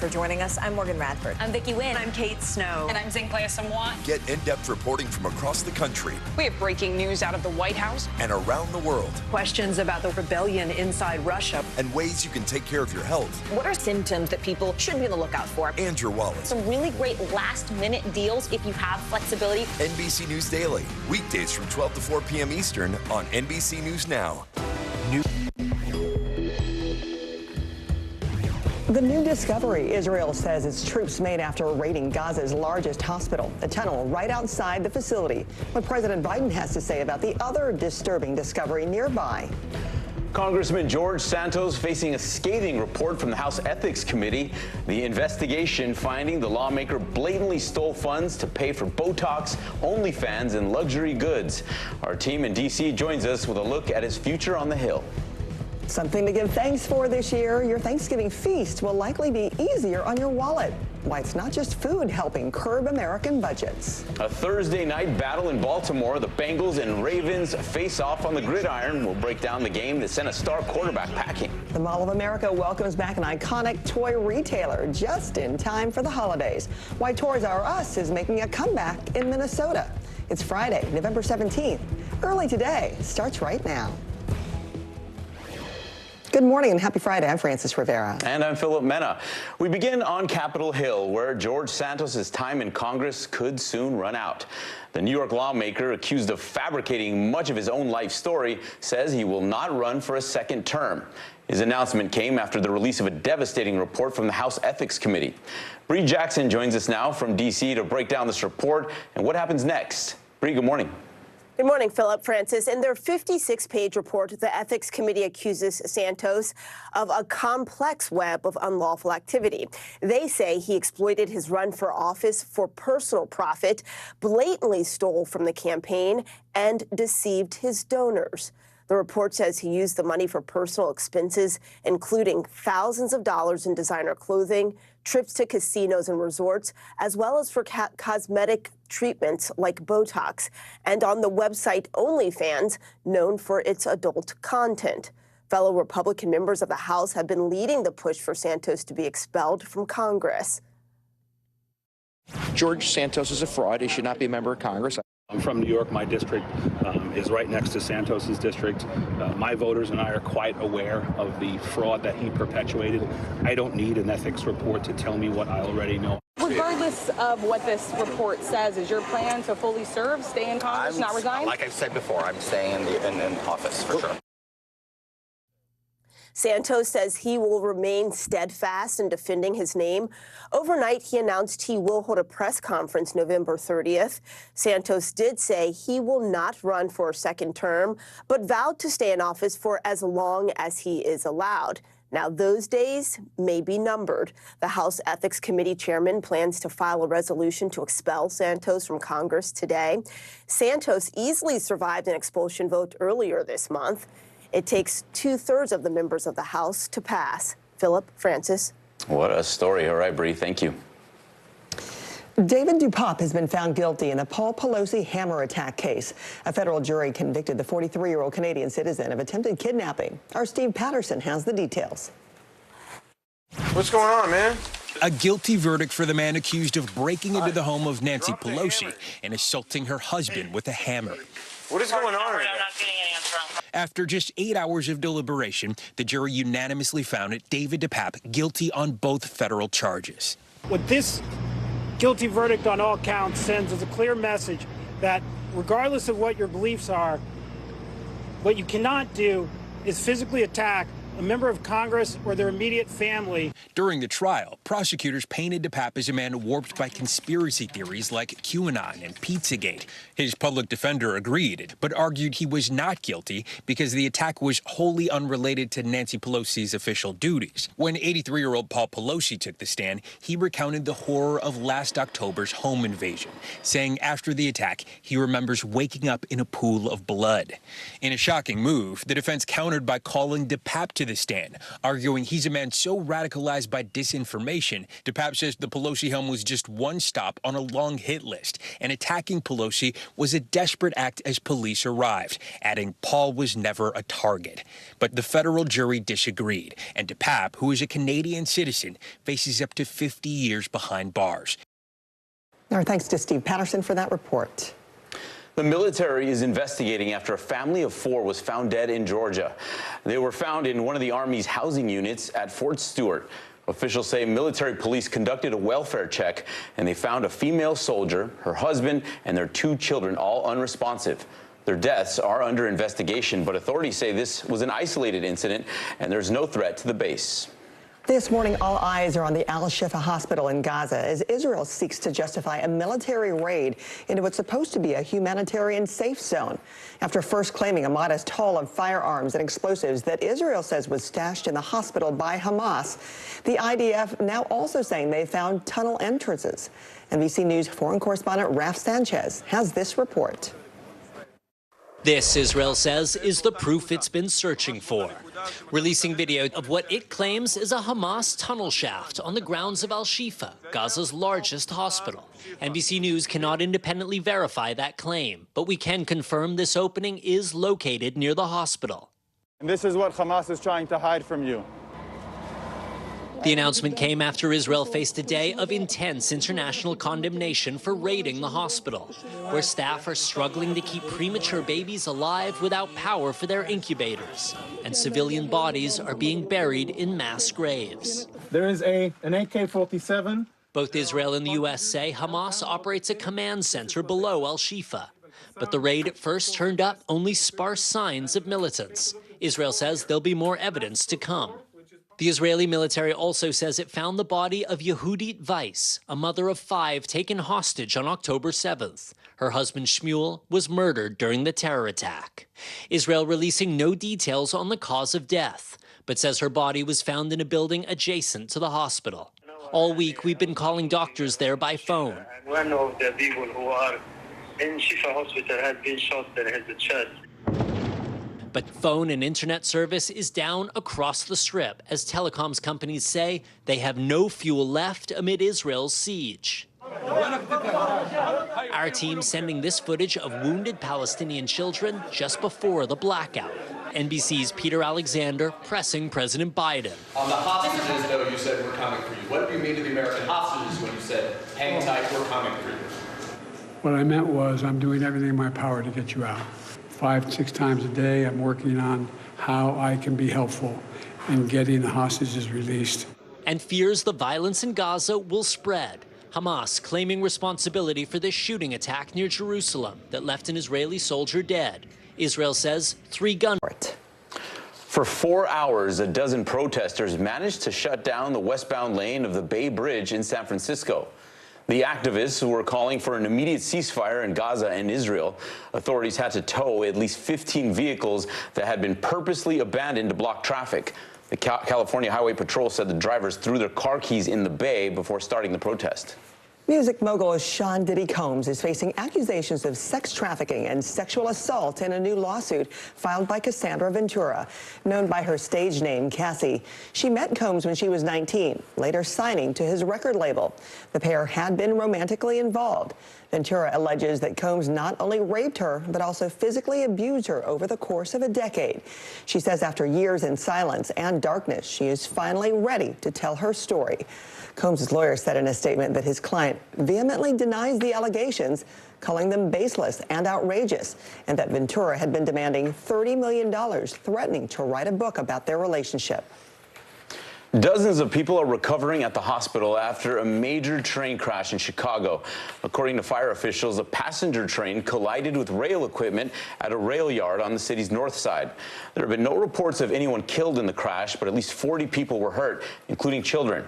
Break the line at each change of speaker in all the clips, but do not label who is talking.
for joining us. I'm Morgan Radford.
I'm Vicki Wynn.
I'm Kate Snow.
And I'm Zinklea Samwan.
Get in-depth reporting from across the country.
We have breaking news out of the White House
and around the world.
Questions about the rebellion inside Russia.
And ways you can take care of your health.
What are symptoms that people should be on the lookout for?
And your wallet.
Some really great last-minute deals if you have flexibility.
NBC News Daily. Weekdays from 12 to 4 p.m. Eastern on NBC News Now.
The new discovery Israel says its troops made after raiding Gaza's largest hospital, a tunnel right outside the facility. What President Biden has to say about the other disturbing discovery nearby.
Congressman George Santos facing a scathing report from the House Ethics Committee. The investigation finding the lawmaker blatantly stole funds to pay for Botox, OnlyFans, and luxury goods. Our team in D.C. joins us with a look at his future on the Hill.
Something to give thanks for this year. Your Thanksgiving feast will likely be easier on your wallet. Why it's not just food helping curb American budgets.
A Thursday night battle in Baltimore. The Bengals and Ravens face off on the gridiron. We'll break down the game that sent a star quarterback packing.
The Mall of America welcomes back an iconic toy retailer just in time for the holidays. Why Toys R Us is making a comeback in Minnesota. It's Friday, November 17th. Early today starts right now. Good morning and happy Friday. I'm Frances Rivera.
And I'm Philip Mena. We begin on Capitol Hill, where George Santos' time in Congress could soon run out. The New York lawmaker, accused of fabricating much of his own life story, says he will not run for a second term. His announcement came after the release of a devastating report from the House Ethics Committee. Bree Jackson joins us now from D.C. to break down this report and what happens next. Bree, good morning.
Good morning, Philip, Francis. In their 56-page report, the Ethics Committee accuses Santos of a complex web of unlawful activity. They say he exploited his run for office for personal profit, blatantly stole from the campaign, and deceived his donors. The report says he used the money for personal expenses, including thousands of dollars in designer clothing, trips to casinos and resorts, as well as for cosmetic treatments like Botox, and on the website OnlyFans, known for its adult content. Fellow Republican members of the House have been leading the push for Santos to be expelled from Congress.
George Santos is a fraud. He should not be a member of Congress.
I'm from New York. My district is right next to Santos's district. My voters and I are quite aware of the fraud that he perpetuated. I don't need an ethics report to tell me what I already know.
Regardless of what this report says, is your plan to fully serve, stay in Congress, not resign?
Like I said before, I'm staying in office for sure.
Santos says he will remain steadfast in defending his name. Overnight, he announced he will hold a press conference November 30th. Santos did say he will not run for a second term, but vowed to stay in office for as long as he is allowed. Now, those days may be numbered. The House Ethics Committee chairman plans to file a resolution to expel Santos from Congress today. Santos easily survived an expulsion vote earlier this month. It takes 2/3 of the members of the House to pass. Philip, Francis.
What a story. All right, Bree, thank you.
David Dupop has been found guilty in the Paul Pelosi hammer attack case. A federal jury convicted the 43-year-old Canadian citizen of attempted kidnapping. Our Steve Patterson has the details.
What's going on, man?
A guilty verdict for the man accused of breaking into the home of Nancy Pelosi and assaulting her husband with a hammer.
What is going on right now?
After just 8 hours of deliberation, the jury unanimously found David Dupop guilty on both federal charges.
What this guilty verdict on all counts sends is a clear message that regardless of what your beliefs are, what you cannot do is physically attack a member of Congress or their immediate family.
During the trial, prosecutors painted Dupop as a man warped by conspiracy theories like QAnon and Pizzagate. His public defender agreed, but argued he was not guilty because the attack was wholly unrelated to Nancy Pelosi's official duties. When 83-year-old Paul Pelosi took the stand, he recounted the horror of last October's home invasion, saying after the attack, he remembers waking up in a pool of blood. In a shocking move, the defense countered by calling Dupop to the stand, arguing he's a man so radicalized by disinformation. DePape says the Pelosi home was just one stop on a long hit list, and attacking Pelosi was a desperate act as police arrived, adding Paul was never a target. But the federal jury disagreed, and DePape, who is a Canadian citizen, faces up to 50 years behind bars.
Our thanks to Steve Patterson for that report.
The military is investigating after a family of 4 was found dead in Georgia. They were found in one of the Army's housing units at Fort Stewart. Officials say military police conducted a welfare check, and they found a female soldier, her husband, and their 2 children, all unresponsive. Their deaths are under investigation, but authorities say this was an isolated incident, and there's no threat to the base.
This morning, all eyes are on the Al-Shifa hospital in Gaza as Israel seeks to justify a military raid into what's supposed to be a humanitarian safe zone. After first claiming a modest haul of firearms and explosives that Israel says was stashed in the hospital by Hamas, the IDF now also saying they found tunnel entrances. NBC News foreign correspondent Raf Sanchez has this report.
This, Israel says, is the proof it's been searching for, releasing video of what it claims is a Hamas tunnel shaft on the grounds of Al-Shifa, Gaza's largest hospital. NBC News cannot independently verify that claim, but we can confirm this opening is located near the hospital.
And this is what Hamas is trying to hide from you.
The announcement came after Israel faced a day of intense international condemnation for raiding the hospital, where staff are struggling to keep premature babies alive without power for their incubators, and civilian bodies are being buried in mass graves.
There is an AK-47.
Both Israel and the U.S. say Hamas operates a command center below Al-Shifa, but the raid at first turned up only sparse signs of militants. Israel says there'll be more evidence to come. The Israeli military also says it found the body of Yehudit Weiss, a mother of 5 taken hostage on October 7th. Her husband Shmuel was murdered during the terror attack. Israel releasing no details on the cause of death, but says her body was found in a building adjacent to the hospital. All week, we've been calling doctors there by phone.
One of the people who are in Shifa Hospital has been shot in his chest.
But phone and internet service is down across the strip as telecoms companies say they have no fuel left amid Israel's siege. Our team sending this footage of wounded Palestinian children just before the blackout. NBC's Peter Alexander pressing President Biden.
On the hostages, though, you said we're coming for you. What do you mean to the American hostages when you said, hang tight, we're coming for you?
What I meant was I'm doing everything in my power to get you out. 5, 6 times a day, I'm working on how I can be helpful in getting the hostages released.
And fears the violence in Gaza will spread. Hamas claiming responsibility for this shooting attack near Jerusalem that left an Israeli soldier dead. Israel says 3 guns.
For 4 hours, a dozen protesters managed to shut down the westbound lane of the Bay Bridge in San Francisco. The activists were calling for an immediate ceasefire in Gaza and Israel. Authorities had to tow at least 15 vehicles that had been purposely abandoned to block traffic. The California Highway Patrol said the drivers threw their car keys in the bay before starting the protest.
Music mogul Sean Diddy Combs is facing accusations of sex trafficking and sexual assault in a new lawsuit filed by Cassandra Ventura, known by her stage name Cassie. She met Combs when she was 19, later signing to his record label. The pair had been romantically involved. Ventura alleges that Combs not only raped her, but also physically abused her over the course of a decade. She says after years in silence and darkness, she is finally ready to tell her story. Combs' lawyer said in a statement that his client vehemently denies the allegations, calling them baseless and outrageous, and that Ventura had been demanding $30 million, threatening to write a book about their relationship.
Dozens of people are recovering at the hospital after a major train crash in Chicago. According to fire officials, a passenger train collided with rail equipment at a rail yard on the city's north side. There have been no reports of anyone killed in the crash, but at least 40 people were hurt, including children.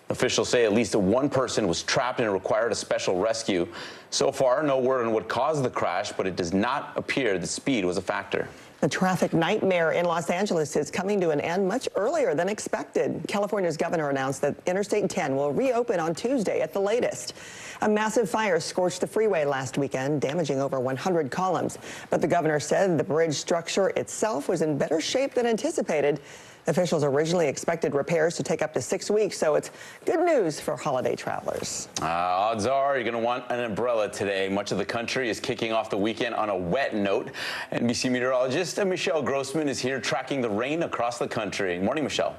Officials say at least 1 person was trapped and required a special rescue. So far, no word on what caused the crash, but it does not appear that speed was a factor.
The traffic nightmare in Los Angeles is coming to an end much earlier than expected. California's governor announced that Interstate 10 will reopen on Tuesday at the latest. A massive fire scorched the freeway last weekend, damaging over 100 columns. But the governor said the bridge structure itself was in better shape than anticipated. Officials originally expected repairs to take up to 6 weeks, so it's good news for holiday travelers.
Odds are you're going to want an umbrella today. Much of the country is kicking off the weekend on a wet note. NBC meteorologist Michelle Grossman is here tracking the rain across the country. Morning, Michelle.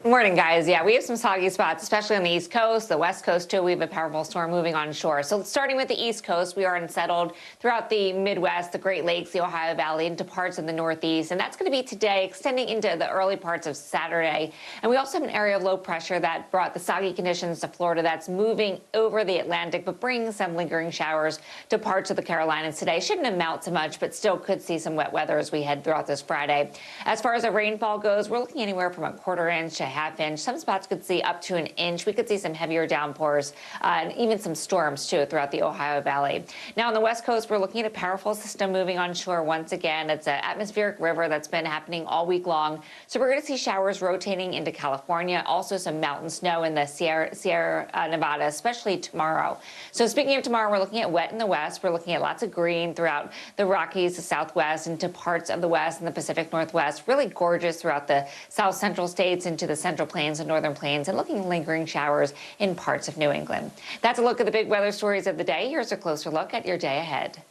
Morning, guys. Yeah, we have some soggy spots, especially on the East Coast, the West Coast, too. We have a powerful storm moving on shore. So starting with the East Coast, we are unsettled throughout the Midwest, the Great Lakes, the Ohio Valley, into parts of the Northeast. And that's going to be today, extending into the early parts of Saturday. And we also have an area of low pressure that brought the soggy conditions to Florida that's moving over the Atlantic, but bringing some lingering showers to parts of the Carolinas today. Shouldn't amount to much, but still could see some wet weather as we head throughout this Friday. As far as the rainfall goes, we're looking anywhere from a quarter inch to half inch. Some spots could see up to an inch. We could see some heavier downpours and even some storms, too, throughout the Ohio Valley. Now, on the West Coast, we're looking at a powerful system moving on shore once again. It's an atmospheric river that's been happening all week long. So we're going to see showers rotating into California, also some mountain snow in the Sierra Nevada, especially tomorrow. So speaking of tomorrow, we're looking at wet in the west. We're looking at lots of green throughout the Rockies, the Southwest, into parts of the West and the Pacific Northwest. Really gorgeous throughout the South Central states into the Central Plains and Northern Plains, and looking lingering showers in parts of New England. That's a look at the big weather stories of the day. Here's a closer look at your day ahead.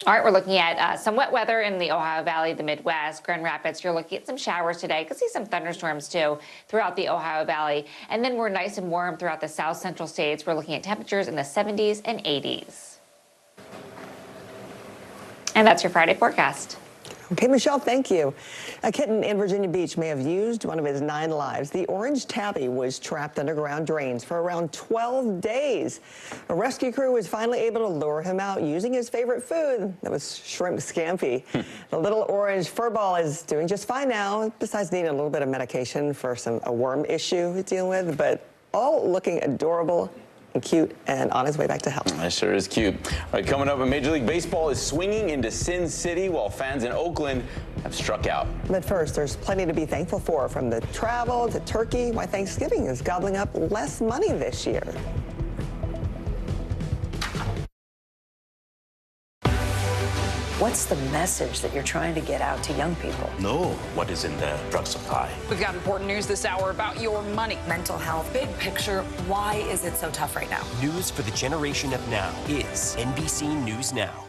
All right, we're looking at some wet weather in the Ohio Valley, the Midwest, Grand Rapids. You're looking at some showers today. Could see some thunderstorms, too, throughout the Ohio Valley. And then we're nice and warm throughout the South Central states. We're looking at temperatures in the 70s and 80s. And that's your Friday forecast.
Okay, Michelle, thank you. A kitten in Virginia Beach may have used one of his 9 lives. The orange tabby was trapped underground drains for around 12 days. A rescue crew was finally able to lure him out using his favorite food. That was shrimp scampi. The little orange furball is doing just fine now, besides needing a little bit of medication for a worm issue he's dealing with, but all looking adorable and cute and on his way back to health.
That sure is cute. All right, coming up, Major League Baseball is swinging into Sin City while fans in Oakland have struck out.
But first, there's plenty to be thankful for, from the travel to turkey, why Thanksgiving is gobbling up less money this year.
What's the message that you're trying to get out to young people?
Know what is in the drug supply.
We've got important news this hour about your money.
Mental health, big picture, why is it so tough right now?
News for the generation of now is NBC News Now.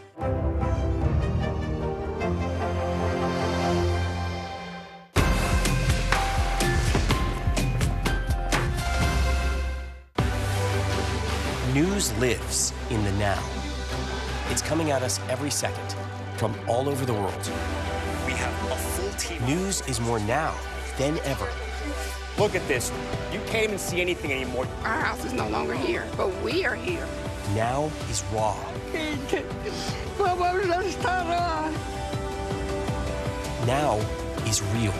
News lives in the now. It's coming at us every second from all over the world.
We have a full team.
News is more now than ever.
Look at this. You can't even see anything anymore.
Our house is no longer here, but we are here.
Now is raw. Now is real.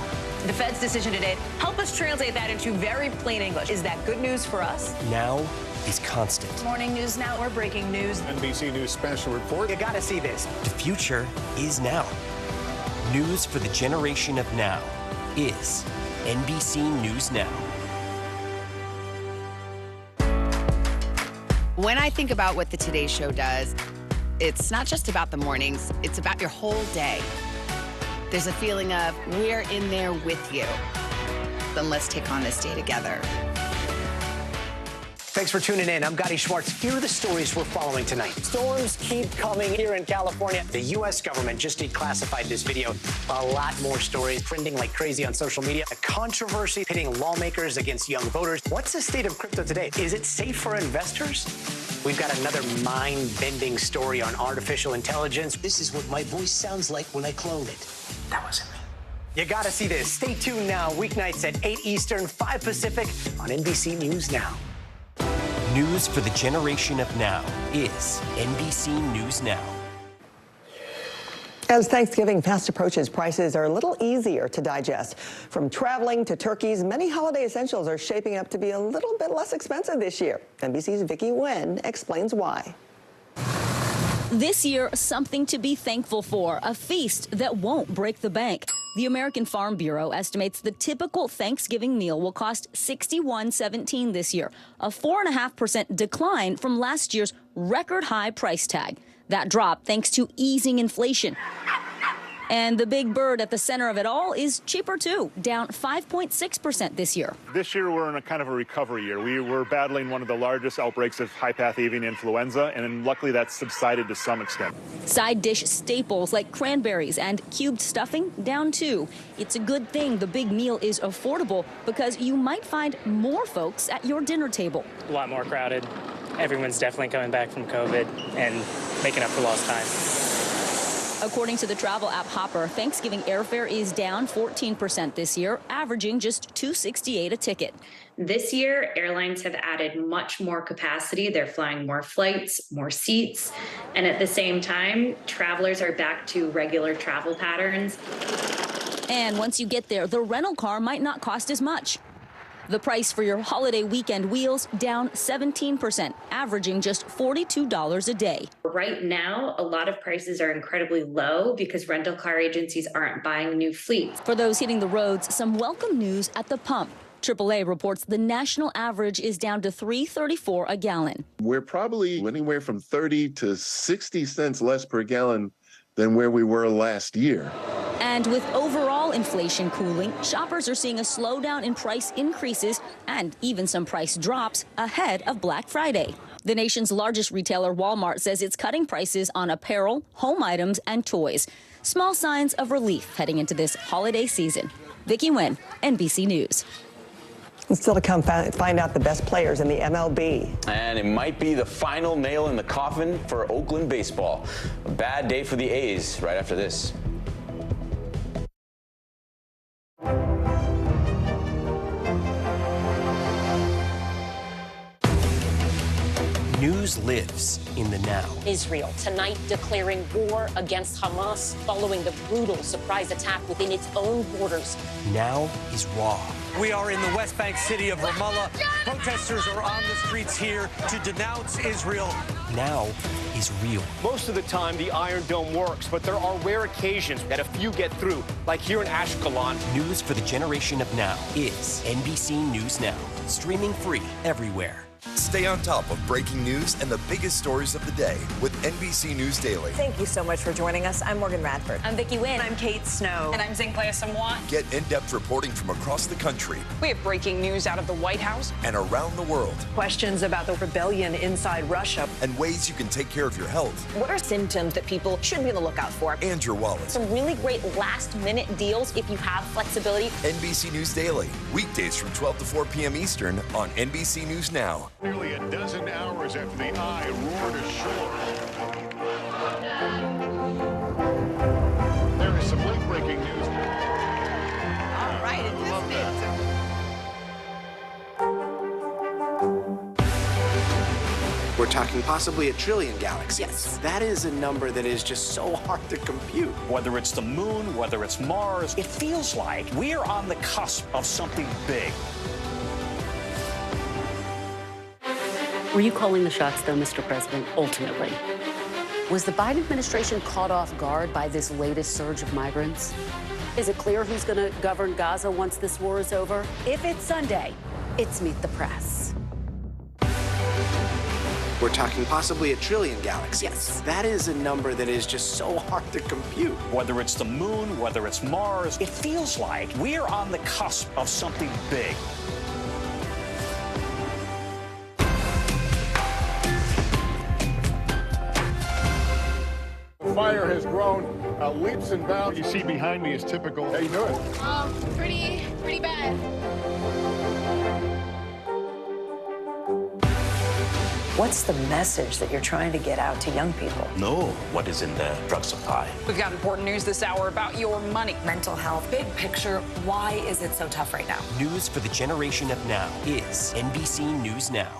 The Fed's decision today, help us translate that into very plain English. Is that good news for us?
Now is constant.
Morning News Now, we're breaking news.
NBC News special report.
You gotta see this.
The future is now. News for the generation of now is NBC News Now.
When I think about what the Today Show does, it's not just about the mornings, it's about your whole day. There's a feeling of we're in there with you. Then let's take on this day together.
Thanks for tuning in. I'm Gotti Schwartz. Here are the stories we're following tonight. Storms keep coming here in California. The U.S. government just declassified this video. A lot more stories trending like crazy on social media. A controversy pitting lawmakers against young voters. What's the state of crypto today? Is it safe for investors? We've got another mind-bending story on artificial intelligence.
This is what my voice sounds like when I clone it.
That wasn't me. You gotta see this. Stay tuned now. Weeknights at 8 Eastern, 5 Pacific on NBC News Now.
News for the generation of now is NBC News Now.
As Thanksgiving fast approaches, prices are a little easier to digest. From traveling to turkeys, many holiday essentials are shaping up to be a little bit less expensive this year. NBC's Vicki Nguyen explains why.
This year, something to be thankful for, a feast that won't break the bank. The American Farm Bureau estimates the typical Thanksgiving meal will cost $61.17 this year, a 4.5% decline from last year's record high price tag. That drop thanks to easing inflation. And the big bird at the center of it all is cheaper too, down 5.6% this year.
This year we're in a kind of a recovery year. We were battling one of the largest outbreaks of high-path avian influenza, and luckily that's subsided to some extent.
Side dish staples like cranberries and cubed stuffing down too. It's a good thing the big meal is affordable because you might find more folks at your dinner table.
A lot more crowded. Everyone's definitely coming back from COVID and making up for lost time.
According to the travel app Hopper, Thanksgiving airfare is down 14% this year, averaging just $2.68 a ticket.
This year, airlines have added much more capacity. They're flying more flights, more seats, and at the same time, travelers are back to regular travel patterns.
And once you get there, the rental car might not cost as much. The price for your holiday weekend wheels down 17%, averaging just $42 a day.
Right now, a lot of prices are incredibly low because rental car agencies aren't buying new fleets.
For those hitting the roads, some welcome news at the pump. AAA reports the national average is down to $3.34 a gallon.
We're probably anywhere from 30 to 60 cents less per gallon than where we were last year.
And with overall inflation cooling, shoppers are seeing a slowdown in price increases and even some price drops ahead of Black Friday. The nation's largest retailer, Walmart, says it's cutting prices on apparel, home items, and toys. Small signs of relief heading into this holiday season. Vicki Nguyen, NBC News.
And still to come, find out the best players in the MLB.
And it might be the final nail in the coffin for Oakland baseball. A bad day for the A's right after this.
News lives in the now.
Israel tonight declaring war against Hamas following the brutal surprise attack within its own borders.
Now is raw.
We are in the West Bank city of Ramallah. Protesters are on the streets here to denounce Israel.
Now is real.
Most of the time, the Iron Dome works, but there are rare occasions that a few get through, like here in Ashkelon.
News for the generation of now is NBC News Now, streaming free everywhere.
Stay on top of breaking news and the biggest stories of the day with NBC News Daily.
Thank you so much for joining us. I'm Morgan Radford.
I'm Vicki Nguyen.
I'm Kate Snow.
And I'm Zinklea Samwa.
Get in-depth reporting from across the country.
We have breaking news out of the White House
and around the world.
Questions about the rebellion inside Russia.
And ways you can take care of your health.
What are symptoms that people should be on the lookout for?
And your wallet.
Some really great last-minute deals if you have flexibility.
NBC News Daily, weekdays from 12 to 4 p.m. Eastern on NBC News Now.
Nearly a dozen hours after the eye roared ashore. There is some late-breaking news.
All right, it is it.
We're talking possibly a trillion galaxies.
Yes.
That is a number that is just so hard to compute.
Whether it's the moon, whether it's Mars, it feels like we're on the cusp of something big.
Were you calling the shots, though, Mr. President, ultimately? Was the Biden administration caught off guard by this latest surge of migrants? Is it clear who's going to govern Gaza once this war is over? If it's Sunday, it's Meet the Press.
We're talking possibly a trillion galaxies.
Yes.
That is a number that is just so hard to compute.
Whether it's the moon, whether it's Mars, it feels like we're on the cusp of something big.
Fire has grown leaps and bounds. What you see behind me is typical. How you doing?
Pretty bad.
What's the message that you're trying to get out to young people?
Know what is in the drug supply.
We've got important news this hour about your money.
Mental health, big picture, why is it so tough right now?
News for the generation of now is NBC News Now.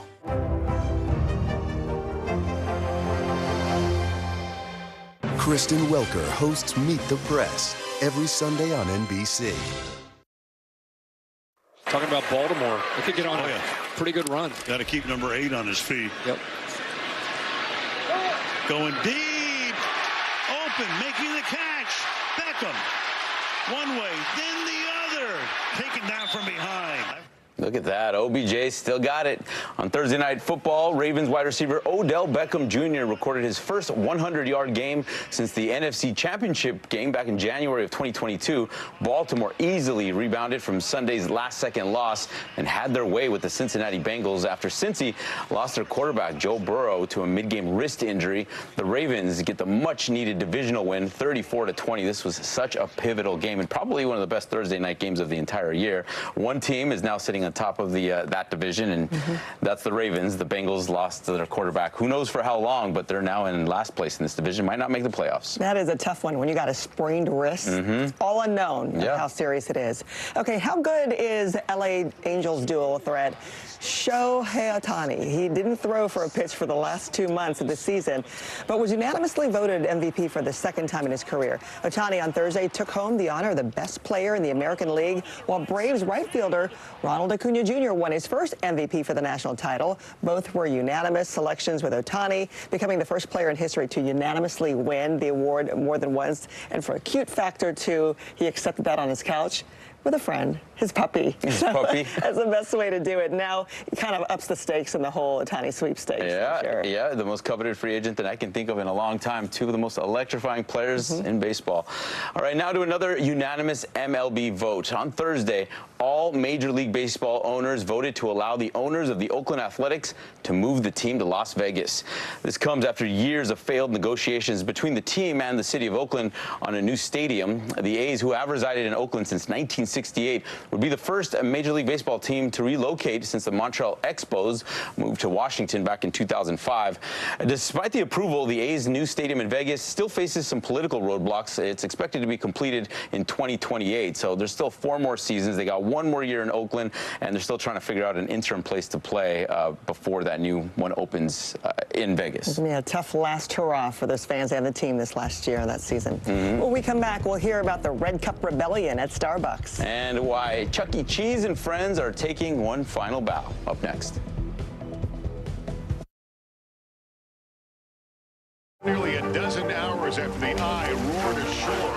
Kristen Welker hosts Meet the Press every Sunday on NBC.
Talking about Baltimore, they could get on a pretty good run.
Got to keep number 8 on his feet.
Yep.
Going deep, open, making the catch. Beckham, one way, then the other, taken down from behind.
Look at that. OBJ still got it. On Thursday Night Football, Ravens wide receiver Odell Beckham Jr. recorded his first 100-yard game since the NFC Championship game back in January of 2022. Baltimore easily rebounded from Sunday's last-second loss and had their way with the Cincinnati Bengals after Cincy lost their quarterback Joe Burrow to a mid-game wrist injury. The Ravens get the much-needed divisional win, 34-20. This was such a pivotal game and probably one of the best Thursday night games of the entire year. One team is now sitting on top of the that division, and that's the Ravens. The Bengals lost to their quarterback. Who knows for how long, but they're now in last place in this division. Might not make the playoffs.
That is a tough one when you got a sprained wrist. All unknown how serious it is. Okay, how good is LA Angels dual threat Shohei Ohtani? He didn't throw for a pitch for the last 2 months of the season, but was unanimously voted MVP for the second time in his career. Ohtani on Thursday took home the honor of the best player in the American League, while Braves right fielder Ronald Acuna Jr. won his first MVP for the national title. Both were unanimous selections, with Ohtani becoming the first player in history to unanimously win the award more than once. And for a cute factor, too, he accepted that on his couch with a friend, his puppy.
His puppy.
That's the best way to do it. Now, it kind of ups the stakes in the whole Ohtani sweepstakes.
Yeah,
sure.
yeah, the most coveted free agent that I can think of in a long time. Two of the most electrifying players in baseball. All right, now to another unanimous MLB vote. On Thursday, all Major League Baseball owners voted to allow the owners of the Oakland Athletics to move the team to Las Vegas. This comes after years of failed negotiations between the team and the city of Oakland on a new stadium. The A's, who have resided in Oakland since 1968, would be the first Major League Baseball team to relocate since the Montreal Expos moved to Washington back in 2005. Despite the approval, the A's new stadium in Vegas still faces some political roadblocks. It's expected to be completed in 2028, so there's still 4 more seasons. They got 1 more year in Oakland, and they're still trying to figure out an interim place to play before that new one opens in Vegas.
It's going to be a tough last hurrah for those fans and the team this last year and that season. When we come back, we'll hear about the Red Cup rebellion at Starbucks.
And why Chuck E. Cheese and friends are taking one final bow. Up next.
Nearly a dozen hours after the eye roared ashore.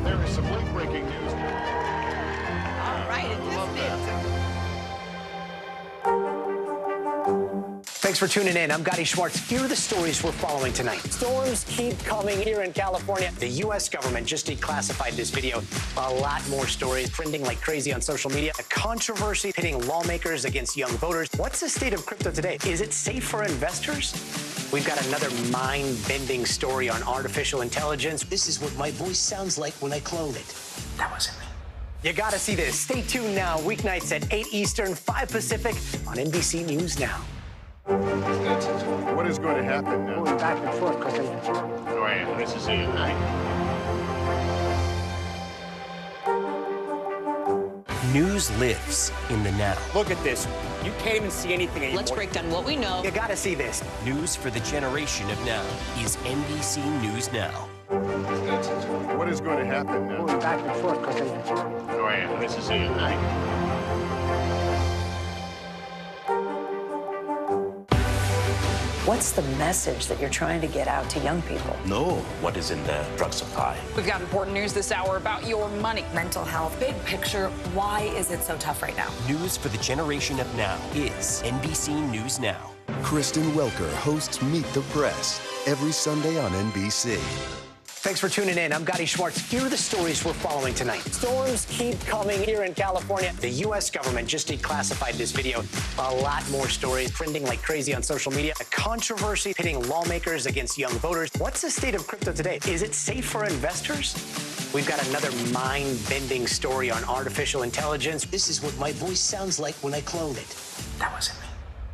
There is some late-breaking news.
All right, it just did.
Thanks for tuning in. I'm Gotti Schwartz. Here are the stories we're following tonight. Storms keep coming here in California. The U.S. government just declassified this video. A lot more stories trending like crazy on social media. A controversy pitting lawmakers against young voters. What's the state of crypto today? Is it safe for investors? We've got another mind-bending story on artificial intelligence.
This is what my voice sounds like when I clone it. That wasn't me.
You gotta see this. Stay tuned now. Weeknights at 8 Eastern, 5 Pacific on NBC News Now.
What is going to happen now?
Going back and forth because
This is it, right?
News lives in the now.
Look at this. You can't even see anything anymore.
Let's break down what we know.
You gotta see this.
News for the generation of now is NBC News Now.
What is going to happen now?
Going back and forth because
This is it, right?
What's the message that you're trying to get out to young people?
Know what is in the drug supply.
We've got important news this hour about your money.
Mental health, big picture, why is it so tough right now?
News for the generation of now is NBC News Now.
Kristen Welker hosts Meet the Press every Sunday on NBC.
Thanks for tuning in. I'm Gotti Schwartz. Here are the stories we're following tonight. Storms keep coming here in California. The U.S. government just declassified this video. A lot more stories trending like crazy on social media. A controversy pitting lawmakers against young voters. What's the state of crypto today? Is it safe for investors? We've got another mind-bending story on artificial intelligence.
This is what my voice sounds like when I clone it. That wasn't me.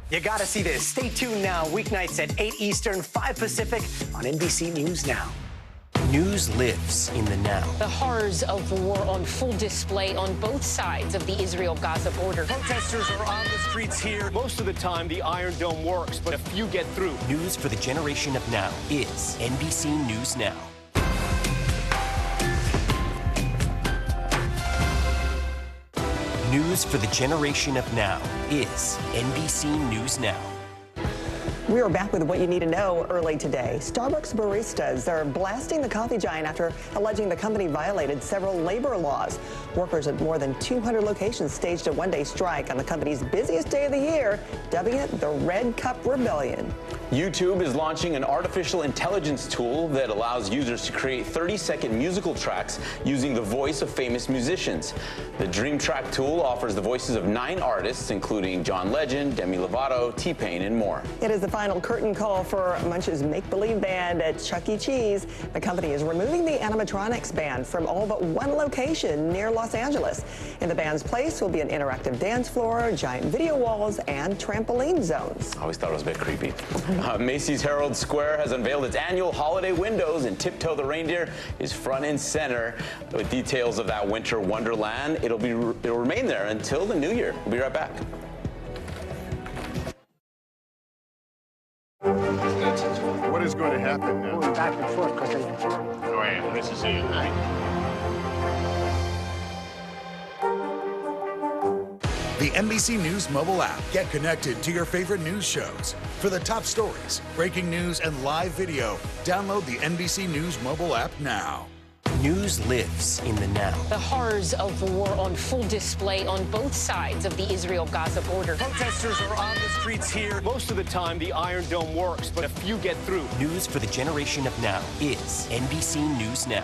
You gotta see this. Stay tuned now. Weeknights at 8 Eastern, 5 Pacific on NBC News Now.
News lives in the now.
The horrors of war on full display on both sides of the Israel-Gaza border.
Protesters are on the streets here.
Most of the time, the Iron Dome works, but a few get through.
News for the generation of now is NBC News Now. News for the generation of now is NBC News Now.
We are back with what you need to know early today. Starbucks baristas are blasting the coffee giant after alleging the company violated several labor laws. Workers at more than 200 locations staged a one-day strike on the company's busiest day of the year, dubbing it the Red Cup Rebellion.
YouTube is launching an artificial intelligence tool that allows users to create 30-second musical tracks using the voice of famous musicians. The Dream Track tool offers the voices of 9 artists, including John Legend, Demi Lovato, T-Pain, and more.
It is the final curtain call for Munch's make-believe band at Chuck E. Cheese. The company is removing the animatronics band from all but one location near Los Angeles. In the band's place will be an interactive dance floor, giant video walls, and trampoline zones.
I always thought it was a bit creepy. Macy's Herald Square has unveiled its annual holiday windows, and Tiptoe the Reindeer is front and center with details of that winter wonderland. It'll remain there until the new year. We'll be right back.
What is going to happen now?
Going back and forth because they...
Oh, yeah, this is it, right?
The NBC News mobile app. Get connected to your favorite news shows. For the top stories, breaking news, and live video, download the NBC News mobile app now.
News lives in the now.
The horrors of war on full display on both sides of the Israel-Gaza border.
Protesters are on the streets here.
Most of the time, the Iron Dome works, but a few get through.
News for the generation of now is NBC News Now.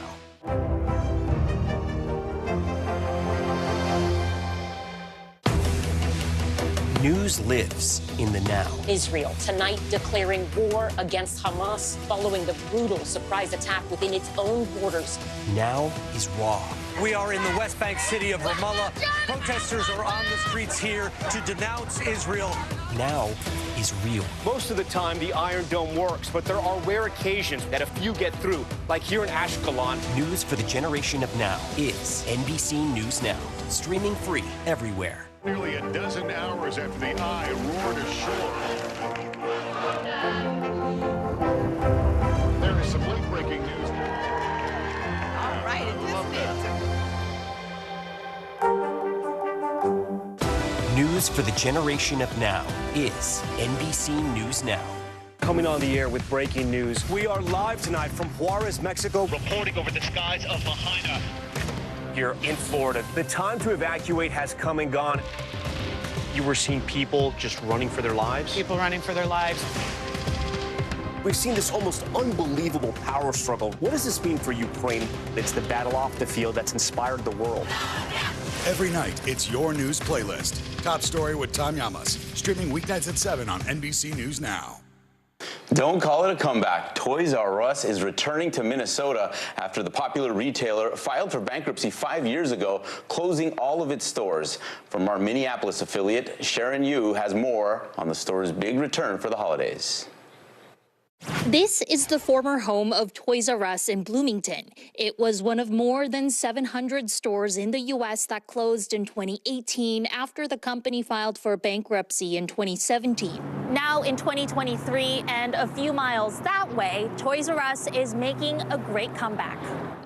News lives in the now.
Israel tonight declaring war against Hamas following the brutal surprise attack within its own borders.
Now is raw.
We are in the West Bank city of Ramallah. Protesters are on the streets here to denounce Israel.
Now is real.
Most of the time, the Iron Dome works, but there are rare occasions that a few get through, like here in Ashkelon.
News for the generation of now is NBC News Now. Streaming free everywhere.
Nearly a dozen hours after the eye roared ashore. There is some late-breaking news.
All right, it just did.
News for the generation of now is NBC News Now.
Coming on the air with breaking news.
We are live tonight from Juarez, Mexico.
Reporting over the skies of Lahaina.
Here in Florida. The time to evacuate has come and gone. You were seeing people just running for their lives?
People running for their lives.
We've seen this almost unbelievable power struggle. What does this mean for Ukraine? It's the battle off the field that's inspired the world.
Every night, it's your news playlist. Top Story with Tom Llamas. Streaming weeknights at 7 on NBC News Now.
Don't call it a comeback. Toys R Us is returning to Minnesota after the popular retailer filed for bankruptcy 5 years ago, closing all of its stores. From our Minneapolis affiliate, Sharon Yu has more on the store's big return for the holidays.
This is the former home of Toys R Us in Bloomington. It was one of more than 700 stores in the U.S. that closed in 2018 after the company filed for bankruptcy in 2017. Now in 2023 and a few miles that way, Toys R Us is making a great comeback.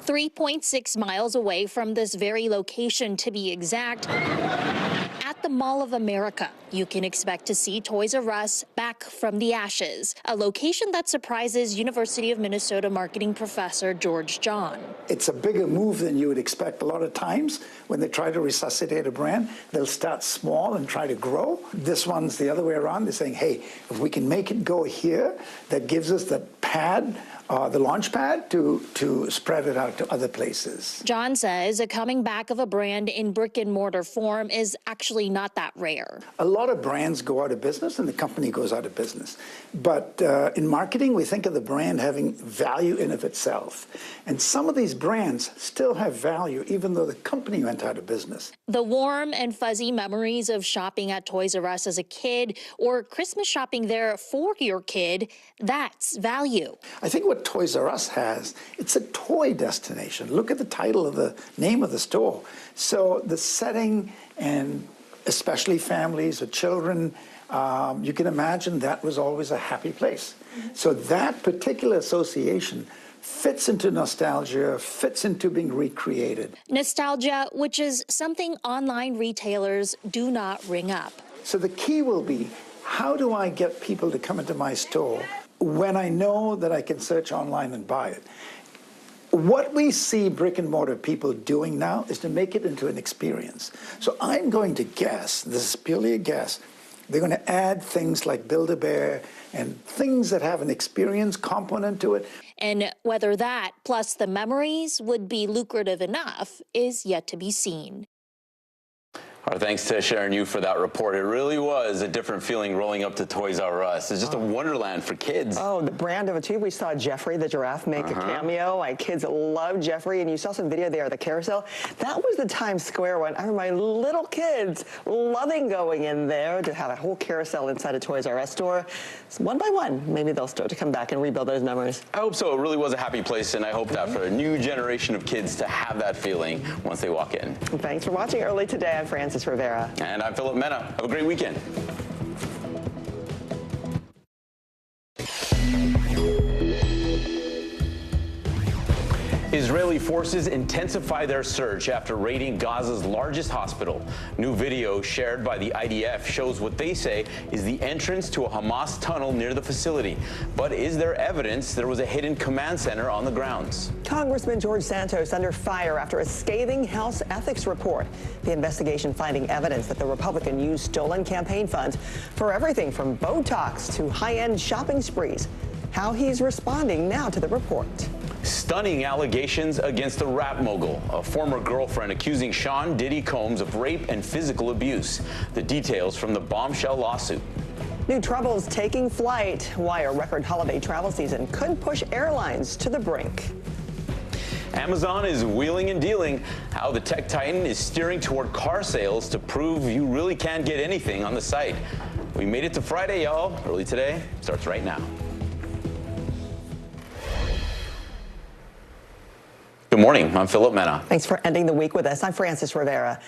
3.6 miles away from this very location, to be exact, at the Mall of America, you can expect to see Toys R Us back from the ashes, a location that surprises University of Minnesota marketing professor George John.
It's a bigger move than you would expect. A lot of times when they try to resuscitate a brand, they'll start small and try to grow. This one's the other way around. They're saying, hey, if we can make it go here, that gives us the pad, the launch pad to spread it out to other places.
John says a coming back of a brand in brick and mortar form is actually not that rare.
A lot of brands go out of business and the company goes out of business. But in marketing, we think of the brand having value in of itself. And some of these brands still have value even though the company went out of business.
The warm and fuzzy memories of shopping at Toys R Us as a kid or Christmas shopping there for your kid, that's value.
I think what Toys R Us has, it's a toy destination. Look at the title of the name of the store. So the setting, and especially families or children, you can imagine that was always a happy place. So that particular association fits into nostalgia, fits into being recreated.
Nostalgia, which is something online retailers do not ring up.
So the key will be, how do I get people to come into my store when I know that I can search online and buy it? What we see brick and mortar people doing now is to make it into an experience. So I'm going to guess, this is purely a guess, they're going to add things like Build-A-Bear and things that have an experience component to it.
And whether that, plus the memories, would be lucrative enough is yet to be seen.
Our thanks to Sharon Yu for that report. It really was a different feeling rolling up to Toys R Us. It's just a wonderland for kids.
Oh, the brand of it too. We saw Jeffrey the giraffe make a cameo. My kids love Jeffrey, and you saw some video there of the carousel. That was the Times Square one. I remember my little kids loving going in there to have a whole carousel inside a Toys R Us store. So one by one, maybe they'll start to come back and rebuild those memories.
I hope so. It really was a happy place, and I hope that for a new generation of kids to have that feeling once they walk in.
Thanks for watching Early Today. I'm Francis Rivera.
And I'm Philip Mena. Have a great weekend. Israeli forces intensify their search after raiding Gaza's largest hospital. New video shared by the IDF shows what they say is the entrance to a Hamas tunnel near the facility. But is there evidence there was a hidden command center on the grounds?
Congressman George Santos under fire after a scathing House ethics report. The investigation finding evidence that the Republican used stolen campaign funds for everything from Botox to high-end shopping sprees. How he's responding now to the report.
Stunning allegations against a rap mogul, a former girlfriend accusing Sean Diddy Combs of rape and physical abuse. The details from the bombshell lawsuit.
New troubles taking flight. Why a record holiday travel season could push airlines to the brink.
Amazon is wheeling and dealing. How the tech titan is steering toward car sales to prove you really can't get anything on the site. We made it to Friday, y'all. Early Today starts right now. Good morning. I'm Philip Mena.
Thanks for ending the week with us. I'm Francis Rivera.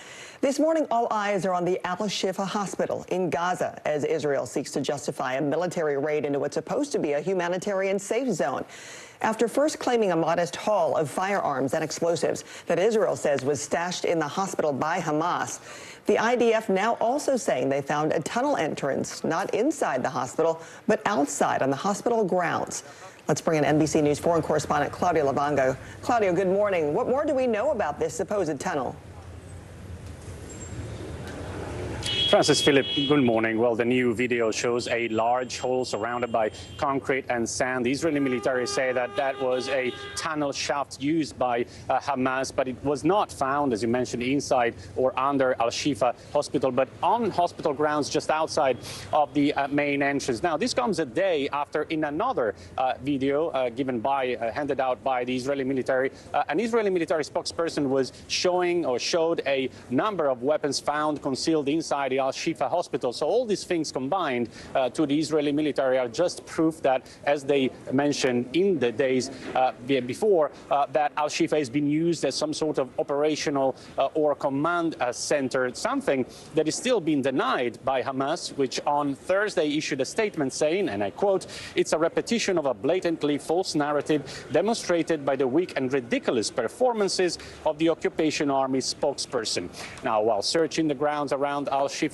This morning, all eyes are on the Al-Shifa hospital in Gaza as Israel seeks to justify a military raid into what's supposed to be a humanitarian safe zone. After first claiming a modest haul of firearms and explosives that Israel says was stashed in the hospital by Hamas, the IDF now also saying they found a tunnel entrance not inside the hospital, but outside on the hospital grounds. Let's bring in NBC News foreign correspondent Claudio Labongo. Claudio, good morning. What more do we know about this supposed tunnel?
Francis, Philip, good morning. Well, the new video shows a large hole surrounded by concrete and sand. The Israeli military say that that was a tunnel shaft used by Hamas, but it was not found, as you mentioned, inside or under Al-Shifa hospital, but on hospital grounds just outside of the main entrance. Now, this comes a day after in another video handed out by the Israeli military, an Israeli military spokesperson was showed a number of weapons found concealed inside the Al-Shifa hospital. So all these things combined to the Israeli military are just proof that, as they mentioned in the days before, that Al-Shifa has been used as some sort of operational or command center, something that is still being denied by Hamas, which on Thursday issued a statement saying, and I quote, "It's a repetition of a blatantly false narrative demonstrated by the weak and ridiculous performances of the occupation army spokesperson." Now, while searching the grounds around Al-Shifa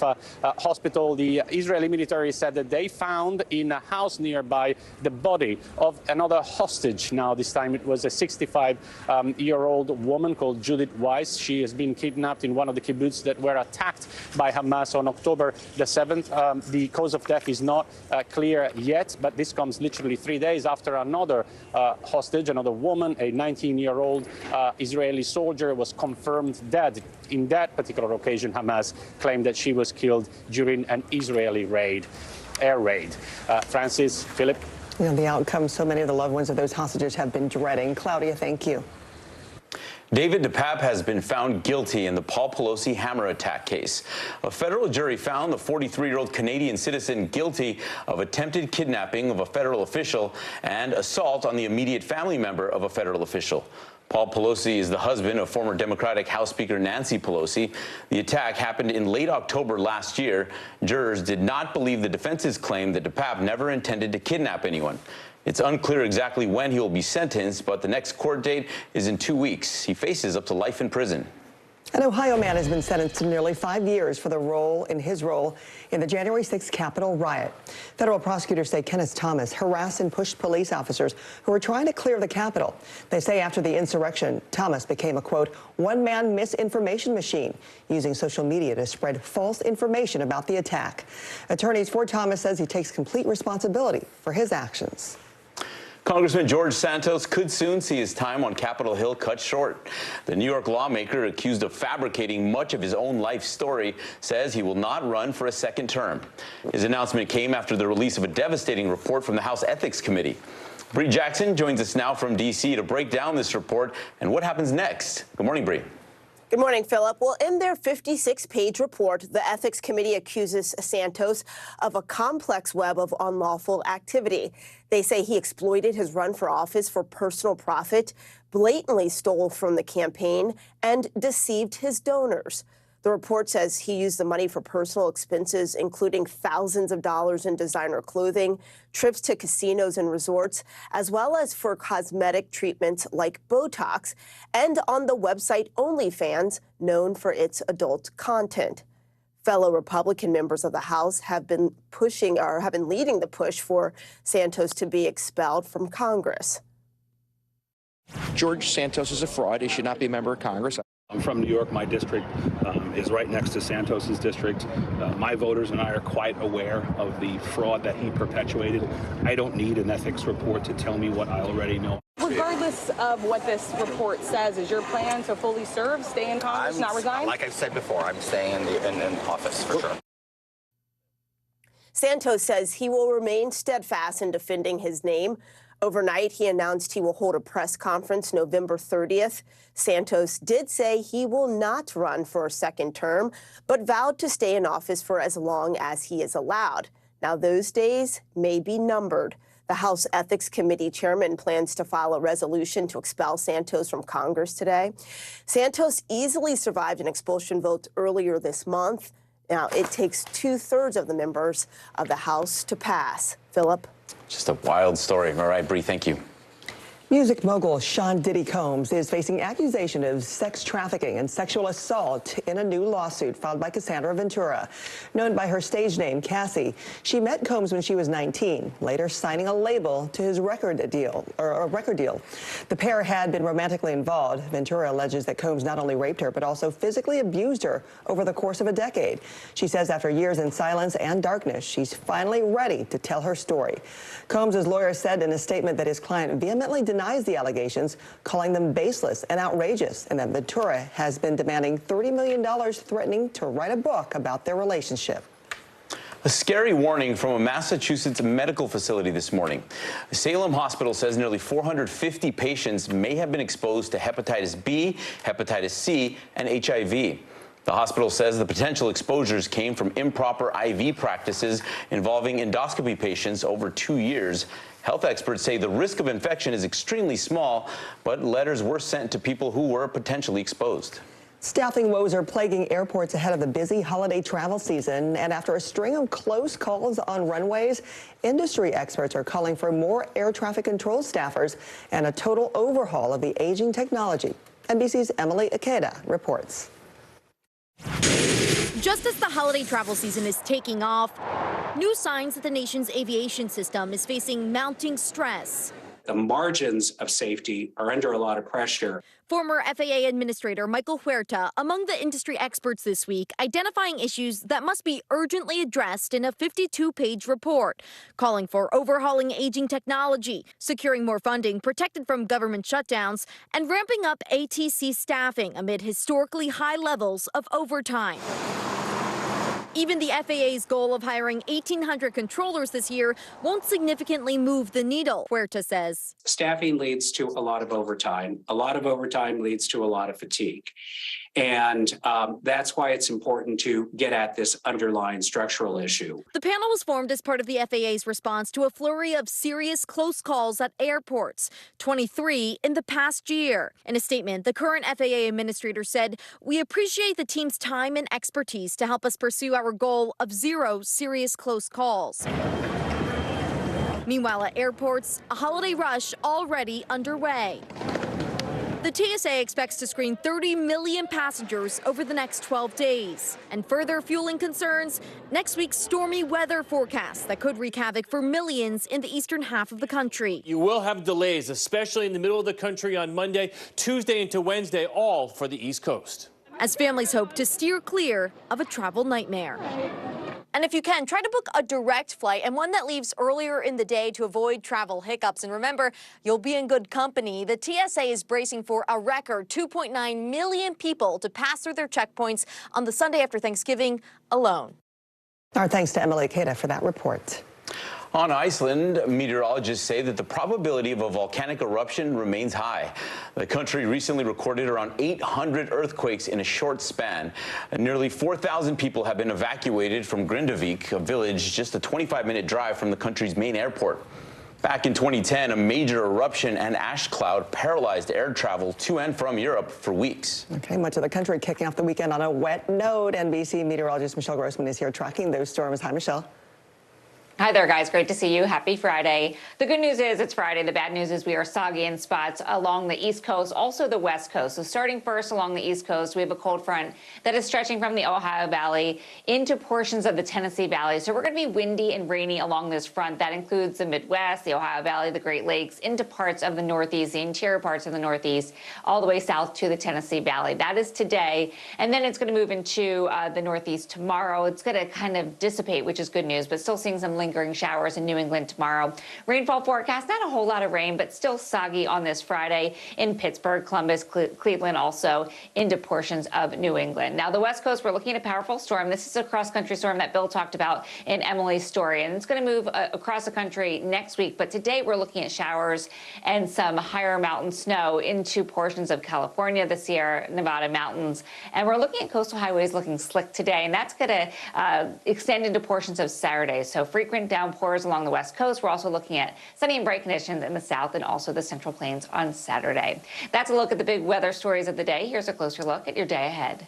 hospital, the Israeli military said that they found in a house nearby the body of another hostage. Now, this time it was a 65-year-old woman called Judith Weiss. She has been kidnapped in one of the kibbutz that were attacked by Hamas on October the 7th. The cause of death is not clear yet, but this comes literally 3 days after another hostage, another woman, a 19-year-old Israeli soldier, was confirmed dead. In that particular occasion, Hamas claimed that she was killed during an Israeli air raid. Francis, Philip.
You know, the outcome so many of the loved ones of those hostages have been dreading. Claudia, thank you.
David DePape has been found guilty in the Paul Pelosi hammer attack case. A federal jury found the 43-year-old Canadian citizen guilty of attempted kidnapping of a federal official and assault on the immediate family member of a federal official. Paul Pelosi is the husband of former Democratic House Speaker Nancy Pelosi. The attack happened in late October last year. Jurors did not believe the defense's claim that DePape never intended to kidnap anyone. It's unclear exactly when he will be sentenced, but the next court date is in 2 weeks. He faces up to life in prison.
An Ohio man has been sentenced to nearly 5 years for his role in the January 6th Capitol riot. Federal prosecutors say Kenneth Thomas harassed and pushed police officers who were trying to clear the Capitol. They say after the insurrection, Thomas became a, quote, one-man misinformation machine, using social media to spread false information about the attack. Attorneys for Thomas says he takes complete responsibility for his actions.
Congressman George Santos could soon see his time on Capitol Hill cut short. The New York lawmaker, accused of fabricating much of his own life story, says he will not run for a second term. His announcement came after the release of a devastating report from the House Ethics Committee. Bree Jackson joins us now from D.C. to break down this report and what happens next. Good morning, Bree.
Good morning, Philip. Well, in their 56-page report, the Ethics Committee accuses Santos of a complex web of unlawful activity. They say he exploited his run for office for personal profit, blatantly stole from the campaign, and deceived his donors. The report says he used the money for personal expenses, including thousands of dollars in designer clothing, trips to casinos and resorts, as well as for cosmetic treatments like Botox, and on the website OnlyFans, known for its adult content. Fellow Republican members of the House have been leading the push for Santos to be expelled from Congress.
George Santos is a fraud. He should not be a member of Congress.
I'm from New York. My district is right next to Santos's district. My voters and I are quite aware of the fraud that he perpetuated. I don't need an ethics report to tell me what I already know.
Regardless of what this report says, is your plan to fully serve, stay in Congress, not resign?
Like I've said before, I'm staying in office for sure.
Santos says he will remain steadfast in defending his name. Overnight, he announced he will hold a press conference November 30th. Santos did say he will not run for a second term, but vowed to stay in office for as long as he is allowed. Now, those days may be numbered. The House Ethics Committee chairman plans to file a resolution to expel Santos from Congress today. Santos easily survived an expulsion vote earlier this month. Now, it takes 2/3 of the members of the House to pass. Philip?
Just a wild story. All right, Bree, thank you.
Music mogul Sean Diddy Combs is facing accusation of sex trafficking and sexual assault in a new lawsuit filed by Cassandra Ventura. Known by her stage name, Cassie, she met Combs when she was 19, later signing a label to his record deal. The pair had been romantically involved. Ventura alleges that Combs not only raped her, but also physically abused her over the course of a decade. She says after years in silence and darkness, she's finally ready to tell her story. Combs' lawyer said in a statement that his client vehemently denies the allegations, calling them baseless and outrageous, and that Ventura has been demanding $30 million, threatening to write a book about their relationship.
A scary warning from a Massachusetts medical facility this morning. Salem Hospital says nearly 450 patients may have been exposed to hepatitis B, hepatitis C, and HIV. The hospital says the potential exposures came from improper IV practices involving endoscopy patients over 2 years. Health experts say the risk of infection is extremely small, but letters were sent to people who were potentially exposed.
Staffing woes are plaguing airports ahead of the busy holiday travel season, and after a string of close calls on runways, industry experts are calling for more air traffic control staffers and a total overhaul of the aging technology. NBC's Emily Ikeda reports.
Just as the holiday travel season is taking off, new signs that the nation's aviation system is facing mounting stress.
The margins of safety are under a lot of pressure.
Former FAA Administrator Michael Huerta among the industry experts this week, identifying issues that must be urgently addressed in a 52-page report, calling for overhauling aging technology, securing more funding protected from government shutdowns, and ramping up ATC staffing amid historically high levels of overtime. Even the FAA's goal of hiring 1,800 controllers this year won't significantly move the needle, Huerta says.
Staffing leads to a lot of overtime. A lot of overtime leads to a lot of fatigue. And that's why it's important to get at this underlying structural issue.
The panel was formed as part of the FAA's response to a flurry of serious close calls at airports, 23 in the past year. In a statement, the current FAA administrator said, "We appreciate the team's time and expertise to help us pursue our goal of 0 serious close calls." Meanwhile, at airports, a holiday rush already underway. The TSA expects to screen 30 million passengers over the next 12 days. And further fueling concerns, next week's stormy weather forecast that could wreak havoc for millions in the eastern half of the country.
You will have delays, especially in the middle of the country on Monday, Tuesday into Wednesday, all for the East Coast.
As families hope to steer clear of a travel nightmare. And if you can, try to book a direct flight and one that leaves earlier in the day to avoid travel hiccups. And remember, you'll be in good company. The TSA is bracing for a record 2.9 million people to pass through their checkpoints on the Sunday after Thanksgiving alone.
Our thanks to Emily Cada for that report.
On Iceland, meteorologists say that the probability of a volcanic eruption remains high. The country recently recorded around 800 earthquakes in a short span. Nearly 4,000 people have been evacuated from Grindavik, a village just a 25-minute drive from the country's main airport. Back in 2010, a major eruption and ash cloud paralyzed air travel to and from Europe for weeks.
Okay, much of the country kicking off the weekend on a wet note. NBC meteorologist Michelle Grossman is here tracking those storms. Hi, Michelle.
Hi there, guys. Great to see you. Happy Friday. The good news is it's Friday. The bad news is we are soggy in spots along the East Coast, also the West Coast. So starting first along the East Coast, we have a cold front that is stretching from the Ohio Valley into portions of the Tennessee Valley. So we're going to be windy and rainy along this front. That includes the Midwest, the Ohio Valley, the Great Lakes, into parts of the Northeast, the interior parts of the Northeast, all the way south to the Tennessee Valley. That is today. And then it's going to move into the Northeast tomorrow. It's going to kind of dissipate, which is good news, but still seeing some lingering showers in New England tomorrow. Rainfall forecast, not a whole lot of rain, but still soggy on this Friday in Pittsburgh, Columbus, Cleveland, also into portions of New England. Now, the West Coast, we're looking at a powerful storm. This is a cross-country storm that Bill talked about in Emily's story, and it's going to move across the country next week. But today, we're looking at showers and some higher mountain snow into portions of California, the Sierra Nevada mountains. And we're looking at coastal highways looking slick today, and that's going to extend into portions of Saturday. So frequent downpours along the West Coast. We're also looking at sunny and bright conditions in the South and also the Central Plains on Saturday. That's a look at the big weather stories of the day. Here's a closer look at your day ahead.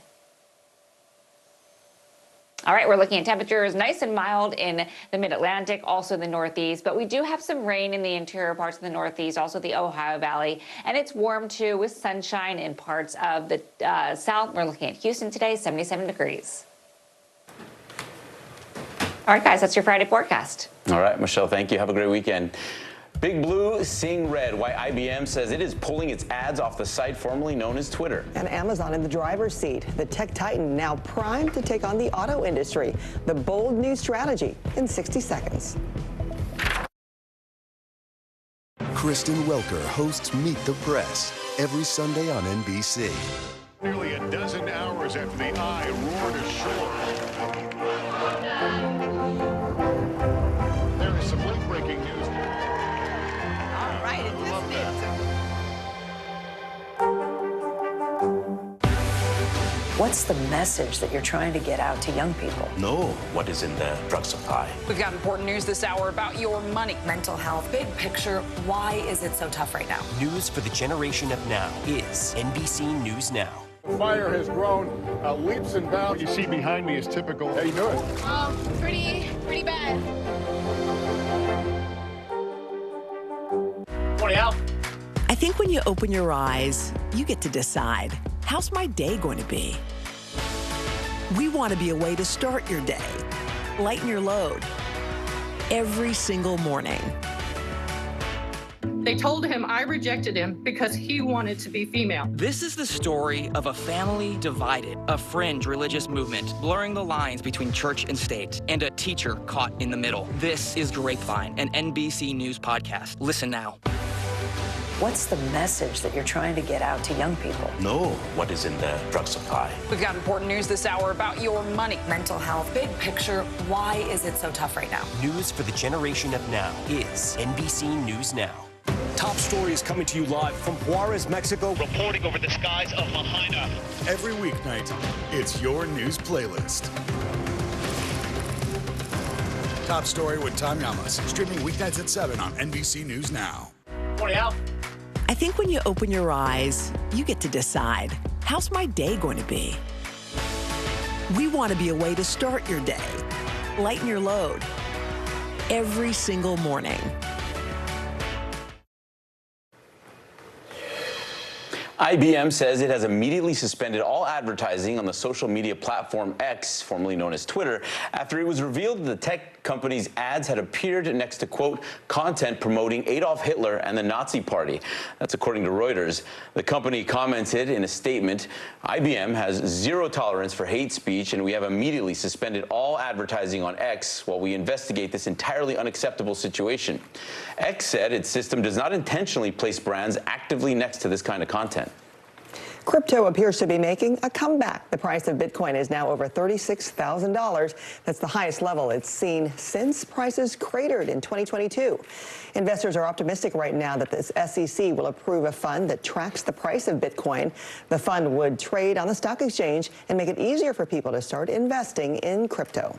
All right, we're looking at temperatures nice and mild in the Mid-Atlantic, also the Northeast, but we do have some rain in the interior parts of the Northeast, also the Ohio Valley, and it's warm too with sunshine in parts of the South. We're looking at Houston today, 77 degrees. All right, guys, that's your Friday forecast.
All right, Michelle, thank you. Have a great weekend. Big Blue, seeing red. Why IBM says it is pulling its ads off the site formerly known as Twitter.
And Amazon in the driver's seat. The tech titan now primed to take on the auto industry. The bold new strategy in 60 seconds.
Kristen Welker hosts Meet the Press every Sunday on NBC.
Nearly a dozen hours after the eye roared ashore. There is some late-breaking news.
All right, it is
What's the message that you're trying to get out to young people?
Know what is in the drug supply.
We've got important news this hour about your money.
Mental health, big picture, why is it so tough right now?
News for the generation of now is NBC News Now.
The fire has grown leaps and bounds. What you see behind me is typical. How you doing?
Pretty bad.
Morning, Al.
I think when you open your eyes, you get to decide, how's my day going to be? We want to be a way to start your day, lighten your load, every single morning.
They told him I rejected him because he wanted to be female.
This is the story of a family divided, a fringe religious movement blurring the lines between church and state, and a teacher caught in the middle. This is Grapevine, an NBC News podcast. Listen now.
What's the message that you're trying to get out to young people?
Know what is in the drug supply.
We've got important news this hour about your money.
Mental health, big picture, why is it so tough right now?
News for the generation of now is NBC News Now.
Top stories coming to you live from Juarez, Mexico.
Reporting over the skies of Lahaina.
Every weeknight, it's your news playlist. Top Story with Tom Llamas, streaming weeknights at 7 on NBC News Now.
Morning, Al.
I think when you open your eyes, you get to decide, how's my day going to be? We want to be a way to start your day, lighten your load, every single morning.
IBM says it has immediately suspended all advertising on the social media platform X, formerly known as Twitter, after it was revealed that the tech company's ads had appeared next to, quote, content promoting Adolf Hitler and the Nazi Party. That's according to Reuters. The company commented in a statement, IBM has zero tolerance for hate speech, and we have immediately suspended all advertising on X while we investigate this entirely unacceptable situation. X said its system does not intentionally place brands actively next to this kind of content.
Crypto appears to be making a comeback. The price of Bitcoin is now over $36,000. That's the highest level it's seen since prices cratered in 2022. Investors are optimistic right now that the SEC will approve a fund that tracks the price of Bitcoin. The fund would trade on the stock exchange and make it easier for people to start investing in crypto.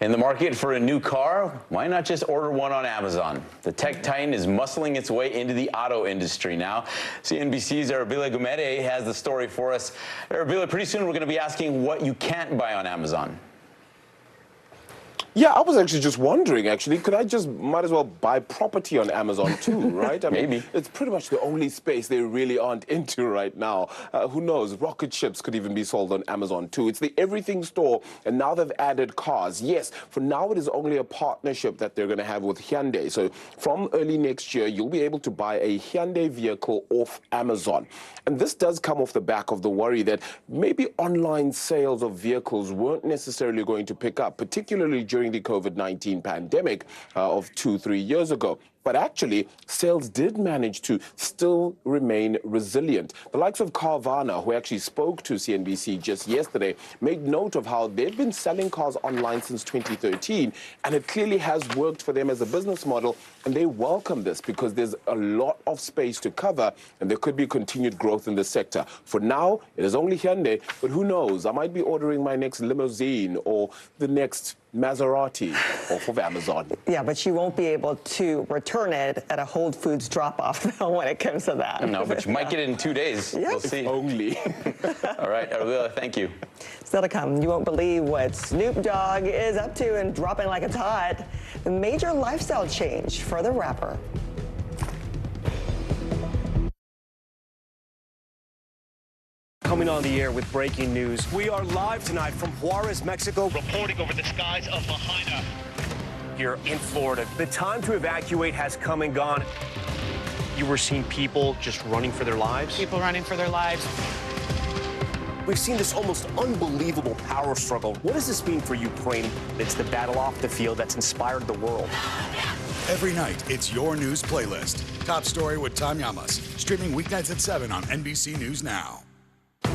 In the market for a new car, why not just order one on Amazon? The tech titan is muscling its way into the auto industry now. CNBC's Arabila Gumede has the story for us. Arabila, pretty soon we're going to be asking what you can't buy on Amazon.
Yeah, I was actually just wondering, might as well buy property on Amazon too, right? I mean,
Maybe.
It's pretty much the only space they really aren't into right now. Who knows? Rocket ships could even be sold on Amazon too. It's the everything store, and now they've added cars. Yes, for now it is only a partnership that they're going to have with Hyundai. So from early next year, you'll be able to buy a Hyundai vehicle off Amazon. And this does come off the back of the worry that maybe online sales of vehicles weren't necessarily going to pick up, particularly during the COVID-19 pandemic of 2-3 years ago. But actually, sales did manage to still remain resilient. The likes of Carvana, who actually spoke to CNBC just yesterday, made note of how they've been selling cars online since 2013, and it clearly has worked for them as a business model, and they welcome this because there's a lot of space to cover, and there could be continued growth in the sector. For now, it is only Hyundai, but who knows? I might be ordering my next limousine or the next Maserati off of Amazon.
Yeah, but you won't be able to return it at a Whole Foods drop-off when it comes to that.
No, but you might get it in 2 days.
Yep.
We'll see.
Only.
All right, Arabila, thank you.
Still to come, you won't believe what Snoop Dogg is up to and dropping like it's hot. The major lifestyle change for the rapper.
Coming on the air with breaking news. We are live tonight from Juarez, Mexico.
Reporting over the skies of Lahaina.
Here in Florida. The time to evacuate has come and gone. You were seeing people just running for their lives?
People running for their lives.
We've seen this almost unbelievable power struggle. What does this mean for Ukraine? It's the battle off the field that's inspired the world.
Every night, it's your news playlist. Top Story with Tom Llamas. Streaming weeknights at 7 on NBC News Now.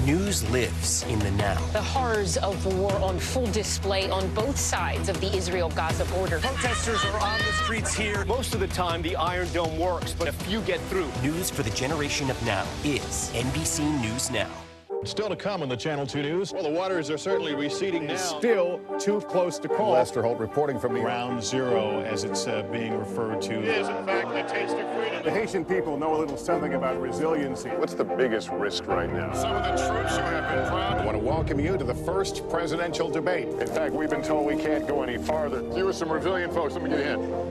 News lives in the now.
The horrors of the war on full display on both sides of the Israel-Gaza border.
Protesters are on the streets here. Most of the time, the Iron Dome works, but a few get through.
News for the generation of now is NBC News Now.
Still to come on the Channel 2 News. Well, the waters are certainly receding now. Still too close to call.
Lester Holt reporting from
Ground Zero, as it's being referred to. It is, in fact, the taste of freedom. The Haitian people know a little something about resiliency. What's the biggest risk right now? Some of the troops who have been proud. I want to welcome you to the first presidential debate. In fact, we've been told we can't go any farther. You are some resilient folks. Let me get in.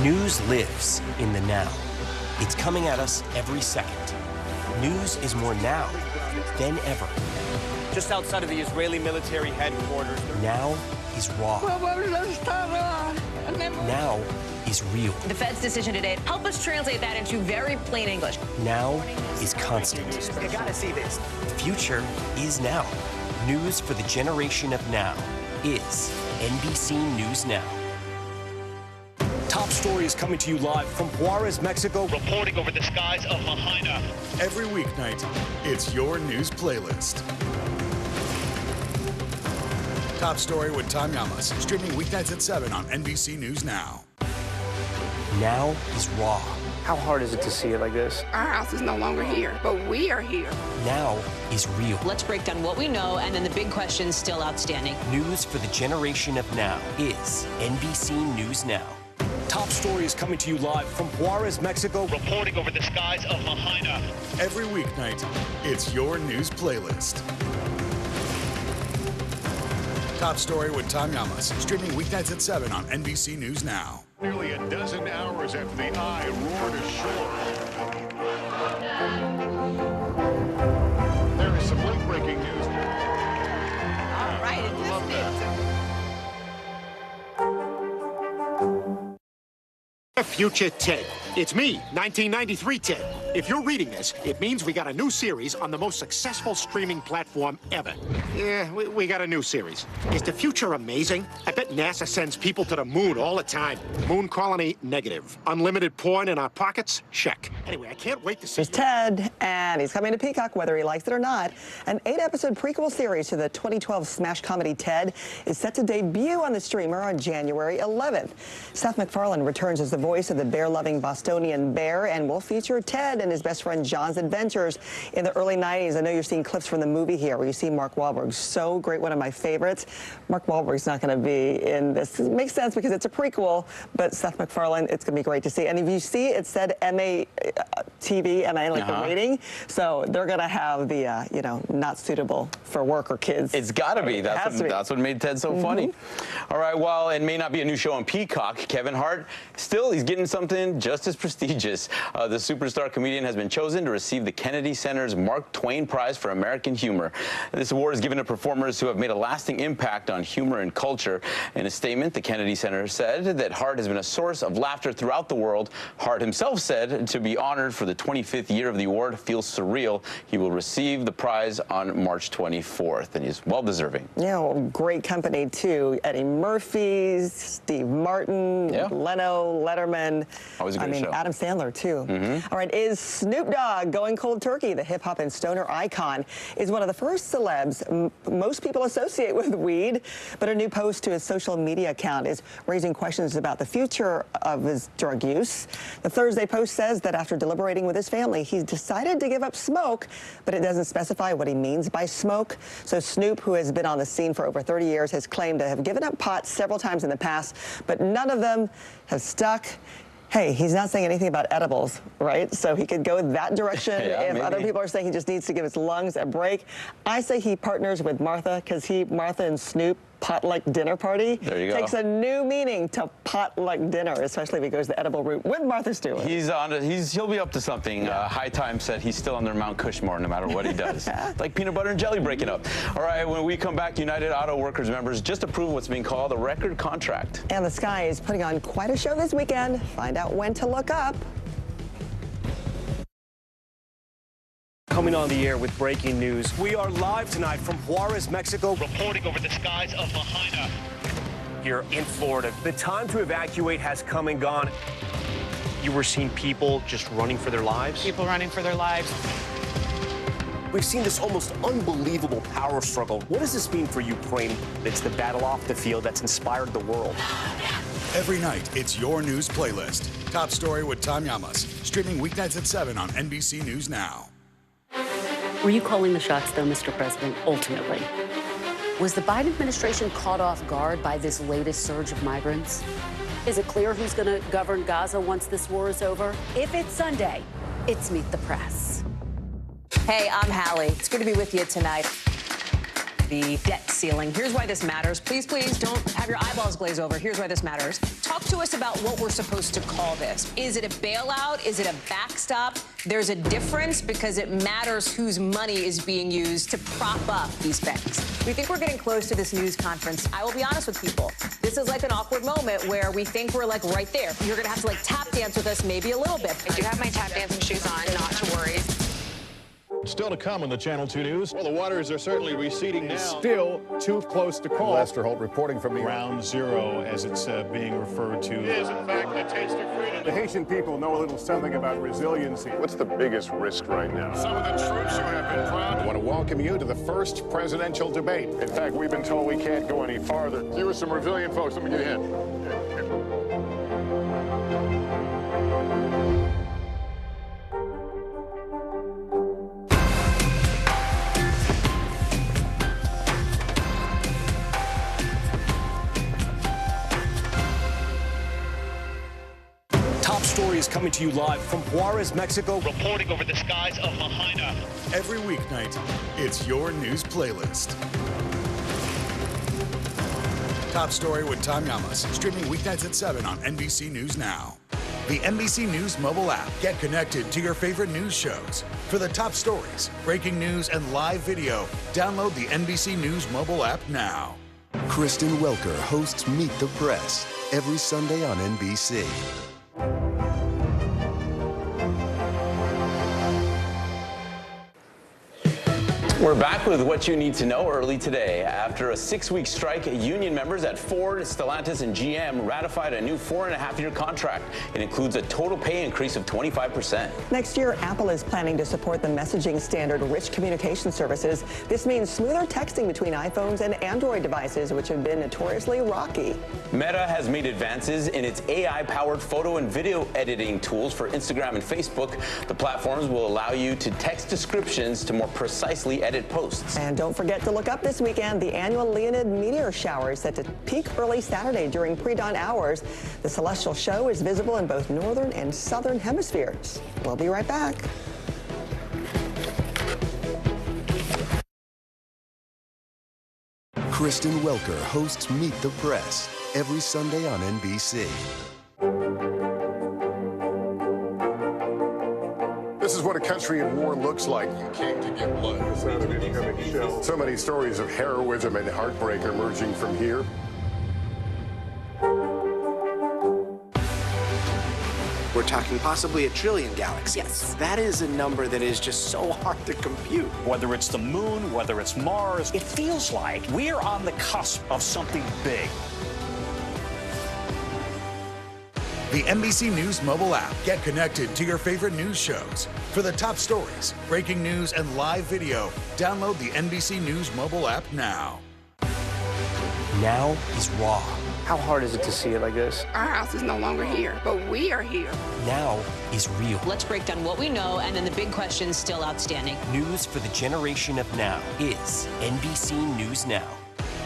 News lives in the now. It's coming at us every second. News is more now than ever.
Just outside of the Israeli military headquarters.
Now is raw. Now is real.
The Fed's decision today, help us translate that into very plain English.
Now is constant.
You gotta see this.
The future is now. News for the generation of now is NBC News Now.
Top Story is coming to you live from Juarez, Mexico.
Reporting over the skies of Lahaina.
Every weeknight, it's your news playlist. Top Story with Tom Llamas. Streaming weeknights at 7 on NBC News Now.
Now is raw.
How hard is it to see it like this?
Our house is no longer here, but we are here.
Now is real.
Let's break down what we know and then the big questions still outstanding.
News for the generation of now is NBC News Now.
Top Story is coming to you live from Juarez, Mexico.
Reporting over the skies of Lahaina.
Every weeknight, it's your news playlist. Top Story with Tom Yamas, streaming weeknights at 7 on NBC News Now.
Nearly a dozen hours after the eye roared ashore. There is some late-breaking news.
All right,
Future Ted. It's me, 1993 Ted. If you're reading this, it means we got a new series on the most successful streaming platform ever. Yeah, we got a new series. Is the future amazing? I bet NASA sends people to the moon all the time. Moon colony, negative. Unlimited porn in our pockets? Check. Anyway, I can't wait to see
Here's Ted, and he's coming to Peacock whether he likes it or not. An 8-episode prequel series to the 2012 smash comedy Ted is set to debut on the streamer on January 11th. Seth MacFarlane returns as the voice of the bear-loving Bostonian bear and will feature Ted and his best friend John's adventures in the early 90s. I know you're seeing clips from the movie here where you see Mark Wahlberg. So great, one of my favorites. Mark Wahlberg's not going to be in this. It makes sense because it's a prequel, but Seth MacFarlane, it's going to be great to see. And if you see, it said MA TV, MA, like the rating. So they're going to have the, you know, not suitable for work or kids.
It's got to be. That's what made Ted so funny. All right, while it may not be a new show on Peacock, Kevin Hart, still, he's getting something just as prestigious. The superstar comedian has been chosen to receive the Kennedy Center's Mark Twain Prize for American Humor. This award is given to performers who have made a lasting impact on humor and culture. In a statement, the Kennedy Center said that Hart has been a source of laughter throughout the world. Hart himself said to be honored for the 25th year of the award feels surreal. He will receive the prize on March 24th, and he's well-deserving.
Yeah, well, great company, too. Eddie Murphy, Steve Martin, Leno, Letterman.
Always a great show.
Adam Sandler, too. All right, is Snoop Dogg going cold turkey? The hip-hop and stoner icon is one of the first celebs most people associate with weed, but a new post to his social media account is raising questions about the future of his drug use. The Thursday post says that after deliberating with his family, he's decided to give up smoke, but it doesn't specify what he means by smoke. So Snoop, who has been on the scene for over 30 years, has claimed to have given up pot several times in the past, but none of them have stuck. Hey, he's not saying anything about edibles, right? So he could go that direction if other people are saying he just needs to give his lungs a break. I say he partners with Martha because Martha and Snoop potluck dinner party takes a new meaning to potluck dinner, especially if he goes the edible route with Martha Stewart.
He'll be up to something. High Time said he's still under Mount Cushmore no matter what he does. Like peanut butter and jelly breaking up. All right, when we come back, United Auto Workers members just approved what's being called a record contract.
And the Sky is putting on quite a show this weekend. Find out when to look up.
Coming on the air with breaking news. We are live tonight from Juarez, Mexico.
Reporting over the skies of Lahaina.
Here in Florida. The time to evacuate has come and gone. You were seeing people just running for their lives?
People running for their lives.
We've seen this almost unbelievable power struggle. What does this mean for Ukraine? It's the battle off the field that's inspired the world.
Every night, it's your news playlist. Top Story with Tom Yamas, streaming weeknights at 7 on NBC News Now.
Were you calling the shots, though, Mr. President, ultimately? Was the Biden administration caught off guard by this latest surge of migrants? Is it clear who's going to govern Gaza once this war is over? If it's Sunday, it's Meet the Press.
Hey, I'm Hallie. It's good to be with you tonight. The debt ceiling. Here's why this matters. Please, please don't have your eyeballs glaze over. Here's why this matters. Talk to us about what we're supposed to call this. Is it a bailout? Is it a backstop? There's a difference because it matters whose money is being used to prop up these banks. We think we're getting close to this news conference. I will be honest with people. This is like an awkward moment where we think we're like right there. You're going to have to like tap dance with us maybe a little bit.
I do have my tap dancing shoes on, not to worry.
Still to come on the Channel 2 News. Well, the waters are certainly receding now. Still too close to call.
Lester Holt reporting from
Ground Zero, as it's being referred to. It is, in fact, the taste of freedom. The Haitian people know a little something about resiliency. What's the biggest risk right now? Some of the troops who have been proud. I want to welcome you to the first presidential debate. In fact, we've been told we can't go any farther. You were some resilient folks. Let me get a hint.
Story is coming to you live from Juarez, Mexico.
Reporting over the skies of Lahaina.
Every weeknight, it's your news playlist. Top Story with Tom Yamas, streaming weeknights at 7 on NBC News Now. The NBC News mobile app. Get connected to your favorite news shows. For the top stories, breaking news, and live video, download the NBC News mobile app now.
Kristen Welker hosts Meet the Press every Sunday on NBC.
We're back with what you need to know early today. After a 6-week strike, union members at Ford, Stellantis, and GM ratified a new 4.5-year contract. It includes a total pay increase of 25%.
Next year, Apple is planning to support the messaging standard Rich Communication Services. This means smoother texting between iPhones and Android devices, which have been notoriously rocky.
Meta has made advances in its AI-powered photo and video editing tools for Instagram and Facebook. The platforms will allow you to text descriptions to more precisely edit posts.
And don't forget to look up this weekend. The annual Leonid meteor shower is set to peak early Saturday during pre-dawn hours. The celestial show is visible in both northern and southern hemispheres. We'll be right back.
Kristen Welker hosts Meet the Press every Sunday on NBC.
This is what a country in war looks like. You came to get blood. The sound of incoming shells. So many stories of heroism and heartbreak emerging from here.
We're talking possibly 1 trillion galaxies.
Yes.
That is a number that is just so hard to compute.
Whether it's the moon, whether it's Mars, it feels like we're on the cusp of something big.
The NBC News mobile app. Get connected to your favorite news shows. For the top stories, breaking news, and live video, download the NBC News mobile app now.
Now is raw.
How hard is it to see it like this?
Our house is no longer here, but we are here.
Now is real.
Let's break down what we know and then the big questions still outstanding.
News for the generation of now is NBC News Now.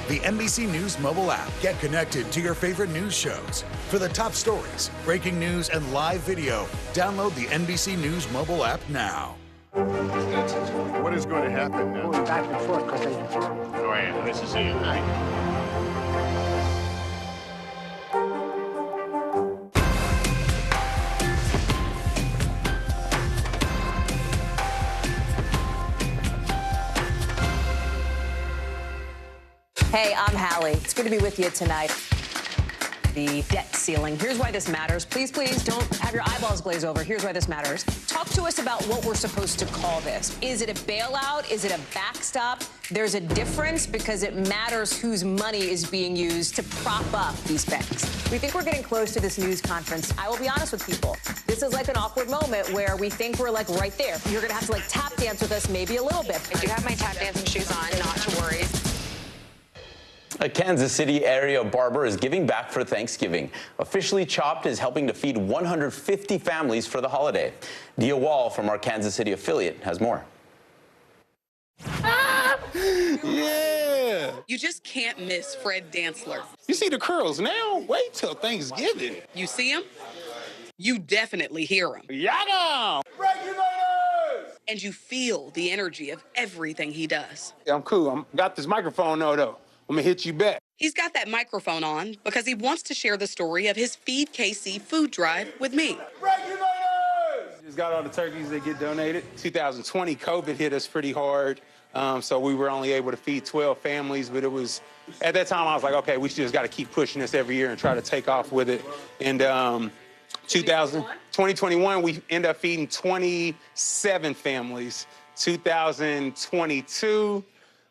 The NBC News mobile app. Get connected to your favorite news shows. For the top stories, breaking news, and live video, download the NBC News mobile app now.
What is going to happen now?
Going back and forth because they...
Go ahead, this is it.
Hey, I'm Hallie. It's good to be with you tonight. The debt ceiling. Here's why this matters. Please, please don't have your eyeballs glaze over. Here's why this matters. Talk to us about what we're supposed to call this. Is it a bailout? Is it a backstop? There's a difference because it matters whose money is being used to prop up these banks. We think we're getting close to this news conference. I will be honest with people. This is like an awkward moment where we think we're like right there. You're going to have to like tap dance with us maybe a little bit.
I do have my tap dancing shoes on, not to worry.
A Kansas City area barber is giving back for Thanksgiving. Officially Chopped is helping to feed 150 families for the holiday. Dia Wall from our Kansas City affiliate has more.
Yeah! You just can't miss Fred Dantzler. You see the curls now? Wait till Thanksgiving. You see him? You definitely hear him. Yaga! Regulators! And you feel the energy of everything he does. Yeah, I'm cool. Got this microphone though. I'm gonna hit you back. He's got that microphone on because he wants to share the story of his Feed KC food drive with me. Regulators! Just got all the turkeys that get donated. 2020, COVID hit us pretty hard. So we were only able to feed 12 families, but it was, at that time I was like, okay, we just got to keep pushing this every year and try to take off with it. And 2021, we ended up feeding 27 families. 2022,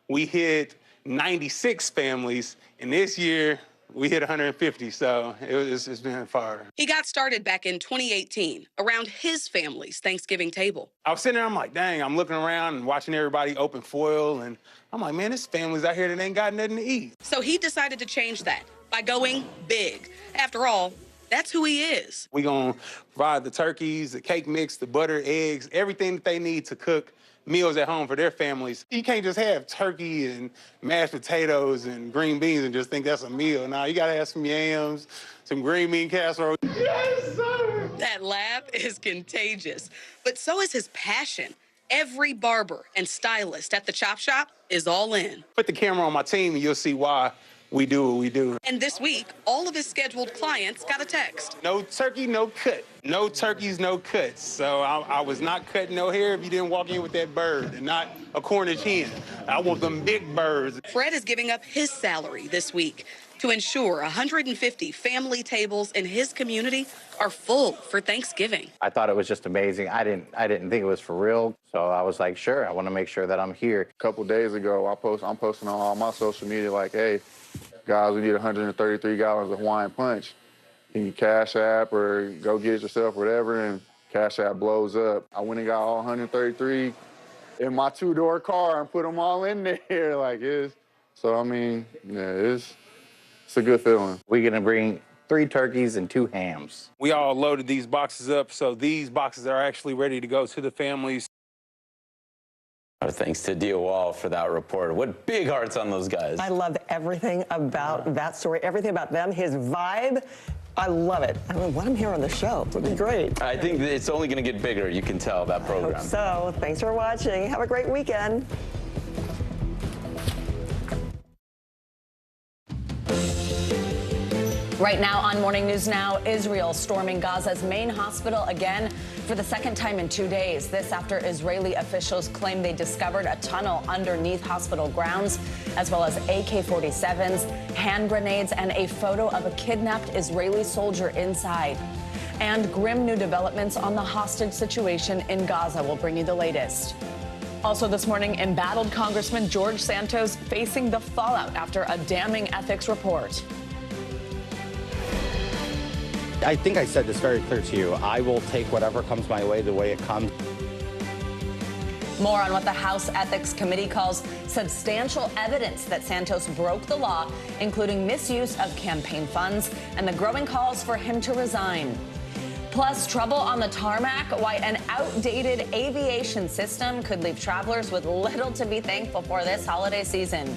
we hit 96 families, and this year we hit 150, so it's been fire. He got started back in 2018 around his family's Thanksgiving table. I was sitting there, I'm like, dang, I'm looking around and watching everybody open foil, and I'm like, man, there's families out here that ain't got nothing to eat. So he decided to change that by going big. After all, that's who he is. We're gonna provide the turkeys, the cake mix, the butter, eggs, everything that they need to cook meals at home for their families. You can't just have turkey and mashed potatoes and green beans and just think that's a meal. Now, you gotta have some yams, some green bean casserole. Yes, sir! That laugh is contagious, but so is his passion. Every barber and stylist at the Chop Shop is all in. Put the camera on my team and you'll see why we do what we do. And this week, all of his scheduled clients got a text. No turkey, no cut. No turkeys, no cuts. So I was not cutting no hair if you didn't walk in with that bird and not a Cornish hen. I want them big birds. Fred is giving up his salary this week to ensure 150 family tables in his community are full for Thanksgiving.
I thought it was just amazing. I didn't think it was for real. So I was like, sure, I want to make sure that I'm here.
A couple days ago, I'm posting on all my social media like, hey, guys, we need 133 gallons of Hawaiian Punch. Can you Cash App or go get it yourself, whatever, and Cash App blows up. I went and got all 133 in my two-door car and put them all in there like it's. So, I mean, yeah, it's a good feeling.
We're going to bring 3 turkeys and 2 hams.
We all loaded these boxes up, so these boxes are actually ready to go to the families.
Thanks to Dia Wall for that report. What big hearts on those guys.
I love everything about that story, everything about them, his vibe. I love it. I want him here on the show. It would be great.
I think that it's only going to get bigger. You can tell that program.
I hope so. Thanks for watching. Have a great weekend.
Right now on Morning News Now, Israel storming Gaza's main hospital again for the second time in 2 days. This after Israeli officials claim they discovered a tunnel underneath hospital grounds, as well as AK-47s, hand grenades, and a photo of a kidnapped Israeli soldier inside. And grim new developments on the hostage situation in Gaza. We'll bring you the latest. Also this morning, embattled Congressman George Santos facing the fallout after a damning ethics report.
I think I said this very clear to you. I will take whatever comes my way the way it comes.
More on what the House Ethics Committee calls substantial evidence that Santos broke the law, including misuse of campaign funds and the growing calls for him to resign. Plus, trouble on the tarmac, why an outdated aviation system could leave travelers with little to be thankful for this holiday season.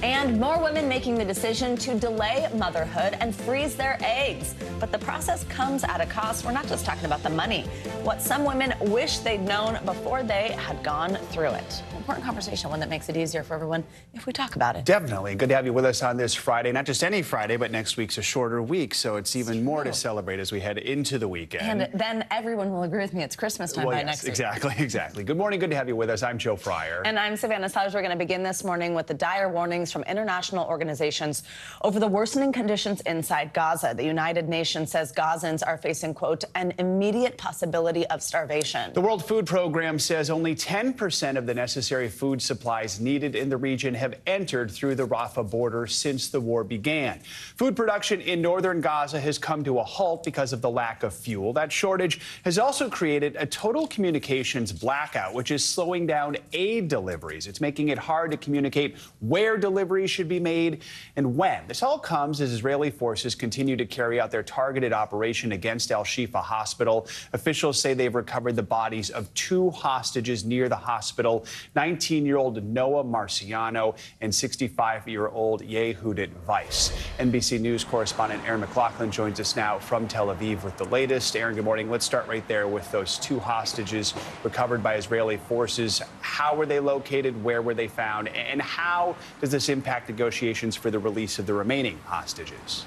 And more women making the decision to delay motherhood and freeze their eggs. But the process comes at a cost. We're not just talking about the money. What some women wish they'd known before they had gone through it. Important conversation, one that makes it easier for everyone if we talk about it.
Definitely. Good to have you with us on this Friday. Not just any Friday, but next week's a shorter week, so it's even more to celebrate as we head into the weekend.
And then everyone will agree with me. It's Christmas time by next week.
Exactly. Good morning. Good to have you with us. I'm Joe Fryer.
And I'm Savannah Saj. We're going to begin this morning with the dire warnings from international organizations over the worsening conditions inside Gaza. The United Nations says Gazans are facing, quote, an immediate possibility of starvation.
The World Food Program says only 10% of the necessary food supplies needed in the region have entered through the Rafah border since the war began. Food production in northern Gaza has come to a halt because of the lack of fuel. That shortage has also created a total communications blackout, which is slowing down aid deliveries. It's making it hard to communicate where deliveries should be made and when. This all comes as Israeli forces continue to carry out their targeted operation against Al-Shifa Hospital. Officials say they've recovered the bodies of 2 hostages near the hospital, 19-year-old Noah Marciano and 65-year-old Yehudit Weiss. NBC News correspondent Aaron McLaughlin joins us now from Tel Aviv with the latest. Aaron, good morning. Let's start right there with those 2 hostages recovered by Israeli forces. How were they located? Where were they found? And how does this impact negotiations for the release of the remaining hostages?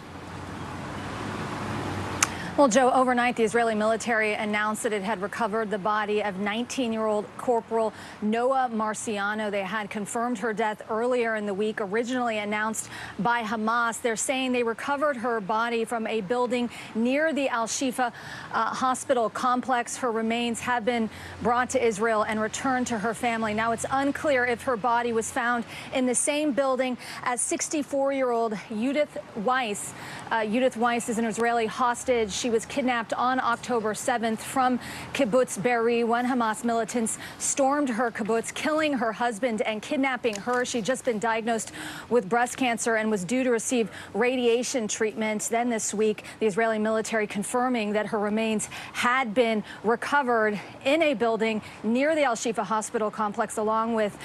Well, Joe, overnight, the Israeli military announced that it had recovered the body of 19-year-old Corporal Noah Marciano. They had confirmed her death earlier in the week, originally announced by Hamas. They're saying they recovered her body from a building near the Al-Shifa hospital complex. Her remains have been brought to Israel and returned to her family. Now, it's unclear if her body was found in the same building as 64-year-old Yehudit Weiss. Yehudit Weiss is an Israeli hostage. She was kidnapped on October 7th from kibbutz Be'eri when Hamas militants stormed her kibbutz, killing her husband and kidnapping her. She'd just been diagnosed with breast cancer and was due to receive radiation treatment. Then this week, the Israeli military confirming that her remains had been recovered in a building near the Al-Shifa hospital complex, along with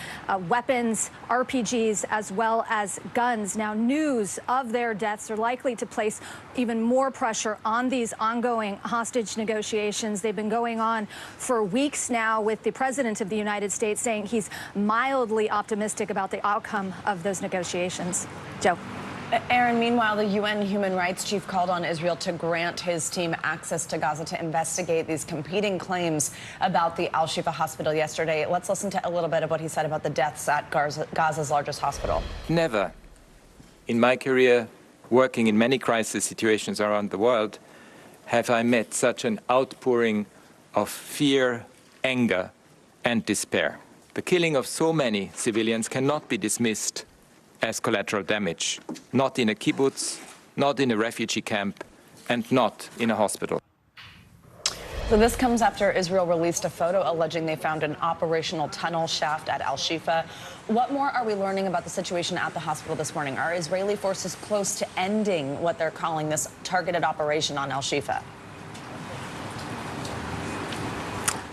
weapons, RPGs, as well as guns. Now, news of their deaths are likely to place even more pressure on these ongoing hostage negotiations. They've been going on for weeks now, with the President of the United States saying he's mildly optimistic about the outcome of those negotiations. Joe.
Aaron, meanwhile, the UN human rights chief called on Israel to grant his team access to Gaza to investigate these competing claims about the Al-Shifa hospital yesterday. Let's listen to a little bit of what he said about the deaths at Gaza's largest hospital.
Never in my career, working in many crisis situations around the world, have I met such an outpouring of fear, anger, and despair. The killing of so many civilians cannot be dismissed as collateral damage, not in a kibbutz, not in a refugee camp, and not in a hospital.
So this comes after Israel released a photo alleging they found an operational tunnel shaft at Al-Shifa. What more are we learning about the situation at the hospital this morning? Are Israeli forces close to ending what they're calling this targeted operation on Al-Shifa?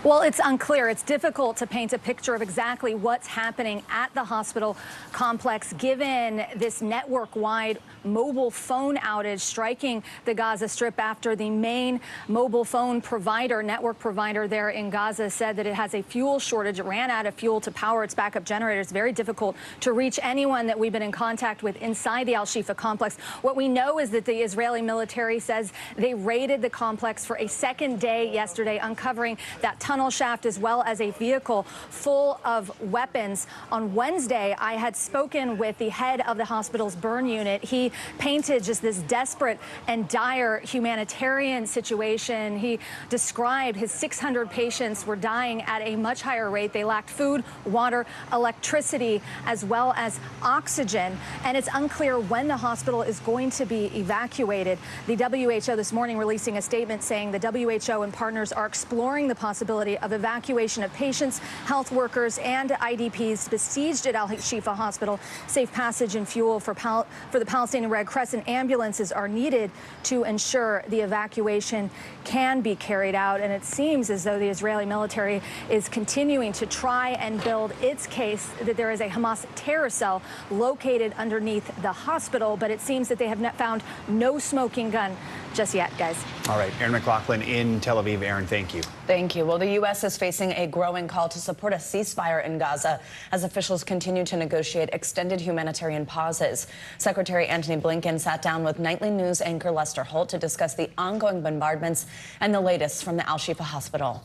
Well, it's unclear. It's difficult to paint a picture of exactly what's happening at the hospital complex, given this network-wide mobile phone outage striking the Gaza Strip after the main mobile phone provider, network provider there in Gaza, said that it has a fuel shortage. It ran out of fuel to power its backup generators. Very difficult to reach anyone that we've been in contact with inside the Al-Shifa complex. What we know is that the Israeli military says they raided the complex for a second day yesterday, uncovering that tunnel shaft as well as a vehicle full of weapons. On Wednesday, I had spoken with the head of the hospital's burn unit. He painted just this desperate and dire humanitarian situation. He described his 600 patients were dying at a much higher rate. They lacked food, water, electricity, as well as oxygen. And it's unclear when the hospital is going to be evacuated. The WHO this morning releasing a statement saying the WHO and partners are exploring the possibility of evacuation of patients, health workers, and IDPs besieged at Al-Shifa Hospital. Safe passage and fuel for the Palestinian Red Crescent ambulances are needed to ensure the evacuation can be carried out. And it seems as though the Israeli military is continuing to try and build its case that there is a Hamas terror cell located underneath the hospital. But it seems that they have found no smoking gun just yet, guys.
All right, Aaron McLaughlin in Tel Aviv. Aaron, thank you.
Thank you. Well, the U.S. is facing a growing call to support a ceasefire in Gaza as officials continue to negotiate extended humanitarian pauses. Secretary Antony Blinken sat down with Nightly News anchor Lester Holt to discuss the ongoing bombardments and the latest from the Al-Shifa hospital.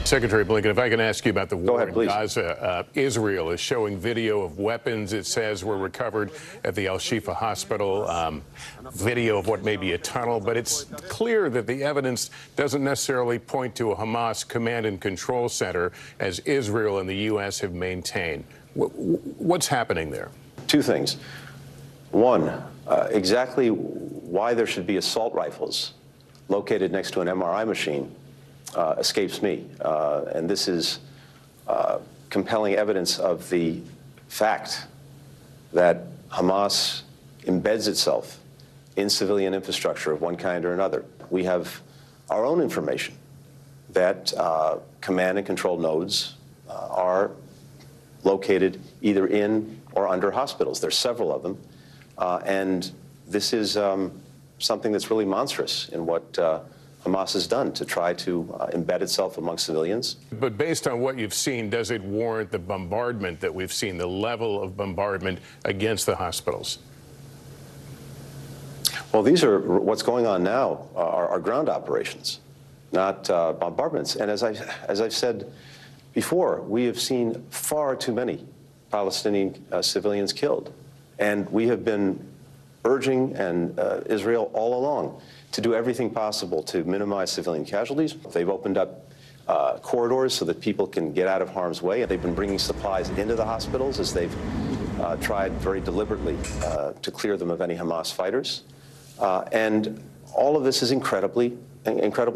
Secretary Blinken, if I can ask you about the war in Gaza. Israel is showing video of weapons it says were recovered at the Al-Shifa hospital, video of what may be a tunnel, but it's clear that the evidence doesn't necessarily point to a Hamas command and control center, as Israel and the U.S. have maintained. What's happening there?
Two things. One, exactly why there should be assault rifles located next to an MRI machine escapes me. And this is compelling evidence of the fact that Hamas embeds itself in civilian infrastructure of one kind or another. We have our own information that command and control nodes are located either in or under hospitals. There's several of them. And this is something that's really monstrous in what Hamas has done to try to embed itself among civilians.
But based on what you've seen, does it warrant the bombardment that we've seen, the level of bombardment against the hospitals?
Well, these are what's going on now are ground operations, not bombardments. And as I've said before, we have seen far too many Palestinian civilians killed. And we have been urging Israel all along to do everything possible to minimize civilian casualties. They've opened up corridors so that people can get out of harm's way. They've been bringing supplies into the hospitals as they've tried very deliberately to clear them of any Hamas fighters. And all of this is incredibly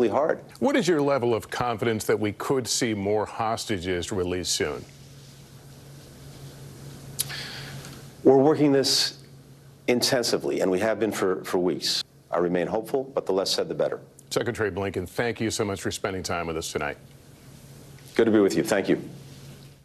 hard.
What is your level of confidence that we could see more hostages released soon?
We're working this intensively, and we have been for weeks. I remain hopeful, but the less said, the better.
Secretary Blinken, thank you so much for spending time with us tonight.
Good to be with you. Thank you.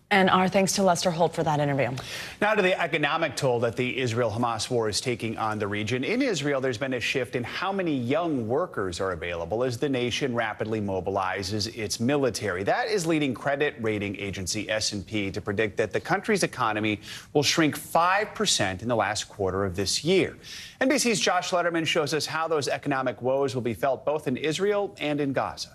And our thanks to Lester Holt for that interview.
Now to the economic toll that the Israel-Hamas war is taking on the region. In Israel, there's been a shift in how many young workers are available as the nation rapidly mobilizes its military. That is leading credit rating agency S&P to predict that the country's economy will shrink 5% in the last quarter of this year. NBC's Josh Letterman shows us how those economic woes will be felt both in Israel and in Gaza.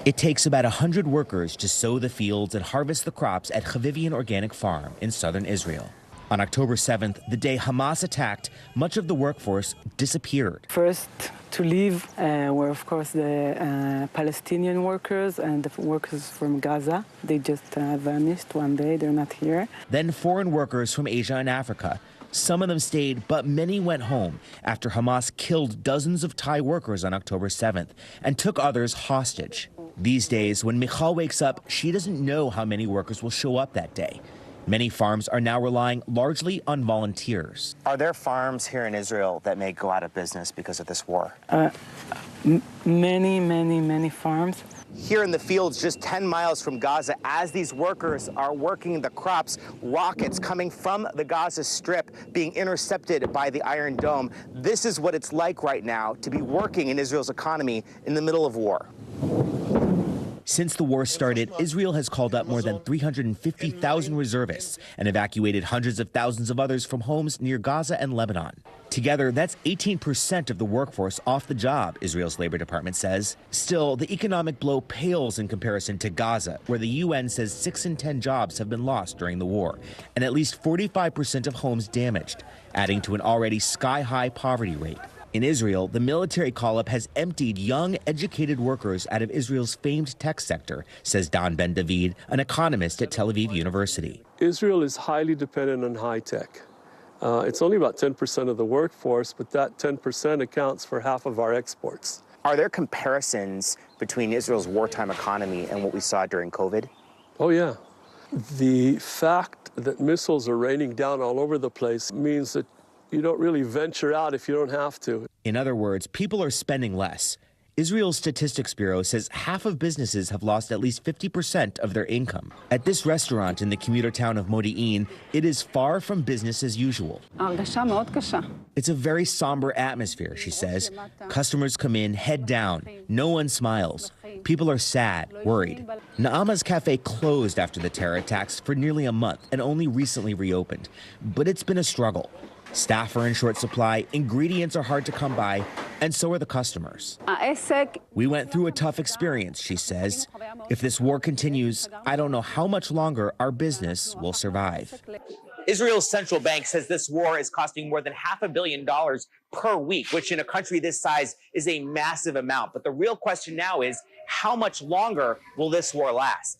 It takes about 100 workers to sow the fields and harvest the crops at Chavivian Organic Farm in southern Israel. On October 7th, the day Hamas attacked, much of the workforce disappeared.
First to leave were, of course, the Palestinian workers and the workers from Gaza. They just vanished one day. They're not here.
Then foreign workers from Asia and Africa. Some of them stayed, but many went home after Hamas killed dozens of Thai workers on October 7th and took others hostage. These days, when Michal wakes up, she doesn't know how many workers will show up that day. Many farms are now relying largely on volunteers.
Are there farms here in Israel that may go out of business because of this war?
Many farms.
Here in the fields just 10 miles from Gaza, as these workers are working the crops, rockets coming from the Gaza Strip being intercepted by the Iron Dome. This is what it's like right now to be working in Israel's economy in the middle of war.
Since the war started, Israel has called up more than 350,000 reservists and evacuated hundreds of thousands of others from homes near Gaza and Lebanon. Together, that's 18% of the workforce off the job, Israel's Labor Department says. Still, the economic blow pales in comparison to Gaza, where the UN says 6 in 10 jobs have been lost during the war, and at least 45% of homes damaged, adding to an already sky-high poverty rate. In Israel, the military call-up has emptied young, educated workers out of Israel's famed tech sector, says Don Ben-David, an economist at Tel Aviv University.
Israel is highly dependent on high tech. It's only about 10% of the workforce, but that 10% accounts for half of our exports.
Are there comparisons between Israel's wartime economy and what we saw during COVID?
Oh, yeah. The fact that missiles are raining down all over the place means that you don't really venture out if you don't have to.
In other words, people are spending less. Israel's Statistics Bureau says half of businesses have lost at least 50% of their income. At this restaurant in the commuter town of Modi'in, it is far from business as usual. It's a very somber atmosphere, she says. Customers come in, head down. No one smiles. People are sad, worried. Naama's cafe closed after the terror attacks for nearly a month and only recently reopened. But it's been a struggle. Staff are in short supply, ingredients are hard to come by, and so are the customers. We went through a tough experience, she says. If this war continues, I don't know how much longer our business will survive.
Israel's central bank says this war is costing more than $500 million per week, which in a country this size is a massive amount. But the real question now is, how much longer will this war last?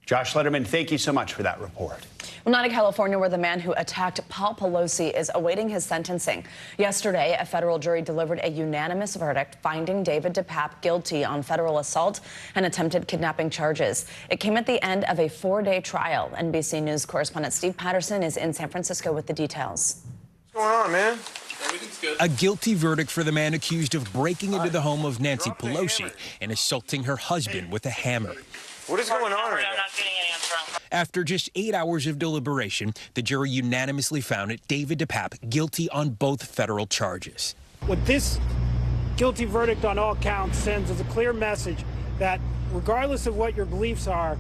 Josh Letterman, thank you so much for that report.
Well, not in California, where the man who attacked Paul Pelosi is awaiting his sentencing. Yesterday, a federal jury delivered a unanimous verdict finding David DePape guilty on federal assault and attempted kidnapping charges. It came at the end of a 4-day trial. NBC News correspondent Steve Patterson is in San Francisco with the details.
What's going on, man?
A guilty verdict for the man accused of breaking into the home of Nancy Pelosi and assaulting her husband with a hammer.
What is going on right now?
After just 8 hours of deliberation, the jury unanimously found David DePape guilty on both federal charges.
What this guilty verdict on all counts sends is a clear message that regardless of what your beliefs are,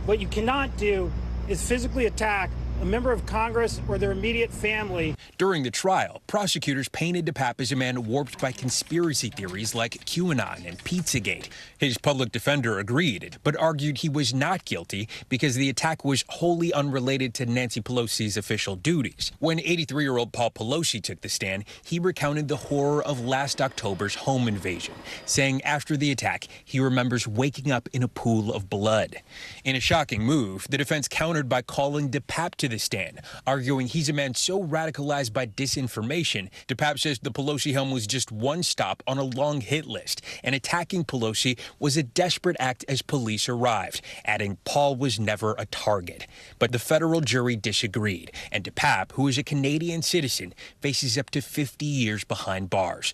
what you cannot do is physically attack a member of Congress or their immediate family.
During the trial, prosecutors painted DePape as a man warped by conspiracy theories like QAnon and Pizzagate. His public defender agreed, but argued he was not guilty because the attack was wholly unrelated to Nancy Pelosi's official duties. When 83-year-old Paul Pelosi took the stand, he recounted the horror of last October's home invasion, saying after the attack, he remembers waking up in a pool of blood. In a shocking move, the defense countered by calling DePape to the stand, arguing he's a man so radicalized by disinformation. DePape says the Pelosi home was just one stop on a long hit list, and attacking Pelosi was a desperate act as police arrived, adding Paul was never a target. But the federal jury disagreed, and DePape, who is a Canadian citizen, faces up to 50 years behind bars.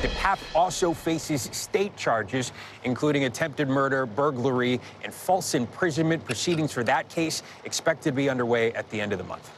DePape also faces state charges, including attempted murder, burglary, and false imprisonment. Proceedings for that case expected to be underway at the end of the month.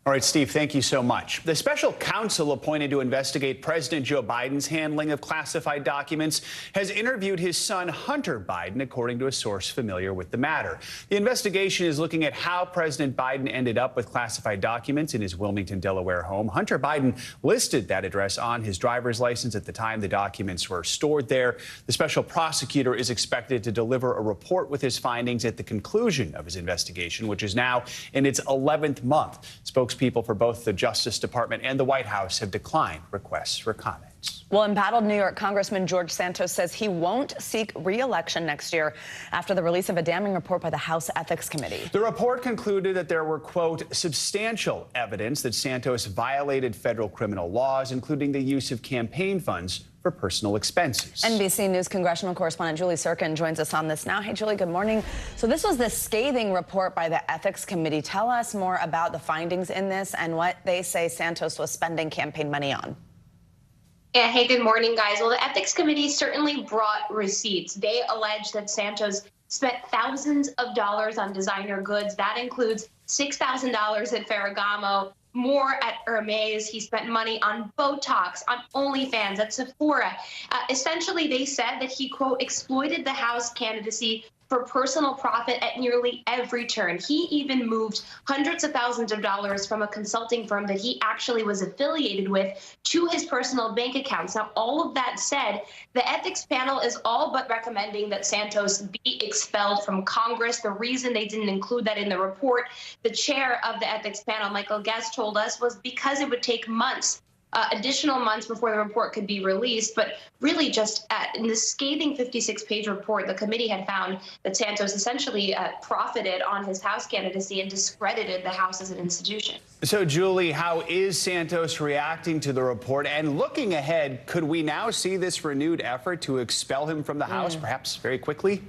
All right, Steve, thank you so much. The special counsel appointed to investigate President Joe Biden's handling of classified documents has interviewed his son, Hunter Biden, according to a source familiar with the matter. The investigation is looking at how President Biden ended up with classified documents in his Wilmington, Delaware home. Hunter Biden listed that address on his driver's license at the time the documents were stored there. The special prosecutor is expected to deliver a report with his findings at the conclusion of his investigation, which is now in its 11th month. Spokespeople for both the Justice Department and the White House have declined requests for comments.
Well, embattled New York Congressman George Santos says he won't seek re-election next year after the release of a damning report by the House Ethics Committee.
The report concluded that there were, quote, substantial evidence that Santos violated federal criminal laws, including the use of campaign funds for personal expenses.
NBC News congressional correspondent Julie Sirkin joins us on this now. Hey, Julie, good morning. So this was the scathing report by the Ethics Committee. Tell us more about the findings in this and what they say Santos was spending campaign money on.
Yeah, hey, good morning, guys. Well, the Ethics Committee certainly brought receipts. They allege that Santos spent thousands of dollars on designer goods. That includes $6,000 at Ferragamo, more at Hermes. He spent money on Botox, on OnlyFans, at Sephora. Essentially, they said that he, quote, exploited the House candidacy for personal profit at nearly every turn. He even moved hundreds of thousands of dollars from a consulting firm that he actually was affiliated with to his personal bank accounts. Now, all of that said, the ethics panel is all but recommending that Santos be expelled from Congress. The reason they didn't include that in the report, the chair of the ethics panel, Michael Guest, told us was because it would take months, additional months before the report could be released. But really just in the scathing 56-page report, the committee had found that Santos essentially profited on his House candidacy and discredited the House as an institution.
So, Julie, how is Santos reacting to the report? And looking ahead, could we now see this renewed effort to expel him from the House, perhaps very quickly?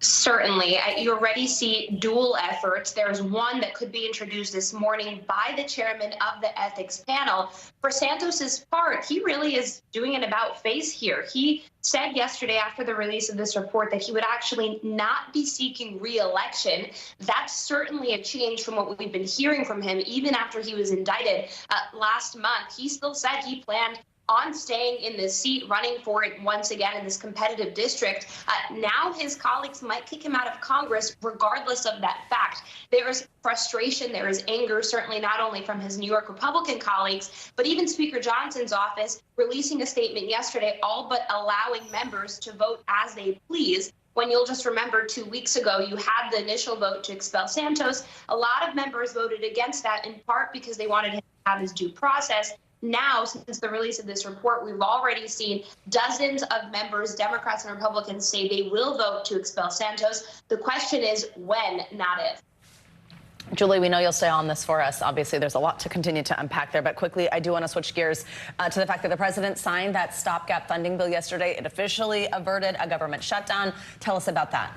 Certainly. You already see dual efforts. There's one that could be introduced this morning by the chairman of the ethics panel. For Santos's part, he really is doing an about-face here. He said yesterday after the release of this report that he would actually not be seeking re-election. That's certainly a change from what we've been hearing from him even after he was indicted last month. He still said he planned on staying in this seat, running for it once again in this competitive district. Now his colleagues might kick him out of Congress regardless of that fact. There is frustration, there is anger, certainly not only from his New York Republican colleagues, but even Speaker Johnson's office releasing a statement yesterday, all but allowing members to vote as they please. When you'll just remember 2 weeks ago, you had the initial vote to expel Santos. A lot of members voted against that, in part because they wanted him to have his due process. Now, since the release of this report, we've already seen dozens of members, Democrats and Republicans, say they will vote to expel Santos. The question is when, not if.
Julie, we know you'll stay on this for us. Obviously, there's a lot to continue to unpack there. But quickly, I do want to switch gears to the fact that the president signed that stopgap funding bill yesterday. It officially averted a government shutdown. Tell us about that.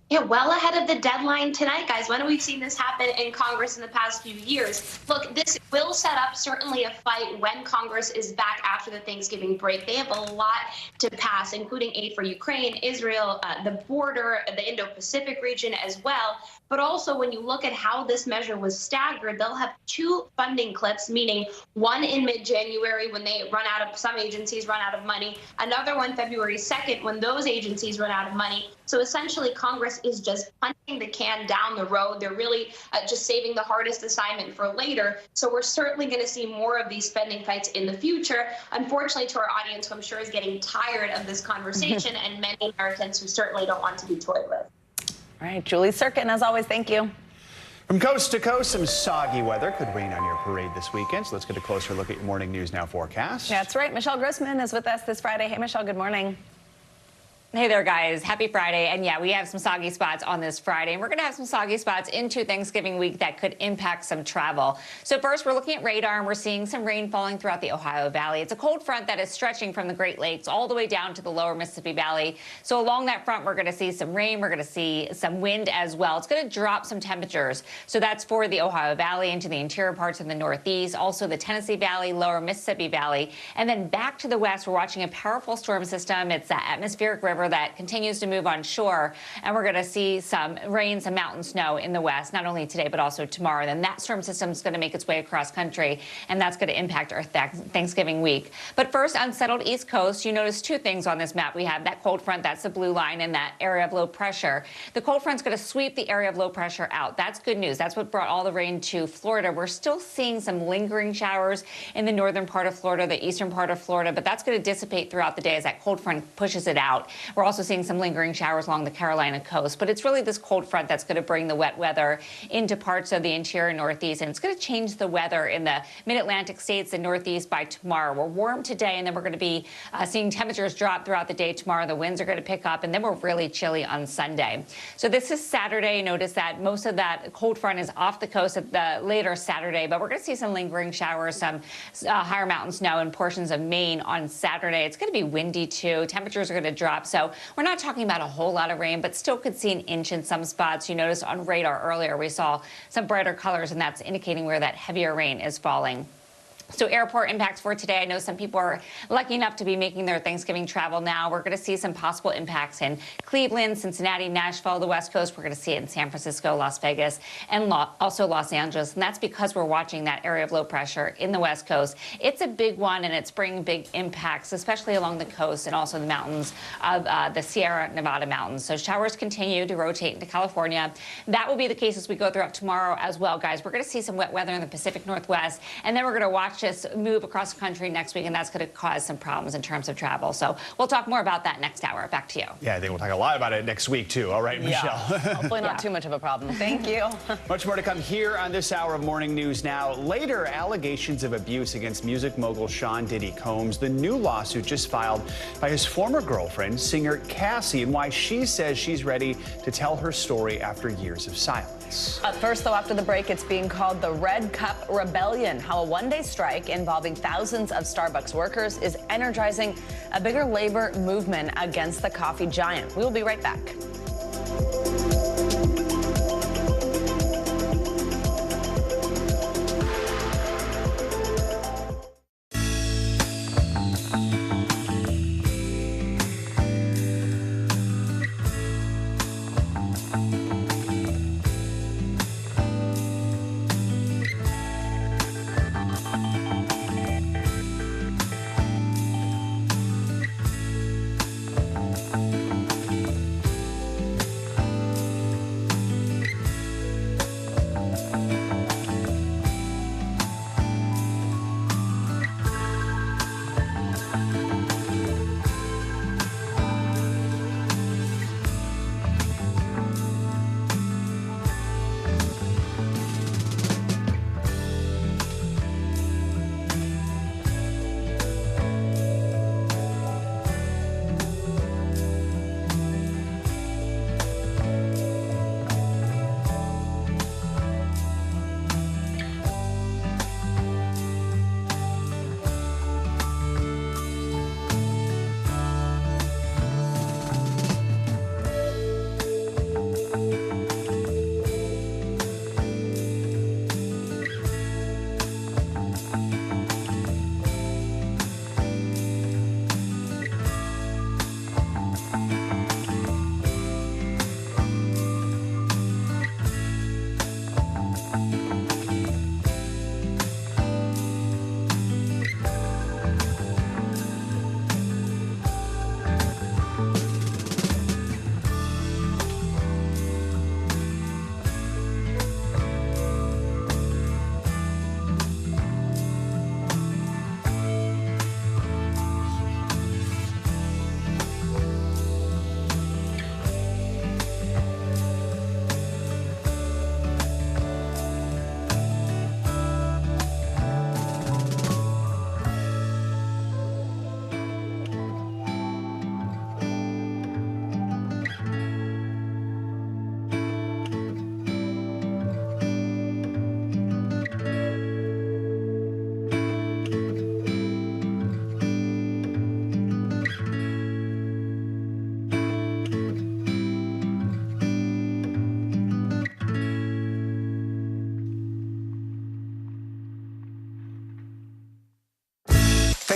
Yeah, well ahead of the deadline tonight, guys. When have we seen this happen in Congress in the past few years? Look, this will set up certainly a fight when Congress is back after the Thanksgiving break. They have a lot to pass, including aid for Ukraine, Israel, the border, the Indo-Pacific region as well. But also, when you look at how this measure was staggered, they'll have two funding clips, meaning one in mid-January when they run out of, some agencies run out of money, another one February 2nd when those agencies run out of money. So essentially, Congress is just punching the can down the road. They're really just saving the hardest assignment for later. So we're certainly going to see more of these spending fights in the future. Unfortunately, to our audience, who I'm sure is getting tired of this conversation, and many Americans who certainly don't want to be toyed with.
All right, Julie Sirkin, as always, thank you.
From coast to coast, some soggy weather could rain on your parade this weekend. So let's get a closer look at your morning news now forecast.
That's right. Michelle Grossman is with us this Friday. Hey, Michelle, good morning.
Hey there, guys. Happy Friday. And yeah, we have some soggy spots on this Friday, and we're going to have some soggy spots into Thanksgiving week that could impact some travel. So first, we're looking at radar, and we're seeing some rain falling throughout the Ohio Valley. It's a cold front that is stretching from the Great Lakes all the way down to the lower Mississippi Valley. So along that front, we're going to see some rain. We're going to see some wind as well. It's going to drop some temperatures. So that's for the Ohio Valley into the interior parts of the Northeast, also the Tennessee Valley, lower Mississippi Valley. And then back to the west, we're watching a powerful storm system. It's that atmospheric river that continues to move on shore, and we're going to see some rain, some mountain snow in the west, not only today but also tomorrow. Then that storm system is going to make its way across country, and that's going to impact our Thanksgiving week. But first, unsettled East Coast, you notice two things on this map. We have that cold front, that's the blue line, and that area of low pressure. The cold front's going to sweep the area of low pressure out. That's good news. That's what brought all the rain to Florida. We're still seeing some lingering showers in the northern part of Florida, the eastern part of Florida, but that's going to dissipate throughout the day as that cold front pushes it out. We're also seeing some lingering showers along the Carolina coast, but it's really this cold front that's going to bring the wet weather into parts of the interior Northeast, and it's going to change the weather in the mid-Atlantic states and Northeast by tomorrow. We're warm today, and then we're going to be seeing temperatures drop throughout the day tomorrow. The winds are going to pick up, and then we're really chilly on Sunday. So this is Saturday. Notice that most of that cold front is off the coast at the later Saturday, but we're going to see some lingering showers, some higher mountain snow in portions of Maine on Saturday. It's going to be windy too. Temperatures are going to drop, so we're not talking about a whole lot of rain, but still could see an inch in some spots. You noticed on radar earlier we saw some brighter colors, and that's indicating where that heavier rain is falling. So airport impacts for today. I know some people are lucky enough to be making their Thanksgiving travel now. We're going to see some possible impacts in Cleveland, Cincinnati, Nashville, the West Coast. We're going to see it in San Francisco, Las Vegas, and also Los Angeles. And that's because we're watching that area of low pressure in the West Coast. It's a big one, and it's bringing big impacts, especially along the coast and also the mountains of the Sierra Nevada mountains. So showers continue to rotate into California. That will be the case as we go throughout tomorrow as well, guys. We're going to see some wet weather in the Pacific Northwest, and then we're going to watch this move across the country next week, and that's going to cause some problems in terms of travel. So we'll talk more about that next hour. Back to you.
Yeah, I think we'll talk a lot about it next week, too. All right, Michelle.
Hopefully not too much of a problem. Thank you.
Much more to come here on this hour of Morning News Now. Later, allegations of abuse against music mogul Sean Diddy Combs, the new lawsuit just filed by his former girlfriend, singer Cassie, and why she says she's ready to tell her story after years of silence.
First, though, after the break, it's being called the Red Cup Rebellion, how a one-day strike involving thousands of Starbucks workers is energizing a bigger labor movement against the coffee giant. We will be right back.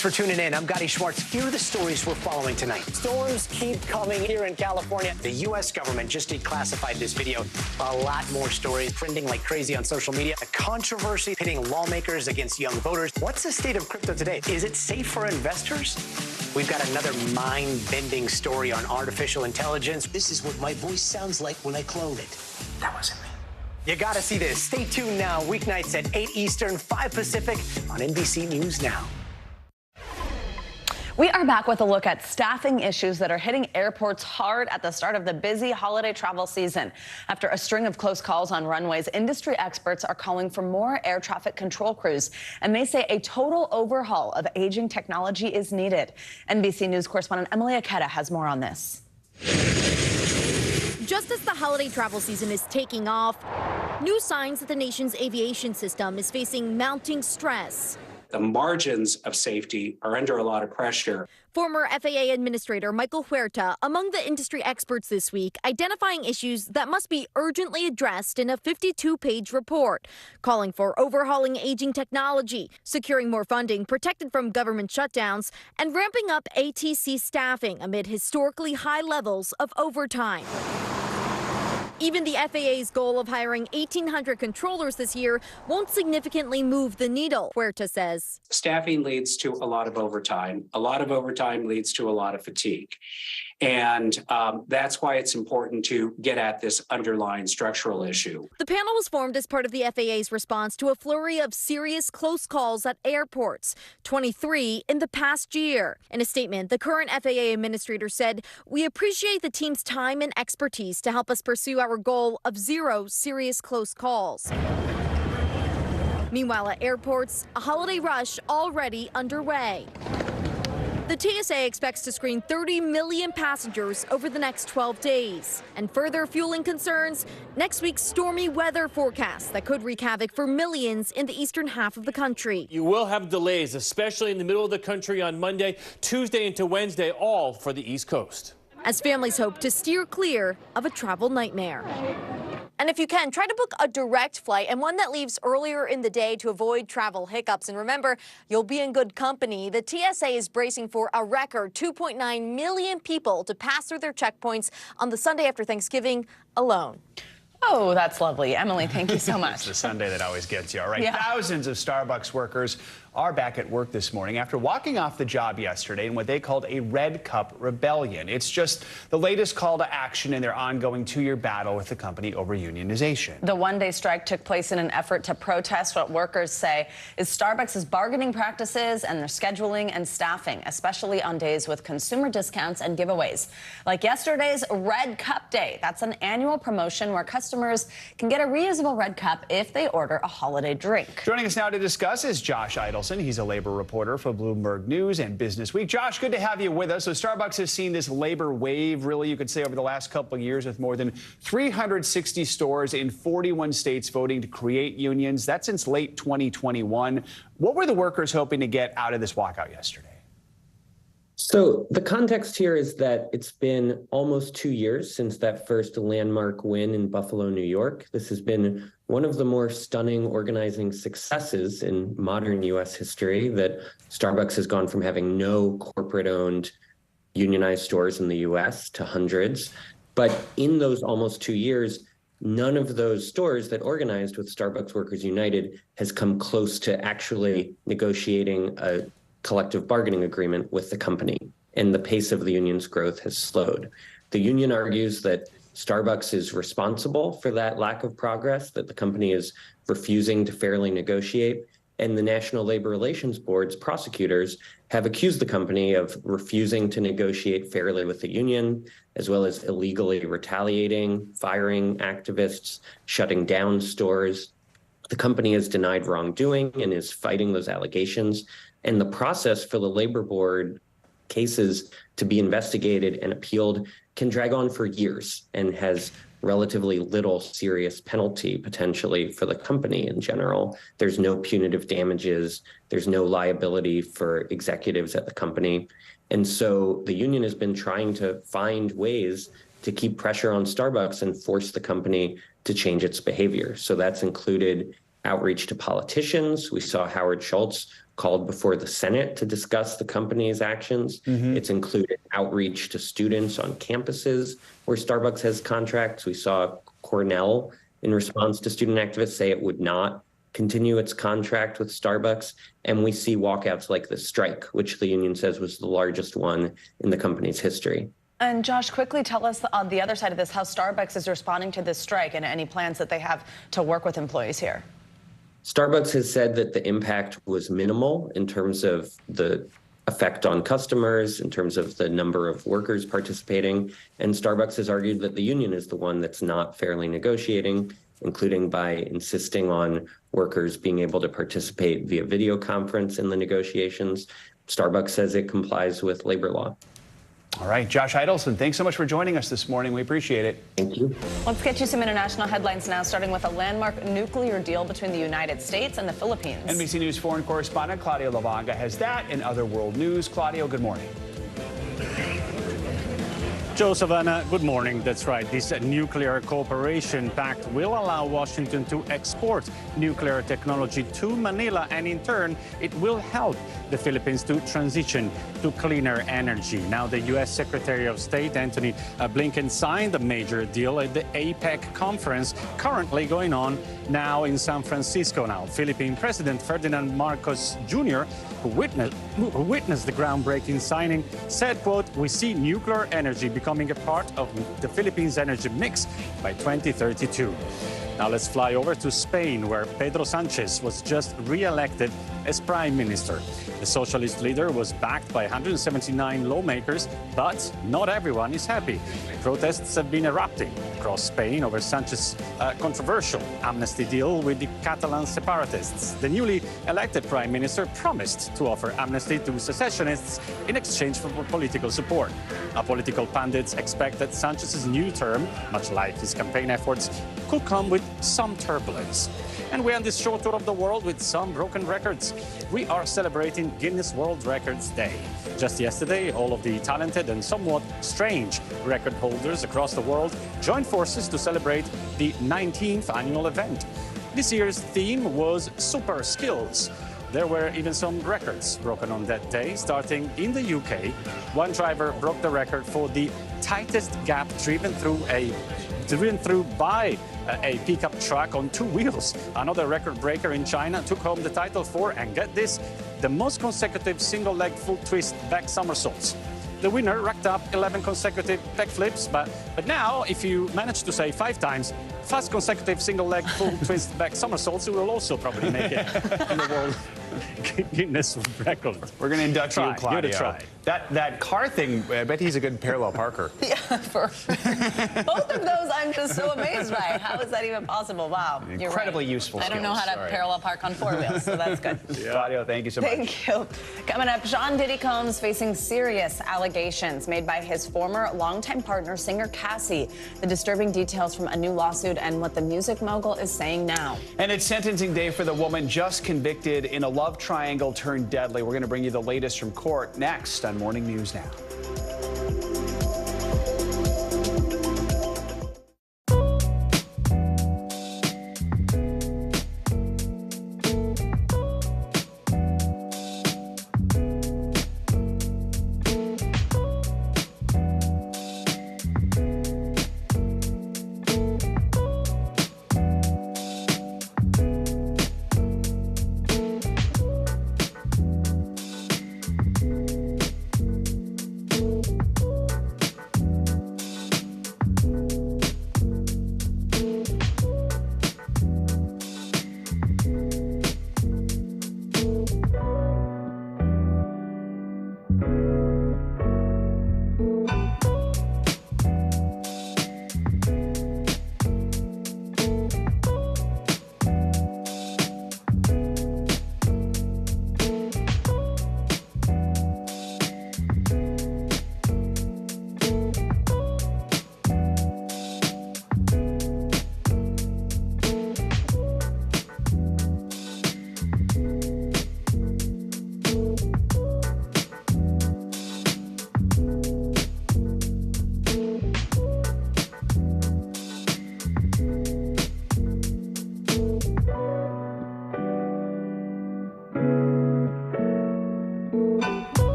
Thanks for tuning in. I'm Gotti Schwartz. Here are the stories we're following tonight. Storms keep coming here in California. The U.S. government just declassified this video. A lot more stories trending like crazy on social media. A controversy pitting lawmakers against young voters. What's the state of crypto today? Is it safe for investors? We've got another mind-bending story on artificial intelligence. This is what my voice sounds like when I clone it. That wasn't me. You gotta see this. Stay tuned now, weeknights at 8 Eastern, 5 Pacific on NBC News Now.
We are back with a look at staffing issues that are hitting airports hard at the start of the busy holiday travel season. After a string of close calls on runways, industry experts are calling for more air traffic control crews, and they say a total overhaul of aging technology is needed. NBC News correspondent Emily Aketa has more on this.
Just as the holiday travel season is taking off, new signs that the nation's aviation system is facing mounting stress.
The margins of safety are under a lot of pressure.
Former FAA Administrator Michael Huerta among the industry experts this week, identifying issues that must be urgently addressed in a 52-page report, calling for overhauling aging technology, securing more funding protected from government shutdowns, and ramping up ATC staffing amid historically high levels of overtime. Even the FAA's goal of hiring 1,800 controllers this year won't significantly move the needle, Huerta says.
Staffing leads to a lot of overtime. A lot of overtime leads to a lot of fatigue. And that's why it's important to get at this underlying structural issue.
The panel was formed as part of the FAA's response to a flurry of serious close calls at airports, 23 in the past year. In a statement, the current FAA administrator said, "We appreciate the team's time and expertise to help us pursue our goal of 0 serious close calls." Meanwhile, at airports, a holiday rush already underway. The TSA expects to screen 30 million passengers over the next 12 days. And further fueling concerns, next week's stormy weather forecast that could wreak havoc for millions in the eastern half of the country.
You will have delays, especially in the middle of the country on Monday, Tuesday into Wednesday, all for the East Coast.
As families hope to steer clear of a travel nightmare. And if you can, try to book a direct flight and one that leaves earlier in the day to avoid travel hiccups. And remember, you'll be in good company. The TSA is bracing for a record 2.9 million people to pass through their checkpoints on the Sunday after Thanksgiving alone.
Oh, that's lovely. Emily, thank you so much.
It's the Sunday that always gets you. All right,
Yeah.
Thousands of Starbucks workers are back at work this morning after walking off the job yesterday in what they called a red cup rebellion. It's just the latest call to action in their ongoing 2-year battle with the company over unionization.
The one-day strike took place in an effort to protest what workers say is Starbucks' bargaining practices and their scheduling and staffing, especially on days with consumer discounts and giveaways. Like yesterday's Red Cup Day. That's an annual promotion where customers can get a reusable red cup if they order a holiday drink.
Joining us now to discuss is Josh Idelson. He's a labor reporter for Bloomberg News and Business Week. Josh, good to have you with us. So Starbucks has seen this labor wave, really, you could say, over the last couple of years with more than 360 stores in 41 states voting to create unions. That's since late 2021. What were the workers hoping to get out of this walkout yesterday?
So the context here is that it's been almost 2 years since that first landmark win in Buffalo, New York. This has been one of the more stunning organizing successes in modern U.S. history, that Starbucks has gone from having no corporate-owned unionized stores in the U.S. to hundreds. But in those almost 2 years, none of those stores that organized with Starbucks Workers United has come close to actually negotiating a collective bargaining agreement with the company, and the pace of the union's growth has slowed. The union argues that Starbucks is responsible for that lack of progress, that the company is refusing to fairly negotiate, and the National Labor Relations Board's prosecutors have accused the company of refusing to negotiate fairly with the union, as well as illegally retaliating, firing activists, shutting down stores. The company has denied wrongdoing and is fighting those allegations. And the process for the labor board cases to be investigated and appealed can drag on for years and has relatively little serious penalty potentially for the company in general. There's no punitive damages. There's no liability for executives at the company. And so the union has been trying to find ways to keep pressure on Starbucks and force the company to change its behavior. So that's included outreach to politicians. We saw Howard Schultz called before the Senate to discuss the company's actions. It's included outreach to students on campuses where Starbucks has contracts. We saw Cornell, in response to student activists, say it would not continue its contract with Starbucks. And we see walkouts like the strike, which the union says was the largest one in the company's history.
And Josh, quickly tell us on the other side of this, how Starbucks is responding to this strike and any plans that they have to work with employees here.
Starbucks has said that the impact was minimal in terms of the effect on customers, in terms of the number of workers participating. And Starbucks has argued that the union is the one that's not fairly negotiating, including by insisting on workers being able to participate via video conference in the negotiations. Starbucks says it complies with labor law.
All right, Josh Idelson, thanks so much for joining us this morning. We appreciate it.
Thank you.
Let's get you some international headlines now, starting with a landmark nuclear deal between the United States and the Philippines.
NBC News foreign correspondent Claudio Lavanga has that and other world news. Claudio, good morning.
Joe, Savannah, good morning. That's right. This nuclear cooperation pact will allow Washington to export nuclear technology to Manila, and in turn, it will help the Philippines to transition to cleaner energy. Now, the U.S. Secretary of State Antony Blinken signed a major deal at the APEC conference currently going on now in San Francisco. Now, Philippine President Ferdinand Marcos Jr., who witnessed the groundbreaking signing, said, quote, "We see nuclear energy becoming a part of the Philippines' energy mix by 2032. Now let's fly over to Spain, where Pedro Sánchez was just re-elected as prime minister. The socialist leader was backed by 179 lawmakers, but not everyone is happy. Protests have been erupting across Spain over Sánchez's controversial amnesty deal with the Catalan separatists. The newly elected prime minister promised to offer amnesty to secessionists in exchange for political support. Now, political pundits expect that Sánchez's new term, much like his campaign efforts, could come with some turbulence. And we end this short tour of the world with some broken records. We are celebrating Guinness World Records Day. Just yesterday, all of the talented and somewhat strange record holders across the world joined forces to celebrate the 19th annual event. This year's theme was super skills. There were even some records broken on that day, starting in the UK. One driver broke the record for the tightest gap driven through by a pickup truck on two wheels. Another record breaker in China took home the title for, and get this, the most consecutive single leg full twist back somersaults. The winner racked up 11 consecutive backflips, but now if you manage to say 5 times fast consecutive single leg full twist back somersaults, you will also probably make it in the world Guinness record.
We're going to induct you, Claudio.
Give it a try.
That car thing, I bet he's a good parallel parker.
Yeah, for both of those, I'm just so amazed by. How is that even possible? Wow,
Incredibly useful
I don't know how to parallel park on 4 wheels, so that's good.
Claudio, thank you so much.
Thank you. Coming up, Sean Diddy Combs facing serious allegations made by his former longtime partner, singer Cassie. The disturbing details from a new lawsuit and what the music mogul is saying now.
And it's sentencing day for the woman just convicted in a love triangle turned deadly. We're going to bring you the latest from court next on Morning News Now.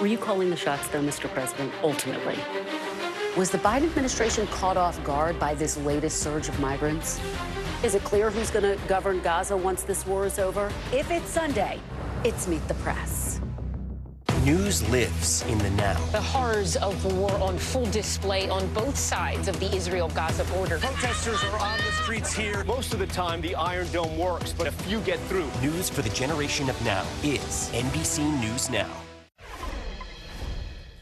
Were you calling the shots, though, Mr. President, ultimately? Was the Biden administration caught off guard by this latest surge of migrants? Is it clear who's going to govern Gaza once this war is over? If it's Sunday, it's Meet the Press.
News lives in the now.
The horrors of the war on full display on both sides of the Israel-Gaza border.
Protesters are on the streets here. Most of the time, the Iron Dome works, but a few get through. News for the generation of now is NBC News Now.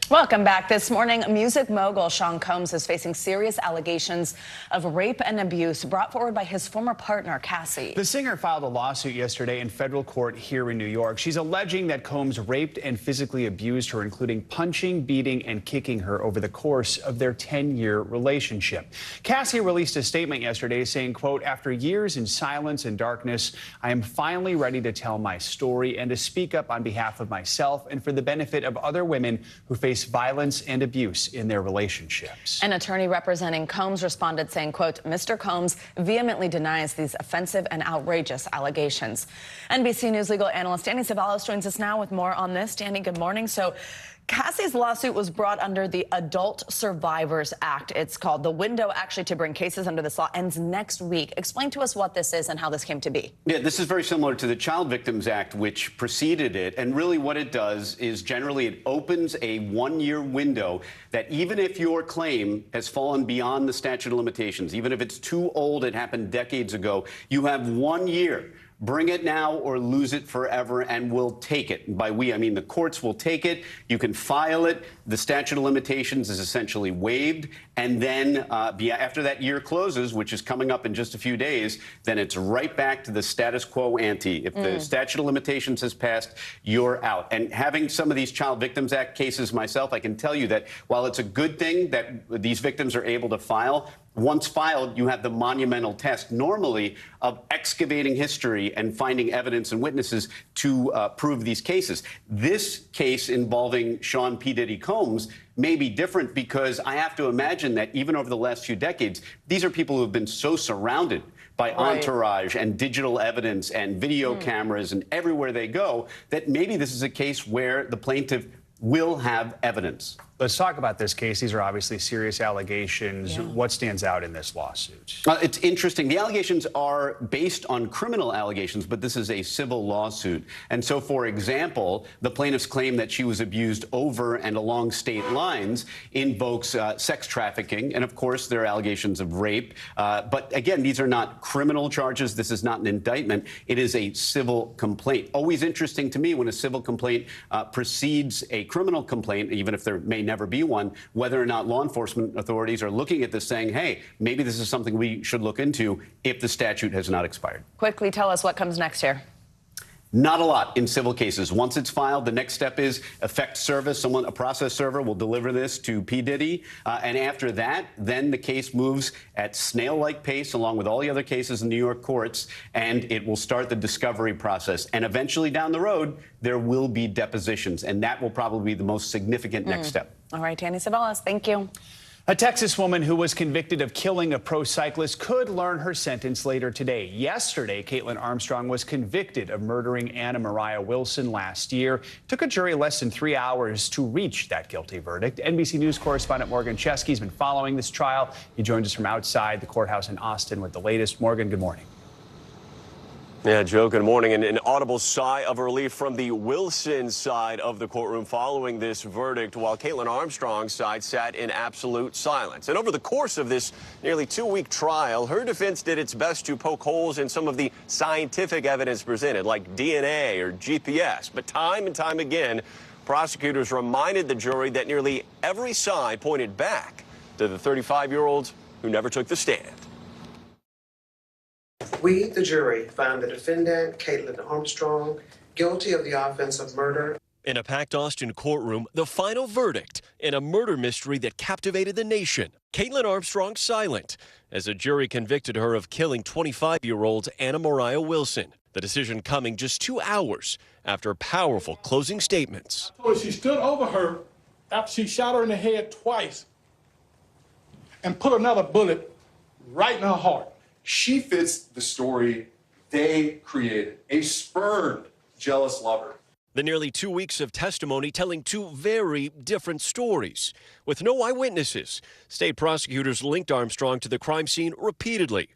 Welcome back. This morning, music mogul Sean Combs is facing serious allegations of rape and abuse brought forward by his former partner, Cassie.
The singer filed a lawsuit yesterday in federal court here in New York. She's alleging that Combs raped and physically abused her, including punching, beating, and kicking her over the course of their 10-year relationship. Cassie released a statement yesterday saying, quote, "After years in silence and darkness, I am finally ready to tell my story and to speak up on behalf of myself and for the benefit of other women who face violence and abuse in their relationships."
An attorney representing Combs responded saying, quote, "Mr. Combs vehemently denies these offensive and outrageous allegations." NBC News legal analyst Danny Ceballos joins us now with more on this. Danny, good morning. So Cassie's lawsuit was brought under the Adult Survivors Act. It's called. The window actually to bring cases under this law ends next week. Explain to us what this is and how this came to be.
Yeah, this is very similar to the Child Victims Act, which preceded it. And really what it does is generally it opens a one-year window that even if your claim has fallen beyond the statute of limitations, even if it's too old, it happened decades ago, you have 1 year. Bring it now or lose it forever, and we'll take it. And by we, I mean the courts will take it. You can file it. The statute of limitations is essentially waived. And then after that year closes, which is coming up in just a few days, then it's right back to the status quo ante. If the statute of limitations has passed, you're out. And having some of these Child Victims Act cases myself, I can tell you that while it's a good thing that these victims are able to file, once filed, you have the monumental test normally of excavating history and finding evidence and witnesses to prove these cases. This case involving Sean P. Diddy Combs may be different because I have to imagine that even over the last few decades, these are people who have been so surrounded by entourage and digital evidence and video cameras and everywhere they go that maybe this is a case where the plaintiff will have evidence.
Let's talk about this case. These are obviously serious allegations. Yeah. What stands out in this lawsuit?
It's interesting. The allegations are based on criminal allegations, but this is a civil lawsuit. And so, for example, the plaintiff's claim that she was abused over and along state lines invokes sex trafficking. And, of course, there are allegations of rape. But, again, these are not criminal charges. This is not an indictment. It is a civil complaint. Always interesting to me when a civil complaint precedes a criminal complaint, even if there may never be one, whether or not law enforcement authorities are looking at this saying, hey, maybe this is something we should look into if the statute has not expired.
Quickly tell us what comes next here.
Not a lot in civil cases. Once it's filed, the next step is effect service. A process server will deliver this to P. Diddy. And after that, then the case moves at snail-like pace along with all the other cases in New York courts, and it will start the discovery process. And eventually down the road, there will be depositions, and that will probably be the most significant next step.
All right, Danny Ceballos, thank you.
A Texas woman who was convicted of killing a pro cyclist could learn her sentence later today. Yesterday, Caitlin Armstrong was convicted of murdering Anna Mariah Wilson last year. It took a jury less than 3 hours to reach that guilty verdict. NBC News correspondent Morgan Chesky has been following this trial. He joins us from outside the courthouse in Austin with the latest. Morgan, good morning.
Yeah, Joe, good morning. And an audible sigh of relief from the Wilson side of the courtroom following this verdict, while Caitlin Armstrong's side sat in absolute silence. And over the course of this nearly 2-week trial, her defense did its best to poke holes in some of the scientific evidence presented, like DNA or GPS. But time and time again, prosecutors reminded the jury that nearly every side pointed back to the 35-year-old who never took the stand.
We, the jury, found the defendant, Caitlin Armstrong, guilty of the offense of murder.
In a packed Austin courtroom, the final verdict in a murder mystery that captivated the nation. Caitlin Armstrong silent as a jury convicted her of killing 25-year-old Anna Mariah Wilson. The decision coming just 2 hours after powerful closing statements.
She stood over her after she shot her in the head twice and put another bullet right in her heart.
She fits the story they created, a spurned, jealous lover.
The nearly 2 weeks of testimony telling two very different stories. With no eyewitnesses, state prosecutors linked Armstrong to the crime scene repeatedly.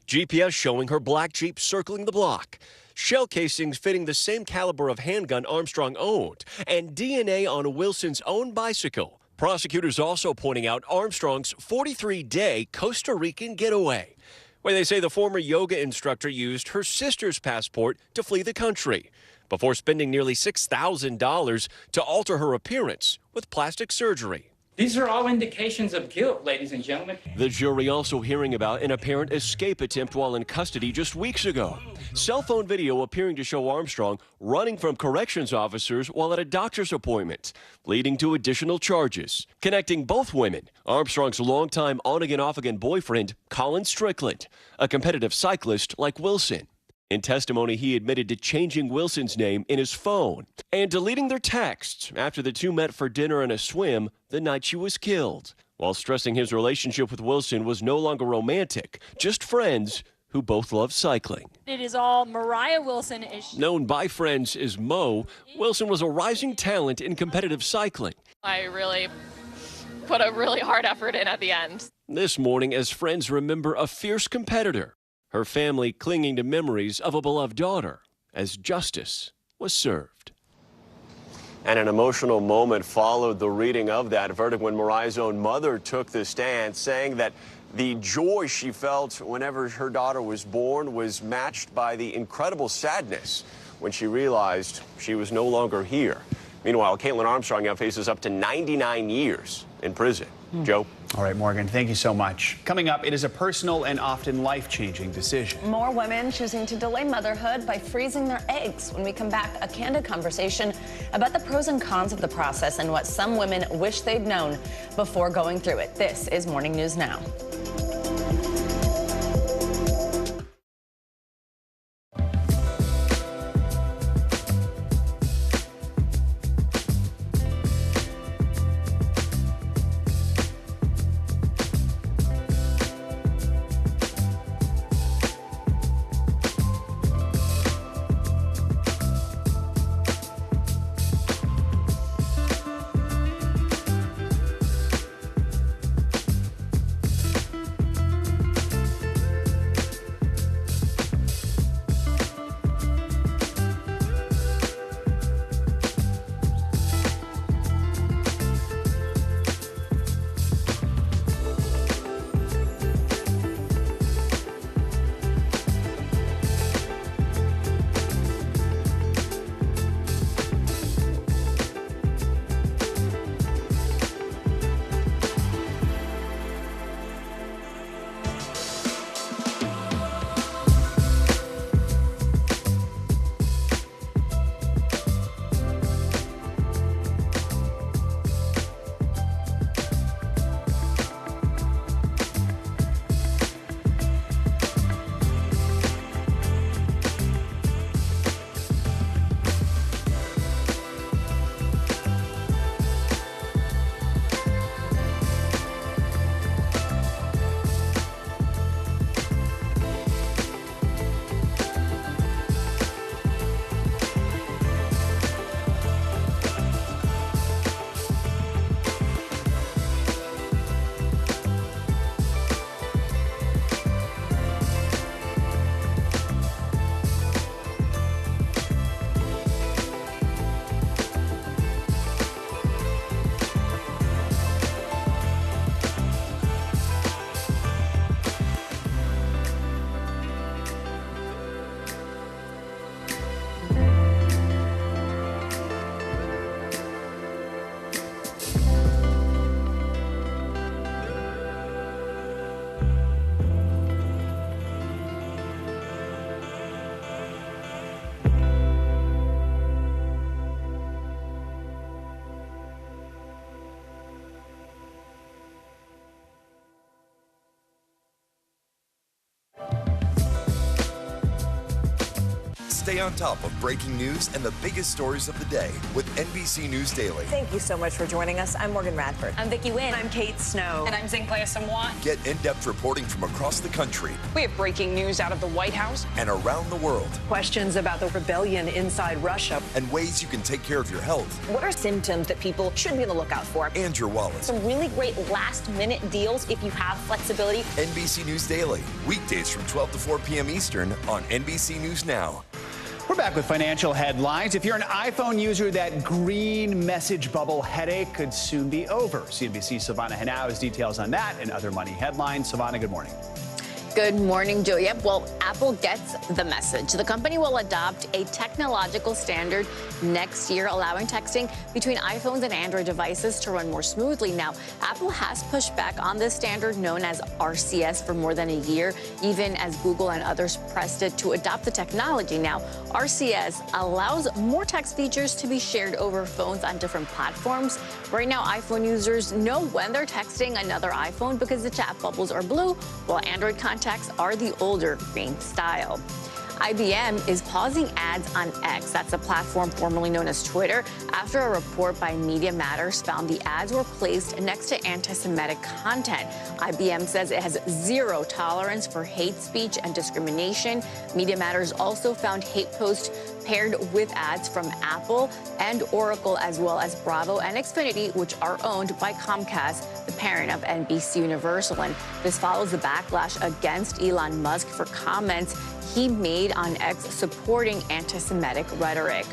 GPS showing her black Jeep circling the block. Shell casings fitting the same caliber of handgun Armstrong owned. And DNA on Wilson's own bicycle. Prosecutors also pointing out Armstrong's 43-day Costa Rican getaway, where they say the former yoga instructor used her sister's passport to flee the country before spending nearly $6,000 to alter her appearance with plastic surgery.
These are all indications of guilt, ladies and gentlemen.
The jury also hearing about an apparent escape attempt while in custody just weeks ago. Cell phone video appearing to show Armstrong running from corrections officers while at a doctor's appointment, leading to additional charges. Connecting both women, Armstrong's longtime on-again, off-again boyfriend, Colin Strickland, a competitive cyclist like Wilson. In testimony, he admitted to changing Wilson's name in his phone and deleting their texts after the two met for dinner and a swim the night she was killed, while stressing his relationship with Wilson was no longer romantic, just friends who both love cycling.
It is all Mariah Wilson-ish.
Known by friends as Mo, Wilson was a rising talent in competitive cycling.
I really put a really hard effort in at the end.
This morning, as friends remember a fierce competitor, her family clinging to memories of a beloved daughter as justice was served. And an emotional moment followed the reading of that verdict when Mariah's own mother took the stand, saying that the joy she felt whenever her daughter was born was matched by the incredible sadness when she realized she was no longer here. Meanwhile, Caitlin Armstrong now faces up to 99 years in prison. Joe?
All right, Morgan, thank you so much. Coming up, it is a personal and often life-changing decision.
More women choosing to delay motherhood by freezing their eggs. When we come back, a candid conversation about the pros and cons of the process and what some women wish they'd known before going through it. This is Morning News Now.
Stay on top of breaking news and the biggest stories of the day with NBC News Daily.
Thank you so much for joining us. I'm Morgan Radford.
I'm Vicki Wynn.
I'm Kate Snow.
And I'm Sinclair Samwat.
Get in-depth reporting from across the country.
We have breaking news out of the White House
and around the world.
Questions about the rebellion inside Russia.
And ways you can take care of your health.
What are symptoms that people should be on the lookout for?
Andrew Wallace.
Some really great last-minute deals if you have flexibility.
NBC News Daily. Weekdays from 12 to 4 p.m. Eastern on NBC News Now.
We're back with financial headlines. If you're an iPhone user, that green message bubble headache could soon be over. CNBC's Savannah Henao has details on that and other money headlines. Savannah, good morning.
Good morning, Joe. Yep, well, Apple gets the message. The company will adopt a technological standard next year, allowing texting between iPhones and Android devices to run more smoothly. Now, Apple has pushed back on this standard known as RCS for more than a year, even as Google and others pressed it to adopt the technology. Now, RCS allows more text features to be shared over phones on different platforms. Right now, iPhone users know when they're texting another iPhone because the chat bubbles are blue, while Android contacts are the older green style. IBM is pausing ads on X, that's a platform formerly known as Twitter, after a report by Media Matters found the ads were placed next to anti-Semitic content. IBM says it has zero tolerance for hate speech and discrimination. Media Matters also found hate posts paired with ads from Apple and Oracle, as well as Bravo and Xfinity, which are owned by Comcast, the parent of NBC Universal. And this follows the backlash against Elon Musk for comments he made on X supporting anti-Semitic rhetoric.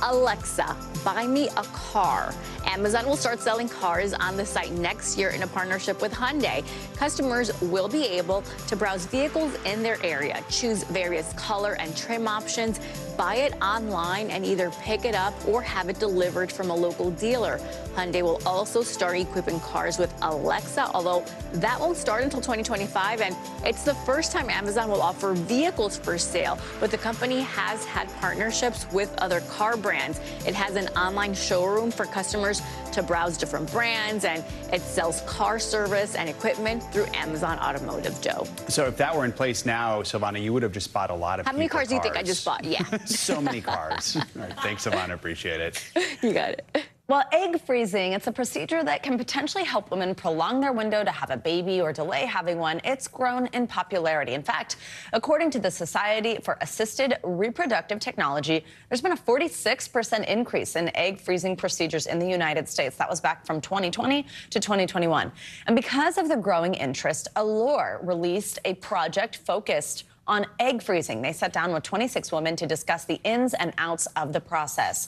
Alexa, buy me a car. Amazon will start selling cars on the site next year in a partnership with Hyundai. Customers will be able to browse vehicles in their area, choose various color and trim options, buy it online, and either pick it up or have it delivered from a local dealer. Hyundai will also start equipping cars with Alexa, although that won't start until 2025, and it's the first time Amazon will offer vehicles for sale, but the company has had partnerships with other car brands. It has an online showroom for customers to browse different brands, and it sells car service and equipment through Amazon Automotive, Joe.
So if that were in place now, Savannah, you would have just bought a lot of
How many cars do you think I just bought? Yeah.
So many cars. All right, thanks, Savannah. Appreciate it.
You got it.
Well, egg freezing, it's a procedure that can potentially help women prolong their window to have a baby or delay having one. It's grown in popularity. In fact, according to the Society for Assisted Reproductive Technology, there's been a 46% increase in egg freezing procedures in the United States. That was back from 2020 to 2021. And because of the growing interest, Allure released a project focused on egg freezing. They sat down with 26 women to discuss the ins and outs of the process.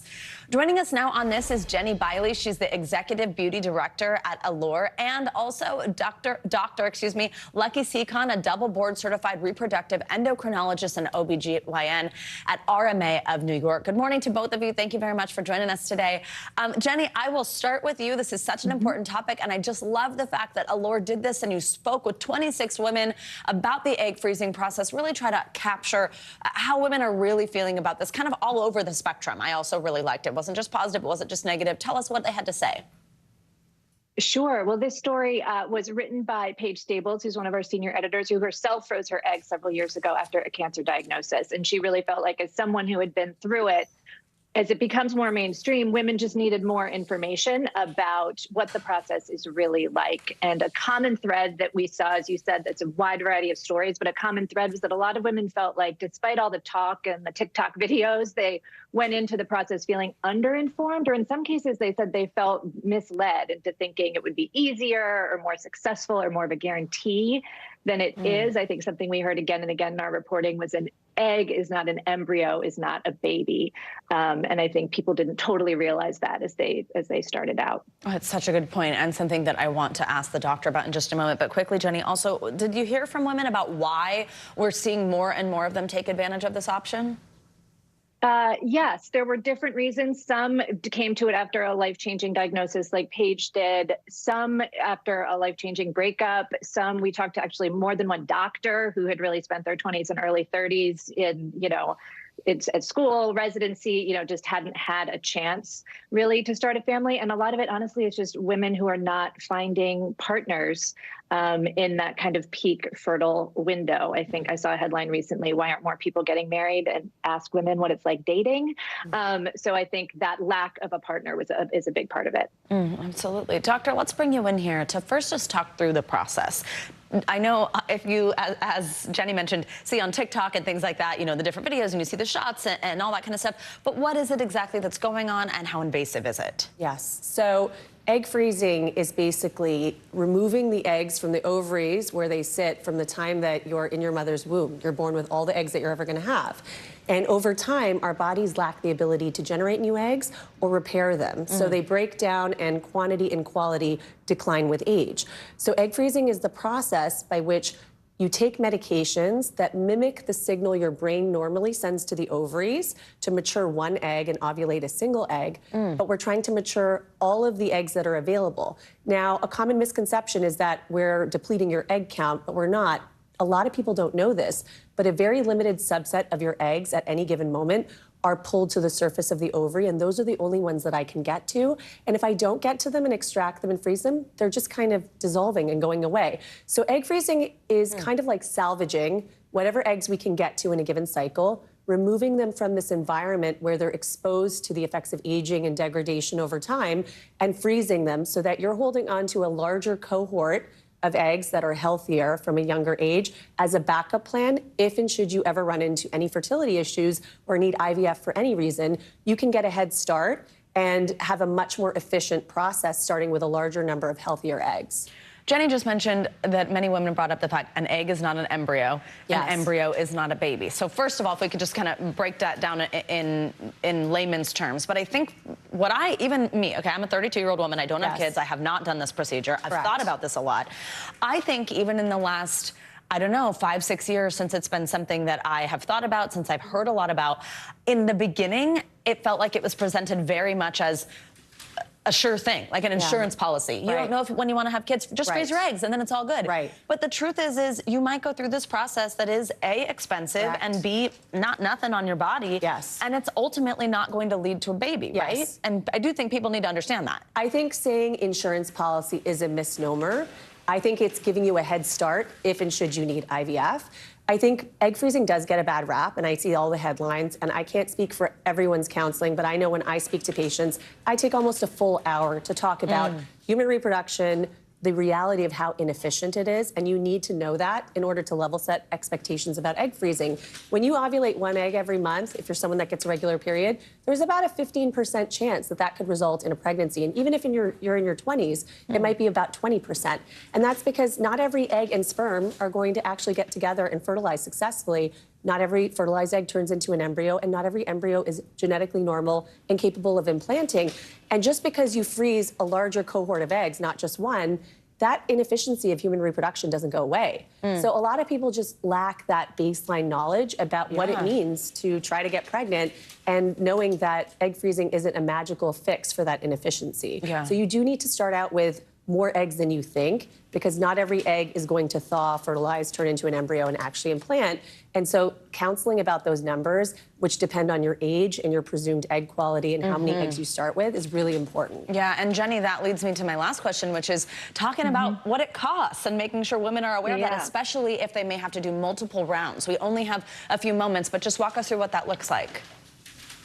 Joining us now on this is Jenny Biley. She's the executive beauty director at Allure, and also Dr. Lucky Seacon, a double board certified reproductive endocrinologist and OBGYN at RMA of New York. Good morning to both of you. Thank you very much for joining us today. Jenny, I will start with you. This is such an important topic, and I just love the fact that Allure did this and you spoke with 26 women about the egg freezing process, really try to capture how women are really feeling about this, kind of all over the spectrum. I also really liked it. It wasn't just positive, it wasn't just negative. Tell us what they had to say.
Sure. Well, this story was written by Paige Stables, who's one of our senior editors, who herself froze her egg several years ago after a cancer diagnosis. And she really felt like, as someone who had been through it, as it becomes more mainstream, women just needed more information about what the process is really like. And a common thread that we saw, as you said, that's a wide variety of stories, but a common thread was that a lot of women felt like, despite all the talk and the TikTok videos, they went into the process feeling underinformed, or in some cases, they said they felt misled into thinking it would be easier or more successful or more of a guarantee than it is. I think something we heard again and again in our reporting was an egg is not an embryo, is not a baby. And I think people didn't totally realize that as they started out.
Oh, it's such a good point, and something that I want to ask the doctor about in just a moment. But quickly, Jenny, also, did you hear from women about why we're seeing more and more of them take advantage of this option?
Yes, there were different reasons. Some came to it after a life-changing diagnosis like Paige did, some after a life-changing breakup, some we talked to actually more than one doctor who had really spent their 20s and early 30s in, it's at school, residency, just hadn't had a chance really to start a family. And a lot of it, honestly, is just women who are not finding partners in that kind of peak fertile window. I think I saw a headline recently, why aren't more people getting married, and ask women what it's like dating. So I think that lack of a partner is a big part of it.
Absolutely. Doctor, let's bring you in here to first just talk through the process. I know if you, as Jenny mentioned, see on TikTok and things like that, the different videos and you see the shots and all that kind of stuff. But what is it exactly that's going on and how invasive is it?
Yes. So egg freezing is basically removing the eggs from the ovaries where they sit from the time that you're in your mother's womb. You're born with all the eggs that you're ever going to have. And over time, our bodies lack the ability to generate new eggs or repair them. So they break down and quantity and quality decline with age. So egg freezing is the process by which you take medications that mimic the signal your brain normally sends to the ovaries to mature one egg and ovulate a single egg, but we're trying to mature all of the eggs that are available. Now, a common misconception is that we're depleting your egg count, but we're not. A lot of people don't know this, but a very limited subset of your eggs at any given moment are pulled to the surface of the ovary, and those are the only ones that I can get to. And if I don't get to them and extract them and freeze them, they're just kind of dissolving and going away. So egg freezing is kind of like salvaging whatever eggs we can get to in a given cycle, removing them from this environment where they're exposed to the effects of aging and degradation over time, and freezing them so that you're holding on to a larger cohort of eggs that are healthier from a younger age as a backup plan. If and should you ever run into any fertility issues or need IVF for any reason, you can get a head start and have a much more efficient process starting with a larger number of healthier eggs.
Jenny just mentioned that many women brought up the fact an egg is not an embryo,
Yes.
an embryo is not a baby. So first of all, if we could just kind of break that down in layman's terms. But I think even me, okay, I'm a 32-year-old woman, I don't have kids, I have not done this procedure, I've thought about this a lot. I think even in the last, I don't know, 5-6 years since it's been something that I have thought about, since I've heard a lot about, in the beginning, it felt like it was presented very much as a sure thing, like an insurance policy. You don't know when you want to have kids, just freeze your eggs and then it's all good. But the truth is you might go through this process that is A, expensive, and B, not nothing on your body. And it's ultimately not going to lead to a baby, right? And I do think people need to understand that.
I think saying insurance policy is a misnomer. I think it's giving you a head start if and should you need IVF. I think egg freezing does get a bad rap, and I see all the headlines, and I can't speak for everyone's counseling, but I know when I speak to patients, I take almost a full hour to talk about human reproduction, the reality of how inefficient it is, and you need to know that in order to level set expectations about egg freezing. When you ovulate one egg every month, if you're someone that gets a regular period, there's about a 15% chance that that could result in a pregnancy. And even if you're in your 20s, it might be about 20%. And that's because not every egg and sperm are going to actually get together and fertilize successfully. Not every fertilized egg turns into an embryo, and not every embryo is genetically normal and capable of implanting. And just because you freeze a larger cohort of eggs, not just one, that inefficiency of human reproduction doesn't go away. So a lot of people just lack that baseline knowledge about what it means to try to get pregnant, and knowing that egg freezing isn't a magical fix for that inefficiency. So you do need to start out with more eggs than you think, because not every egg is going to thaw, fertilize, turn into an embryo, and actually implant. And so counseling about those numbers, which depend on your age and your presumed egg quality and how many eggs you start with, is really important.
Yeah, and Jenny, that leads me to my last question, which is talking about what it costs and making sure women are aware of that, especially if they may have to do multiple rounds. We only have a few moments, but just walk us through what that looks like.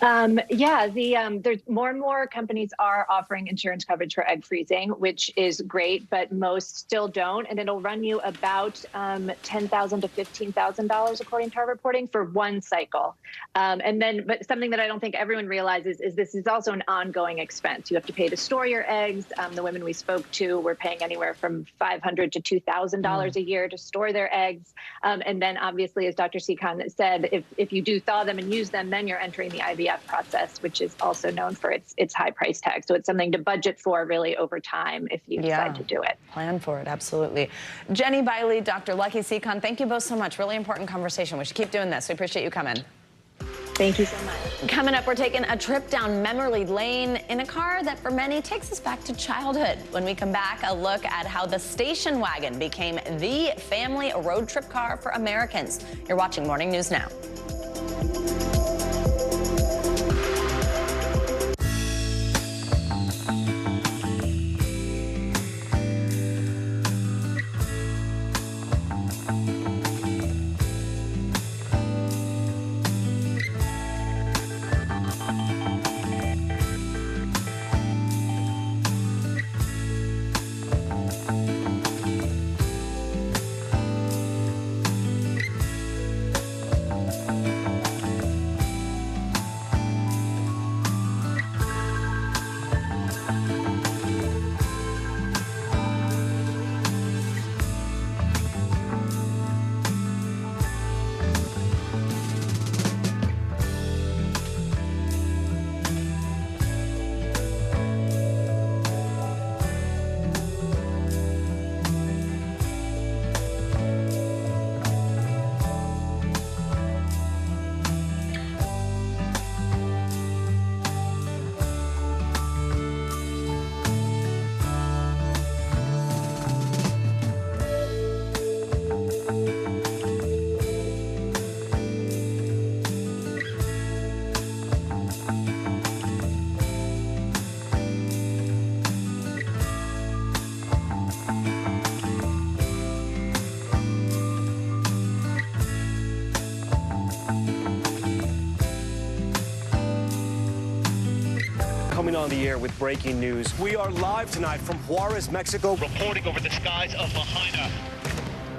There's more and more companies are offering insurance coverage for egg freezing, which is great, but most still don't. And it'll run you about $10,000 to $15,000, according to our reporting, for one cycle. But something that I don't think everyone realizes is this is also an ongoing expense. You have to pay to store your eggs. The women we spoke to were paying anywhere from $500 to $2,000 a year to store their eggs. And then obviously, as Dr. Sekhon said, if you do thaw them and use them, then you're entering the IVF process, which is also known for its high price tag. So it's something to budget for really over time if you decide to do it.
Plan for it, absolutely. Jenny Biley, Dr. Lucky Sekhon, thank you both so much. Really important conversation. We should keep doing this. We appreciate you coming.
Thank you so much.
Coming up, we're taking a trip down memory lane in a car that for many takes us back to childhood. When we come back, a look at how the station wagon became the family road trip car for Americans. You're watching Morning News Now.
coming on the air with breaking news. We are live tonight from Juarez, Mexico, reporting over the skies of Lahaina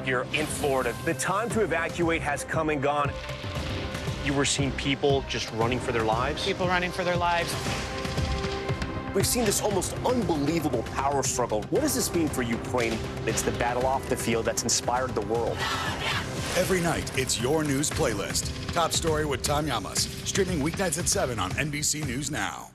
here in Florida. The time to evacuate has come and gone. You were seeing people just running for their lives?
People running for their lives.
We've seen this almost unbelievable power struggle. What does this mean for Ukraine? It's the battle off the field that's inspired the world.
Every night, it's your news playlist. Top Story with Tom Llamas, streaming weeknights at 7 on NBC News Now.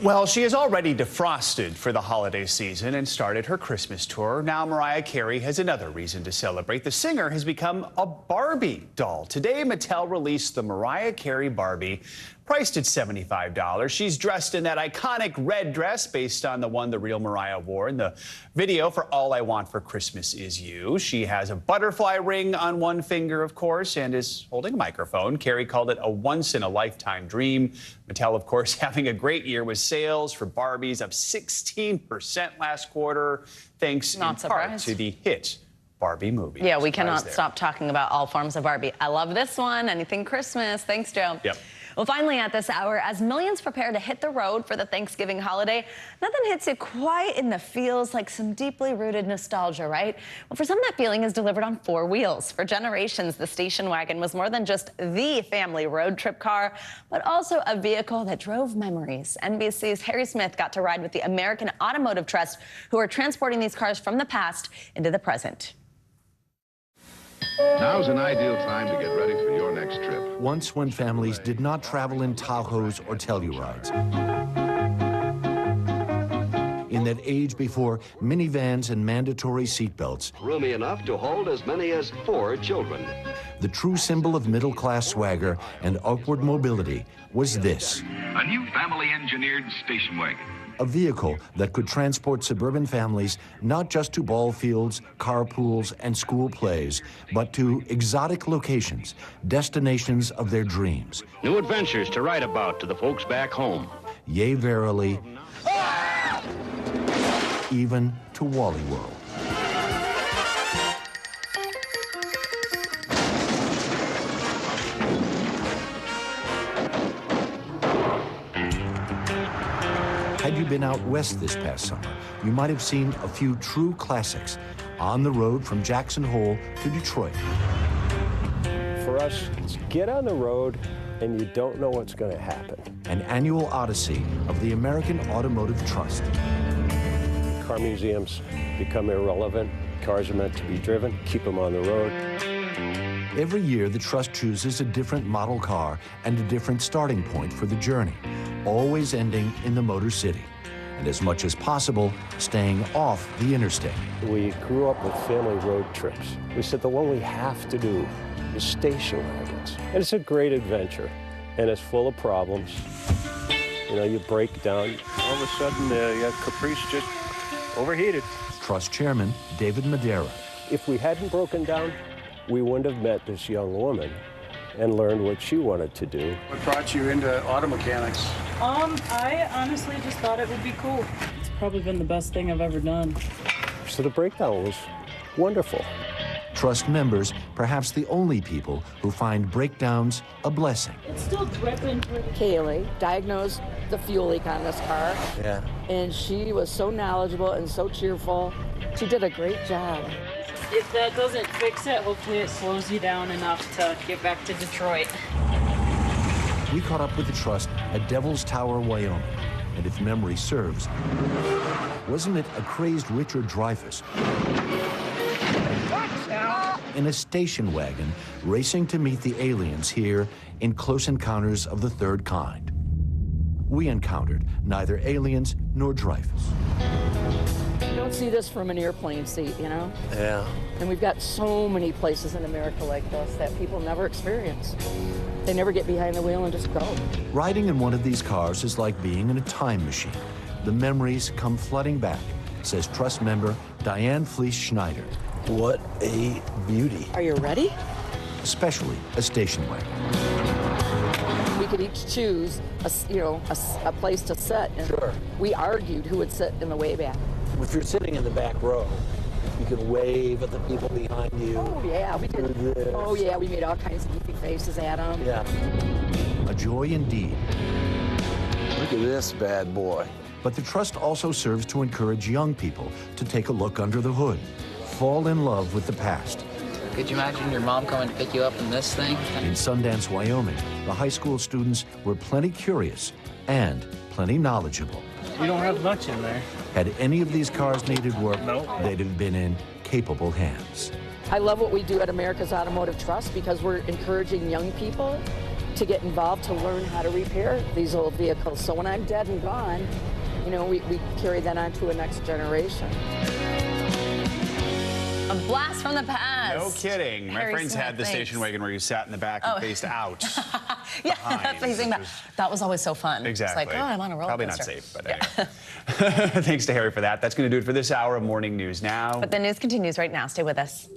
Well, she is already defrosted for the holiday season and started her Christmas tour. Now Mariah Carey has another reason to celebrate. The singer has become a Barbie doll. Today, Mattel released the Mariah Carey Barbie, priced at $75. She's dressed in that iconic red dress based on the one the real Mariah wore in the video for All I Want for Christmas Is You. She has a butterfly ring on one finger, of course, and is holding a microphone. Carey called it a once-in-a-lifetime dream. Mattel, of course, having a great year with sales for Barbies up 16% last quarter, thanks in part to the hit Barbie movie.
Yeah, we cannot stop talking about all forms of Barbie. I love this one. Anything Christmas. Thanks, Joe.
Yep.
Well, finally at this hour, as millions prepare to hit the road for the Thanksgiving holiday, nothing hits you quite in the feels like some deeply rooted nostalgia, right? Well, for some, that feeling is delivered on 4 wheels. For generations, the station wagon was more than just the family road trip car, but also a vehicle that drove memories. NBC's Harry Smith got to ride with the American Automotive Trust, who are transporting these cars from the past into the present.
Now's an ideal time to get ready for your next trip.
Once when families did not travel in Tahoes or Tellurides. In that age before minivans and mandatory seatbelts.
Roomy enough to hold as many as 4 children.
The true symbol of middle-class swagger and upward mobility was this.
A new family-engineered station wagon.
A vehicle that could transport suburban families not just to ball fields, carpools, and school plays, but to exotic locations, destinations of their dreams.
New adventures to write about to the folks back home.
Yea, verily, even to Wally World. Had you been out west this past summer, you might have seen a few true classics on the road from Jackson Hole to Detroit.
For us, it's get on the road and you don't know what's going to happen.
An annual odyssey of the American Automotive Trust.
Car museums become irrelevant. Cars are meant to be driven. Keep them on the road.
Every year, the Trust chooses a different model car and a different starting point for the journey, always ending in the Motor City, and as much as possible, staying off the interstate.
We grew up with family road trips. We said the one we have to do is station wagons. And it's a great adventure, and it's full of problems. You know, you break down, all of a sudden, your Caprice just overheated.
Trust Chairman David Madera.
If we hadn't broken down, we wouldn't have met this young woman and learned what she wanted to do.
What brought you into auto mechanics?
I honestly just thought it would be cool. It's probably been the best thing I've ever done.
So the breakdown was wonderful.
Trust members, perhaps the only people who find breakdowns a blessing.
It's still dripping.
Kaylee diagnosed the fuel leak on this car.
Yeah.
And she was so knowledgeable and so cheerful. She did a great job.
If that doesn't fix it, hopefully it slows you down enough to get back to Detroit.
We caught up with the Trust at Devil's Tower, Wyoming. And if memory serves, wasn't it a crazed Richard Dreyfuss in a station wagon racing to meet the aliens here in Close Encounters of the Third Kind? We encountered neither aliens nor Dreyfuss.
You don't see this from an airplane seat, you know?
Yeah.
And we've got so many places in America like this that people never experience. They never get behind the wheel and just go.
Riding in one of these cars is like being in a time machine. The memories come flooding back, says Trust member Diane Fleece Schneider.
What a beauty.
Are you ready?
Especially a station wagon.
We could each choose a place to sit. And
sure.
We argued who would sit in the way back.
If you're sitting in the back row, you can wave at the people behind you.
Oh, yeah, we did. Oh, yeah, we made all kinds of goofy faces at them.
Yeah.
A joy indeed.
Look at this bad boy.
But the trust also serves to encourage young people to take a look under the hood, fall in love with the past.
Could you imagine your mom coming to pick you up in this thing?
In Sundance, Wyoming, the high school students were plenty curious and plenty knowledgeable.
You don't have much in there.
Had any of these cars needed work, they'd have been in capable hands.
I love what we do at America's Automotive Trust because we're encouraging young people to get involved to learn how to repair these old vehicles. So when I'm dead and gone, you know, we carry that on to a next generation.
A blast from the past.
No kidding. My friends had the station wagon where you sat in the back and faced out.
Yeah, facing back. That was always so fun.
Exactly.
It's like, oh, I'm on a roller
Probably
coaster.
not safe, but anyway. Thanks to Harry for that. That's going to do it for this hour of Morning News Now.
But the news continues right now. Stay with us.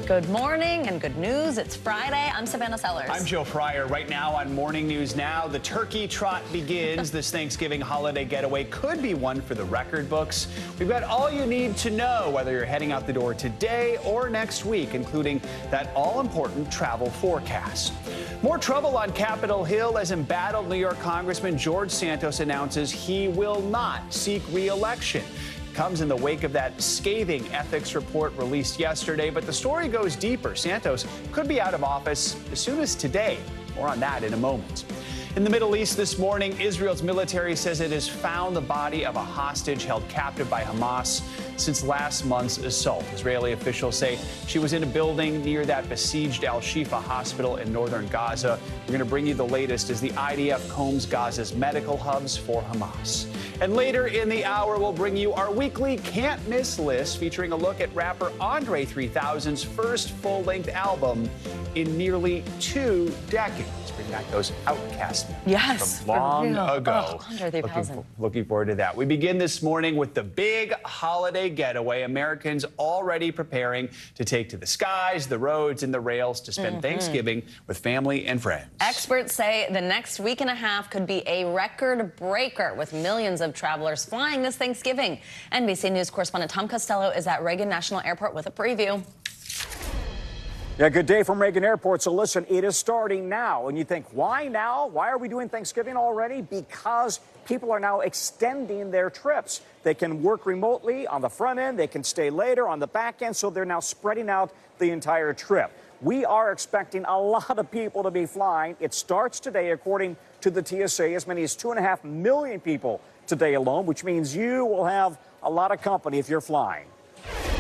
Good morning and good news. It's Friday. I'm Savannah Sellers.
I'm Joe Fryer. Right now on Morning News Now, the turkey trot begins. This Thanksgiving holiday getaway could be one for the record books. We've got all you need to know whether you're heading out the door today or next week, including that all-important travel forecast. More trouble on Capitol Hill as embattled New York Congressman George Santos announces he will not seek re-election. Comes in the wake of that scathing ethics report released yesterday, but the story goes deeper. Santos could be out of office as soon as today. More on that in a moment. In the Middle East this morning, Israel's military says it has found the body of a hostage held captive by Hamas since last month's assault. Israeli officials say she was in a building near that besieged Al-Shifa hospital in northern Gaza. We're going to bring you the latest as the IDF combs Gaza's medical hubs for Hamas. And later in the hour, we'll bring you our weekly Can't Miss list featuring a look at rapper Andre 3000's first full-length album in nearly 2 decades. Bring back those Outcast
Yes,
from long ago.
Oh, Andre 3000.
Looking forward to that. We begin this morning with the big holiday getaway. Americans already preparing to take to the skies, the roads, and the rails to spend Thanksgiving with family and friends.
Experts say the next week and a half could be a record breaker with millions of travelers flying this Thanksgiving. NBC News correspondent Tom Costello is at Reagan National Airport with a preview.
Yeah, good day from Reagan Airport. So listen, it is starting now. And you think, why now? Why are we doing Thanksgiving already? Because people are now extending their trips. They can work remotely on the front end. They can stay later on the back end. So they're now spreading out the entire trip. We are expecting a lot of people to be flying. It starts today, according to the TSA, as many as 2.5 million people today alone, which means you will have a lot of company if you're flying.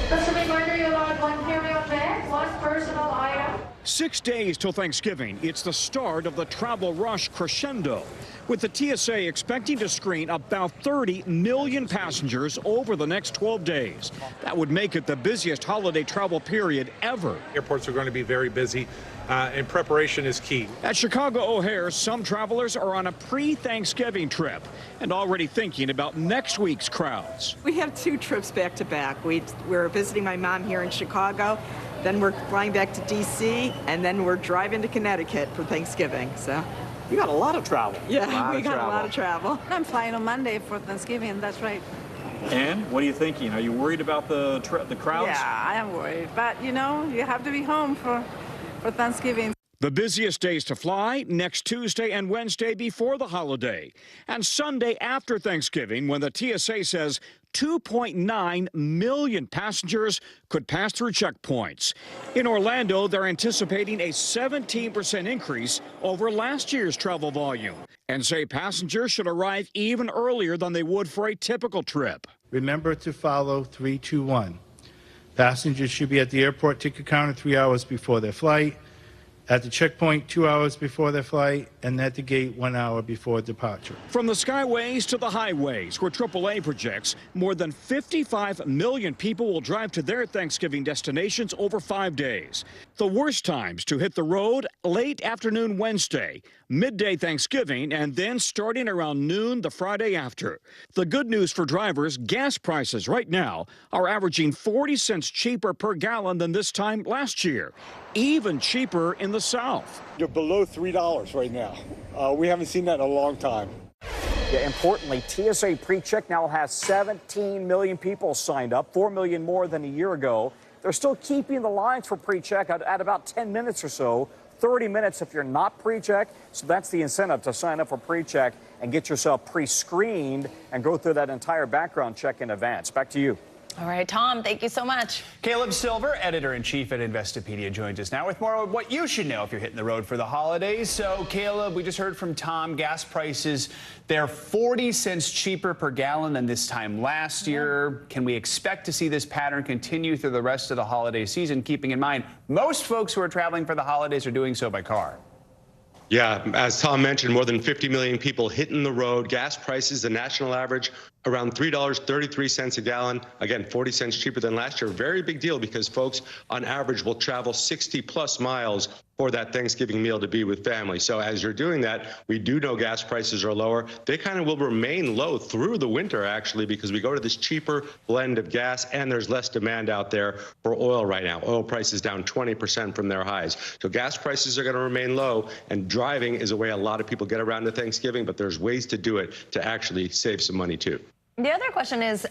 Just a reminder, you're allowed one carry-on bag, one personal item.
6 days till Thanksgiving. It's the start of the travel rush crescendo, with the TSA expecting to screen about 30 million passengers over the next 12 days. That would make it the busiest holiday travel period ever.
Airports are going to be very busy, and preparation is key.
At Chicago O'Hare, some travelers are on a pre-Thanksgiving trip and already thinking about next week's crowds.
We have 2 trips back to back. We're visiting my mom here in Chicago, then we're flying back to D.C., and then we're driving to Connecticut for Thanksgiving. So
you got a lot of travel.
Yeah, we got a lot of travel.
I'm flying on Monday for Thanksgiving, that's right.
And what are you thinking? Are you worried about the crowds?
Yeah, I am worried. But, you know, you have to be home for Thanksgiving.
The busiest days to fly next Tuesday and Wednesday before the holiday, and Sunday after Thanksgiving, when the TSA says 2.9 million passengers could pass through checkpoints. In Orlando, they're anticipating a 17% increase over last year's travel volume, and say passengers should arrive even earlier than they would for a typical trip.
Remember to follow 321. Passengers should be at the airport ticket counter 3 hours before their flight, at the checkpoint 2 hours before their flight, and at the gate 1 hour before departure.
From the skyways to the highways, where AAA projects more than 55 million people will drive to their Thanksgiving destinations over 5 days. The worst times to hit the road: late afternoon Wednesday, midday Thanksgiving, and then starting around noon the Friday after. The good news for drivers: gas prices right now are averaging 40 cents cheaper per gallon than this time last year. Even cheaper in the South.
You're below $3 right now. We haven't seen that in a long time.
Yeah, importantly, TSA PreCheck now has 17 million people signed up, 4 million more than a year ago. They're still keeping the lines for PreCheck at about 10 minutes or so, 30 minutes if you're not PreCheck. So that's the incentive to sign up for PreCheck and get yourself pre-screened and go through that entire background check in advance. Back to you.
All right, Tom, thank you so much.
Caleb Silver, editor-in-chief at Investopedia, joins us now with more of what you should know if you're hitting the road for the holidays. So, Caleb, we just heard from Tom, gas prices, they're 40 cents cheaper per gallon than this time last year. Can we expect to see this pattern continue through the rest of the holiday season, keeping in mind most folks who are traveling for the holidays are doing so by car?
Yeah, as Tom mentioned, more than 50 million people hitting the road. Gas prices, the national average, around $3.33 a gallon. Again, 40 cents cheaper than last year. Very big deal because folks, on average, will travel 60-plus miles for that Thanksgiving meal to be with family. So as you're doing that, we do know gas prices are lower. They kind of will remain low through the winter, actually, because we go to this cheaper blend of gas and there's less demand out there for oil right now. Oil prices down 20% from their highs. So gas prices are going to remain low, and driving is a way a lot of people get around to Thanksgiving, but there's ways to do it to actually save some money too.
The other question is,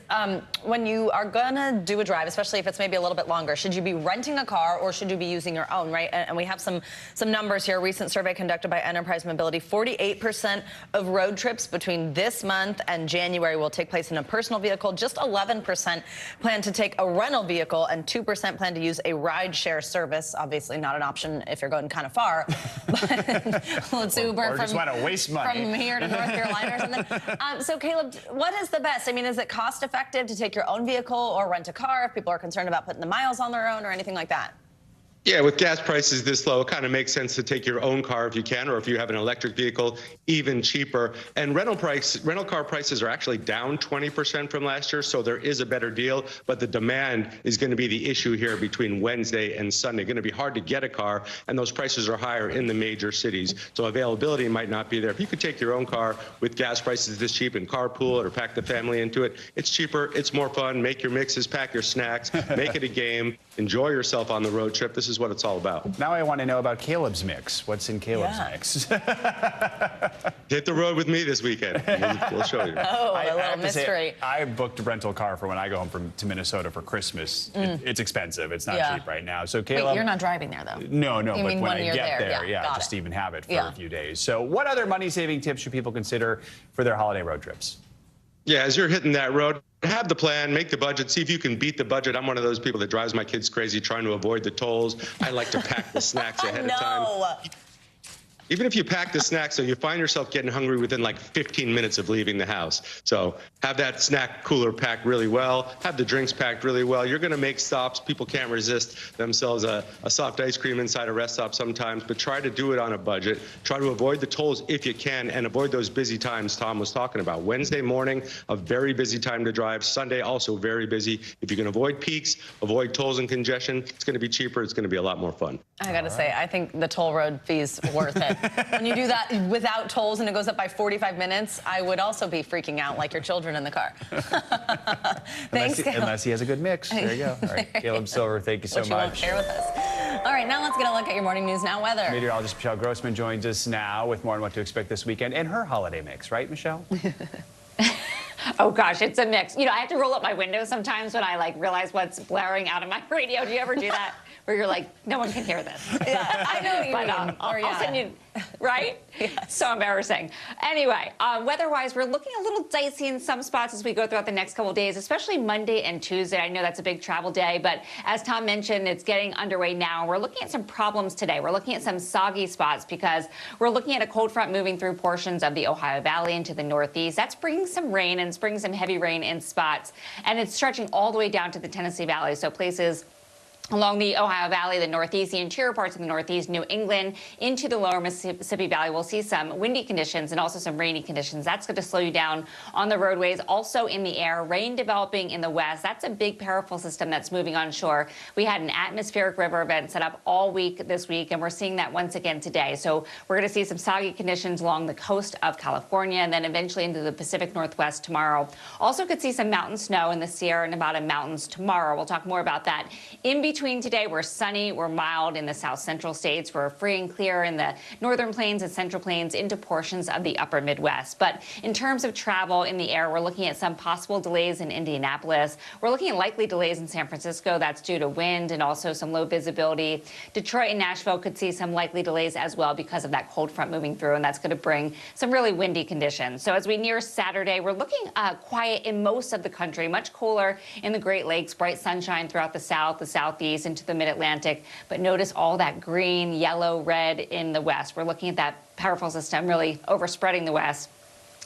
when you are going to do a drive, especially if it's maybe a little bit longer, should you be renting a car or should you be using your own, right? And we have some numbers here. A recent survey conducted by Enterprise Mobility, 48% of road trips between this month and January will take place in a personal vehicle. Just 11% plan to take a rental vehicle, and 2% plan to use a ride-share service. Obviously not an option if you're going kind of far. But let's Uber
or just want to waste money.
From here to North Carolina or something. So, Caleb, what is the best? I mean, is it cost effective to take your own vehicle or rent a car if people are concerned about putting the miles on their own or anything like that?
Yeah, with gas prices this low, it kind of makes sense to take your own car if you can, or if you have an electric vehicle, even cheaper. And rental car prices are actually down 20% from last year, so there is a better deal. But the demand is going to be the issue here between Wednesday and Sunday. Going to be hard to get a car, and those prices are higher in the major cities. So availability might not be there. If you could take your own car with gas prices this cheap and carpool or pack the family into it, it's cheaper, it's more fun. Make your mixes, pack your snacks, make it a game. Enjoy yourself on the road trip. This is what it's all about.
Now I want to know about Caleb's mix. What's in Caleb's mix?
Hit the road with me this weekend. We'll show you.
Oh, a little mystery.
I booked a rental car for when I go home to Minnesota for Christmas. It's expensive. It's not cheap right now. So Caleb,
wait, you're not driving there though?
No,
you
but
mean
when I
you're
get there,
got
just
it.
even have it for a few days. So what other money-saving tips should people consider for their holiday road trips?
Yeah, as you're hitting that road, have the plan, make the budget, see if you can beat the budget. I'm one of those people that drives my kids crazy trying to avoid the tolls. I like to pack the snacks ahead of time. Even if you pack the snacks, so you find yourself getting hungry within like 15 minutes of leaving the house. So have that snack cooler packed really well, have the drinks packed really well. You're going to make stops. People can't resist themselves a soft ice cream inside a rest stop sometimes, but try to do it on a budget. Try to avoid the tolls if you can, and avoid those busy times Tom was talking about. Wednesday morning, a very busy time to drive. Sunday, also very busy. If you can avoid peaks, avoid tolls and congestion, it's going to be cheaper. It's going to be a lot more fun.
I got to say, I think the toll road fee's worth it. When you do that without tolls and it goes up by 45 minutes, I would also be freaking out like your children in the car. Thanks,
unless he has a good mix. There you go. All right, Caleb Silver, thank you so much.
You won't share with us. All right, now let's get a look at your Morning News Now weather.
Meteorologist Michelle Grossman joins us now with more on what to expect this weekend and her holiday mix, right, Michelle?
Oh gosh, it's a mix. You know, I have to roll up my window sometimes when I realize what's blaring out of my radio. Do you ever do that? Where you're like, no one can hear this.
Yeah, I know what you mean.
I'll send you, right? Yes. So embarrassing. Anyway, weather-wise, we're looking a little dicey in some spots as we go throughout the next couple of days, especially Monday and Tuesday. I know that's a big travel day, but as Tom mentioned, it's getting underway now. We're looking at some problems today. We're looking at some soggy spots because we're looking at a cold front moving through portions of the Ohio Valley into the Northeast. That's bringing some rain, and it's bringing some heavy rain in spots, and it's stretching all the way down to the Tennessee Valley. So places along the Ohio Valley, the Northeast, the interior parts of the Northeast, New England, into the lower Mississippi Valley, we'll see some windy conditions and also some rainy conditions. That's going to slow you down on the roadways. Also in the air, rain developing in the west. That's a big powerful system that's moving onshore. We had an atmospheric river event set up all week this week, and we're seeing that once again today. So we're going to see some soggy conditions along the coast of California and then eventually into the Pacific Northwest tomorrow. Also could see some mountain snow in the Sierra Nevada mountains tomorrow. We'll talk more about that. In between between today. We're sunny, we're mild in the south central states. We're free and clear in the northern plains and central plains into portions of the upper Midwest. But in terms of travel in the air, we're looking at some possible delays in Indianapolis. We're looking at likely delays in San Francisco. That's due to wind and also some low visibility. Detroit and Nashville could see some likely delays as well because of that cold front moving through, and that's going to bring some really windy conditions. So as we near Saturday, we're looking quiet in most of the country, much cooler in the Great Lakes, bright sunshine throughout the south, the southeast, into the mid-Atlantic. But notice all that green, yellow, red in the west. We're looking at that powerful system really overspreading the west.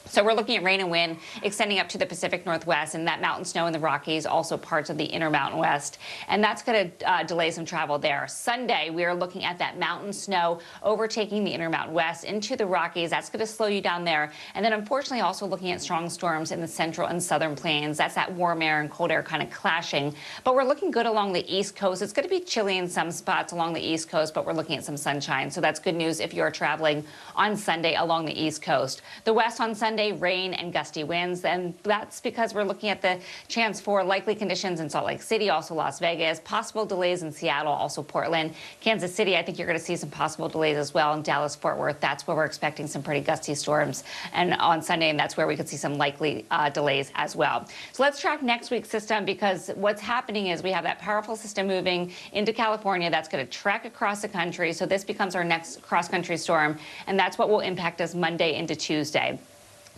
So we're looking at rain and wind extending up to the Pacific Northwest, and that mountain snow in the Rockies, also parts of the inner Mountain West. And that's going to delay some travel there. Sunday, we are looking at that mountain snow overtaking the inner Mountain West into the Rockies. That's going to slow you down there. And then, unfortunately, also looking at strong storms in the central and southern plains. That's that warm air and cold air kind of clashing. But we're looking good along the East Coast. It's going to be chilly in some spots along the East Coast, but we're looking at some sunshine. So that's good news if you're traveling on Sunday along the East Coast. The West on Sunday, rain and gusty winds, and that's because we're looking at the chance for likely conditions in Salt Lake City, also Las Vegas, possible delays in Seattle, also Portland. Kansas City, I think you're going to see some possible delays as well. In Dallas, Fort Worth, that's where we're expecting some pretty gusty storms and on Sunday, and that's where we could see some likely delays as well. So let's track next week's system, because what's happening is we have that powerful system moving into California that's going to track across the country. So this becomes our next cross-country storm, and that's what will impact us Monday into Tuesday.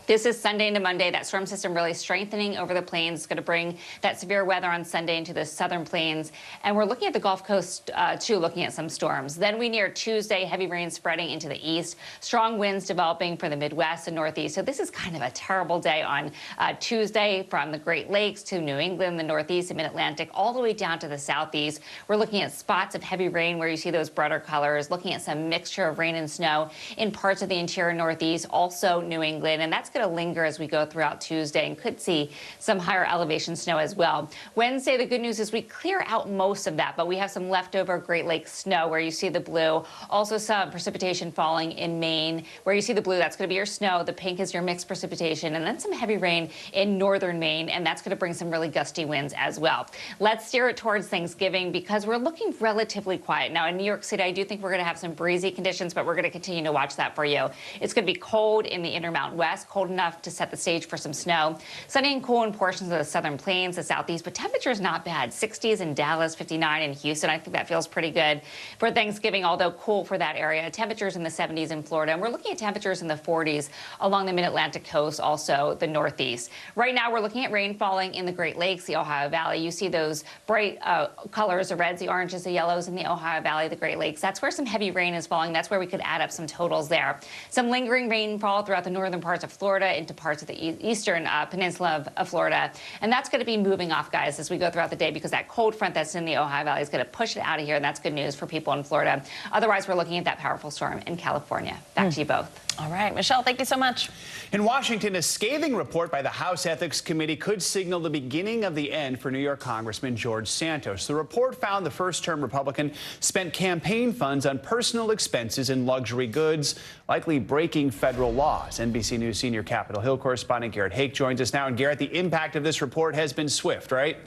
This is Sunday into Monday. That storm system really strengthening over the plains. It's going to bring that severe weather on Sunday into the southern plains. And we're looking at the Gulf Coast, too, looking at some storms. Then we near Tuesday, heavy rain spreading into the east, strong winds developing for the Midwest and Northeast. So this is kind of a terrible day on Tuesday, from the Great Lakes to New England, the Northeast and Mid-Atlantic, all the way down to the Southeast. We're looking at spots of heavy rain where you see those brighter colors, looking at some mixture of rain and snow in parts of the interior Northeast, also New England. And that's going to linger as we go throughout Tuesday, and could see some higher elevation snow as well. Wednesday, the good news is we clear out most of that, but we have some leftover Great Lakes snow where you see the blue. Also some precipitation falling in Maine where you see the blue. That's going to be your snow. The pink is your mixed precipitation, and then some heavy rain in northern Maine, and that's going to bring some really gusty winds as well. Let's steer it towards Thanksgiving, because we're looking relatively quiet. Now in New York City, I do think we're going to have some breezy conditions, but we're going to continue to watch that for you. It's going to be cold in the inner Mountain West, cold enough to set the stage for some snow. Sunny and cool in portions of the southern plains, the southeast, but temperatures not bad. 60s in Dallas, 59 in Houston. I think that feels pretty good for Thanksgiving, although cool for that area. Temperatures in the 70s in Florida, and we're looking at temperatures in the 40s along the mid-Atlantic coast, also the Northeast. Right now, we're looking at rain falling in the Great Lakes, the Ohio Valley. You see those bright colors, the reds, the oranges, the yellows in the Ohio Valley, the Great Lakes. That's where some heavy rain is falling. That's where we could add up some totals there. Some lingering rainfall throughout the northern parts of Florida into parts of the eastern peninsula of Florida. And that's going to be moving off, guys, as we go throughout the day, because that cold front that's in the Ohio Valley is going to push it out of here, and that's good news for people in Florida. Otherwise, we're looking at that powerful storm in California. Back to you both.
All right, Michelle, thank you so much.
In Washington, a scathing report by the House Ethics Committee could signal the beginning of the end for New York Congressman George Santos. The report found the first-term Republican spent campaign funds on personal expenses and luxury goods, likely breaking federal laws. NBC News senior Capitol Hill correspondent Garrett Hake joins us now. And Garrett, the impact of this report has been swift, right?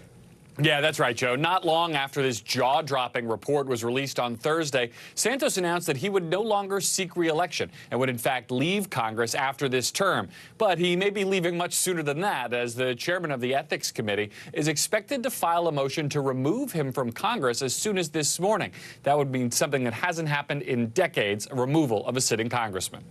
Yeah, that's right, Joe. Not long after this jaw-dropping report was released on Thursday, Santos announced that he would no longer seek re-election and would in fact leave Congress after this term. But he may be leaving much sooner than that, as the chairman of the Ethics Committee is expected to file a motion to remove him from Congress as soon as this morning. That would mean something that hasn't happened in decades, a removal of a sitting congressman.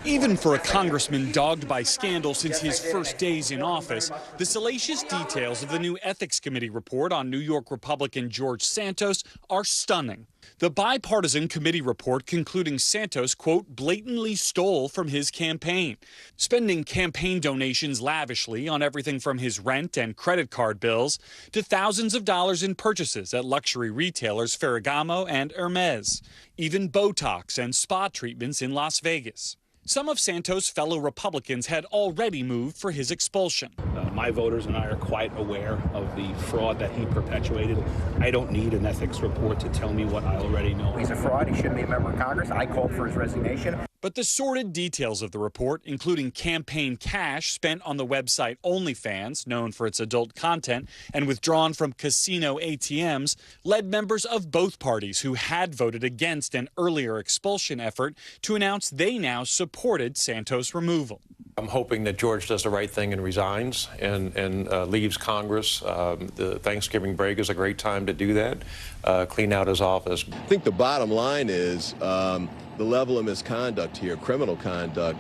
Even for a congressman dogged by scandal since his first days in office, the salacious details of the new Ethics Committee report on New York Republican George Santos are stunning. The bipartisan committee report concluding Santos, quote, blatantly stole from his campaign, spending campaign donations lavishly on everything from his rent and credit card bills to thousands of dollars in purchases at luxury retailers Ferragamo and Hermes, even Botox and spa treatments in Las Vegas. Some of Santos' fellow Republicans had already moved for his expulsion.
My voters and I are quite aware of the fraud that he perpetuated. I don't need an ethics report to tell me what I already know.
He's a fraud. He shouldn't be a member of Congress. I called for his resignation.
But the sordid details of the report, including campaign cash spent on the website OnlyFans, known for its adult content, and withdrawn from casino ATMs, led members of both parties who had voted against an earlier expulsion effort to announce they now supported Santos' removal.
I'm hoping that George does the right thing and resigns and leaves Congress. The Thanksgiving break is a great time to do that, clean out his office.
I think the bottom line is the level of misconduct here, criminal conduct,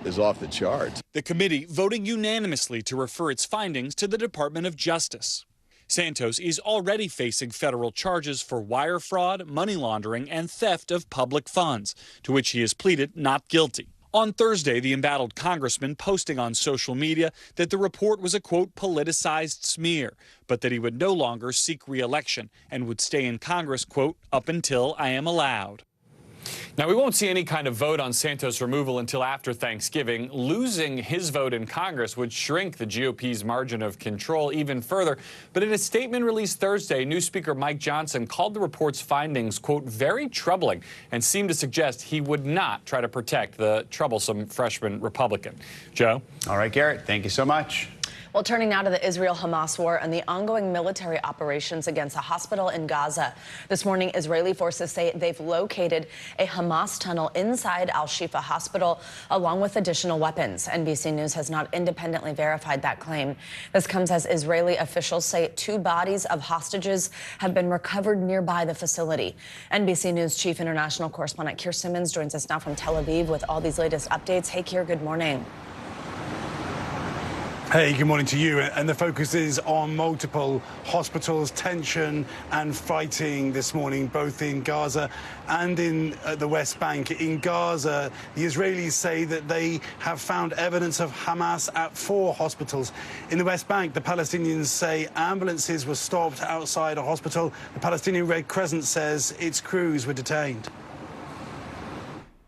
is off the charts.
The committee voting unanimously to refer its findings to the Department of Justice. Santos is already facing federal charges for wire fraud, money laundering, and theft of public funds, to which he has pleaded not guilty. On Thursday, the embattled congressman posting on social media that the report was a, quote, politicized smear, but that he would no longer seek re-election and would stay in Congress, quote, up until I am allowed. Now, we won't see any kind of vote on Santos' removal until after Thanksgiving. Losing his vote in Congress would shrink the GOP's margin of control even further. But in a statement released Thursday, new Speaker Mike Johnson called the report's findings, quote, very troubling, and seemed to suggest he would not try to protect the troublesome freshman Republican. Joe?
All right, Garrett, thank you so much.
Well, turning now to the Israel-Hamas war and the ongoing military operations against a hospital in Gaza. This morning, Israeli forces say they've located a Hamas tunnel inside Al-Shifa Hospital, along with additional weapons. NBC News has not independently verified that claim. This comes as Israeli officials say 2 bodies of hostages have been recovered nearby the facility. NBC News chief international correspondent Keir Simmons joins us now from Tel Aviv with all these latest updates. Hey, Keir, good morning.
Hey, good morning to you. And the focus is on multiple hospitals, tension and fighting this morning, both in Gaza and in the West Bank. In Gaza, the Israelis say that they have found evidence of Hamas at 4 hospitals. In the West Bank, the Palestinians say ambulances were stopped outside a hospital. The Palestinian Red Crescent says its crews were detained.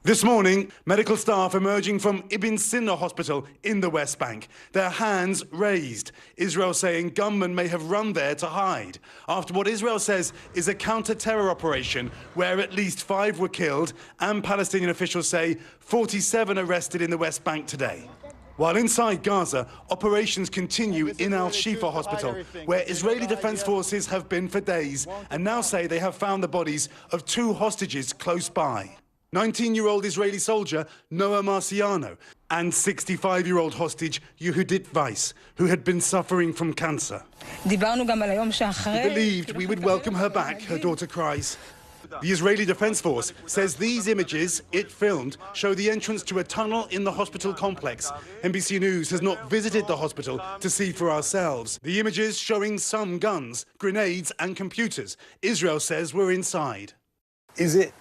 This morning, medical staff emerging from Ibn Sina Hospital in the West Bank, their hands raised. Israel saying gunmen may have run there to hide after what Israel says is a counter-terror operation where at least 5 were killed, and Palestinian officials say 47 arrested in the West Bank today. While inside Gaza, operations continue in Al-Shifa Hospital, where Israeli Defense Forces have been for days and now say they have found the bodies of 2 hostages close by. 19-year-old Israeli soldier Noah Marciano and 65-year-old hostage Yehudit Weiss, who had been suffering from cancer. We believed we would welcome her back, her daughter cries. The Israeli Defense Force says these images it filmed show the entrance to a tunnel in the hospital complex. NBC News has not visited the hospital to see for ourselves. The images showing some guns, grenades and computers Israel says were inside. Is it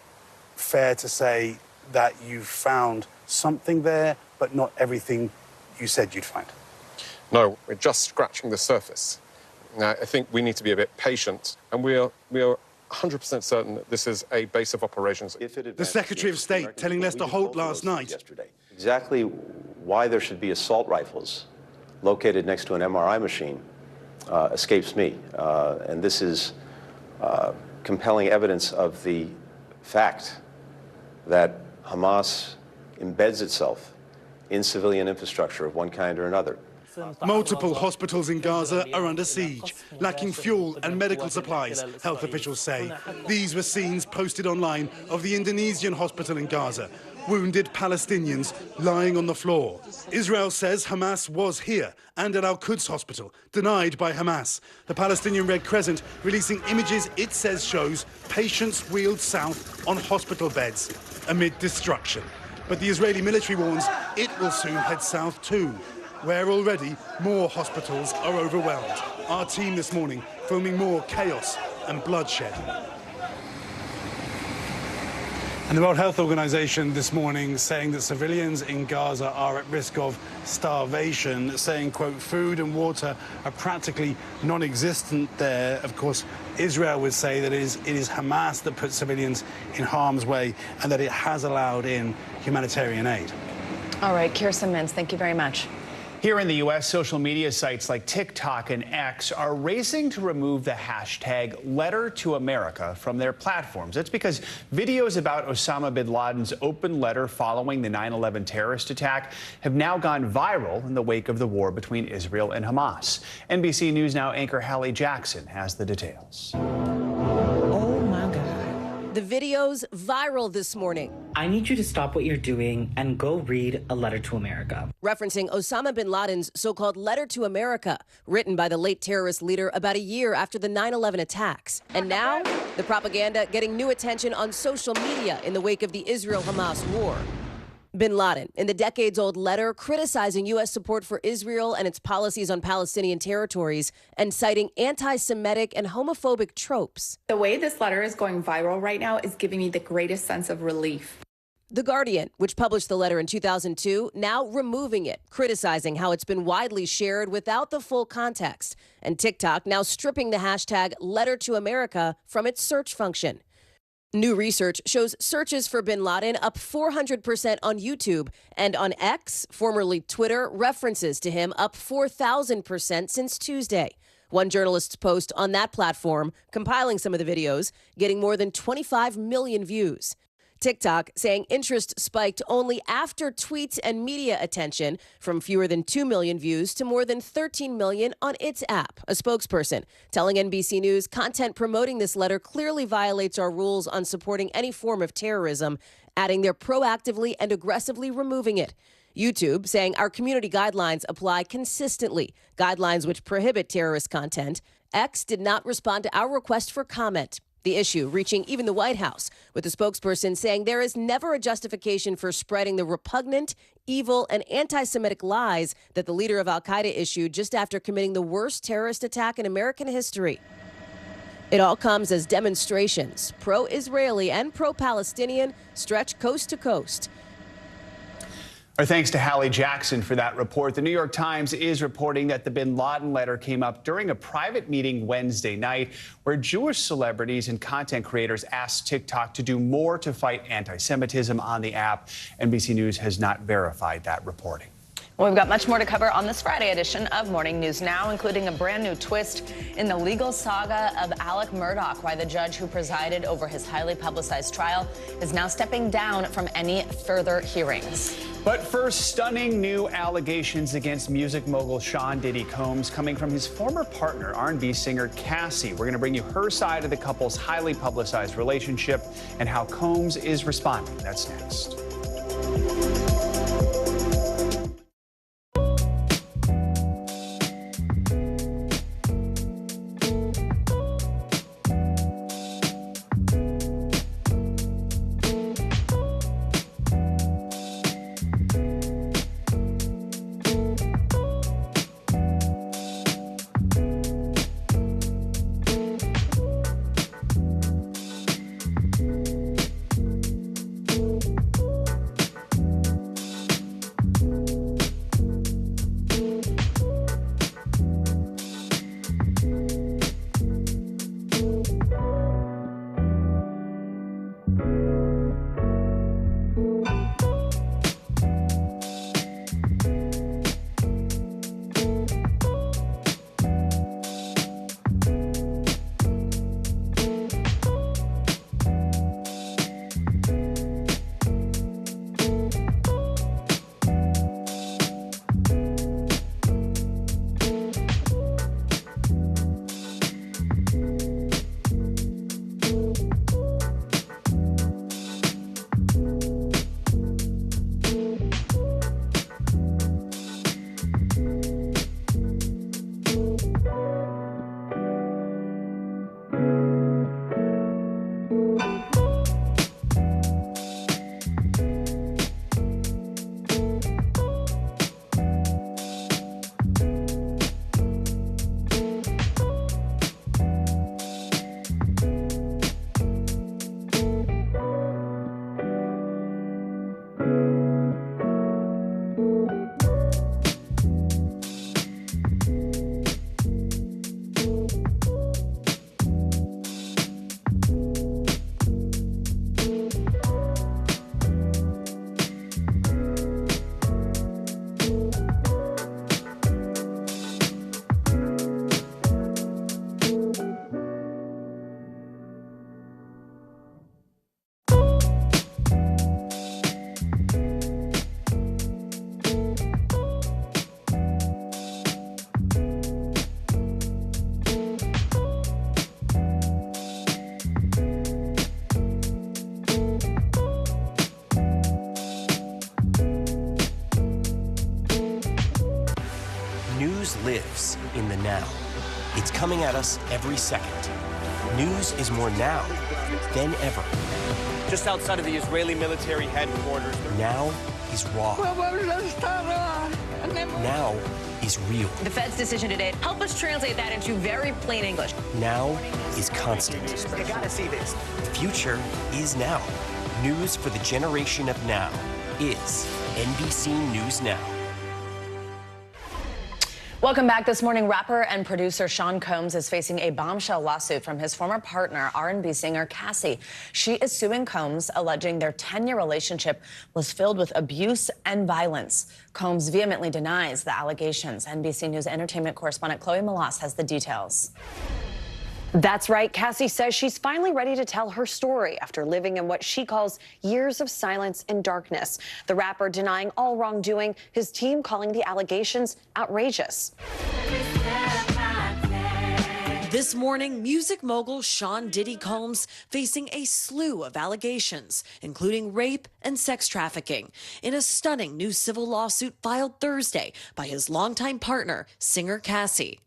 fair to say that you found something there, but not everything you said you'd find?
No, we're just scratching the surface. Now, I think we need to be a bit patient, and we are 100% certain that this is a base of operations. The Secretary of State telling Lester Holt last night.
Exactly why there should be assault rifles located next to an MRI machine escapes me. And this is compelling evidence of the fact that Hamas embeds itself in civilian infrastructure of one kind or another.
Multiple hospitals in Gaza are under siege, lacking fuel and medical supplies, health officials say. These were scenes posted online of the Indonesian hospital in Gaza. Wounded Palestinians lying on the floor. Israel says Hamas was here and at Al-Quds hospital, denied by Hamas. The Palestinian Red Crescent releasing images it says shows patients wheeled south on hospital beds amid destruction. But the Israeli military warns it will soon head south too, where already more hospitals are overwhelmed. Our team this morning filming more chaos and bloodshed. And the World Health Organization this morning saying that civilians in Gaza are at risk of starvation, saying, quote, food and water are practically non-existent there. Of course, Israel would say that it is Hamas that puts civilians in harm's way and that it has allowed in humanitarian aid.
All right, Keir Simmons, thank you very much.
Here in the U.S., social media sites like TikTok and X are racing to remove the hashtag Letter to America from their platforms. That's because videos about Osama bin Laden's open letter following the 9/11 terrorist attack have now gone viral in the wake of the war between Israel and Hamas. NBC News Now anchor Hallie Jackson has the details.
The video's viral this morning.
I need you to stop what you're doing and go read A Letter to America.
Referencing Osama bin Laden's so-called Letter to America, written by the late terrorist leader about a year after the 9/11 attacks. And now, the propaganda getting new attention on social media in the wake of the Israel-Hamas war. Bin Laden, in the decades-old letter criticizing U.S. support for Israel and its policies on Palestinian territories and citing anti-Semitic and homophobic tropes.
The way this letter is going viral right now is giving me the greatest sense of relief.
The Guardian, which published the letter in 2002, now removing it, criticizing how it's been widely shared without the full context. And TikTok now stripping the hashtag Letter to America from its search function. New research shows searches for bin Laden up 400% on YouTube, and on X, formerly Twitter, references to him up 4,000% since Tuesday. One journalist's post on that platform, compiling some of the videos, getting more than 25 million views. TikTok saying interest spiked only after tweets and media attention, from fewer than 2 million views to more than 13 million on its app. A spokesperson telling NBC News content promoting this letter clearly violates our rules on supporting any form of terrorism, adding they're proactively and aggressively removing it. YouTube saying our community guidelines apply consistently, guidelines which prohibit terrorist content. X did not respond to our request for comment. The issue reaching even the White House, with the spokesperson saying there is never a justification for spreading the repugnant, evil, and anti-Semitic lies that the leader of al-Qaeda issued just after committing the worst terrorist attack in American history. It all comes as demonstrations, pro-Israeli and pro-Palestinian, stretch coast to coast.
Our thanks to Hallie Jackson for that report. The New York Times is reporting that the bin Laden letter came up during a private meeting Wednesday night where Jewish celebrities and content creators asked TikTok to do more to fight anti-Semitism on the app. NBC News has not verified that reporting.
Well, we've got much more to cover on this Friday edition of Morning News Now, including a brand new twist in the legal saga of Alec Murdaugh, why the judge who presided over his highly publicized trial is now stepping down from any further hearings.
But first, stunning new allegations against music mogul Sean Diddy Combs coming from his former partner, R&B singer Cassie. We're going to bring you her side of the couple's highly publicized relationship and how Combs is responding. That's next.
in the now. It's coming at us every second. News is more now than ever.
Just outside of the Israeli military headquarters.
Now is raw. Now is real.
The Fed's decision today, help us translate that into very plain English.
Now is constant.
You gotta see this.
The future is now. News for the generation of now is NBC News Now.
Welcome back. This morning, rapper and producer Sean Combs is facing a bombshell lawsuit from his former partner, R&B singer Cassie. She is suing Combs, alleging their 10-year relationship was filled with abuse and violence. Combs vehemently denies the allegations. NBC News entertainment correspondent Chloe Malas has the details.
That's right. Cassie says she's finally ready to tell her story after living in what she calls years of silence and darkness. The rapper denying all wrongdoing, his team calling the allegations outrageous.
This morning, music mogul Sean Diddy Combs facing a slew of allegations, including rape and sex trafficking, in a stunning new civil lawsuit filed Thursday by his longtime partner, singer Cassie.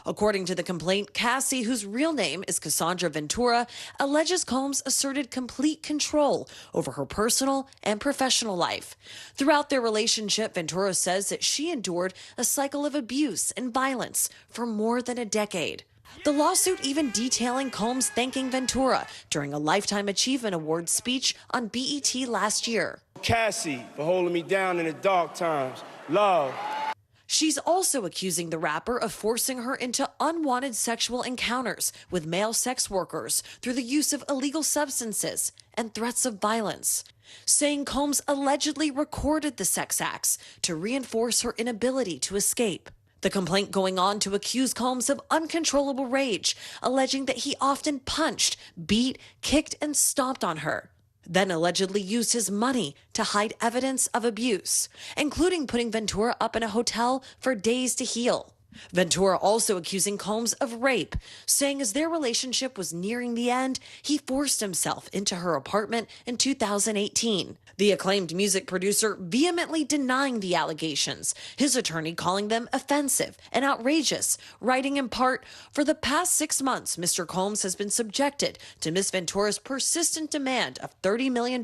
According to the complaint, Cassie, whose real name is Cassandra Ventura, alleges Combs asserted complete control over her personal and professional life. Throughout their relationship, Ventura says that she endured a cycle of abuse and violence for more than a decade. The lawsuit even detailing Combs thanking Ventura during a Lifetime Achievement Award speech on BET last year.
Cassie, for holding me down in the dark times. Love.
She's also accusing the rapper of forcing her into unwanted sexual encounters with male sex workers through the use of illegal substances and threats of violence, saying Combs allegedly recorded the sex acts to reinforce her inability to escape. The complaint going on to accuse Combs of uncontrollable rage, alleging that he often punched, beat, kicked, and stomped on her, then allegedly used his money to hide evidence of abuse, including putting Ventura up in a hotel for days to heal. Ventura also accusing Combs of rape, saying as their relationship was nearing the end, he forced himself into her apartment in 2018. The acclaimed music producer vehemently denying the allegations, his attorney calling them offensive and outrageous, writing in part, "For the past 6 months, Mr. Combs has been subjected to Miss Ventura's persistent demand of $30 million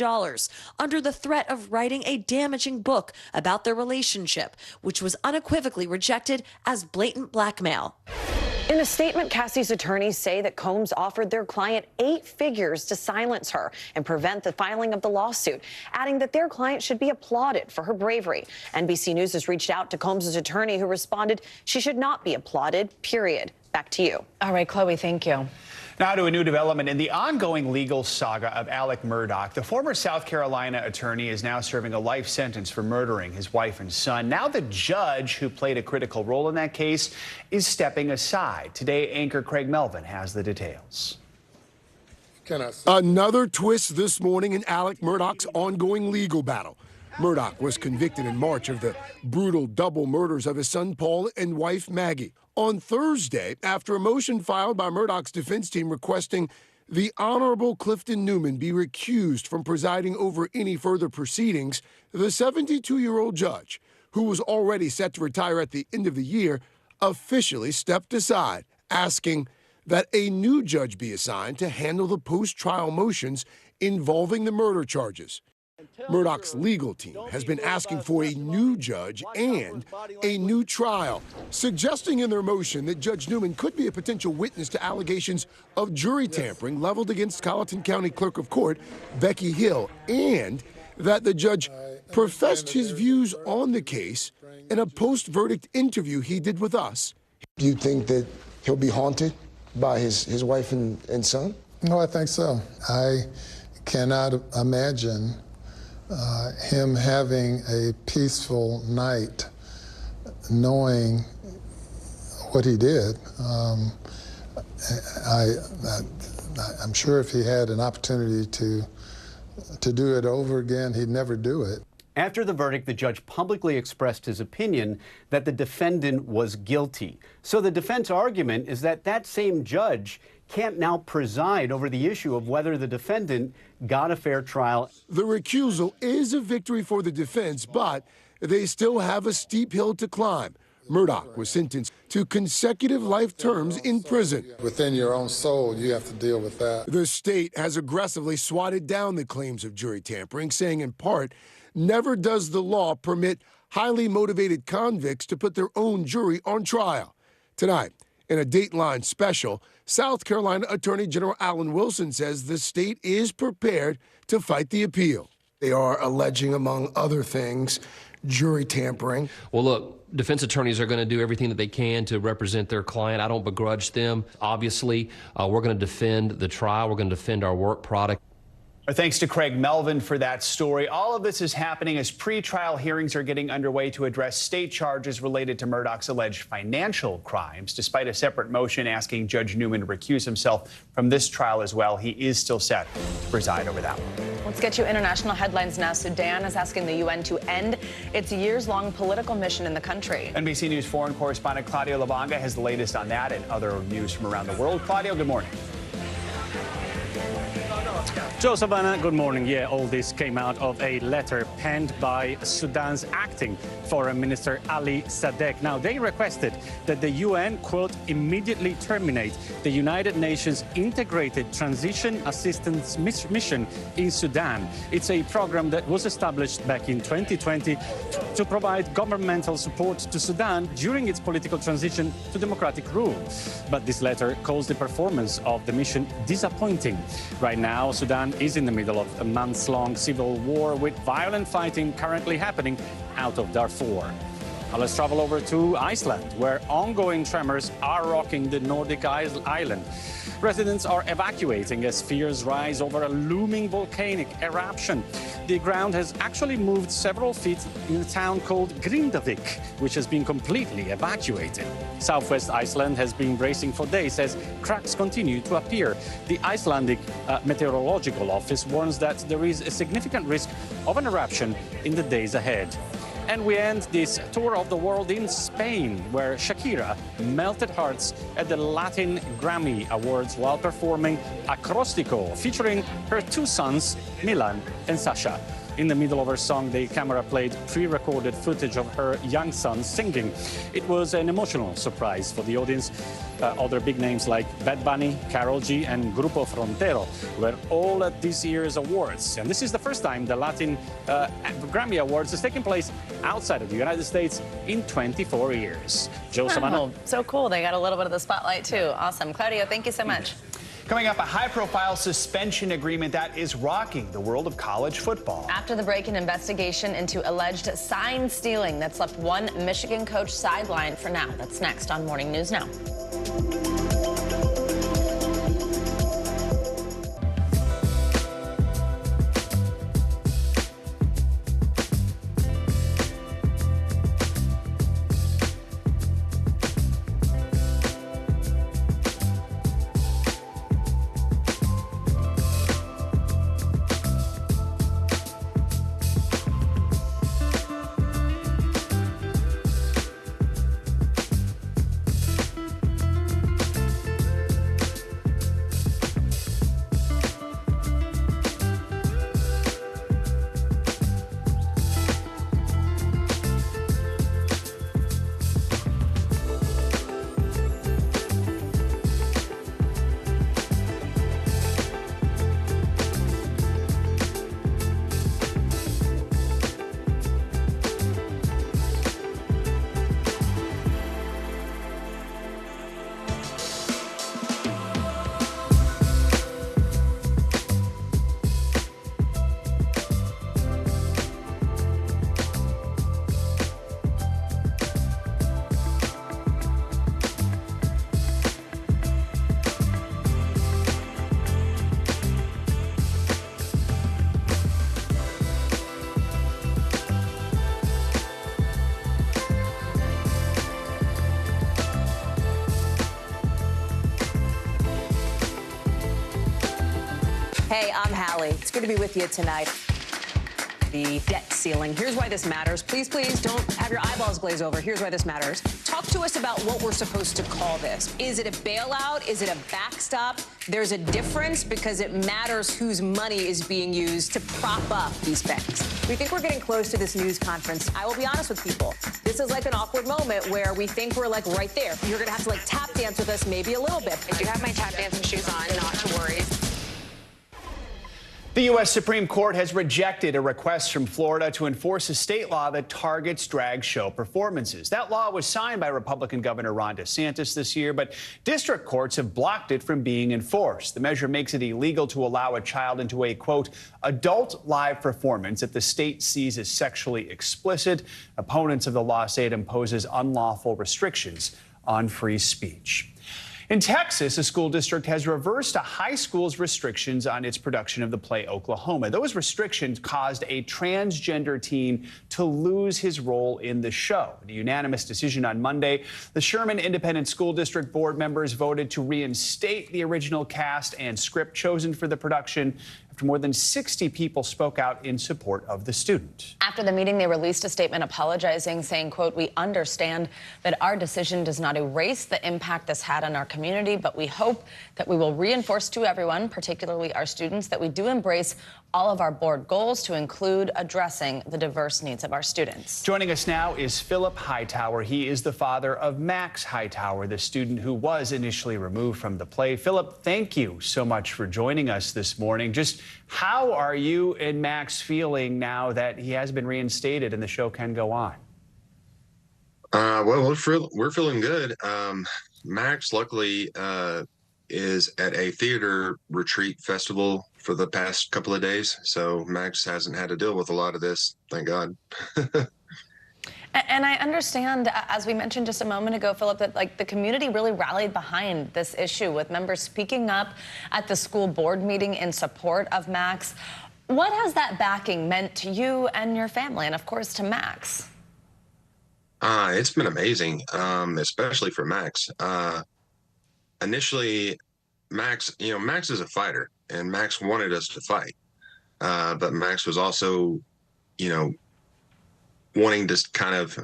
under the threat of writing a damaging book about their relationship, which was unequivocally rejected as blatant blackmail."
In a statement, Cassie's attorneys say that Combs offered their client 8 figures to silence her and prevent the filing of the lawsuit, adding that their client should be applauded for her bravery. NBC News has reached out to Combs' attorney, who responded she should not be applauded, period. Back to you.
All right, Chloe, thank you.
Now to a new development in the ongoing legal saga of Alec Murdaugh. The former South Carolina attorney is now serving a life sentence for murdering his wife and son. Now the judge who played a critical role in that case is stepping aside. Today, anchor Craig Melvin has the details.
Another twist this morning in Alec Murdaugh's ongoing legal battle. Murdaugh was convicted in March of the brutal double murders of his son Paul and wife Maggie. On Thursday, after a motion filed by Murdaugh's defense team requesting the Honorable Clifton Newman be recused from presiding over any further proceedings, the 72-year-old judge, who was already set to retire at the end of the year, officially stepped aside, asking that a new judge be assigned to handle the post-trial motions involving the murder charges. Murdaugh's legal team has been asking for a new judge and a new trial, suggesting in their motion that Judge Newman could be a potential witness to allegations of jury tampering leveled against Colleton County Clerk of Court Becky Hill, and that the judge professed his views on the case in a post-verdict interview he did with us.
Do you think that he'll be haunted by his wife and son?
No, I think so. I cannot imagine him having a peaceful night knowing what he did. I'm sure if he had an opportunity to do it over again, he'd never do it.
After the verdict, the judge publicly expressed his opinion that the defendant was guilty. So the defense argument is that that same judge can't now preside over the issue of whether the defendant got a fair trial.
The recusal is a victory for the defense, but they still have a steep hill to climb. Murdoch was sentenced to consecutive life terms in prison.
Within your own soul, you have to deal with that.
The state has aggressively swatted down the claims of jury tampering, saying in part, never does the law permit highly motivated convicts to put their own jury on trial. Tonight, in a Dateline special, South Carolina Attorney General Alan Wilson says the state is prepared to fight the appeal. They are alleging, among other things, jury tampering.
Well, look, defense attorneys are going to do everything that they can to represent their client. I don't begrudge them. Obviously, we're going to defend the trial. We're going to defend our work product.
Our thanks to Craig Melvin for that story. All of this is happening as pretrial hearings are getting underway to address state charges related to Murdoch's alleged financial crimes. Despite a separate motion asking Judge Newman to recuse himself from this trial as well, he is still set to preside over that one.
Let's get you international headlines now. Sudan is asking the UN to end its years-long political mission in the country.
NBC News foreign correspondent Claudio Labanga has the latest on that and other news from around the world. Claudio, good morning.
Joe Savannah, good morning. Yeah, all this came out of a letter penned by Sudan's acting Foreign Minister Ali Sadek. Now, they requested that the UN, quote, immediately terminate the United Nations Integrated Transition Assistance Mission in Sudan. It's a program that was established back in 2020 to provide governmental support to Sudan during its political transition to democratic rule. But this letter calls the performance of the mission disappointing. Right now, Sudan is in the middle of a months-long civil war with violent fighting currently happening out of Darfur. Now let's travel over to Iceland, where ongoing tremors are rocking the Nordic island. Residents are evacuating as fears rise over a looming volcanic eruption. The ground has actually moved several feet in a town called Grindavik, which has been completely evacuated. Southwest Iceland has been bracing for days as cracks continue to appear. The Icelandic Meteorological Office warns that there is a significant risk of an eruption in the days ahead. And we end this tour of the world in Spain, where Shakira melted hearts at the Latin Grammy Awards while performing Acróstico, featuring her two sons, Milan and Sasha. In the middle of her song, the camera played pre-recorded footage of her young son singing. It was an emotional surprise for the audience. Other big names like Bad Bunny, Karol G, and Grupo Frontero were all at this year's awards. And this is the first time the Latin Grammy Awards has taken place outside of the United States in 24 years. Joe Savannah.
So cool. They got a little bit of the spotlight, too. Awesome. Claudio, thank you so much.
Coming up, a high-profile suspension agreement that is rocking the world of college football.
After the break, an investigation into alleged sign stealing that's left one Michigan coach sidelined for now. That's next on Morning News Now.
Hey, I'm Hallie. It's good to be with you tonight. The debt ceiling. Here's why this matters. Please, please don't have your eyeballs glaze over. Here's why this matters. Talk
Talk to us about what we're supposed to call this. Is it a bailout? Is it a backstop? There's a difference because it matters whose money is being used to prop up these banks.
We think we're getting close to this news conference. I will be honest with people. This is like an awkward moment where we think we're like right there. You're going to have to like tap dance with us maybe a little bit.
I do have my tap dancing shoes on, not to worry.
The U.S. Supreme Court has rejected a request from Florida to enforce a state law that targets drag show performances. That law was signed by Republican Governor Ron DeSantis this year, but district courts have blocked it from being enforced. The measure makes it illegal to allow a child into a, quote, adult live performance that the state sees as sexually explicit. Opponents of the law say it imposes unlawful restrictions on free speech. In Texas, a school district has reversed a high school's restrictions on its production of the play Oklahoma. Those restrictions caused a transgender teen to lose his role in the show. In a unanimous decision on Monday, the Sherman Independent School District board members voted to reinstate the original cast and script chosen for the production after more than 60 people spoke out in support of the student.
After the meeting, they released a statement apologizing, saying, quote, we understand that our decision does not erase the impact this had on our community, but we hope that we will reinforce to everyone, particularly our students, that we do embrace all of our board goals to include addressing the diverse needs of our students.
Joining us now is Philip Hightower. He is the father of Max Hightower, the student who was initially removed from the play. Philip, thank you so much for joining us this morning. Just how are you and Max feeling now that he has been reinstated and the show can go on?
Well, we're feeling good. Max, luckily, is at a theater retreat festival for the past couple of days, so Max hasn't had to deal with a lot of this, thank God.
And I understand, as we mentioned just a moment ago, Philip, that like the community really rallied behind this issue with members speaking up at the school board meeting in support of Max. What has that backing meant to you and your family, and of course to Max?
It's been amazing, especially for Max. Initially, Max is a fighter, and Max wanted us to fight. But Max was also, wanting to kind of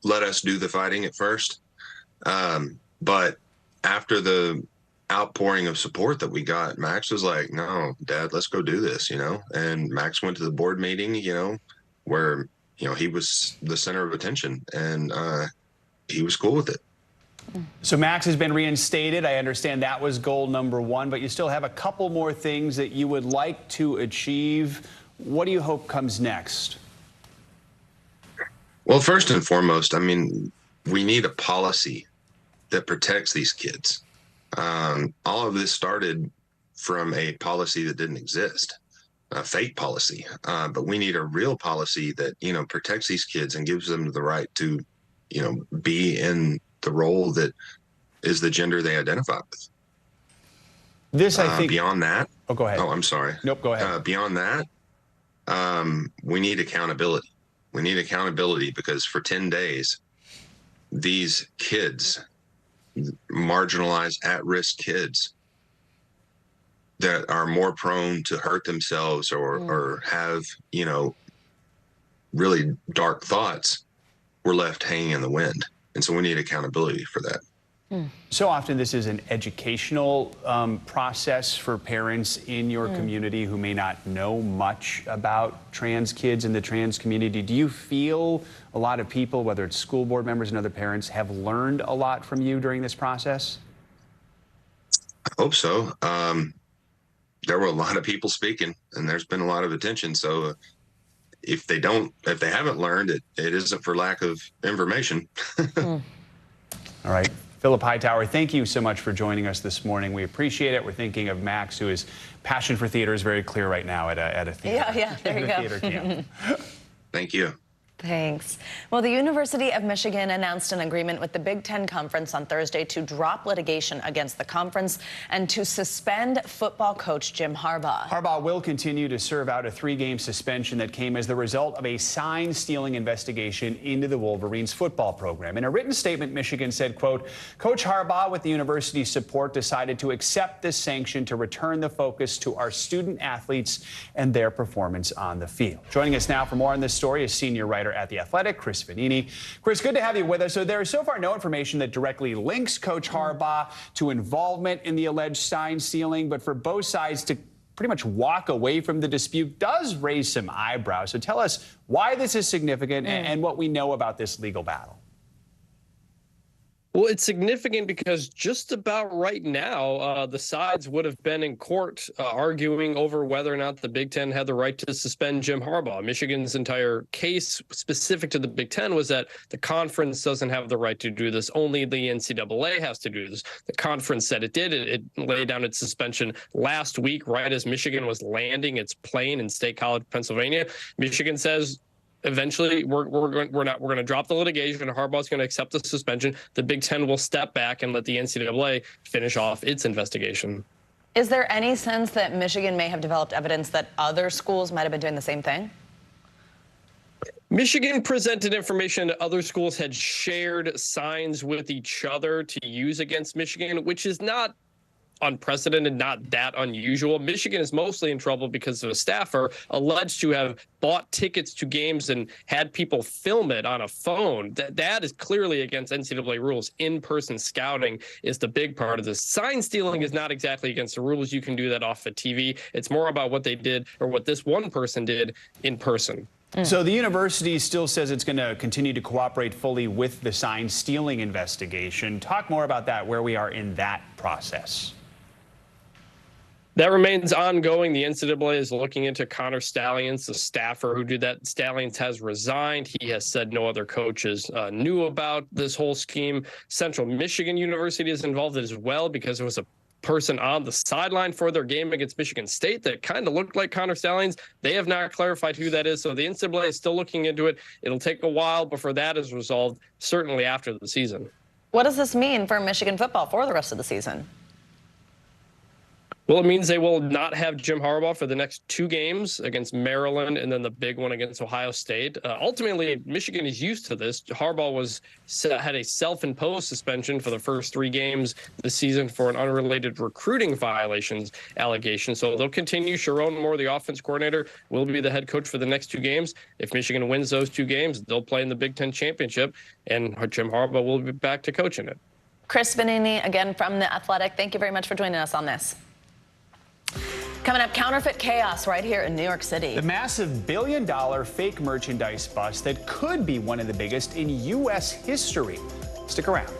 let us do the fighting at first. But after the outpouring of support that we got, Max was like, no, Dad, let's go do this, And Max went to the board meeting, where, he was the center of attention, and he was cool with it.
So Max has been reinstated. I understand that was goal number one, but you still have a couple more things that you would like to achieve. What do you hope comes next?
Well, first and foremost, we need a policy that protects these kids. All of this started from a policy that didn't exist, a fake policy. But we need a real policy that, protects these kids and gives them the right to, be in the role that is the gender they identify with.
This, I think.
Beyond that.
Oh, go ahead.
Oh, I'm sorry.
Nope, go ahead.
Beyond that, we need accountability. We need accountability because for 10 days, these kids, marginalized, at-risk kids that are more prone to hurt themselves or have, really dark thoughts, were left hanging in the wind. And so we need accountability for that.
So often this is an educational process for parents in your community who may not know much about trans kids in the trans community. Do you feel a lot of people, whether it's school board members and other parents, have learned a lot from you during this process?
I hope so. There were a lot of people speaking, and there's been a lot of attention. So if they haven't learned it, it isn't for lack of information.
All right. Philip Hightower, thank you so much for joining us this morning. We appreciate it. We're thinking of Max, whose passion for theater is very clear right now at a theater.
Yeah, there you go.
Theater camp.
Thank you.
Thanks. Well, the University of Michigan announced an agreement with the Big Ten Conference on Thursday to drop litigation against the conference and to suspend football coach Jim Harbaugh.
Harbaugh will continue to serve out a 3-game suspension that came as the result of a sign-stealing investigation into the Wolverines football program. In a written statement, Michigan said, quote, Coach Harbaugh, with the university's support, decided to accept this sanction to return the focus to our student athletes and their performance on the field. Joining us now for more on this story is senior writer writer at The Athletic, Chris Vanini. Chris, good to have you with us. So there is so far no information that directly links Coach Harbaugh to involvement in the alleged sign stealing, but for both sides to pretty much walk away from the dispute does raise some eyebrows. So tell us why this is significant and what we know about this legal battle.
Well, it's significant because just about right now, the sides would have been in court arguing over whether or not the Big Ten had the right to suspend Jim Harbaugh. Michigan's entire case specific to the Big Ten was that the conference doesn't have the right to do this. Only the NCAA has to do this. The conference said it did. It laid down its suspension last week, right as Michigan was landing its plane in State College, Pennsylvania. Michigan says, eventually, we're going to drop the litigation. Harbaugh's going to accept the suspension. The Big Ten will step back and let the NCAA finish off its investigation.
Is there any sense that Michigan may have developed evidence that other schools might have been doing the same thing?
Michigan presented information that other schools had shared signs with each other to use against Michigan, which is not unprecedented, not that unusual. Michigan is mostly in trouble because of a staffer alleged to have bought tickets to games and had people film it on a phone. That is clearly against NCAA rules. In-person scouting is the big part of this. Sign stealing is not exactly against the rules. You can do that off of TV. It's more about what they did or what this one person did in person.
So the university still says it's going to continue to cooperate fully with the sign stealing investigation. Talk more about that, where we are in that process.
That remains ongoing. The NCAA is looking into Connor Stalions, the staffer who did that. Stalions has resigned. He has said no other coaches knew about this whole scheme. Central Michigan University is involved as well because there was a person on the sideline for their game against Michigan State that kind of looked like Connor Stalions. They have not clarified who that is, so the NCAA is still looking into it. It'll take a while before that is resolved, certainly after the season.
What does this mean for Michigan football for the rest of the season?
Well, it means they will not have Jim Harbaugh for the next 2 games against Maryland and then the big one against Ohio State. Ultimately, Michigan is used to this. Harbaugh had a self-imposed suspension for the first 3 games this season for an unrelated recruiting violations allegation. So they'll continue. Sharon Moore, the offense coordinator, will be the head coach for the next 2 games. If Michigan wins those 2 games, they'll play in the Big Ten championship, and Jim Harbaugh will be back to coaching it.
Chris Vanini, again from The Athletic, thank you very much for joining us on this. Coming up, counterfeit chaos right here in New York City.
The massive billion-dollar fake merchandise bust that could be one of the biggest in U.S. history. Stick around.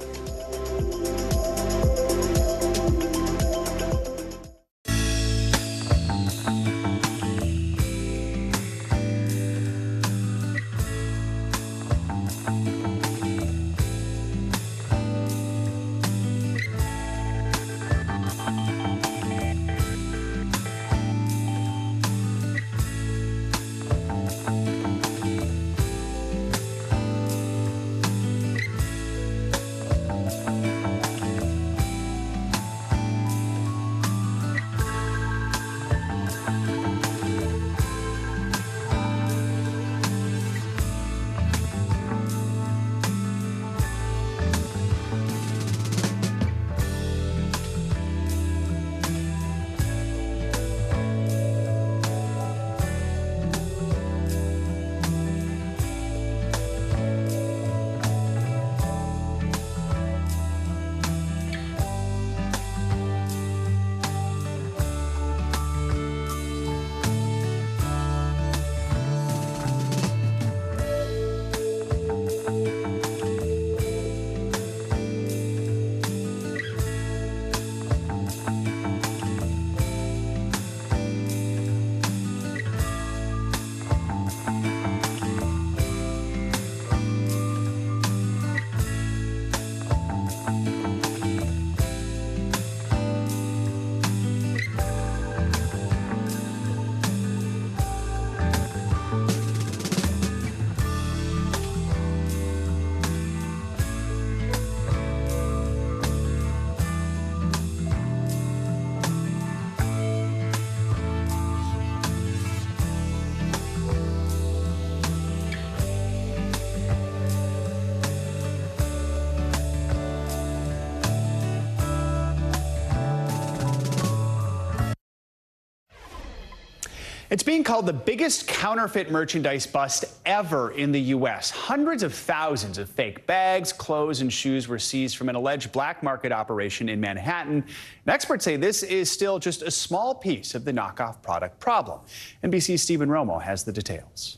It's being called the biggest counterfeit merchandise bust ever in the U.S. Hundreds of thousands of fake bags, clothes, and shoes were seized from an alleged black market operation in Manhattan. And experts say this is still just a small piece of the knockoff product problem. NBC's Stephen Romo has the details.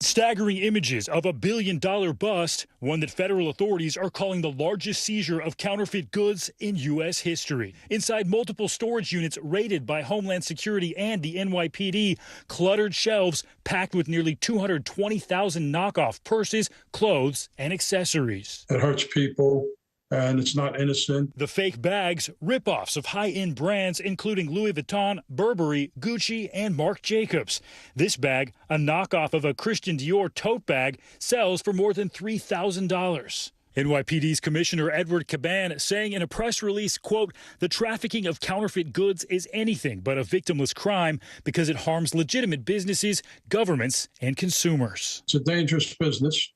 Staggering images of $1 billion bust, one that federal authorities are calling the largest seizure of counterfeit goods in U.S. history. Inside multiple storage units raided by Homeland Security and the NYPD, cluttered shelves packed with nearly 220,000 knockoff purses, clothes, and accessories.
It hurts people. And it's not innocent.
The fake bags, rip-offs of high-end brands including Louis Vuitton, Burberry, Gucci, and Marc Jacobs. This bag, a knockoff of a Christian Dior tote bag, sells for more than $3,000. NYPD's Commissioner Edward Caban saying in a press release, quote, "The trafficking of counterfeit goods is anything but a victimless crime because it harms legitimate businesses, governments, and consumers."
It's a dangerous business.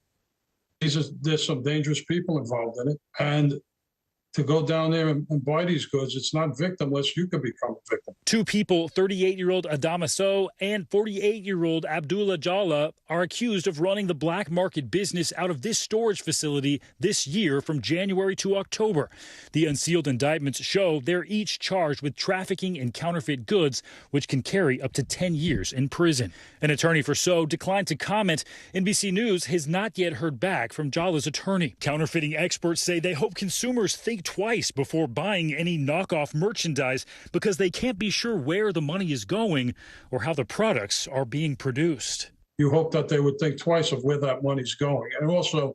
There's some dangerous people involved in it. And to go down there and buy these goods, it's not victimless. You could become a victim.
Two people, 38-year-old Adama Sow and 48-year-old Abdullah Jalla, are accused of running the black market business out of this storage facility this year from January to October. The unsealed indictments show they're each charged with trafficking in counterfeit goods, which can carry up to 10 years in prison. An attorney for Sow declined to comment. NBC News has not yet heard back from Jalla's attorney. Counterfeiting experts say they hope consumers think twice before buying any knockoff merchandise because they can't be sure where the money is going or how the products are being produced.
You hope that they would think twice of where that money's going. And also,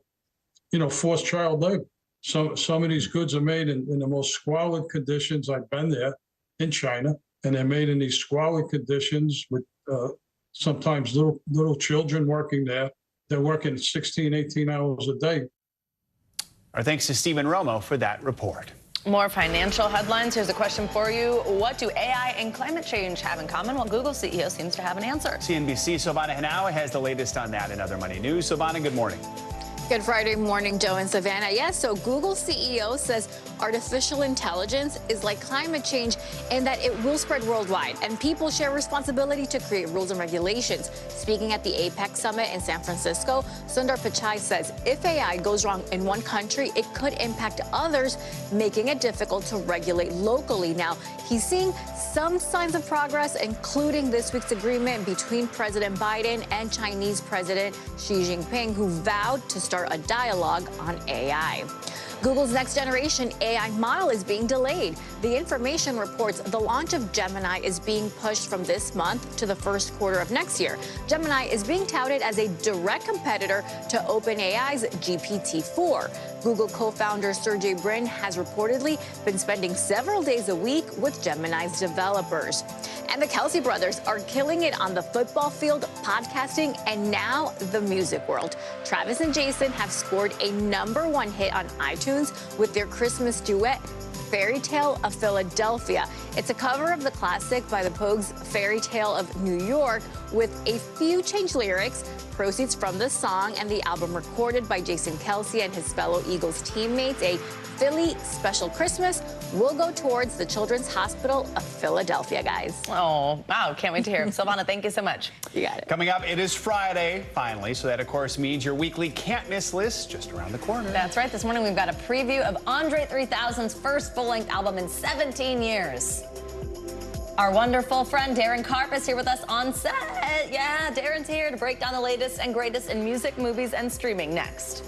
forced child labor. Some of these goods are made in the most squalid conditions. I've been there in China, and they're made in these squalid conditions with sometimes little children working there. They're working 16, 18 hours a day.
Our thanks to Stephen Romo for that report.
More financial headlines. Here's a question for you. What do AI and climate change have in common? Well, Google CEO seems to have an answer.
CNBC Silvana Henao has the latest on that and other money news. Silvana, good morning.
Good Friday morning, Joe and Savannah. Yes, so Google CEO says artificial intelligence is like climate change and that it will spread worldwide. And people share responsibility to create rules and regulations. Speaking at the APEC summit in San Francisco, Sundar Pichai says if AI goes wrong in one country, it could impact others, making it difficult to regulate locally. Now, he's seeing some signs of progress, including this week's agreement between President Biden and Chinese President Xi Jinping, who vowed to start a dialogue on AI. Google's next generation AI model is being delayed. The information reports the launch of Gemini is being pushed from this month to the first quarter of next year. Gemini is being touted as a direct competitor to OpenAI's GPT-4. Google co-founder Sergey Brin has reportedly been spending several days a week with Gemini's developers. And the Kelsey brothers are killing it on the football field, podcasting, and now the music world. Travis and Jason have scored a #1 hit on iTunes with their Christmas duet, Fairy Tale of Philadelphia. It's a cover of the classic by the Pogues' Fairy Tale of New York with a few changed lyrics. Proceeds from the song and the album recorded by Jason Kelsey and his fellow Eagles teammates, a Philly Special Christmas, will go towards the Children's Hospital of Philadelphia, guys.
Oh, wow. Can't wait to hear it. Silvana, thank you so much.
You got it.
Coming up, it is Friday, finally, so that, of course, means your weekly can't-miss list just around the corner.
That's right. This morning, we've got a preview of Andre 3000's first full-length album in 17 years. Our wonderful friend Darren Karp is here with us on set. Yeah, Darren's here to break down the latest and greatest in music, movies, and streaming next.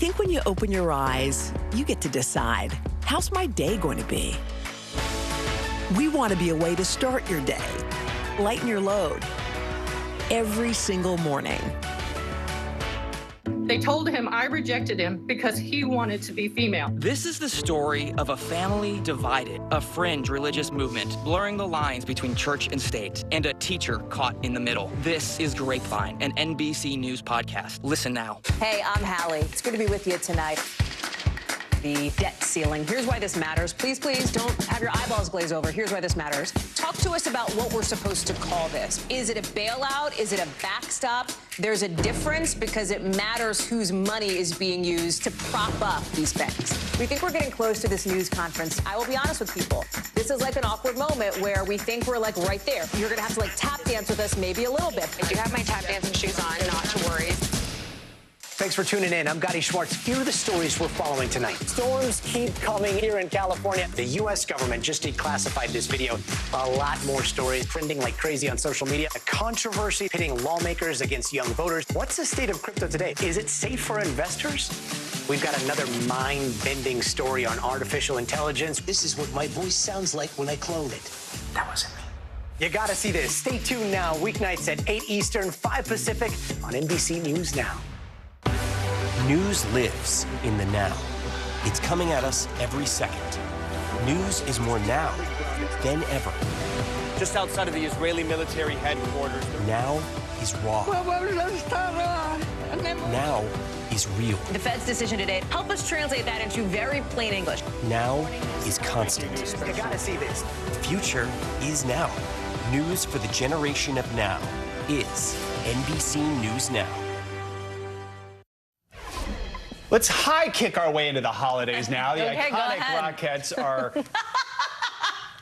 think when you open your eyes, you get to decide, how's my day going to be? We want to be a way to start your day, lighten your load, every single morning.
They told him I rejected him because he wanted to be female.
This is the story of a family divided, a fringe religious movement blurring the lines between church and state, and a teacher caught in the middle. This is Grapevine, an NBC News podcast. Listen now.
Hey, I'm Hallie. It's good to be with you tonight. The debt ceiling. Here's why this matters. Please, please don't have your eyeballs glaze over. Here's why this matters. Talk to us about what we're supposed to call this. Is it a bailout? Is it a backstop? There's a difference because it matters whose money is being used to prop up these banks. We think we're getting close to this news conference. I will be honest with people. This is like an awkward moment where we think we're like right there. You're going to have to like tap dance with us maybe a little bit.
I do have my tap dancing shoes on, not to worry.
Thanks for tuning in. I'm Gotti Schwartz. Here are the stories we're following tonight. Storms keep coming here in California. The U.S. government just declassified this video. A lot more stories trending like crazy on social media. A controversy pitting lawmakers against young voters. What's the state of crypto today? Is it safe for investors? We've got another mind-bending story on artificial intelligence.
This is what my voice sounds like when I clone it.
That wasn't me. You gotta see this. Stay tuned now. Weeknights at 8 Eastern, 5 Pacific on NBC News Now.
News lives in the now. It's coming at us every second. News is more now than ever.
Just outside of the Israeli military headquarters.
Now is raw. Now is real.
The Fed's decision today, help us translate that into very plain English.
Now is constant.
You gotta see this.
The future is now. News for the generation of now is NBC News Now.
Let's high kick our way into the holidays now. The
Okay,
iconic Rockettes are,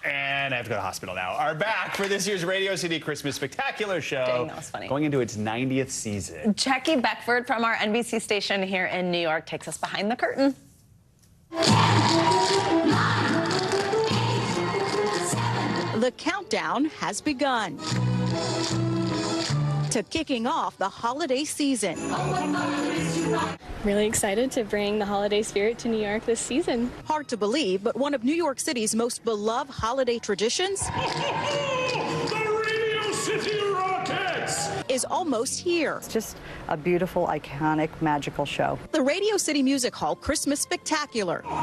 and I have to go to the hospital now, are back for this year's Radio City Christmas Spectacular show.
Dang, that was funny.
Going into its 90th season.
Jackie Beckford from our NBC station here in New York takes us behind the curtain.
The countdown has begun to kicking off the holiday season.
Really excited to bring the holiday spirit to New York this season.
Hard to believe, but one of New York City's most beloved holiday traditions
The Radio City Rockettes!
is almost here.
It's just a beautiful, iconic, magical show.
The Radio City Music Hall Christmas Spectacular.
Come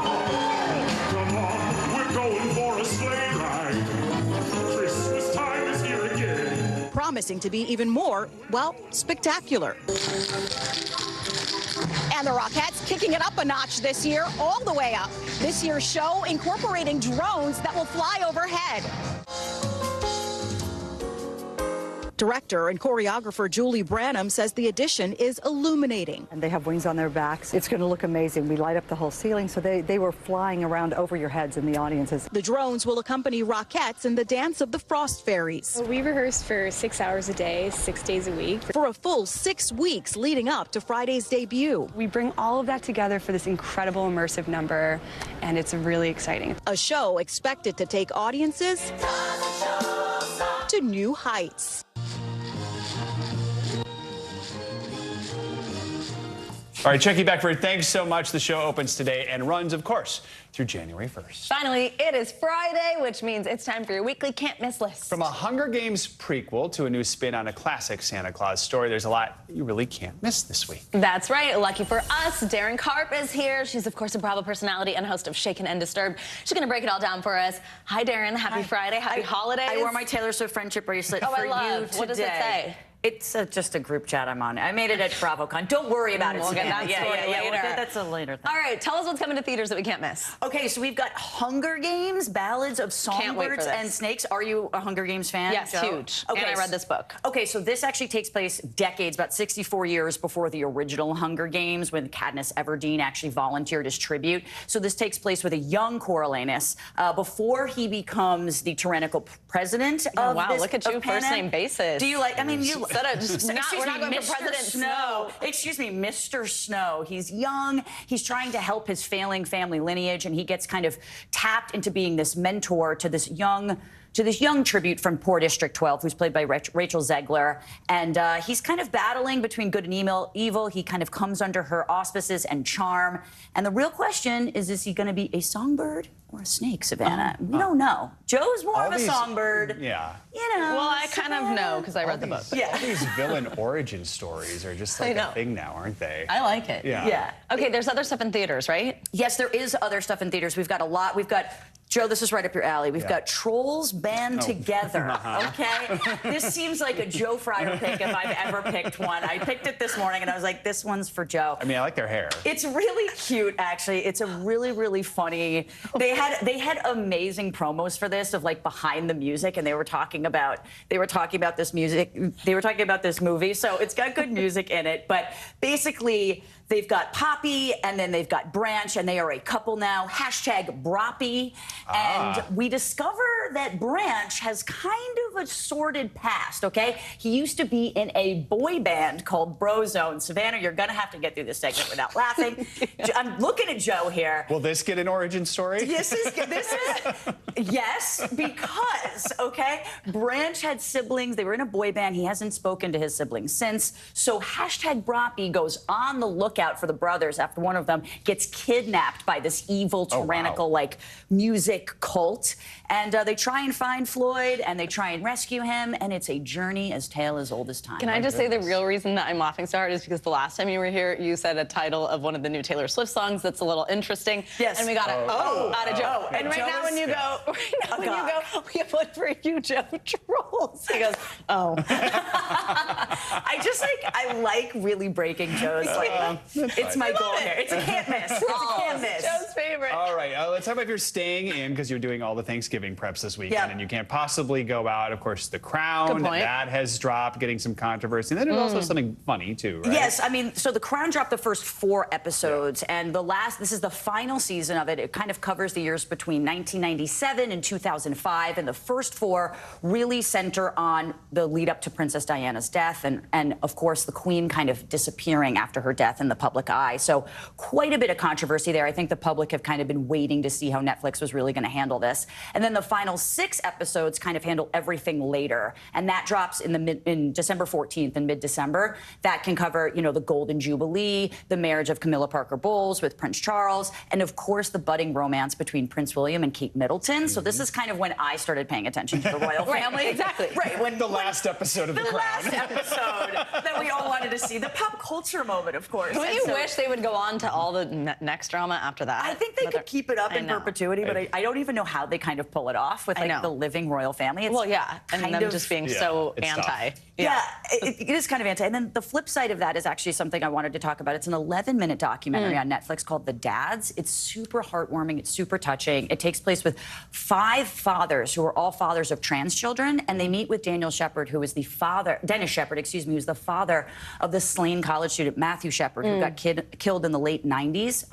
on, we're going for a sleigh ride. Christmas time is here again.
Promising to be even more, well, spectacular. And the Rockettes kicking it up a notch this year, all the way up. This year's show incorporating drones that will fly overhead. Director and choreographer Julie Branham says the addition is illuminating.
And they have wings on their backs. It's going to look amazing. We light up the whole ceiling, so they were flying around over your heads in the audiences.
The drones will accompany Rockettes in the dance of the Frost Fairies.
We rehearsed for 6 hours a day, 6 days a week.
For a full 6 weeks leading up to Friday's debut.
We bring all of that together for this incredible immersive number, and it's really exciting.
A show expected to take audiences to new heights.
All right, Jackie Beckford, thanks so much. The show opens today and runs, of course, through January 1st.
Finally, it is Friday, which means it's time for your weekly can't miss list.
From a Hunger Games prequel to a new spin on a classic Santa Claus story, there's a lot you really can't miss this week.
That's right. Lucky for us, Darren Karp is here. She's, of course, a Bravo personality and host of Shaken and Disturbed. She's going to break it all down for us. Hi, Darren. Happy Friday. Happy holidays.
I wore my Taylor Swift friendship bracelet for you today.
What does it say?
It's just a group chat I'm on. I made it at BravoCon. Don't worry about it.
We'll get that story later.
That's a later thing.
All right, tell us what's coming to theaters that we can't miss.
Okay, so we've got Hunger Games, Ballads of Songbirds and Snakes. Are you a Hunger Games fan?
Yes,
Joe?
huge.
Okay,
and I read this book.
Okay, so this actually takes place decades, about 64 years before the original Hunger Games, when Katniss Everdeen actually volunteered as tribute. So this takes place with a young Coriolanus before he becomes the tyrannical president of
wow,
this,
look at you, first name basis.
Do you like, I mean, you...
We're not going for President Snow.
Excuse me, Mr. Snow. He's young. He's trying to help his failing family lineage, and he gets kind of tapped into being this mentor to this young to this young tribute from Poor District 12, who's played by Rachel Zegler. And he's kind of battling between good and evil. He kind of comes under her auspices and charm. And the real question is he going to be a songbird or a snake, Savannah? We don't know. Joe's more of a songbird.
Yeah.
You know.
Well, I kind of know because I read the book.
Yeah. All these villain origin stories are just like a thing now, aren't they?
I like it.
Yeah.
Okay, there's other stuff in theaters, right?
Yes, there is other stuff in theaters. We've got a lot. We've got, Joe, this is right up your alley. We've got Trolls Band Together, okay? This seems like a Joe Fryer pick if I've ever picked one. I picked it this morning, and I was like, this one's for Joe.
I mean, I like their hair.
It's really cute, actually. It's a really, really funny. They had amazing promos for this of like behind the music, and they were talking about this music. They were talking about this movie, so it's got good music in it. But basically, they've got Poppy, and then they've got Branch, and they are a couple now. Hashtag Broppy. And we discover that Branch has kind of a sordid past, okay? He used to be in a boy band called Brozone. Savannah, you're going to have to get through this segment without laughing. I'm looking at Joe here.
Will this get an origin story?
This is yes, because, okay, Branch had siblings. They were in a boy band. He hasn't spoken to his siblings since. So hashtag Broppy goes on the lookout for the brothers after one of them gets kidnapped by this evil, tyrannical, like, music cult. And they try and find Floyd, and they try and rescue him, and it's a journey as tale as old as time.
Can I just say the real reason that I'm laughing so hard is because the last time you were here, you said a title of one of the new Taylor Swift songs that's a little interesting.
Yes.
And we got it out of Joe. And right now when you go, we have one for you, Joe, Trolls. He goes, oh. I like really breaking Joe's. It's my goal here. It's a can't miss. It's a can't miss. Joe's favorite.
All right, let's talk about if you're staying in because you're doing all the Thanksgiving preps this weekend and you can't possibly go out. Of course, The Crown, that has dropped, getting some controversy. And then there's also something funny, too, right?
Yes, I mean, so The Crown dropped the first 4 episodes, and this is the final season of it. It kind of covers the years between 1997 and 2005, and the first 4 really center on the lead up to Princess Diana's death and of course, the Queen kind of disappearing after her death in the public eye. So quite a bit of controversy there. I think the public have kind of been waiting to see how Netflix was really going to handle this. And then the final 6 episodes kind of handle everything later, and that drops in December 14th, in mid-December. That can cover, you know, the Golden Jubilee, the marriage of Camilla Parker Bowles with Prince Charles, and of course the budding romance between Prince William and Kate Middleton. So this is kind of when I started paying attention to the royal family.
Exactly.
Right. When
the last episode of The Crown.
The last episode that we all wanted to see. The pop culture moment, of course.
Don't you wish they would go on to all the next drama after that?
I think they could keep it up in perpetuity, but I don't even know how they kind of pull it off with like the living royal family. It's
and them just being so anti.
Yeah, it is kind of anti. And then the flip side of that is actually something I wanted to talk about. It's an 11-minute documentary on Netflix called The Dads. It's super heartwarming. It's super touching. It takes place with 5 fathers who are all fathers of trans children, and they meet with Dennis Shepard, who is the father who's the father of the slain college student Matthew Shepard, who got killed in the late 90s.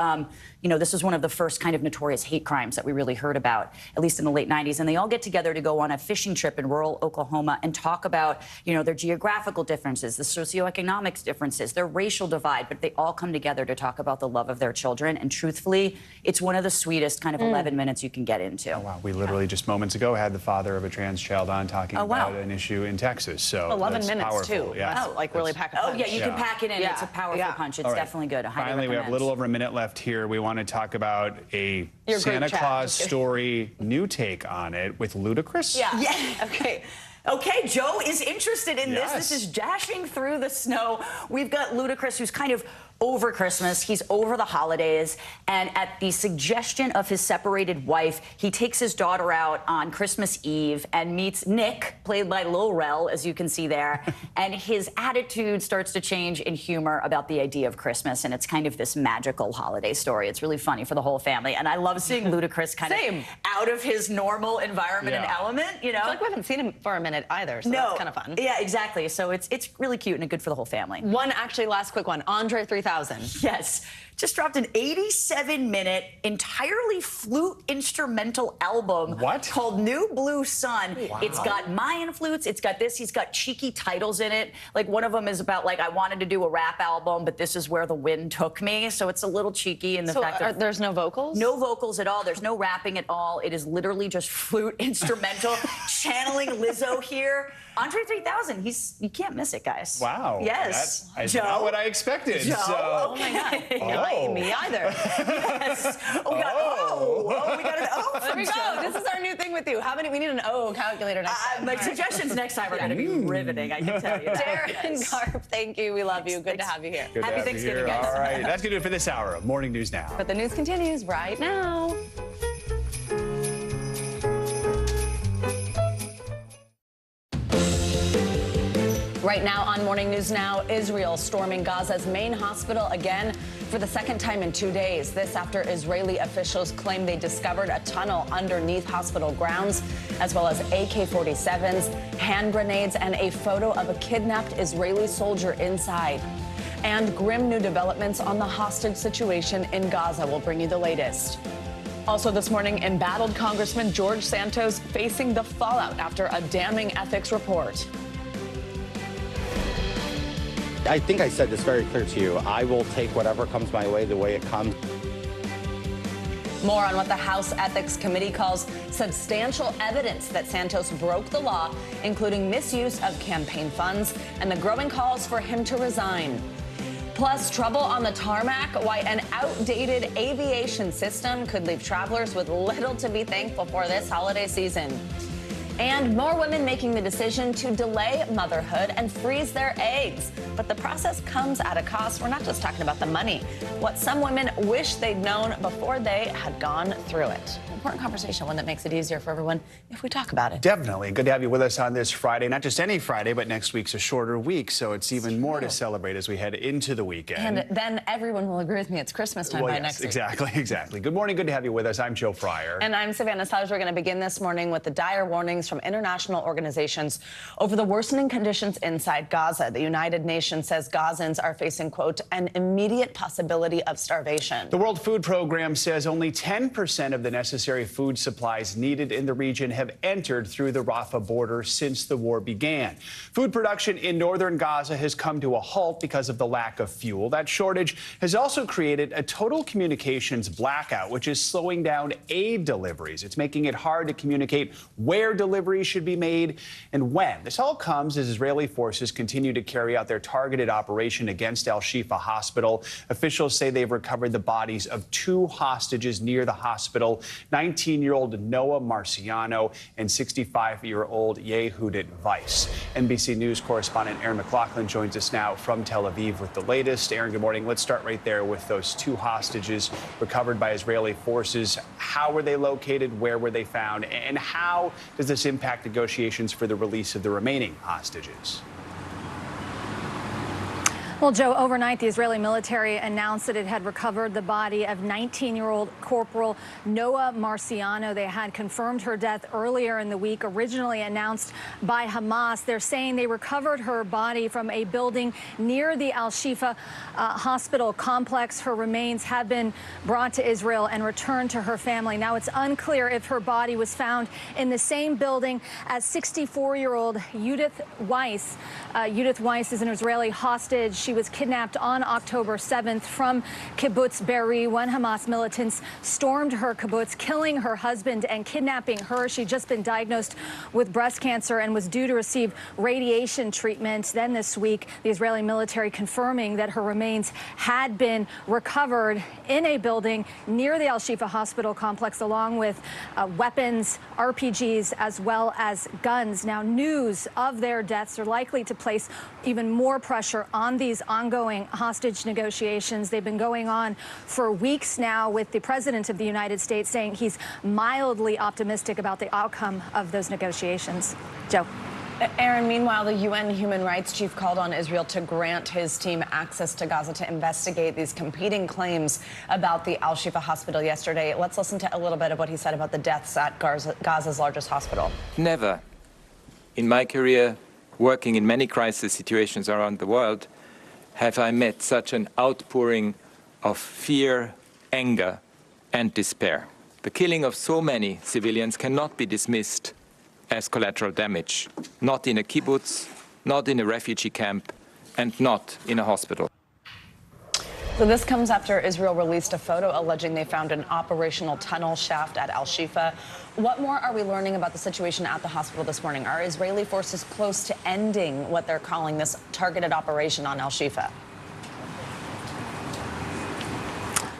You know, this was one of the first kind of notorious hate crimes that we really heard about, at least in the late 90s. And they all get together to go on a fishing trip in rural Oklahoma and talk about, you know, their geographical differences, the socioeconomic differences, their racial divide, but they all come together to talk about the love of their children. And truthfully, it's one of the sweetest kind of 11 minutes you can get into.
Oh, wow. We literally just moments ago had the father of a trans child on talking about an issue in Texas. So
11 minutes,
powerful.
too.
Yeah.
That's like really pack a punch.
Oh, yeah, you can pack it in. It's a powerful punch. It's definitely good. I highly
Finally, we have a little over a minute left here. We want to talk about a Santa Claus story, new take on it with Ludacris.
Yeah. Okay, Joe is interested in this. This is dashing through the snow. We've got Ludacris, who's kind of over Christmas. He's over the holidays. And at the suggestion of his separated wife, he takes his daughter out on Christmas Eve and meets Nick, played by Lil Rel, as you can see there. And his attitude starts to change in humor about the idea of Christmas. And it's kind of this magical holiday story. It's really funny for the whole family. And I love seeing Ludacris kind of out of his normal environment and element, you know?
I feel like we haven't seen him for a minute either, so that's kind of fun.
Yeah, exactly. So it's really cute and good for the whole family.
One actually last quick one. Andre 3000.
Yes.
just dropped an 87-minute entirely flute instrumental album called New Blue Sun.
Wow.
It's got Mayan flutes. It's got this. He's got cheeky titles in it. Like one of them is about like I wanted to do a rap album, but this is where the wind took me. So it's a little cheeky in the fact that
there's no vocals?
No vocals at all. There's no rapping at all. It is literally just flute instrumental, channeling Lizzo here. Andre 3000, you can't miss it, guys.
Wow.
Yes.
That is
Joe.
not what I expected.
Joe.
So.
Oh my God.
Me either.
Yes. Oh, we got we got an O.
There we go. This is our new thing with you. We need an O calculator next time.
My suggestions next time are going to be riveting, I can tell you.
Darren Garp, thank you. We love you. Good to have you here.
Good to
Happy
have you
Thanksgiving,
here.
guys.
All right. That's going to do it for this hour of Morning News Now.
But the news continues right now. Right now on Morning News Now, Israel storming Gaza's main hospital again for the second time in 2 days. This after Israeli officials claim they discovered a tunnel underneath hospital grounds, as well as AK-47s, hand grenades, and a photo of a kidnapped Israeli soldier inside. And grim new developments on the hostage situation in Gaza. We'll bring you the latest. Also this morning, embattled Congressman George Santos facing the fallout after a damning ethics report.
I think I said this very clear to you. I will take whatever comes my way the way it comes.
More on what the House Ethics Committee calls substantial evidence that Santos broke the law, including misuse of campaign funds and the growing calls for him to resign. Plus, trouble on the tarmac, why an outdated aviation system could leave travelers with little to be thankful for this holiday season. And more women making the decision to delay motherhood and freeze their eggs. But the process comes at a cost. We're not just talking about the money. What some women wish they'd known before they had gone through it. Important conversation, one that makes it easier for everyone if we talk about it.
Definitely. Good to have you with us on this Friday. Not just any Friday, but next week's a shorter week, so it's even more to celebrate as we head into the weekend.
And then everyone will agree with me. It's Christmas time by next week.
Exactly. Good morning. Good to have you with us. I'm Joe Fryer.
And I'm Savannah Slouch. We're going to begin this morning with the dire warnings from international organizations over the worsening conditions inside Gaza. The United Nations says Gazans are facing, quote, an immediate possibility of starvation.
The World Food Program says only 10% of the necessary food supplies needed in the region have entered through the Rafah border since the war began. Food production in northern Gaza has come to a halt because of the lack of fuel. That shortage has also created a total communications blackout, which is slowing down aid deliveries. It's making it hard to communicate where deliveries should be made and when. This all comes as Israeli forces continue to carry out their targeted operation against Al-Shifa Hospital. Officials say they've recovered the bodies of 2 hostages near the hospital, 19-year-old Noah Marciano and 65-year-old Yehudit Weiss. NBC News correspondent Aaron McLaughlin joins us now from Tel Aviv with the latest. Aaron, good morning. Let's start right there with those 2 hostages recovered by Israeli forces. How were they located? Where were they found? And how does this impact negotiations for the release of the remaining hostages?
Well, Joe, overnight, the Israeli military announced that it had recovered the body of 19-year-old Corporal Noah Marciano. They had confirmed her death earlier in the week, originally announced by Hamas. They're saying they recovered her body from a building near the Al-Shifa hospital complex. Her remains have been brought to Israel and returned to her family. Now, it's unclear if her body was found in the same building as 64-year-old Yehudit Weiss. Yehudit Weiss is an Israeli hostage. She was kidnapped on October 7th from kibbutz Be'eri when Hamas militants stormed her kibbutz, killing her husband and kidnapping her. She'd just been diagnosed with breast cancer and was due to receive radiation treatment. Then this week, the Israeli military confirming that her remains had been recovered in a building near the Al-Shifa hospital complex, along with weapons, RPGs, as well as guns. Now, news of their deaths are likely to place even more pressure on these ongoing hostage negotiations. They've been going on for weeks now, with the president of the United States saying he's mildly optimistic about the outcome of those negotiations. Joe.
Aaron, meanwhile, the UN human rights chief called on Israel to grant his team access to Gaza to investigate these competing claims about the Al-Shifa hospital yesterday. Let's listen to a little bit of what he said about the deaths at Gaza's largest hospital.
Never in my career, working in many crisis situations around the world, have I met such an outpouring of fear, anger, and despair. The killing of so many civilians cannot be dismissed as collateral damage, not in a kibbutz, not in a refugee camp, and not in a hospital.
So this comes after Israel released a photo alleging they found an operational tunnel shaft at Al-Shifa. What more are we learning about the situation at the hospital this morning? Are Israeli forces close to ending what they're calling this targeted operation on Al-Shifa?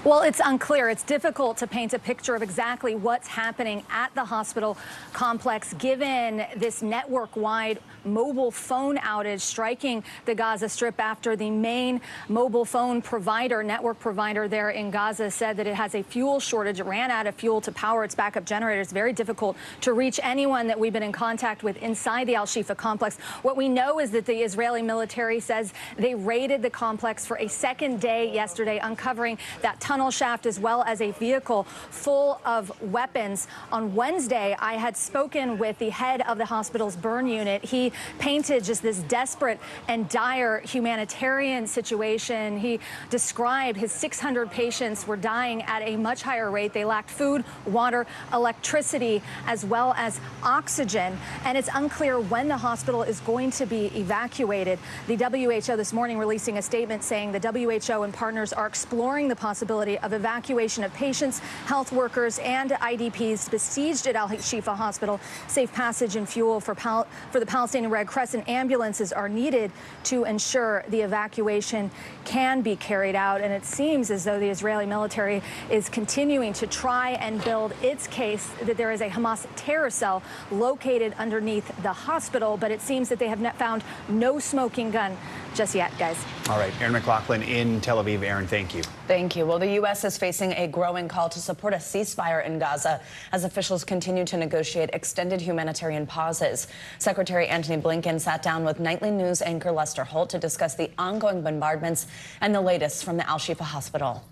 Well, it's unclear. It's difficult to paint a picture of exactly what's happening at the hospital complex, given this network-wide mobile phone outage striking the Gaza Strip after the main mobile phone provider, network provider there in Gaza, said that it has a fuel shortage. It ran out of fuel to power its backup generators. Very difficult to reach anyone that we've been in contact with inside the Al-Shifa complex. What we know is that the Israeli military says they raided the complex for a second day yesterday, uncovering that tunnel shaft as well as a vehicle full of weapons. On Wednesday, I had spoken with the head of the hospital's burn unit. He painted just this desperate and dire humanitarian situation. He described his 600 patients were dying at a much higher rate. They lacked food, water, electricity, as well as oxygen. And it's unclear when the hospital is going to be evacuated. The WHO this morning releasing a statement saying the WHO and partners are exploring the possibility of evacuation of patients, health workers, and IDPs besieged at Al-Shifa Hospital. Safe passage and fuel for the Palestinian Red Crescent ambulances are needed to ensure the evacuation can be carried out. And it seems as though the Israeli military is continuing to try and build its case that there is a Hamas terror cell located underneath the hospital. But it seems that they have found no smoking gun just yet, guys.
All right, Aaron McLaughlin in Tel Aviv. Aaron, thank you.
Thank you. Well, the U.S. is facing a growing call to support a ceasefire in Gaza as officials continue to negotiate extended humanitarian pauses. Secretary Antony Blinken sat down with Nightly News anchor Lester Holt to discuss the ongoing bombardments and the latest from the Al-Shifa hospital.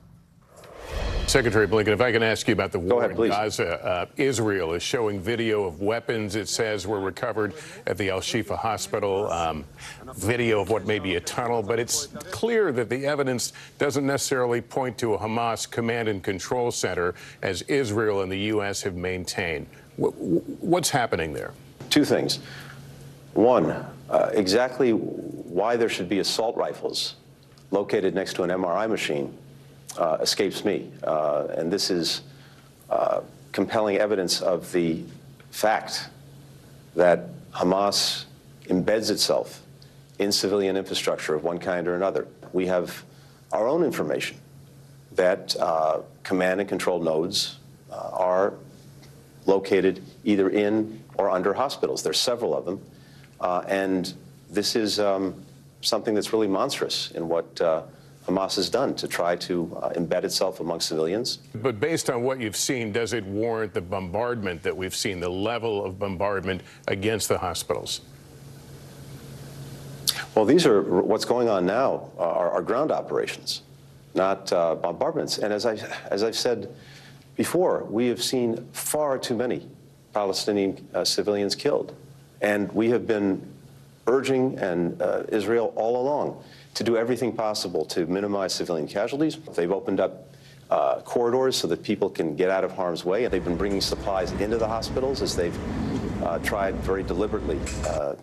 Secretary Blinken, if I can ask you about the war
ahead,
in Gaza. Israel is showing video of weapons it says were recovered at the Al-Shifa hospital, video of what may be a tunnel, but it's clear that the evidence doesn't necessarily point to a Hamas command and control center, as Israel and the U.S. have maintained. What's happening there?
Two things. One, exactly why there should be assault rifles located next to an MRI machine escapes me. And this is compelling evidence of the fact that Hamas embeds itself in civilian infrastructure of one kind or another. We have our own information that command and control nodes are located either in or under hospitals. There's several of them. And this is something that's really monstrous in what Hamas has done to try to embed itself among civilians.
But based on what you've seen, does it warrant the bombardment that we've seen, the level of bombardment against the hospitals?
Well, these are what's going on now are ground operations, not bombardments. And as I've said before, we have seen far too many Palestinian civilians killed. And we have been urging Israel all along to do everything possible to minimize civilian casualties. They've opened up corridors so that people can get out of harm's way. They've been bringing supplies into the hospitals as they've tried very deliberately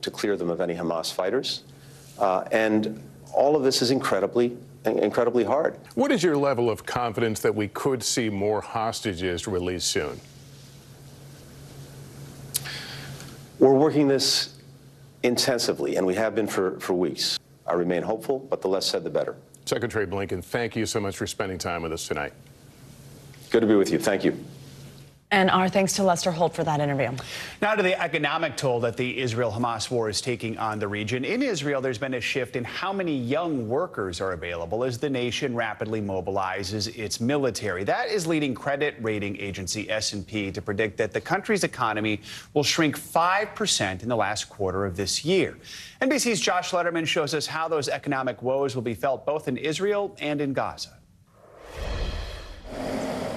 to clear them of any Hamas fighters. And all of this is incredibly hard.
What is your level of confidence that we could see more hostages released soon?
We're working this intensively, and we have been for weeks. I remain hopeful, but the less said, the better.
Secretary Blinken, thank you so much for spending time with us tonight.
Good to be with you. Thank you.
And our thanks to Lester Holt for that interview.
Now to the economic toll that the Israel-Hamas war is taking on the region. In Israel, there's been a shift in how many young workers are available as the nation rapidly mobilizes its military. That is leading credit rating agency S&P to predict that the country's economy will shrink 5% in the last quarter of this year. NBC's Josh Letterman shows us how those economic woes will be felt both in Israel and in Gaza.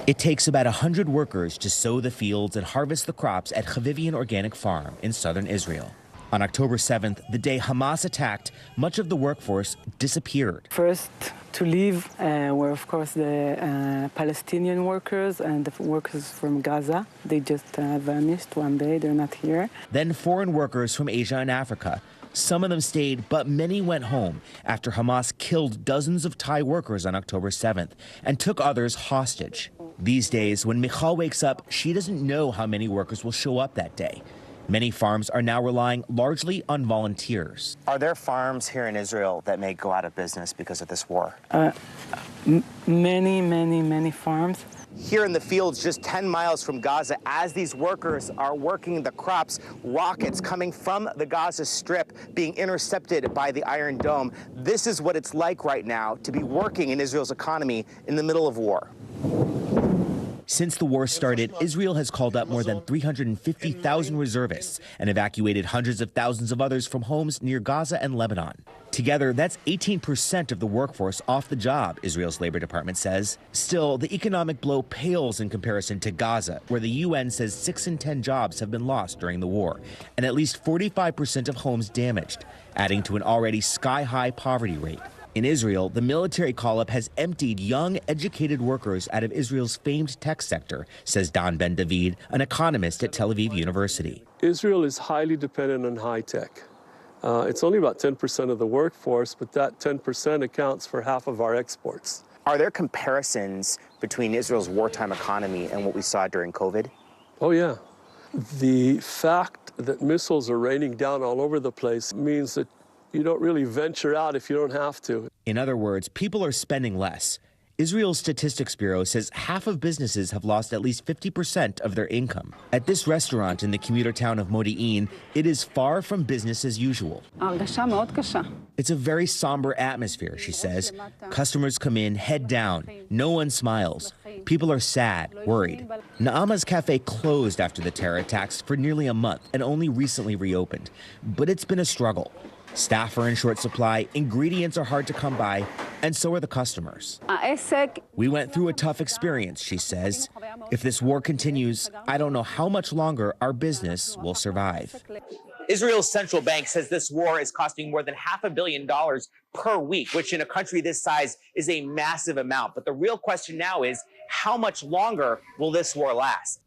It takes about 100 workers to sow the fields and harvest the crops at Chavivian Organic Farm in southern Israel. On October 7th, the day Hamas attacked, much of the workforce disappeared.
First to leave were, of course, the Palestinian workers and the workers from Gaza. They just vanished one day. They're not here.
Then foreign workers from Asia and Africa. Some of them stayed, but many went home after Hamas killed dozens of Thai workers on October 7th and took others hostage. These days, when Michal wakes up, she doesn't know how many workers will show up that day. Many farms are now relying largely on volunteers.
Are there farms here in Israel that may go out of business because of this war?
Many farms.
Here in the fields just 10 miles from Gaza, as these workers are working the crops, rockets coming from the Gaza Strip being intercepted by the Iron Dome. This is what it's like right now to be working in Israel's economy in the middle of war.
Since the war started, Israel has called up more than 350,000 reservists and evacuated hundreds of thousands of others from homes near Gaza and Lebanon. Together, that's 18% of the workforce off the job, Israel's Labor Department says. Still, the economic blow pales in comparison to Gaza, where the UN says 6 in 10 jobs have been lost during the war, and at least 45% of homes damaged, adding to an already sky-high poverty rate. In Israel, the military call-up has emptied young, educated workers out of Israel's famed tech sector, says Don Ben-David, an economist at Tel Aviv University.
Israel is highly dependent on high tech. It's only about 10% of the workforce, but that 10% accounts for half of our exports.
Are there comparisons between Israel's wartime economy and what we saw during COVID?
Oh, yeah. The fact that missiles are raining down all over the place means that you don't really venture out if you don't have to.
In other words, people are spending less. Israel's Statistics Bureau says half of businesses have lost at least 50% of their income. At this restaurant in the commuter town of Modi'in, it is far from business as usual. It's a very somber atmosphere, she says. Customers come in, head down. No one smiles. People are sad, worried. Naama's cafe closed after the terror attacks for nearly a month and only recently reopened. But it's been a struggle. Staff are in short supply, ingredients are hard to come by, and so are the customers. We went through a tough experience, she says. If this war continues, I don't know how much longer our business will survive.
Israel's central bank says this war is costing more than $500 million per week, which in a country this size is a massive amount. But the real question now is, how much longer will this war last?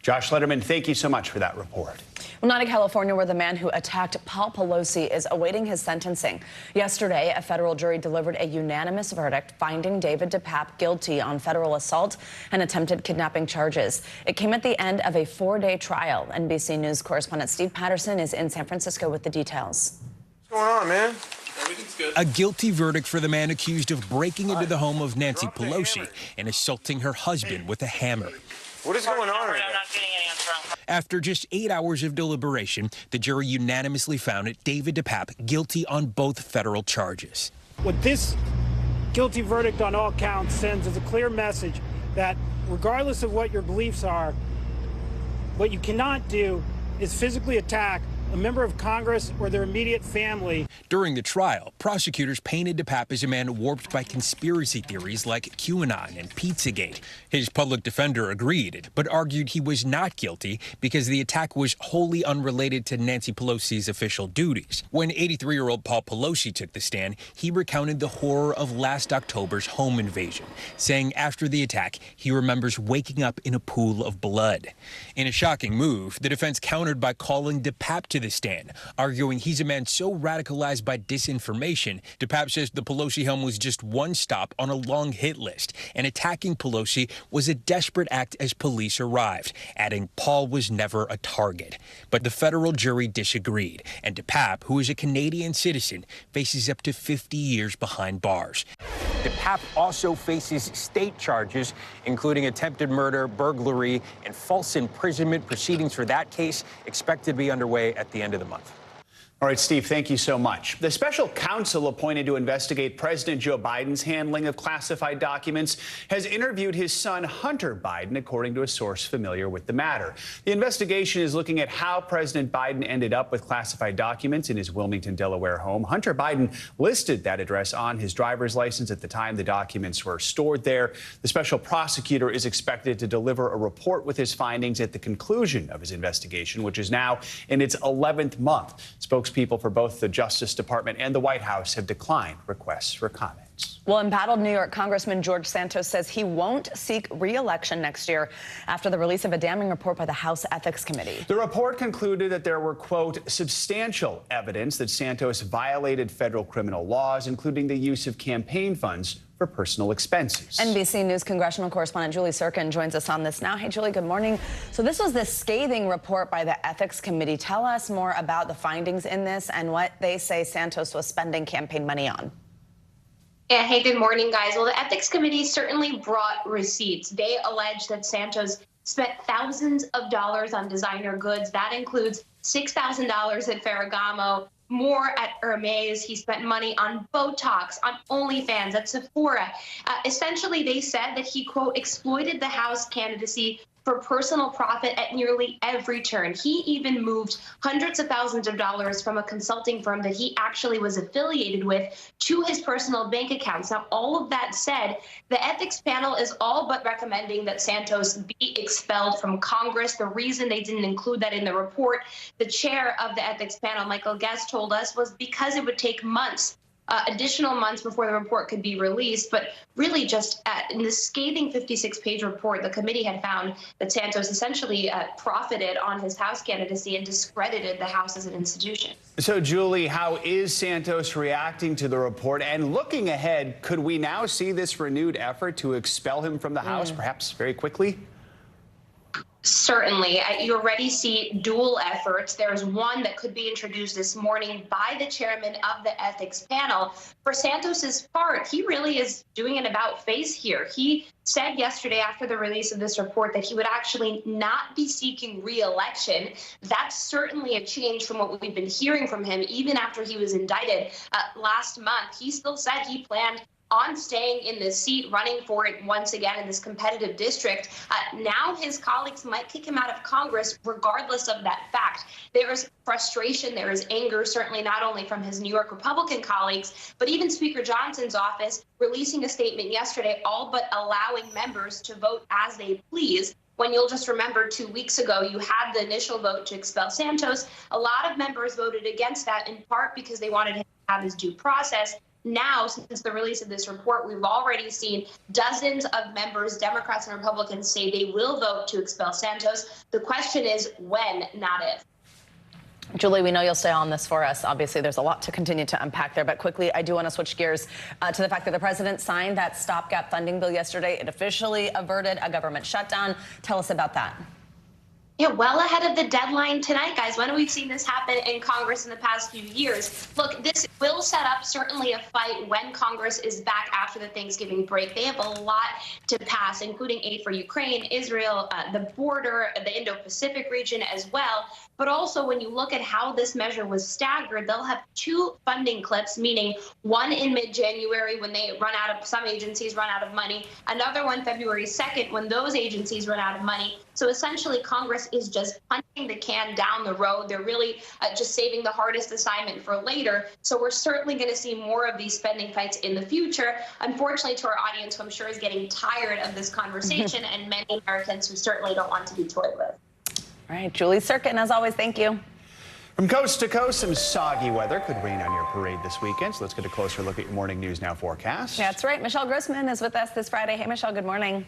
Josh Letterman, thank you so much for that report.
Well, not in California, where the man who attacked Paul Pelosi is awaiting his sentencing. Yesterday, a federal jury delivered a unanimous verdict finding David DePape guilty on federal assault and attempted kidnapping charges. It came at the end of a 4-day trial. NBC News correspondent Steve Patterson is in San Francisco with the details.
What's going on, man?
A guilty verdict for the man accused of breaking into the home of Nancy Pelosi and assaulting her husband with a hammer.
What is going on right now?
After just 8 hours of deliberation, the jury unanimously found David DePape guilty on both federal charges.
What this guilty verdict on all counts sends is a clear message that regardless of what your beliefs are, what you cannot do is physically attack a member of Congress or their immediate family.
During the trial, prosecutors painted DePape as a man warped by conspiracy theories like QAnon and Pizzagate. His public defender agreed, but argued he was not guilty because the attack was wholly unrelated to Nancy Pelosi's official duties. When 83-year-old Paul Pelosi took the stand, he recounted the horror of last October's home invasion, saying after the attack, he remembers waking up in a pool of blood. In a shocking move, the defense countered by calling DePape to the stand, arguing he's a man so radicalized by disinformation. DePape says the Pelosi home was just one stop on a long hit list, and attacking Pelosi was a desperate act as police arrived, adding Paul was never a target. But the federal jury disagreed, and DePape, who is a Canadian citizen, faces up to 50 years behind bars.
DePape also faces state charges, including attempted murder, burglary, and false imprisonment. Proceedings for that case expected to be underway at the end of the month.
All right, Steve, thank you so much. The special counsel appointed to investigate President Joe Biden's handling of classified documents has interviewed his son, Hunter Biden, according to a source familiar with the matter. The investigation is looking at how President Biden ended up with classified documents in his Wilmington, Delaware home. Hunter Biden listed that address on his driver's license at the time the documents were stored there. The special prosecutor is expected to deliver a report with his findings at the conclusion of his investigation, which is now in its 11th month. Spokespeople for both the Justice Department and the White House have declined requests for comments.
Well, embattled New York Congressman George Santos says he won't seek re-election next year after the release of a damning report by the House Ethics Committee.
The report concluded that there were, quote, substantial evidence that Santos violated federal criminal laws, including the use of campaign funds for personal expenses.
NBC News congressional correspondent Julie Sirkin joins us on this now. Hey, Julie, good morning. So this was the scathing report by the Ethics Committee. Tell us more about the findings in this and what they say Santos was spending campaign money on.
Yeah, hey, good morning, guys. Well, the Ethics Committee certainly brought receipts. They allege that Santos spent thousands of dollars on designer goods. That includes $6,000 at Ferragamo, more at Hermes. He spent money on Botox, on OnlyFans, at Sephora. Essentially, they said that he, quote, exploited the House candidacy for personal profit at nearly every turn. He even moved hundreds of thousands of dollars from a consulting firm that he actually was affiliated with to his personal bank accounts. Now, all of that said, the ethics panel is all but recommending that Santos be expelled from Congress. The reason they didn't include that in the report, the chair of the ethics panel, Michael Guest, told us was because it would take months, additional months before the report could be released. But really just in the scathing 56-page report, the committee had found that Santos essentially profited on his House candidacy and discredited the House as an institution.
So, Julie, how is Santos reacting to the report? And looking ahead, could we now see this renewed effort to expel him from the House, perhaps very quickly?
Certainly. You already see dual efforts. There's one that could be introduced this morning by the chairman of the ethics panel. For Santos's part, he really is doing an about-face here. He said yesterday after the release of this report that he would actually not be seeking re-election. That's certainly a change from what we've been hearing from him even after he was indicted last month. He still said he planned on staying in this seat, running for it once again in this competitive district. Now his colleagues might kick him out of Congress regardless of that fact. There is frustration, there is anger, certainly not only from his New York Republican colleagues, but even Speaker Johnson's office releasing a statement yesterday, all but allowing members to vote as they please. When you'll just remember 2 weeks ago, you had the initial vote to expel Santos. A lot of members voted against that, in part because they wanted him to have his due process. Now, since the release of this report, we've already seen dozens of members, Democrats and Republicans, say they will vote to expel Santos. The question is when, not if.
Julie, we know you'll stay on this for us. Obviously, there's a lot to continue to unpack there. But quickly, I do want to switch gears to the fact that the president signed that stopgap funding bill yesterday. It officially averted a government shutdown. Tell us about that.
Yeah, well ahead of the deadline tonight, guys. When have we seen this happen in Congress in the past few years? Look, this will set up certainly a fight when Congress is back after the Thanksgiving break. They have a lot to pass, including aid for Ukraine, Israel, the border, the Indo-Pacific region as well. But also, when you look at how this measure was staggered, they'll have two funding clips, meaning one in mid-January when they run out of, some agencies run out of money, another one February 2nd when those agencies run out of money. So essentially, Congress is just punching the can down the road. They're really just saving the hardest assignment for later. So we're certainly going to see more of these spending fights in the future. Unfortunately, to our audience, who I'm sure is getting tired of this conversation, and many Americans who certainly don't want to be toyed with.
All right, Julie Sirkin, as always, thank you.
From coast to coast, some soggy weather could rain on your parade this weekend. So let's get a closer look at your Morning News Now forecast.
That's right. Michelle Grossman is with us this Friday. Hey, Michelle, good morning.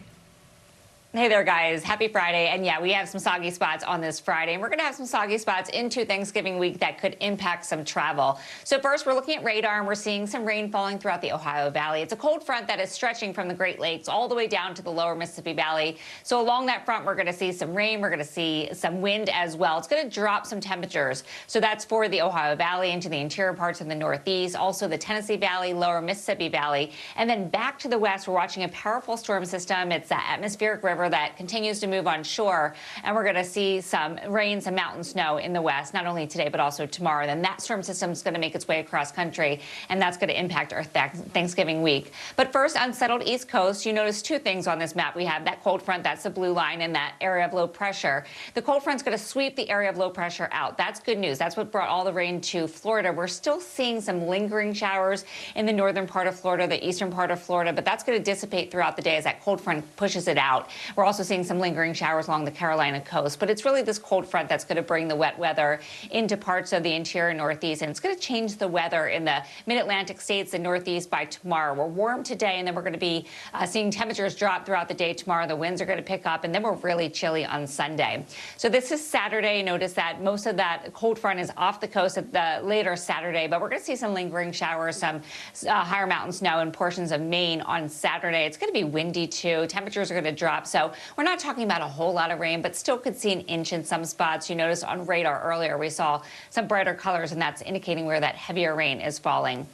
Hey there, guys. Happy Friday. And yeah, we have some soggy spots on this Friday. And we're going to have some soggy spots into Thanksgiving week that could impact some travel. So first, we're looking at radar, and we're seeing some rain falling throughout the Ohio Valley. It's a cold front that is stretching from the Great Lakes all the way down to the lower Mississippi Valley. So along that front, we're going to see some rain. We're going to see some wind as well. It's going to drop some temperatures. So that's for the Ohio Valley into the interior parts of the Northeast, also the Tennessee Valley, lower Mississippi Valley. And then back to the west, we're watching a powerful storm system. It's that atmospheric river however, that continues to move on shore, and we're going to see some rain, some mountain snow in the west, not only today but also tomorrow. Then that storm system is going to make its way across country, and that's going to impact our Thanksgiving week. But first, unsettled East Coast, you notice two things on this map. We have that cold front, that's the blue line, and that area of low pressure. The cold front's going to sweep the area of low pressure out. That's good news. That's what brought all the rain to Florida. We're still seeing some lingering showers in the northern part of Florida, the eastern part of Florida, but that's going to dissipate throughout the day as that cold front pushes it out. We're also seeing some lingering showers along the Carolina coast, but it's really this cold front that's going to bring the wet weather into parts of the interior Northeast, and it's going to change the weather in the mid-Atlantic states, the Northeast, by tomorrow. We're warm today, and then we're going to be seeing temperatures drop throughout the day tomorrow. The winds are going to pick up, and then we're really chilly on Sunday. So this is Saturday. Notice that most of that cold front is off the coast at the later Saturday, but we're going to see some lingering showers, some higher mountain snow in portions of Maine on Saturday. It's going to be windy, too. Temperatures are going to drop, so we're not talking about a whole lot of rain, but still could see an inch in some spots. You noticed on radar earlier we saw some brighter colors, and that's indicating where that heavier rain is falling.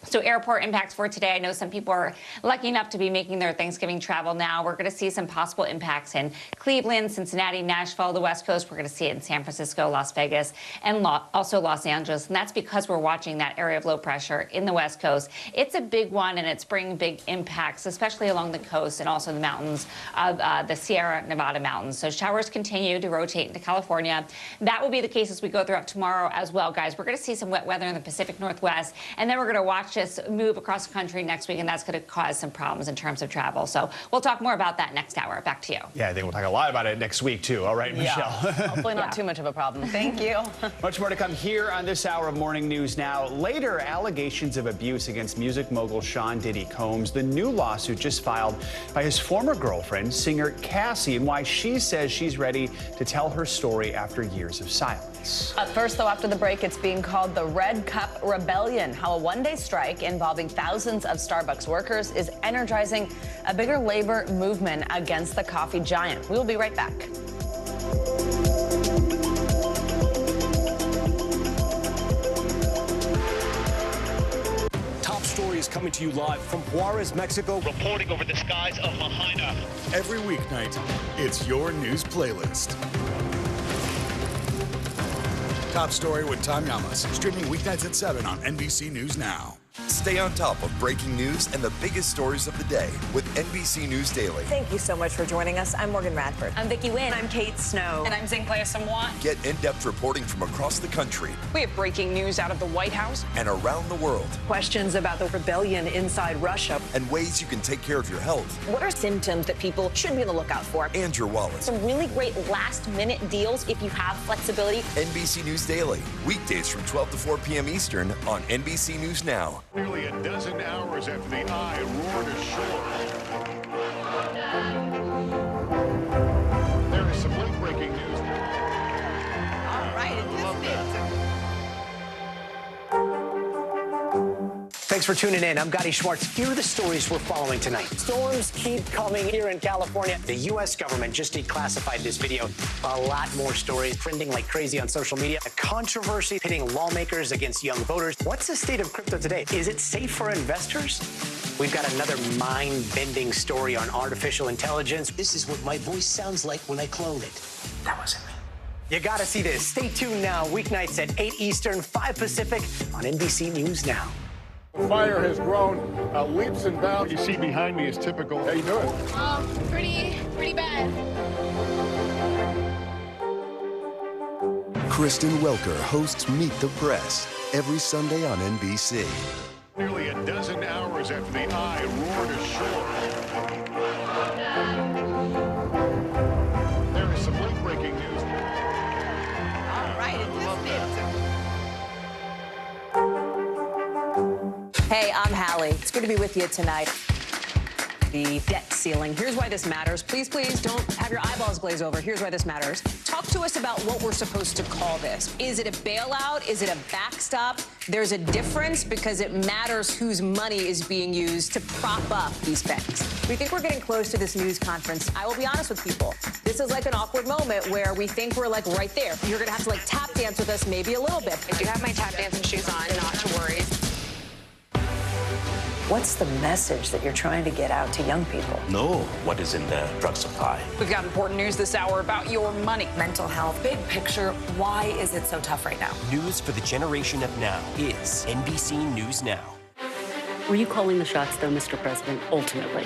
So airport impacts for today. I know some people are lucky enough to be making their Thanksgiving travel now. We're going to see some possible impacts in Cleveland, Cincinnati, Nashville, the West Coast. We're going to see it in San Francisco, Las Vegas, and also Los Angeles. And that's because we're watching that area of low pressure in the West Coast. It's a big one, and it's bringing big impacts, especially along the coast and also the mountains of the Sierra Nevada mountains. So showers continue to rotate into California. That will be the case as we go throughout tomorrow as well, guys. We're going to see some wet weather in the Pacific Northwest, and then we're going to watch this move across the country next week, and that's going to cause some problems in terms of travel. So we'll talk more about that next hour. Back to you.
Yeah, I think we'll talk a lot about it next week, too. All right, Michelle.
Hopefully not too much of a problem. Thank you.
Much more to come here on this hour of Morning News Now. Later, allegations of abuse against music mogul Sean Diddy Combs. The new lawsuit just filed by his former girlfriend, singer Cassie, and why she says she's ready to tell her story after years of silence.
Up first, though, after the break, it's being called the Red Cup Rebellion, how a one-day strike involving thousands of Starbucks workers is energizing a bigger labor movement against the coffee giant. We will be right back.
Top Story is coming to you live from Juarez, Mexico, reporting over the skies of Lahaina.
Every weeknight, it's your news playlist. Top Story with Tom Llamas, streaming weeknights at 7 on NBC News Now.
Stay on top of breaking news and the biggest stories of the day with NBC News Daily.
Thank you so much for joining us. I'm Morgan Radford.
I'm Vicki Wynn.
I'm Kate Snow.
And I'm Zinklea Samwa.
Get in-depth reporting from across the country.
We have breaking news out of the White House
and around the world.
Questions about the rebellion inside Russia.
And ways you can take care of your health.
What are symptoms that people should be on the lookout for?
And your wallet.
Some really great last-minute deals if you have flexibility.
NBC News Daily. Weekdays from 12 to 4 p.m. Eastern on NBC News Now.
Nearly a dozen hours after the eye roared ashore. There is some late-breaking news.
All right,
Thanks for tuning in. I'm Gotti Schwartz. Here are the stories we're following tonight. Storms keep coming here in California. The U.S. government just declassified this video. A lot more stories trending like crazy on social media. A controversy pitting lawmakers against young voters. What's the state of crypto today? Is it safe for investors? We've got another mind-bending story on artificial intelligence.
This is what my voice sounds like when I clone it.
That wasn't me. You gotta see this. Stay tuned now. Weeknights at 8 Eastern, 5 Pacific on NBC News Now.
Fire has grown leaps and bounds. You see behind me is typical. How you doing?
Pretty bad.
Kristen Welker hosts Meet the Press every Sunday on NBC.
Nearly a dozen hours after the eye roared ashore. There is some late-breaking news.
All right,
Hey, I'm Hallie. It's good to be with you tonight. The debt ceiling. Here's why this matters. Please, please don't have your eyeballs glaze over. Here's why this matters. Talk to us about what we're supposed to call this. Is it a bailout? Is it a backstop? There's a difference because it matters whose money is being used to prop up these banks. We think we're getting close to this news conference. I will be honest with people. This is like an awkward moment where we think we're like right there. You're going to have to like tap dance with us maybe a little bit.
I do have my tap dancing shoes on, not to worry.
What's the message that you're trying to get out to young people?
Know what is in the drug supply.
We've got important news this hour about your money.
Mental health, big picture, why is it so tough right now?
News for the generation of now is NBC News Now.
Were you calling the shots, though, Mr. President, ultimately?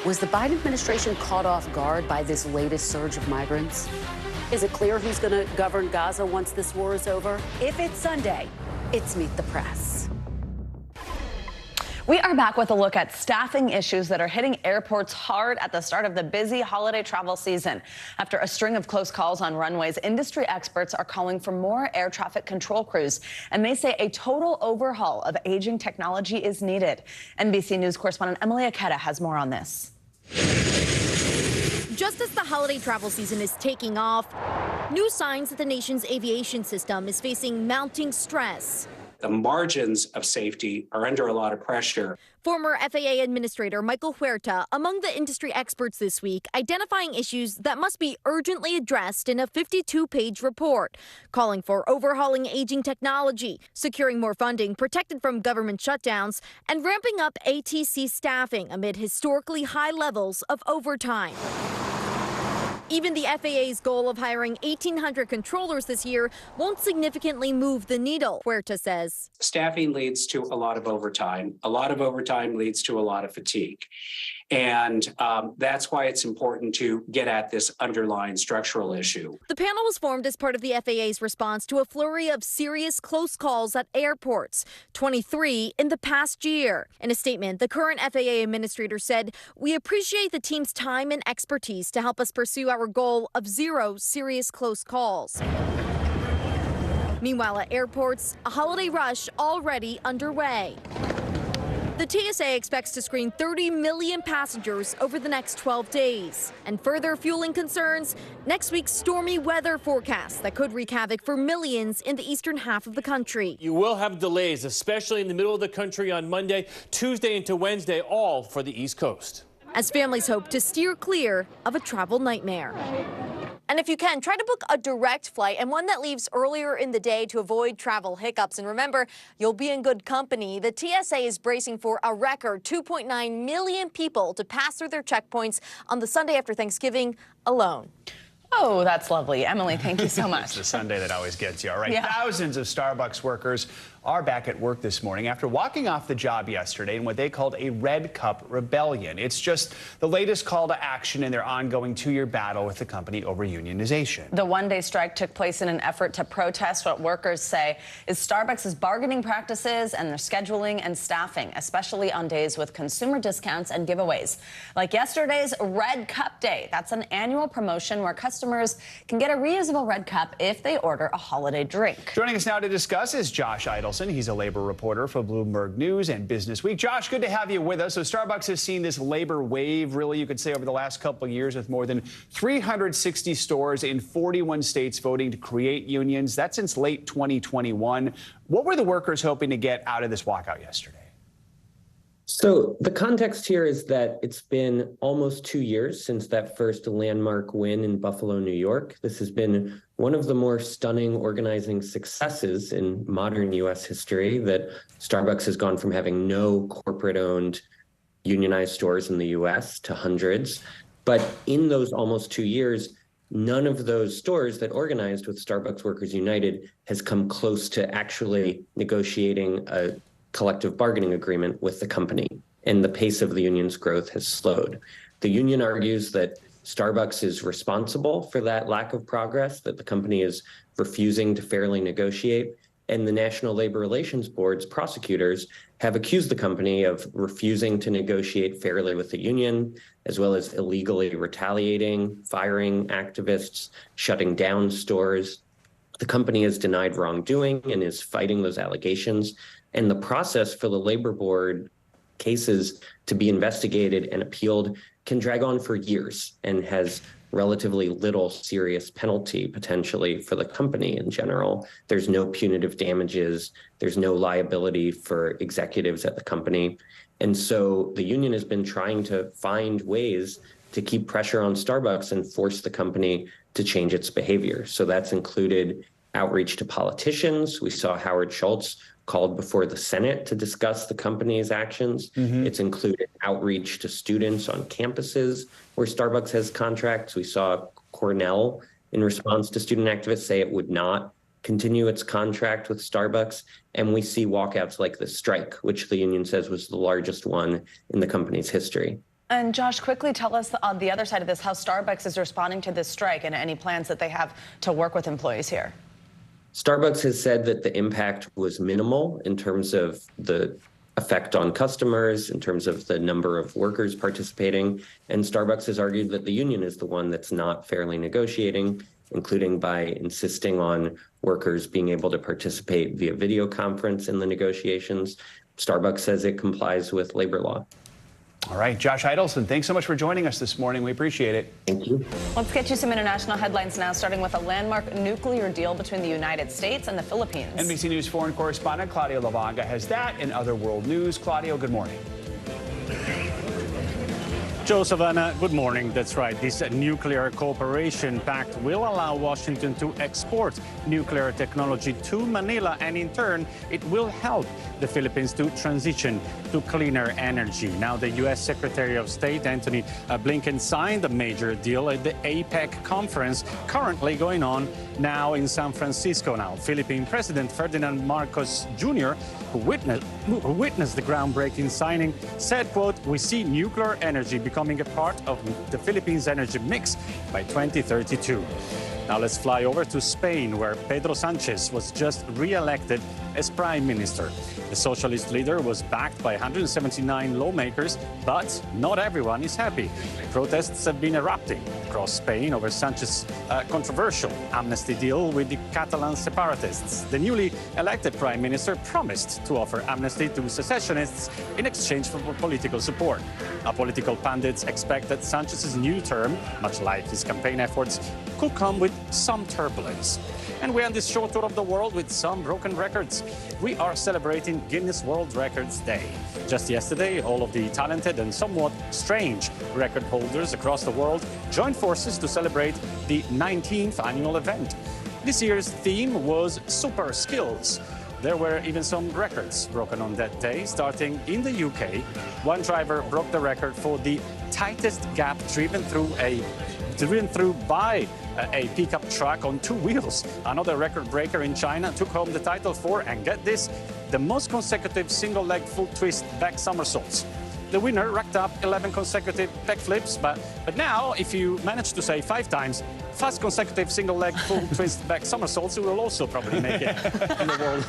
Was the Biden administration caught off guard by this latest surge of migrants? Is it clear who's going to govern Gaza once this war is over? If it's Sunday, it's Meet the Press.
We are back with a look at staffing issues that are hitting airports hard at the start of the busy holiday travel season. After a string of close calls on runways, industry experts are calling for more air traffic control crews, and they say a total overhaul of aging technology is needed. NBC News correspondent Emily Aketa has more on this.
Just as the holiday travel season is taking off, new signs that the nation's aviation system is facing mounting stress.
The margins of safety are under a lot of pressure.
Former FAA Administrator Michael Huerta among the industry experts this week, identifying issues that must be urgently addressed in a 52-page report, calling for overhauling aging technology, securing more funding protected from government shutdowns, and ramping up ATC staffing amid historically high levels of overtime. Even the FAA's goal of hiring 1,800 controllers this year won't significantly move the needle, Huerta says.
Staffing leads to a lot of overtime. A lot of overtime leads to a lot of fatigue. And that's why it's important to get at this underlying structural issue.
The panel was formed as part of the FAA's response to a flurry of serious close calls at airports, 23 in the past year. In a statement, the current FAA administrator said, "We appreciate the team's time and expertise to help us pursue our goal of 0 serious close calls." Meanwhile, at airports, a holiday rush already underway. The TSA expects to screen 30 million passengers over the next 12 days. And further fueling concerns, next week's stormy weather forecast that could wreak havoc for millions in the eastern half of the country.
You will have delays, especially in the middle of the country on Monday, Tuesday into Wednesday, all for the East Coast.
As families hope to steer clear of a travel nightmare. And if you can, try to book a direct flight and one that leaves earlier in the day to avoid travel hiccups. And remember, you'll be in good company. The TSA is bracing for a record 2.9 million people to pass through their checkpoints on the Sunday after Thanksgiving alone.
Oh, that's lovely. Emily, thank you so much.
It's the Sunday that always gets you. All right,
Yeah.
Thousands of Starbucks workers are back at work this morning after walking off the job yesterday in what they called a red cup rebellion. It's just the latest call to action in their ongoing 2-year battle with the company over unionization.
The one-day strike took place in an effort to protest what workers say is Starbucks' bargaining practices and their scheduling and staffing, especially on days with consumer discounts and giveaways. Like yesterday's Red Cup Day. That's an annual promotion where customers can get a reusable red cup if they order a holiday drink.
Joining us now to discuss is Josh Idelson. He's a labor reporter for Bloomberg News and Business Week. Josh, good to have you with us. So Starbucks has seen this labor wave, really, you could say, over the last couple of years with more than 360 stores in 41 states voting to create unions. That's since late 2021. What were the workers hoping to get out of this walkout yesterday?
So the context here is that it's been almost 2 years since that first landmark win in Buffalo, New York. This has been one of the more stunning organizing successes in modern U.S. history, that Starbucks has gone from having no corporate-owned unionized stores in the U.S. to hundreds. But in those almost 2 years, none of those stores that organized with Starbucks Workers United has come close to actually negotiating a collective bargaining agreement with the company, and the pace of the union's growth has slowed. The union argues that Starbucks is responsible for that lack of progress, that the company is refusing to fairly negotiate, and the National Labor Relations Board's prosecutors have accused the company of refusing to negotiate fairly with the union, as well as illegally retaliating, firing activists, shutting down stores. The company has denied wrongdoing and is fighting those allegations. And the process for the labor board cases to be investigated and appealed can drag on for years and has relatively little serious penalty potentially for the company in general. There's no punitive damages. There's no liability for executives at the company. And so the union has been trying to find ways to keep pressure on Starbucks and force the company to change its behavior. So that's included outreach to politicians. We saw Howard Schultz called before the Senate to discuss the company's actions. It's included outreach to students on campuses where Starbucks has contracts. We saw Cornell, in response to student activists, say it would not continue its contract with Starbucks. And we see walkouts like the strike, which the union says was the largest one in the company's history.
And Josh, quickly tell us on the other side of this, how Starbucks is responding to this strike and any plans that they have to work with employees here.
Starbucks has said that the impact was minimal in terms of the effect on customers, in terms of the number of workers participating. And Starbucks has argued that the union is the one that's not fairly negotiating, including by insisting on workers being able to participate via video conference in the negotiations. Starbucks says it complies with labor law.
All right, Josh Idelson, thanks so much for joining us this morning. We appreciate it.
Thank you.
Let's get you some international headlines now, starting with a landmark nuclear deal between the United States and the Philippines.
NBC News foreign correspondent Claudio Lavanga has that and other world news. Claudio, good morning.
Joe, Savannah, good morning. That's right. This nuclear cooperation pact will allow Washington to export nuclear technology to Manila, and in turn, it will help the Philippines to transition to cleaner energy. Now, the U.S. Secretary of State Antony Blinken signed a major deal at the APEC conference currently going on now in San Francisco. Now, Philippine President Ferdinand Marcos Jr., who witnessed the groundbreaking signing, said, quote, "We see nuclear energy becoming a part of the Philippines' energy mix by 2032. Now let's fly over to Spain, where Pedro Sánchez was just re-elected as prime minister. The socialist leader was backed by 179 lawmakers, but not everyone is happy. Protests have been erupting across Spain over Sánchez's controversial amnesty deal with the Catalan separatists. The newly elected prime minister promised to offer amnesty to secessionists in exchange for political support. Now, political pundits expect that Sánchez's new term, much like his campaign efforts, could come with some turbulence. And we end this short tour of the world with some broken records. We are celebrating Guinness World Records Day. Just yesterday, all of the talented and somewhat strange record holders across the world joined forces to celebrate the 19th annual event. This year's theme was super skills. There were even some records broken on that day. Starting in the UK, one driver broke the record for the tightest gap driven through by a pickup truck on two wheels. Another record breaker in China took home the title for, and get this, the most consecutive single leg full twist back somersaults. The winner racked up 11 consecutive backflips, but now, if you manage to say 5 times fast consecutive single leg full twist back somersaults, you will also probably make it in the world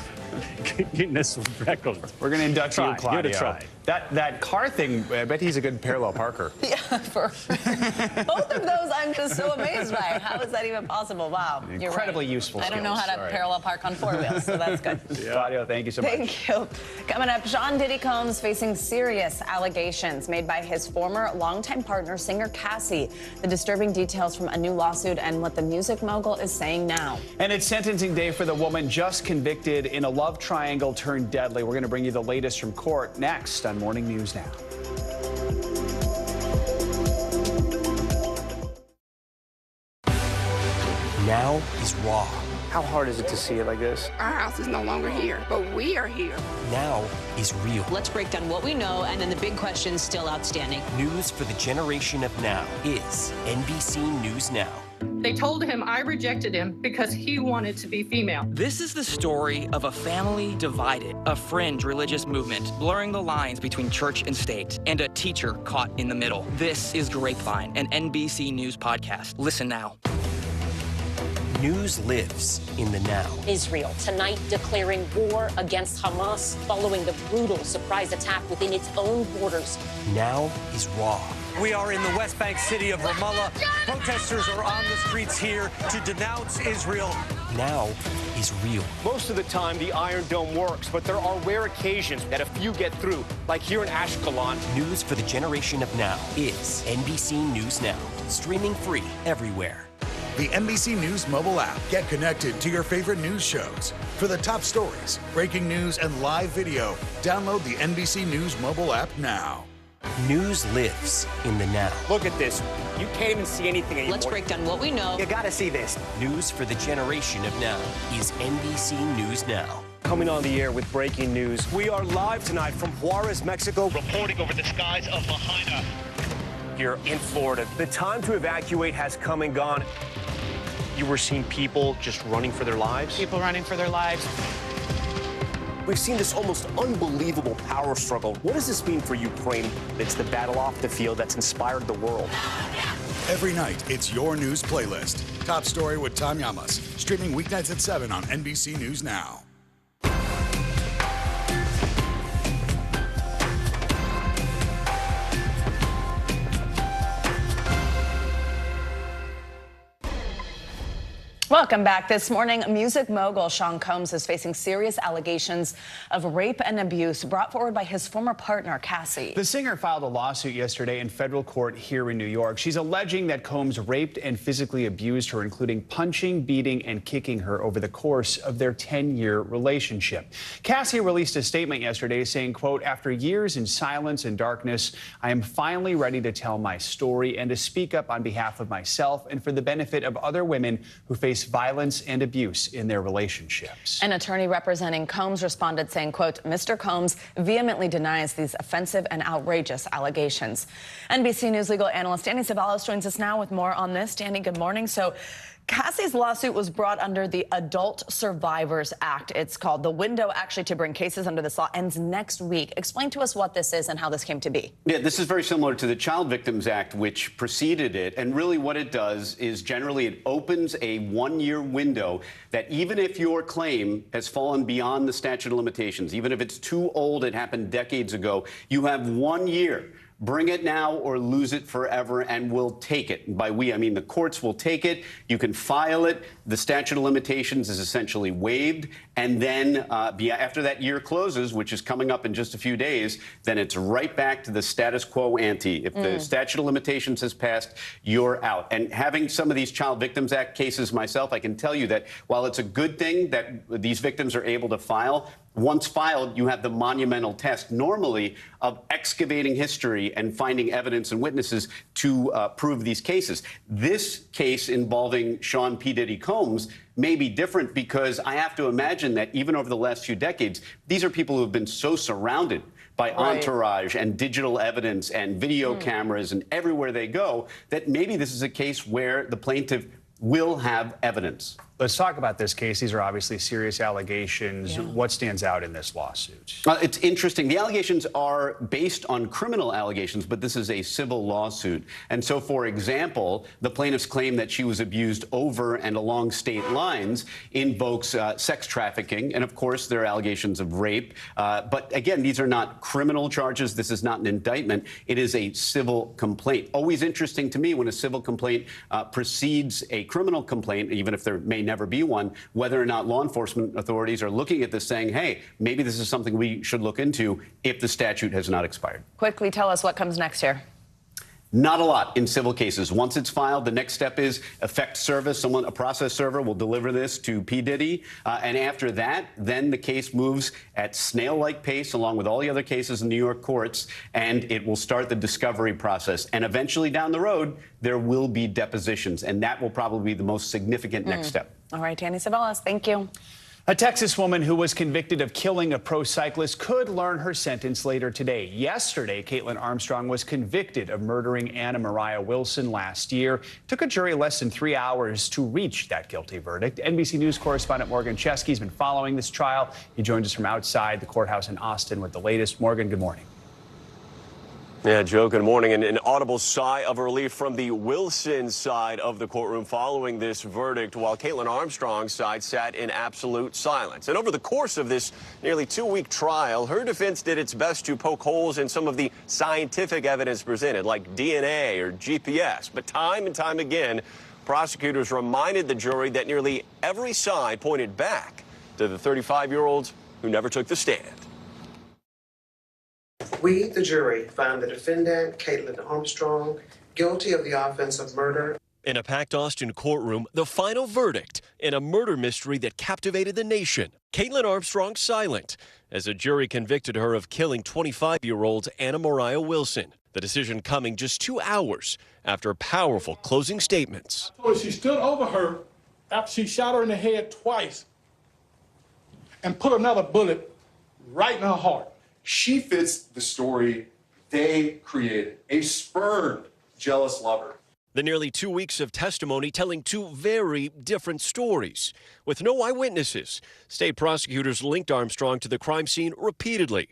Guinness record.
We're going to induct you, Claudio.
Give it a try.
That car thing, I bet he's a good parallel parker.
Yeah, for both of those, I'm just so amazed by. How is that even possible? Wow, you're
incredibly
right.
useful.
I don't know how to parallel park on 4 wheels, so that's good.
Yeah. Claudio, thank you so much.
Thank you. Coming up, Sean Diddy Combs facing serious allegations made by his former longtime partner, singer Cassie. The disturbing details from a new lawsuit and what the music mogul is saying now.
And it's sentencing day for the woman just convicted in a love triangle turned deadly. We're going to bring you the latest from court next on Morning News Now.
Now is raw.
How hard is it to see it like this?
Our house is no longer here, but we are here.
Now is real.
Let's break down what we know and then the big questions still outstanding.
News for the generation of now is NBC News Now.
They told him I rejected him because he wanted to be female.
This is the story of a family divided, a fringe religious movement blurring the lines between church and state, and a teacher caught in the middle. This is Grapevine, an NBC News podcast. Listen now.
News lives in the now.
Israel tonight declaring war against Hamas following the brutal surprise attack within its own borders.
Now is raw.
We are in the West Bank city of Ramallah. Protesters are on the streets here to denounce Israel.
Now is real.
Most of the time, the Iron Dome works, but there are rare occasions that a few get through, like here in Ashkelon.
News for the generation of now is NBC News Now, streaming free everywhere.
The NBC News mobile app. Get connected to your favorite news shows. For the top stories, breaking news, and live video, download the NBC News mobile app now.
News lives in the now.
Look at this. You can't even see anything anymore.
Let's break down what we know.
You gotta see this.
News for the generation of now is NBC News Now.
Coming on the air with breaking news. We are live tonight from Juarez, Mexico, reporting over the skies of Lahaina here in Florida. The time to evacuate has come and gone. You were seeing people just running for their lives?
People running for their lives.
We've seen this almost unbelievable power struggle. What does this mean for Ukraine? It's the battle off the field that's inspired the world.
Every night, it's your news playlist. Top Story with Tom Llamas, streaming weeknights at 7 on NBC News Now.
Welcome back. This morning, music mogul Sean Combs is facing serious allegations of rape and abuse brought forward by his former partner, Cassie.
The singer filed a lawsuit yesterday in federal court here in New York. She's alleging that Combs raped and physically abused her, including punching, beating, and kicking her over the course of their 10-year relationship. Cassie released a statement yesterday saying, quote, "After years in silence and darkness, I am finally ready to tell my story and to speak up on behalf of myself and for the benefit of other women who face violence and abuse in their relationships."
An attorney representing Combs responded saying, quote, "Mr. Combs vehemently denies these offensive and outrageous allegations." NBC News legal analyst Danny Ceballos joins us now with more on this. Danny, good morning. So Cassie's lawsuit was brought under the Adult Survivors Act. It's called. The window actually to bring cases under this law ends next week. Explain to us what this is and how this came to be.
Yeah, this is very similar to the Child Victims Act, which preceded it. And really what it does is generally it opens a one-year window that even if your claim has fallen beyond the statute of limitations, even if it's too old, it happened decades ago, you have 1 year. Bring it now or lose it forever, and we'll take it. By we, I mean the courts will take it. You can file it. The statute of limitations is essentially waived. And then after that year closes, which is coming up in just a few days, then it's right back to the status quo ante. If the statute of limitations has passed, you're out. And having some of these Child Victims Act cases myself, I can tell you that while it's a good thing that these victims are able to file, once filed, you have the monumental task normally of excavating history and finding evidence and witnesses to prove these cases. This case involving Sean P. Diddy Combs may be different because I have to imagine that even over the last few decades, these are people who have been so surrounded by entourage and digital evidence and video cameras and everywhere they go that maybe this is a case where the plaintiff will have evidence.
Let's talk about this case. These are obviously serious allegations. Yeah. What stands out in this lawsuit?
It's interesting. The allegations are based on criminal allegations, but this is a civil lawsuit. And so, for example, the plaintiff's claim that she was abused over and along state lines invokes sex trafficking. And, of course, there are allegations of rape. But, again, these are not criminal charges. This is not an indictment. It is a civil complaint. Always interesting to me when a civil complaint precedes a criminal complaint, even if there may never be one, whether or not law enforcement authorities are looking at this saying, hey, maybe this is something we should look into if the statute has not expired.
Quickly tell us what comes next here.
Not a lot in civil cases. Once it's filed, the next step is effect service. A process server will deliver this to P. Diddy. And after that, then the case moves at snail-like pace along with all the other cases in New York courts, and it will start the discovery process. And eventually down the road, there will be depositions, and that will probably be the most significant next step.
All right, Danny Ceballos, thank you.
A Texas woman who was convicted of killing a pro cyclist could learn her sentence later today. Yesterday, Caitlin Armstrong was convicted of murdering Anna Mariah Wilson last year. It took a jury less than 3 hours to reach that guilty verdict. NBC News correspondent Morgan Chesky has been following this trial. He joins us from outside the courthouse in Austin with the latest. Morgan, good morning.
Yeah, Joe, good morning. And an audible sigh of relief from the Wilson side of the courtroom following this verdict, while Caitlin Armstrong's side sat in absolute silence. And over the course of this nearly 2-week trial, her defense did its best to poke holes in some of the scientific evidence presented, like DNA or GPS. But time and time again, prosecutors reminded the jury that nearly every side pointed back to the 35-year-old who never took the stand.
We, the jury, find the defendant, Caitlin Armstrong, guilty of the offense of murder.
In a packed Austin courtroom, the final verdict in a murder mystery that captivated the nation. Caitlin Armstrong silent as a jury convicted her of killing 25-year-old Anna Mariah Wilson. The decision coming just 2 hours after powerful closing statements.
She stood over her after she shot her in the head twice.
and put another bullet right in her heart.
She fits the story they created, a spurned, jealous lover.
The nearly 2 weeks of testimony telling two very different stories. With no eyewitnesses, state prosecutors linked Armstrong to the crime scene repeatedly.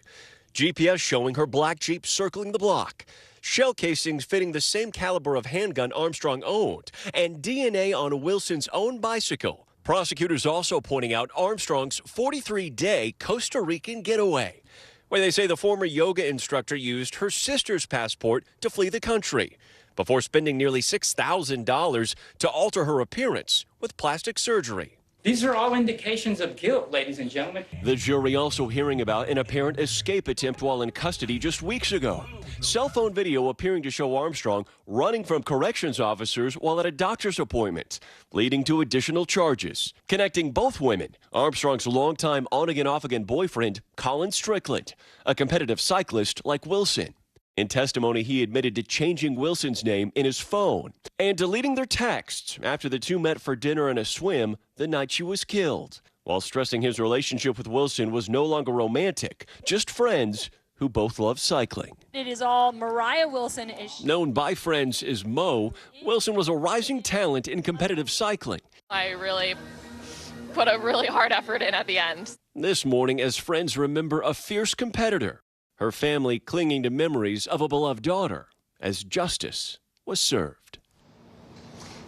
GPS showing her black Jeep circling the block. Shell casings fitting the same caliber of handgun Armstrong owned, and DNA on Wilson's own bicycle. Prosecutors also pointing out Armstrong's 43-day Costa Rican getaway, where they say the former yoga instructor used her sister's passport to flee the country before spending nearly $6,000 to alter her appearance with plastic surgery.
These are all indications of guilt, ladies and gentlemen.
The jury also hearing about an apparent escape attempt while in custody just weeks ago. Cell phone video appearing to show Armstrong running from corrections officers while at a doctor's appointment, leading to additional charges. Connecting both women, Armstrong's longtime on-again, off-again boyfriend, Colin Strickland, a competitive cyclist like Wilson. In testimony, he admitted to changing Wilson's name in his phone and deleting their texts after the two met for dinner and a swim the night she was killed, while stressing his relationship with Wilson was no longer romantic, just friends who both love cycling.
It is all Mariah Wilson.
Known by friends as Mo, Wilson was a rising talent in competitive cycling.
I really put a really hard effort in at the end.
This morning, as friends remember a fierce competitor, her family clinging to memories of a beloved daughter as justice was served.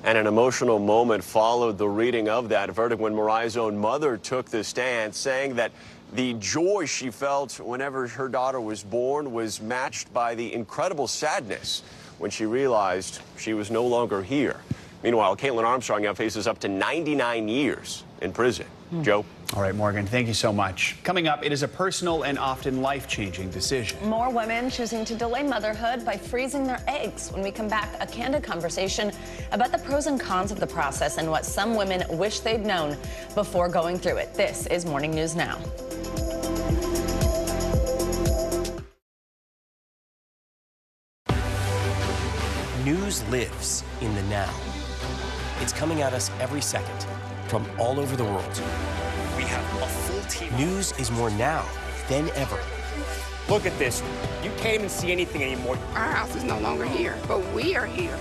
And an emotional moment followed the reading of that verdict when Mariah's own mother took the stand, saying that the joy she felt whenever her daughter was born was matched by the incredible sadness when she realized she was no longer here. Meanwhile, Caitlin Armstrong now faces up to 99 years in prison. Joe?
All right, Morgan, thank you so much. Coming up, it is a personal and often life-changing decision.
More women choosing to delay motherhood by freezing their eggs. When we come back, a candid conversation about the pros and cons of the process and what some women wish they'd known before going through it. This is Morning News Now.
News lives in the now. It's coming at us every second from all over the world.
We have a full team.
News is more now than ever.
Look at this. You can't even see anything anymore.
Our house is no longer here, but we are here.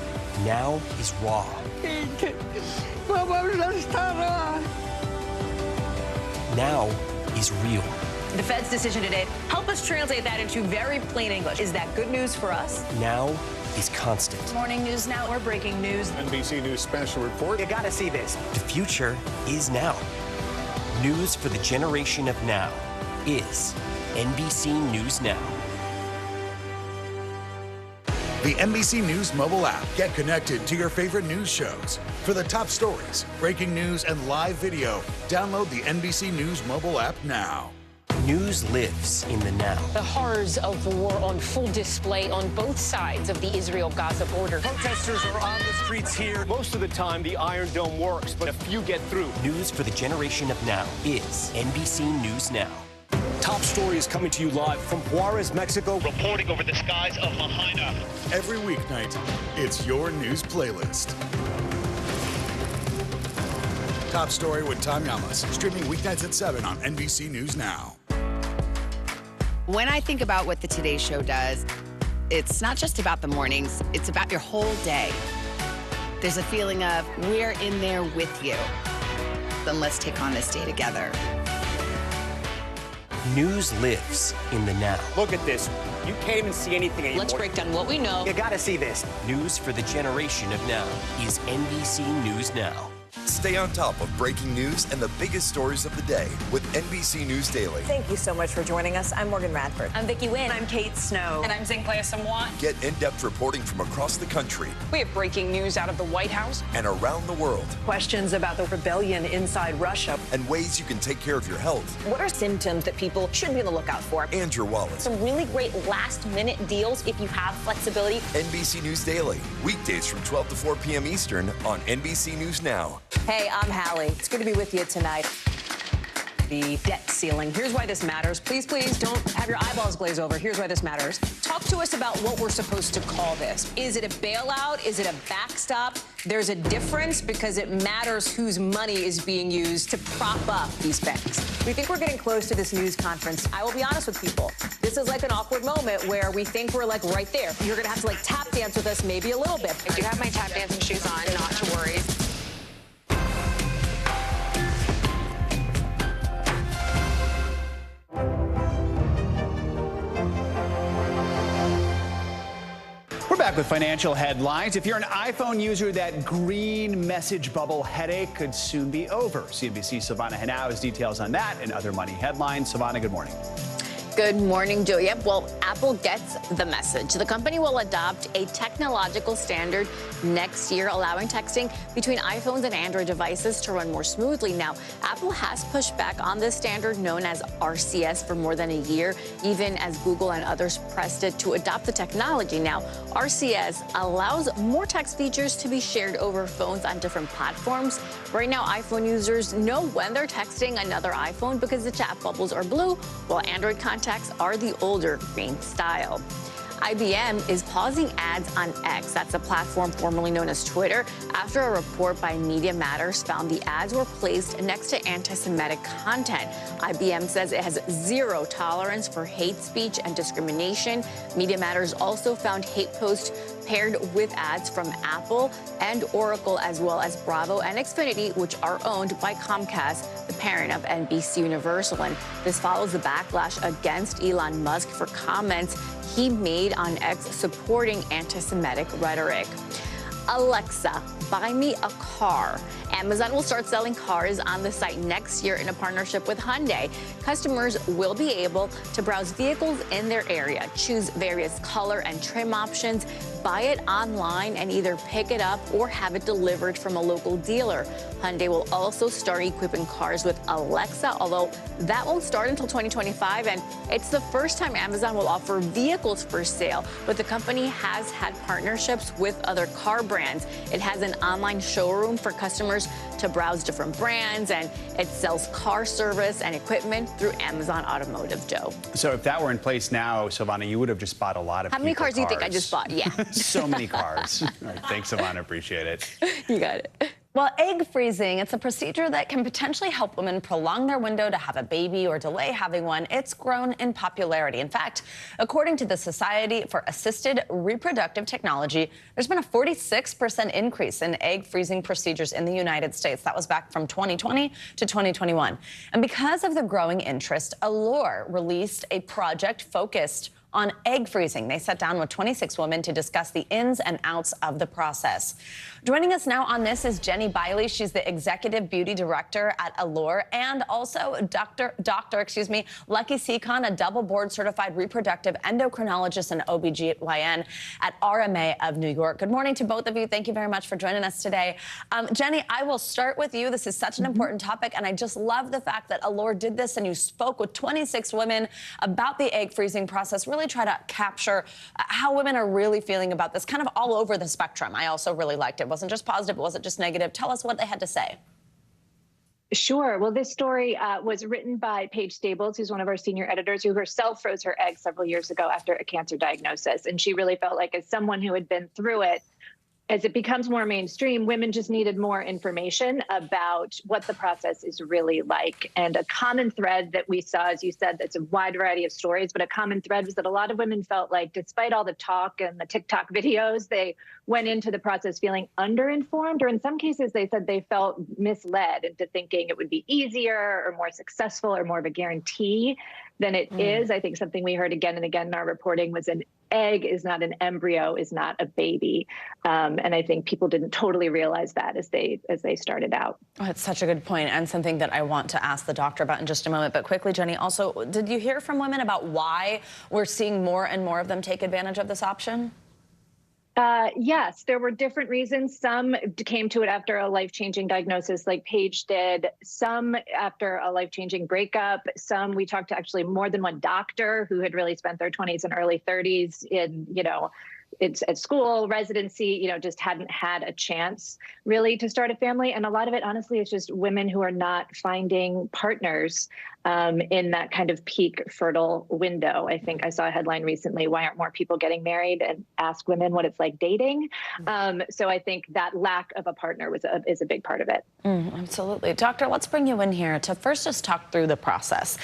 Now is raw. Now is real.
The Fed's decision today, help us translate that into very plain English. Is that good news for us?
Now is constant.
Morning News Now.
Or breaking news.
NBC News Special Report.
You gotta see this.
The future is now. News for the generation of now is NBC News Now.
The NBC News mobile app. Get connected to your favorite news shows. For the top stories, breaking news, and live video, download the NBC News mobile app now.
News lives in the now.
The horrors of the war on full display on both sides of the Israel-Gaza border.
Protesters are on the streets here. Most of the time, the Iron Dome works, but a few get through.
News for the generation of now is NBC News Now.
Top story is coming to you live from Juarez, Mexico. Reporting over the skies of Lahaina.
Every weeknight, it's your news playlist. Top Story with Tom Yamas, streaming weeknights at 7 on NBC News Now.
When I think about what the Today Show does, it's not just about the mornings, it's about your whole day. There's a feeling of we're in there with you. Then let's take on this day together.
News lives in the now.
Look at this. You can't even see anything anymore.
Let's break down what we know.
You gotta see this.
News for the generation of now is NBC News Now.
Stay on top of breaking news and the biggest stories of the day with NBC News Daily.
Thank you so much for joining us. I'm Morgan Radford. I'm Vicki Wynn. I'm Kate Snow.
And I'm Zinklea Samwan.
Get in-depth reporting from across the country.
We have breaking news out of the White House
and around the world.
Questions about the rebellion inside Russia.
And ways you can take care of your health.
What are symptoms that people should be on the lookout for?
And your wallet.
Some really great last-minute deals if you have flexibility.
NBC News Daily. Weekdays from 12 to 4 p.m. Eastern on NBC News Now.
Hey, I'm Hallie. It's good to be with you tonight. The debt ceiling. Here's why this matters. Please, please don't have your eyeballs glaze over. Here's why this matters. Talk to us about what we're supposed to call this. Is it a bailout? Is it a backstop? There's a difference because it matters whose money is being used to prop up these banks. We think we're getting close to this news conference. I will be honest with people. This is like an awkward moment where we think we're like right there. You're going to have to like tap dance with us maybe a little bit.
I do have my tap dancing shoes on, not to worry.
We're back with financial headlines. If you're an iPhone user, that green message bubble headache could soon be over. CNBC's Savannah Henao has details on that and other money headlines. Savannah, good morning.
Good morning, Joe. Yep, well, Apple gets the message. The company will adopt a technological standard next year, allowing texting between iPhones and Android devices to run more smoothly. Now, Apple has pushed back on this standard known as RCS for more than a year, even as Google and others pressed it to adopt the technology. Now, RCS allows more text features to be shared over phones on different platforms. Right now, iPhone users know when they're texting another iPhone because the chat bubbles are blue, while Android contacts are the older green style. IBM is pausing ads on X, that's a platform formerly known as Twitter, after a report by Media Matters found the ads were placed next to anti-Semitic content. IBM says it has zero tolerance for hate speech and discrimination. Media Matters also found hate posts paired with ads from Apple and Oracle, as well as Bravo and Xfinity, which are owned by Comcast, the parent of NBC Universal. And this follows the backlash against Elon Musk for comments he made on X supporting anti-Semitic rhetoric. Alexa, buy me a car. Amazon will start selling cars on the site next year in a partnership with Hyundai. Customers will be able to browse vehicles in their area, choose various color and trim options, buy it online, and either pick it up or have it delivered from a local dealer. Hyundai will also start equipping cars with Alexa, although that won't start until 2025, and it's the first time Amazon will offer vehicles for sale, but the company has had partnerships with other car brands. It has an online showroom for customers to browse different brands, and it sells car service and equipment through Amazon Automotive, Joe.
So if that were in place now, Savannah, you would have just bought a lot of
How many cars do you think I just bought? Yeah.
So many cars. All right, thanks, Savannah. Appreciate it.
You got it.
Well, egg freezing, it's a procedure that can potentially help women prolong their window to have a baby or delay having one. It's grown in popularity. In fact, according to the Society for Assisted Reproductive Technology, there's been a 46% increase in egg freezing procedures in the United States. That was back from 2020 to 2021. And because of the growing interest, Allure released a project focused on egg freezing. They sat down with 26 women to discuss the ins and outs of the process. Joining us now on this is Jenny Biley. She's the executive beauty director at Allure, and also Dr. Lucky Seacon, a double board certified reproductive endocrinologist and OBGYN at RMA of New York. Good morning to both of you. Thank you very much for joining us today. Jenny, I will start with you. This is such an important topic, and I just love the fact that Allure did this and you spoke with 26 women about the egg freezing process, really try to capture how women are really feeling about this, kind of all over the spectrum. I also really liked it. It wasn't just positive, it wasn't just negative. Tell us what they had to say.
Sure. Well, this story was written by Paige Stables, who's one of our senior editors, who herself froze her egg several years ago after a cancer diagnosis. And she really felt like, as someone who had been through it, as it becomes more mainstream, women just needed more information about what the process is really like. And a common thread that we saw, as you said, it's a wide variety of stories, but a common thread was that a lot of women felt like, despite all the talk and the TikTok videos, they went into the process feeling underinformed, or in some cases, they said they felt misled into thinking it would be easier or more successful or more of a guarantee than it is. I think something we heard again and again in our reporting was an egg is not an embryo, is not a baby. And I think people didn't totally realize that as they started out.
Oh, that's such a good point, and something that I want to ask the doctor about in just a moment. But quickly, Jenny, also, did you hear from women about why we're seeing more and more of them take advantage of this option?
Yes, there were different reasons. Some came to it after a life-changing diagnosis like Paige did, some after a life-changing breakup, some we talked to actually more than one doctor who had really spent their 20s and early 30s in, it's at school, residency, just hadn't had a chance really to start a family. And a lot of it, honestly, is just women who are not finding partners in that kind of peak fertile window. I think I saw a headline recently, why aren't more people getting married, and ask women what it's like dating. So I think that lack of a partner is a big part of it.
Absolutely. Doctor, let's bring you in here to first just talk through the process.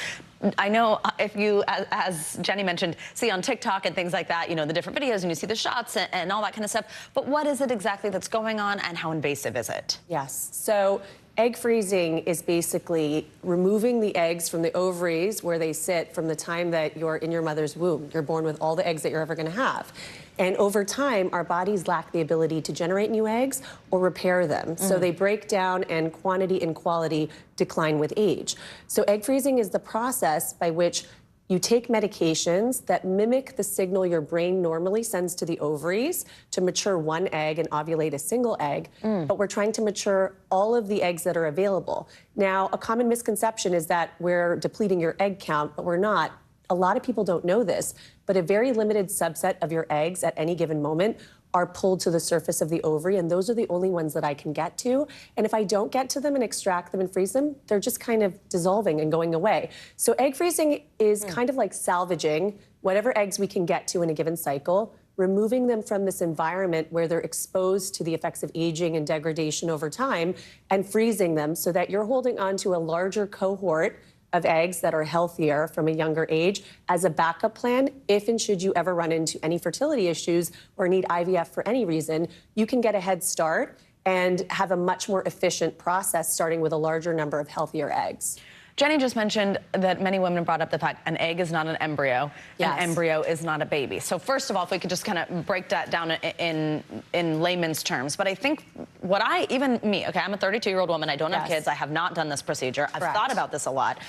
I know if you, as Jenny mentioned, see on TikTok and things like that, the different videos and you see the shots and all that kind of stuff. But what is it exactly that's going on and how invasive is it?
Yes. So egg freezing is basically removing the eggs from the ovaries where they sit from the time that you're in your mother's womb. You're born with all the eggs that you're ever going to have. And over time, our bodies lack the ability to generate new eggs or repair them. So they break down and quantity and quality decline with age. So egg freezing is the process by which you take medications that mimic the signal your brain normally sends to the ovaries to mature one egg and ovulate a single egg, but we're trying to mature all of the eggs that are available. Now, a common misconception is that we're depleting your egg count, but we're not. A lot of people don't know this, but a very limited subset of your eggs at any given moment are pulled to the surface of the ovary, and those are the only ones that I can get to. And if I don't get to them and extract them and freeze them, they're just kind of dissolving and going away. So egg freezing is kind of like salvaging whatever eggs we can get to in a given cycle, removing them from this environment where they're exposed to the effects of aging and degradation over time, and freezing them so that you're holding on to a larger cohort of eggs that are healthier from a younger age as a backup plan. If and should you ever run into any fertility issues or need IVF for any reason, you can get a head start and have a much more efficient process starting with a larger number of healthier eggs.
Jenny just mentioned that many women brought up the fact an egg is not an embryo, an embryo is not a baby. So first of all, if we could just kind of break that down in layman's terms. But I think even me, okay, I'm a 32-year-old woman, I don't have kids, I have not done this procedure, I've thought about this a lot.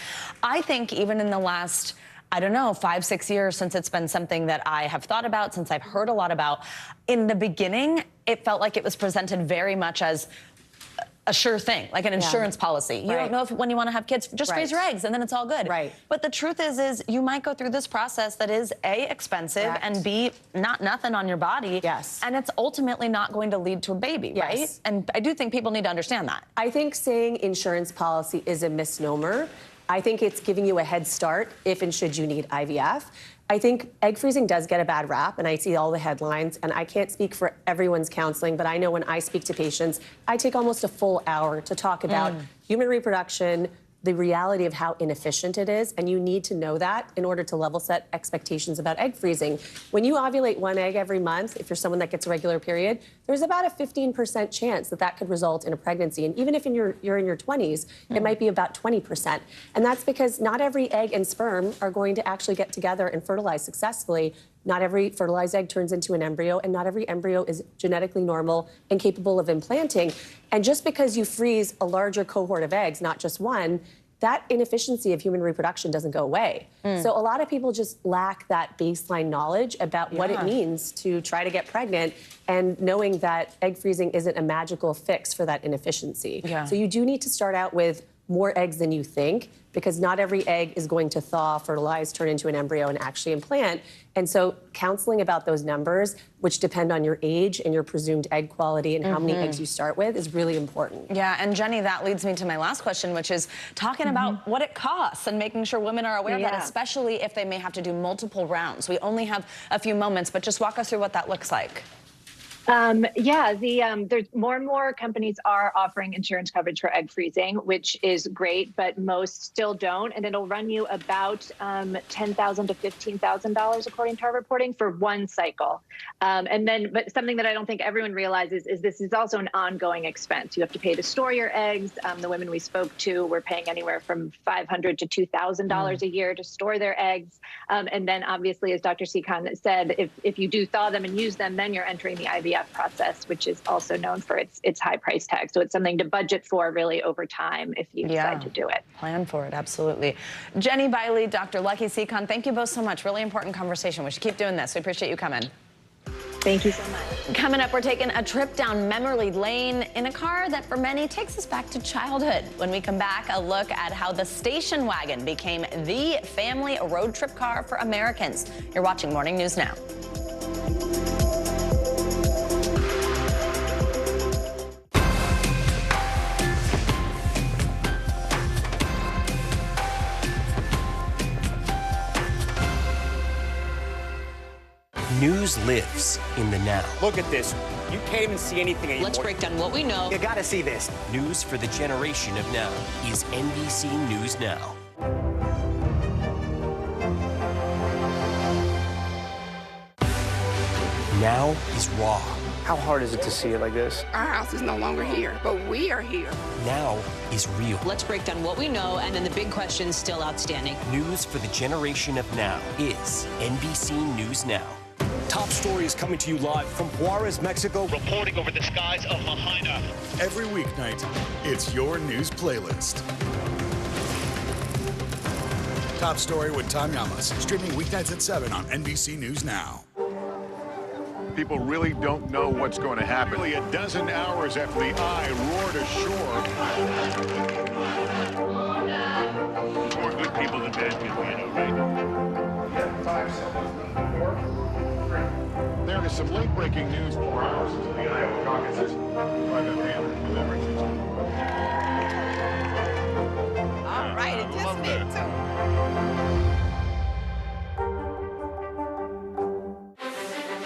I think even in the last, I don't know, 5-6 years since it's been something that I have thought about, since I've heard a lot about, in the beginning, it felt like it was presented very much as a sure thing, like an insurance policy. You don't know if when you want to have kids, just freeze your eggs and then it's all good. But the truth is you might go through this process that is A, expensive, and B, not nothing on your body. And it's ultimately not going to lead to a baby, right? And I do think people need to understand that.
I think saying insurance policy is a misnomer. I think it's giving you a head start if and should you need IVF. I think egg freezing does get a bad rap, and I see all the headlines, and I can't speak for everyone's counseling, but I know when I speak to patients, I take almost a full hour to talk about human reproduction, the reality of how inefficient it is, and you need to know that in order to level set expectations about egg freezing. When you ovulate one egg every month, if you're someone that gets a regular period, there's about a 15% chance that that could result in a pregnancy. And even if you're in your 20s, it might be about 20%. And that's because not every egg and sperm are going to actually get together and fertilize successfully. Not every fertilized egg turns into an embryo, and not every embryo is genetically normal and capable of implanting. And just because you freeze a larger cohort of eggs, not just one, that inefficiency of human reproduction doesn't go away. So a lot of people just lack that baseline knowledge about what it means to try to get pregnant, and knowing that egg freezing isn't a magical fix for that inefficiency. So you do need to start out with more eggs than you think, because not every egg is going to thaw, fertilize, turn into an embryo, and actually implant. And so counseling about those numbers, which depend on your age and your presumed egg quality and how many eggs you start with, is really important.
Yeah, and Jenny, that leads me to my last question, which is talking about what it costs and making sure women are aware of that, especially if they may have to do multiple rounds. We only have a few moments, but just walk us through what that looks like.
There's more and more companies are offering insurance coverage for egg freezing, which is great, but most still don't. And it'll run you about $10,000 to $15,000, according to our reporting, for one cycle. But something that I don't think everyone realizes is this is also an ongoing expense. You have to pay to store your eggs. The women we spoke to were paying anywhere from $500 to $2,000 a year to store their eggs. And then obviously, as Dr. Seekon said, if you do thaw them and use them, then you're entering the IVF process, which is also known for its high price tag. So it's something to budget for really over time if you decide to do it.
Plan for it, absolutely. Jenny Biley, Dr. Lucky Seekon, thank you both so much. Really important conversation. We should keep doing this. We appreciate you coming.
Thank you so much.
Coming up, we're taking a trip down memory lane in a car that for many takes us back to childhood. When we come back, a look at how the station wagon became the family road trip car for Americans. You're watching Morning News Now.
News lives in the now.
Look at this. You can't even see anything anymore.
Let's break down what we know.
You gotta see this.
News for the generation of now is NBC News Now. Now is raw.
How hard is it to see it like this?
Our house is no longer here, but we are here.
Now is real.
Let's break down what we know and then the big questions still outstanding.
News for the generation of now is NBC News Now.
Top story is coming to you live from Juarez, Mexico. Reporting over the skies of Lahaina.
Every weeknight, it's your news playlist. Top Story with Tom Llamas, streaming weeknights at 7 on NBC News Now.
People really don't know what's going to happen. Nearly a dozen hours after the eye roared ashore. More good people than bad people, you know, right? There is some late-breaking news 4 hours into the Iowa caucuses by the
All right, it just did too.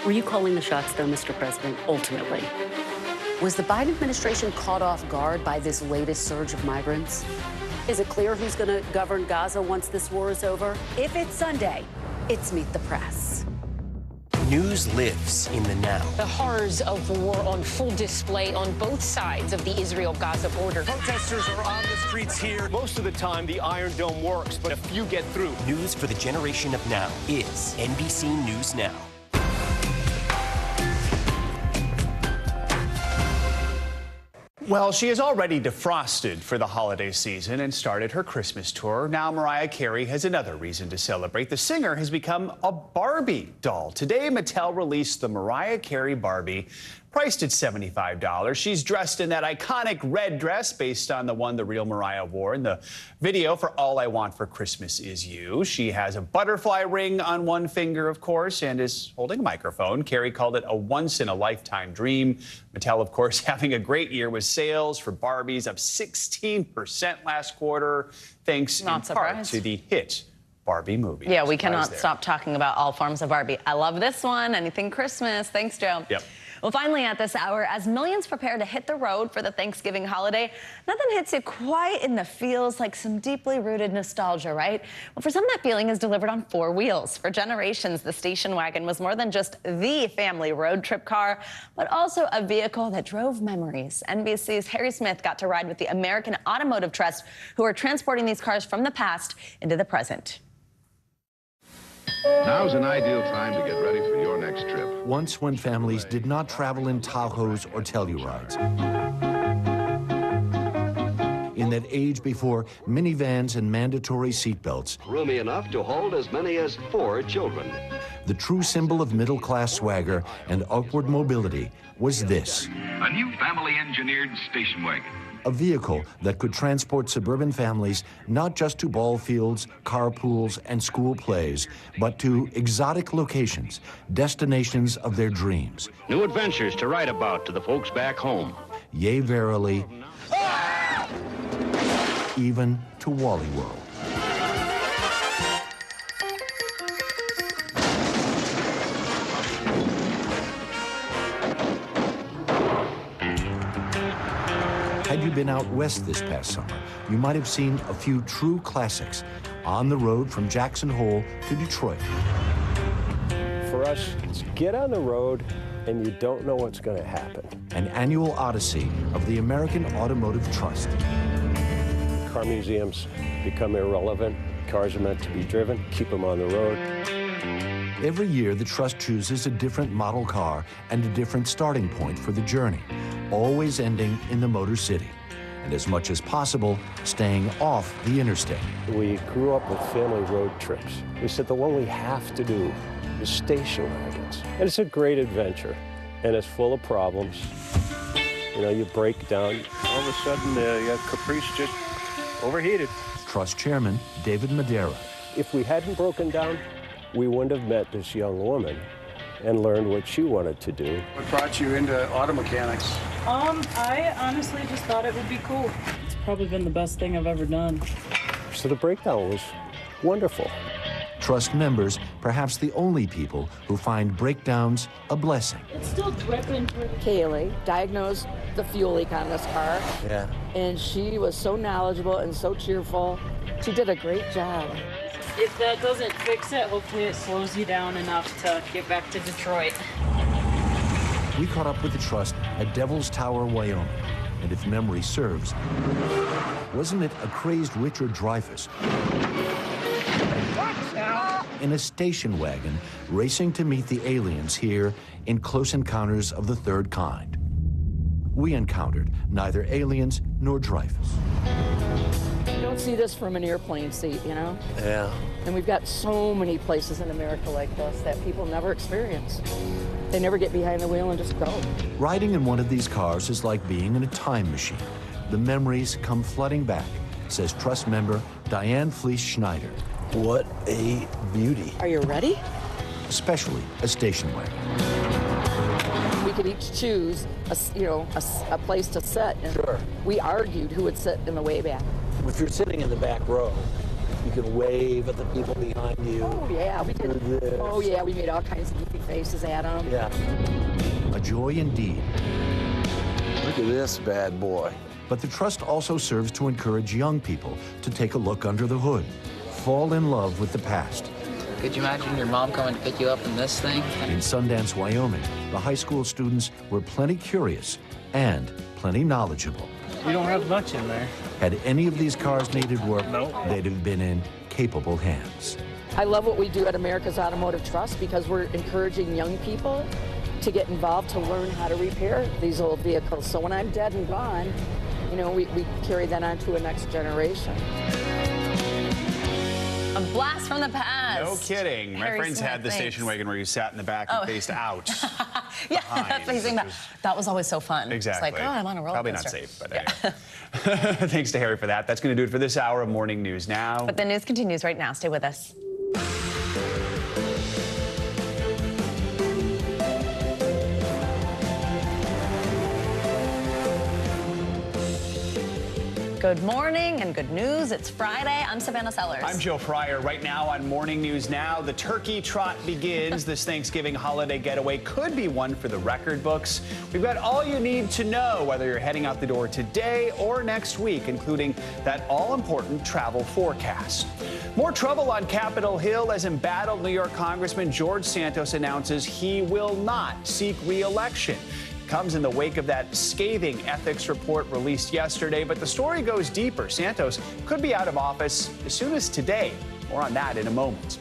Were you calling the shots, though, Mr. President, ultimately? Was the Biden administration caught off guard by this latest surge of migrants? Is it clear who's going to govern Gaza once this war is over? If it's Sunday, it's Meet the Press.
News lives in the now.
The horrors of the war on full display on both sides of the Israel-Gaza border.
Protesters are on the streets here. Most of the time, the Iron Dome works, but a few get through.
News for the generation of now is NBC News Now.
Well, she is already defrosted for the holiday season and started her Christmas tour. Now Mariah Carey has another reason to celebrate. The singer has become a Barbie doll. Today, Mattel released the Mariah Carey Barbie, priced at $75. She's dressed in that iconic red dress based on the one the real Mariah wore in the video for All I Want for Christmas Is You. She has a butterfly ring on one finger, of course, and is holding a microphone. Carey called it a once-in-a-lifetime dream. Mattel, of course, having a great year with sales for Barbies up 16% last quarter, thanks in part to the hit Barbie movie.
Yeah, we cannot stop talking about all forms of Barbie. I love this one. Anything Christmas. Thanks, Joe.
Yep.
Well, finally at this hour, as millions prepare to hit the road for the Thanksgiving holiday, nothing hits you quite in the feels like some deeply rooted nostalgia, right? Well, for some, that feeling is delivered on 4 wheels. For generations, the station wagon was more than just the family road trip car, but also a vehicle that drove memories. NBC's Harry Smith got to ride with the American Automotive Trust, who are transporting these cars from the past into the present.
Now's an ideal time to get ready for your next trip.
Once when families did not travel in Tahoes or Tellurides. In that age before minivans and mandatory seatbelts.
Roomy enough to hold as many as 4 children.
The true symbol of middle-class swagger and upward mobility was this.
A new family-engineered station wagon.
A vehicle that could transport suburban families not just to ball fields, carpools, and school plays, but to exotic locations, destinations of their dreams.
New adventures to write about to the folks back home.
Yea, verily, even to Wally World. Had you been out west this past summer, you might have seen a few true classics on the road from Jackson Hole to Detroit.
For us, it's get on the road and you don't know what's going to happen.
An annual odyssey of the American Automotive Trust.
Car museums become irrelevant. Cars are meant to be driven. Keep them on the road.
Every year, the Trust chooses a different model car and a different starting point for the journey, always ending in the Motor City, and as much as possible, staying off the interstate.
We grew up with family road trips. We said the one we have to do is station wagons. And it's a great adventure, and it's full of problems. You know, you break down. All of a sudden, your Caprice just overheated.
Trust Chairman David Madera.
If we hadn't broken down, we wouldn't have met this young woman and learned what she wanted to do.
What brought you into auto mechanics?
I honestly just thought it would be cool. It's probably been the best thing I've ever done.
So the breakdown was wonderful.
Trust members, perhaps the only people who find breakdowns a blessing.
It's still dripping.
Kaylee diagnosed the fuel leak on this car.
Yeah.
And she was so knowledgeable and so cheerful. She did a great job.
If that doesn't fix it, hopefully it slows you down enough to get back to Detroit.
We caught up with the Trust at Devil's Tower, Wyoming. And if memory serves, wasn't it a crazed Richard Dreyfuss in a station wagon racing to meet the aliens here in Close Encounters of the Third Kind? We encountered neither aliens nor Dreyfuss.
You don't see this from an airplane seat, you know?
Yeah.
And we've got so many places in America like this that people never experience. They never get behind the wheel and just go.
Riding in one of these cars is like being in a time machine. The memories come flooding back, says Trust member Diane Fleece Schneider.
What a beauty.
Are you ready?
Especially a station wagon.
We could each choose a place to sit. And
sure.
We argued who would sit in the way back.
If you're sitting in the back row, you can wave at the people behind you.
Oh, yeah, we did. Oh, yeah, we made all kinds of goofy faces at them.
Yeah.
A joy indeed.
Look at this bad boy.
But the Trust also serves to encourage young people to take a look under the hood, fall in love with the past.
Could you imagine your mom coming to pick you up in this thing?
In Sundance, Wyoming, the high school students were plenty curious and plenty knowledgeable.
We don't have much in there.
Had any of these cars needed work,
no,
they'd have been in capable hands.
I love what we do at America's Automotive Trust because we're encouraging young people to get involved to learn how to repair these old vehicles. So when I'm dead and gone, you know, we carry that on to a next generation.
A blast from the past.
No kidding. My
Harry
friends
Smith,
had the
thanks.
station wagon where you sat in the back and faced out.
Yeah, facing back. That was always so fun.
Exactly.
It's like, oh, I'm on a roller
Probably
coaster.
not safe, but anyway. Thanks to Harry for that. That's going to do it for this hour of Morning News Now.
But the news continues right now. Stay with us. Good morning and good news. It's Friday. I'm Savannah Sellers.
I'm Joe Fryer. Right now on Morning News Now, the turkey trot begins. This Thanksgiving holiday getaway could be one for the record books. We've got all you need to know whether you're heading out the door today or next week, including that all-important travel forecast. More trouble on Capitol Hill as embattled New York Congressman George Santos announces he will not seek re-election. Comes in the wake of that scathing ethics report released yesterday, but the story goes deeper. Santos could be out of office as soon as today. More on that in a moment.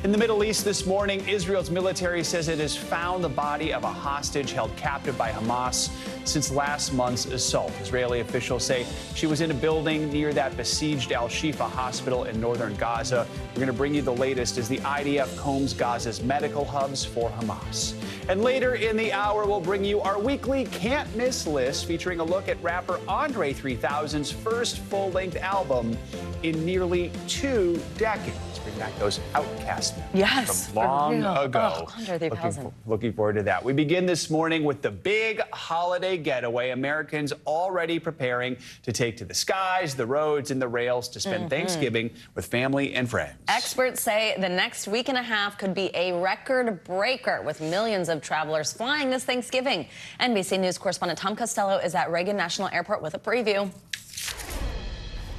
In the Middle East this morning, Israel's military says it has found the body of a hostage held captive by Hamas since last month's assault. Israeli officials say she was in a building near that besieged Al-Shifa hospital in northern Gaza. We're going to bring you the latest as the IDF combs Gaza's medical hubs for Hamas. And later in the hour, we'll bring you our weekly Can't Miss list featuring a look at rapper Andre 3000's first full-length album in nearly 2 decades. Bring back those Outcast members
Yes,
from long ago.
Oh, Andre 3000.
Looking forward to that. We begin this morning with the big holiday getaway. Americans already preparing to take to the skies, the roads, and the rails to spend Thanksgiving with family and friends.
Experts say the next week and a half could be a record breaker with millions of travelers flying this Thanksgiving. NBC News correspondent Tom Costello is at Reagan National Airport with a preview.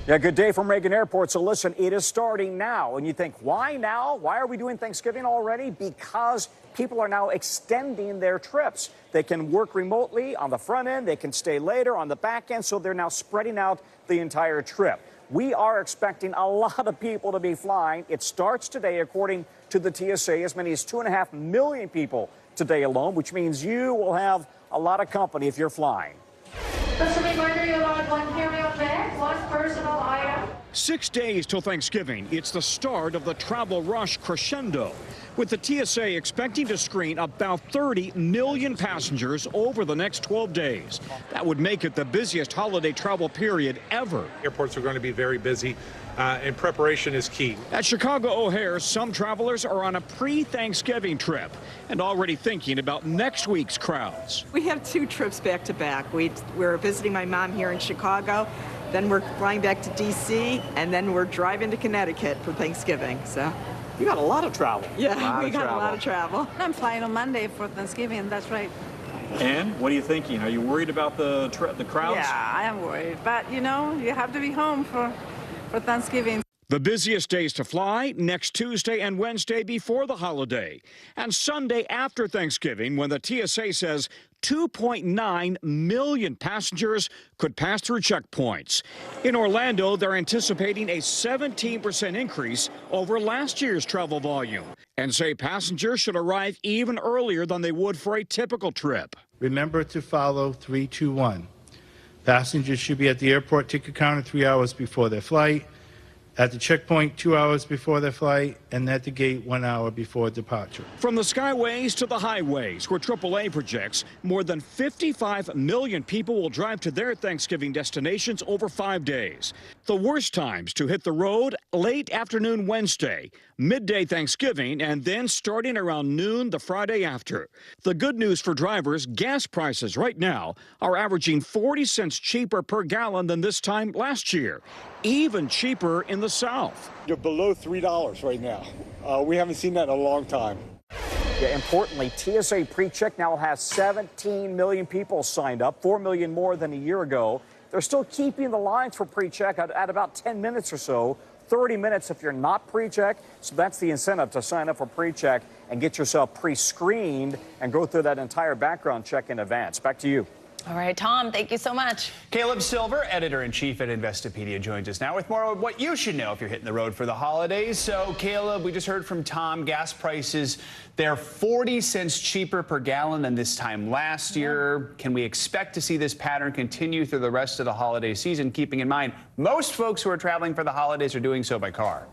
Yeah, good day from Reagan Airport. So listen, it is starting now. And you think, why now? Why are we doing Thanksgiving already? Because people are now extending their trips. They can work remotely on the front end. They can stay later on the back end. So they're now spreading out the entire trip. We are expecting a lot of people to be flying. It starts today, according to the TSA, as many as 2.5 million people today alone, which means you will have a lot of company if you're flying.
Just a reminder, you're allowed one carry-on bag, one personal item.
6 days till Thanksgiving. It's the start of the travel rush crescendo, with the TSA expecting to screen about 30 million passengers over the next 12 days. That would make it the busiest holiday travel period ever.
Airports are going to be very busy, and preparation is key.
At Chicago O'Hare, some travelers are on a pre-Thanksgiving trip and already thinking about next week's crowds.
We have 2 trips back to back. We're visiting my mom here in Chicago, then we're flying back to D.C., and then we're driving to Connecticut for Thanksgiving. So
You got a lot of travel.
Yeah, we got a lot of travel. I'm flying on Monday for Thanksgiving, that's right.
And what are you thinking? Are you worried about the crowds?
Yeah, I am worried. But, you know, you have to be home for Thanksgiving.
The busiest days to fly next Tuesday and Wednesday before the holiday, and Sunday after Thanksgiving, when the TSA says 2.9 million passengers could pass through checkpoints. In Orlando, they're anticipating a 17% increase over last year's travel volume, and say passengers should arrive even earlier than they would for a typical trip.
Remember to follow 321. Passengers should be at the airport ticket counter 3 hours before their flight, at the checkpoint 2 hours before their flight, and at the gate 1 hour before departure.
From the skyways to the highways, where AAA projects more than 55 million people will drive to their Thanksgiving destinations over 5 days. The worst times to hit the road: late afternoon Wednesday, midday Thanksgiving, and then starting around noon the Friday after. The good news for drivers: gas prices right now are averaging 40 cents cheaper per gallon than this time last year, even cheaper in the South.
You're below $3 right now. We haven't seen that in a long time.
Yeah, importantly, TSA PreCheck now has 17 million people signed up, 4 million more than a year ago. They're still keeping the lines for PreCheck at about 10 minutes or so, 30 minutes if you're not PreCheck. So that's the incentive to sign up for PreCheck and get yourself pre-screened and go through that entire background check in advance. Back to you.
All right, Tom, thank you so much.
Caleb Silver, editor-in-chief at Investopedia, joins us now with more of what you should know if you're hitting the road for the holidays. So, Caleb, we just heard from Tom, gas prices, they're 40 cents cheaper per gallon than this time last year. Can we expect to see this pattern continue through the rest of the holiday season, keeping in mind most folks who are traveling for the holidays are doing so by car?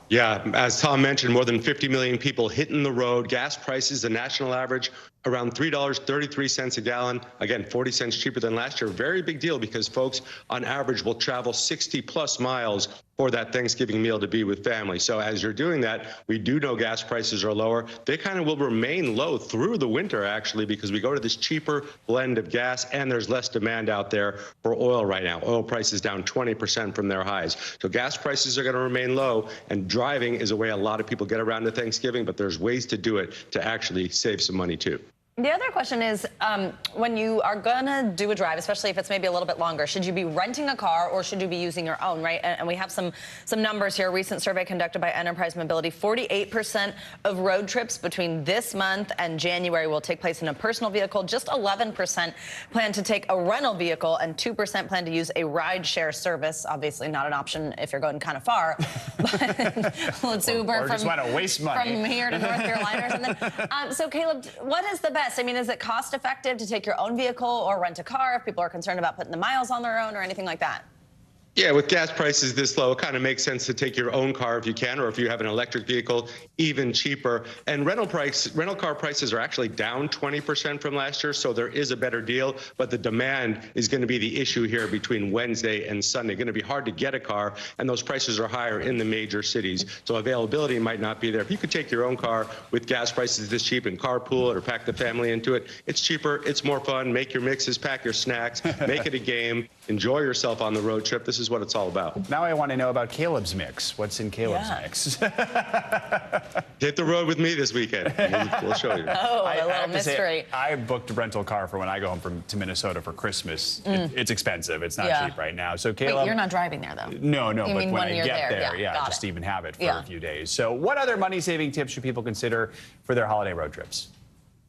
Yeah, as Tom mentioned, more than 50 million people hitting the road. Gas prices, the national average, around $3.33 a gallon. Again, 40 cents cheaper than last year. Very big deal because folks on average will travel 60+ miles for that Thanksgiving meal to be with family. So as you're doing that, we do know gas prices are lower. They kind of will remain low through the winter, actually, because we go to this cheaper blend of gas and there's less demand out there for oil right now. Oil prices down 20% from their highs. So gas prices are going to remain low, and driving is a way a lot of people get around to Thanksgiving, but there's ways to do it to actually save some money too.
The other question is, when you are going to do a drive, especially if it's maybe a little bit longer, should you be renting a car or should you be using your own, right? And we have some numbers here. A recent survey conducted by Enterprise Mobility, 48% of road trips between this month and January will take place in a personal vehicle. Just 11% plan to take a rental vehicle, and 2% plan to use a ride-share service. Obviously not an option if you're going kind of far. Let's Uber
just want to waste money.
From here to North Carolina or something. So, Caleb, what is the best? I mean, is it cost effective to take your own vehicle or rent a car if people are concerned about putting the miles on their own or anything like that?
Yeah, with gas prices this low, it kind of makes sense to take your own car if you can, or if you have an electric vehicle, even cheaper. And rental car prices are actually down 20% from last year, so there is a better deal. But the demand is going to be the issue here between Wednesday and Sunday. Going to be hard to get a car, and those prices are higher in the major cities, so availability might not be there. If you could take your own car with gas prices this cheap and carpool it or pack the family into it, it's cheaper, it's more fun. Make your mixes, pack your snacks, make it a game, enjoy yourself on the road trip. This is what it's all about.
Now I want to know about Caleb's mix. What's in Caleb's mix?
Hit the road with me this weekend. We'll show you.
Oh, a little mystery.
Say, I booked a rental car for when I go home to Minnesota for Christmas. It's expensive. It's not cheap right now. So Caleb,
wait, you're not driving there though?
No,
you
but
mean
when I get there,
just
even have it for a few days. So what other money-saving tips should people consider for their holiday road trips?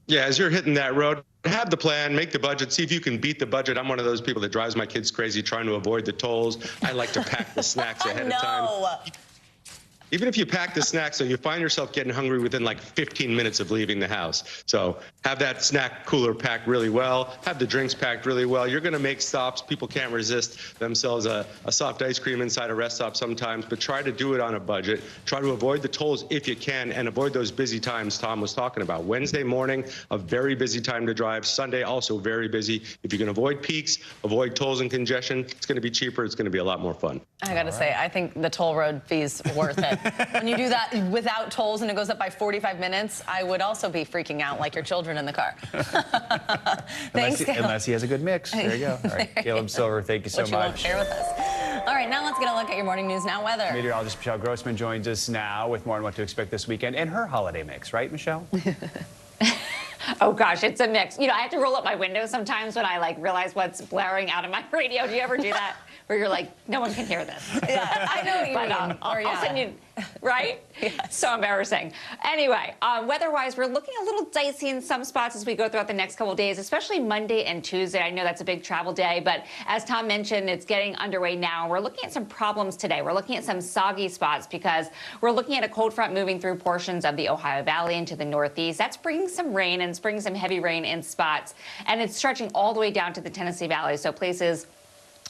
Yeah, as you're hitting that road, have the plan, make the budget, see if you can beat the budget. I'm one of those people that drives my kids crazy trying to avoid the tolls. I like to pack the snacks ahead of time. Even if you pack the snacks, so you find yourself getting hungry within like 15 minutes of leaving the house. So have that snack cooler packed really well, have the drinks packed really well. You're going to make stops. People can't resist themselves a soft ice cream inside a rest stop sometimes, but try to do it on a budget. Try to avoid the tolls if you can, and avoid those busy times Tom was talking about. Wednesday morning, a very busy time to drive. Sunday, also very busy. If you can avoid peaks, avoid tolls and congestion, it's going to be cheaper. It's going to be a lot more fun.
I got to say, I think the toll road fee's worth it. When you do that without tolls and it goes up by 45 minutes, I would also be freaking out like your children in the car. Thanks,
unless he has a good mix. There you go. All right, Caleb Silver, thank you so much.
Which you won't share with us. All right. right, now let's get a look at your morning news now weather.
Meteorologist Michelle Grossman joins us now with more on what to expect this weekend and her holiday mix, right, Michelle?
Oh gosh, it's a mix. You know, I have to roll up my window sometimes when I realize what's blaring out of my radio. Do you ever do that? Where you're like, no one can hear this.
Yeah, I know what you mean.
All of a sudden you, right? Yes. So embarrassing. Anyway, weather-wise, we're looking a little dicey in some spots as we go throughout the next couple of days, especially Monday and Tuesday. I know that's a big travel day, but as Tom mentioned, it's getting underway now. We're looking at some problems today. We're looking at some soggy spots because we're looking at a cold front moving through portions of the Ohio Valley into the northeast. That's bringing some rain and bringing some heavy rain in spots, and it's stretching all the way down to the Tennessee Valley. So places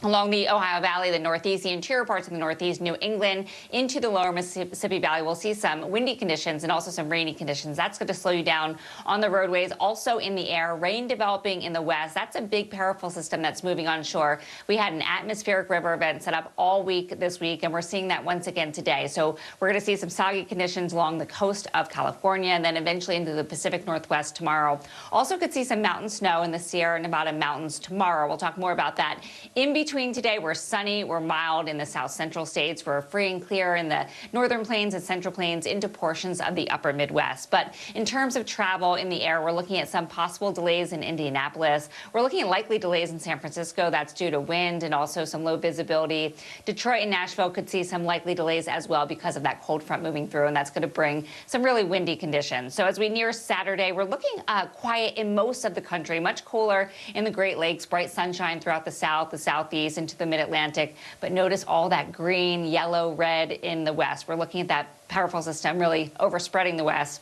along the Ohio Valley, the northeast, the interior parts of the northeast, New England, into the lower Mississippi Valley, we'll see some windy conditions and also some rainy conditions. That's going to slow you down on the roadways. Also in the air, rain developing in the west. That's a big powerful system that's moving onshore. We had an atmospheric river event set up all week this week, and we're seeing that once again today. So we're going to see some soggy conditions along the coast of California and then eventually into the Pacific Northwest tomorrow. Also could see some mountain snow in the Sierra Nevada mountains tomorrow. We'll talk more about that. In between today, we're sunny, we're mild in the south central states. We're free and clear in the northern plains and central plains into portions of the upper Midwest. But in terms of travel in the air, we're looking at some possible delays in Indianapolis. We're looking at likely delays in San Francisco. That's due to wind and also some low visibility. Detroit and Nashville could see some likely delays as well because of that cold front moving through, and that's going to bring some really windy conditions. So as we near Saturday, we're looking quiet in most of the country, much cooler in the Great Lakes, bright sunshine throughout the south, the southeast, into the mid-Atlantic. But notice all that green, yellow, red in the west. We're looking at that powerful system really overspreading the west.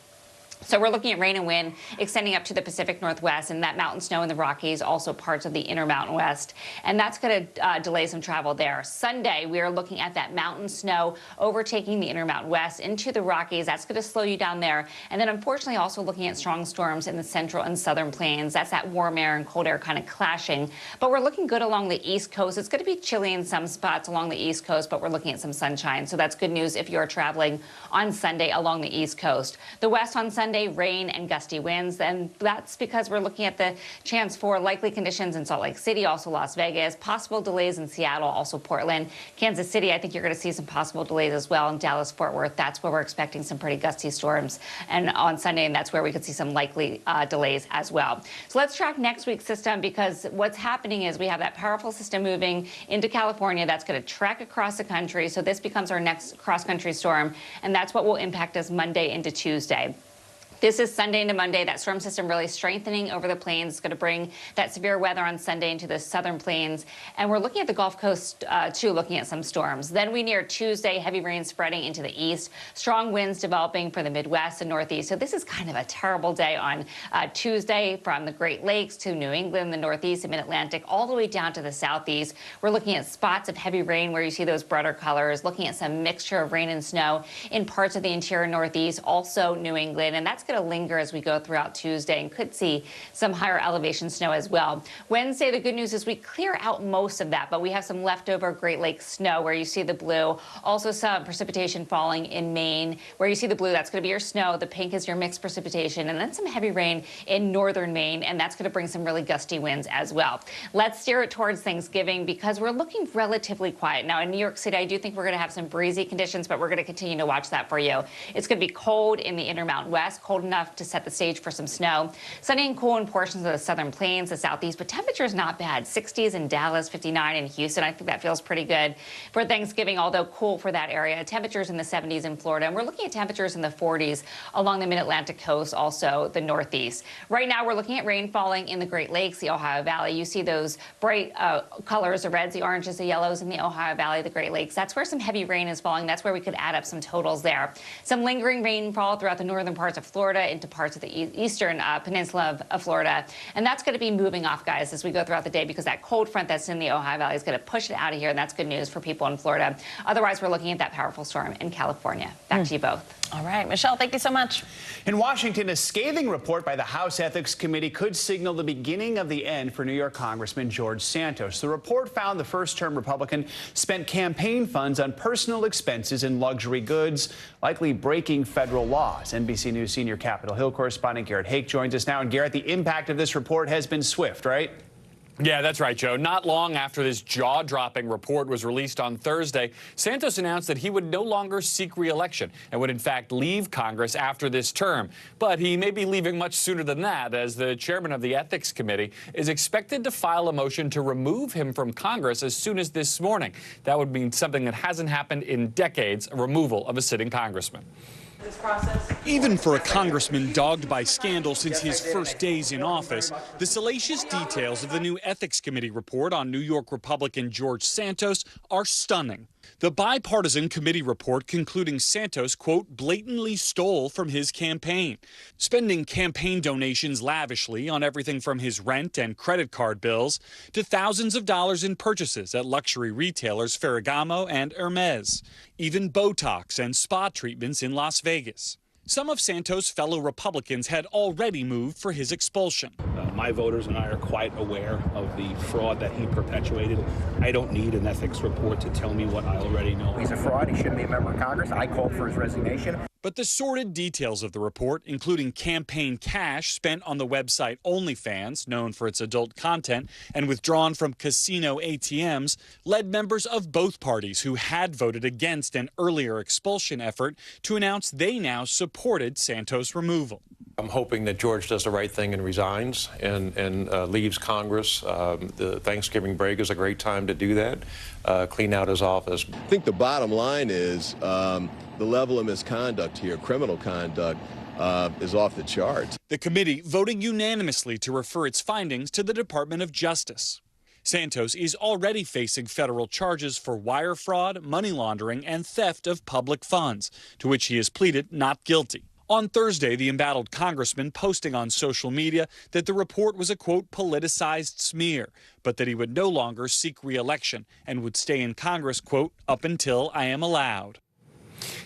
So we're looking at rain and wind extending up to the Pacific Northwest and that mountain snow in the Rockies, also parts of the inner Mountain West. And that's going to delay some travel there. Sunday, we are looking at that mountain snow overtaking the inner Mountain West into the Rockies. That's going to slow you down there. And then unfortunately also looking at strong storms in the central and southern plains. That's that warm air and cold air kind of clashing. But we're looking good along the East Coast. It's going to be chilly in some spots along the East Coast, but we're looking at some sunshine. So that's good news if you're traveling on Sunday along the East Coast. The West on Sunday, rain and gusty winds, and that's because we're looking at the chance for likely conditions in Salt Lake City, also Las Vegas, possible delays in Seattle, also Portland. Kansas City, I think you're going to see some possible delays as well. In Dallas, Fort Worth, that's where we're expecting some pretty gusty storms and on Sunday, and that's where we could see some likely delays as well. So let's track next week's system, because what's happening is we have that powerful system moving into California that's going to track across the country. So this becomes our next cross-country storm, and that's what will impact us Monday into Tuesday. This is Sunday into Monday. That storm system really strengthening over the plains. It's going to bring that severe weather on Sunday into the southern plains. And we're looking at the Gulf Coast, too, looking at some storms. Then we near Tuesday, heavy rain spreading into the east, strong winds developing for the Midwest and Northeast. So this is kind of a terrible day on Tuesday, from the Great Lakes to New England, the Northeast and Mid-Atlantic, all the way down to the Southeast. We're looking at spots of heavy rain where you see those brighter colors, looking at some mixture of rain and snow in parts of the interior Northeast, also New England. And that's going to linger as we go throughout Tuesday, and could see some higher elevation snow as well. Wednesday, the good news is we clear out most of that, but we have some leftover Great Lakes snow where you see the blue. Also some precipitation falling in Maine. Where you see the blue, that's going to be your snow. The pink is your mixed precipitation, and then some heavy rain in northern Maine, and that's going to bring some really gusty winds as well. Let's steer it towards Thanksgiving, because we're looking relatively quiet. Now in New York City, I do think we're going to have some breezy conditions, but we're going to continue to watch that for you. It's going to be cold in the inner Mountain West, cold enough to set the stage for some snow. Sunny and cool in portions of the southern plains, the southeast, but temperature is not bad. 60s in Dallas, 59 in Houston. I think that feels pretty good for Thanksgiving, although cool for that area. Temperatures in the 70s in Florida, and we're looking at temperatures in the 40s along the mid-Atlantic coast, also the northeast. Right now, we're looking at rain falling in the Great Lakes, the Ohio Valley. You see those bright colors, the reds, the oranges, the yellows in the Ohio Valley, the Great Lakes. That's where some heavy rain is falling. That's where we could add up some totals there. Some lingering rainfall throughout the northern parts of Florida into parts of the eastern peninsula of Florida. And that's going to be moving off, guys, as we go throughout the day, because that cold front that's in the Ohio Valley is going to push it out of here, and that's good news for people in Florida. Otherwise, we're looking at that powerful storm in California. Back to you both.
All right, Michelle, thank you so much.
In Washington, a scathing report by the House Ethics Committee could signal the beginning of the end for New York Congressman George Santos. The report found the first-term Republican spent campaign funds on personal expenses and luxury goods, likely breaking federal laws. NBC News senior Capitol Hill correspondent Garrett Hake joins us now. And Garrett, the impact of this report has been swift, right?
Yeah, that's right, Joe. Not long after this jaw-dropping report was released on Thursday, Santos announced that he would no longer seek re-election and would in fact leave Congress after this term. But he may be leaving much sooner than that, as the chairman of the Ethics Committee is expected to file a motion to remove him from Congress as soon as this morning. That would mean something that hasn't happened in decades, a removal of a sitting congressman.
Even for a congressman dogged by scandal since his first days in office, the salacious details of the new Ethics Committee report on New York Republican George Santos are stunning. The bipartisan committee report concluding Santos, quote, blatantly stole from his campaign, spending campaign donations lavishly on everything from his rent and credit card bills to thousands of dollars in purchases at luxury retailers Ferragamo and Hermes, even Botox and spa treatments in Las Vegas. Some of Santos' fellow Republicans had already moved for his expulsion.
My voters and I are quite aware of the fraud that he perpetuated. I don't need an ethics report to tell me what I already know.
He's a fraud. He shouldn't be a member of Congress. I called for his resignation.
But the sordid details of the report, including campaign cash spent on the website OnlyFans, known for its adult content, and withdrawn from casino ATMs, led members of both parties who had voted against an earlier expulsion effort to announce they now supported Santos' removal.
I'm hoping that George does the right thing and resigns and leaves Congress. The Thanksgiving break is a great time to do that, clean out his office.
I think the bottom line is the level of misconduct here, criminal conduct, is off the charts.
The committee voting unanimously to refer its findings to the Department of Justice. Santos is already facing federal charges for wire fraud, money laundering, and theft of public funds, to which he has pleaded not guilty. On Thursday, the embattled congressman posting on social media that the report was a, quote, politicized smear, but that he would no longer seek re-election and would stay in Congress, quote, up until I am allowed.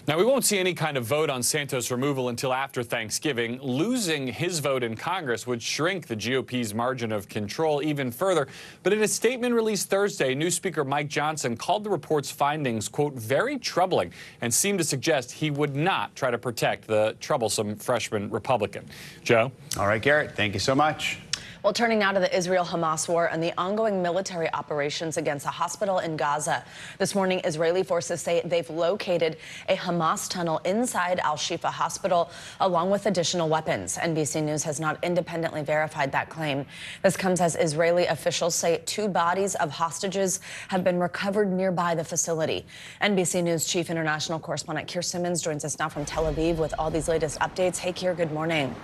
Now, we won't see any kind of vote on Santos' removal until after Thanksgiving. Losing his vote in Congress would shrink the GOP's margin of control even further. But in a statement released Thursday, new Speaker Mike Johnson called the report's findings, quote, very troubling, and seemed to suggest he would not try to protect the troublesome freshman Republican. Joe?
All right, Garrett, thank you so much.
Well, turning now to the Israel-Hamas war and the ongoing military operations against a hospital in Gaza. This morning, Israeli forces say they've located a Hamas tunnel inside Al-Shifa Hospital, along with additional weapons. NBC News has not independently verified that claim. This comes as Israeli officials say 2 bodies of hostages have been recovered nearby the facility. NBC News chief international correspondent Keir Simmons joins us now from Tel Aviv with all these latest updates. Hey, Keir, good morning.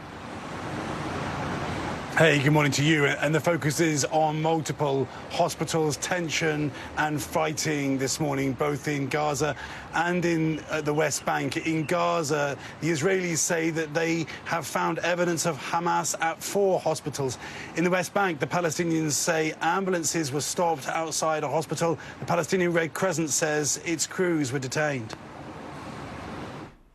Hey, good morning to you. And the focus is on multiple hospitals, tension and fighting this morning, both in Gaza and in the West Bank. In Gaza, the Israelis say that they have found evidence of Hamas at 4 hospitals. In the West Bank, the Palestinians say ambulances were stopped outside a hospital. The Palestinian Red Crescent says its crews were detained.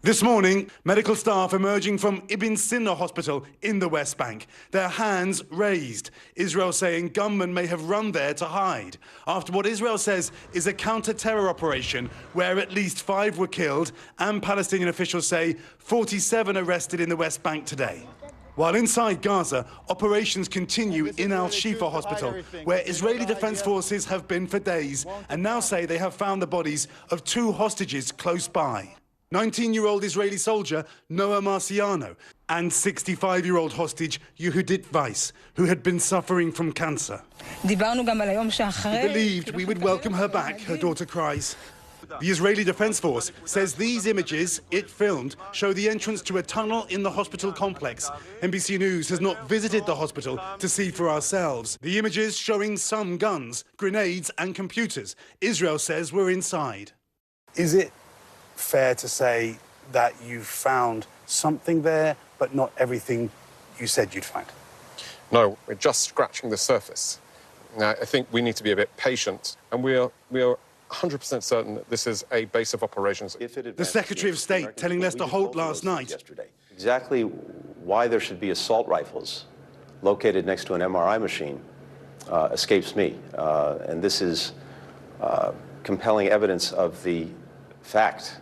This morning, medical staff emerging from Ibn Sina Hospital in the West Bank, their hands raised. Israel saying gunmen may have run there to hide after what Israel says is a counter-terror operation where at least 5 were killed, and Palestinian officials say 47 arrested in the West Bank today. While inside Gaza, operations continue in Al-Shifa Hospital, where Israeli Defense Forces have been for days and now say they have found the bodies of 2 hostages close by. 19-year-old Israeli soldier Noah Marciano and 65-year-old hostage Yehudit Weiss, who had been suffering from cancer. We believed we would welcome her back, her daughter cries. The Israeli Defense Force says these images it filmed show the entrance to a tunnel in the hospital complex. NBC News has not visited the hospital to see for ourselves. The images showing some guns, grenades and computers Israel says were inside. Is it fair to say that you found something there, but not everything you said you'd find?
No, we're just scratching the surface. Now, I think we need to be a bit patient, and we are 100% certain that this is a base of operations.
The Secretary of State telling Lester Holt last night.
Exactly why there should be assault rifles located next to an MRI machine escapes me. And this is compelling evidence of the fact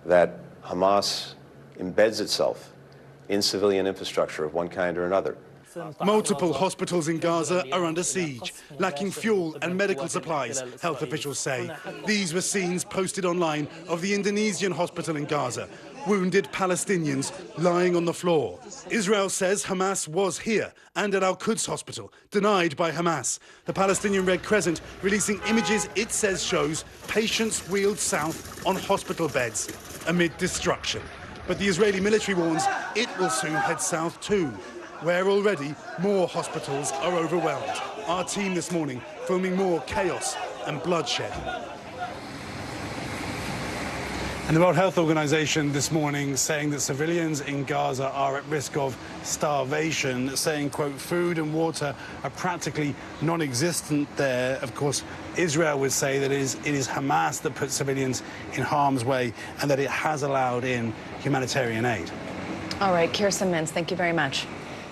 that Hamas embeds itself in civilian infrastructure of one kind or another.
Multiple hospitals in Gaza are under siege, lacking fuel and medical supplies, health officials say. These were scenes posted online of the Indonesian hospital in Gaza. Wounded Palestinians lying on the floor. Israel says Hamas was here and at Al-Quds hospital, denied by Hamas. The Palestinian Red Crescent releasing images it says shows patients wheeled south on hospital beds amid destruction. But the Israeli military warns it will soon head south too, where already more hospitals are overwhelmed. Our team this morning filming more chaos and bloodshed. And the World Health Organization this morning saying that civilians in Gaza are at risk of starvation, saying, quote, food and water are practically non-existent there. Of course, Israel would say that it is Hamas that puts civilians in harm's way and that it has allowed in humanitarian aid.
All right, Kirsten Mintz, thank you very much.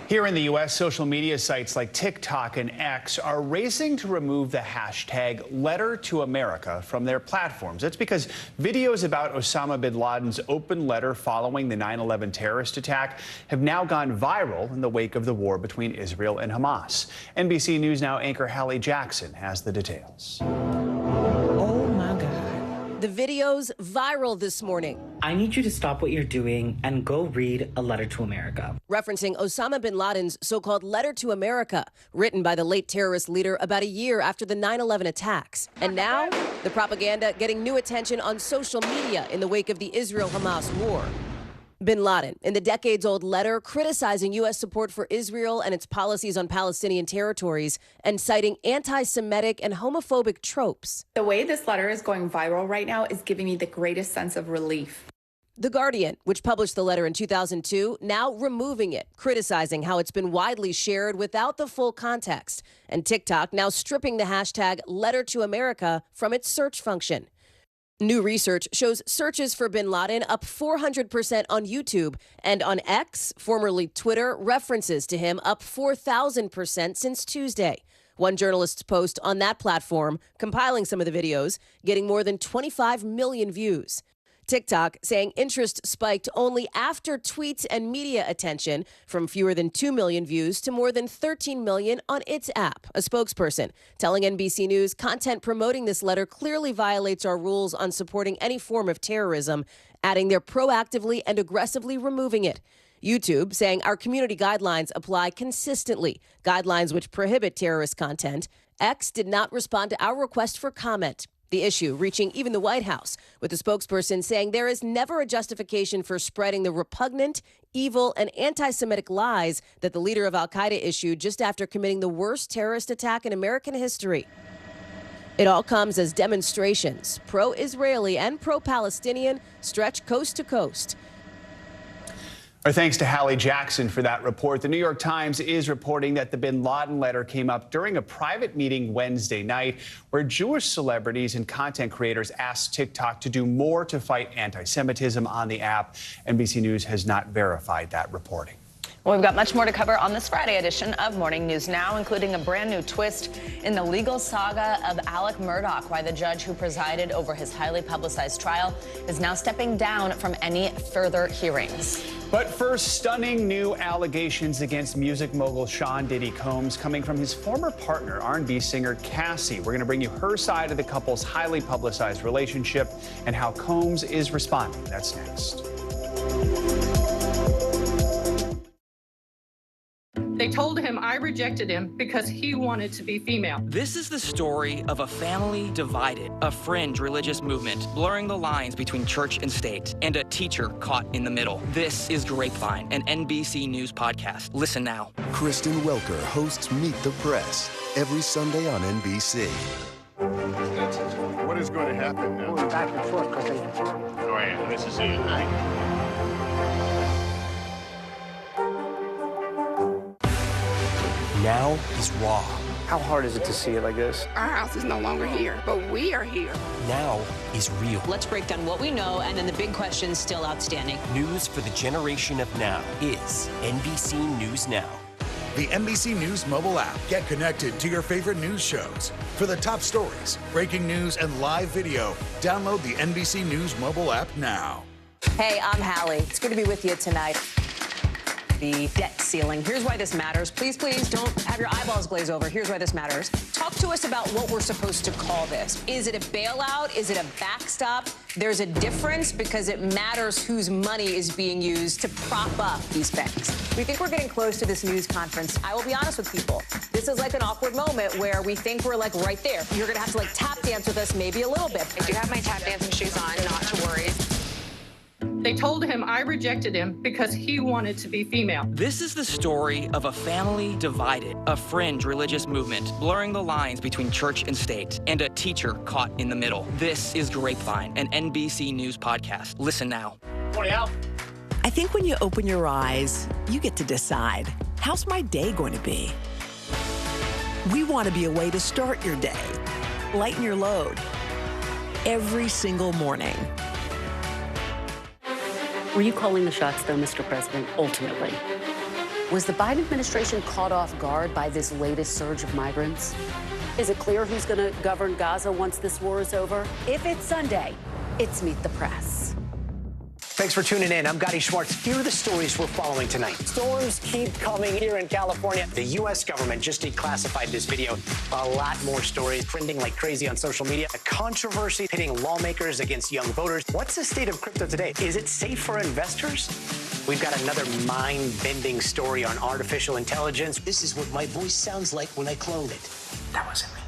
Here in the U.S., social media sites like TikTok and X are racing to remove the hashtag Letter to America from their platforms. That's because videos about Osama bin Laden's open letter following the 9/11 terrorist attack have now gone viral in the wake of the war between Israel and Hamas. NBC News Now anchor Hallie Jackson has the details.
The video's viral this morning.
I need you to stop what you're doing and go read A Letter to America.
Referencing Osama bin Laden's so-called Letter to America, written by the late terrorist leader about a year after the 9/11 attacks. And now, the propaganda getting new attention on social media in the wake of the Israel-Hamas war. Bin Laden, in the decades-old letter, criticizing U.S. support for Israel and its policies on Palestinian territories and citing anti-Semitic and homophobic tropes.
The way this letter is going viral right now is giving me the greatest sense of relief.
The Guardian, which published the letter in 2002, now removing it, criticizing how it's been widely shared without the full context. And TikTok now stripping the hashtag Letter to America from its search function. New research shows searches for bin Laden up 400% on YouTube, and on X, formerly Twitter, references to him up 4,000% since Tuesday. One journalist's post on that platform, compiling some of the videos, getting more than 25 million views. TikTok saying interest spiked only after tweets and media attention, from fewer than 2 million views to more than 13 million on its app. A spokesperson telling NBC News content promoting this letter clearly violates our rules on supporting any form of terrorism, adding they're proactively and aggressively removing it. YouTube saying our community guidelines apply consistently, guidelines which prohibit terrorist content. X did not respond to our request for comment. The issue reaching even the White House, with the spokesperson saying there is never a justification for spreading the repugnant, evil, and anti-Semitic lies that the leader of al-Qaeda issued just after committing the worst terrorist attack in American history. It all comes as demonstrations, pro-Israeli and pro-Palestinian, stretch coast to coast.
Our thanks to Hallie Jackson for that report. The New York Times is reporting that the bin Laden letter came up during a private meeting Wednesday night where Jewish celebrities and content creators asked TikTok to do more to fight anti-Semitism on the app. NBC News has not verified that reporting.
Well, we've got much more to cover on this Friday edition of Morning News Now, including a brand new twist in the legal saga of Alec Murdaugh, why the judge who presided over his highly publicized trial is now stepping down from any further hearings.
But first, stunning new allegations against music mogul Sean Diddy Combs coming from his former partner, R&B singer Cassie. We're going to bring you her side of the couple's highly publicized relationship and how Combs is responding. That's next.
They told him I rejected him because he wanted to be female.
This is the story of a family divided, a fringe religious movement blurring the lines between church and state, and a teacher caught in the middle. This is Grapevine, an NBC News podcast. Listen now.
Kristen Welker hosts Meet the Press every Sunday on NBC.
What is going to happen now?
Going back and forth because they...
Oh, yeah, this is it.
Now he's raw.
How hard is it to see it like this?
Our house is no longer here, but we are here.
Now he's real.
Let's break down what we know and then the big questions still outstanding.
News for the generation of now is NBC News Now.
The NBC News mobile app. Get connected to your favorite news shows. For the top stories, breaking news, and live video, download the NBC News mobile app now.
Hey, I'm Hallie. It's good to be with you tonight.
the debt ceiling. Here's why this matters. Please, please don't have your eyeballs glaze over. Here's why this matters. Talk to us about what we're supposed to call this. Is it a bailout? Is it a backstop? There's a difference because it matters whose money is being used to prop up these banks. We think we're getting close to this news conference. I will be honest with people. This is like an awkward moment where we think we're like right there. You're going to have to like tap dance with us maybe a little bit. I do have my tap dancing shoes on, not to worry.
They told him I rejected him because he wanted to be female.
This is the story of a family divided, a fringe religious movement blurring the lines between church and state, and a teacher caught in the middle. This is Grapevine, an NBC News podcast. Listen now.
Morning, Al. I think when you open your eyes, you get to decide, how's my day going to be? We want to be a way to start your day, lighten your load, every single morning.
Were you calling the shots, though, Mr. President, ultimately? Was the Biden administration caught off guard by this latest surge of migrants? Is it clear who's going to govern Gaza once this war is over? If it's Sunday, it's Meet the Press.
Thanks for tuning in. I'm Gotti Schwartz. Here are the stories we're following tonight. Storms keep coming here in California. The U.S. government just declassified this video. A lot more stories trending like crazy on social media. A controversy pitting lawmakers against young voters. What's the state of crypto today? Is it safe for investors? We've got another mind-bending story on artificial intelligence. This is what my voice sounds like when I clone it. That wasn't me.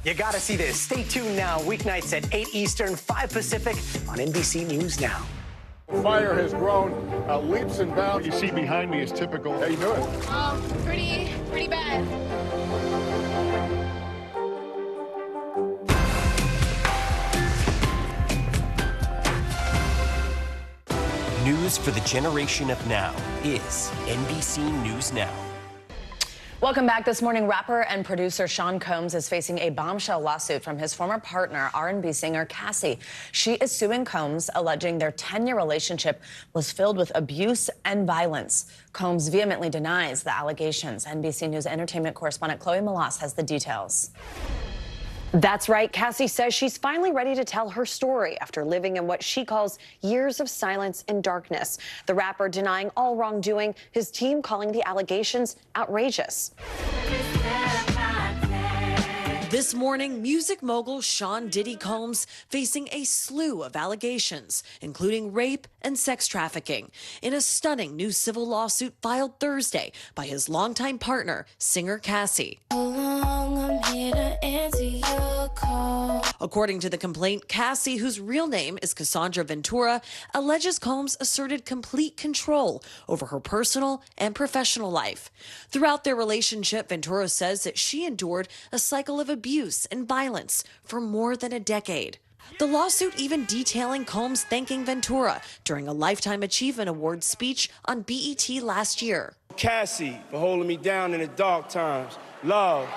You gotta see this. Stay tuned now. Weeknights at 8 Eastern, 5 Pacific on NBC News Now.
Fire has grown leaps and bounds. You see behind me is typical. How you doing?
Pretty bad.
News for the generation of now is NBC News Now.
Welcome back. This morning, rapper and producer Sean Combs is facing a bombshell lawsuit from his former partner, R&B singer Cassie. She is suing Combs, alleging their 10-year relationship was filled with abuse and violence. Combs vehemently denies the allegations. NBC News entertainment correspondent Chloe Malas has the details. That's right. Cassie says she's finally ready to tell her story after living in what she calls years of silence and darkness. The rapper denying all wrongdoing, his team calling the allegations outrageous.
This morning, music mogul Sean Diddy Combs facing a slew of allegations, including rape and sex trafficking, in a stunning new civil lawsuit filed Thursday by his longtime partner, singer Cassie. According to the complaint, Cassie, whose real name is Cassandra Ventura, alleges Combs asserted complete control over her personal and professional life. Throughout their relationship, Ventura says that she endured a cycle of abuse and violence for more than a decade. The lawsuit even detailing Combs thanking Ventura during a Lifetime Achievement Award speech on BET last year.
Cassie, for holding me down in the dark times. Love.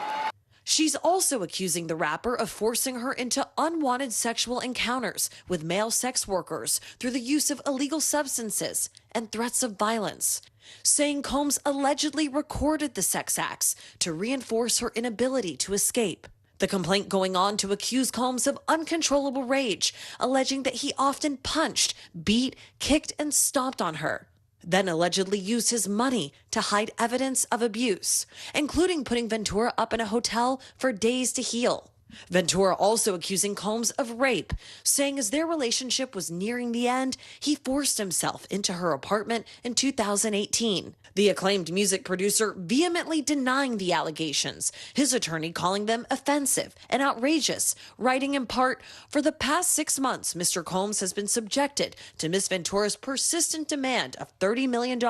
She's also accusing the rapper of forcing her into unwanted sexual encounters with male sex workers through the use of illegal substances and threats of violence, saying Combs allegedly recorded the sex acts to reinforce her inability to escape. The complaint going on to accuse Combs of uncontrollable rage, alleging that he often punched, beat, kicked, and stomped on her, then allegedly used his money to hide evidence of abuse, including putting Ventura up in a hotel for days to heal. Ventura also accusing Combs of rape, saying as their relationship was nearing the end, he forced himself into her apartment in 2018. The acclaimed music producer vehemently denying the allegations, his attorney calling them offensive and outrageous, writing in part, "For the past 6 months, Mr. Combs has been subjected to Ms. Ventura's persistent demand of $30 million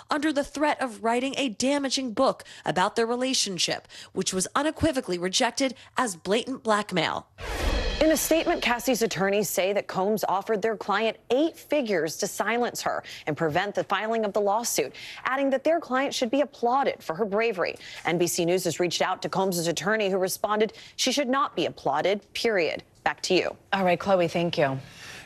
under the threat of writing a damaging book about their relationship, which was unequivocally rejected as blatant blackmail." In a statement, Cassie's attorneys say that Combs offered their client 8 figures to silence her and prevent the filing of the lawsuit, adding that their client should be applauded for her bravery. NBC News has reached out to Combs' attorney, who responded she should not be applauded, period. Back to you.
All right, Chloe, thank you.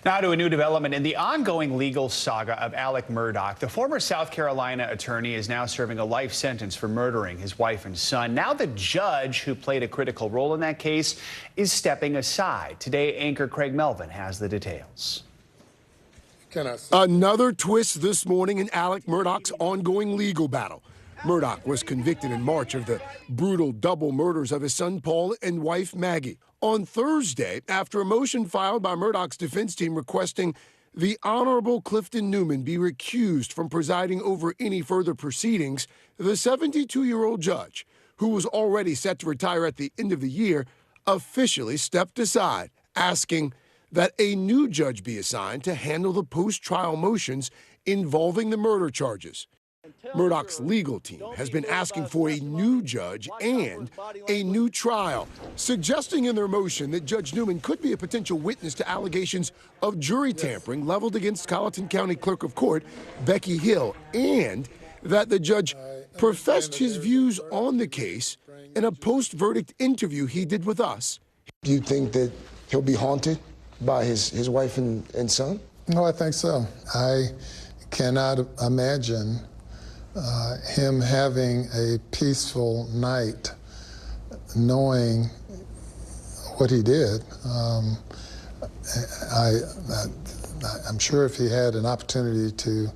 Now to a new development in the ongoing legal saga of Alec Murdaugh. The former South Carolina attorney is now serving a life sentence for murdering his wife and son. Now the judge who played a critical role in that case is stepping aside. Today, anchor Craig Melvin has the details.
Another twist this morning in Alec Murdaugh's ongoing legal battle. Murdaugh was convicted in March of the brutal double murders of his son Paul and wife Maggie. On Thursday, after a motion filed by Murdaugh's defense team requesting the Honorable Clifton Newman be recused from presiding over any further proceedings, the 72-year-old judge, who was already set to retire at the end of the year, officially stepped aside, asking that a new judge be assigned to handle the post-trial motions involving the murder charges. Murdaugh's legal team has been asking for a new judge and a new trial, suggesting in their motion that Judge Newman could be a potential witness to allegations of jury tampering leveled against Colleton County Clerk of Court Becky Hill, and that the judge professed his views on the case in a post-verdict interview he did with us.
Do you think that he'll be haunted by his wife and son?
No, I think so. I cannot imagine him having a peaceful night knowing what he did. I'm sure if he had an opportunity to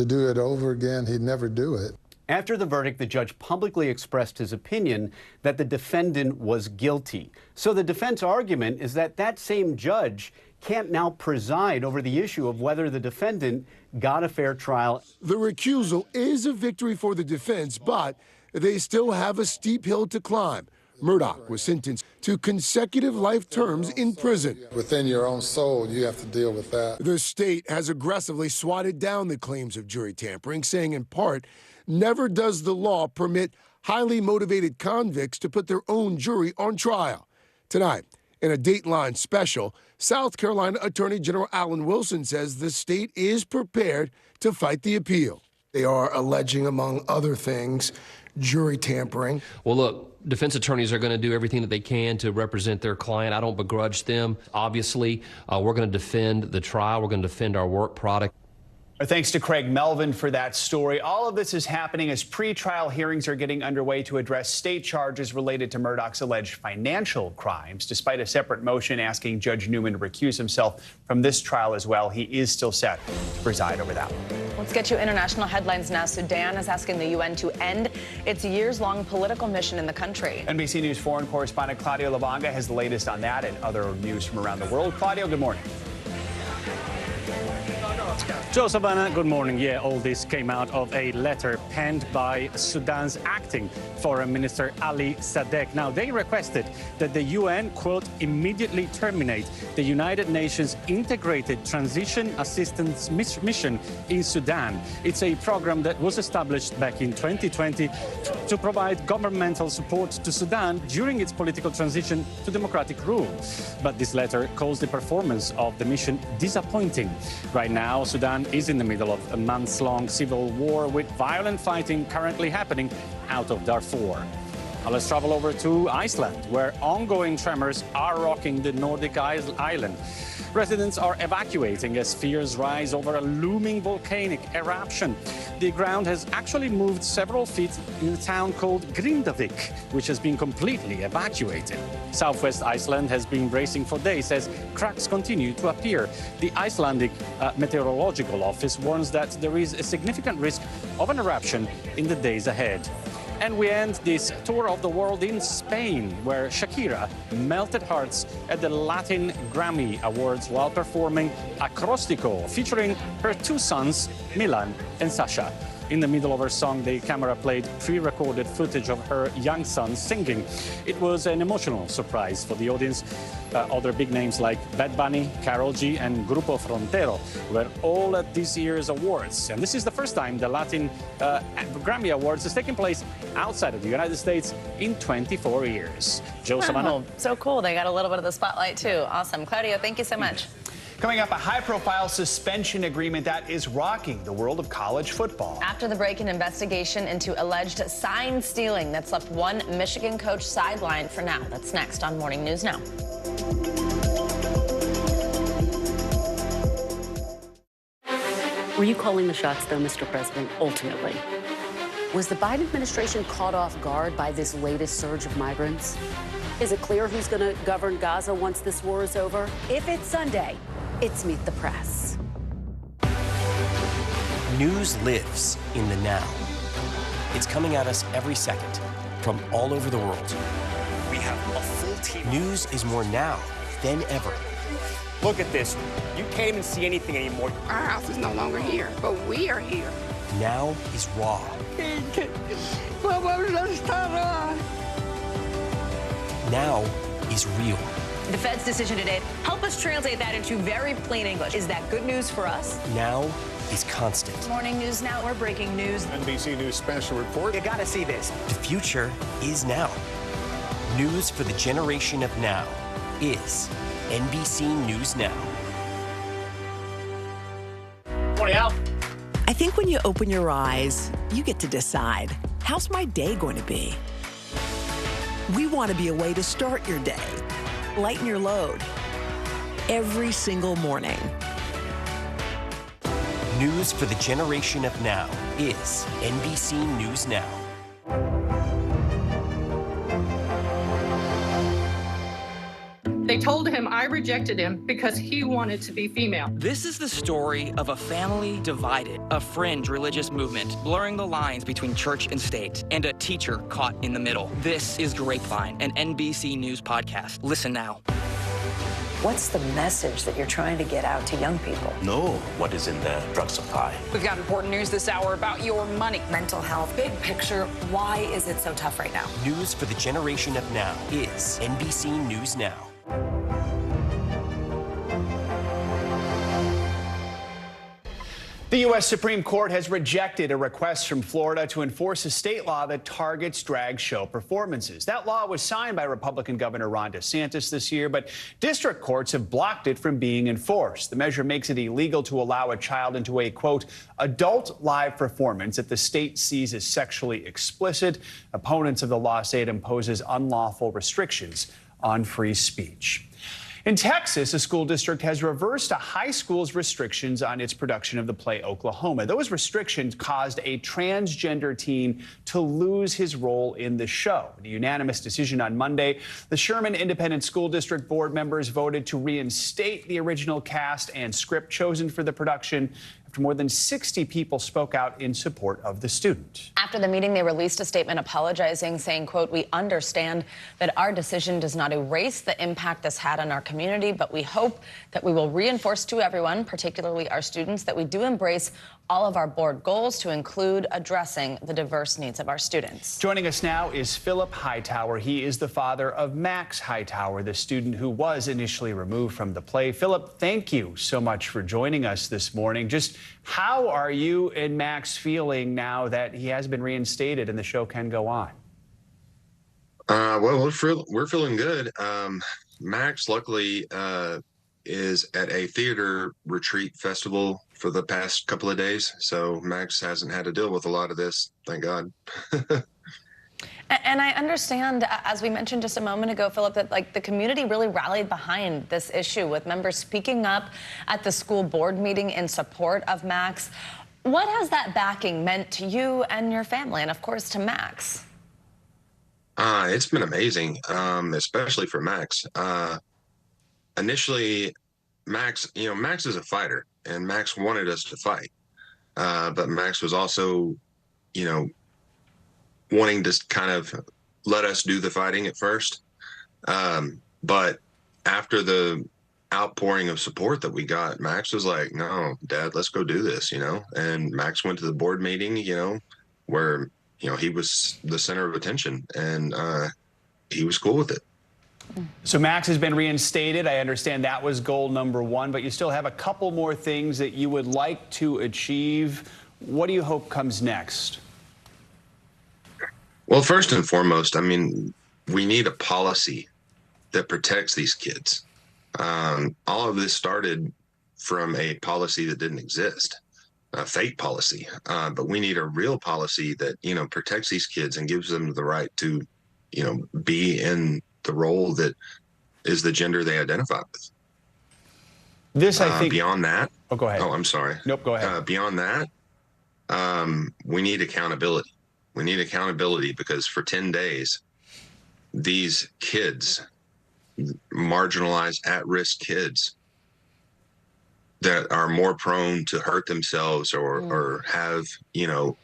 do it over again, he'd never do it.
After the verdict, the judge publicly expressed his opinion that the defendant was guilty. So the defense argument is that that same judge can't now preside over the issue of whether the defendant got a fair trial.
The recusal is a victory for the defense, but they still have a steep hill to climb. Murdaugh was sentenced to consecutive life terms in prison.
Within your own soul, you have to deal with that.
The state has aggressively swatted down the claims of jury tampering, saying in part, never does the law permit highly motivated convicts to put their own jury on trial. Tonight, in a Dateline special, South Carolina Attorney General Alan Wilson says the state is prepared to fight the appeal. They are alleging, among other things, jury tampering.
Well, look, defense attorneys are going to do everything that they can to represent their client. I don't begrudge them. Obviously, we're going to defend the trial. We're going to defend our work product.
Thanks to Craig Melvin for that story. All of this is happening as pretrial hearings are getting underway to address state charges related to Murdaugh's alleged financial crimes. Despite a separate motion asking Judge Newman to recuse himself from this trial as well, he is still set to preside over that one.
Let's get you international headlines now. Sudan is asking the UN to end its years-long political mission in the country.
NBC News foreign correspondent Claudio Lavanga has the latest on that and other news from around the world. Claudio, good morning.
Joe Savannah, good morning. Yeah, all this came out of a letter penned by Sudan's acting Foreign Minister Ali Sadek. Now, they requested that the UN, quote, immediately terminate the United Nations Integrated Transition Assistance Mission in Sudan. It's a program that was established back in 2020 to provide governmental support to Sudan during its political transition to democratic rule. But this letter calls the performance of the mission disappointing. Right now, Sudan is in the middle of a months-long civil war with violent fighting currently happening out of Darfur. Now let's travel over to Iceland, where ongoing tremors are rocking the Nordic island. Residents are evacuating as fears rise over a looming volcanic eruption. The ground has actually moved several feet in a town called Grindavik, which has been completely evacuated. Southwest Iceland has been bracing for days as cracks continue to appear. The Icelandic Meteorological Office warns that there is a significant risk of an eruption in the days ahead. And we end this tour of the world in Spain, where Shakira melted hearts at the Latin Grammy Awards while performing Acróstico, featuring her two sons, Milan and Sasha. In the middle of her song, the camera played pre-recorded footage of her young son singing. It was an emotional surprise for the audience. Other big names like Bad Bunny, Karol G and Grupo Frontero were all at this year's awards. And this is the first time the Latin Grammy Awards has taken place outside of the United States in 24 years. Joe Savannah.
So cool. They got a little bit of the spotlight, too. Awesome. Claudio, thank you so much.
Coming up, a high-profile suspension agreement that is rocking the world of college football.
After the break, an investigation into alleged sign stealing that's left one Michigan coach sidelined for now. That's next on Morning News Now.
Were you calling the shots, though, Mr. President, ultimately? Was the Biden administration caught off guard by this latest surge of migrants? Is it clear who's going to govern Gaza once this war is over? If it's Sunday, it's Meet the Press.
News lives in the now. It's coming at us every second from all over the world. We have a full team. News is more now than ever.
Look at this. You can't even see anything anymore.
Our house is no longer here, but we are here.
Now is raw. Now is real.
The Fed's decision today, help us translate that into very plain English. Is that good news for us?
Now is constant.
Morning News Now, or breaking news.
NBC News special report.
You gotta see this.
The future is now. News for the generation of now is NBC News Now.
Morning, Al.
I think when you open your eyes, you get to decide, how's my day going to be? We want to be a way to start your day, lighten your load, every single morning.
News for the generation of now is NBC News Now.
They told him I rejected him because he wanted to be female.
This is the story of a family divided, a fringe religious movement blurring the lines between church and state, and a teacher caught in the middle. This is Grapevine, an NBC News podcast. Listen now.
What's the message that you're trying to get out to young people?
Know what is in the drug supply.
We've got important news this hour about your money.
Mental health, big picture, why is it so tough right now?
News for the generation of now is NBC News Now.
The U.S. Supreme Court has rejected a request from Florida to enforce a state law that targets drag show performances. That law was signed by Republican Governor Ron DeSantis this year, but district courts have blocked it from being enforced. The measure makes it illegal to allow a child into a, quote, adult live performance that the state sees as sexually explicit. Opponents of the law say it imposes unlawful restrictions on free speech. In Texas, a school district has reversed a high school's restrictions on its production of the play Oklahoma. Those restrictions caused a transgender teen to lose his role in the show. In a unanimous decision on Monday, the Sherman Independent School District board members voted to reinstate the original cast and script chosen for the production after more than 60 people spoke out in support of the student.
After the meeting, they released a statement apologizing, saying, quote, "We understand that our decision does not erase the impact this had on our community, but we hope that we will reinforce to everyone, particularly our students, that we do embrace all of our board goals to include addressing the diverse needs of our students."
Joining us now is Philip Hightower. He is the father of Max Hightower, the student who was initially removed from the play. Philip, thank you so much for joining us this morning. Just how are you and Max feeling now that he has been reinstated and the show can go on?
Well, we're feeling good. Max, luckily, is at a theater retreat festival for the past couple of days, so Max hasn't had to deal with a lot of this, thank God.
And I understand, as we mentioned just a moment ago, Philip, that like the community really rallied behind this issue with members speaking up at the school board meeting in support of Max. What has that backing meant to you and your family, and of course to Max?
It's been amazing, especially for Max. Initially, Max is a fighter, and Max wanted us to fight. But Max was also, wanting to kind of let us do the fighting at first. But after the outpouring of support that we got, Max was like, "No, Dad, let's go do this," And Max went to the board meeting, where, he was the center of attention, and he was cool with it.
So Max has been reinstated. I understand that was goal number one, but you still have a couple more things that you would like to achieve. What do you hope comes next?
Well, first and foremost, we need a policy that protects these kids. All of this started from a policy that didn't exist, a fake policy. But we need a real policy that, protects these kids and gives them the right to, be in the role that is the gender they identify with.
This, I think.
Beyond that.
Oh, go ahead.
Oh, I'm sorry.
Nope, go ahead.
Beyond that, we need accountability. We need accountability because for 10 days, these kids, marginalized, at-risk kids, that are more prone to hurt themselves or have, you know,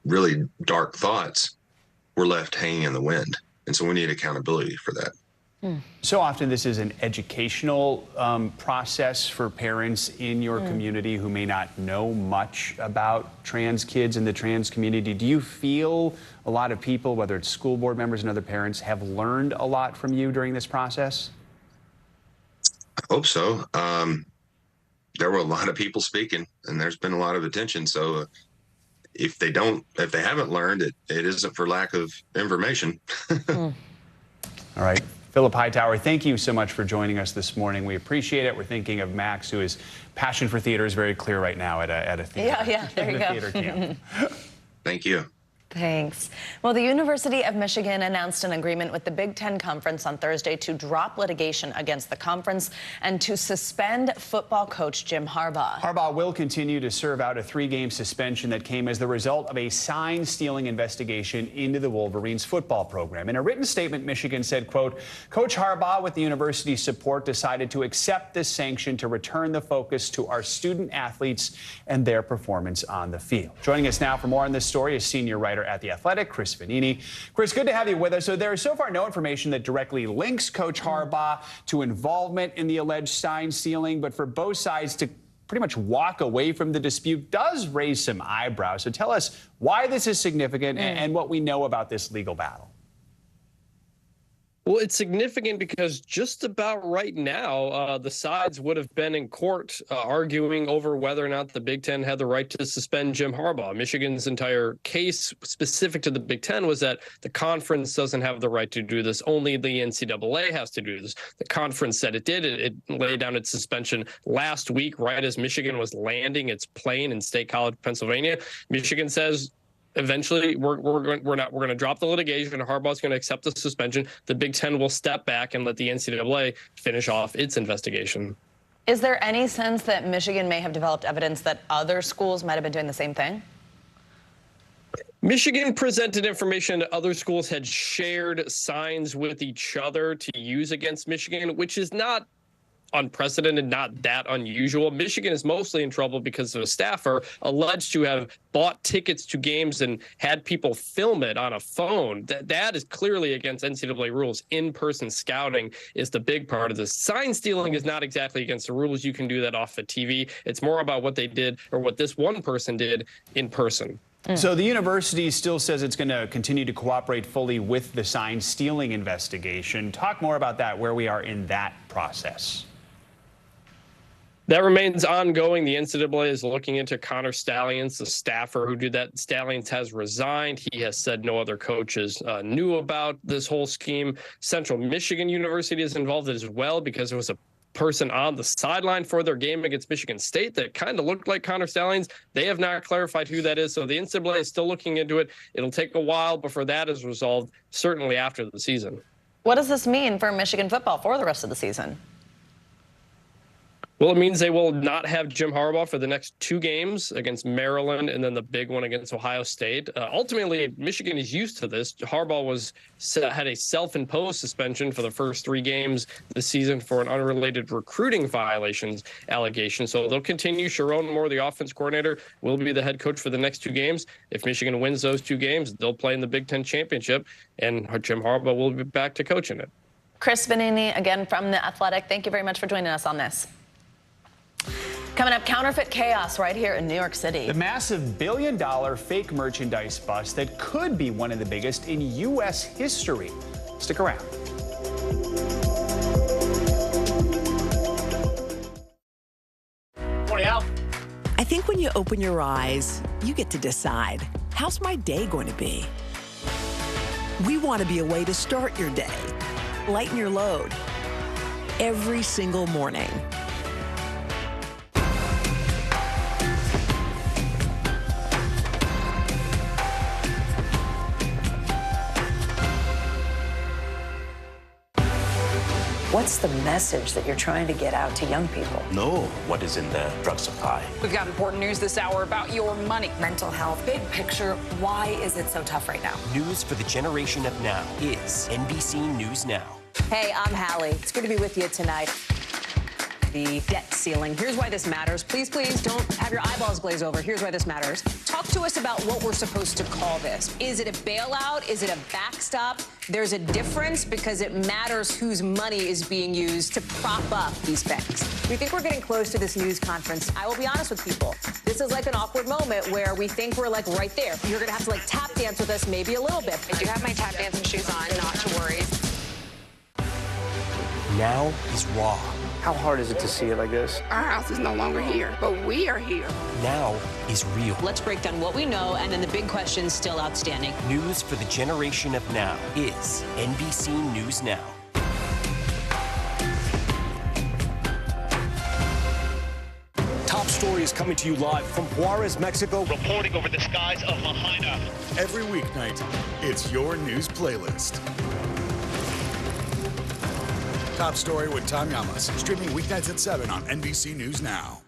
really dark thoughts were left hanging in the wind. And so we need accountability for that.
So often this is an educational process for parents in your community who may not know much about trans kids in the trans community. Do you feel a lot of people, whether it's school board members and other parents, have learned a lot from you during this process?
I hope so. There were a lot of people speaking, and there's been a lot of attention. So if they haven't learned it, it isn't for lack of information.
All right. Philip Hightower, thank you so much for joining us this morning. We appreciate it. We're thinking of Max, whose passion for theater is very clear right now at a theater.
Yeah, there you go.
Theater camp. Thank you.
Thanks. Well, the University of Michigan announced an agreement with the Big Ten Conference on Thursday to drop litigation against the conference and to suspend football coach Jim Harbaugh.
Harbaugh will continue to serve out a 3-game suspension that came as the result of a sign-stealing investigation into the Wolverines football program. In a written statement, Michigan said, quote, Coach Harbaugh, with the university's support, decided to accept this sanction to return the focus to our student athletes and their performance on the field. Joining us now for more on this story is senior writer at The Athletic, Chris Vanini. Chris, good to have you with us. So there is so far no information that directly links Coach Harbaugh to involvement in the alleged sign stealing, but for both sides to pretty much walk away from the dispute does raise some eyebrows. So tell us why this is significant and what we know about this legal battle.
Well, it's significant because just about right now, the sides would have been in court arguing over whether or not the Big Ten had the right to suspend Jim Harbaugh. Michigan's entire case specific to the Big Ten was that the conference doesn't have the right to do this. Only the NCAA has to do this. The conference said it did. It laid down its suspension last week, right as Michigan was landing its plane in State College, Pennsylvania. Michigan says, eventually, we're going to drop the litigation. Harbaugh's going to accept the suspension. The Big Ten will step back and let the NCAA finish off its investigation.
Is there any sense that Michigan may have developed evidence that other schools might have been doing the same thing?
Michigan presented information that other schools had shared signs with each other to use against Michigan, which is not unprecedented, not that unusual. Michigan is mostly in trouble because of a staffer alleged to have bought tickets to games and had people film it on a phone. That is clearly against NCAA rules. In-person scouting is the big part of this. Sign stealing is not exactly against the rules. You can do that off the TV. It's more about what they did or what this one person did in person.
So the university still says it's going to continue to cooperate fully with the sign stealing investigation. Talk more about that, where we are in that process.
That remains ongoing. The NCAA is looking into Connor Stallions, the staffer who did that. Stallions has resigned. He has said no other coaches knew about this whole scheme. Central Michigan University is involved as well because there was a person on the sideline for their game against Michigan State that kind of looked like Connor Stallions. They have not clarified who that is, so the NCAA is still looking into it. It'll take a while before that is resolved, certainly after the season.
What does this mean for Michigan football for the rest of the season?
Well, it means they will not have Jim Harbaugh for the next 2 games against Maryland and then the big one against Ohio State. Ultimately, Michigan is used to this. Harbaugh had a self-imposed suspension for the first 3 games this season for an unrelated recruiting violations allegation. So they'll continue. Sharon Moore, the offense coordinator, will be the head coach for the next 2 games. If Michigan wins those 2 games, they'll play in the Big Ten championship, and Jim Harbaugh will be back to coaching it.
Chris Vanini, again from The Athletic, thank you very much for joining us on this. Coming up, counterfeit chaos right here in New York City.
The massive billion-dollar fake merchandise bust that could be one of the biggest in U.S. history. Stick around.
Morning, Al.
I think when you open your eyes, you get to decide, how's my day going to be? We want to be a way to start your day, lighten your load, every single morning.
What's the message that you're trying to get out to young people?
Know what is in the drug supply.
We've got important news this hour about your money. Mental health, big picture, why is it so tough right now?
News for the generation of now is NBC News Now.
Hey, I'm Hallie. It's good to be with you tonight.
the debt ceiling. Here's why this matters. Please, please don't have your eyeballs glaze over. Here's why this matters. Talk to us about what we're supposed to call this. Is it a bailout? Is it a backstop? There's a difference because it matters whose money is being used to prop up these banks. We think we're getting close to this news conference. I will be honest with people. This is like an awkward moment where we think we're like right there. You're going to have to like tap dance with us maybe a little bit.
I do have my tap dancing shoes on, not to worry.
Now is raw.
How hard is it to see it like this?
Our house is no longer here, but we are here.
Now is real.
Let's break down what we know and then the big questions still outstanding.
News for the generation of now is NBC News Now.
Top story is coming to you live from Juarez, Mexico.
Reporting over the skies of Lahaina.
Every weeknight, it's your news playlist. Top Story with Tom Llamas, streaming weeknights at 7 on NBC News Now.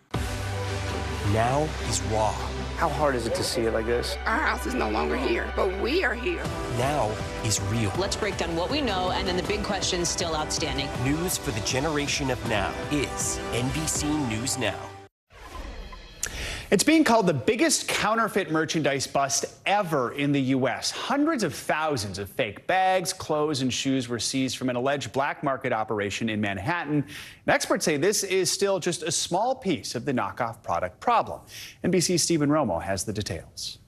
Now is raw.
How hard is it to see it like this?
Our house is no longer here, but we are here.
Now is real.
Let's break down what we know and then the big questions still outstanding.
News for the generation of now is NBC News Now.
It's being called the biggest counterfeit merchandise bust ever in the U.S. Hundreds of thousands of fake bags, clothes, and shoes were seized from an alleged black market operation in Manhattan. And experts say this is still just a small piece of the knockoff product problem. NBC's Stephen Romo has the details.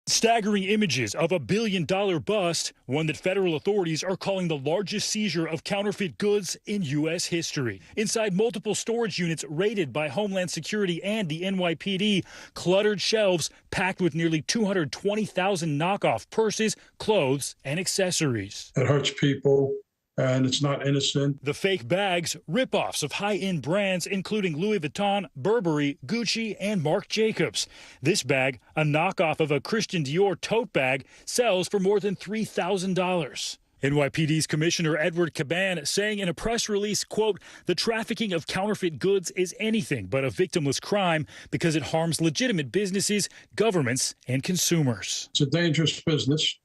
Staggering images of $1 billion bust, one that federal authorities are calling the largest seizure of counterfeit goods in U.S. history. Inside multiple storage units raided by Homeland Security and the NYPD, cluttered shelves packed with nearly 220,000 knockoff purses, clothes, and accessories.
It hurts people. And it's not innocent.
The fake bags, rip-offs of high-end brands, including Louis Vuitton, Burberry, Gucci, and Marc Jacobs. This bag, a knockoff of a Christian Dior tote bag, sells for more than $3,000. NYPD's Commissioner Edward Caban saying in a press release, quote, "The trafficking of counterfeit goods is anything but a victimless crime because it harms legitimate businesses, governments, and consumers."
It's a dangerous business.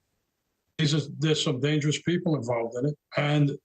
There's some dangerous people involved in it. And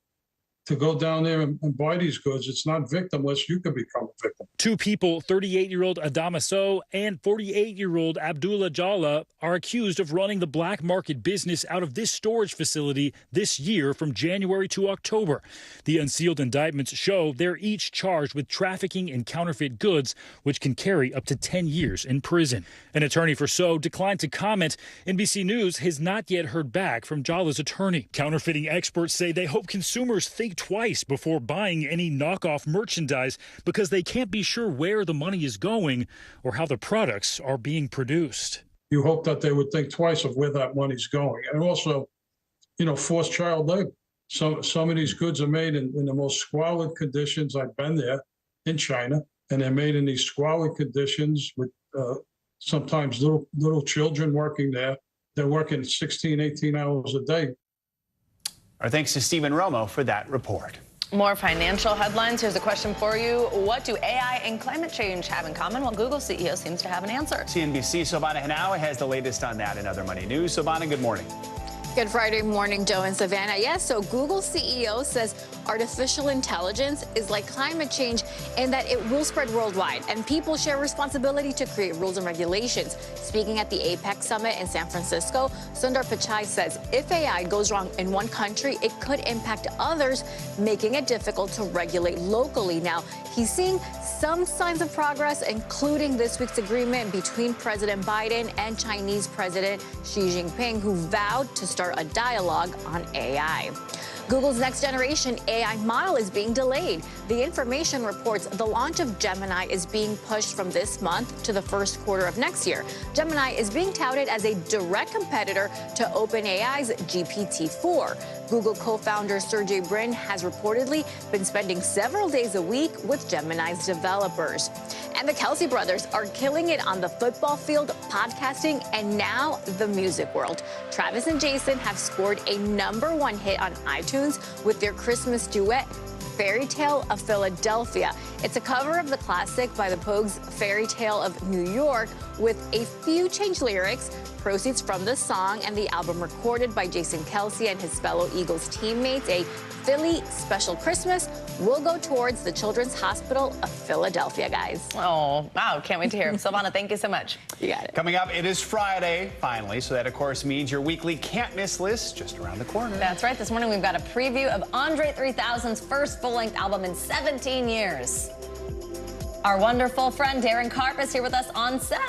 to go down there and buy these goods, it's not victimless. You could become a victim.
Two people, 38-year-old Adama Sow and 48-year-old Abdullah Jalla, are accused of running the black market business out of this storage facility this year from January to October. The unsealed indictments show they're each charged with trafficking in counterfeit goods, which can carry up to 10 years in prison. An attorney for Sow declined to comment. NBC News has not yet heard back from Jalla's attorney. Counterfeiting experts say they hope consumers think twice before buying any knockoff merchandise because they can't be sure where the money is going or how the products are being produced.
You hope that they would think twice of where that money's going. And also, forced child labor. Some of these goods are made in the most squalid conditions. I've been there in China, and they're made in these squalid conditions with sometimes little children working there. They're working 16, 18 hours a day.
Our thanks to Stephen Romo for that report.
More financial headlines. Here's a question for you. What do AI and climate change have in common? Well, Google CEO seems to have an answer.
CNBC Silvana Henao has the latest on that and other money news. Silvana, good morning.
Good Friday morning, Joe and Savannah. Yes, so Google CEO says artificial intelligence is like climate change in that it will spread worldwide, and people share responsibility to create rules and regulations. Speaking at the APEC summit in San Francisco, Sundar Pichai says if AI goes wrong in one country, it could impact others, making it difficult to regulate locally. Now, he's seeing some signs of progress, including this week's agreement between President Biden and Chinese President Xi Jinping, who vowed to start a dialogue on AI. Google's next generation AI model is being delayed. The information reports the launch of Gemini is being pushed from this month to the first quarter of next year. Gemini is being touted as a direct competitor to OpenAI's GPT-4. Google co-founder Sergey Brin has reportedly been spending several days a week with Gemini's developers. And the Kelsey brothers are killing it on the football field, podcasting, and now the music world. Travis and Jason have scored a #1 hit on iTunes with their Christmas duet, Fairy Tale of Philadelphia. It's a cover of the classic by the Pogues' Fairy Tale of New York with a few changed lyrics. Proceeds from the song and the album recorded by Jason Kelsey and his fellow Eagles teammates, a Philly Special Christmas, will go towards the Children's Hospital of Philadelphia, guys.
Oh, wow. Can't wait to hear. Silvana, thank you so much.
You got it.
Coming up, it is Friday, finally, so that, of course, means your weekly can't-miss list just around the corner.
That's right. This morning, we've got a preview of Andre 3000's first full-length album in 17 years. Our wonderful friend Darren Karp is here with us on set.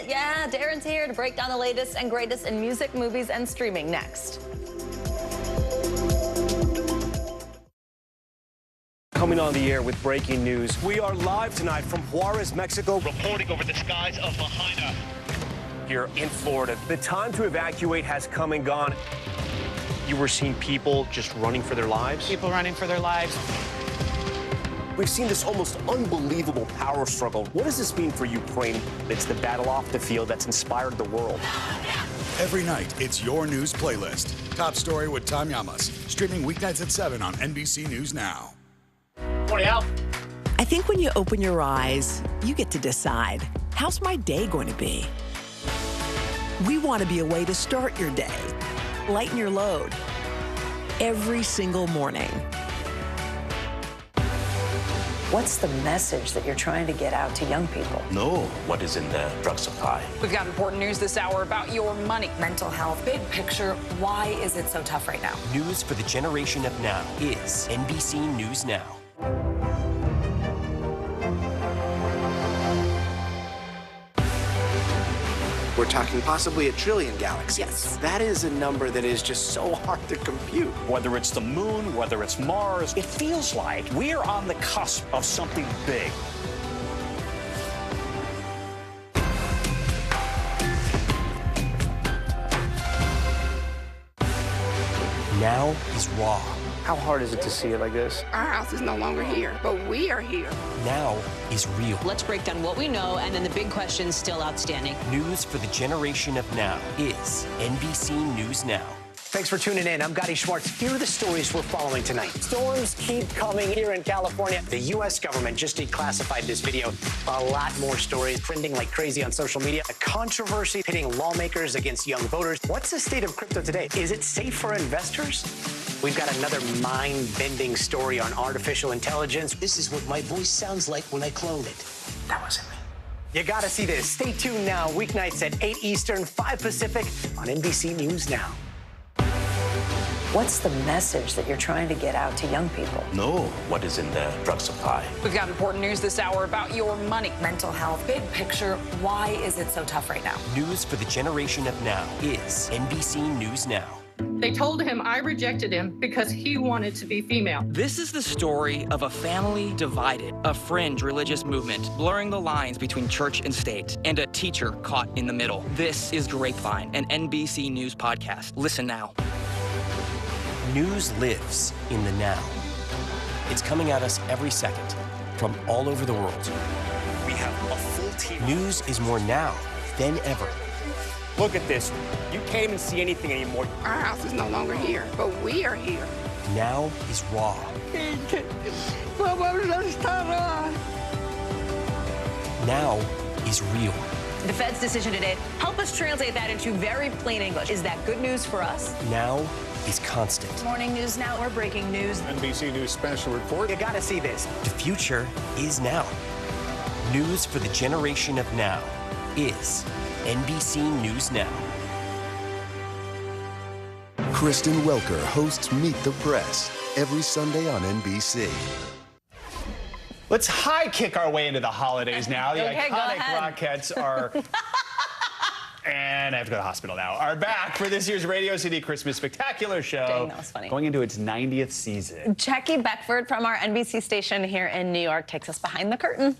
Yeah, Darren's here to break down the latest and greatest in music, movies, and streaming next.
Coming on the air with breaking news. We are live tonight from Juarez, Mexico.
Reporting over the skies of Lahaina.
Here in Florida, the time to evacuate has come and gone. You were seeing people just running for their lives?
People running for their lives.
We've seen this almost unbelievable power struggle. What does this mean for Ukraine?
It's the battle off the field that's inspired the world.
Every night, it's your news playlist. Top Story with Tom Llamas. Streaming weeknights at 7 on NBC News Now.
Morning, Al.
I think when you open your eyes, you get to decide, how's my day going to be? We want to be a way to start your day, lighten your load, every single morning.
What's the message that you're trying to get out to young people?
Know what is in the drug supply.
We've got important news this hour about your money. Mental health, big picture, why is it so tough right now?
News for the generation of now is NBC News Now.
We're talking possibly 1 trillion galaxies.
Yes.
That is a number that is just so hard to compute.
Whether it's the moon, whether it's Mars, it feels like we're on the cusp of something big.
Now is raw.
How hard is it to see it like this?
Our house is no longer here, but we are here.
Now is real.
Let's break down what we know and then the big questions still outstanding.
News for the generation of now is NBC News Now.
Thanks for tuning in. I'm Gotti Schwartz. Here are the stories we're following tonight. Storms keep coming here in California. The U.S. government just declassified this video. A lot more stories trending like crazy on social media. A controversy pitting lawmakers against young voters. What's the state of crypto today? Is it safe for investors? We've got another mind-bending story on artificial intelligence.
This is what my voice sounds like when I clone it.
That wasn't me. You gotta see this. Stay tuned now. Weeknights at 8 Eastern, 5 Pacific on NBC News Now.
What's the message that you're trying to get out to young people?
Know what is in the drug supply.
We've got important news this hour about your money. Mental health, big picture, why is it so tough right now?
News for the generation of now is NBC News Now.
They told him I rejected him because he wanted to be female.
This is the story of a family divided, a fringe religious movement blurring the lines between church and state, and a teacher caught in the middle. This is Grapevine, an NBC News podcast. Listen now.
News lives in the now. It's coming at us every second from all over the world.
We have a full team.
News is more now than ever.
Look at this. You can't even see anything anymore.
Our house is no longer here, but we are here.
Now is raw. Now is real.
The Fed's decision today, help us translate that into very plain English. Is that good news for us?
Now is constant.
Morning News Now or breaking news.
NBC News Special Report.
You gotta see this.
The future is now. News for the generation of now is NBC News Now.
Kristen Welker hosts Meet the Press every Sunday on NBC.
Let's high kick our way into the holidays now. The
Okay,
iconic Rockettes are... And I have to go to the hospital now. Are back for this year's Radio City Christmas Spectacular show.
Dang, that was funny.
Going into its 90th season.
Jackie Beckford from our NBC station here in New York takes us behind the curtain.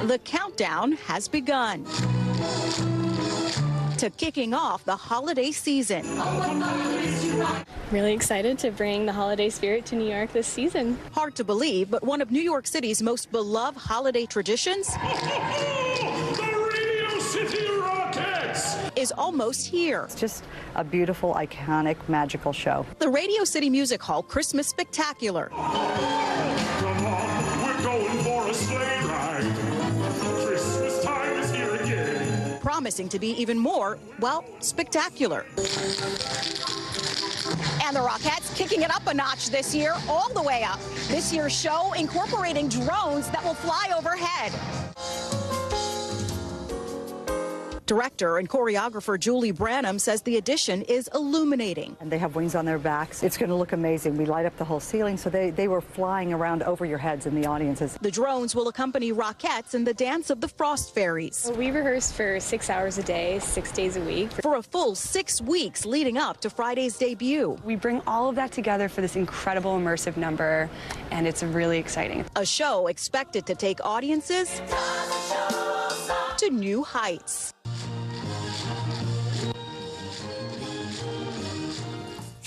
The countdown has begun.
to kicking off the holiday season.
Really excited to bring the holiday spirit to New York this season.
Hard to believe, but one of New York City's most beloved holiday traditions is almost here.
It's just a beautiful, iconic, magical show.
The Radio City Music Hall Christmas Spectacular.
Come on, we're going for a sleigh ride. Christmas time is here again.
Promising to be even more, well, spectacular. And the Rockettes kicking it up a notch this year, all the way up. This year's show incorporating drones that will fly overhead. Director and choreographer Julie Branham says the addition is illuminating.
And they have wings on their backs. It's going to look amazing. We light up the whole ceiling, so they were flying around over your heads in the audiences.
The drones will accompany Rockettes in the Dance of the Frost Fairies.
We rehearsed for 6 hours a day, 6 days a week.
For a full 6 weeks leading up to Friday's debut.
We bring all of that together for this incredible immersive number, and it's really exciting.
A show expected to take audiences to new heights.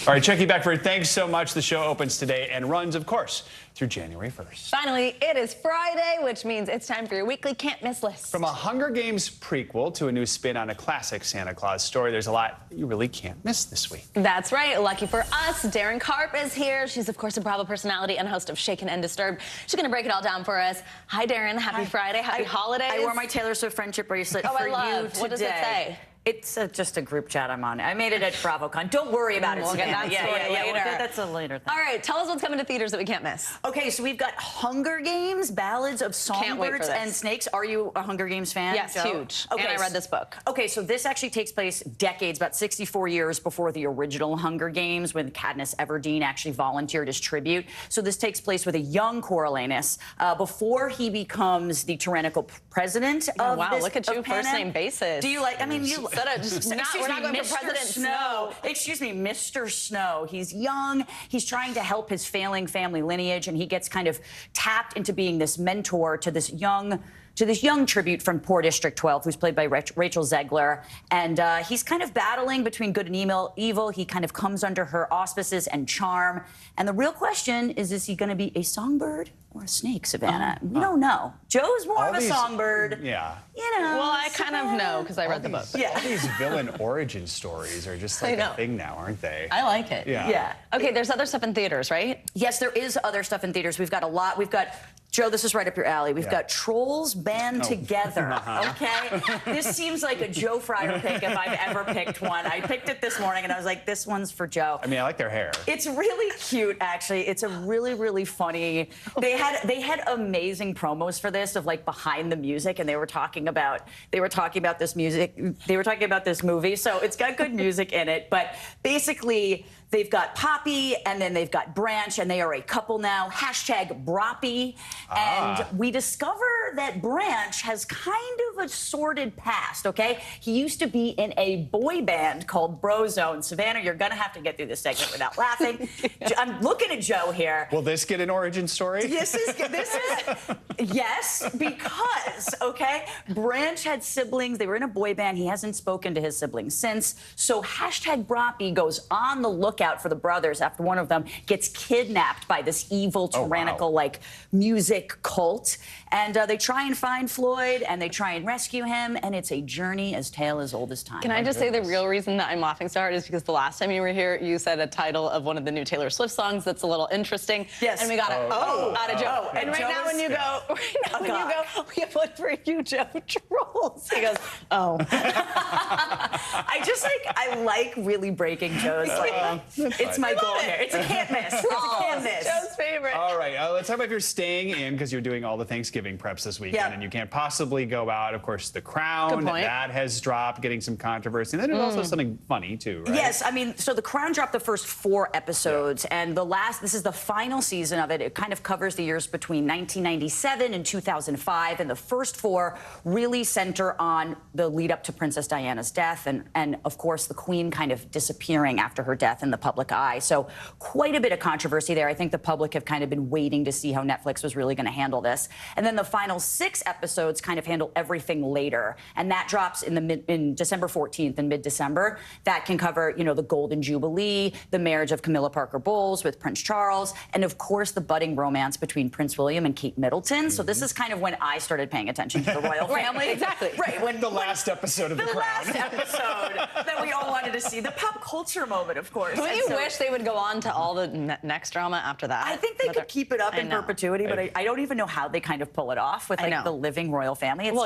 All right, Chucky Beckford, thanks so much. The show opens today and runs, of course, through January 1st.
Finally, it is Friday, which means it's time for your weekly can't miss list.
From a Hunger Games prequel to a new spin on a classic Santa Claus story, there's a lot you really can't miss this week.
That's right. Lucky for us, Darren Karp is here. She's, of course, a Bravo personality and host of Shaken and Disturbed. She's going to break it all down for us. Hi, Darren. Happy Friday. Happy holidays.
I wore my Taylor Swift friendship bracelet
for
you today.
What does it say?
It's just a group chat I'm on. I made it at BravoCon. Don't worry about it.
We'll get that story later.
That's a later thing.
All right, tell us what's coming to theaters that we can't miss.
Okay, so we've got Hunger Games, Ballads of Songbirds and Snakes. Are you a Hunger Games fan?
Yes,
Joe?
huge. Okay, and I read this book.
Okay, so this actually takes place decades, about 64 years before the original Hunger Games, when Katniss Everdeen actually volunteered as tribute. So this takes place with a young Coriolanus before he becomes the tyrannical president of
wow,
this,
look at you, first name basis.
Do you like, I mean, you
said it just we're not going for President Snow.
Excuse me, Mr. Snow. He's young. He's trying to help his failing family lineage, and he gets kind of tapped into being this mentor to this young tribute from Poor District 12, who's played by Rachel Zegler. And he's kind of battling between good and evil. He kind of comes under her auspices and charm. And the real question is he going to be a songbird or a snake, Savannah? We don't know. Joe's more of a songbird.
Yeah.
You know.
Well, I kind of know because I read the book.
Yeah. All these villain origin stories are just like a thing now, aren't they?
I like it.
Yeah.
Okay, there's other stuff in theaters, right?
Yes, there is other stuff in theaters. We've got a lot. We've got, Joe, this is right up your alley. We've got Trolls Band Together, okay? This seems like a Joe Fryer pick if I've ever picked one. I picked it this morning, and I was like, this one's for Joe.
I mean, I like their hair.
It's really cute, actually. It's a really, really funny. They had amazing promos for this of like behind the music, and they were talking about this music. They were talking about this movie, so it's got good music in it. But basically, they've got Poppy, and then they've got Branch, and they are a couple now. Hashtag Broppy. And we discover that Branch has kind of a sordid past, okay? He used to be in a boy band called Brozone. Savannah, you're going to have to get through this segment without laughing. I'm looking at Joe here.
Will this get an origin story?
This is yes, because, okay, Branch had siblings. They were in a boy band. He hasn't spoken to his siblings since. So hashtag Broppy goes on the lookout for the brothers after one of them gets kidnapped by this evil, tyrannical, like, music cult. And they try and find Floyd, and they try and rescue him, and it's a journey as tale as old as time.
Can I just say the real reason that I'm laughing so hard is because the last time you were here, you said a title of one of the new Taylor Swift songs that's a little interesting.
Yes.
And we got out of Joe. And right now when you go, we have one for you, Joe, Trolls. He goes, oh.
I like really breaking Joe's. It's my goal here. It's a can't miss. It's a can't miss.
Joe's favorite.
All right, let's talk about if you're staying in because you're doing all the Thanksgiving preps this weekend and you can't possibly go out. Of course, The Crown, that has dropped, getting some controversy. And then there's also something funny, too, right?
Yes, I mean, so The Crown dropped the first 4 episodes, and this is the final season of it. It kind of covers the years between 1997 and 2005, and the first 4 really center on the lead up to Princess Diana's death and of course, the Queen kind of disappearing after her death in the public eye. So quite a bit of controversy there. I think the public have kind of been waiting to see how Netflix was really going to handle this. And then the final final 6 episodes kind of handle everything later, and that drops in December 14th, in mid-December. That can cover, you know, the Golden Jubilee, the marriage of Camilla Parker Bowles with Prince Charles, and of course the budding romance between Prince William and Kate Middleton. So this is kind of when I started paying attention to the royal family.
Exactly.
Right. When
the last episode of The Crown.
The last episode that we all wanted to see. The pop culture moment, of course.
Don't you wish they would go on to all the next drama after that?
I think they could keep it up in perpetuity, but I don't even know how they kind of pull it off with like the living royal family. It's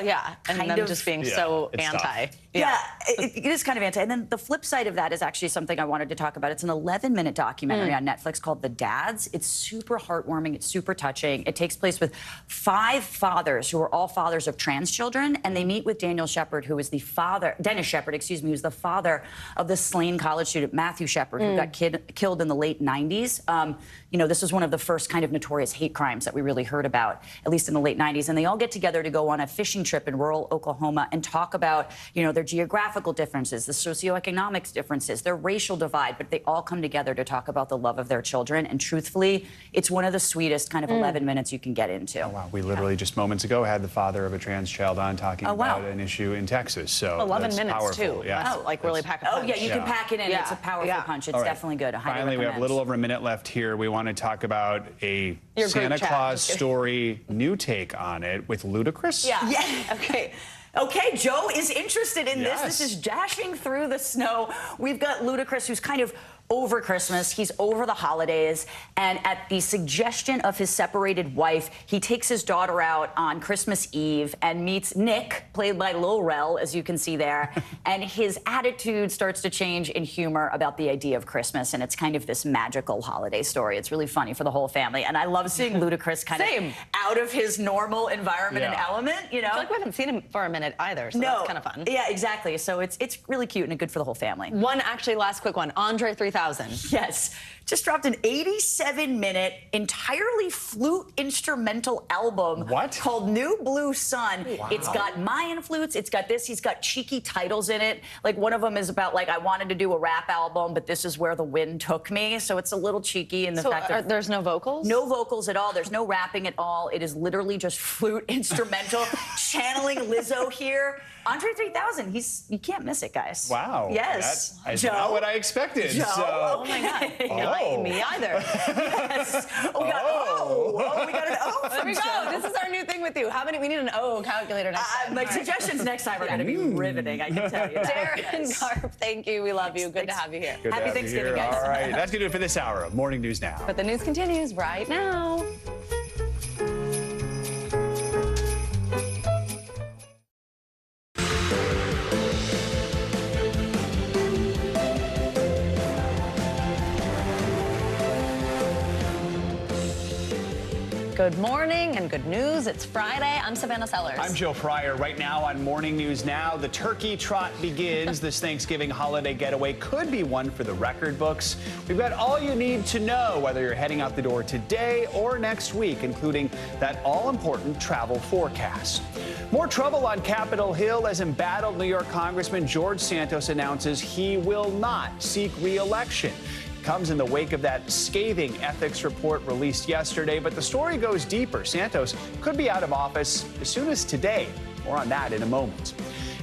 and them just being so anti.
Yeah, it is kind of anti. And then the flip side of that is actually something I wanted to talk about. It's an 11-minute documentary on Netflix called The Dads. It's super heartwarming. It's super touching. It takes place with 5 fathers who are all fathers of trans children, and they meet with Daniel Shepard, who is the father, Dennis Shepard, excuse me, who's the father of the slain college student Matthew Shepard, who got killed in the late 90s. You know, this was one of the first kind of notorious hate crimes that we really heard about, at least in the late 90s. And they all get together to go on a fishing trip in rural Oklahoma and talk about, you know, their geographical differences, the socioeconomics differences, their racial divide, but they all come together to talk about the love of their children. And truthfully, it's one of the sweetest kind of 11 minutes you can get into.
Oh, wow. We literally just moments ago had the father of a trans child on talking about an issue in Texas. So
11 minutes
powerful.
too. Yeah. Oh, like really pack a punch.
Oh, yeah, you can pack it in. It's a powerful punch. It's definitely good. I highly
Finally, we have a little over a minute left here. We want to talk about a Santa Claus story, new take on it with Ludacris.
Okay. Okay, Joe is interested in this. This is dashing through the snow. We've got Ludacris, who's kind of over Christmas. He's over the holidays. And at the suggestion of his separated wife, he takes his daughter out on Christmas Eve and meets Nick, played by Lil Rel, as you can see there. And his attitude starts to change in humor about the idea of Christmas. And it's kind of this magical holiday story. It's really funny for the whole family. And I love seeing Ludacris kind of out of his normal environment and element, you know?
I feel like we haven't seen him for a minute either, so that's kind of fun.
Yeah, exactly. So it's really cute and good for the whole family.
One actually last quick one. Andre 3000.
Yes. Just dropped an 87-minute entirely flute instrumental album called New Blue Sun. Wow. It's got Mayan flutes. It's got this. He's got cheeky titles in it. Like one of them is about like, I wanted to do a rap album, but this is where the wind took me. So it's a little cheeky in the fact that
there's no vocals?
No vocals at all. There's no rapping at all. It is literally just flute instrumental, channeling Lizzo here. Andre 3000, you can't miss it, guys.
Wow.
Yes.
That's not what I expected.
Joe.
So.
Oh my God.
Me either.
Yes. Oh, we got an O. Oh, we got an O.
There we go. This is our new thing with you. We need an O calculator next time.
Like suggestions next time are going to be riveting, I can tell you that.
Darren Garp, thank you. We love you. Good to have you here.
Good
Happy Thanksgiving, guys.
All right. That's going to do it for this hour of Morning News Now.
But the news continues right now. Good morning and good news. It's Friday. I'm Savannah Sellers.
I'm Joe Fryer. Right now on Morning News Now, the turkey trot begins. This Thanksgiving holiday getaway could be one for the record books. We've got all you need to know whether you're heading out the door today or next week, including that all-important travel forecast. More trouble on Capitol Hill as embattled New York Congressman George Santos announces he will not seek re-election. Comes in the wake of that scathing ethics report released yesterday, but the story goes deeper. Santos could be out of office as soon as today. More on that in a moment.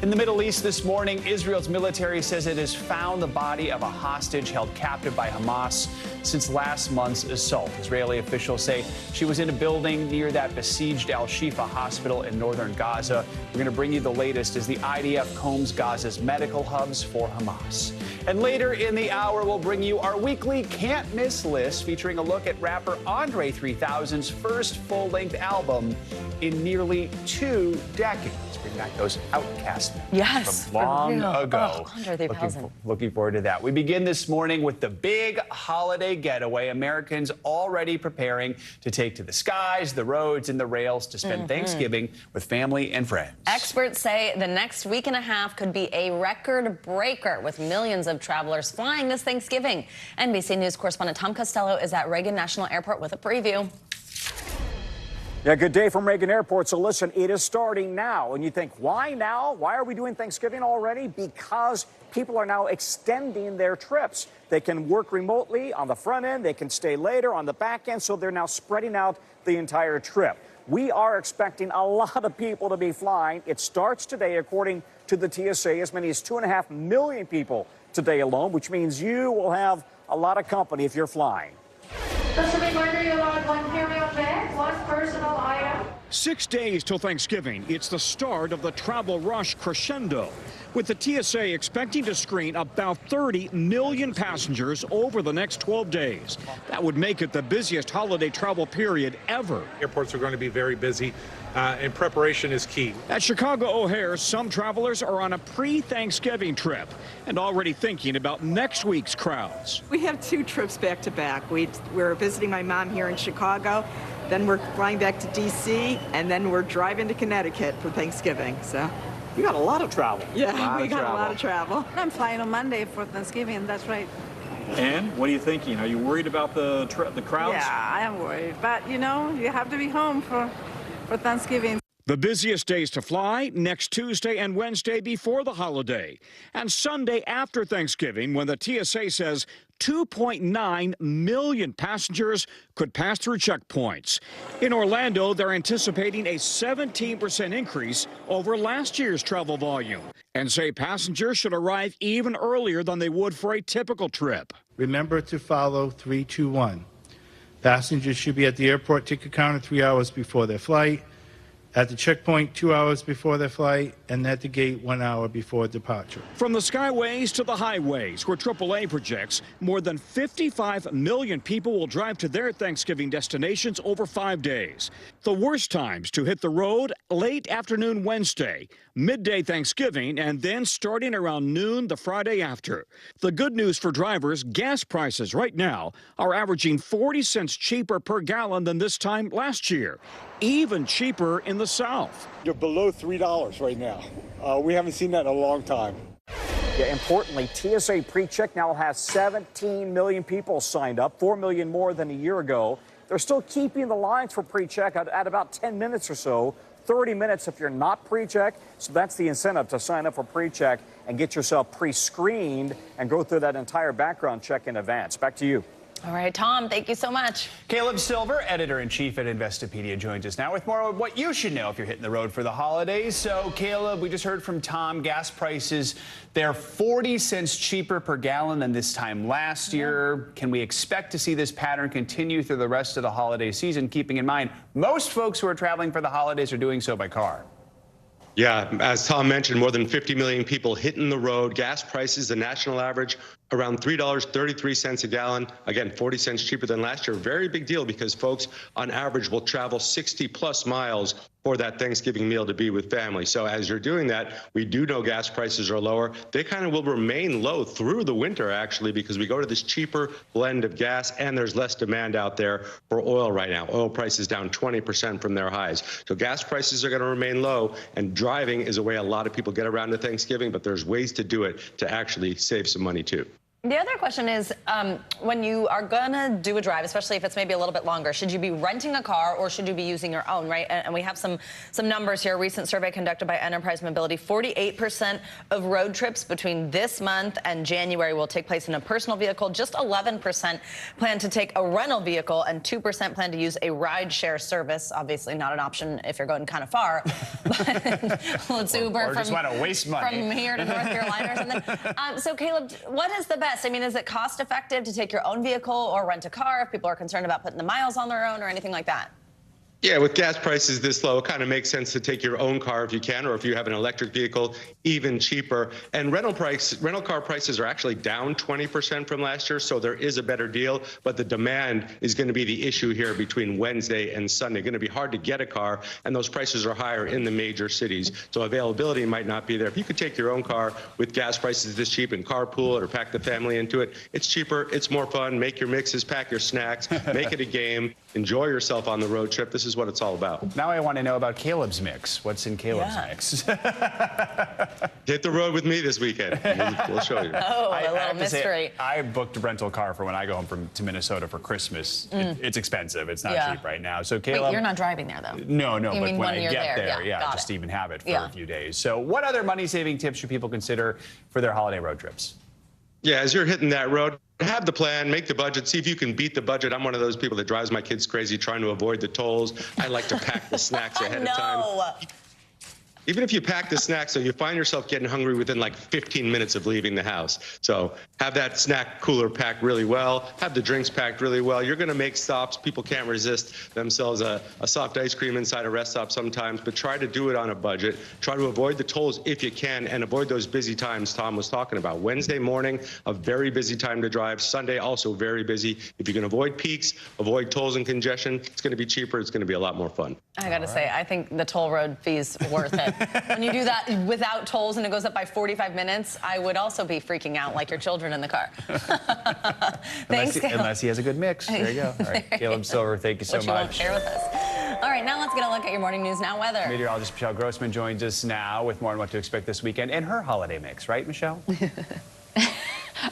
In the Middle East this morning, Israel's military says it has found the body of a hostage held captive by Hamas since last month's assault. Israeli officials say she was in a building near that besieged Al-Shifa hospital in northern Gaza. We're going to bring you the latest as the IDF combs Gaza's medical hubs for Hamas. And later in the hour, we'll bring you our weekly Can't Miss list featuring a look at rapper Andre 3000's first full-length album in nearly 2 decades. Bring back those Outcast
yes,
from long ago.
Oh, Andre 3000.
Looking forward to that. We begin this morning with the big holiday getaway. Americans already preparing to take to the skies, the roads, and the rails to spend Thanksgiving with family and friends.
Experts say the next week and a half could be a record breaker with millions of travelers flying this Thanksgiving. NBC News correspondent Tom Costello is at Reagan National Airport with a preview.
Yeah, good day from Reagan Airport. So listen, it is starting now. And you think, why now? Why are we doing Thanksgiving already? Because people are now extending their trips. They can work remotely on the front end. They can stay later on the back end. So they're now spreading out the entire trip. we are expecting a lot of people to be flying. It starts today, according to the TSA, as many as 2.5 million people today alone, which means you will have a lot of company if you're flying.
Just a reminder, you're allowed one carry-on bag, one personal item.
6 days till Thanksgiving. It's the start of the travel rush crescendo, with the TSA expecting to screen about 30 million passengers over the next 12 days. That would make it the busiest holiday travel period ever.
Airports are going to be very busy, and preparation is key.
At Chicago O'Hare, some travelers are on a pre-Thanksgiving trip and already thinking about next week's crowds.
We have 2 trips back to back. We're visiting my mom here in Chicago, then we're flying back to D.C., and then we're driving to Connecticut for Thanksgiving. So
we got a lot of travel.
Yeah, we got a lot of travel.
I'm flying on Monday for Thanksgiving, that's right.
And what are you thinking? Are you worried about the crowds?
Yeah, I am worried. But, you know, you have to be home for Thanksgiving.
The busiest days to fly, next Tuesday and Wednesday before the holiday, and Sunday after Thanksgiving, when the TSA says 2.9 million passengers could pass through checkpoints. In Orlando, they're anticipating a 17% increase over last year's travel volume, and say passengers should arrive even earlier than they would for a typical trip.
Remember to follow 321. Passengers should be at the airport ticket counter 3 hours before their flight, at the checkpoint 2 hours before their flight, and at the gate 1 hour before departure.
From the skyways to the highways, where AAA projects more than 55 million people will drive to their Thanksgiving destinations over 5 days. The worst times to hit the road: late afternoon Wednesday, midday Thanksgiving, and then starting around noon the Friday after. The good news for drivers: gas prices right now are averaging 40 cents cheaper per gallon than this time last year. Even cheaper in the South.
You're below $3 right now. We haven't seen that in a long time.
Yeah, importantly, TSA PreCheck now has 17 million people signed up, 4 million more than a year ago. They're still keeping the lines for PreCheck at about 10 minutes or so, 30 minutes if you're not PreCheck. So that's the incentive to sign up for PreCheck and get yourself pre-screened and go through that entire background check in advance. Back to you.
All right, Tom, thank you so much.
Caleb Silver, editor-in-chief at Investopedia, joins us now with more of what you should know if you're hitting the road for the holidays. So, Caleb, we just heard from Tom, gas prices, they're 40 cents cheaper per gallon than this time last year. Can we expect to see this pattern continue through the rest of the holiday season, keeping in mind most folks who are traveling for the holidays are doing so by car?
Yeah, as Tom mentioned, more than 50 million people hitting the road. Gas prices, the national average, around $3.33 a gallon. Again, 40 cents cheaper than last year. Very big deal because folks, on average, will travel 60-plus miles for that Thanksgiving meal to be with family. So as you're doing that, we do know gas prices are lower. They kind of will remain low through the winter, actually, because we go to this cheaper blend of gas, and there's less demand out there for oil right now. Oil prices down 20% from their highs. So gas prices are going to remain low, and driving is a way a lot of people get around to Thanksgiving, but there's ways to do it to actually save some money, too.
The other question is, when you are going to do a drive, especially if it's maybe a little bit longer, should you be renting a car or should you be using your own, right? And we have some numbers here. A recent survey conducted by Enterprise Mobility, 48% of road trips between this month and January will take place in a personal vehicle. Just 11% plan to take a rental vehicle, and 2% plan to use a ride-share service. Obviously not an option if you're going kind of far. Let's Uber
or just want to waste money.
From here to North Carolina or something. So, Caleb, what is the best? I mean, is it cost effective to take your own vehicle or rent a car if people are concerned about putting the miles on their own or anything like that?
Yeah, with gas prices this low, it kind of makes sense to take your own car if you can, or if you have an electric vehicle, even cheaper. And rental car prices are actually down 20% from last year, so there is a better deal. But the demand is going to be the issue here between Wednesday and Sunday. Going to be hard to get a car, and those prices are higher in the major cities. So availability might not be there. If you could take your own car with gas prices this cheap and carpool it or pack the family into it, it's cheaper, it's more fun. Make your mixes, pack your snacks, make it a game. Enjoy yourself on the road trip. This is what it's all about.
Now I want to know about Caleb's mix. What's in Caleb's mix?
Hit the road with me this weekend. We'll show you.
Oh, a little mystery.
I booked a rental car for when I go home to Minnesota for Christmas. It's expensive. It's not cheap right now. So Caleb,
wait, you're not driving there though.
No,
you
but
mean
when I
you're
get there,
just
to even have it for a few days. So what other money-saving tips should people consider for their holiday road trips?
Yeah, as you're hitting that road, have the plan, make the budget, see if you can beat the budget. I'm one of those people that drives my kids crazy trying to avoid the tolls. I like to pack the snacks ahead of time. Even if you pack the snacks, so you find yourself getting hungry within like 15 minutes of leaving the house. So have that snack cooler packed really well, have the drinks packed really well. You're going to make stops. People can't resist themselves a soft ice cream inside a rest stop sometimes, but try to do it on a budget. Try to avoid the tolls if you can and avoid those busy times Tom was talking about. Wednesday morning, a very busy time to drive. Sunday, also very busy. If you can avoid peaks, avoid tolls and congestion, it's going to be cheaper. It's going to be a lot more fun.
I got to say, I think the toll road fee's worth it. When you do that without tolls and it goes up by 45 minutes, I would also be freaking out like your children in the car. Thanks,
unless he has a good mix. There you go. All right, Caleb Silver, thank you so much.
Which you won't share with us. All right, now let's get a look at your Morning News Now weather.
Meteorologist Michelle Grossman joins us now with more on what to expect this weekend and her holiday mix, right, Michelle?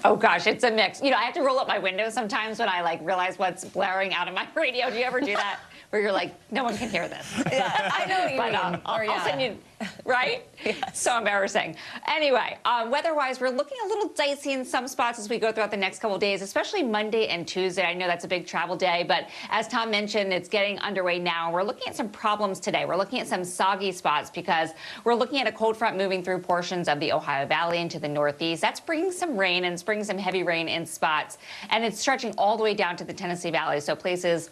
Oh gosh, it's a mix. You know, I have to roll up my window sometimes when I realize what's blaring out of my radio. Do you ever do that? Where you're like, no one can hear this.
Yeah, I know what you mean.
I'll send you, right? Yes. So embarrassing. Anyway, weather-wise, we're looking a little dicey in some spots as we go throughout the next couple of days, especially Monday and Tuesday. I know that's a big travel day, but as Tom mentioned, it's getting underway now. We're looking at some problems today. We're looking at some soggy spots because we're looking at a cold front moving through portions of the Ohio Valley into the Northeast. That's bringing some rain and it's bringing some heavy rain in spots, and it's stretching all the way down to the Tennessee Valley. So places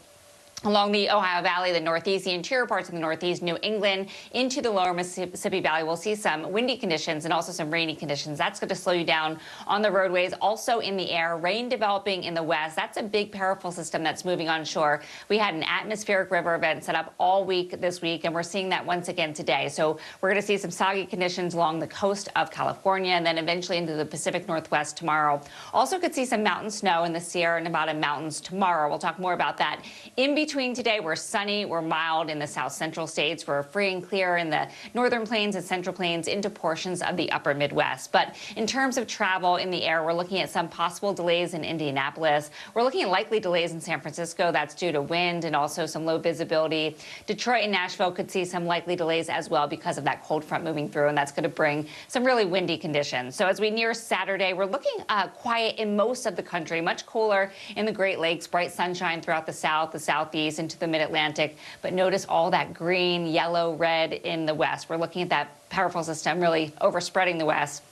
along the Ohio Valley, the Northeast, the interior parts of the Northeast, New England, into the lower Mississippi Valley, we'll see some windy conditions and also some rainy conditions. That's going to slow you down on the roadways. Also in the air, rain developing in the west. That's a big powerful system that's moving onshore. We had an atmospheric river event set up all week this week, and we're seeing that once again today. So we're going to see some soggy conditions along the coast of California and then eventually into the Pacific Northwest tomorrow. Also could see some mountain snow in the Sierra Nevada mountains tomorrow. We'll talk more about that. In between today, we're sunny, we're mild in the south central states, we're free and clear in the northern plains and central plains into portions of the upper Midwest. But in terms of travel in the air, we're looking at some possible delays in Indianapolis. We're looking at likely delays in San Francisco. That's due to wind and also some low visibility. Detroit and Nashville could see some likely delays as well because of that cold front moving through, and that's going to bring some really windy conditions. So as we near Saturday, we're looking quiet in most of the country, much cooler in the Great Lakes, bright sunshine throughout the south, the southeast, into the mid-Atlantic. But notice all that green, yellow, red in the west. We're looking at that powerful system really overspreading the west.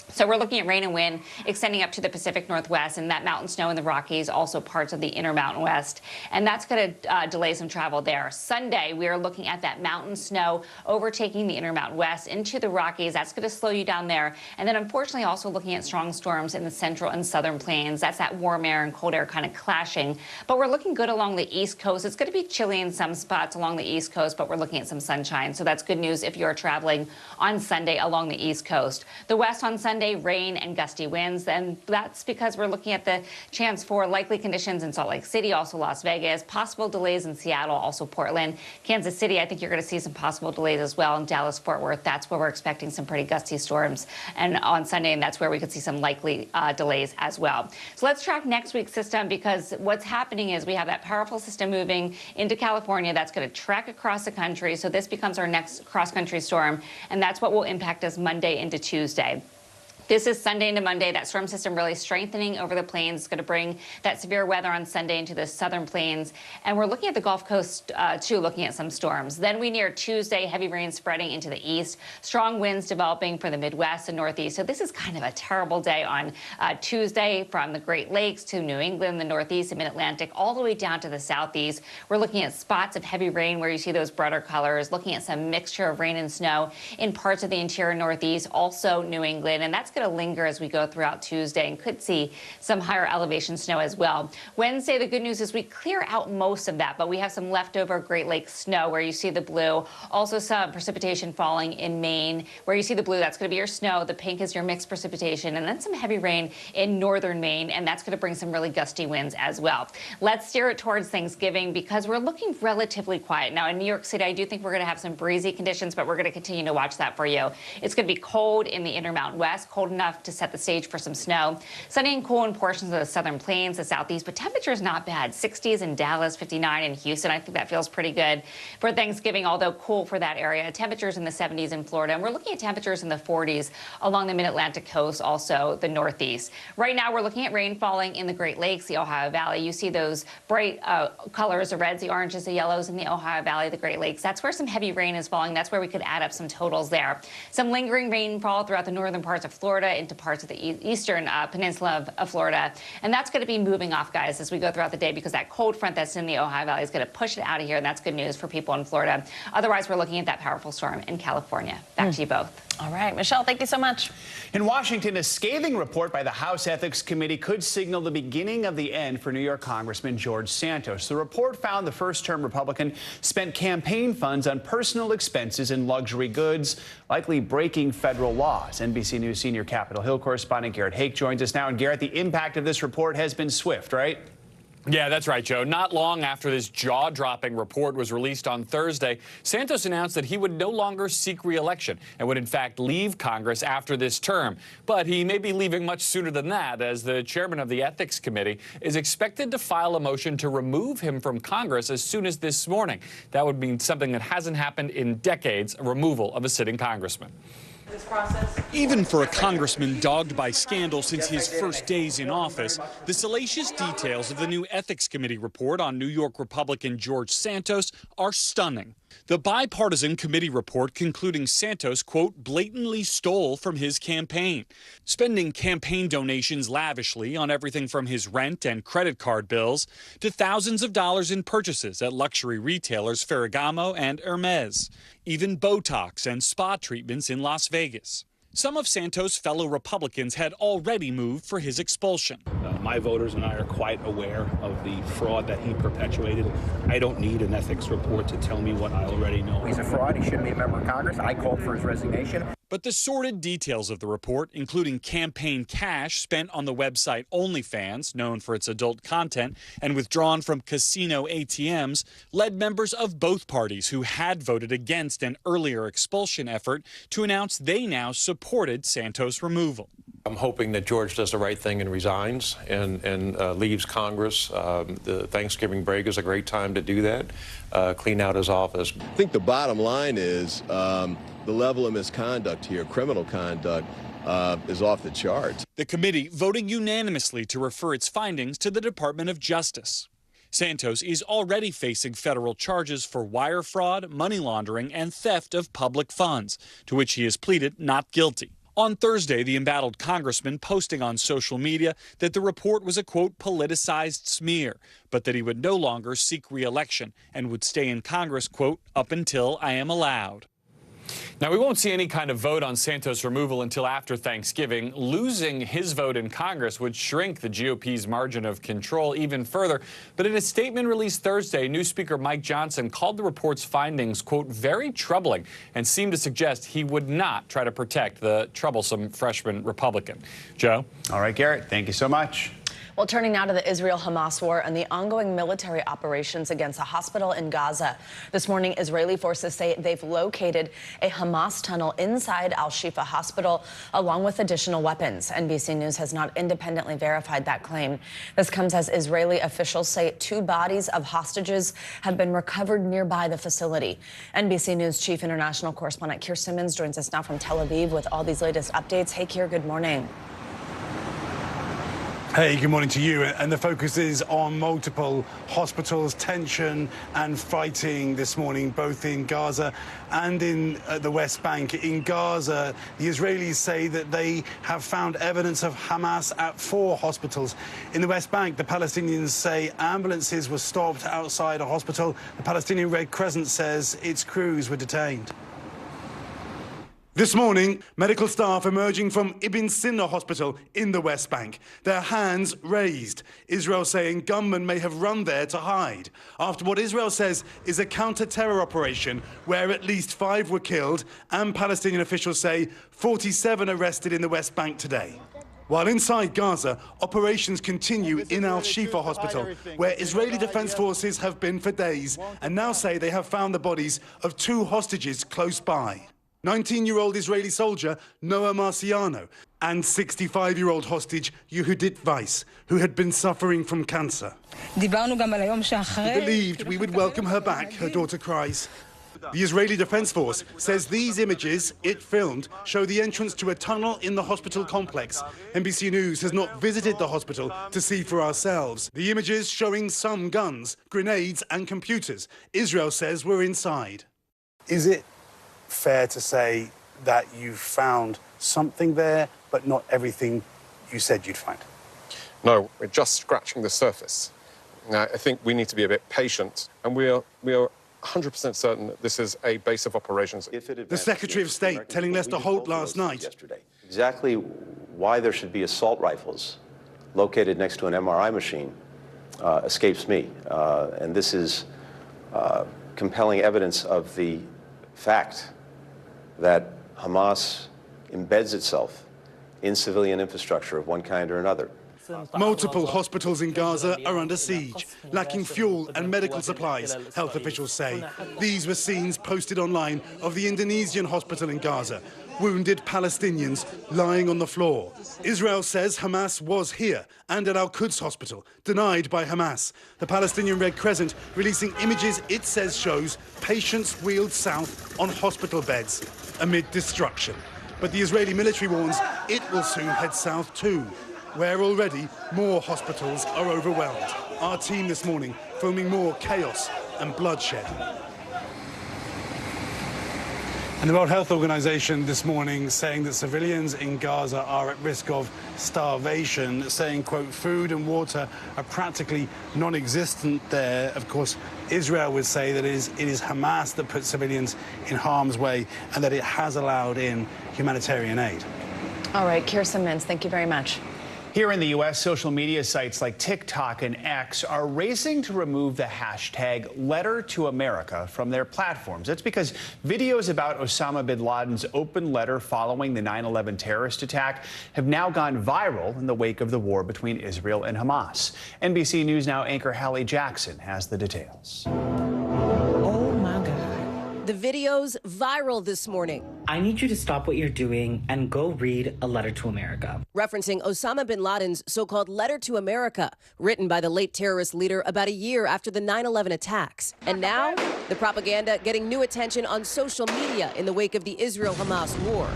So we're looking at rain and wind extending up to the Pacific Northwest and that mountain snow in the Rockies, also parts of the inner Mountain West. And that's going to delay some travel there. Sunday, we are looking at that mountain snow overtaking the inner Mountain West into the Rockies. That's going to slow you down there. And then unfortunately also looking at strong storms in the central and southern plains. That's that warm air and cold air kind of clashing. But we're looking good along the East Coast. It's going to be chilly in some spots along the East Coast, but we're looking at some sunshine. So that's good news if you're traveling on Sunday along the East Coast. The West on Sunday, rain and gusty winds, and that's because we're looking at the chance for likely conditions in Salt Lake City, also Las Vegas, possible delays in Seattle, also Portland. Kansas City, I think you're going to see some possible delays as well. In Dallas, Fort Worth, that's where we're expecting some pretty gusty storms and on Sunday, and that's where we could see some likely delays as well. So let's track next week's system, because what's happening is we have that powerful system moving into California that's going to track across the country. So this becomes our next cross-country storm, and that's what will impact us Monday into Tuesday. This is Sunday into Monday. That storm system really strengthening over the plains. It's going to bring that severe weather on Sunday into the southern plains. And we're looking at the Gulf Coast, too, looking at some storms. Then we near Tuesday, heavy rain spreading into the east, strong winds developing for the Midwest and Northeast. So this is kind of a terrible day on Tuesday from the Great Lakes to New England, the Northeast and Mid-Atlantic, all the way down to the Southeast. We're looking at spots of heavy rain where you see those brighter colors, looking at some mixture of rain and snow in parts of the interior Northeast, also New England. And that's going to linger as we go throughout Tuesday and could see some higher elevation snow as well. Wednesday, the good news is we clear out most of that, but we have some leftover Great Lakes snow where you see the blue. Also some precipitation falling in Maine. Where you see the blue, that's going to be your snow. The pink is your mixed precipitation, and then some heavy rain in northern Maine, and that's going to bring some really gusty winds as well. Let's steer it towards Thanksgiving because we're looking relatively quiet. Now in New York City, I do think we're going to have some breezy conditions, but we're going to continue to watch that for you. It's going to be cold in the inner Mountain West, cold cold enough to set the stage for some snow. Sunny and cool in portions of the southern plains, the southeast, but temperatures not bad. 60s in Dallas, 59 in Houston. I think that feels pretty good for Thanksgiving, although cool for that area. Temperatures in the 70s in Florida, and we're looking at temperatures in the 40s along the mid-Atlantic coast, also the Northeast. Right now, we're looking at rain falling in the Great Lakes, the Ohio Valley. You see those bright colors, the reds, the oranges, the yellows in the Ohio Valley, the Great Lakes. That's where some heavy rain is falling. That's where we could add up some totals there. Some lingering rainfall throughout the northern parts of Florida into parts of the eastern peninsula of Florida. And that's going to be moving off, guys, as we go throughout the day, because that cold front that's in the Ohio Valley is going to push it out of here, and that's good news for people in Florida. Otherwise, we're looking at that powerful storm in California. Back to you both.
All right, Michelle, thank you so much.
In Washington, a scathing report by the House Ethics Committee could signal the beginning of the end for New York Congressman George Santos. The report found the first-term Republican spent campaign funds on personal expenses and luxury goods, likely breaking federal laws. NBC News senior Capitol Hill correspondent Garrett Hake joins us now. And Garrett, the impact of this report has been swift, right?
Yeah, that's right, Joe. Not long after this jaw-dropping report was released on Thursday, Santos announced that he would no longer seek re-election and would in fact leave Congress after this term. But he may be leaving much sooner than that, as the chairman of the Ethics Committee is expected to file a motion to remove him from Congress as soon as this morning. That would mean something that hasn't happened in decades, a removal of a sitting congressman.
Even for a congressman dogged by scandal since his first days in office, the salacious details of the new Ethics Committee report on New York Republican George Santos are stunning. The bipartisan committee report concluding Santos, quote, blatantly stole from his campaign, spending campaign donations lavishly on everything from his rent and credit card bills to thousands of dollars in purchases at luxury retailers Ferragamo and Hermes, even Botox and spa treatments in Las Vegas. Some of Santos' fellow Republicans had already moved for his expulsion.
My voters and I are quite aware of the fraud that he perpetuated. I don't need an ethics report to tell me what I already know.
He's a fraud. He shouldn't be a member of Congress. I called for his resignation.
But the sordid details of the report, including campaign cash spent on the website OnlyFans, known for its adult content, and withdrawn from casino ATMs, led members of both parties who had voted against an earlier expulsion effort to announce they now supported Santos' removal.
I'm hoping that George does the right thing and resigns and leaves Congress. The Thanksgiving break is a great time to do that, clean out his office.
I think the bottom line is the level of misconduct here, criminal conduct, is off the charts.
The committee voting unanimously to refer its findings to the Department of Justice. Santos is already facing federal charges for wire fraud, money laundering, and theft of public funds, to which he has pleaded not guilty. On Thursday, the embattled congressman posting on social media that the report was a, quote, politicized smear, but that he would no longer seek re-election and would stay in Congress, quote, up until I am allowed.
Now, we won't see any kind of vote on Santos' removal until after Thanksgiving. Losing his vote in Congress would shrink the GOP's margin of control even further. But in a statement released Thursday, new Speaker Mike Johnson called the report's findings, quote, very troubling, and seemed to suggest he would not try to protect the troublesome freshman Republican. Joe?
All right, Garrett, thank you so much.
Well, turning now to the Israel-Hamas war and the ongoing military operations against a hospital in Gaza. This morning, Israeli forces say they've located a Hamas tunnel inside Al-Shifa Hospital, along with additional weapons. NBC News has not independently verified that claim. This comes as Israeli officials say 2 bodies of hostages have been recovered nearby the facility. NBC News chief international correspondent Keir Simmons joins us now from Tel Aviv with all these latest updates. Hey, Keir, good morning.
Hey, good morning to you. And the focus is on multiple hospitals, tension and fighting this morning, both in Gaza and in the West Bank. In Gaza, the Israelis say that they have found evidence of Hamas at 4 hospitals. In the West Bank, the Palestinians say ambulances were stopped outside a hospital. The Palestinian Red Crescent says its crews were detained. This morning, medical staff emerging from Ibn Sina Hospital in the West Bank, their hands raised. Israel saying gunmen may have run there to hide after what Israel says is a counter-terror operation where at least 5 were killed, and Palestinian officials say 47 arrested in the West Bank today. While inside Gaza, operations continue in Al-Shifa Hospital, where Israeli Defense Forces have been for days and now say they have found the bodies of 2 hostages close by. 19-year-old Israeli soldier Noah Marciano, and 65-year-old hostage Yehudit Weiss, who had been suffering from cancer. We believed we would welcome her back, her daughter cries. The Israeli Defense Force says these images it filmed show the entrance to a tunnel in the hospital complex. NBC News has not visited the hospital to see for ourselves. The images showing some guns, grenades and computers Israel says were inside. Is it fair to say that you found something there, but not everything you said you'd find?
No, we're just scratching the surface. Now, I think we need to be a bit patient, and we are 100% certain that this is a base of operations.
The Secretary of State telling Lester Holt last night.
Exactly why there should be assault rifles located next to an MRI machine escapes me. And this is compelling evidence of the fact that Hamas embeds itself in civilian infrastructure of one kind or another.
Multiple hospitals in Gaza are under siege, lacking fuel and medical supplies, health officials say. These were scenes posted online of the Indonesian hospital in Gaza. Wounded Palestinians lying on the floor. Israel says Hamas was here and at Al-Quds hospital, denied by Hamas. The Palestinian Red Crescent releasing images it says shows patients wheeled south on hospital beds amid destruction. But the Israeli military warns it will soon head south too, where already more hospitals are overwhelmed. Our team this morning filming more chaos and bloodshed. And the World Health Organization this morning saying that civilians in Gaza are at risk of starvation, saying, quote, food and water are practically non-existent there. Of course, Israel would say that it is Hamas that puts civilians in harm's way and that it has allowed in humanitarian aid.
All right, Kirsten Mintz, thank you very much.
Here in the U.S., social media sites like TikTok and X are racing to remove the hashtag Letter to America from their platforms. That's because videos about Osama bin Laden's open letter following the 9/11 terrorist attack have now gone viral in the wake of the war between Israel and Hamas. NBC News Now anchor Hallie Jackson has the details.
The video's viral this morning.
I need you to stop what you're doing and go read A Letter to America.
Referencing Osama bin Laden's so-called Letter to America, written by the late terrorist leader about a year after the 9/11 attacks. And now, the propaganda getting new attention on social media in the wake of the Israel-Hamas war.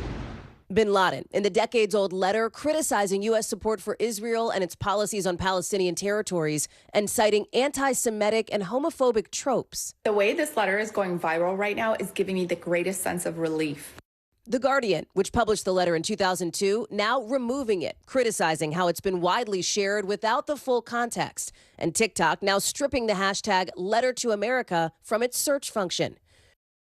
Bin Laden, in the decades-old letter criticizing U.S. support for Israel and its policies on Palestinian territories and citing anti-Semitic and homophobic tropes.
The way this letter is going viral right now is giving me the greatest sense of relief.
The Guardian, which published the letter in 2002, now removing it, criticizing how it's been widely shared without the full context. And TikTok now stripping the hashtag Letter to America from its search function.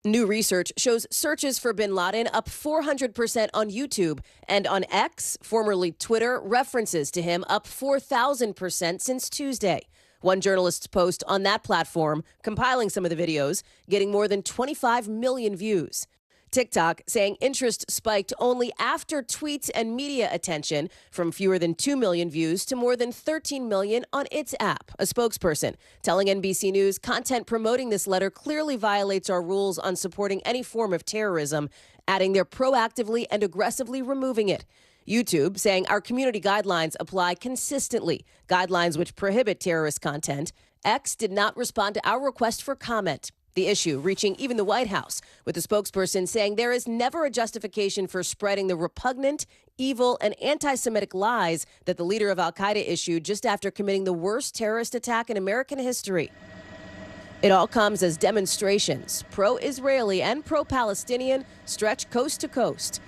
New research shows searches for bin Laden up 400% on YouTube, and on X, formerly Twitter, references to him up 4,000% since Tuesday. One journalist's post on that platform, compiling some of the videos, getting more than 25 million views. TikTok saying interest spiked only after tweets and media attention, from fewer than 2 million views to more than 13 million on its app. A spokesperson telling NBC News content promoting this letter clearly violates our rules on supporting any form of terrorism, adding they're proactively and aggressively removing it. YouTube saying our community guidelines apply consistently, guidelines which prohibit terrorist content. X did not respond to our request for comment. The issue reaching even the White House, with the spokesperson saying there is never a justification for spreading the repugnant, evil, and anti-Semitic lies that the leader of al-Qaeda issued just after committing the worst terrorist attack in American history. It all comes as demonstrations, pro-Israeli and pro-Palestinian, stretch coast to coast.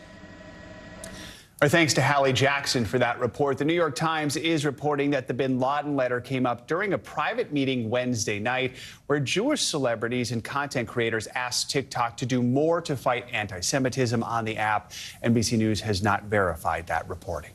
Our thanks to Hallie Jackson for that report. The New York Times is reporting that the bin Laden letter came up during a private meeting Wednesday night where Jewish celebrities and content creators asked TikTok to do more to fight anti-Semitism on the app. NBC News has not verified that reporting.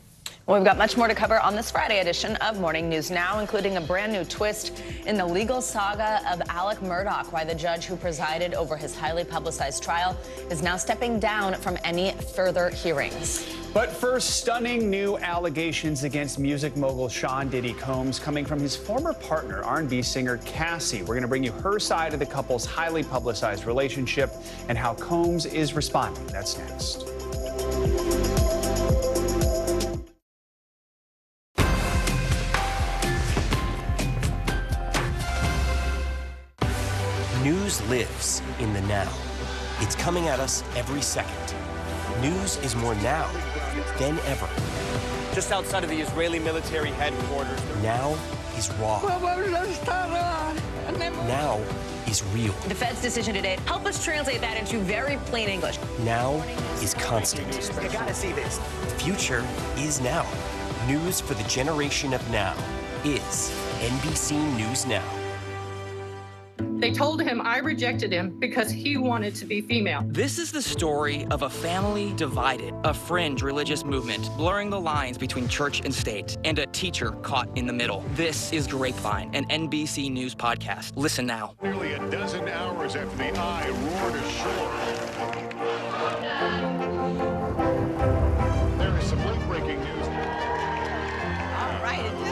Well, we've got much more to cover on this Friday edition of Morning News Now, including a brand new twist in the legal saga of Alec Murdaugh, why the judge who presided over his highly publicized trial is now stepping down from any further hearings.
But first, stunning new allegations against music mogul Sean Diddy Combs coming from his former partner, R&B singer Cassie. We're going to bring you her side of the couple's highly publicized relationship and how Combs is responding. That's next.
News lives in the now. It's coming at us every second. News is more now than ever.
Just outside of the Israeli military headquarters.
Now is raw. Now is real.
The Fed's decision today, help us translate that into very plain English.
Now is constant.
You gotta see this.
The future is now. News for the generation of now is NBC News Now.
They told him I rejected him because he wanted to be female.
This is the story of a family divided, a fringe religious movement blurring the lines between church and state, and a teacher caught in the middle. This is Grapevine, an NBC News podcast. Listen now.
Nearly a dozen hours after the eye roared ashore. There is some late-breaking news.
All right, it is.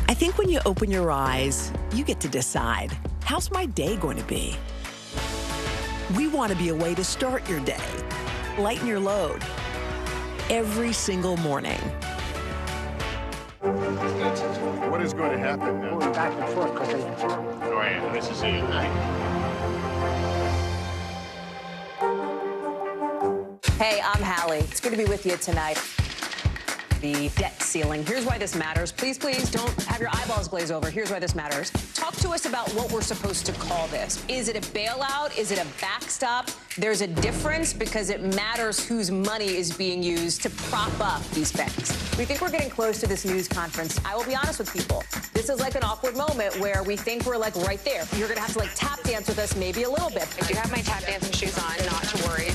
I think when you open your eyes, you get to decide, how's my day going to be? We want to be a way to start your day, lighten your load, every single morning.
What is going to happen now?
Going back and forth because they...
Oh, yeah, nice to see you.
Hey, I'm Hallie. It's good to be with you tonight. The debt ceiling. Here's why this matters. Please, please don't have your eyeballs glaze over. Here's why this matters. Talk to us about what we're supposed to call this. Is it a bailout? Is it a backstop? There's a difference because it matters whose money is being used to prop up these banks. We think we're getting close to this news conference. I will be honest with people. This is like an awkward moment where we think we're like right there. You're gonna have to like tap dance with us maybe a little bit.
I do have my tap dancing shoes on, not to worry.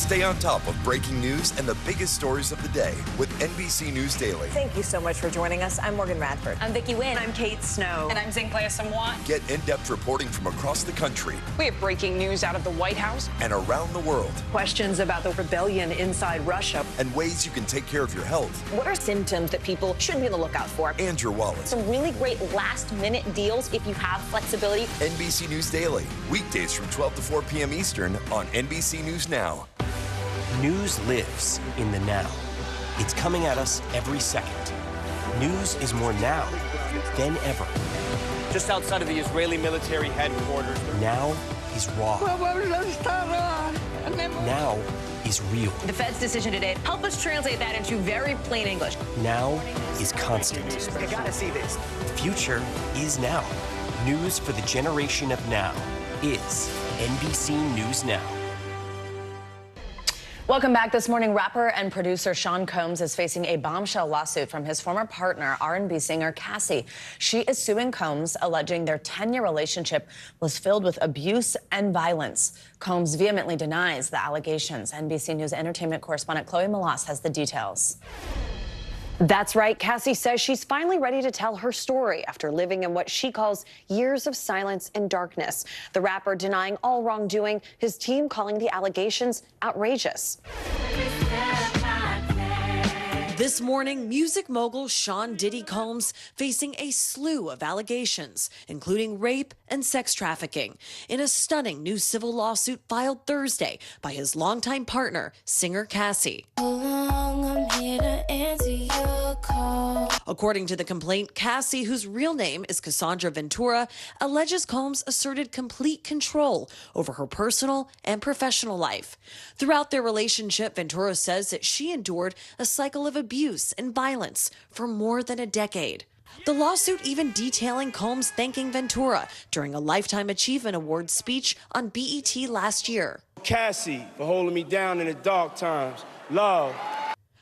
Stay on top of breaking news and the biggest stories of the day with NBC News Daily.
Thank you so much for joining us. I'm Morgan Radford. I'm Vicki Wynn.
I'm Kate Snow. And I'm Zinclair Samwat.
Get in-depth reporting from across the country
We have breaking news out of the White House.
and around the world,
Questions about the rebellion inside Russia.
and ways you can take care of your health
What are symptoms that people should be on the lookout for?
and your wallet.
Some really great last-minute deals if you have flexibility.
NBC News Daily, weekdays from 12 to 4 p.m. Eastern on NBC News Now.
News lives in the now. It's coming at us every second. News is more now than ever.
Just outside of the Israeli military headquarters.
Now is raw. Now is real.
The Fed's decision today, help us translate that into very plain English.
Now is constant.
You gotta see this.
The future is now. News for the generation of now is NBC News Now.
Welcome back. This morning, rapper and producer Sean Combs is facing a bombshell lawsuit from his former partner, R&B singer Cassie. She is suing Combs, alleging their 10-year relationship was filled with abuse and violence. Combs vehemently denies the allegations. NBC News entertainment correspondent Chloe Malas has the details. That's right. Cassie says she's finally ready to tell her story after living in what she calls years of silence and darkness. The rapper denying all wrongdoing, his team calling the allegations outrageous.
This morning, music mogul Sean Diddy Combs facing a slew of allegations, including rape and sex trafficking, in a stunning new civil lawsuit filed Thursday by his longtime partner, singer Cassie. According to the complaint, Cassie, whose real name is Cassandra Ventura, alleges Combs asserted complete control over her personal and professional life. Throughout their relationship, Ventura says that she endured a cycle of abuse and violence for more than a decade. The lawsuit even detailing Combs thanking Ventura during a Lifetime Achievement Award speech on BET last year.
Cassie for holding me down in the dark times. Love.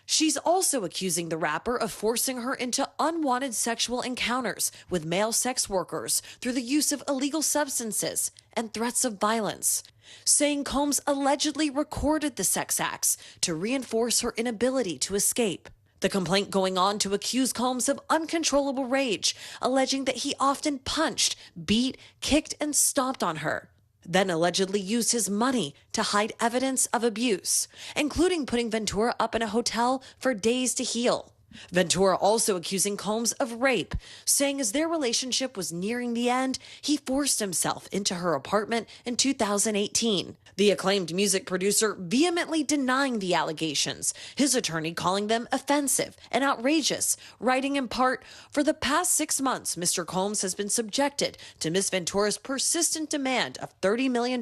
She's also accusing the rapper of forcing her into unwanted sexual encounters with male sex workers through the use of illegal substances and threats of violence, saying Combs allegedly recorded the sex acts to reinforce her inability to escape. The complaint going on to accuse Combs of uncontrollable rage, alleging that he often punched, beat, kicked, and stomped on her, then allegedly used his money to hide evidence of abuse, including putting Ventura up in a hotel for days to heal. Ventura also accusing Combs of rape, saying as their relationship was nearing the end, he forced himself into her apartment in 2018. The acclaimed music producer vehemently denying the allegations, his attorney calling them offensive and outrageous, writing in part, "For the past 6 months, Mr. Combs has been subjected to Ms. Ventura's persistent demand of $30 million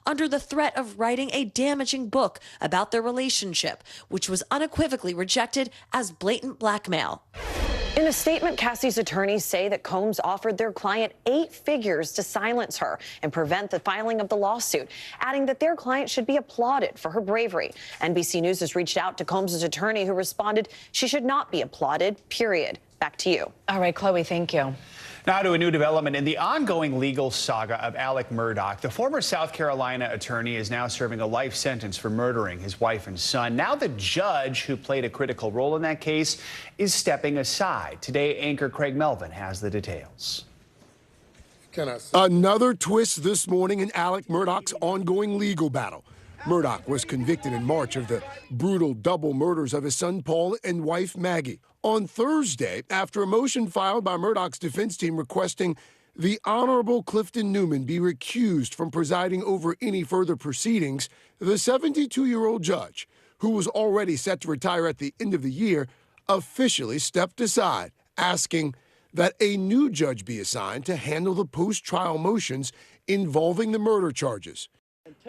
under the threat of writing a damaging book about their relationship, which was unequivocally rejected as blatant blackmail."
In a statement, Cassie's attorneys say that Combs offered their client 8 figures to silence her and prevent the filing of the lawsuit, adding that their client should be applauded for her bravery. NBC News has reached out to Combs' attorney, who responded she should not be applauded, period. Back to you.
All right, Chloe, thank you.
Now to a new development in the ongoing legal saga of Alec Murdaugh. The former South Carolina attorney is now serving a life sentence for murdering his wife and son. Now the judge who played a critical role in that case is stepping aside. Today, anchor Craig Melvin has the details.
Another twist this morning in Alec Murdaugh's ongoing legal battle. Murdaugh was convicted in March of the brutal double murders of his son Paul and wife Maggie. On Thursday, after a motion filed by Murdaugh's defense team requesting the Honorable Clifton Newman be recused from presiding over any further proceedings, the 72-year-old judge, who was already set to retire at the end of the year, officially stepped aside, asking that a new judge be assigned to handle the post-trial motions involving the murder charges.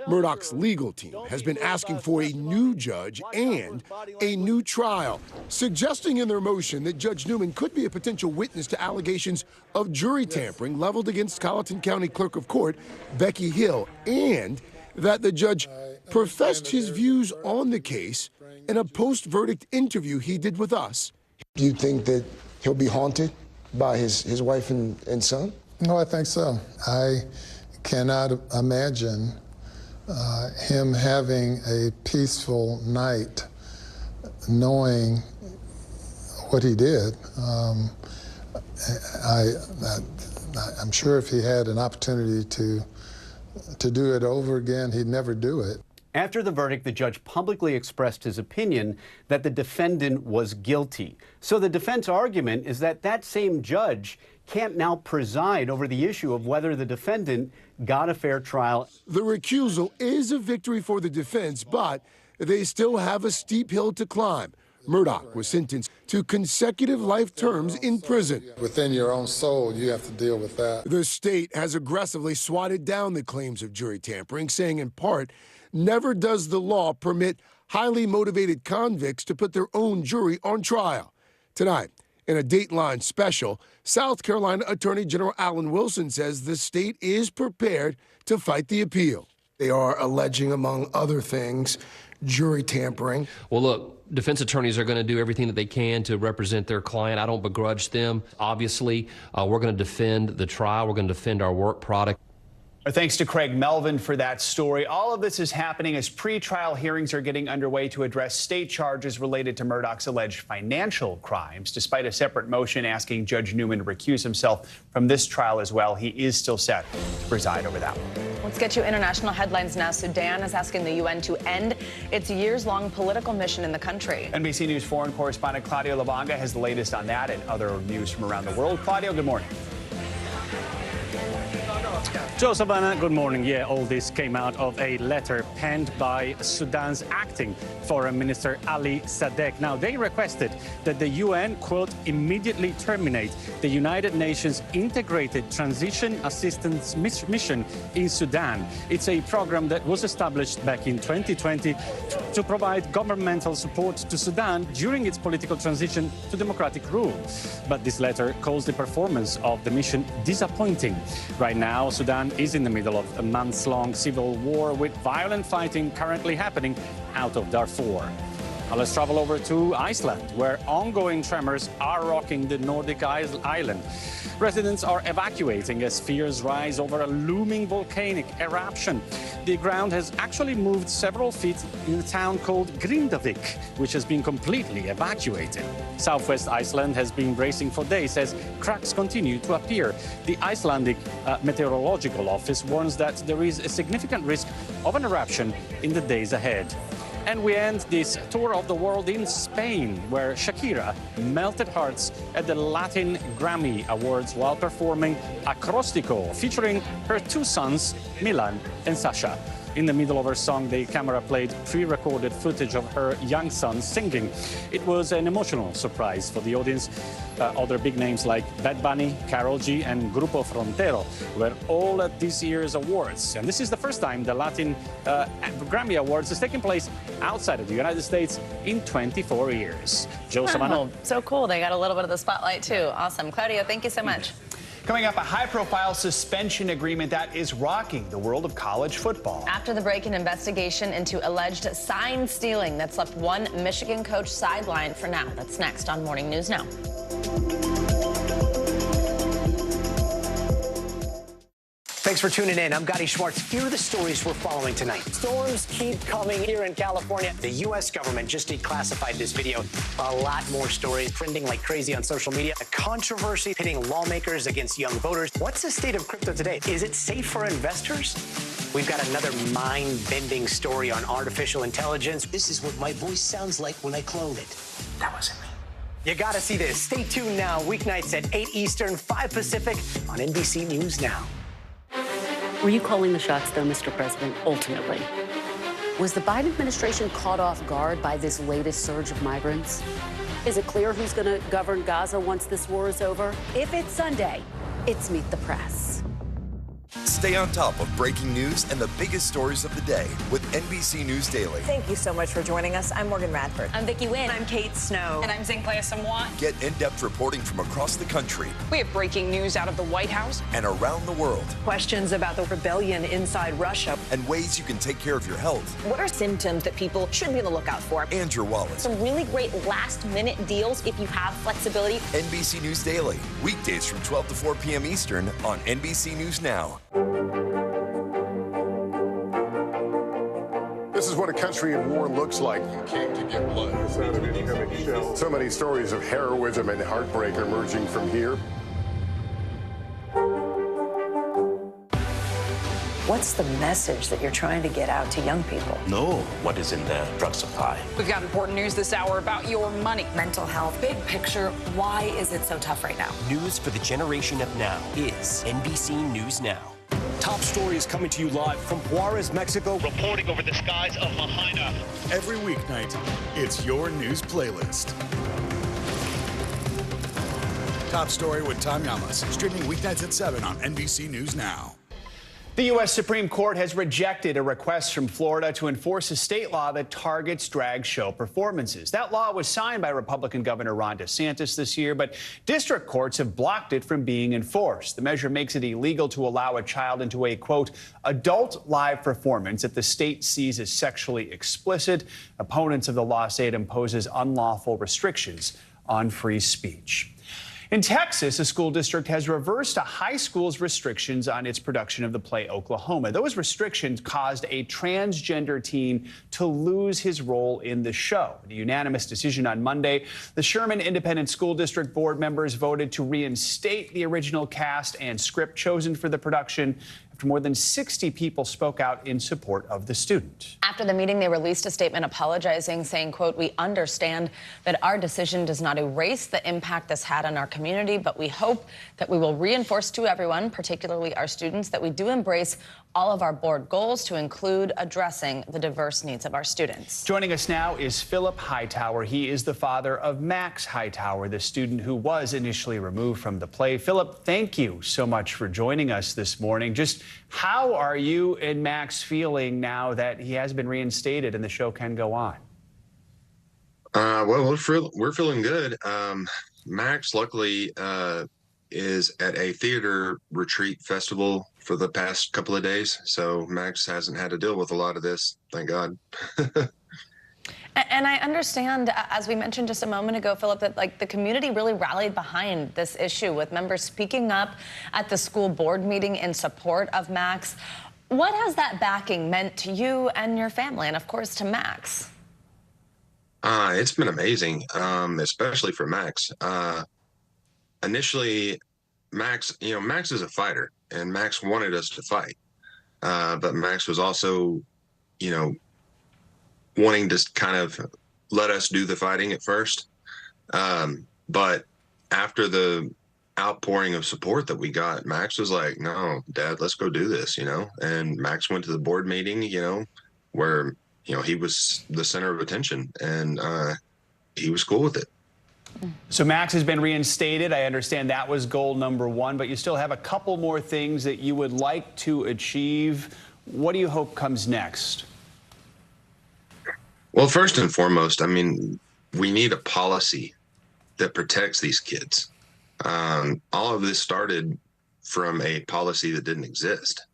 Murdaugh's legal team has been asking for a new judge and a new trial, suggesting in their motion that Judge Newman could be a potential witness to allegations of jury tampering leveled against Colleton County Clerk of Court Becky Hill, and that the judge professed his views on the case in a post-verdict interview he did with us.
Do you think that he'll be haunted by his wife and son?
No, I think so. I cannot imagine him having a peaceful night knowing what he did. I'm sure if he had an opportunity to do it over again, he'd never do it.
After the verdict, the judge publicly expressed his opinion that the defendant was guilty. So the defense argument is that that same judge can't now preside over the issue of whether the defendant got a fair trial.
The recusal is a victory for the defense, but they still have a steep hill to climb. Murdaugh was sentenced to consecutive life terms in prison.
Within your own soul, you have to deal with that.
The state has aggressively swatted down the claims of jury tampering, saying in part, never does the law permit highly motivated convicts to put their own jury on trial. Tonight, in a Dateline special, South Carolina Attorney General Alan Wilson says the state is prepared to fight the appeal. They are alleging, among other things, jury tampering.
Well, look, defense attorneys are going to do everything that they can to represent their client. I don't begrudge them. Obviously, we're going to defend the trial. We're going to defend our work product.
Thanks to Craig Melvin for that story. All of this is happening as pretrial hearings are getting underway to address state charges related to Murdaugh's alleged financial crimes. Despite a separate motion asking Judge Newman to recuse himself from this trial as well, he is still set to preside over that one.
Let's get you international headlines now. Sudan is asking the UN to end its years-long political mission in the country.
NBC News foreign correspondent Claudio Lavanga has the latest on that and other news from around the world. Claudio, good morning.
Joe Savannah, good morning. Yeah, all this came out of a letter penned by Sudan's acting Foreign Minister Ali Sadek. Now, they requested that the UN, quote, immediately terminate the United Nations Integrated Transition Assistance Mission in Sudan. It's a program that was established back in 2020 to provide governmental support to Sudan during its political transition to democratic rule. But this letter calls the performance of the mission disappointing. Right now, Sudan is in the middle of a months-long civil war with violent fighting currently happening out of Darfur. Now let's travel over to Iceland, where ongoing tremors are rocking the Nordic island. Residents are evacuating as fears rise over a looming volcanic eruption. The ground has actually moved several feet in a town called Grindavik, which has been completely evacuated. Southwest Iceland has been bracing for days as cracks continue to appear. The Icelandic Meteorological Office warns that there is a significant risk of an eruption in the days ahead. And we end this tour of the world in Spain, where Shakira melted hearts at the Latin Grammy Awards while performing Acróstico, featuring her two sons, Milan and Sasha. In the middle of her song, the camera played pre-recorded footage of her young son singing. It was an emotional surprise for the audience. Other big names like Bad Bunny, Karol G, and Grupo Frontero were all at this year's awards. And this is the first time the Latin Grammy Awards is taking place outside of the United States in 24 years. Joe Savannah.
So cool. They got a little bit of the spotlight, too. Awesome. Claudio, thank you so much.
Coming up, a high-profile suspension agreement that is rocking the world of college football.
After the break, an investigation into alleged sign stealing that's left one Michigan coach sidelined for now. That's next on Morning News Now.
Thanks for tuning in. I'm Gotti Schwartz. Here are the stories we're following tonight. Storms keep coming here in California. The U.S. government just declassified this video. A lot more stories trending like crazy on social media. A controversy pitting lawmakers against young voters. What's the state of crypto today? Is it safe for investors? We've got another mind-bending story on artificial intelligence.
This is what my voice sounds like when I clone it.
That wasn't me. You gotta see this. Stay tuned now, weeknights at 8 Eastern, 5 Pacific on NBC News Now.
Were you calling the shots, though, Mr. President, ultimately? Was the Biden administration caught off guard by this latest surge of migrants? Is it clear who's going to govern Gaza once this war is over? If it's Sunday, it's Meet the Press.
Stay on top of breaking news and the biggest stories of the day with NBC News Daily.
Thank you so much for joining us. I'm Morgan Radford.
I'm Vicki Wynn. I'm Kate Snow.
And I'm Zinklaya Samwa.
Get in-depth reporting from across the country.
We have breaking news out of the White House
and around the world.
Questions about the rebellion inside Russia.
And ways you can take care of your health.
What are symptoms that people should be on the lookout for?
And your wallet.
Some really great last-minute deals if you have flexibility.
NBC News Daily. Weekdays from 12 to 4 p.m. Eastern on NBC News Now.
This is what a country in war looks like. You came to get blood. It's not an incoming shell. So many stories of heroism and heartbreak emerging from here.
What's the message that you're trying to get out to young people?
Know what is in the drug supply.
We've got important news this hour about your money. Mental health, big picture. Why is it so tough right now?
News for the generation of now is NBC News Now.
Top story is coming to you live from Juarez, Mexico.
Reporting over the skies of Lahaina.
Every weeknight, it's your news playlist. Top story with Tom Llamas, streaming weeknights at 7 on NBC News Now.
The U.S. Supreme Court has rejected a request from Florida to enforce a state law that targets drag show performances. That law was signed by Republican Governor Ron DeSantis this year, but district courts have blocked it from being enforced. The measure makes it illegal to allow a child into a, quote, adult live performance that the state sees as sexually explicit. Opponents of the law say it imposes unlawful restrictions on free speech. In Texas, a school district has reversed a high school's restrictions on its production of the play Oklahoma. Those restrictions caused a transgender teen to lose his role in the show. In a unanimous decision on Monday, the Sherman Independent School District board members voted to reinstate the original cast and script chosen for the production. More than 60 people spoke out in support of the student.
After the meeting, they released a statement apologizing, saying, quote, we understand that our decision does not erase the impact this had on our community, but we hope that we will reinforce to everyone, particularly our students, that we do embrace all of our board goals to include addressing the diverse needs of our students.
Joining us now is Philip Hightower. He is the father of Max Hightower, the student who was initially removed from the play. Philip, thank you so much for joining us this morning. Just how are you and Max feeling now that he has been reinstated and the show can go on?
Well, we're feeling good. Max, luckily, is at a theater retreat festival for the past couple of days. So Max hasn't had to deal with a lot of this, thank God.
And I understand, as we mentioned just a moment ago, Philip, that like the community really rallied behind this issue with members speaking up at the school board meeting in support of Max. What has that backing meant to you and your family, and of course to Max?
It's been amazing, especially for Max. Initially, Max is a fighter, and Max wanted us to fight. But Max was also, wanting to kind of let us do the fighting at first. But after the outpouring of support that we got, Max was like, no, Dad, let's go do this, and Max went to the board meeting, where, he was the center of attention, and he was cool with it.
So Max has been reinstated. I understand that was goal number one, but you still have a couple more things that you would like to achieve. What do you hope comes next?
Well, first and foremost, we need a policy that protects these kids. All of this started from a policy that didn't exist,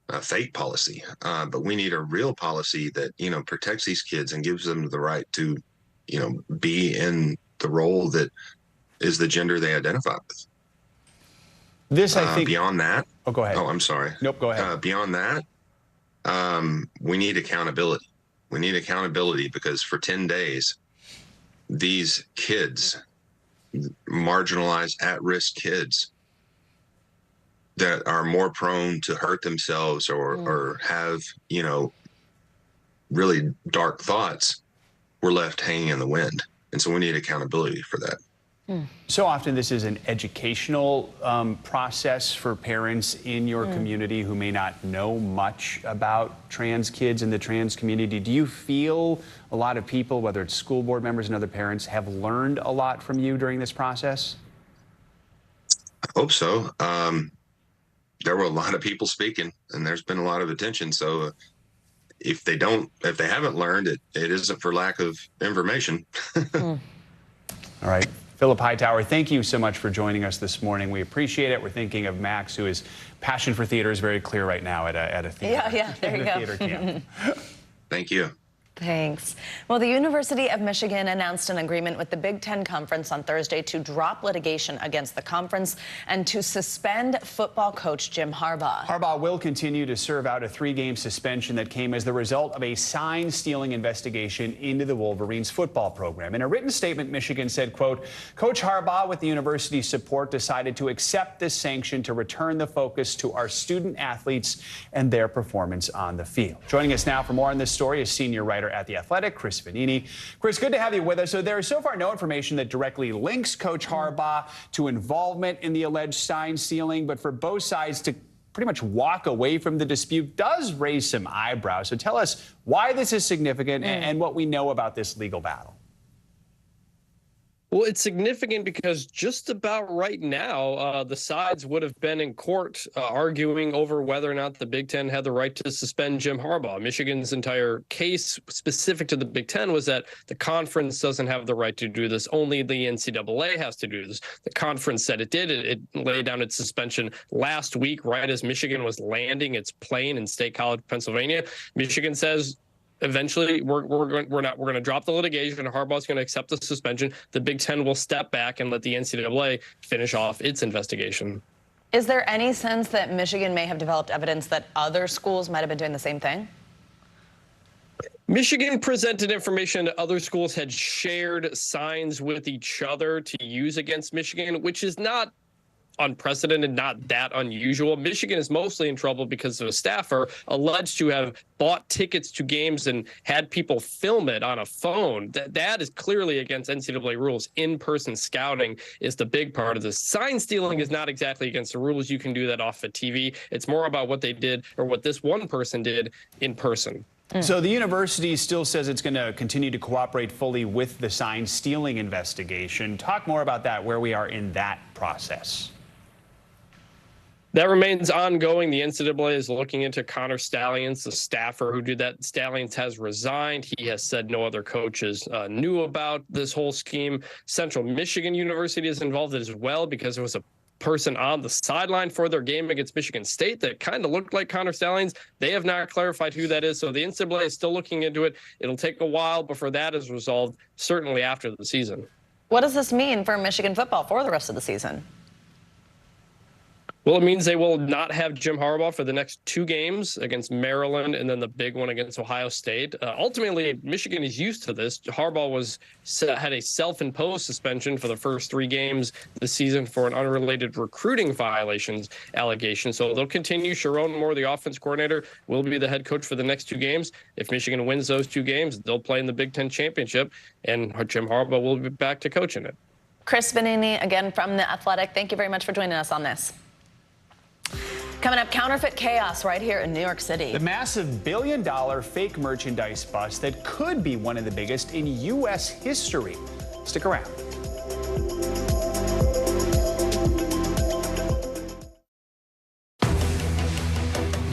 a fake policy. But we need a real policy that, protects these kids and gives them the right to, be in the role that is the gender they identify with.
This, I think.
Beyond that.
Oh, go ahead.
Oh, I'm sorry.
Nope, go ahead.
Beyond that, we need accountability. We need accountability because for 10 days, these kids, marginalized, at-risk kids that are more prone to hurt themselves or have, really dark thoughts, were left hanging in the wind. And so we need accountability for that.
So often this is an educational process for parents in your community who may not know much about trans kids in the trans community. Do you feel a lot of people, whether it's school board members and other parents, have learned a lot from you during this process?
I hope so. There were a lot of people speaking, and there's been a lot of attention. So if they haven't learned it, it isn't for lack of information.
All right. Philip Hightower, thank you so much for joining us this morning. We appreciate it. We're thinking of Max, who his passion for theater is very clear right now at a theater.
Yeah, there you go.
Theater camp.
Thank you.
Thanks. Well, the University of Michigan announced an agreement with the Big Ten Conference on Thursday to drop litigation against the conference and to suspend football coach Jim Harbaugh.
Harbaugh will continue to serve out a 3-game suspension that came as the result of a sign-stealing investigation into the Wolverines football program. In a written statement, Michigan said, quote, Coach Harbaugh, with the university's support, decided to accept this sanction to return the focus to our student athletes and their performance on the field. Joining us now for more on this story is senior writer at The Athletic, Chris Vanini. Chris, good to have you with us. So there is so far no information that directly links Coach Harbaugh to involvement in the alleged sign stealing, but for both sides to pretty much walk away from the dispute does raise some eyebrows. So tell us why this is significant and what we know about this legal battle.
Well, it's significant because just about right now, the sides would have been in court arguing over whether or not the Big Ten had the right to suspend Jim Harbaugh. Michigan's entire case specific to the Big Ten was that the conference doesn't have the right to do this. Only the NCAA has to do this. The conference said it did. It laid down its suspension last week, right as Michigan was landing its plane in State College, Pennsylvania. Michigan says, eventually, we're going to drop the litigation. Harbaugh's going to accept the suspension. The Big Ten will step back and let the NCAA finish off its investigation.
Is there any sense that Michigan may have developed evidence that other schools might have been doing the same thing?
Michigan presented information that other schools had shared signs with each other to use against Michigan, which is not unprecedented, not that unusual. Michigan is mostly in trouble because of a staffer alleged to have bought tickets to games and had people film it on a phone. That is clearly against NCAA rules. In-person scouting is the big part of this. Sign stealing is not exactly against the rules. You can do that off of TV. It's more about what they did or what this one person did in person.
So the university still says it's going to continue to cooperate fully with the sign stealing investigation. Talk more about that, where we are in that process.
That remains ongoing. The NCAA is looking into Connor Stalions, the staffer who did that. Stalions has resigned. He has said no other coaches knew about this whole scheme. Central Michigan University is involved as well because there was a person on the sideline for their game against Michigan State that kind of looked like Connor Stalions. They have not clarified who that is, so the NCAA is still looking into it. It'll take a while before that is resolved, certainly after the season.
What does this mean for Michigan football for the rest of the season?
Well, it means they will not have Jim Harbaugh for the next 2 games against Maryland and then the big one against Ohio State. Ultimately, Michigan is used to this. Harbaugh had a self-imposed suspension for the first 3 games this season for an unrelated recruiting violations allegation. So they'll continue. Sharon Moore, the offense coordinator, will be the head coach for the next 2 games. If Michigan wins those 2 games, they'll play in the Big Ten championship, and Jim Harbaugh will be back to coaching it.
Chris Vanini, again from The Athletic, thank you very much for joining us on this. Coming up, counterfeit chaos right here in New York City.
The massive billion-dollar fake merchandise bust that could be one of the biggest in U.S. history. Stick around.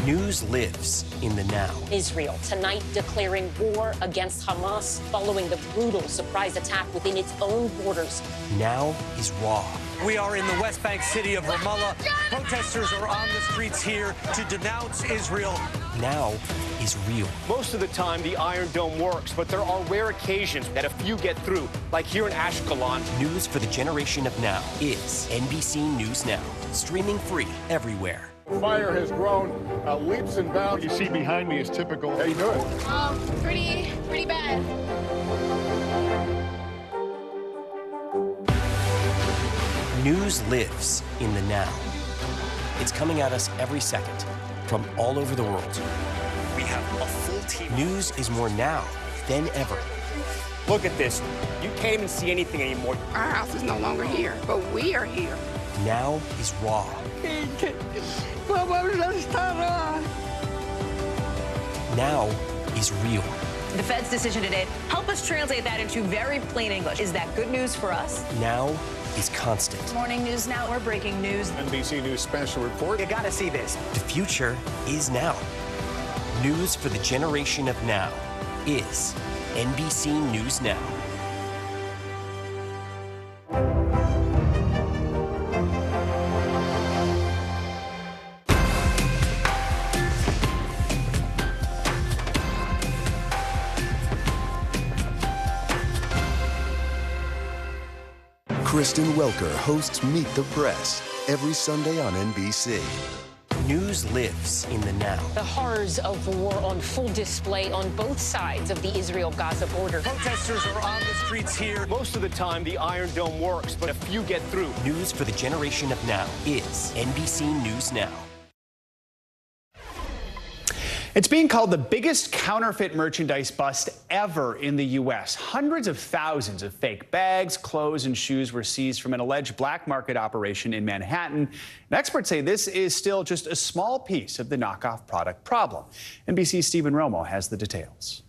News lives in the now.
Israel tonight declaring war against Hamas following the brutal surprise attack within its own borders.
Now is raw.
We are in the West Bank city of Ramallah. Protesters are on the streets here to denounce Israel.
Now is real.
Most of the time, the Iron Dome works, but there are rare occasions that a few get through, like here in Ashkelon.
News for the generation of now is NBC News Now, streaming free everywhere.
Fire has grown leaps and bounds. What you see behind me is typical. How you doing?
Pretty bad.
News lives in the now. It's coming at us every second from all over the world.
We have a full team.
News is more now than ever.
Look at this. You can't even see anything anymore.
Our house is no longer here, but we are here.
Now is raw. Now is real.
The Fed's decision today, help us translate that into very plain English. Is that good news for us?
Now is constant.
Morning News Now, we're breaking news.
NBC News special report.
You gotta see this.
The future is now. News for the generation of now is NBC News Now.
Kristen Welker hosts Meet the Press every Sunday on NBC.
News lives in the now.
The horrors of war on full display on both sides of the Israel-Gaza border.
Protesters are on the streets here. Most of the time, the Iron Dome works, but a few get through.
News for the generation of now is NBC News Now.
It's being called the biggest counterfeit merchandise bust ever in the U.S. Hundreds of thousands of fake bags, clothes, and shoes were seized from an alleged black market operation in Manhattan. And experts say this is still just a small piece of the knockoff product problem. NBC's Stephen Romo has the details.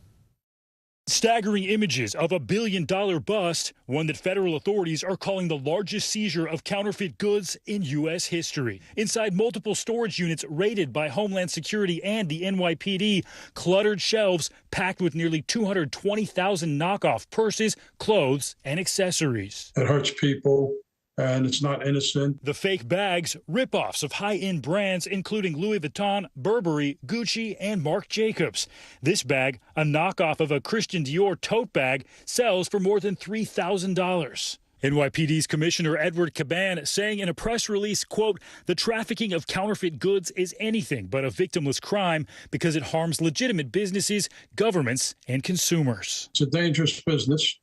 Staggering images of a billion-dollar bust, one that federal authorities are calling the largest seizure of counterfeit goods in U.S. history. Inside multiple storage units raided by Homeland Security and the NYPD, cluttered shelves packed with nearly 220,000 knockoff purses, clothes, and accessories.
It hurts people, and it's not innocent.
The fake bags, rip-offs of high-end brands, including Louis Vuitton, Burberry, Gucci, and Marc Jacobs. This bag, a knockoff of a Christian Dior tote bag, sells for more than $3,000. NYPD's Commissioner Edward Caban saying in a press release, quote, "The trafficking of counterfeit goods is anything but a victimless crime because it harms legitimate businesses, governments, and consumers."
It's a dangerous business.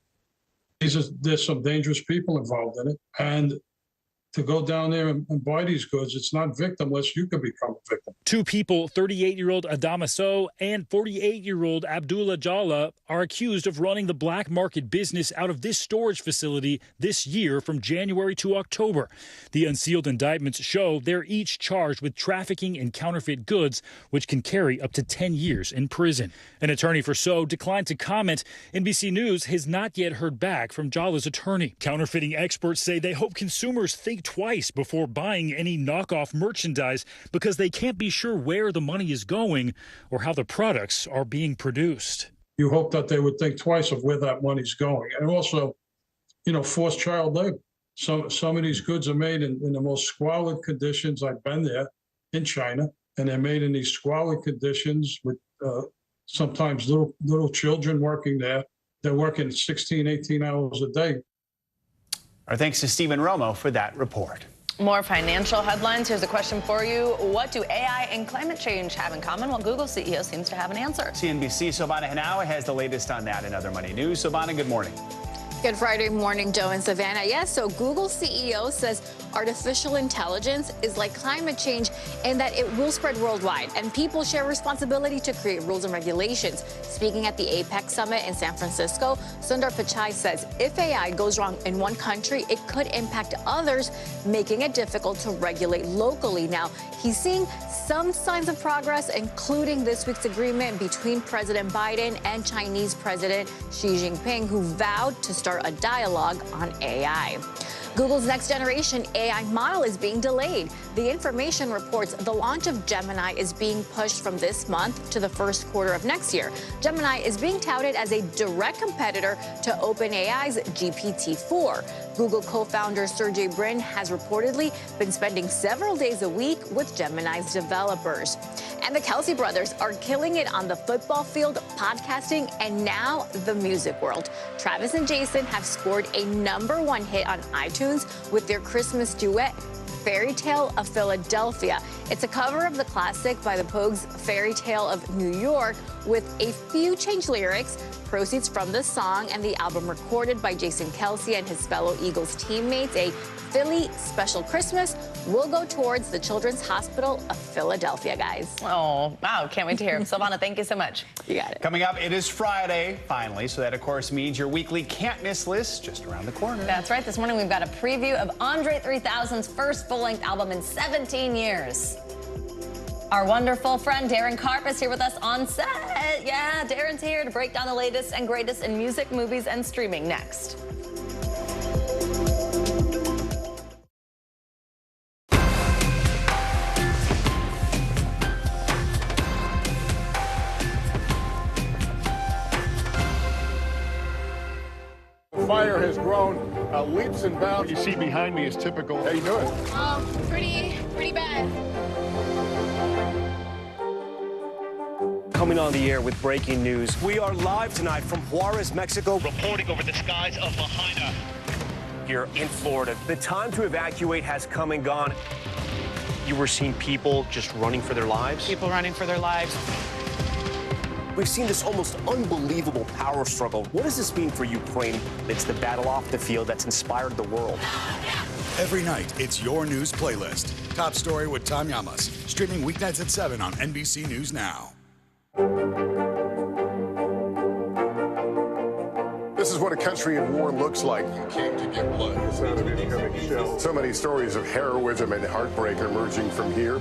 There's some dangerous people involved in it. And to go down there and buy these goods, it's not victimless. You can become a victim.
Two people, 38-year-old Adama Sow and 48-year-old Abdullah Jalla, are accused of running the black market business out of this storage facility this year from January to October. The unsealed indictments show they're each charged with trafficking in counterfeit goods, which can carry up to 10 years in prison. An attorney for Sow declined to comment. NBC News has not yet heard back from Jalla's attorney. Counterfeiting experts say they hope consumers think twice before buying any knockoff merchandise because they can't be sure where the money is going or how the products are being produced.
You hope that they would think twice of where that money's going. And also, forced child labor. Some of these goods are made in the most squalid conditions. I've been there in China, and they're made in these squalid conditions with sometimes little children working there. They're working 16, 18 hours a day.
Our thanks to Stephen Romo for that report.
More financial headlines. Here's a question for you. What do AI and climate change have in common? Well, Google CEO seems to have an answer.
CNBC Silvana Henao has the latest on that and other money news. Silvana, good morning.
Good Friday morning, Joe and Savannah. Yes, so Google CEO says artificial intelligence is like climate change in that it will spread worldwide, and people share responsibility to create rules and regulations. Speaking at the APEC summit in San Francisco, Sundar Pichai says if AI goes wrong in one country, it could impact others, making it difficult to regulate locally. Now, he's seeing some signs of progress, including this week's agreement between President Biden and Chinese President Xi Jinping, who vowed to start a dialogue on AI. Google's next generation AI model is being delayed. The information reports the launch of Gemini is being pushed from this month to the first quarter of next year. Gemini is being touted as a direct competitor to OpenAI's GPT-4. Google co-founder Sergey Brin has reportedly been spending several days a week with Gemini's developers. And the Kelsey brothers are killing it on the football field, podcasting, and now the music world. Travis and Jason have scored a #1 hit on iTunes with their Christmas duet, Fairy Tale of Philadelphia. It's a cover of the classic by the Pogues' Fairy Tale of New York with a few changed lyrics. Proceeds from the song and the album recorded by Jason Kelsey and his fellow Eagles teammates, a Philly Special Christmas, will go towards the Children's Hospital of Philadelphia, guys.
Oh, wow. Can't wait to hear. Silvana, thank you so much.
You got it.
Coming up, it is Friday, finally, so that, of course, means your weekly can't-miss list just around the corner.
That's right. This morning, we've got a preview of Andre 3000's first full-length album in 17 years. Our wonderful friend Darren Karp is here with us on set. Yeah, Darren's here to break down the latest and greatest in music, movies, and streaming next.
The fire has grown leaps and bounds. What you see behind me is typical. How you doing?
Pretty bad.
Coming on the air with breaking news. We are live tonight from Juarez, Mexico. Reporting over the skies of Lahaina. Here in Florida. The time to evacuate has come and gone. You were seeing people just running for their lives?
People running for their lives.
We've seen this almost unbelievable power struggle. What does this mean for Ukraine? It's the battle off the field that's inspired the world.
Every night, it's your news playlist. Top Story with Tom Llamas. Streaming weeknights at 7 on NBC News Now.
This is what a country in war looks like. You came to get blood. The sound of incoming shells. So many stories of heroism and heartbreak emerging from here.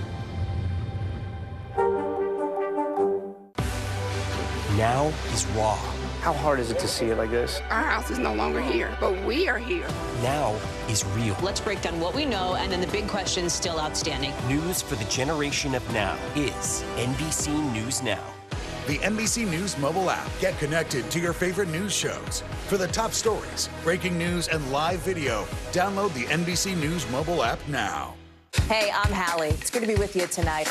Now is raw.
How hard is it to see it like this?
Our house is no longer here, but we are here.
Now is real.
Let's break down what we know and then the big questions still outstanding.
News for the generation of now is NBC News Now.
The NBC News mobile app. Get connected to your favorite news shows. For the top stories, breaking news, and live video, download the NBC News mobile app now.
Hey, I'm Hallie. It's good to be with you tonight.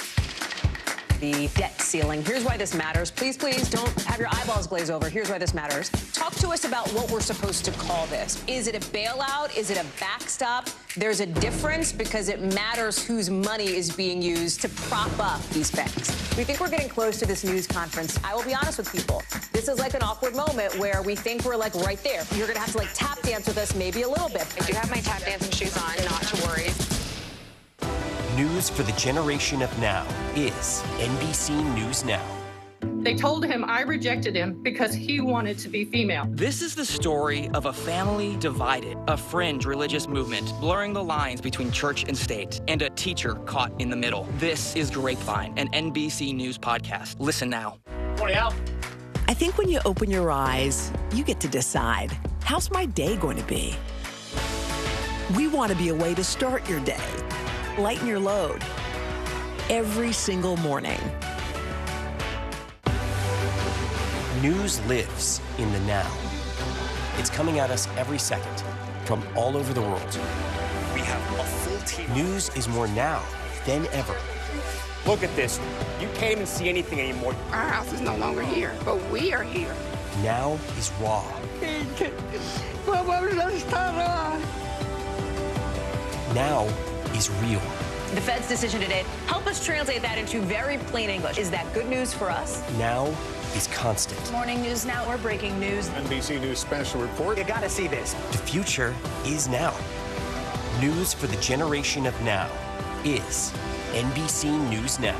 The debt ceiling. Here's why this matters. Please, please don't have your eyeballs glaze over. Here's why this matters. Talk to us about what we're supposed to call this. Is it a bailout? Is it a backstop? There's a difference because it matters whose money is being used to prop up these banks. We think we're getting close to this news conference. I will be honest with people. This is like an awkward moment where we think we're like right there. You're going to have to like tap dance with us maybe a little bit.
I do have my tap dancing shoes on, not to worry.
News for the generation of now is NBC News Now.
They told him I rejected him because he wanted to be female.
This is the story of a family divided, a fringe religious movement blurring the lines between church and state, and a teacher caught in the middle. This is Grapevine, an NBC News podcast. Listen now.
Morning, Al.
I think when you open your eyes, you get to decide, how's my day going to be? We want to be a way to start your day. Lighten your load every single morning.
News lives in the now. It's coming at us every second, from all over the world.
We have a full team.
News is more now than ever.
Look at this. You can't even see anything anymore.
Our house is no longer here, but we are here.
Now is raw. Now is real.
The Fed's decision today, help us translate that into very plain English. Is that good news for us?
Now is constant.
Morning News Now or breaking news.
NBC News special report.
You gotta see this.
The future is now. News for the generation of now is NBC News Now.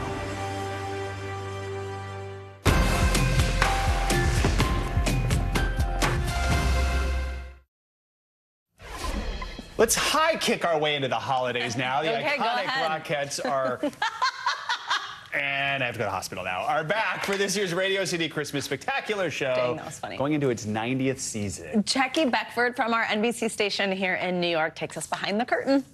Let's high kick our way into the holidays now. The
Okay, go
iconic
ahead.
Rockettes are, and I have to go to the hospital now, are back for this year's Radio City Christmas Spectacular show.
Dang, that was funny.
Going into its 90th season.
Jackie Beckford from our NBC station here in New York takes us behind the curtain.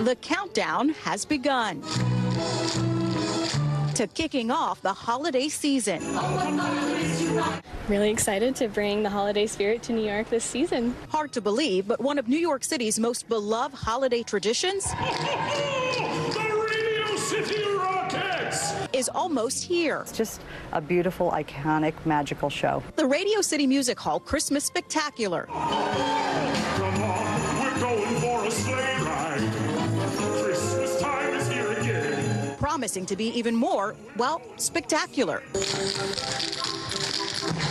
The countdown has begun to kicking off the holiday season.
Really excited to bring the holiday spirit to New York this season.
Hard to believe, but one of New York City's most beloved holiday traditions is almost here.
It's just a beautiful, iconic, magical show.
The Radio City Music Hall Christmas Spectacular.
Come on, we're going for a sleigh ride. Christmas time is here again.
Promising to be even more, well, spectacular.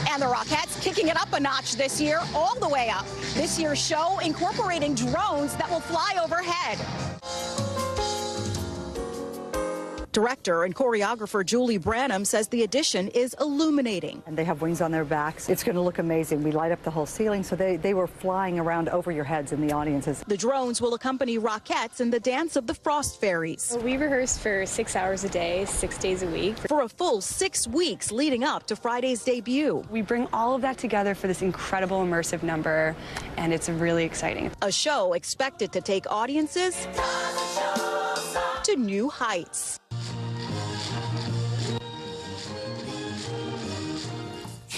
And the Rockettes kicking it up a notch this year, all the way up. This year's show incorporating drones that will fly overhead. Director and choreographer Julie Branham says the addition is illuminating.
And they have wings on their backs. It's going to look amazing. We light up the whole ceiling, so they were flying around over your heads in the audiences.
The drones will accompany Rockettes in the Dance of the Frost Fairies.
We rehearsed for 6 hours a day, 6 days a week.
For a full 6 weeks leading up to Friday's debut.
We bring all of that together for this incredible immersive number, and it's really exciting.
A show expected to take audiences to new heights.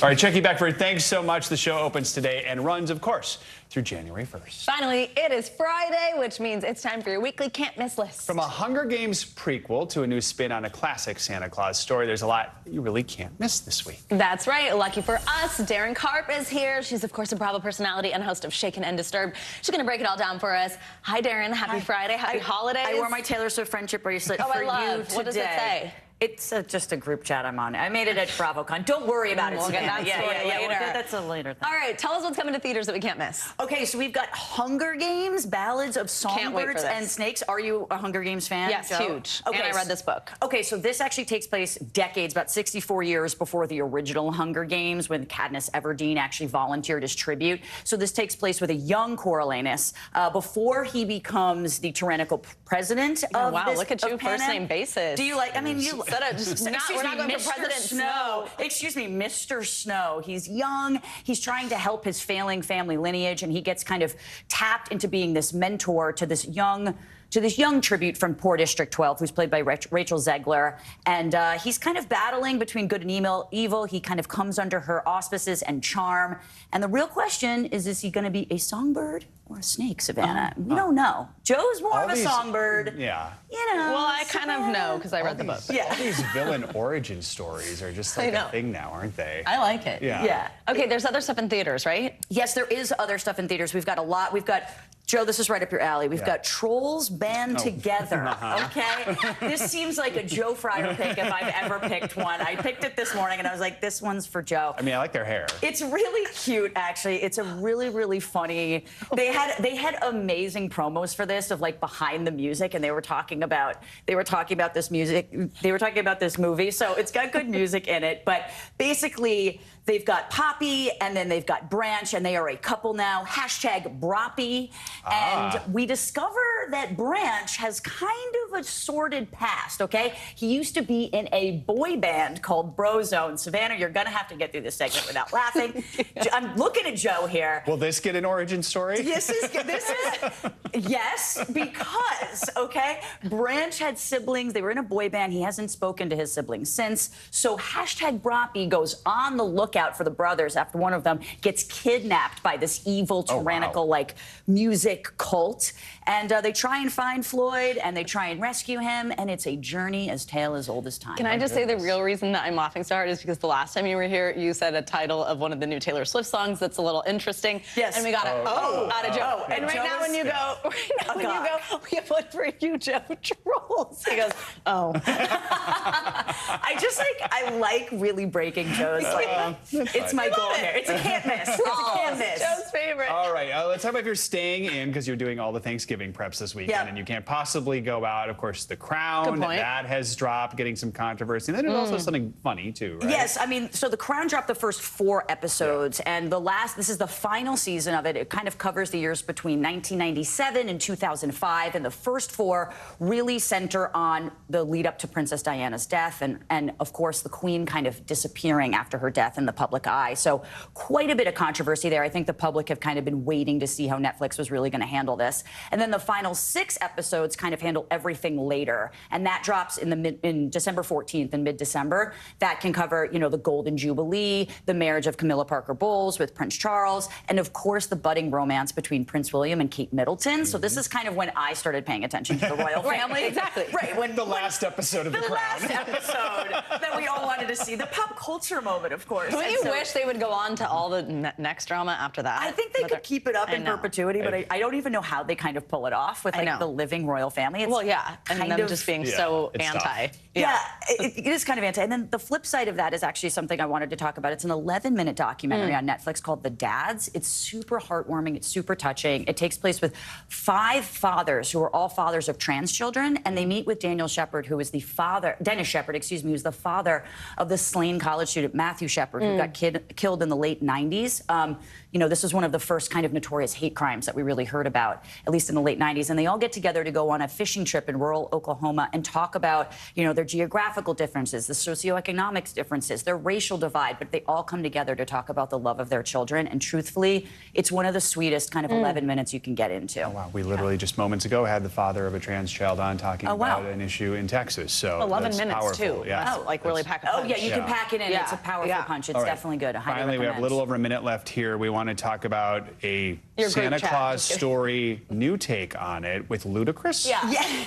All right, Jackie Beckford, thanks so much. The show opens today and runs, of course, through January 1st.
Finally, it is Friday, which means it's time for your weekly can't miss list.
From a Hunger Games prequel to a new spin on a classic Santa Claus story, there's a lot you really can't miss this week.
That's right. Lucky for us, Darren Karp is here. She's, of course, a Bravo personality and host of Shaken and Disturbed. She's going to break it all down for us. Hi, Darren. Happy Friday. Happy holidays.
I wore my Taylor Swift friendship bracelet for you today.
What does it say?
It's just a group chat I'm on. I made it at BravoCon. Don't worry about it.
We'll get that story later.
That's a later thing.
All right, tell us what's coming to theaters that we can't miss.
Okay, so we've got Hunger Games, Ballads of Songbirds and Snakes. Are you a Hunger Games fan?
Yes,
Joe?
huge. Okay, and I read this book.
Okay, so this actually takes place decades, about 64 years before the original Hunger Games, when Katniss Everdeen actually volunteered as tribute. So this takes place with a young Coriolanus before he becomes the tyrannical president of
wow,
this,
look at you,
of
first
Panem.
name basis.
Do you like, I mean, you
said it just we're not going for President Snow.
Excuse me, Mr. Snow. He's young. He's trying to help his failing family lineage, and he gets kind of tapped into being this mentor to this young tribute from Poor District 12, who's played by Rachel Zegler. And he's kind of battling between good and evil. He kind of comes under her auspices and charm. And the real question is he going to be a songbird or a snake, Savannah? We don't know. Joe's more of a songbird.
Yeah.
You know.
Well, I kind of know because I read the book.
All these villain origin stories are just like a thing now, aren't they?
I like it.
Yeah.
Okay, there's other stuff in theaters, right?
Yes, there is other stuff in theaters. We've got a lot. We've got, Joe, this is right up your alley. We've got Trolls Band Together, okay? This seems like a Joe Fryer pick if I've ever picked one. I picked it this morning, and I was like, this one's for Joe.
I mean, I like their hair.
It's really cute, actually. It's a really, really funny. They had amazing promos for this of like behind the music, and they were talking about this music. They were talking about this movie, so it's got good music in it. But basically, they've got Poppy, and then they've got Branch, and they are a couple now. Hashtag Broppy. And we discover that Branch has kind of a sordid past, okay? He used to be in a boy band called Brozone. Savannah, you're going to have to get through this segment without laughing. I'm looking at Joe here.
Will this get an origin story?
This is yes, because, okay, Branch had siblings. They were in a boy band. He hasn't spoken to his siblings since. So hashtag Broppy goes on the lookout out for the brothers after one of them gets kidnapped by this evil, tyrannical, like, music cult. And they try and find Floyd, and they try and rescue him, and it's a journey as tale as old as time.
Can I just say the real reason that I'm laughing so hard is because the last time you were here, you said a title of one of the new Taylor Swift songs that's a little interesting.
Yes.
And we got out of Joe. And right now when you go, we have one for you, Joe, trolls. He goes, oh.
I like really breaking Joe's. It's my goal here. It's a can't miss. It's a can't miss.
Joe's favorite.
All right, let's talk about if you're staying in because you're doing all the Thanksgiving preps this weekend and you can't possibly go out. Of course, The Crown, that has dropped, getting some controversy. And then there's also something funny, too, right?
Yes, I mean, so The Crown dropped the first 4 episodes, and this is the final season of it. It kind of covers the years between 1997 and 2005, and the first 4 really center on the lead up to Princess Diana's death and of course, the Queen kind of disappearing after her death in the public eye. So quite a bit of controversy there. I think the public have kind of been waiting to see how Netflix was really going to handle this. And then the final 6 episodes kind of handle everything later, and that drops in December 14th, in mid-December. That can cover, you know, the Golden Jubilee, the marriage of Camilla Parker Bowles with Prince Charles, and of course the budding romance between Prince William and Kate Middleton. So this is kind of when I started paying attention to the royal family.
Exactly.
Right, when
the last episode of The Crown.
The last episode that we all wanted to see. The pop culture moment, of course.
Don't you wish they would go on to all the next drama after that?
I think they could keep it up in perpetuity, but I don't even know how they kind of pull it off with like the living royal family. It's
and them just being so anti.
It is kind of anti. And then the flip side of that is actually something I wanted to talk about. It's an 11-minute documentary on Netflix called The Dads. It's super heartwarming. It's super touching. It takes place with 5 fathers who are all fathers of trans children, and they meet with Daniel Shepard, who is the father, Dennis Shepard, excuse me, who's the father of the slain college student Matthew Shepard, who got killed in the late 90s. You know, this is one of the first kind of notorious hate crimes that we really heard about, at least in the late 90s. And they all get together to go on a fishing trip in rural Oklahoma and talk about, you know, their geographical differences, the socioeconomics differences, their racial divide, but they all come together to talk about the love of their children. And truthfully, it's one of the sweetest kind of 11 minutes you can get into.
Oh, wow. We literally just moments ago had the father of a trans child on talking about an issue in Texas. So
11 minutes,
powerful.
too.
Yeah.
Oh, like really pack a punch.
Oh, yeah, you can pack it in. It's a powerful punch. It's definitely good. I highly
Finally, we have a little over a minute left here. We want to talk about a Santa Claus story, new take on it with Ludacris.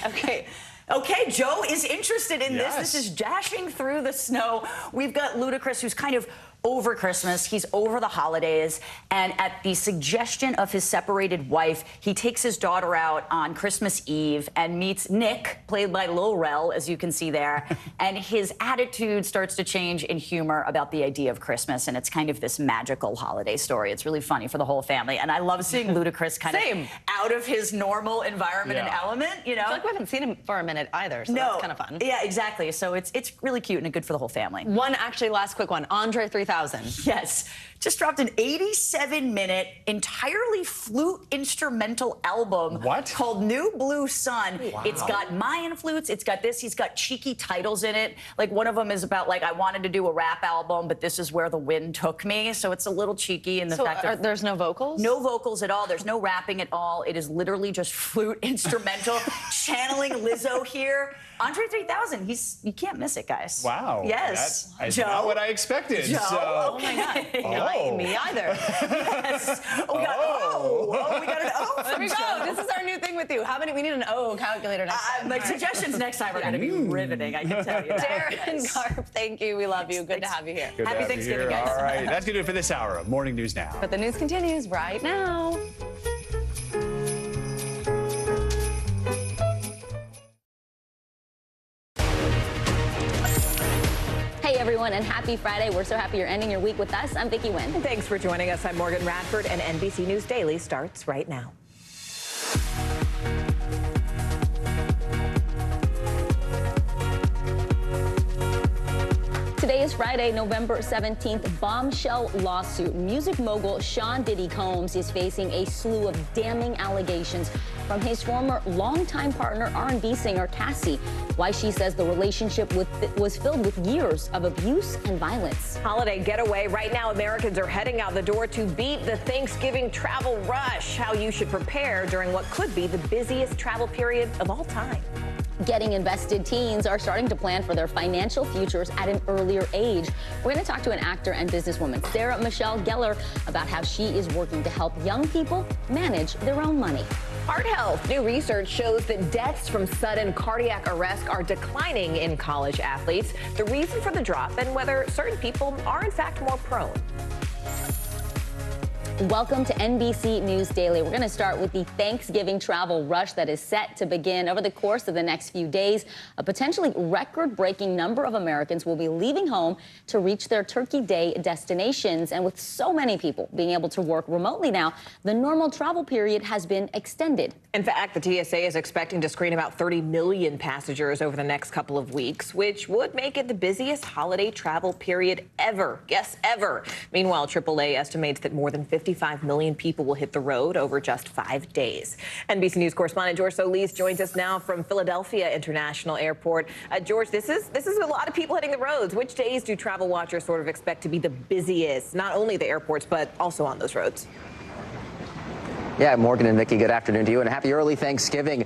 Okay. Okay, Joe is interested in this. This is dashing through the snow. We've got Ludacris, who's kind of over Christmas. He's over the holidays. And at the suggestion of his separated wife, he takes his daughter out on Christmas Eve and meets Nick, played by Lil Rel, as you can see there. And his attitude starts to change in humor about the idea of Christmas. And it's kind of this magical holiday story. It's really funny for the whole family. And I love seeing Ludacris kind of out of his normal environment and element, you know?
I feel like we haven't seen him for a minute either, so that's kind of fun.
Yeah, exactly. So it's really cute and good for the whole family.
One actually last quick one. Andre 3000.
Yes. Just dropped an 87-minute entirely flute instrumental album called New Blue Sun. Wow. It's got Mayan flutes. It's got this. He's got cheeky titles in it. Like one of them is about like, I wanted to do a rap album, but this is where the wind took me. So it's a little cheeky in the fact that
there's no vocals?
No vocals at all. There's no rapping at all. It is literally just flute instrumental. Channeling Lizzo here. Andre 3000, you can't miss it, guys.
Wow.
Yes.
That's not what I expected.
Joe.
So.
Oh my God.
Me either.
Yes. Oh, we got we got an O.
There we go. This is our new thing with you. We need an O calculator next time.
Like suggestions next time are going to be riveting, I can tell you that.
Darren Garp, thank you. We love you. Good to have you here.
Good
Happy Thanksgiving, guys.
All right. That's going to do it for this hour of Morning News Now.
But the news continues right now.
Hey everyone, and happy Friday. We're so happy you're ending your week with us. I'm Vicki Wynn.
Thanks for joining us. I'm Morgan Radford, and NBC News Daily starts right now.
Today is Friday, November 17th. Bombshell lawsuit. Music mogul Sean Diddy Combs is facing a slew of damning allegations from his former longtime partner, R&B singer Cassie. Why she says the relationship was filled with years of abuse and violence.
Holiday getaway. Right now, Americans are heading out the door to beat the Thanksgiving travel rush. How you should prepare during what could be the busiest travel period of all time.
Getting invested teens are starting to plan for their financial futures at an earlier age. We're going to talk to an actor and businesswoman, Sarah Michelle Gellar, about how she is working to help young people manage their own money.
Heart health. New research shows that deaths from sudden cardiac arrest are declining in college athletes. The reason for the drop and whether certain people are in fact more prone.
Welcome to NBC News Daily. We're going to start with the Thanksgiving travel rush that is set to begin over the course of the next few days. A potentially record-breaking number of Americans will be leaving home to reach their Turkey Day destinations. And with so many people being able to work remotely now, the normal travel period has been extended.
In fact, the TSA is expecting to screen about 30 million passengers over the next couple of weeks, which would make it the busiest holiday travel period ever. Yes, ever. Meanwhile, AAA estimates that more than 55 million people will hit the road over just 5 days. NBC News correspondent George Solis joins us now from Philadelphia International Airport. George, this is a lot of people hitting the roads. Which days do travel watchers sort of expect to be the busiest, not only the airports, but also on those roads?
Yeah, Morgan and Nikki, good afternoon to you, and happy early Thanksgiving.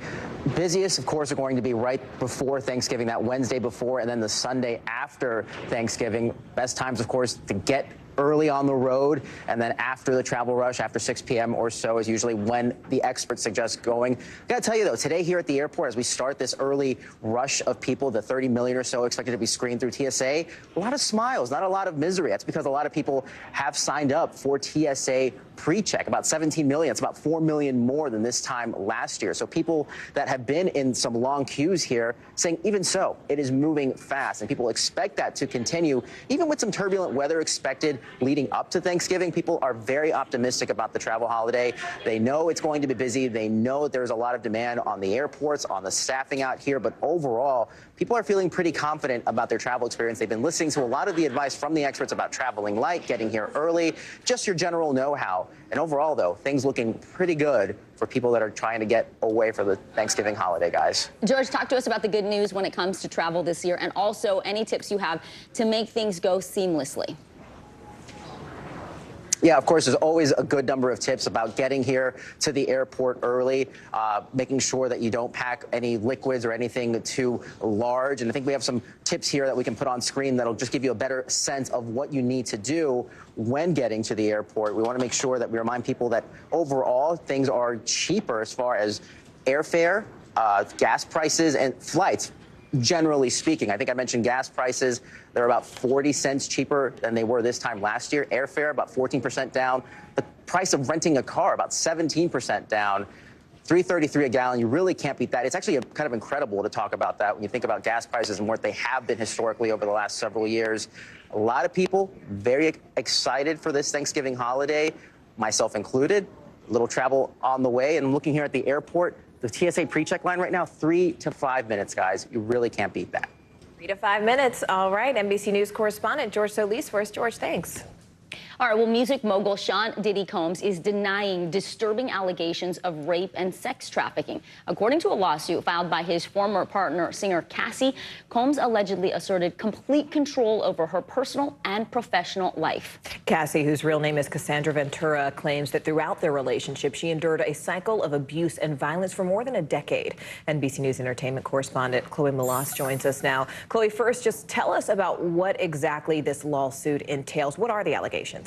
Busiest, of course, are going to be right before Thanksgiving, that Wednesday before, and then the Sunday after Thanksgiving. Best times, of course, to get early on the road, and then after the travel rush, after 6 p.m. or so, is usually when the experts suggest going. I gotta tell you, though, today here at the airport, as we start this early rush of people, the 30 million or so expected to be screened through TSA, a lot of smiles, not a lot of misery. That's because a lot of people have signed up for TSA pre-check, about 17 million. It's about 4 million more than this time last year. So people that have been in some long queues here saying, even so, it is moving fast, and people expect that to continue, even with some turbulent weather expected leading up to Thanksgiving. People are very optimistic about the travel holiday. They know it's going to be busy. They know that there's a lot of demand on the airports, on the staffing out here, but overall, people are feeling pretty confident about their travel experience. They've been listening to a lot of the advice from the experts about traveling light, getting here early, just your general know-how. And overall, though, things looking pretty good for people that are trying to get away for the Thanksgiving holiday, guys.
George, talk to us about the good news when it comes to travel this year, and also any tips you have to make things go seamlessly.
Yeah, of course, there's always a good number of tips about getting here to the airport early, making sure that you don't pack any liquids or anything too large. And I think we have some tips here that we can put on screen that'll just give you a better sense of what you need to do when getting to the airport. We want to make sure that we remind people that overall things are cheaper as far as airfare, gas prices, and flights. Generally speaking, I think I mentioned gas prices. They're about 40 cents cheaper than they were this time last year. Airfare, about 14% down. The price of renting a car, about 17% down. $3.33 a gallon. You really can't beat that. It's actually kind of incredible to talk about that when you think about gas prices and what they have been historically over the last several years. A lot of people very excited for this Thanksgiving holiday, myself included. A little travel on the way, and I'm looking here at the airport. The TSA pre-check line right now, 3 to 5 minutes, guys. You really can't beat that.
3 to 5 minutes. All right. NBC News correspondent George Solis for us. George, thanks.
All right, well, music mogul Sean Diddy Combs is denying disturbing allegations of rape and sex trafficking. According to a lawsuit filed by his former partner, singer Cassie, Combs allegedly asserted complete control over her personal and professional life.
Cassie, whose real name is Cassandra Ventura, claims that throughout their relationship, she endured a cycle of abuse and violence for more than a decade. NBC News entertainment correspondent Chloe Malas joins us now. Chloe, first, just tell us about what exactly this lawsuit entails. What are the allegations?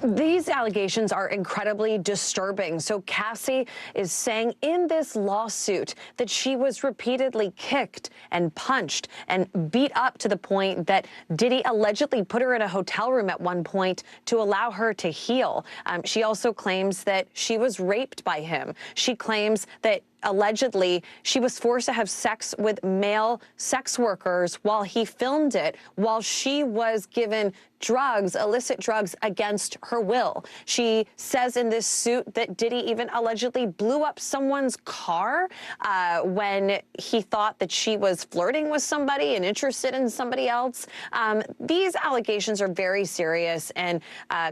These allegations are incredibly disturbing. So Cassie is saying in this lawsuit that she was repeatedly kicked and punched and beat up to the point that Diddy allegedly put her in a hotel room at one point to allow her to heal. She also claims that she was raped by him. She claims that allegedly she was forced to have sex with male sex workers while he filmed it, while she was given drugs, illicit drugs, against her will. She says in this suit that Diddy even allegedly blew up someone's car when he thought that she was flirting with somebody and interested in somebody else. These allegations are very serious, and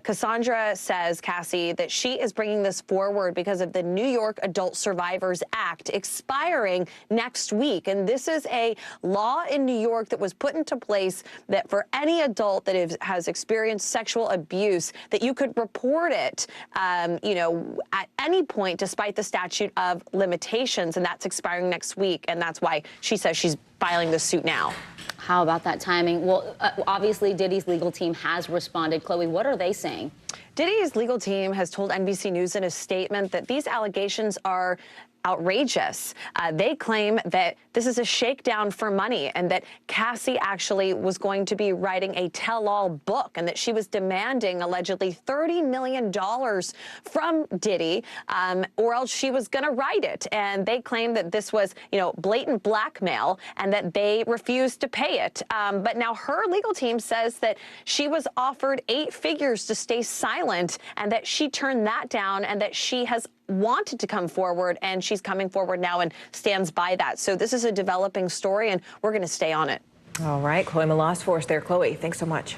Cassandra says, Cassie, that she is bringing this forward because of the New York Adult Survivors Act, Act expiring next week. And this is a law in New York that was put into place that for any adult that has experienced sexual abuse, that you could report it, you know, at any point, despite the statute of limitations. And that's expiring next week. And that's why she says she's filing this suit now.
How about that timing? Well, obviously, Diddy's legal team has responded. Chloe, what are they saying?
Diddy's legal team has told NBC News in a statement that these allegations are outrageous. They claim that this is a shakedown for money and that Cassie actually was going to be writing a tell-all book and that she was demanding allegedly $30 million from Diddy or else she was going to write it. And they claim that this was, you know, blatant blackmail and that they refused to pay it. But now her legal team says that she was offered 8 figures to stay silent and that she turned that down and that she has wanted to come forward, and she's coming forward now and stands by that. So this is a developing story, and we're going to stay on it.
All right, Chloe Malas for us there. Chloe, thanks so much.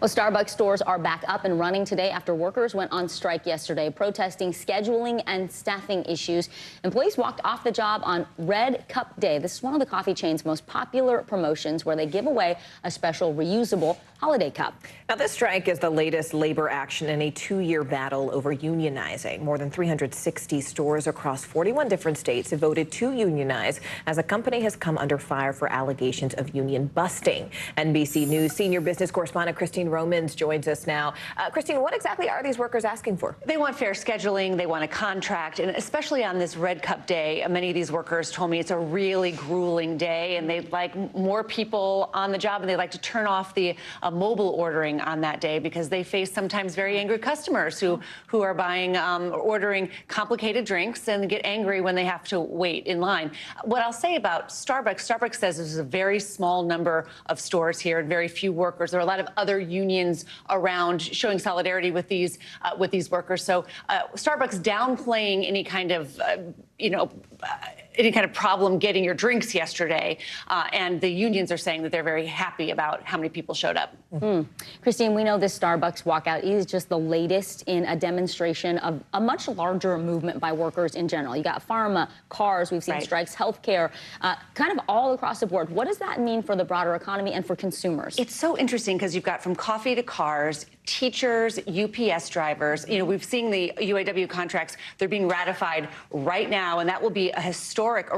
Well, Starbucks stores are back up and running today after workers went on strike yesterday, protesting scheduling and staffing issues. Employees walked off the job on Red Cup Day. This is one of the coffee chain's most popular promotions where they give away a special reusable holiday cup.
Now, this strike is the latest labor action in a 2-year battle over unionizing. More than 360 stores across 41 different states have voted to unionize as the company has come under fire for allegations of union busting. NBC News senior business correspondent Christine Romans joins us now. Christine, what exactly are these workers asking for?
They want fair scheduling, they want a contract, and especially on this Red Cup Day, many of these workers told me it's a really grueling day and they'd like more people on the job and they'd like to turn off the mobile ordering on that day because they face sometimes very angry customers who are buying, ordering complicated drinks and get angry when they have to wait in line. What I'll say about Starbucks says this is a very small number of stores here and very few workers. There are a lot of other unions around showing solidarity with these workers. So Starbucks downplaying any kind of any kind of problem getting your drinks yesterday. And the unions are saying that they're very happy about how many people showed up.
Christine, we know this Starbucks walkout is just the latest in a demonstration of a much larger movement by workers in general. You got pharma, cars, we've seen strikes, healthcare, kind of all across the board. What does that mean for the broader economy and for consumers?
It's so interesting because you've got from coffee to cars, teachers, UPS drivers. You know, we've seen the UAW contracts. They're being ratified right now, and that will be a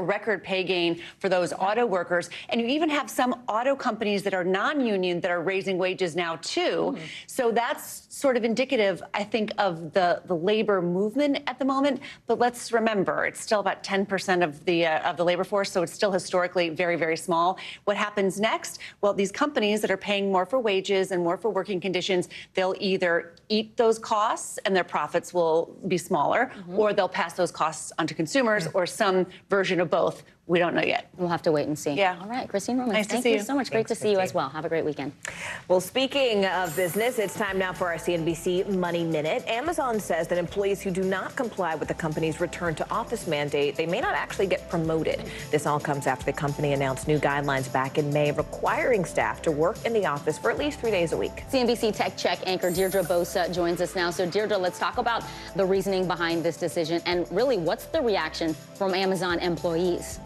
record pay gain for those auto workers. And you even have some auto companies that are non-union that are raising wages now, too. So that's sort of indicative, I think, of the labor movement at the moment. But let's remember, it's still about 10% of the labor force, so it's still historically very, very small. What happens next? Well, these companies that are paying more for wages and more for working conditions, they'll either eat those costs and their profits will be smaller, or they'll pass those costs onto consumers, or some version of both. We don't know yet.
We'll have to wait and see.
Yeah.
All right, Christine Romans,
nice
thank
to see
you so much. Great to see you as well. Have a great weekend.
Well, speaking of business, it's time now for our CNBC Money Minute. Amazon says that employees who do not comply with the company's return to office mandate, they may not actually get promoted. This all comes after the company announced new guidelines back in May requiring staff to work in the office for at least 3 days a week.
CNBC Tech Check anchor Deirdre Bosa joins us now. So Deirdre, let's talk about the reasoning behind this decision and really what's the reaction from Amazon employees?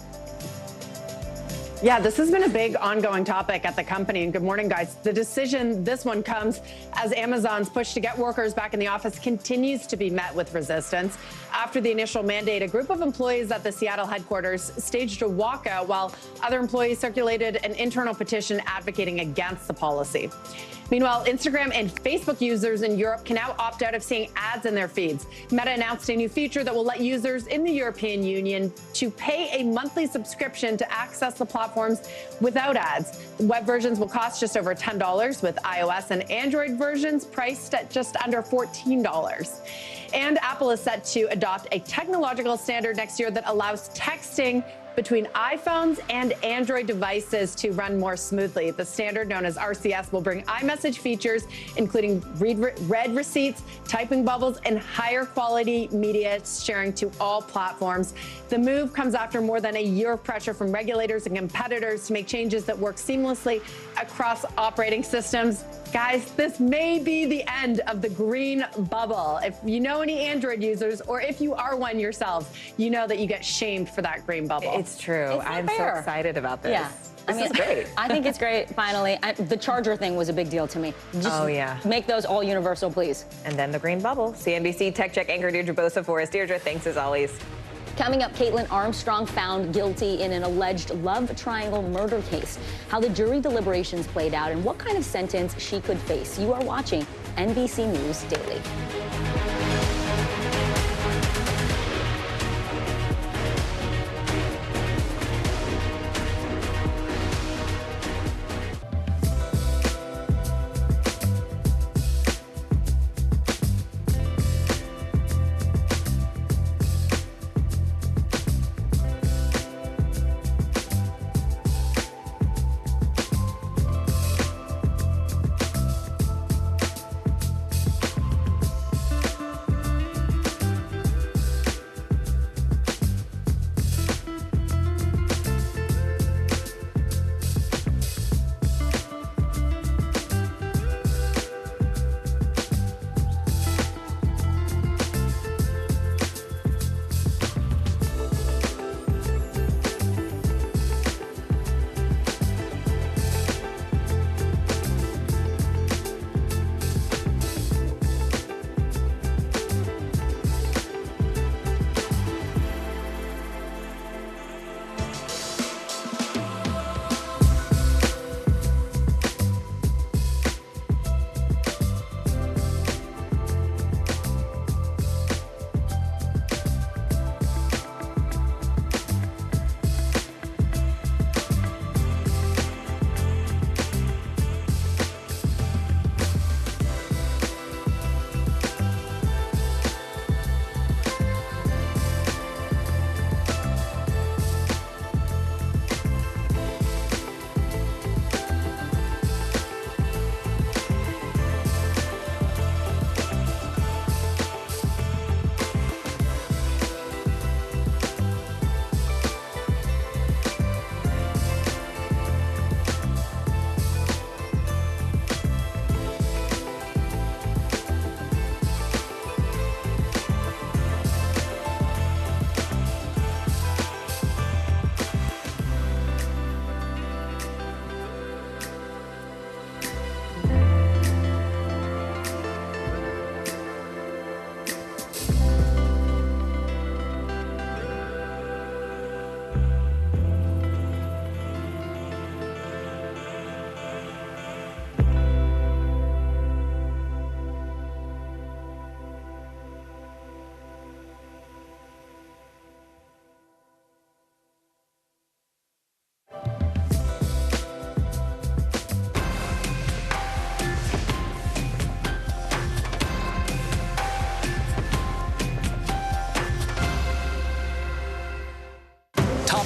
Yeah, this has been a big ongoing topic at the company. And good morning, guys. The decision, this one comes as Amazon's push to get workers back in the office continues to be met with resistance. After the initial mandate, a group of employees at the Seattle headquarters staged a walkout while other employees circulated an internal petition advocating against the policy. Meanwhile, Instagram and Facebook users in Europe can now opt out of seeing ads in their feeds. Meta announced a new feature that will let users in the European Union to pay a monthly subscription to access the platforms without ads. Web versions will cost just over $10, with iOS and Android versions priced at just under $14. And Apple is set to adopt a technological standard next year that allows texting between iPhones and Android devices to run more smoothly. The standard, known as RCS, will bring iMessage features, including read receipts, typing bubbles, and higher quality media sharing to all platforms. The move comes after more than a year of pressure from regulators and competitors to make changes that work seamlessly across operating systems. Guys, this may be the end of the green bubble. If you know any Android users, or if you are one yourselves, you know that you get shamed for that green bubble.
It's true. I'm so excited about this.
Yeah.
This is great.
I think it's great, finally. The charger thing was a big deal to me. Just make those all universal, please.
And then the green bubble. CNBC Tech Check anchor Deirdre Bosa for us. Deirdre, thanks as always.
Coming up, Caitlin Armstrong found guilty in an alleged love triangle murder case. How the jury deliberations played out and what kind of sentence she could face. You are watching NBC News Daily.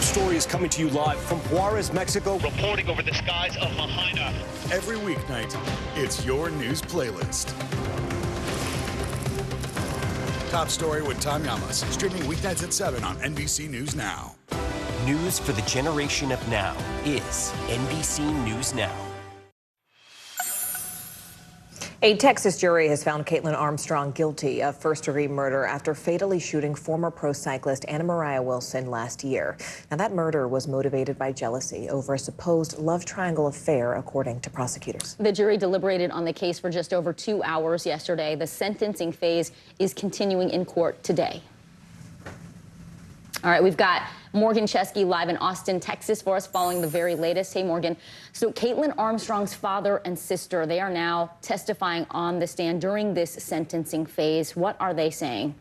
Story is coming to you live from Juarez, Mexico.
Reporting over the skies of Lahaina.
Every weeknight, it's your news playlist. Top Story with Tom Llamas, streaming weeknights at 7 on NBC News Now.
News for the generation of now is NBC News Now.
A Texas jury has found Caitlin Armstrong guilty of first-degree murder after fatally shooting former pro cyclist Anna Mariah Wilson last year. Now, that murder was motivated by jealousy over a supposed love triangle affair, according to prosecutors.
The jury deliberated on the case for just over 2 hours yesterday. The sentencing phase is continuing in court today. All right, we've got Morgan Chesky live in Austin, Texas for us following the very latest. Hey, Morgan. So Caitlin Armstrong's father and sister, they are now testifying on the stand during this sentencing phase. What are they saying?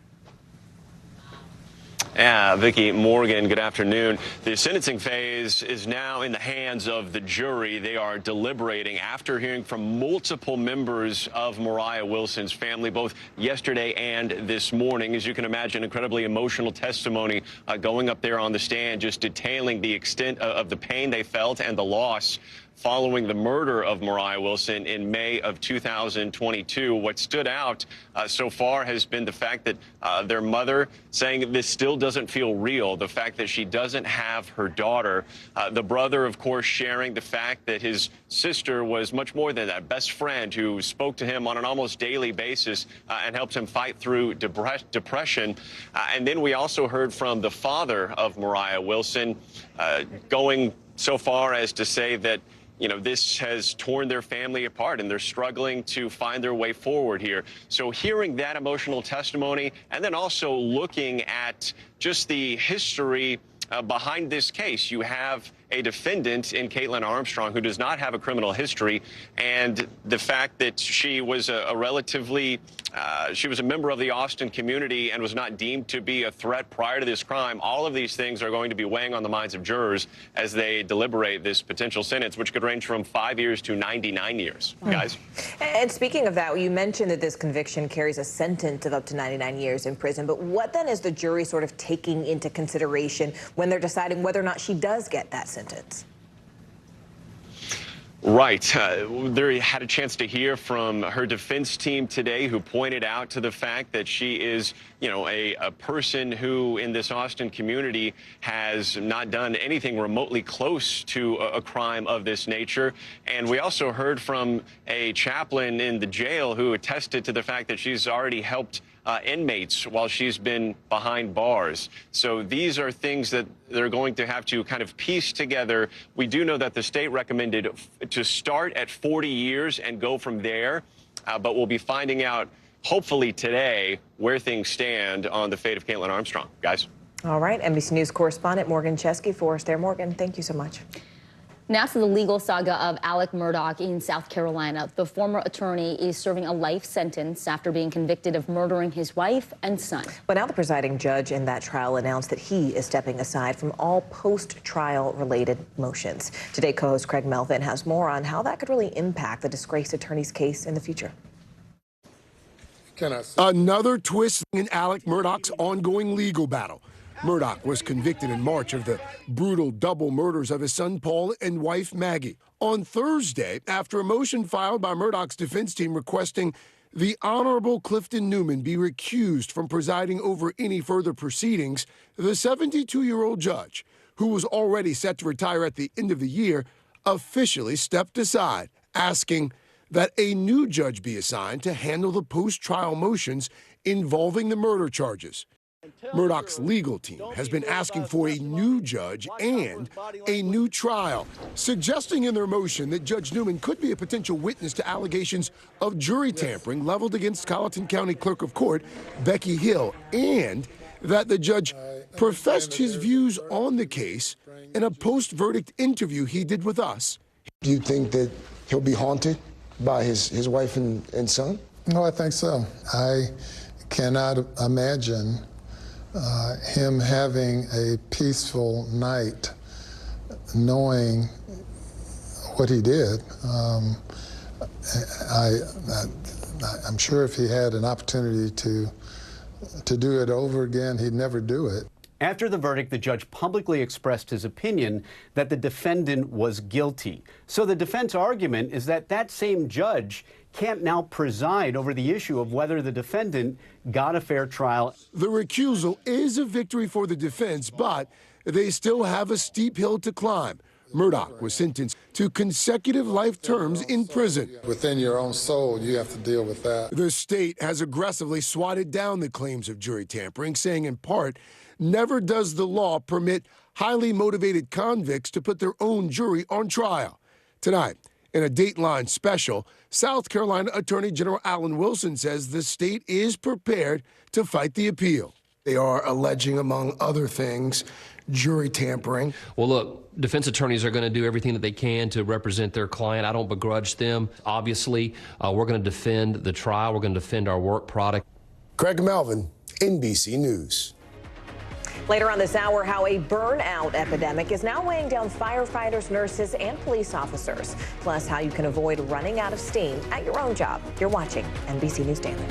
Yeah, Vicki Morgan, good afternoon. The sentencing phase is now in the hands of the jury. They are deliberating after hearing from multiple members of Moriah Wilson's family, both yesterday and this morning. As you can imagine, incredibly emotional testimony going up there on the stand, just detailing the extent of the pain they felt and the loss following the murder of Moriah Wilson in May of 2022. What stood out so far has been the fact that their mother saying this still doesn't feel real, the fact that she doesn't have her daughter. The brother, of course, sharing the fact that his sister was much more than that, best friend who spoke to him on an almost daily basis and helped him fight through depression. And then we also heard from the father of Moriah Wilson going so far as to say that this has torn their family apart and they're struggling to find their way forward here. So hearing that emotional testimony and then also looking at just the history behind this case. You have a defendant in Caitlin Armstrong who does not have a criminal history, and the fact that she was she was a member of the Austin community and was not deemed to be a threat prior to this crime. All of these things are going to be weighing on the minds of jurors as they deliberate this potential sentence, which could range from 5 years to 99 years. Guys.
And speaking of that, you mentioned that this conviction carries a sentence of up to 99 years in prison. But what then is the jury sort of taking into consideration when they're deciding whether or not she does get that sentence?
Right. They had a chance to hear from her defense team today, who pointed out to the fact that she is, a person who in this Austin community has not done anything remotely close to a crime of this nature. And we also heard from a chaplain in the jail who attested to the fact that she's already helped inmates while she's been behind bars. So these are things that they're going to have to kind of piece together. We do know that the state recommended to start at 40 years and go from there, but we'll be finding out hopefully today where things stand on the fate of Caitlin Armstrong. Guys.
All right, NBC News correspondent Morgan Chesky for us there. Morgan, thank you so much.
Now to the legal saga of Alec Murdaugh in South Carolina. The former attorney is serving a life sentence after being convicted of murdering his wife and son.
But now the presiding judge in that trial announced that he is stepping aside from all post-trial related motions. Today, co-host Craig Melvin has more on how that could really impact the disgraced attorney's case in the future.
Another twist in Alec Murdaugh's ongoing legal battle. Murdaugh was convicted in March of the brutal double murders of his son Paul and wife Maggie. On Thursday, after a motion filed by Murdaugh's defense team requesting the Honorable Clifton Newman be recused from presiding over any further proceedings, the 72-year-old judge, who was already set to retire at the end of the year, officially stepped aside, asking that a new judge be assigned to handle the post-trial motions involving the murder charges. Murdaugh's legal team has been asking for a new judge and a new trial, suggesting in their motion that Judge Newman could be a potential witness to allegations of jury tampering leveled against Colleton County Clerk of Court Becky Hill, and that the judge professed his views on the case in a post-verdict interview he did with us.
Do you think that he'll be haunted by his wife and son?
No, I think so. I cannot imagine him having a peaceful night knowing what he did. I'm sure if he had an opportunity to do it over again, he'd never do it.
After the verdict, the judge publicly expressed his opinion that the defendant was guilty. So the defense argument is that that same judge can't now preside over the issue of whether the defendant got a fair trial.
The recusal is a victory for the defense, but they still have a steep hill to climb. Murdaugh was sentenced to consecutive life terms in prison.
Within your own soul, you have to deal with that.
The state has aggressively swatted down the claims of jury tampering, saying in part, never does the law permit highly motivated convicts to put their own jury on trial. Tonight, in a Dateline special, South Carolina Attorney General Alan Wilson says the state is prepared to fight the appeal. They are alleging, among other things, jury tampering.
Well, look, defense attorneys are going to do everything that they can to represent their client. I don't begrudge them. Obviously, we're going to defend the trial. We're going to defend our work product.
Craig Melvin, NBC News.
Later on this hour, how a burnout epidemic is now weighing down firefighters, nurses, and police officers. Plus, how you can avoid running out of steam at your own job. You're watching NBC News Daily.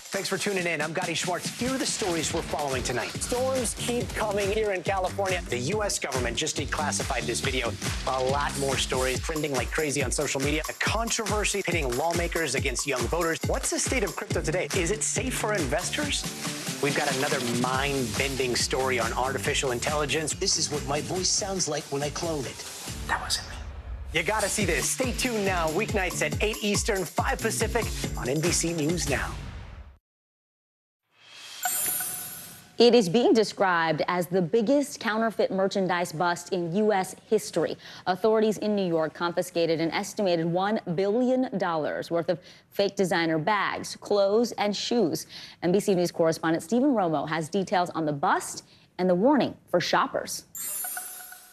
Thanks for tuning in. I'm Gotti Schwartz. Here are the stories we're following tonight. Storms keep coming here in California. The U.S. government just declassified this video. A lot more stories trending like crazy on social media. A controversy pitting lawmakers against young voters. What's the state of crypto today? Is it safe for investors? We've got another mind-bending story on artificial intelligence. This is what my voice sounds like when I clone it. That wasn't me. You gotta see this. Stay tuned now, weeknights at 8 Eastern, 5 Pacific on NBC News Now.
It is being described as the biggest counterfeit merchandise bust in U.S. history. Authorities in New York confiscated an estimated $1 billion worth of fake designer bags, clothes, and shoes. NBC News correspondent Stephen Romo has details on the bust and the warning for shoppers.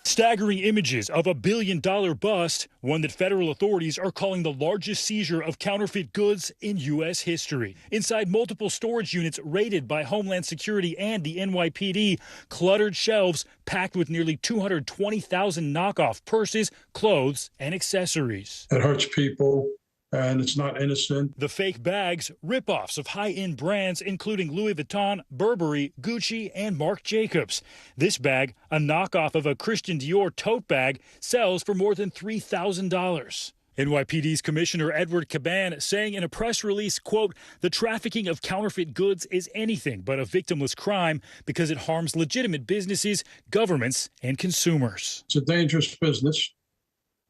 Staggering images of a $1 billion bust, one that federal authorities are calling the largest seizure of counterfeit goods in U.S. history. Inside multiple storage units raided by Homeland Security and the NYPD, cluttered shelves packed with nearly 220,000 knockoff purses, clothes, and accessories.
It hurts people, and it's not innocent.
The fake bags, rip-offs of high-end brands including Louis Vuitton, Burberry, Gucci, and Marc Jacobs. This bag, a knockoff of a Christian Dior tote bag, sells for more than $3,000. NYPD's Commissioner Edward Caban saying in a press release, quote, "The trafficking of counterfeit goods is anything but a victimless crime because it harms legitimate businesses, governments, and consumers."
It's a dangerous business.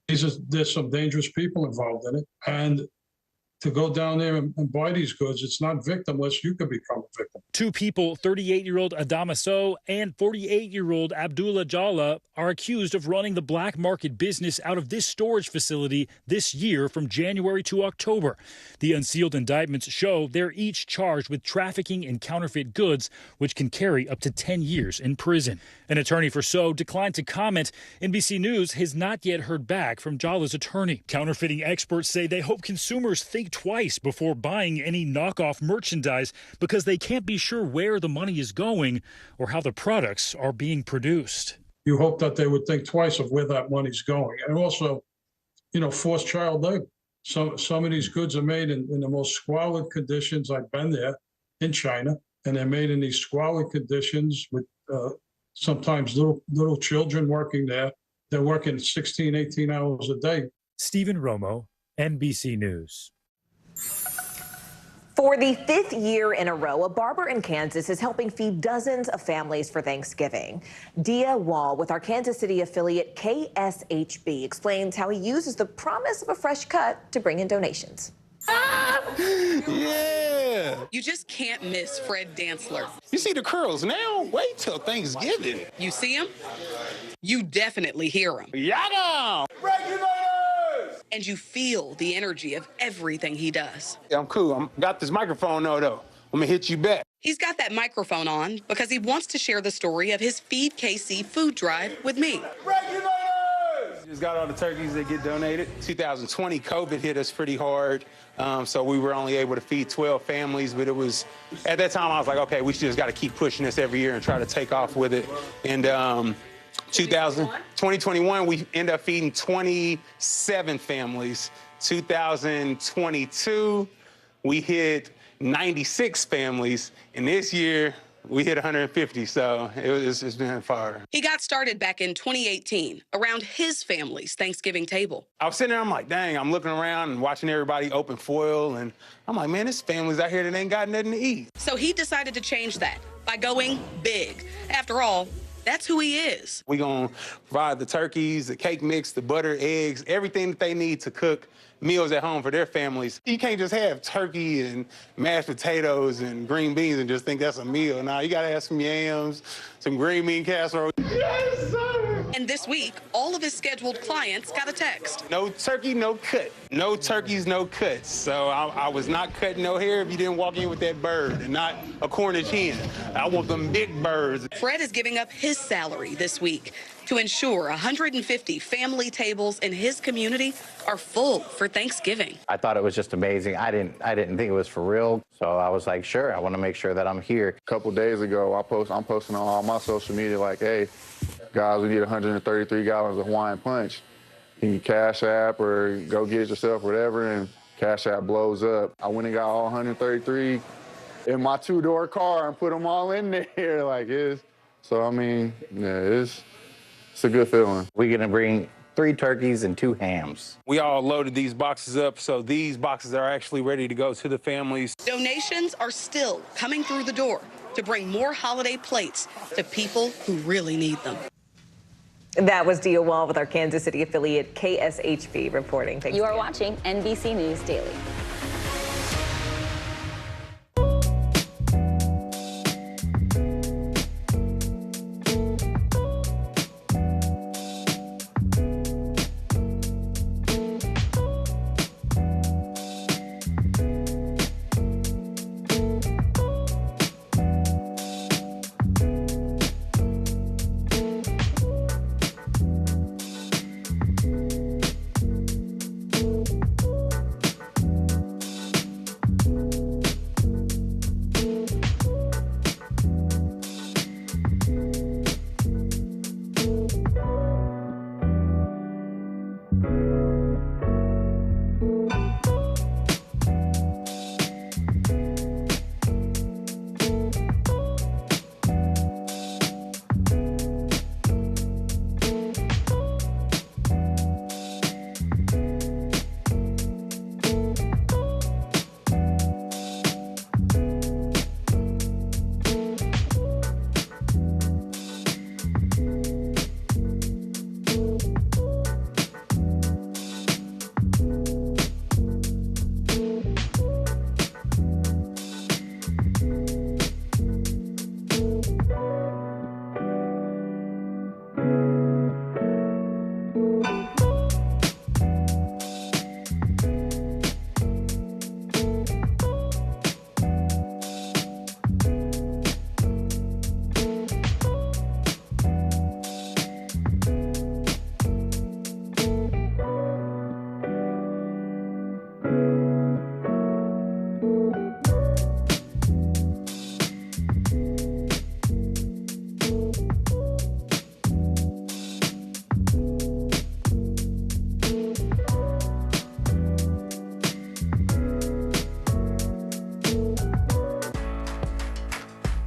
There's some dangerous people involved in it. And to go down there and buy these goods, it's not victimless. You could become a victim.
Two people, 38-year-old Adama Sow and 48-year-old Abdullah Jalla, are accused of running the black market business out of this storage facility this year from January to October. The unsealed indictments show they're each charged with trafficking in counterfeit goods, which can carry up to 10 years in prison. An attorney for Sow declined to comment. NBC News has not yet heard back from Jalla's attorney. Counterfeiting experts say they hope consumers think twice before buying any knockoff merchandise because they can't be sure where the money is going or how the products are being produced.
You hope that they would think twice of where that money's going. And also, forced child labor. Some of these goods are made in the most squalid conditions. I've been there in China, and they're made in these squalid conditions with sometimes little children working there. they're working 16, 18 hours a day.
Stephen Romo, NBC News.
For the 5th year in a row, a barber in Kansas is helping feed dozens of families for Thanksgiving. Dia Wall with our Kansas City affiliate KSHB explains how he uses the promise of a fresh cut to bring in donations.
Yeah.
You just can't miss Fred Dantzler.
You see the curls now? Wait till Thanksgiving.
You see him? You definitely hear him.
Yaga! Regulators!
And you feel the energy of everything he does.
Yeah, I'm cool. Got this microphone though. I'm gonna hit you back.
He's got that microphone on because he wants to share the story of his Feed KC food drive with me.
Regulators! Just got all the turkeys that get donated. 2020, COVID hit us pretty hard. So we were only able to feed 12 families, but it was, at that time I was like, okay, we just got to keep pushing this every year and try to take off with it. And 2021, we ended up feeding 27 families. 2022, we hit 96 families. And this year, we hit 150, so it's been fire.
He got started back in 2018 around his family's Thanksgiving table.
I was sitting there, I'm like, dang, I'm looking around and watching everybody open foil, and I'm like, man, there's families out here that ain't got nothing to eat.
So he decided to change that by going big. After all, that's who he is.
We're gonna provide the turkeys, the cake mix, the butter, eggs, everything that they need to cook meals at home for their families. You can't just have turkey and mashed potatoes and green beans and just think that's a meal. Now you gotta have some yams, some green bean casserole. Yes, sir!
And this week, all of his scheduled clients got a text.
No turkey, no cut. No turkeys, no cuts. So I was not cutting no hair if you didn't walk in with that bird and not a Cornish hen. I want them big birds.
Fred is giving up his salary this week to ensure 150 family tables in his community are full for Thanksgiving.
I thought it was just amazing. I didn't think it was for real. So I was like, sure, I want to make sure that I'm here.
A couple days ago, I'm posting on all my social media like, hey, guys, we need 133 gallons of Hawaiian Punch. Can you Cash App or go get it yourself, whatever, and Cash App blows up. I went and got all 133 in my two-door car and put them all in there like it's. So, I mean, yeah, it's a good feeling.
We're going to bring 3 turkeys and 2 hams.
We all loaded these boxes up, so these boxes are actually ready to go to the families.
Donations are still coming through the door to bring more holiday plates to people who really need them.
That was Dia Wall with our Kansas City affiliate KSHB reporting. Thanks.
You are watching NBC News Daily.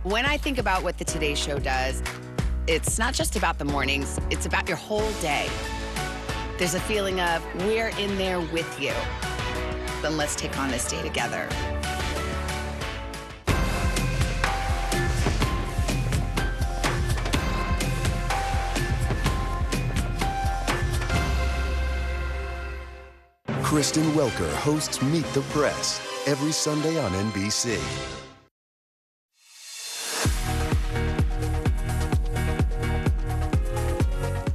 When I think about what the Today Show does,
It's not just about the mornings, it's about your whole day. There's a feeling of we're in there with you. Then let's take on this day together.
Kristen Welker hosts Meet the Press every Sunday on NBC.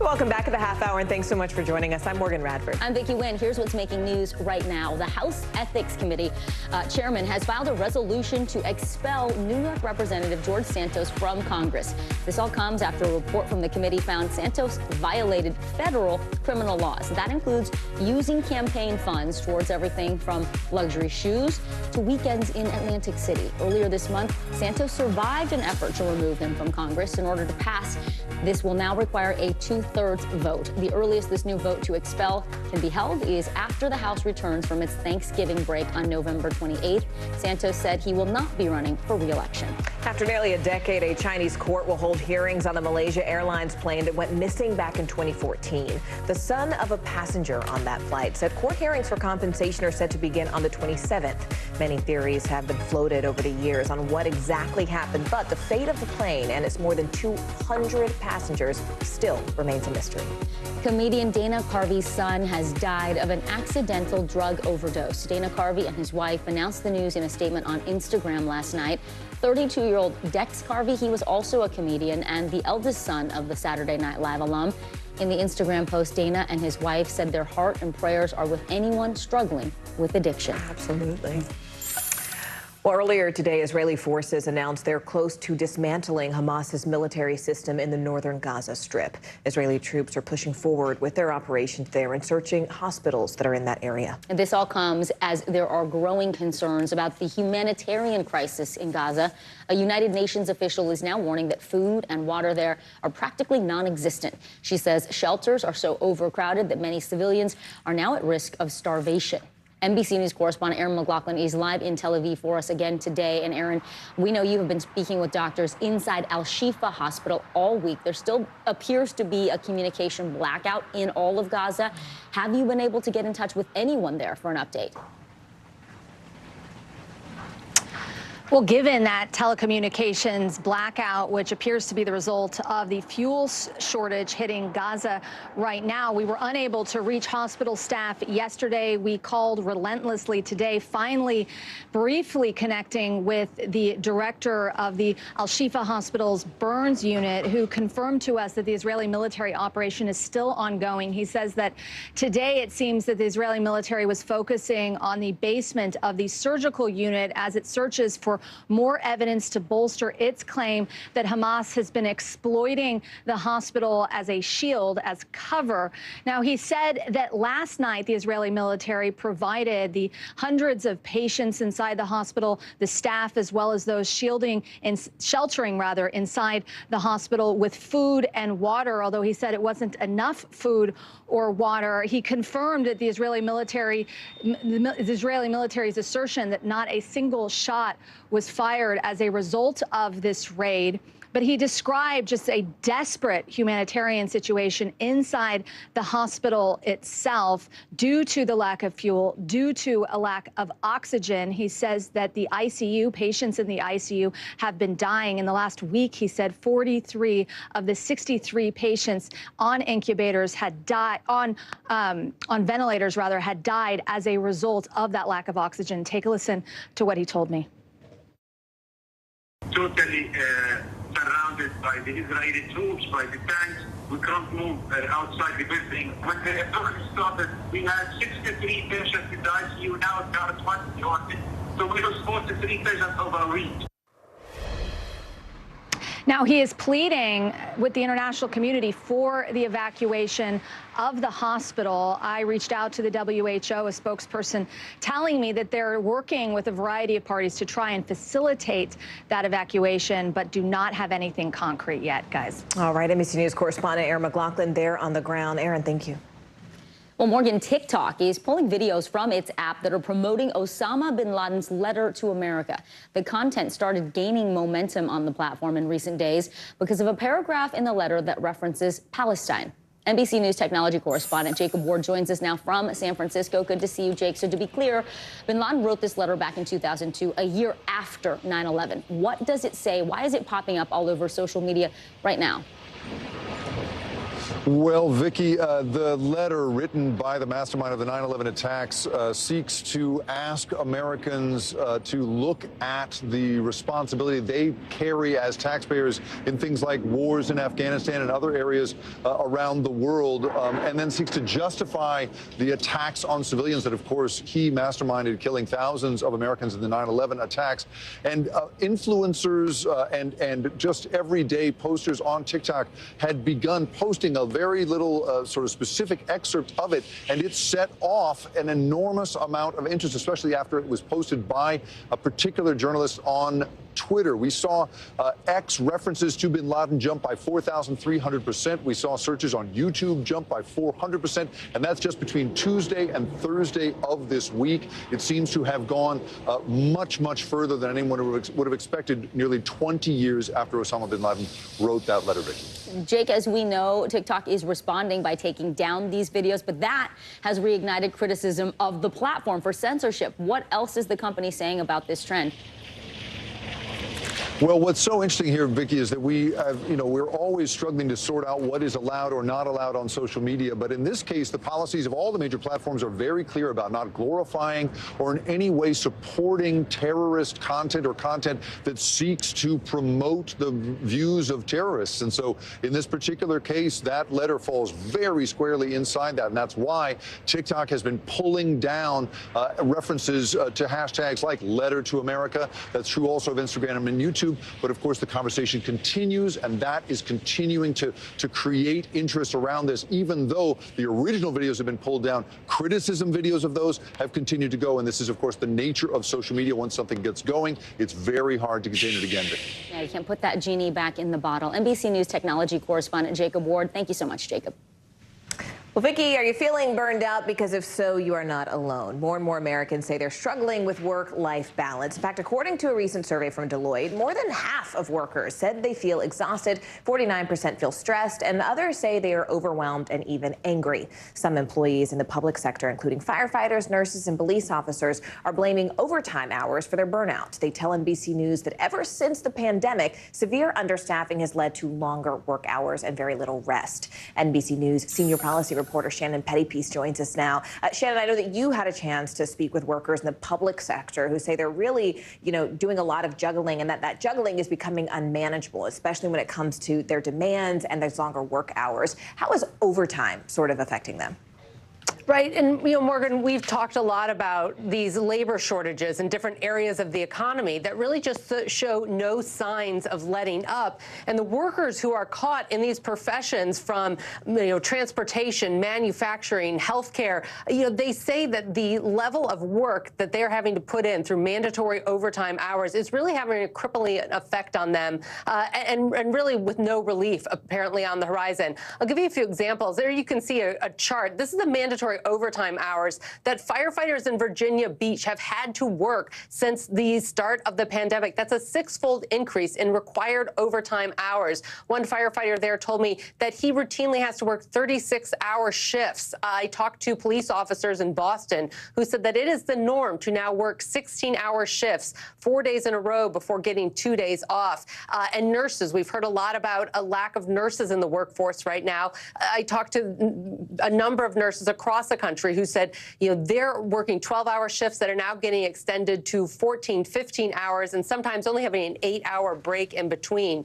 Welcome back to the half hour, and thanks so much for joining us. I'm Morgan Radford.
I'm Vicki Wynn. Here's what's making news right now. The House Ethics Committee chairman has filed a resolution to expel New York Representative George Santos from Congress. This all comes after a report from the committee found Santos violated federal criminal laws. That includes using campaign funds towards everything from luxury shoes to weekends in Atlantic City. Earlier this month, Santos survived an effort to remove him from Congress. In order to pass, this will now require a 2/3 vote. The earliest this new vote to expel can be held is after the House returns from its Thanksgiving break on November 28th. Santos said he will not be running for re-election.
After nearly a decade, a Chinese court will hold hearings on the Malaysia Airlines plane that went missing back in 2014. The son of a passenger on that flight said court hearings for compensation are set to begin on the 27th. Many theories have been floated over the years on what exactly happened, but the fate of the plane and its more than 200 passengers still remains a mystery.
Comedian Dana Carvey's son has died of an accidental drug overdose. Dana Carvey and his wife announced the news in a statement on Instagram last night. 32-year-old Dex Carvey, he was also a comedian and the eldest son of the Saturday Night Live alum. In the Instagram post, Dana and his wife said their heart and prayers are with anyone struggling with addiction.
Absolutely. Well, earlier today, Israeli forces announced they're close to dismantling Hamas's military system in the northern Gaza Strip. Israeli troops are pushing forward with their operations there and searching hospitals that are in that area.
And this all comes as there are growing concerns about the humanitarian crisis in Gaza. A United Nations official is now warning that food and water there are practically non-existent. She says shelters are so overcrowded that many civilians are now at risk of starvation. NBC News correspondent Aaron McLaughlin is live in Tel Aviv for us again today. And Aaron, we know you have been speaking with doctors inside Al-Shifa Hospital all week. There still appears to be a communication blackout in all of Gaza. Have you been able to get in touch with anyone there for an update?
Well, given that telecommunications blackout, which appears to be the result of the fuel shortage hitting Gaza right now, we were unable to reach hospital staff yesterday. We called relentlessly today, finally briefly connecting with the director of the Al-Shifa Hospital's burns unit, who confirmed to us that the Israeli military operation is still ongoing. He says that today it seems that the Israeli military was focusing on the basement of the surgical unit as it searches for more evidence to bolster its claim that Hamas has been exploiting the hospital as a shield, as cover. Now, he said that last night the Israeli military provided the hundreds of patients inside the hospital, the staff, as well as those sheltering inside the hospital with food and water, although he said it wasn't enough food or water. He confirmed that the Israeli military's assertion that not a single shot was fired as a result of this raid. But he described just a desperate humanitarian situation inside the hospital itself due to the lack of fuel, due to a lack of oxygen. He says that the ICU, patients in the ICU have been dying. In the last week, he said 43 of the 63 patients on incubators had died, on ventilators rather, had died as a result of that lack of oxygen. Take a listen to what he told me.
Totally surrounded by the Israeli troops, by the tanks. We can't move outside the building. When the attack started, we had 63 patients in the ICU. Now it's down to 20. So we lost 43 patients over a week.
Now, he is pleading with the international community for the evacuation of the hospital. I reached out to the WHO, a spokesperson, telling me that they're working with a variety of parties to try and facilitate that evacuation, but do not have anything concrete yet, guys.
All right, NBC News correspondent Aaron McLaughlin there on the ground. Aaron, thank you.
Well, Morgan, TikTok is pulling videos from its app that are promoting Osama bin Laden's letter to America. The content started gaining momentum on the platform in recent days because of a paragraph in the letter that references Palestine. NBC News technology correspondent Jacob Ward joins us now from San Francisco. Good to see you, Jake. So to be clear, bin Laden wrote this letter back in 2002, a year after 9/11. What does it say? Why is it popping up all over social media right now?
Well, Vicky, the letter written by the mastermind of the 9/11 attacks seeks to ask Americans to look at the responsibility they carry as taxpayers in things like wars in Afghanistan and other areas around the world, and then seeks to justify the attacks on civilians that, of course, he masterminded, killing thousands of Americans in the 9/11 attacks. And influencers and just everyday posters on TikTok had begun posting a very little sort of specific excerpt of it, and it set off an enormous amount of interest, especially after it was posted by a particular journalist on Twitter. We saw X references to bin Laden jump by 4,300%. We saw searches on YouTube jump by 400%, and that's just between Tuesday and Thursday of this week. It seems to have gone much, much further than anyone would have expected nearly 20 years after Osama bin Laden wrote that letter, Vicky.
Jake, as we know, TikTok is responding by taking down these videos, but that has reignited criticism of the platform for censorship. What else is the company saying about this trend?
Well, what's so interesting here, Vicky, is that we're always struggling to sort out what is allowed or not allowed on social media. But in this case, the policies of all the major platforms are very clear about not glorifying or in any way supporting terrorist content or content that seeks to promote the views of terrorists. And so in this particular case, that letter falls very squarely inside that. And that's why TikTok has been pulling down references to hashtags like Letter to America. That's true also of Instagram and YouTube. But of course, the conversation continues, and that is continuing to create interest around this, even though the original videos have been pulled down. Criticism videos of those have continued to go. And this is, of course, the nature of social media. Once something gets going, it's very hard to contain it again.
Yeah, you can't put that genie back in the bottle. NBC News technology correspondent Jacob Ward. Thank you so much, Jacob.
Well, Vicki, are you feeling burned out? Because if so, you are not alone. More and more Americans say they're struggling with work-life balance. In fact, according to a recent survey from Deloitte, more than half of workers said they feel exhausted, 49% feel stressed, and others say they are overwhelmed and even angry. Some employees in the public sector, including firefighters, nurses, and police officers, are blaming overtime hours for their burnout. They tell NBC News that ever since the pandemic, severe understaffing has led to longer work hours and very little rest. NBC News senior policy reporter Shannon Pettypiece joins us now. Shannon, I know that you had a chance to speak with workers in the public sector who say they're really, doing a lot of juggling, and that juggling is becoming unmanageable, especially when it comes to their demands and those longer work hours. How is overtime sort of affecting them?
Right. And, Morgan, we've talked a lot about these labor shortages in different areas of the economy that really just show no signs of letting up. And the workers who are caught in these professions from, transportation, manufacturing, healthcare, they say that the level of work that they're having to put in through mandatory overtime hours is really having a crippling effect on them and really with no relief apparently on the horizon. I'll give you a few examples. There you can see a chart. This is the mandatory overtime hours that firefighters in Virginia Beach have had to work since the start of the pandemic. That's a six-fold increase in required overtime hours. One firefighter there told me that he routinely has to work 36-hour shifts. I talked to police officers in Boston who said that it is the norm to now work 16-hour shifts 4 days in a row before getting 2 days off. And nurses, we've heard a lot about a lack of nurses in the workforce right now. I talked to a number of nurses across the country who said, they're working 12-hour shifts that are now getting extended to 14, 15 hours, and sometimes only having an 8-hour break in between.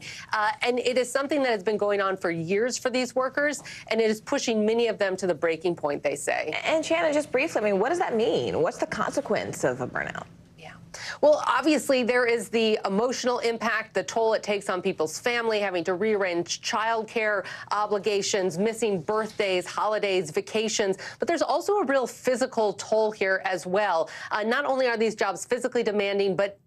And it is something that has been going on for years for these workers, and it is pushing many of them to the breaking point, they say.
And Shannon, just briefly, what does that mean? What's the consequence of a burnout?
Well, obviously, there is the emotional impact, the toll it takes on people's family, having to rearrange childcare obligations, missing birthdays, holidays, vacations. But there's also a real physical toll here as well. Not only are these jobs physically demanding, but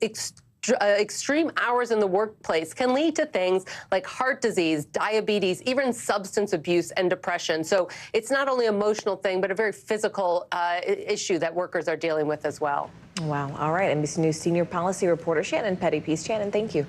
extreme hours in the workplace can lead to things like heart disease, diabetes, even substance abuse and depression. So it's not only an emotional thing, but a very physical issue that workers are dealing with as well.
Wow. All right. NBC News senior policy reporter Shannon Petty-Peace. Shannon, thank you.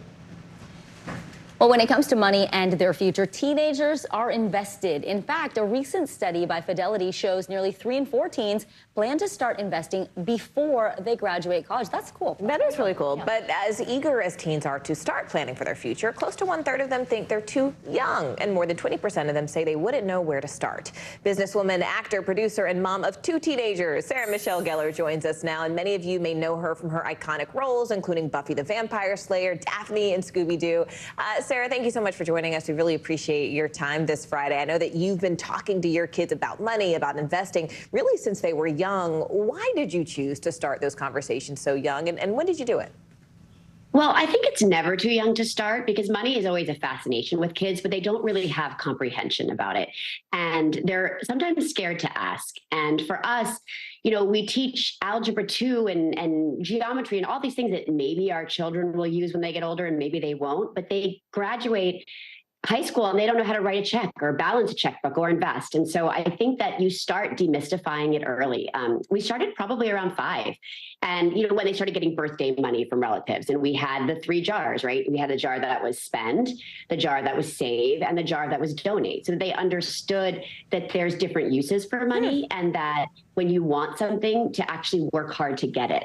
Well, when it comes to money and their future, teenagers are invested. In fact, a recent study by Fidelity shows nearly 3 in 4 teens plan to start investing before they graduate college. That's cool.
That is really cool. Yeah. But as eager as teens are to start planning for their future, close to 1/3 of them think they're too young, and more than 20% of them say they wouldn't know where to start. Businesswoman, actor, producer, and mom of 2 teenagers, Sarah Michelle Gellar joins us now, and many of you may know her from her iconic roles, including Buffy the Vampire Slayer, Daphne, and Scooby-Doo. Sarah, thank you so much for joining us. We really appreciate your time this Friday. I know that you've been talking to your kids about money, about investing, really since they were young. Why did you choose to start those conversations so young, and when did you do it?
Well, I think it's never too young to start because money is always a fascination with kids, but they don't really have comprehension about it. And they're sometimes scared to ask. And for us, you know, we teach algebra 2 and geometry and all these things that maybe our children will use when they get older and maybe they won't, but they graduate high school and they don't know how to write a check or balance a checkbook or invest. And so I think that you start demystifying it early. We started probably around 5. And, you know, when they started getting birthday money from relatives, and we had the 3 jars, right? We had the jar that was spend, the jar that was save, and the jar that was donate. So they understood that there's different uses for money and that when you want something, to actually work hard to get it.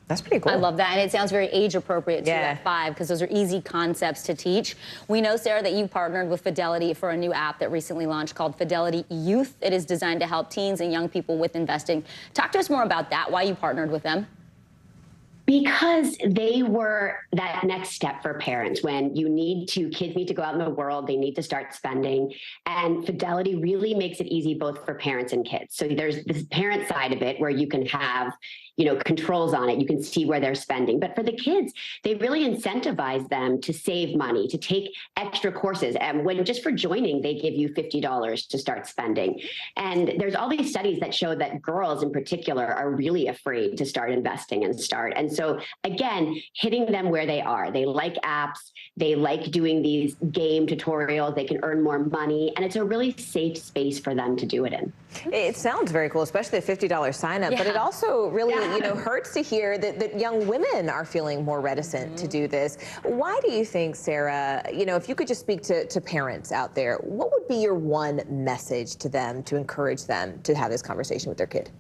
That's pretty cool.
I love that. And it sounds very age appropriate too at 5, because those are easy concepts to teach. We know, Sarah, that you partnered with Fidelity for a new app that recently launched called Fidelity Youth. It is designed to help teens and young people with investing. Talk to us more about that, why you partnered with them.
Because they were that next step for parents when kids need to go out in the world, they need to start spending. And Fidelity really makes it easy both for parents and kids. So there's this parent side of it where you can have, you know, controls on it. You can see where they're spending. But for the kids, they really incentivize them to save money, to take extra courses. And when just for joining, they give you $50 to start spending. And there's all these studies that show that girls in particular are really afraid to start investing and start. And so again, hitting them where they are. They like apps. They like doing these game tutorials. They can earn more money. And it's a really safe space for them to do it in.
It sounds very cool, especially the $50 sign up, but it also really, you know, hurts to hear that young women are feeling more reticent to do this. Why do you think, Sarah, you know, if you could just speak to parents out there, what would be your one message to them to encourage them to have this conversation with their kid?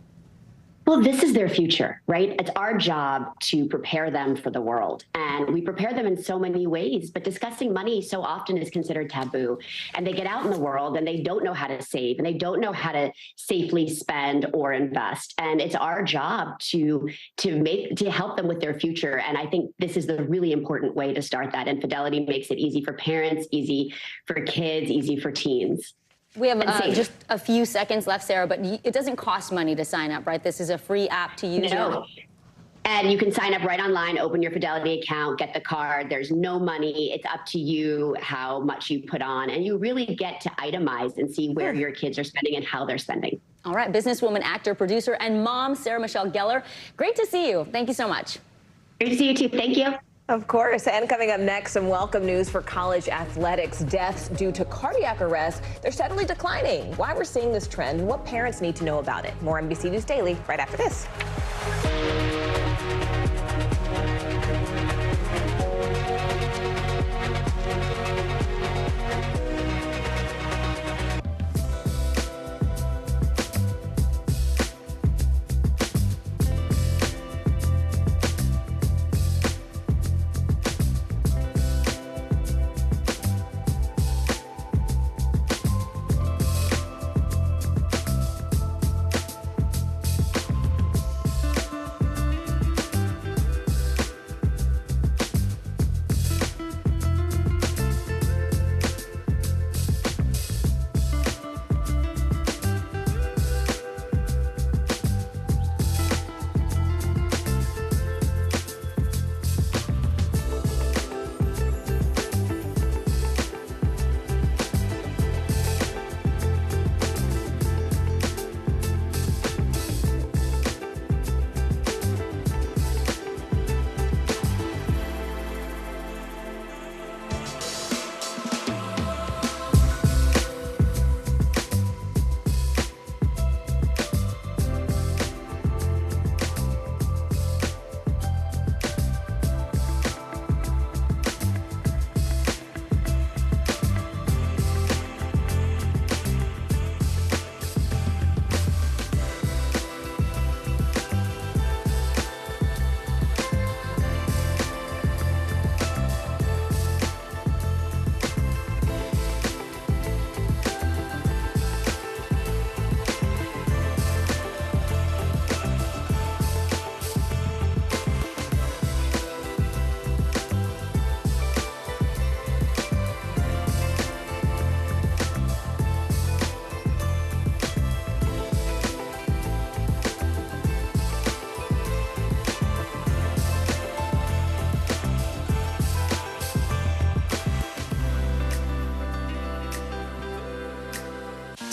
Well, this is their future, right? It's our job to prepare them for the world. And we prepare them in so many ways, but discussing money so often is considered taboo. And they get out in the world and they don't know how to save and they don't know how to safely spend or invest. And it's our job to help them with their future. And I think this is the really important way to start that. And Fidelity makes it easy for parents, easy for kids, easy for teens.
We have just a few seconds left, Sarah, but it doesn't cost money to sign up, right? This is a free app to use.
No. And you can sign up right online, open your Fidelity account, get the card. There's no money. It's up to you how much you put on. And you really get to itemize and see where your kids are spending and how they're spending.
All right. Businesswoman, actor, producer, and mom, Sarah Michelle Gellar. Great to see you. Thank you so much.
Great to see you, too. Thank you.
Of course. And coming up next, some welcome news for college athletics. Deaths due to cardiac arrest, they're steadily declining. Why we're seeing this trend and what parents need to know about it. More NBC News Daily right after this.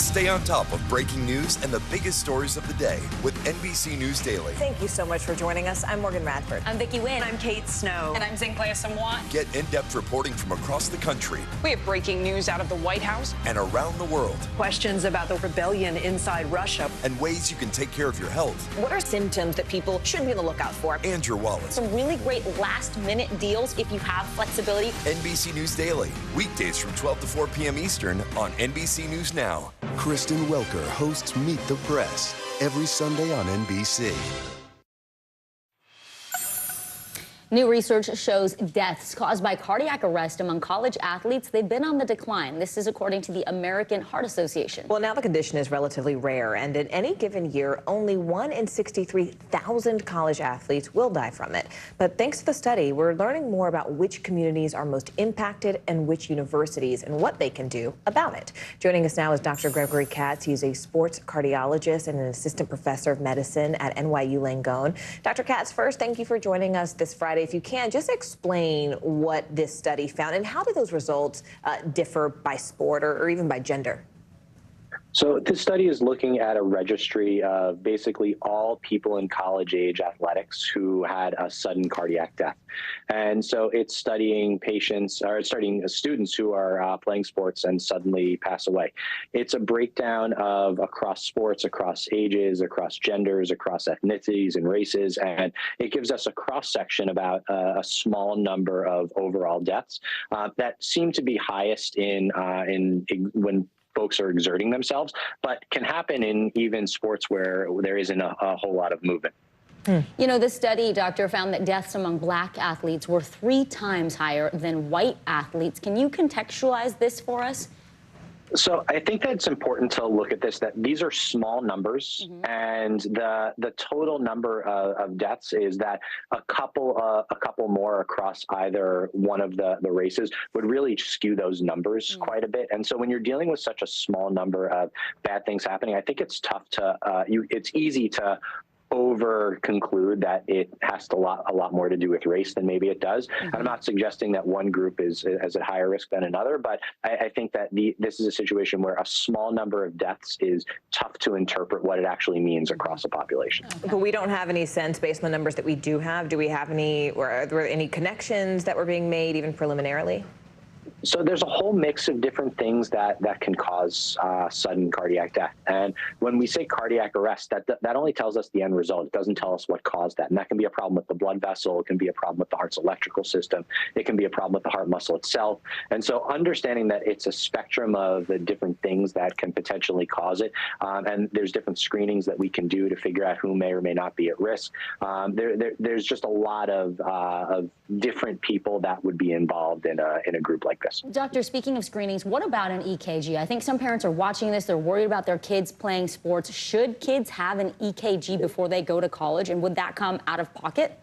Stay on top of breaking news and the biggest stories of the day with NBC News Daily.
Thank you so much for joining us. I'm Morgan Radford.
I'm Vicki Wynn.
I'm Kate Snow.
And I'm Zinklea Samwat.
Get in-depth reporting from across the country.
We have breaking news out of the White House
and around the world.
Questions about the rebellion inside Russia.
And ways you can take care of your health.
What are symptoms that people should be on the lookout for?
And your wallet.
Some really great last-minute deals if you have flexibility.
NBC News Daily. Weekdays from 12 to 4 p.m. Eastern on NBC News Now.
Kristen Welker hosts Meet the Press every Sunday on NBC.
New research shows deaths caused by cardiac arrest among college athletes, they've been on the decline. This is according to the American Heart Association.
Well, now the condition is relatively rare, and in any given year, only 1 in 63,000 college athletes will die from it. But thanks to the study, we're learning more about which communities are most impacted and which universities and what they can do about it. Joining us now is Dr. Gregory Katz. He's a sports cardiologist and an assistant professor of medicine at NYU Langone. Dr. Katz, first, thank you for joining us this Friday. If you can, just explain what this study found and how do those results differ by sport or even by gender?
So this study is looking at a registry of basically all people in college-age athletics who had a sudden cardiac death. And so it's studying patients, or studying students who are playing sports and suddenly pass away. It's a breakdown of across sports, across ages, across genders, across ethnicities and races, and it gives us a cross-section about a small number of overall deaths that seem to be highest in when folks are exerting themselves, but can happen in even sports where there isn't a whole lot of movement.
You know, this study, doctor, found that deaths among black athletes were 3 times higher than white athletes. Can you contextualize this for us?
So I think that it's important to look at this, that these are small numbers, and the total number of deaths is that a couple more across either one of the races would really skew those numbers quite a bit. And so when you're dealing with such a small number of bad things happening, I think it's tough to it's easy to over conclude that it has a lot more to do with race than maybe it does. And I'm not suggesting that one group is at higher risk than another, but I think that this is a situation where a small number of deaths is tough to interpret what it actually means across a population.
But we don't have any sense based on the numbers that we do have. Do we have any, or are there any connections that were being made even preliminarily?
So there's a whole mix of different things that can cause sudden cardiac death. And when we say cardiac arrest, that only tells us the end result. It doesn't tell us what caused that. And that can be a problem with the blood vessel. It can be a problem with the heart's electrical system. It can be a problem with the heart muscle itself. And so understanding that it's a spectrum of the different things that can potentially cause it, and there's different screenings that we can do to figure out who may or may not be at risk. There's just a lot of different people that would be involved in a group like this.
Doctor, speaking of screenings, what about an EKG? I think some parents are watching this. They're worried about their kids playing sports. Should kids have an EKG before they go to college, and would that come out of pocket?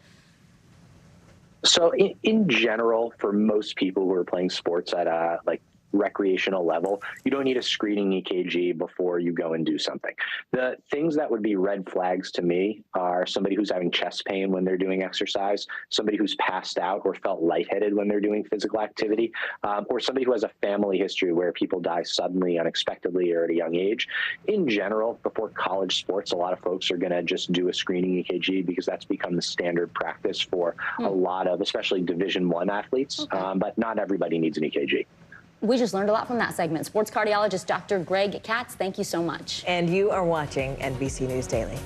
So in general, for most people who are playing sports at like recreational level, you don't need a screening EKG before you go and do something. The things that would be red flags to me are somebody who's having chest pain when they're doing exercise, somebody who's passed out or felt lightheaded when they're doing physical activity, or somebody who has a family history where people die suddenly, unexpectedly, or at a young age. In general, before college sports, a lot of folks are going to just do a screening EKG because that's become the standard practice for a lot of, especially Division I athletes, but not everybody needs an EKG.
We just learned a lot from that segment. Sports cardiologist Dr. Greg Katz, thank you so much.
And you are watching NBC News Daily.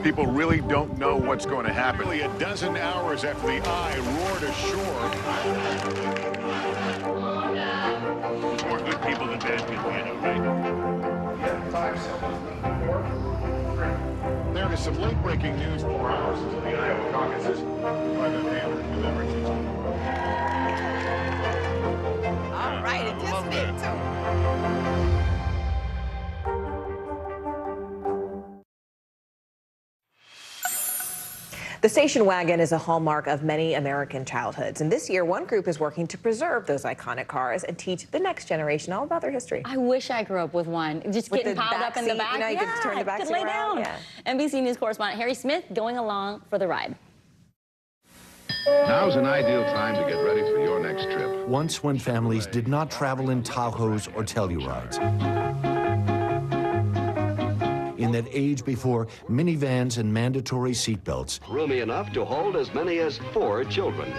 People really don't know what's going to happen. Nearly a dozen hours after the eye roared ashore. More good people than bad people, you know, right? There is some late-breaking news 4 hours into the Iowa caucuses by the Hammer Delivery.
All right, it just me too.
The station wagon is a hallmark of many American childhoods. And this year, one group is working to preserve those iconic cars and teach the next generation all about their history.
I wish I grew up with one. Just
With
getting
the
piled
back
up in the
seat,
back.
you know, you could turn the back
could
seat
lay
around,
down.
yeah.
NBC News correspondent Harry Smith going along for the ride.
Now's an ideal time to get ready for your next trip.
Once when families did not travel in Tahoes or Tellurides. In that age before minivans and mandatory seatbelts,
Roomy enough to hold as many as 4 children.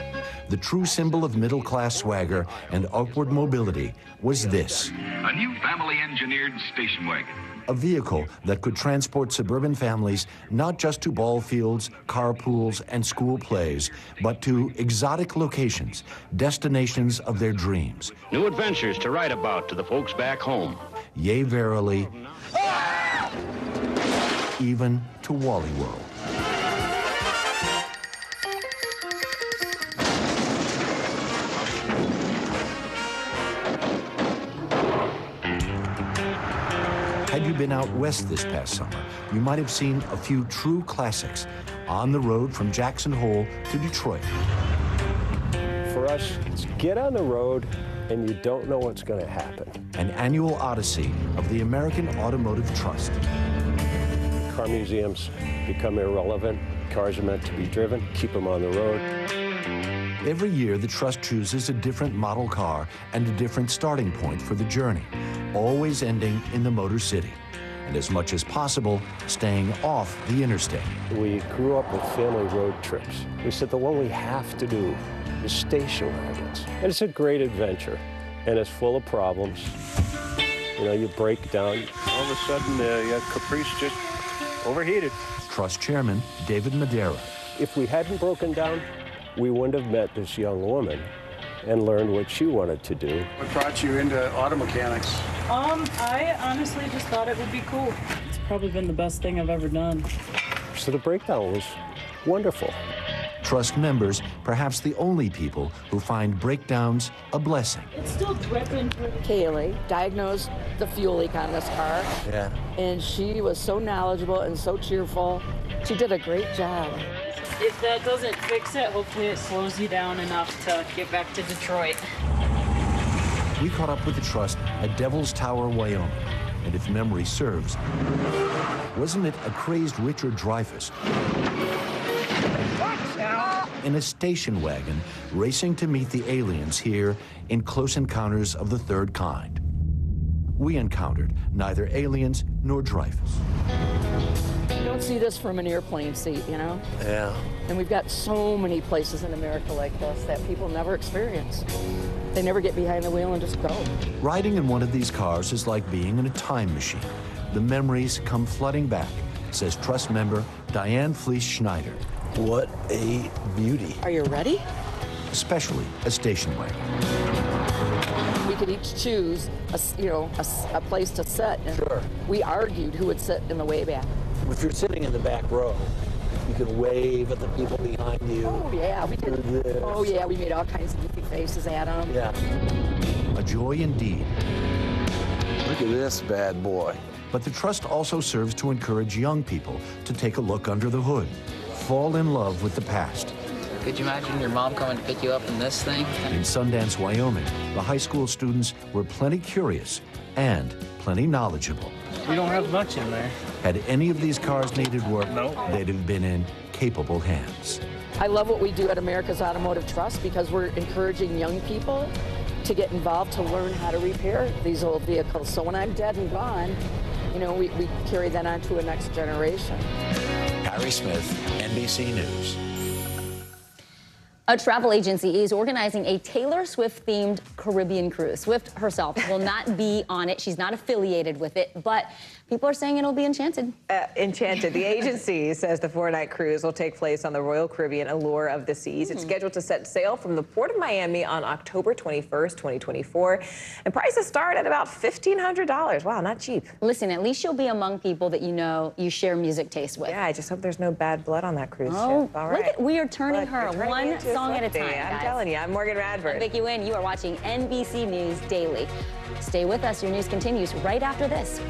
the true symbol of middle-class swagger and upward mobility was this.
A new family-engineered station wagon.
A vehicle that could transport suburban families not just to ball fields, carpools, and school plays, but to exotic locations, destinations of their dreams.
New adventures to write about to the folks back home.
Yea, verily, even to Wally World. Had you been out west this past summer, you might have seen a few true classics on the road from Jackson Hole to Detroit.
For us, it's get on the road and you don't know what's going to happen.
An annual odyssey of the American Automotive Trust.
Car museums become irrelevant. Cars are meant to be driven. Keep them on the road.
Every year, the Trust chooses a different model car and a different starting point for the journey, always ending in the Motor City, and as much as possible, staying off the interstate.
We grew up with family road trips. We said the one we have to do is station wagons. And it's a great adventure, and it's full of problems. You know, you break down, all of a sudden, your Caprice just overheated.
Trust Chairman David Madera.
If we hadn't broken down, we wouldn't have met this young woman and learned what she wanted to do.
What brought you into auto mechanics?
I honestly just thought it would be cool. It's probably been the best thing I've ever done.
So the breakdown was wonderful.
Trust members, perhaps the only people who find breakdowns a blessing.
It's still dripping.
Kaylee diagnosed the fuel leak on this car.
Yeah.
And she was so knowledgeable and so cheerful. She did a great job.
If that doesn't fix it, hopefully it slows you down enough to get back to Detroit.
We caught up with the Trust at Devil's Tower, Wyoming. And if memory serves, wasn't it a crazed Richard Dreyfuss in a station wagon racing to meet the aliens here in Close Encounters of the Third Kind? We encountered neither aliens nor Dreyfuss.
You don't see this from an airplane seat, you know?
Yeah.
And we've got so many places in America like this that people never experience. They never get behind the wheel and just go.
Riding in one of these cars is like being in a time machine. The memories come flooding back, says Trust member Diane Fleece Schneider. What a beauty.
Are you ready?
Especially a station wagon.
We could each choose a place to sit. And
Sure.
We argued who would sit in the way back.
If you're sitting in the back row, you can wave at the people behind you.
Oh, yeah, we did.
Do this.
Oh, yeah, we made all kinds of goofy faces at them.
Yeah.
A joy indeed.
Look at this bad boy.
But the Trust also serves to encourage young people to take a look under the hood, fall in love with the past.
Could you imagine your mom coming to pick you up in this thing?
In Sundance, Wyoming, the high school students were plenty curious and plenty knowledgeable.
We don't have much in there.
Had any of these cars needed work,
No.
they'd have been in capable hands.
I love what we do at America's Automotive Trust because we're encouraging young people to get involved to learn how to repair these old vehicles. So when I'm dead and gone, you know, we carry that on to a next generation.
Harry Smith, NBC News.
A travel agency is organizing a Taylor Swift-themed Caribbean cruise. Swift herself will not be on it. She's not affiliated with it, but people are saying it'll be enchanted.
Enchanted. The agency says the 4-night cruise will take place on the Royal Caribbean Allure of the Seas. It's scheduled to set sail from the Port of Miami on October 21st, 2024. And prices start at about $1,500. Wow, not cheap.
Listen, at least you'll be among people that you know you share music taste with.
Yeah, I just hope there's no bad blood on that cruise
Oh,
ship. All right.
look at, we are turning her one song at a time,
I'm
guys.
telling you, I'm Morgan Radford.
I'm Vicki Wynn. You are watching NBC News Daily. Stay with us. Your news continues right after this.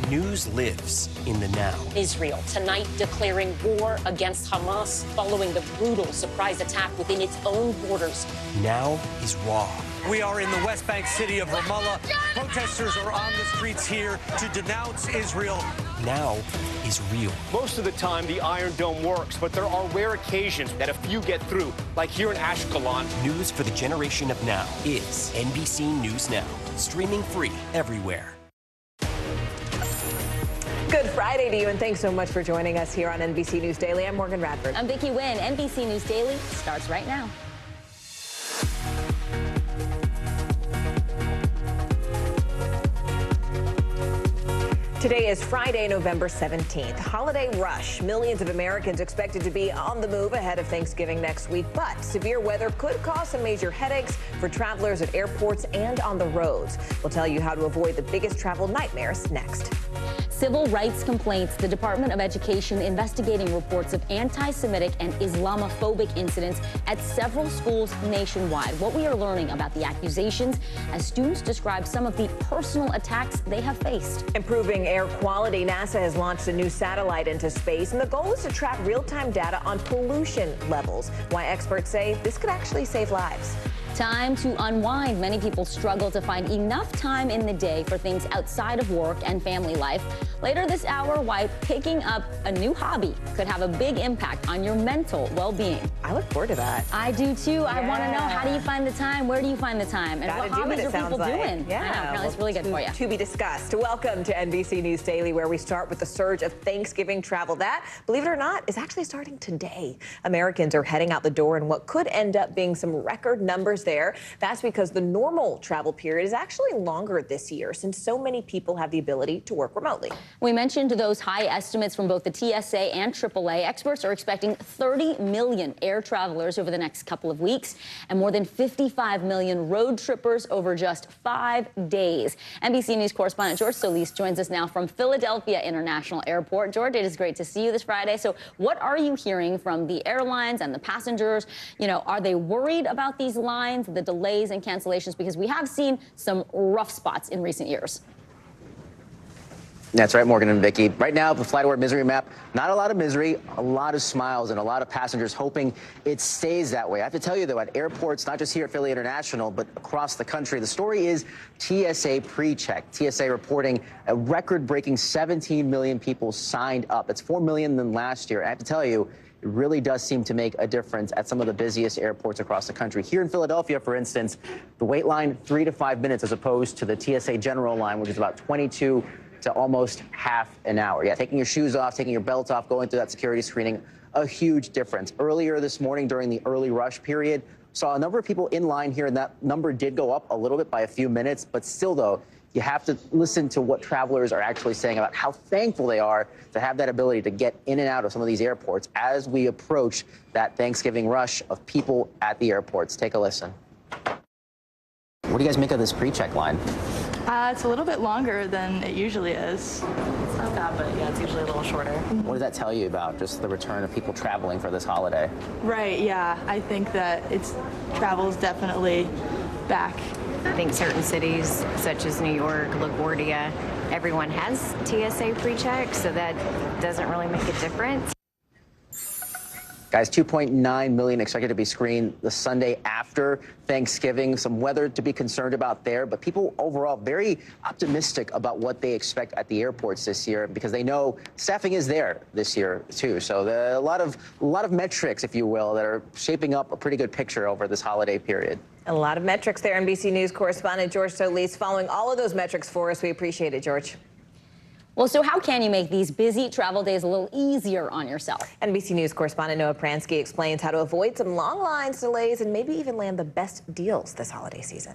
News lives in the now.
Israel tonight declaring war against Hamas following the brutal surprise attack within its own borders.
Now is raw.
We are in the West Bank city of Ramallah. Protesters are on the streets here to denounce Israel.
Now is real.
Most of the time, the Iron Dome works, but there are rare occasions that a few get through, like here in Ashkelon.
News for the generation of now is NBC News Now, streaming free everywhere.
Good Friday to you, and thanks so much for joining us here on NBC News Daily. I'm Morgan Radford.
I'm Vicki Wynn. NBC News Daily starts right now.
Today is Friday, November 17th. Holiday rush. Millions of Americans expected to be on the move ahead of Thanksgiving next week, but severe weather could cause some major headaches for travelers at airports and on the roads. We'll tell you how to avoid the biggest travel nightmares next.
Civil rights complaints. The Department of Education investigating reports of anti-Semitic and Islamophobic incidents at several schools nationwide. What we are learning about the accusations as students describe some of the personal attacks they have faced.
Improving air quality. NASA has launched a new satellite into space, and the goal is to track real-time data on pollution levels. Why experts say this could actually save lives.
Time to unwind. Many people struggle to find enough time in the day for things outside of work and family life. Later this hour, why picking up a new hobby could have a big impact on your mental well-being.
I look forward to that.
I do too. Yeah. I want to know, how do you find the time? Where do you find the time? And what hobbies are people doing?
Yeah,
I know, apparently it's really good for you.
To be discussed. Welcome to NBC News Daily, where we start with the surge of Thanksgiving travel. That, believe it or not, is actually starting today. Americans are heading out the door in what could end up being some record numbers numbers there. That's because the normal travel period is actually longer this year since so many people have the ability to work remotely.
We mentioned those high estimates from both the TSA and AAA. Experts are expecting 30 million air travelers over the next couple of weeks and more than 55 million road trippers over just 5 days. NBC News correspondent George Solis joins us now from Philadelphia International Airport. George, it is great to see you this Friday. So what are you hearing from the airlines and the passengers? You know, are they worried about these lines, the delays and cancellations? Because we have seen some rough spots in recent years.
That's right, Morgan and Vicky. Right now, the FlightAware misery map, not a lot of misery, a lot of smiles, and a lot of passengers hoping it stays that way. I have to tell you, though, at airports, not just here at Philly International, but across the country, the story is TSA PreCheck. TSA reporting a record-breaking 17 million people signed up. It's 4 million than last year. I have to tell you, it really does seem to make a difference at some of the busiest airports across the country. Here in Philadelphia, for instance, the wait line, 3 to 5 minutes, as opposed to the TSA General line, which is about 22 to almost half an hour. Yeah, taking your shoes off, taking your belt off, going through that security screening, a huge difference. Earlier this morning during the early rush period, saw a number of people in line here, and that number did go up a little bit by a few minutes, but still, though, you have to listen to what travelers are actually saying about how thankful they are to have that ability to get in and out of some of these airports as we approach that Thanksgiving rush of people at the airports. Take a listen. What do you guys make of this pre-check line?
It's a little bit longer than it usually is. It's not bad, but yeah, it's usually a little shorter.
What does that tell you about just the return of people traveling for this holiday?
Right, yeah. I think that travel's definitely back.
I think certain cities, such as New York, LaGuardia, everyone has TSA PreCheck, so that doesn't really make a difference.
Guys, 2.9 million expected to be screened the Sunday after Thanksgiving. Some weather to be concerned about there, but people overall very optimistic about what they expect at the airports this year because they know staffing is there this year too. So a lot of metrics, if you will, that are shaping up a pretty good picture over this holiday period.
A lot of metrics there. NBC News correspondent George Solis following all of those metrics for us. We appreciate it, George.
Well, so how can you make these busy travel days a little easier on yourself?
NBC News correspondent Noah Pransky explains how to avoid some long lines, delays, and maybe even land the best deals this holiday season.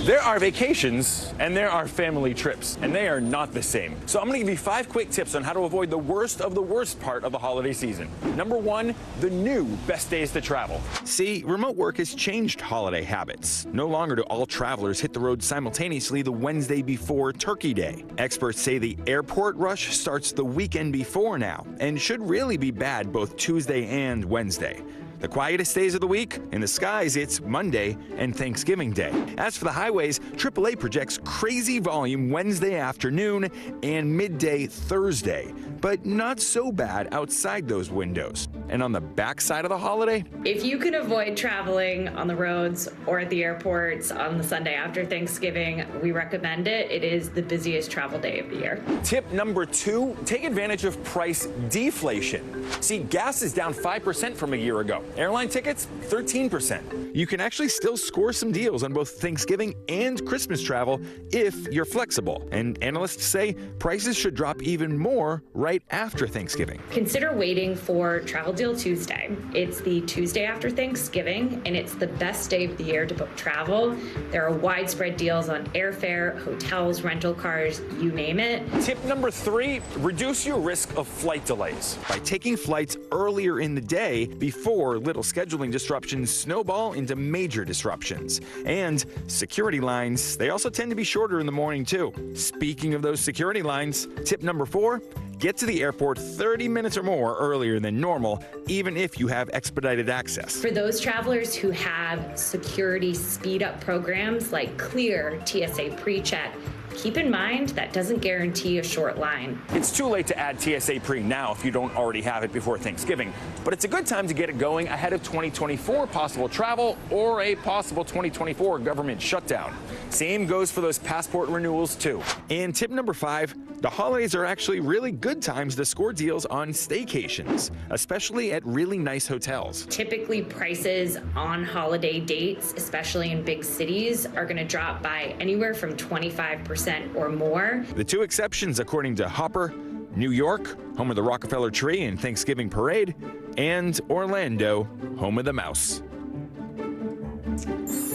There are vacations and there are family trips, and they are not the same. So I'm going to give you 5 quick tips on how to avoid the worst of the worst part of the holiday season. Number 1, the new best days to travel.
See, remote work has changed holiday habits. No longer do all travelers hit the road simultaneously the Wednesday before Turkey Day. Experts say the airport rush starts the weekend before now and should really be bad both Tuesday and Wednesday. The quietest days of the week, in the skies, it's Monday and Thanksgiving Day. As for the highways, AAA projects crazy volume Wednesday afternoon and midday Thursday, but not so bad outside those windows. And on the backside of the holiday,
if you can avoid traveling on the roads or at the airports on the Sunday after Thanksgiving, we recommend it. It is the busiest travel day of the year.
Tip number 2, take advantage of price deflation. See, gas is down 5% from a year ago. Airline tickets, 13%.
You can actually still score some deals on both Thanksgiving and Christmas travel if you're flexible. And analysts say prices should drop even more right after Thanksgiving.
Consider waiting for Travel Deal Tuesday. It's the Tuesday after Thanksgiving, and it's the best day of the year to book travel. There are widespread deals on airfare, hotels, rental cars, you name it.
Tip number 3, reduce your risk of flight delays.
By taking flights earlier in the day before little scheduling disruptions snowball into major disruptions. And security lines, they also tend to be shorter in the morning too. Speaking of those security lines, tip number 4, get to the airport 30 minutes or more earlier than normal, even if you have expedited access.
For those travelers who have security speed-up programs like Clear, TSA PreCheck, keep in mind that doesn't guarantee a short line.
It's too late to add TSA Pre now if you don't already have it before Thanksgiving, but it's a good time to get it going ahead of 2024 possible travel or a possible 2024 government shutdown. Same goes for those passport renewals too.
And tip number 5, the holidays are actually really good times to score deals on staycations, especially at really nice hotels.
Typically prices on holiday dates, especially in big cities, are going to drop by anywhere from 25% or more.
The 2 exceptions, according to Hopper: New York, home of the Rockefeller Tree and Thanksgiving Parade, and Orlando, home of the Mouse.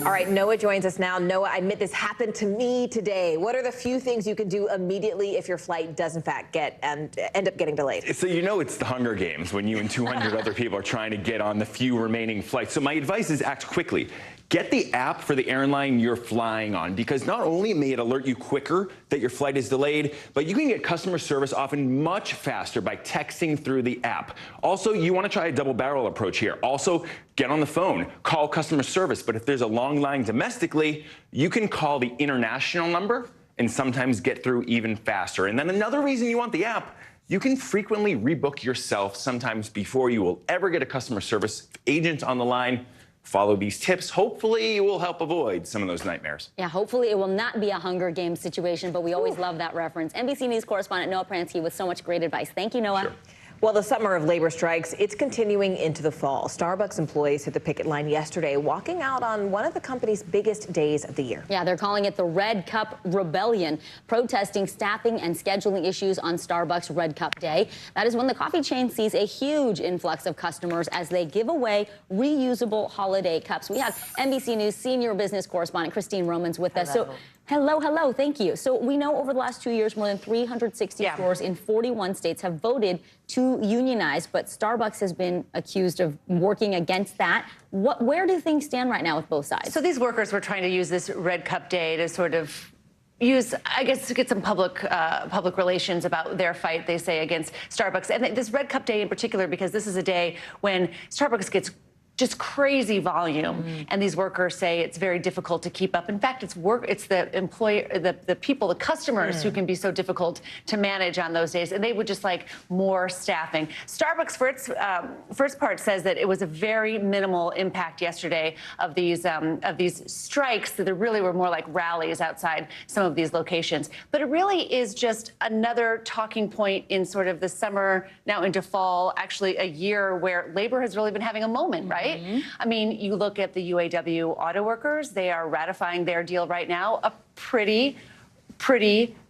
All right, Noah joins us now. Noah, I admit this happened to me today. What are the few things you can do immediately if your flight does in fact end up getting delayed?
So you know it's the Hunger Games when you and 200 other people are trying to get on the few remaining flights. So my advice is act quickly. Get the app for the airline you're flying on, because not only may it alert you quicker that your flight is delayed, but you can get customer service often much faster by texting through the app. Also, you want to try a double barrel approach here. Also, get on the phone, call customer service. But if there's a long line domestically, you can call the international number and sometimes get through even faster. And then another reason you want the app, you can frequently rebook yourself sometimes before you will ever get a customer service agent on the line. Follow these tips. Hopefully, you will help avoid some of those nightmares.
Yeah, hopefully it will not be a Hunger Games situation, but we always love that reference. NBC News correspondent Noah Pransky with so much great advice. Thank you, Noah.
Sure.
Well, the summer of labor strikes, it's continuing into the fall. Starbucks employees hit the picket line yesterday, walking out on one of the company's biggest days of the year.
Yeah, they're calling it the Red Cup Rebellion, protesting staffing and scheduling issues on Starbucks Red Cup Day. That is when the coffee chain sees a huge influx of customers as they give away reusable holiday cups. We have NBC News senior business correspondent Christine Romans with us. So, hello, thank you. So we know over the last 2 years, more than 360 stores in 41 states have voted to unionize, but Starbucks has been accused of working against that. Where do things stand right now with both sides?
So these workers were trying to use this Red Cup Day to sort of use, I guess, to get some public relations about their fight, they say, against Starbucks. And this Red Cup Day in particular, because this is a day when Starbucks gets just crazy volume, and these workers say it's very difficult to keep up. In fact, it's the employer, the people, the customers who can be so difficult to manage on those days, and they would just like more staffing. Starbucks, for its first part, says that it was a very minimal impact yesterday of these strikes. That there really were more like rallies outside some of these locations. But it really is just another talking point in sort of the summer now into fall, actually a year where labor has really been having a moment, right? I mean, you look at the UAW auto workers, they are ratifying their deal right now, a pretty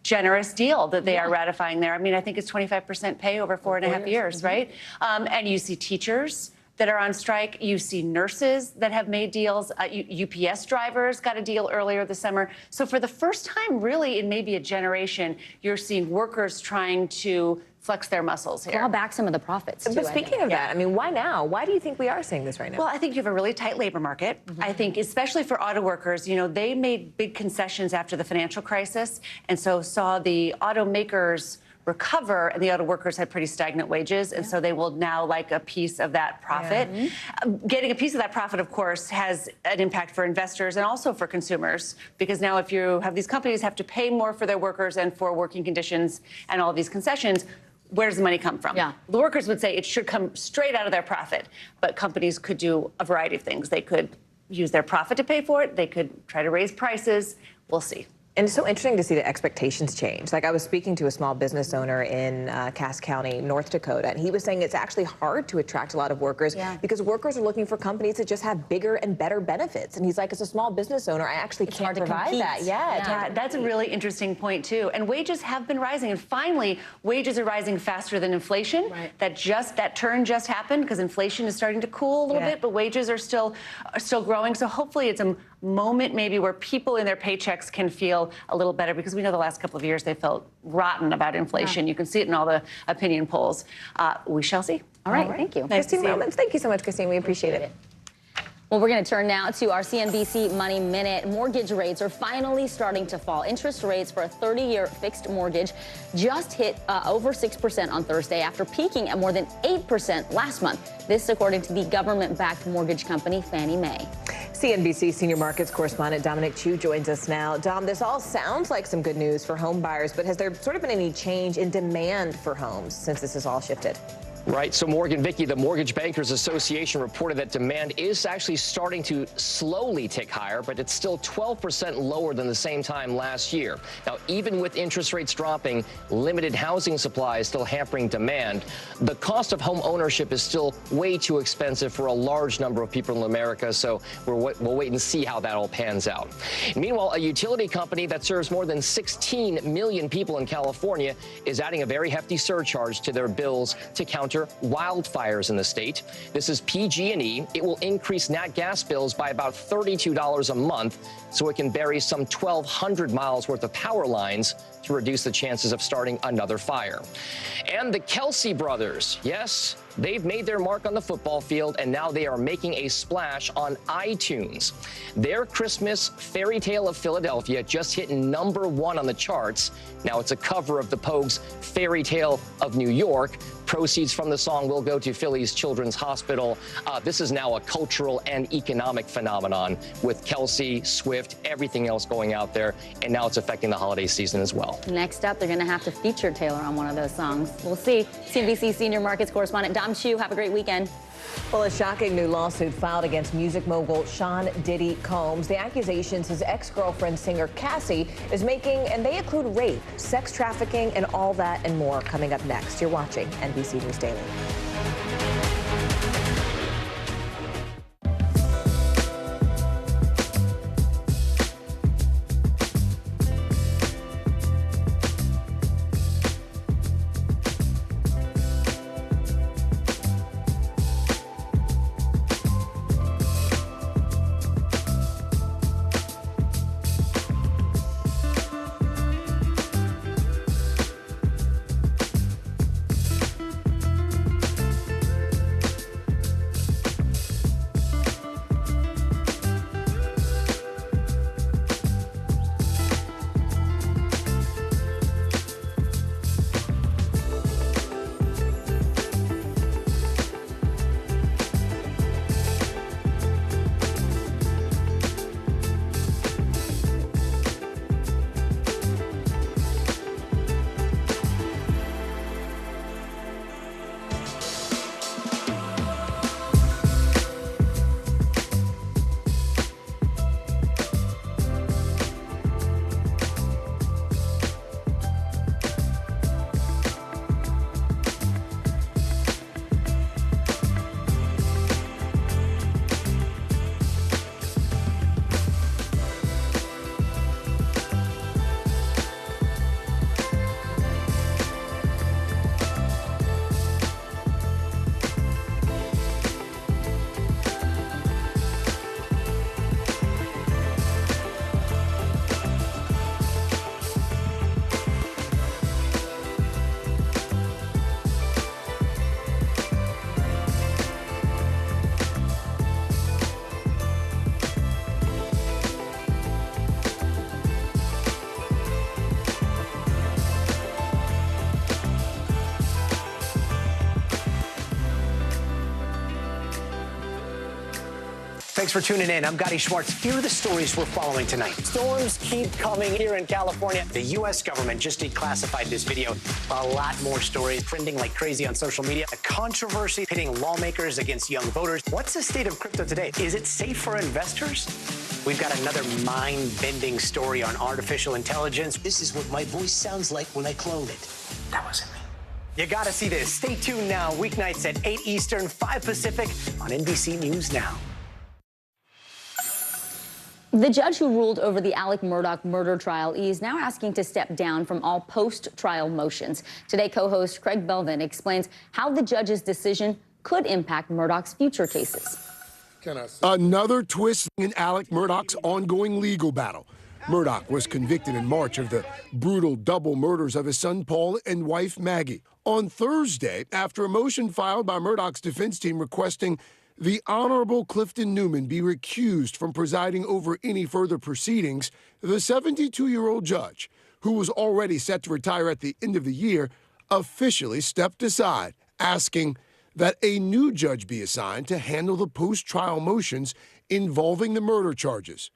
generous deal that they are ratifying there. I mean, I think it's 25% pay over 4.5 years, right? And you see teachers that are on strike. You see nurses that have made deals. UPS drivers got a deal earlier this summer. So for the first time, really, in maybe a generation, you're seeing workers trying to flex their muscles here.
Claw back some of the profits, too.
But speaking of that, I mean, why now? Why do you think we are seeing this right now?
Well, I think you have a really tight labor market. I think especially for auto workers, you know, they made big concessions after the financial crisis, and so saw the automakers recover, and the auto workers had pretty stagnant wages, and so they will now like a piece of that profit. Getting a piece of that profit, of course, has an impact for investors and also for consumers, because now if you have these companies have to pay more for their workers and for working conditions and all of these concessions, where does the money come from? The workers would say it should come straight out of their profit, but companies could do a variety of things. They could use their profit to pay for it. They could try to raise prices. We'll see.
And it's so interesting to see the expectations change. Like, I was speaking to a small business owner in Cass County, North Dakota, and he was saying it's actually hard to attract a lot of workers because workers are looking for companies that just have bigger and better benefits. And he's like, as a small business owner, I actually can't provide that.
That's a really interesting point, too. And wages have been rising. And finally, wages are rising faster than inflation. That turn just happened because inflation is starting to cool a little bit, but wages are still growing. So hopefully it's a moment maybe where people in their paychecks can feel a little better, because we know the last couple of years they felt rotten about inflation. You can see it in all the opinion polls. We shall see.
All right. Thank you.
Christine Romans, thank you so much, Christine. We appreciate it.
Well, we're going to turn now to our CNBC Money Minute. Mortgage rates are finally starting to fall. Interest rates for a 30-year fixed mortgage just hit over 6% on Thursday after peaking at more than 8% last month. This according to the government-backed mortgage company Fannie Mae.
CNBC senior markets correspondent Dominic Chu joins us now. Dom, this all sounds like some good news for home buyers, but has there sort of been any change in demand for homes since this has all shifted?
Right. So Morgan Vicky, the Mortgage Bankers Association reported that demand is actually starting to slowly tick higher, but it's still 12% lower than the same time last year. Now, even with interest rates dropping, limited housing supply is still hampering demand. The cost of home ownership is still way too expensive for a large number of people in America, so we'll wait and see how that all pans out. Meanwhile, a utility company that serves more than 16 million people in California is adding a very hefty surcharge to their bills to counter counter wildfires in the state. This is PG&E. It will increase nat gas bills by about $32 a month, so it can bury some 1,200 miles worth of power lines to reduce the chances of starting another fire. And the Kelsey brothers, yes, they've made their mark on the football field, and now they are making a splash on iTunes. Their Christmas Fairy Tale of Philadelphia just hit #1 on the charts. Now it's a cover of the Pogues' Fairy Tale of New York. Proceeds from the song will go to Philly's Children's Hospital. This is now a cultural and economic phenomenon with Kelsey, Swift, everything else going out there, and now it's affecting the holiday season as well.
Next up, they're going to have to feature Taylor on one of those songs. We'll see. CNBC senior markets correspondent Dom Chu, have a great weekend.
Well, a shocking new lawsuit filed against music mogul Sean Diddy Combs. The accusations his ex-girlfriend singer Cassie is making, and they include rape, sex trafficking, and all that and more coming up next. You're watching NBC News Daily.
Thanks for tuning in. I'm Gotti Schwartz. Here are the stories we're following tonight. Storms keep coming here in California. The U.S. government just declassified this video. A lot more stories trending like crazy on social media. A controversy pitting lawmakers against young voters. What's the state of crypto today? Is it safe for investors? We've got another mind-bending story on artificial intelligence.
This is what my voice sounds like when I clone it.
That wasn't me. You gotta see this. Stay tuned now. Weeknights at 8 Eastern, 5 Pacific on NBC News Now.
The judge who ruled over the Alec Murdaugh murder trial is now asking to step down from all post-trial motions. Today, co-host Craig Belvin explains how the judge's decision could impact Murdaugh's future cases.
Another twist in Alec Murdaugh's ongoing legal battle. Murdaugh was convicted in March of the brutal double murders of his son Paul and wife Maggie. On Thursday, after a motion filed by Murdaugh's defense team requesting the Honorable Clifton Newman be recused from presiding over any further proceedings, the 72-year-old judge, who was already set to retire at the end of the year, officially stepped aside, asking that a new judge be assigned to handle the post-trial motions involving the murder charges.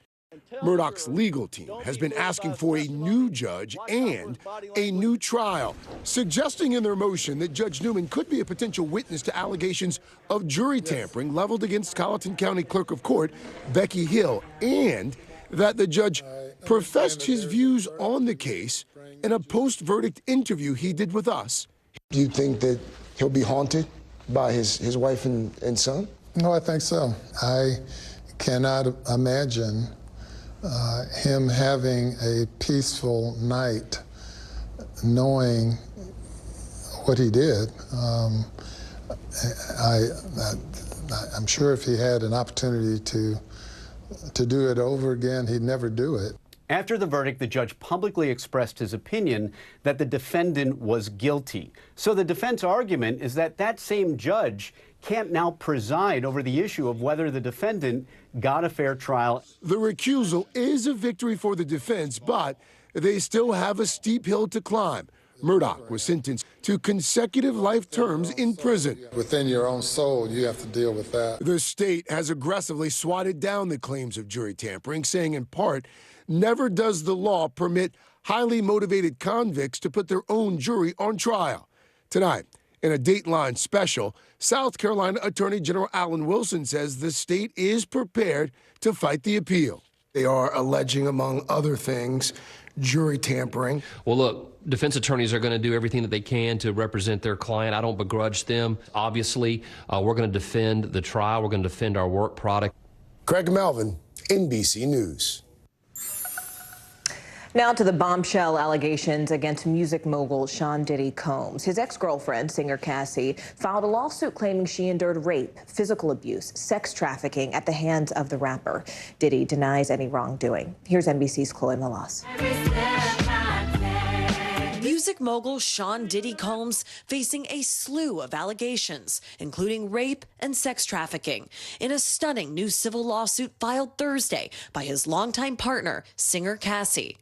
Murdaugh's legal team has been asking for a new judge and a new trial, suggesting in their motion that Judge Newman could be a potential witness to allegations of jury tampering leveled against Colleton County Clerk of Court Becky Hill, and that the judge professed his views on the case in a post-verdict interview he did with us.
Do you think that he'll be haunted by his wife and son?
No, I think so. I cannot imagine him having a peaceful night knowing what he did. I'm sure if he had an opportunity to do it over again, he'd never do it.
After the verdict, the judge publicly expressed his opinion that the defendant was guilty. So the defense argument is that that same judge can't now preside over the issue of whether the defendant got a fair trial.
The recusal is a victory for the defense, but they still have a steep hill to climb. Murdaugh was sentenced to consecutive life terms in prison.
Within your own soul, you have to deal with that.
The state has aggressively swatted down the claims of jury tampering, saying in part, never does the law permit highly motivated convicts to put their own jury on trial. Tonight, in a Dateline special, South Carolina Attorney General Alan Wilson says the state is prepared to fight the appeal. They are alleging, among other things, jury tampering.
Well, look, defense attorneys are going to do everything that they can to represent their client. I don't begrudge them. Obviously, we're going to defend the trial. We're going to defend our work product.
Craig Melvin, NBC News.
Now to the bombshell allegations against music mogul Sean Diddy Combs. His ex-girlfriend, singer Cassie, filed a lawsuit claiming she endured rape, physical abuse, sex trafficking at the hands of the rapper. Diddy denies any wrongdoing. Here's NBC's Chloe Malas.
Music mogul Sean Diddy Combs facing a slew of allegations, including rape and sex trafficking, in a stunning new civil lawsuit filed Thursday by his longtime partner, singer Cassie.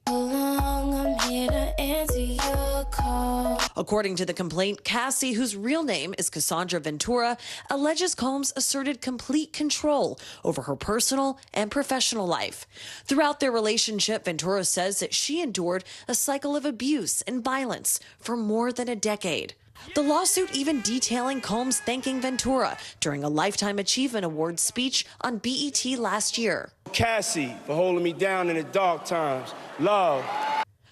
According to the complaint, Cassie, whose real name is Cassandra Ventura, alleges Combs asserted complete control over her personal and professional life. Throughout their relationship, Ventura says that she endured a cycle of abuse and violence for more than a decade. The lawsuit even detailing Combs thanking Ventura during a Lifetime Achievement Award speech on BET last year.
Cassie, for holding me down in the dark times. Love.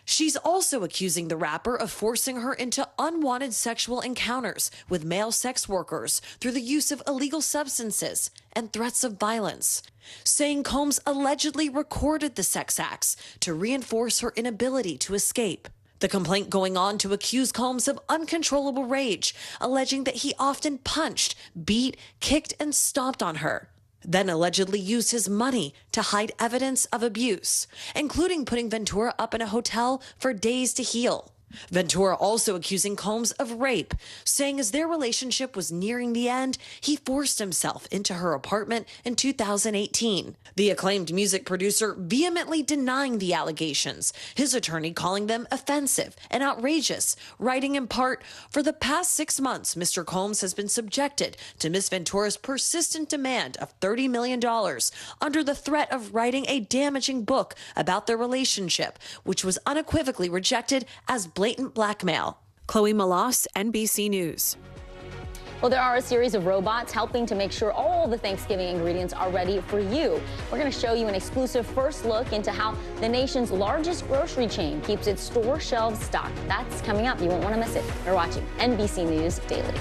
She's also accusing the rapper of forcing her into unwanted sexual encounters with male sex workers through the use of illegal substances and threats of violence, saying Combs allegedly recorded the sex acts to reinforce her inability to escape. The complaint going on to accuse Combs of uncontrollable rage, alleging that he often punched, beat, kicked, and stomped on her, then allegedly used his money to hide evidence of abuse, including putting Ventura up in a hotel for days to heal. Ventura also accusing Combs of rape, saying as their relationship was nearing the end, he forced himself into her apartment in 2018. The acclaimed music producer vehemently denying the allegations, his attorney calling them offensive and outrageous, writing in part, "For the past 6 months, Mr. Combs has been subjected to Ms. Ventura's persistent demand of $30 million under the threat of writing a damaging book about their relationship, which was unequivocally rejected as blatant blackmail." Chloe Malas, NBC News.
Well, there are a series of robots helping to make sure all the Thanksgiving ingredients are ready for you. We're going to show you an exclusive first look into how the nation's largest grocery chain keeps its store shelves stocked. That's coming up. You won't want to miss it. You're watching NBC News Daily.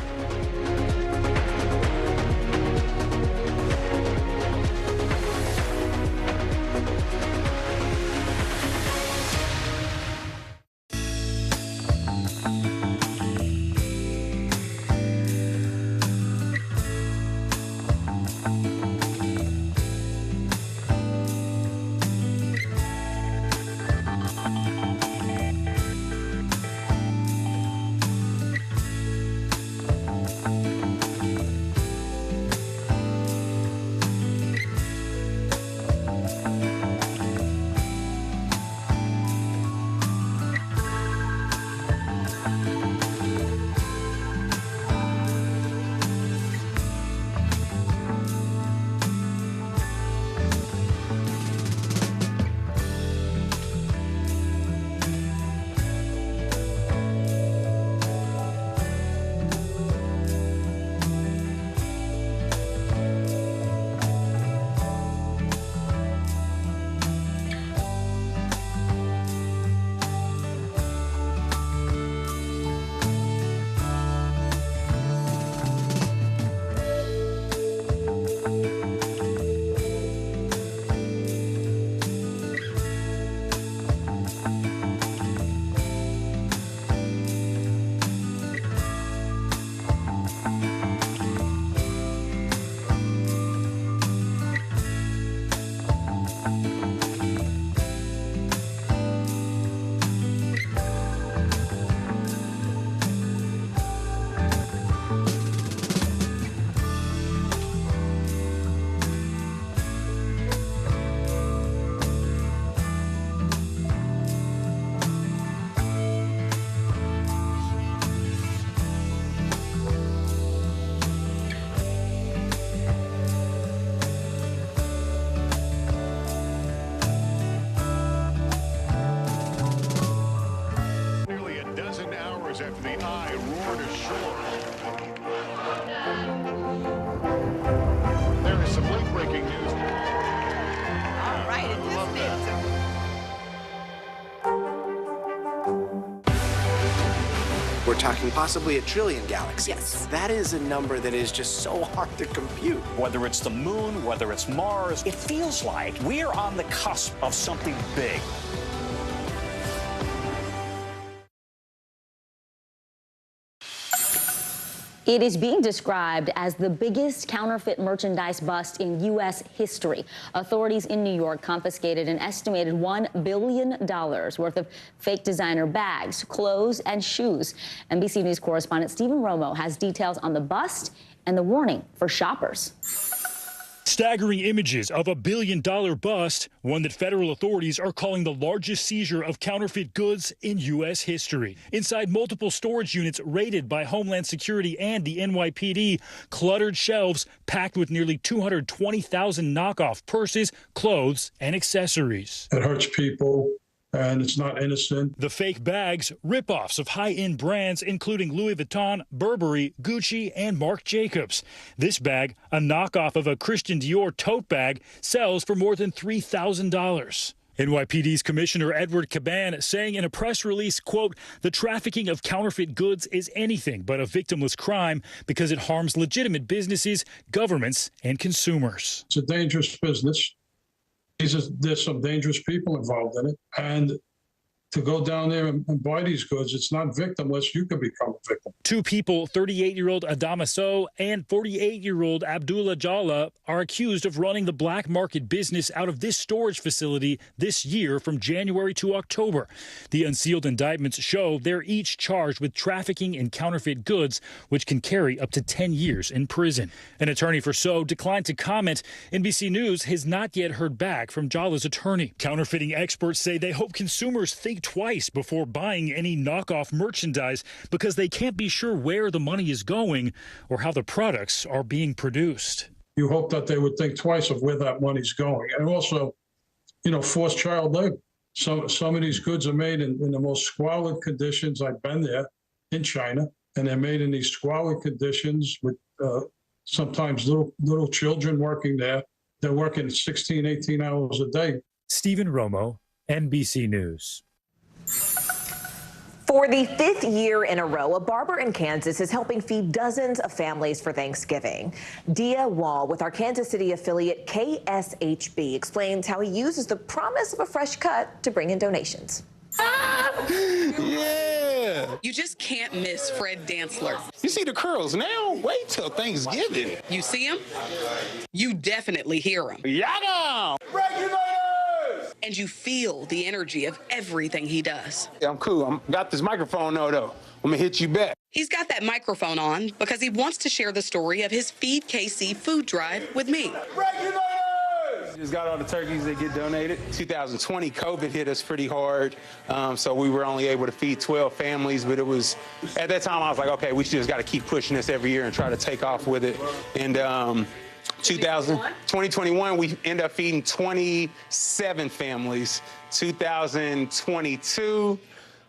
We're talking possibly 1 trillion galaxies.
Yes.
That is a number that is just so hard to compute.
Whether it's the moon, whether it's Mars, it feels like we're on the cusp of something big.
It is being described as the biggest counterfeit merchandise bust in U.S. history. Authorities in New York confiscated an estimated $1 billion worth of fake designer bags, clothes, and shoes. NBC News correspondent Stephen Romo has details on the bust and the warning for shoppers.
Staggering images of a $1 billion bust, one that federal authorities are calling the largest seizure of counterfeit goods in U.S. history. Inside multiple storage units raided by Homeland Security and the NYPD, cluttered shelves packed with nearly 220,000 knockoff purses, clothes, and accessories.
It hurts people. And it's not innocent.
The fake bags, ripoffs of high-end brands, including Louis Vuitton, Burberry, Gucci, and Marc Jacobs. This bag, a knockoff of a Christian Dior tote bag, sells for more than $3,000. NYPD's Commissioner Edward Caban saying in a press release, quote, "The trafficking of counterfeit goods is anything but a victimless crime because it harms legitimate businesses, governments, and consumers."
It's a dangerous business. There's some dangerous people involved in it. And to go down there and buy these goods, it's not victimless. You could become a victim.
Two people, 38-year-old Adama Sow and 48-year-old Abdullah Jalla, are accused of running the black market business out of this storage facility this year from January to October. The unsealed indictments show they're each charged with trafficking in counterfeit goods, which can carry up to 10 years in prison. An attorney for Sow declined to comment. NBC News has not yet heard back from Jalla's attorney. Counterfeiting experts say they hope consumers think twice before buying any knockoff merchandise because they can't be sure where the money is going or how the products are being produced.
You hope that they would think twice of where that money's going. And also, forced child labor. Some of these goods are made in the most squalid conditions. I've been there in China, and they're made in these squalid conditions with sometimes little children working there. They're working 16, 18 hours a day.
Stephen Romo, NBC News.
For the 5th year in a row, a barber in Kansas is helping feed dozens of families for Thanksgiving. Dia Wall with our Kansas City affiliate KSHB explains how he uses the promise of a fresh cut to bring in donations.
Yeah! You just can't miss Fred Dantzler. You see the curls now? Wait till Thanksgiving. You see him? You definitely hear him. Yaga! Regulators! And you feel the energy of everything he does.
Yeah, I'm cool. Got this microphone though. I'm gonna hit you back.
He's got that microphone on because he wants to share the story of his Feed KC food drive with me.
Regulators! Just got all the turkeys that get donated. 2020, COVID hit us pretty hard, so we were only able to feed 12 families, but it was, at that time I was like, okay, we just got to keep pushing this every year and try to take off with it. And 2021, we ended up feeding 27 families. 2022,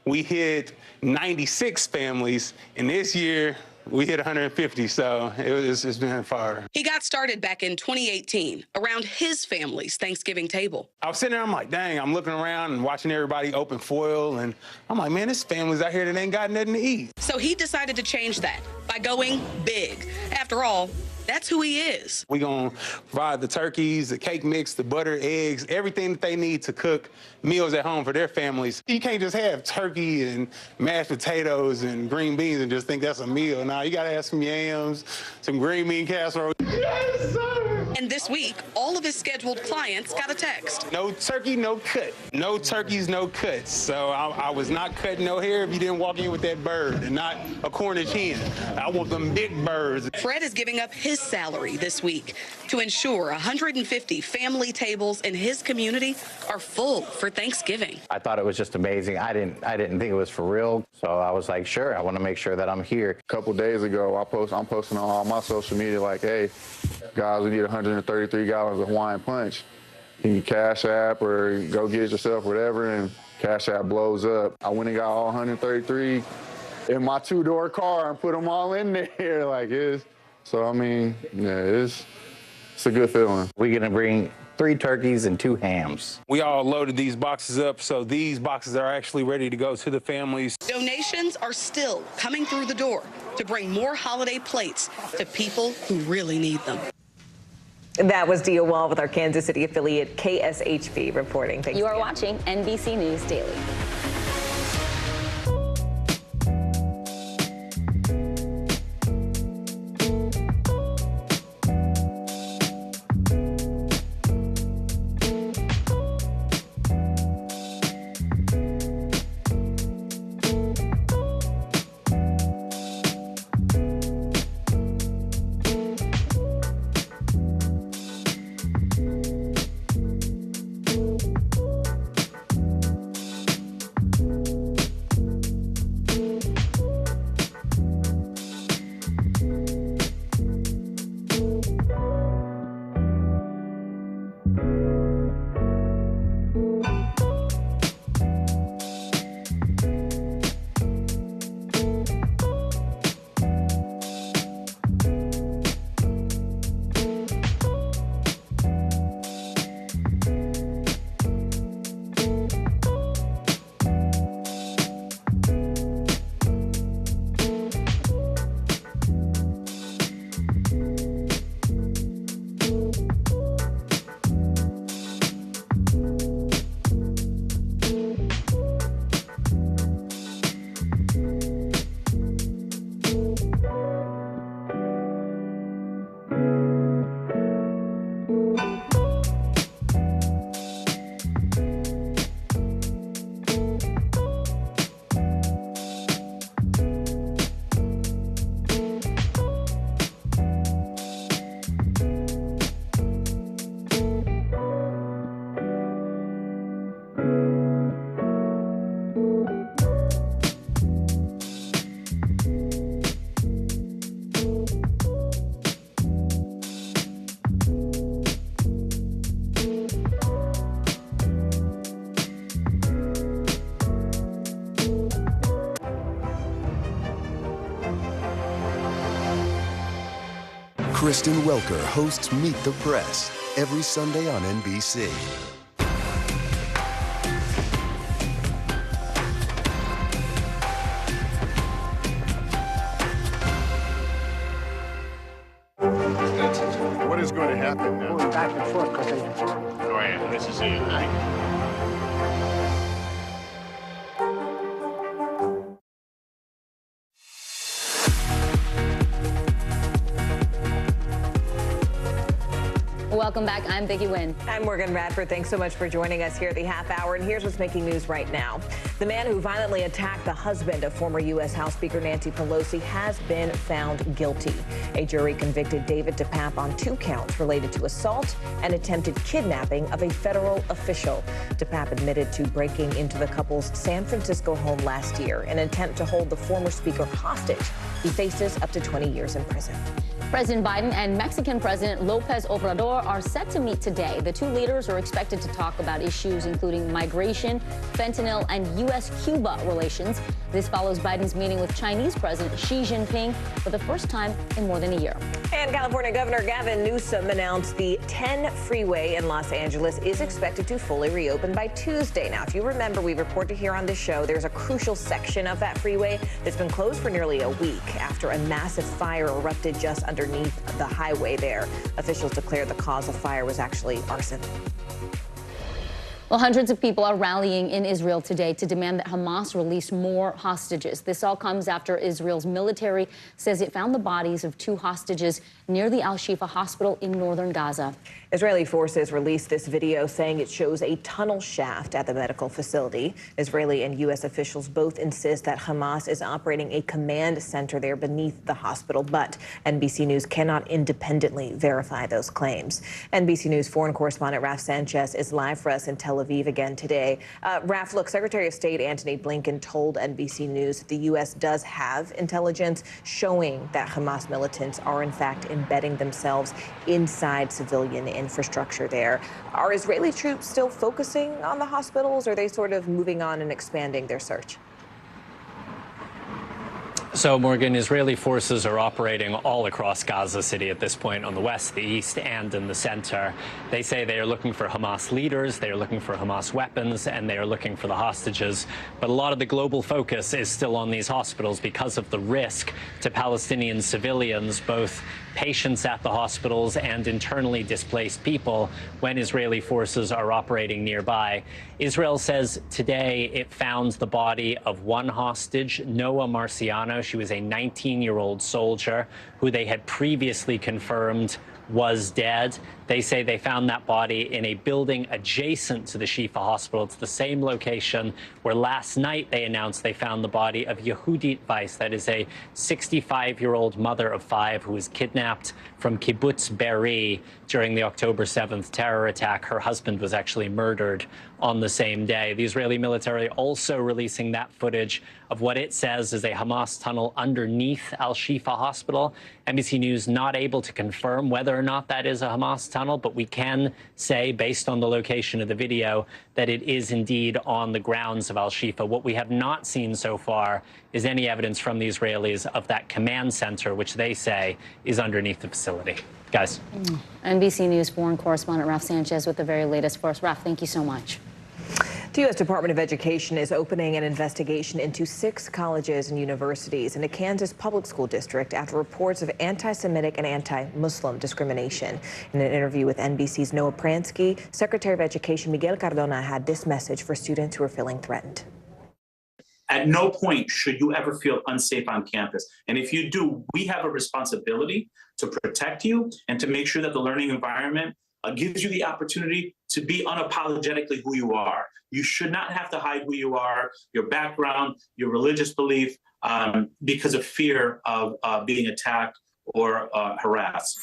we hit 96 families, and this year we hit 150, so it's been fire.
He got started back in 2018 around his family's Thanksgiving table.
I was sitting there, I'm like, dang, I'm looking around and watching everybody open foil, and I'm like, man, this family's out here that ain't got nothing to eat.
So he decided to change that by going big. After all, that's who he is.
We're going to provide the turkeys, the cake mix, the butter, eggs, everything that they need to cook meals at home for their families. You can't just have turkey and mashed potatoes and green beans and just think that's a meal. Now, you got to have some yams, some green bean casserole. Yes, sir!
And this week, all of his scheduled clients got a text.
No turkey, no cut. No turkeys, no cuts. So I was not cutting no hair if you didn't walk in with that bird and not a Cornish hen. I want them big birds.
Fred is giving up his salary this week to ensure 150 family tables in his community are full for Thanksgiving.
I thought it was just amazing. I didn't think it was for real. So I was like, sure, I want to make sure that I'm here.
A couple days ago, I'm posting on all my social media like, hey, guys, we need 133 gallons of Hawaiian Punch. Can you Cash App or go get it yourself, whatever, and Cash App blows up. I went and got all 133 in my two-door car and put them all in there like it's. So, I mean, yeah, it's It's a good feeling.
We're going to bring 3 turkeys and 2 hams.
We all loaded these boxes up, so these boxes are actually ready to go to the families.
Donations are still coming through the door to bring more holiday plates to people who really need them.
That was Dia Wall with our Kansas City affiliate KSHB reporting. Thanks,
you are
Dia.
watching NBC News Daily.
Kristen Welker hosts Meet the Press every Sunday on NBC.
What is going to happen now?
Going back and forth because
Go ahead. This is it.
Welcome back. I'm Vicki Wynn.
I'm Morgan Radford. Thanks so much for joining us here at the half hour. And here's what's making news right now. The man who violently attacked the husband of former U.S. House Speaker Nancy Pelosi has been found guilty. A jury convicted David DePape on 2 counts related to assault and attempted kidnapping of a federal official. DePape admitted to breaking into the couple's San Francisco home last year in an attempt to hold the former speaker hostage. He faces up to 20 years in prison.
President Biden and Mexican President López Obrador are set to meet today. The 2 leaders are expected to talk about issues including migration, fentanyl, and U.S.-Cuba relations. This follows Biden's meeting with Chinese President Xi Jinping for the first time in more than a year.
And California Governor Gavin Newsom announced the 10 freeway in Los Angeles is expected to fully reopen by Tuesday. Now, if you remember, we reported here on the show, there's a crucial section of that freeway that's been closed for nearly a week after a massive fire erupted just underneath the highway there. Officials declared the cause of fire was actually arson.
Well, hundreds of people are rallying in Israel today to demand that Hamas release more hostages. This all comes after Israel's military says it found the bodies of 2 hostages near the Al-Shifa hospital in northern Gaza.
Israeli forces released this video saying it shows a tunnel shaft at the medical facility. Israeli and U.S. officials both insist that Hamas is operating a command center there beneath the hospital, but NBC News cannot independently verify those claims. NBC News foreign correspondent Raf Sanchez is live for us in Tel Aviv again today. Raf, look, Secretary of State Antony Blinken told NBC News that the U.S. does have intelligence showing that Hamas militants are in fact embedding themselves inside civilian infrastructure there. Are Israeli troops still focusing on the hospitals, or are they sort of moving on and expanding their search?
So, Morgan, Israeli forces are operating all across Gaza City at this point, on the west, the east, and in the center. They say they are looking for Hamas leaders, they are looking for Hamas weapons, and they are looking for the hostages. But a lot of the global focus is still on these hospitals because of the risk to Palestinian civilians, both patients at the hospitals and internally displaced people, when Israeli forces are operating nearby. Israel says today it found the body of one hostage, Noah Marciano. She was a 19-year-old soldier who they had previously confirmed was dead. They say they found that body in a building adjacent to the Shifa hospital. It's the same location where last night they announced they found the body of Yehudit Weiss. That is a 65-year-old mother of 5 who was kidnapped from Kibbutz Be'eri during the October 7th terror attack. Her husband was actually murdered on the same day. The Israeli military also releasing that footage of what it says is a Hamas tunnel underneath Al-Shifa hospital. NBC News not able to confirm whether or not that is a Hamas tunnel, but we can say, based on the location of the video, that it is indeed on the grounds of Al-Shifa. What we have not seen so far is any evidence from the Israelis of that command center, which they say is underneath the facility. Guys.
NBC News foreign correspondent Raf Sanchez with the very latest for us. Raf, thank you so much.
The U.S. Department of Education is opening an investigation into 6 colleges and universities in a Kansas public school district after reports of anti-Semitic and anti-Muslim discrimination. In an interview with NBC's Noah Pransky, Secretary of Education Miguel Cardona had this message for students who are feeling threatened.
At no point should you ever feel unsafe on campus. And if you do, we have a responsibility to protect you and to make sure that the learning environment gives you the opportunity to be unapologetically who you are. You should not have to hide who you are, your background, your religious belief, because of fear of being attacked or harassed.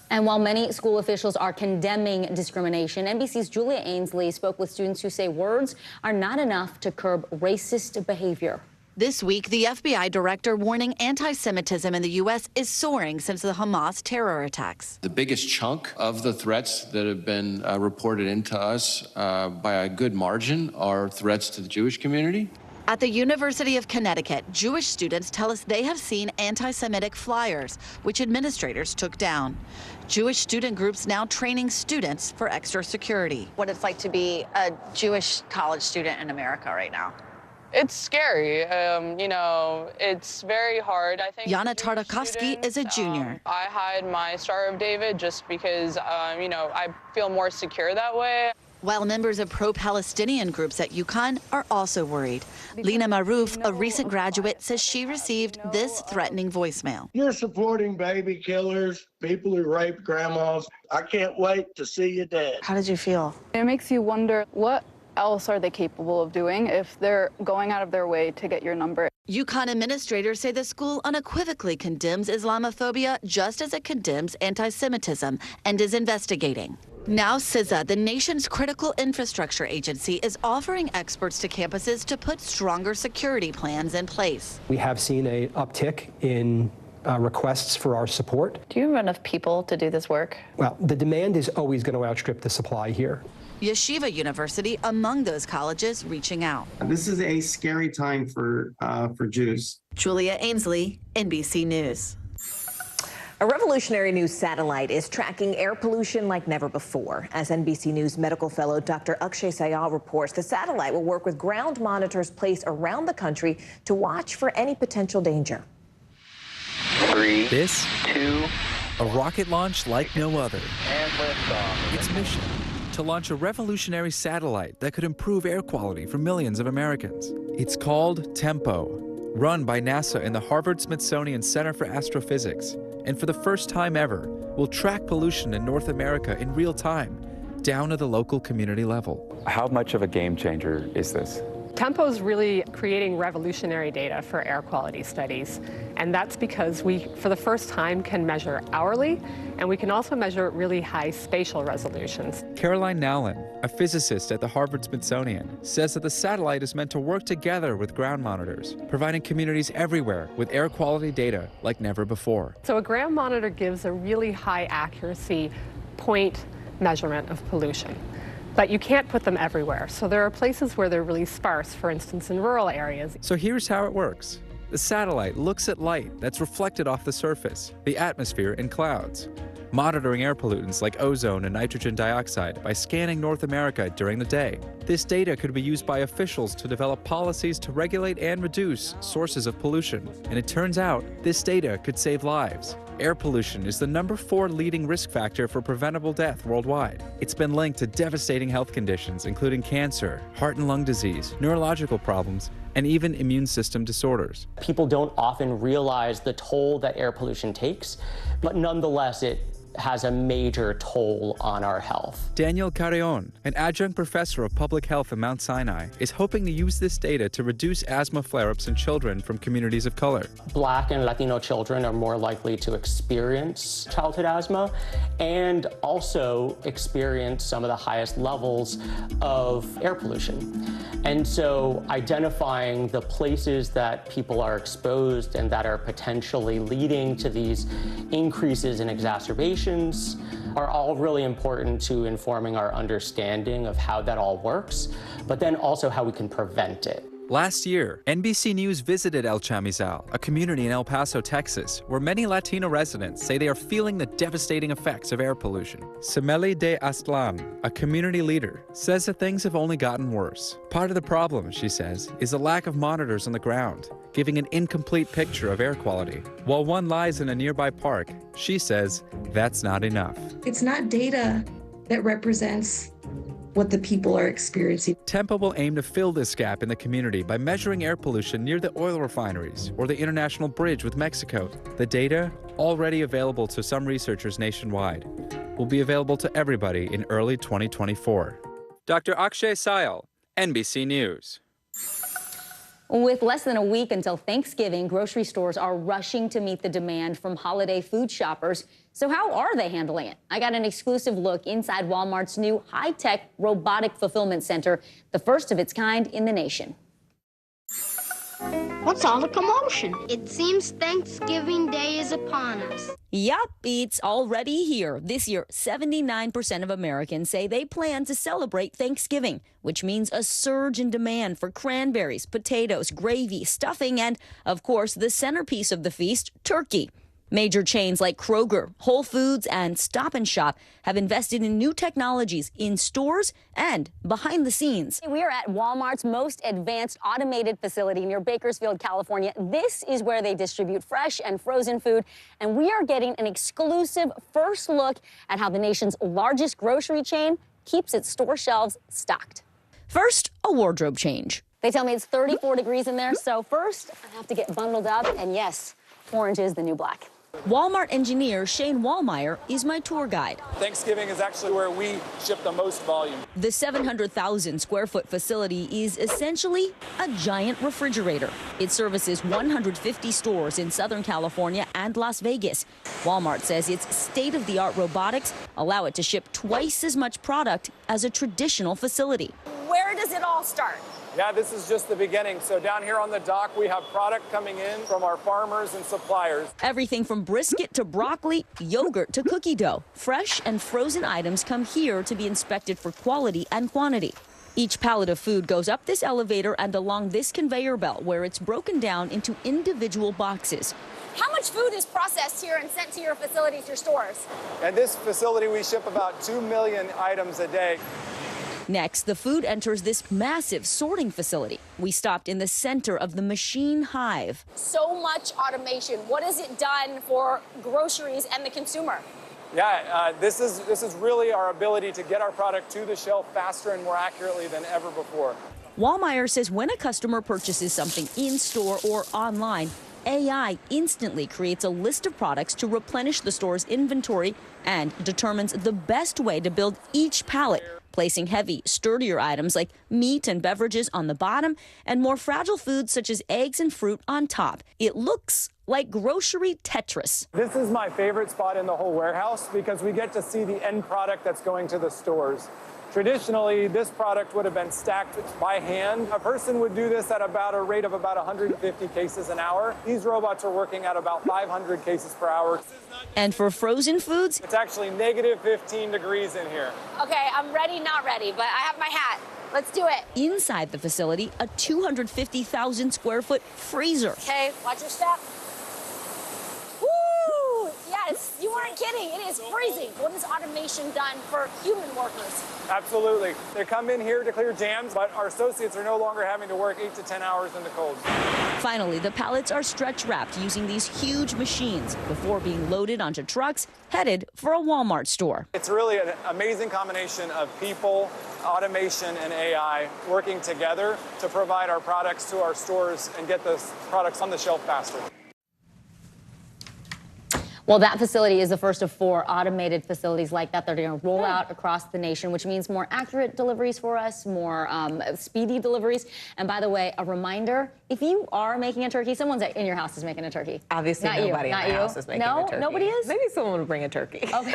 And while many school officials are condemning discrimination, NBC's Julia Ainsley spoke with students who say words are not enough to curb racist behavior.
This week, the FBI director warning anti-Semitism in the U.S. is soaring since the Hamas terror attacks.
The biggest chunk of the threats that have been reported into us by a good margin are threats to the Jewish community.
At the University of Connecticut, Jewish students tell us they have seen anti-Semitic flyers, which administrators took down. Jewish student groups now training students for extra security.
What it's like to be a Jewish college student in America right now.
It's scary. You know, it's very hard. I think
Yana Tartakovsky is a junior.
I hide my Star of David just because, you know, I feel more secure that way.
While members of pro-Palestinian groups at UConn are also worried. Lena Marouf, a recent graduate, says she received this threatening voicemail.
You're supporting baby killers, people who rape grandmas. I can't wait to see you dead.
How did you feel?
It makes you wonder, what else are they capable of doing if they're going out of their way to get your number?
UConn administrators say the school unequivocally condemns Islamophobia just as it condemns anti-Semitism and is investigating. Now CISA, the nation's critical infrastructure agency, is offering experts to campuses to put stronger security plans in place.
We have seen an uptick in requests for our support.
Do you have enough people to do this work?
Well, the demand is always going to outstrip the supply here.
Yeshiva University among those colleges reaching out.
This is a scary time for Jews.
Julia Ainsley, NBC News.
A revolutionary new satellite is tracking air pollution like never before. As NBC News medical fellow Dr. Akshay Sayal reports, the satellite will work with ground monitors placed around the country to watch for any potential danger.
3, 2, a rocket launch like no other. And liftoff. Its mission, to launch a revolutionary satellite that could improve air quality for millions of Americans. It's called TEMPO, run by NASA and the Harvard-Smithsonian Center for Astrophysics, and for the first time ever, will track pollution in North America in real time, down to the local community level.
How much of a game changer is this?
Tempo is really creating revolutionary data for air quality studies, and that's because we, for the first time, can measure hourly, and we can also measure really high spatial resolutions.
Caroline Nowlin, a physicist at the Harvard-Smithsonian, says that the satellite is meant to work together with ground monitors, providing communities everywhere with air quality data like never before.
So a ground monitor gives a really high accuracy point measurement of pollution. But you can't put them everywhere. So there are places where they're really sparse, for instance, in rural areas.
So here's how it works. The satellite looks at light that's reflected off the surface, the atmosphere, and clouds, monitoring air pollutants like ozone and nitrogen dioxide by scanning North America during the day. This data could be used by officials to develop policies to regulate and reduce sources of pollution. And it turns out, this data could save lives. Air pollution is the #4 leading risk factor for preventable death worldwide. It's been linked to devastating health conditions, including cancer, heart and lung disease, neurological problems, and even immune system disorders.
People don't often realize the toll that air pollution takes, but nonetheless, it has a major toll on our health.
Daniel Carreon, an adjunct professor of public health at Mount Sinai, is hoping to use this data to reduce asthma flare-ups in children from communities of color.
Black and Latino children are more likely to experience childhood asthma and also experience some of the highest levels of air pollution. And so identifying the places that people are exposed and that are potentially leading to these increases in exacerbations are all really important to informing our understanding of how that all works, but then also how we can prevent it.
Last year, NBC News visited El Chamizal, a community in El Paso, Texas, where many Latino residents say they are feeling the devastating effects of air pollution. Semeli de Aztlan, a community leader, says that things have only gotten worse. Part of the problem, she says, is the lack of monitors on the ground, giving an incomplete picture of air quality. While one lies in a nearby park, she says that's not enough.
It's not data that represents what the people are experiencing.
Tempa will aim to fill this gap in the community by measuring air pollution near the oil refineries or the international bridge with Mexico. The data, already available to some researchers nationwide, will be available to everybody in early 2024. Dr. Akshay Sayal, NBC News.
With less than a week until Thanksgiving, grocery stores are rushing to meet the demand from holiday food shoppers. So how are they handling it? I got an exclusive look inside Walmart's new high-tech robotic fulfillment center, the first of its kind in the nation.
What's all the commotion? It seems Thanksgiving Day is upon us.
Yup, it's already here. This year, 79% of Americans say they plan to celebrate Thanksgiving, which means a surge in demand for cranberries, potatoes, gravy, stuffing, and, of course, the centerpiece of the feast, turkey. Major chains like Kroger, Whole Foods, and Stop & Shop have invested in new technologies in stores and behind the scenes. We are at Walmart's most advanced automated facility near Bakersfield, California. This is where they distribute fresh and frozen food, and we are getting an exclusive first look at how the nation's largest grocery chain keeps its store shelves stocked. First, a wardrobe change. They tell me it's 34 degrees in there, so first I have to get bundled up, and yes, orange is the new black. Walmart engineer Shane Wallmeyer is my tour guide.
Thanksgiving is actually where we ship the most volume.
The 700,000 square foot facility is essentially a giant refrigerator. It services 150 stores in Southern California and Las Vegas. Walmart says its state-of-the-art robotics allow it to ship twice as much product as a traditional facility. Where does it all start?
Yeah, this is just the beginning. So down here on the dock, we have product coming in from our farmers and suppliers.
Everything from brisket to broccoli, yogurt to cookie dough. Fresh and frozen items come here to be inspected for quality and quantity. Each pallet of food goes up this elevator and along this conveyor belt where it's broken down into individual boxes. How much food is processed here and sent to your facilities, your stores?
At this facility, we ship about 2 million items a day.
Next, the food enters this massive sorting facility. We stopped in the center of the machine hive. So much automation. What has it done for groceries and the consumer?
Yeah, this is really our ability to get our product to the shelf faster and more accurately than ever before.
Wallmeyer says when a customer purchases something in-store or online, AI instantly creates a list of products to replenish the store's inventory and determines the best way to build each pallet, placing heavy, sturdier items like meat and beverages on the bottom and more fragile foods such as eggs and fruit on top. It looks like grocery Tetris.
This is my favorite spot in the whole warehouse because we get to see the end product that's going to the stores. Traditionally, this product would have been stacked by hand. A person would do this at about a rate of about 150 cases an hour. These robots are working at about 500 cases per hour.
And for frozen foods?
It's actually negative 15 degrees in here.
Okay, I'm ready, not ready, but I have my hat. let's do it. Inside the facility, a 250,000 square foot freezer. Okay, watch your step. Woo! Yes, you weren't kidding. It is freezing. What has automation done for human workers?
Absolutely. They come in here to clear jams, but our associates are no longer having to work 8 to 10 hours in the cold.
Finally, the pallets are stretch wrapped using these huge machines before being loaded onto trucks headed for a Walmart store.
It's really an amazing combination of people, automation, and AI working together to provide our products to our stores and get those products on the shelf faster.
Well, that facility is the first of 4 automated facilities like that. They're going to roll out across the nation, which means more accurate deliveries for us, more speedy deliveries. And by the way, a reminder, if you are making a turkey, someone's in your house is making a turkey.
Obviously,
Not
nobody
you.
in
Not
my
you.
house is making a turkey.
Nobody is?
Maybe someone will bring a turkey.
Okay.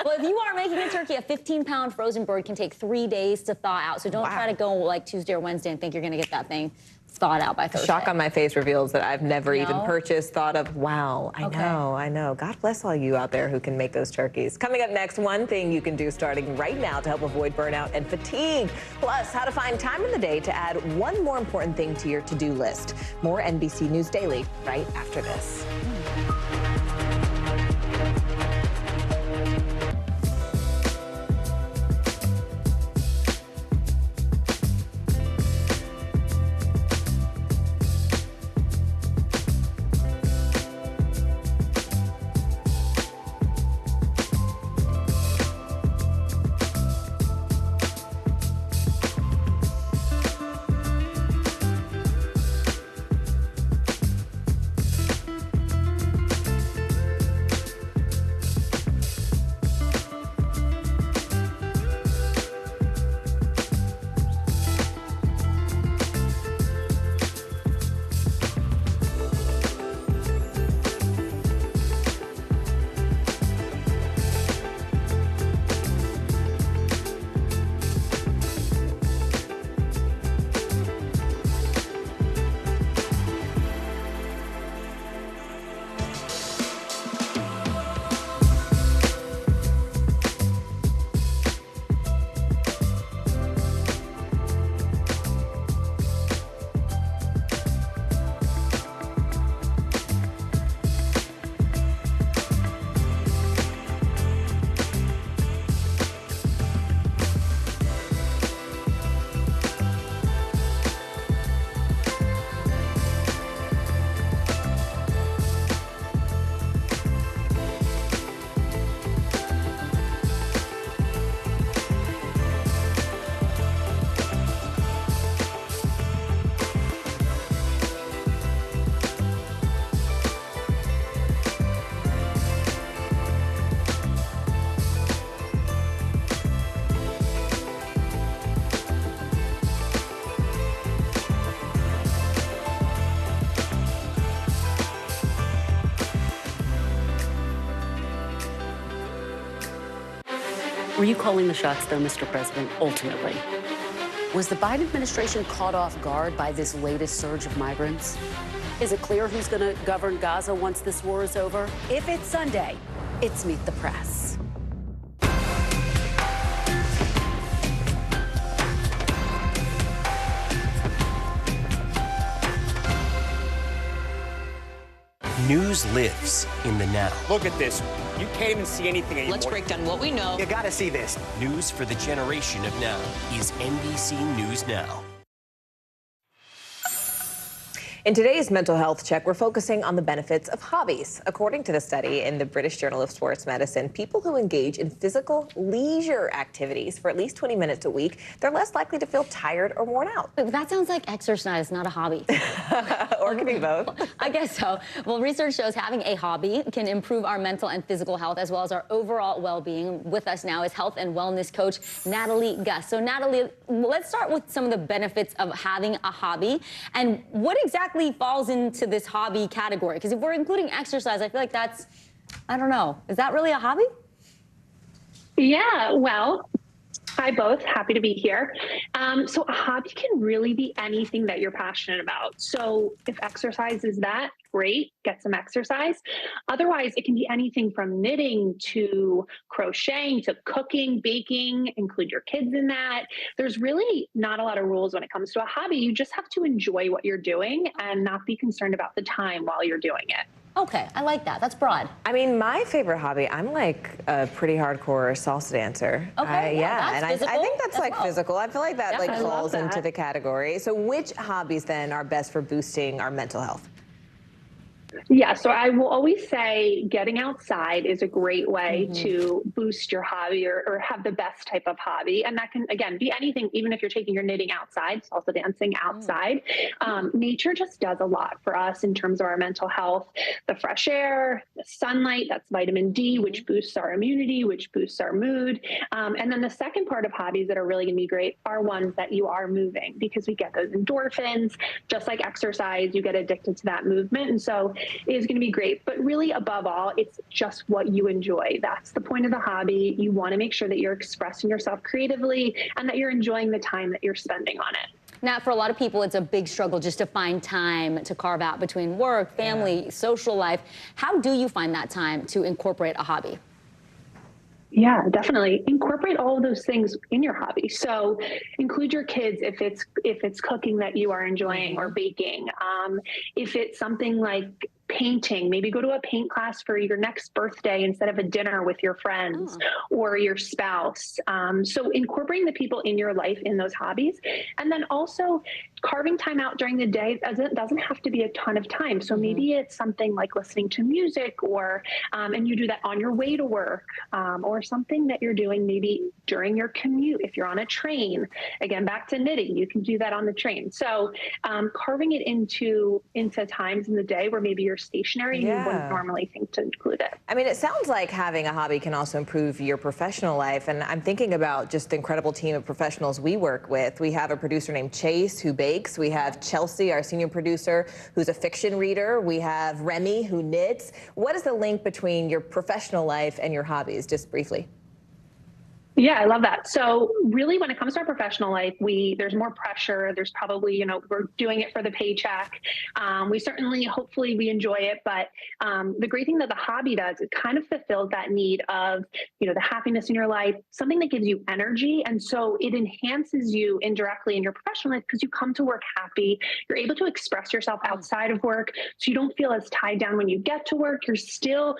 Well, if you are making a turkey, a 15-pound frozen bird can take 3 days to thaw out. So don't try to go like Tuesday or Wednesday and think you're going to get that thing thawed out by Thursday.
The shock on my face reveals that I've never even purchased, thought of, wow, I know. God bless all you out there who can make those turkeys. Coming up next, one thing you can do starting right now to help avoid burnout and fatigue. Plus, how to find time in the day to add one more important thing to your to-do list. More NBC News Daily right after this.
Were you calling the shots, though, Mr. President, ultimately? Was the Biden administration caught off guard by this latest surge of migrants? Is it clear who's going to govern Gaza once this war is over? If it's Sunday, it's Meet the Press.
News lives in the now.
Look at this. You can't even see anything anymore.
Let's break down what we know.
You gotta see this.
News for the generation of now is NBC News Now.
In today's mental health check, we're focusing on the benefits of hobbies. According to the study in the British Journal of Sports Medicine, people who engage in physical leisure activities for at least 20 minutes a week, they're less likely to feel tired or worn out.
That sounds like exercise, not a hobby.
Or it could be both.
I guess so. Well, research shows having a hobby can improve our mental and physical health as well as our overall well-being. With us now is health and wellness coach Natalie Gus. So Natalie, let's start with some of the benefits of having a hobby and what exactly falls into this hobby category? Because if we're including exercise, I feel like that's, I don't know, is that really a hobby?
Yeah, well, hi both, happy to be here. So a hobby can really be anything that you're passionate about. So if exercise is that, great, get some exercise. Otherwise, it can be anything from knitting to crocheting to cooking, baking, include your kids in that. There's really not a lot of rules when it comes to a hobby. You just have to enjoy what you're doing and not be concerned about the time while you're doing it.
Okay, I like that. That's broad.
I mean, my favorite hobby, I'm like a pretty hardcore salsa dancer.
Okay,
yeah, and I think that's like
well.
physical. I feel like that like
I love
falls
that.
into the category. So which hobbies then are best for boosting our mental health?
Yeah, so I will always say getting outside is a great way to boost your hobby or have the best type of hobby. And that can, again, be anything, even if you're taking your knitting outside, salsa dancing outside. Nature just does a lot for us in terms of our mental health. The fresh air, the sunlight, that's vitamin D, which boosts our immunity, which boosts our mood. And then the second part of hobbies that are really going to be great are ones that you are moving, because we get those endorphins. Just like exercise, you get addicted to that movement. And so it is going to be great. But really, above all, it's just what you enjoy. That's the point of the hobby. You want to make sure that you're expressing yourself creatively and that you're enjoying the time that you're spending on it.
Now, for a lot of people, it's a big struggle just to find time to carve out between work, family, social life. How do you find that time to incorporate a hobby?
Yeah, definitely incorporate all of those things in your hobby. So include your kids if it's cooking that you are enjoying or baking. If it's something like painting, maybe go to a paint class for your next birthday instead of a dinner with your friends or your spouse. So incorporating the people in your life in those hobbies, and then also carving time out during the day doesn't have to be a ton of time. So maybe it's something like listening to music, or and you do that on your way to work, or something that you're doing maybe during your commute. If you're on a train, again, back to knitting, you can do that on the train. So carving it into times in the day where maybe you're stationary, you wouldn't normally think to include it.
I mean, it sounds like having a hobby can also improve your professional life. And I'm thinking about just the incredible team of professionals we work with. We have a producer named Chase who bakes. We have Chelsea, our senior producer, who's a fiction reader. We have Remy, who knits. What is the link between your professional life and your hobbies, just briefly?
Yeah, I love that. So really, when it comes to our professional life, there's more pressure. There's probably, we're doing it for the paycheck. We certainly, hopefully we enjoy it. But the great thing that the hobby does, it kind of fulfills that need of, the happiness in your life, something that gives you energy. And so it enhances you indirectly in your professional life because you come to work happy. You're able to express yourself outside of work. So you don't feel as tied down when you get to work. You're still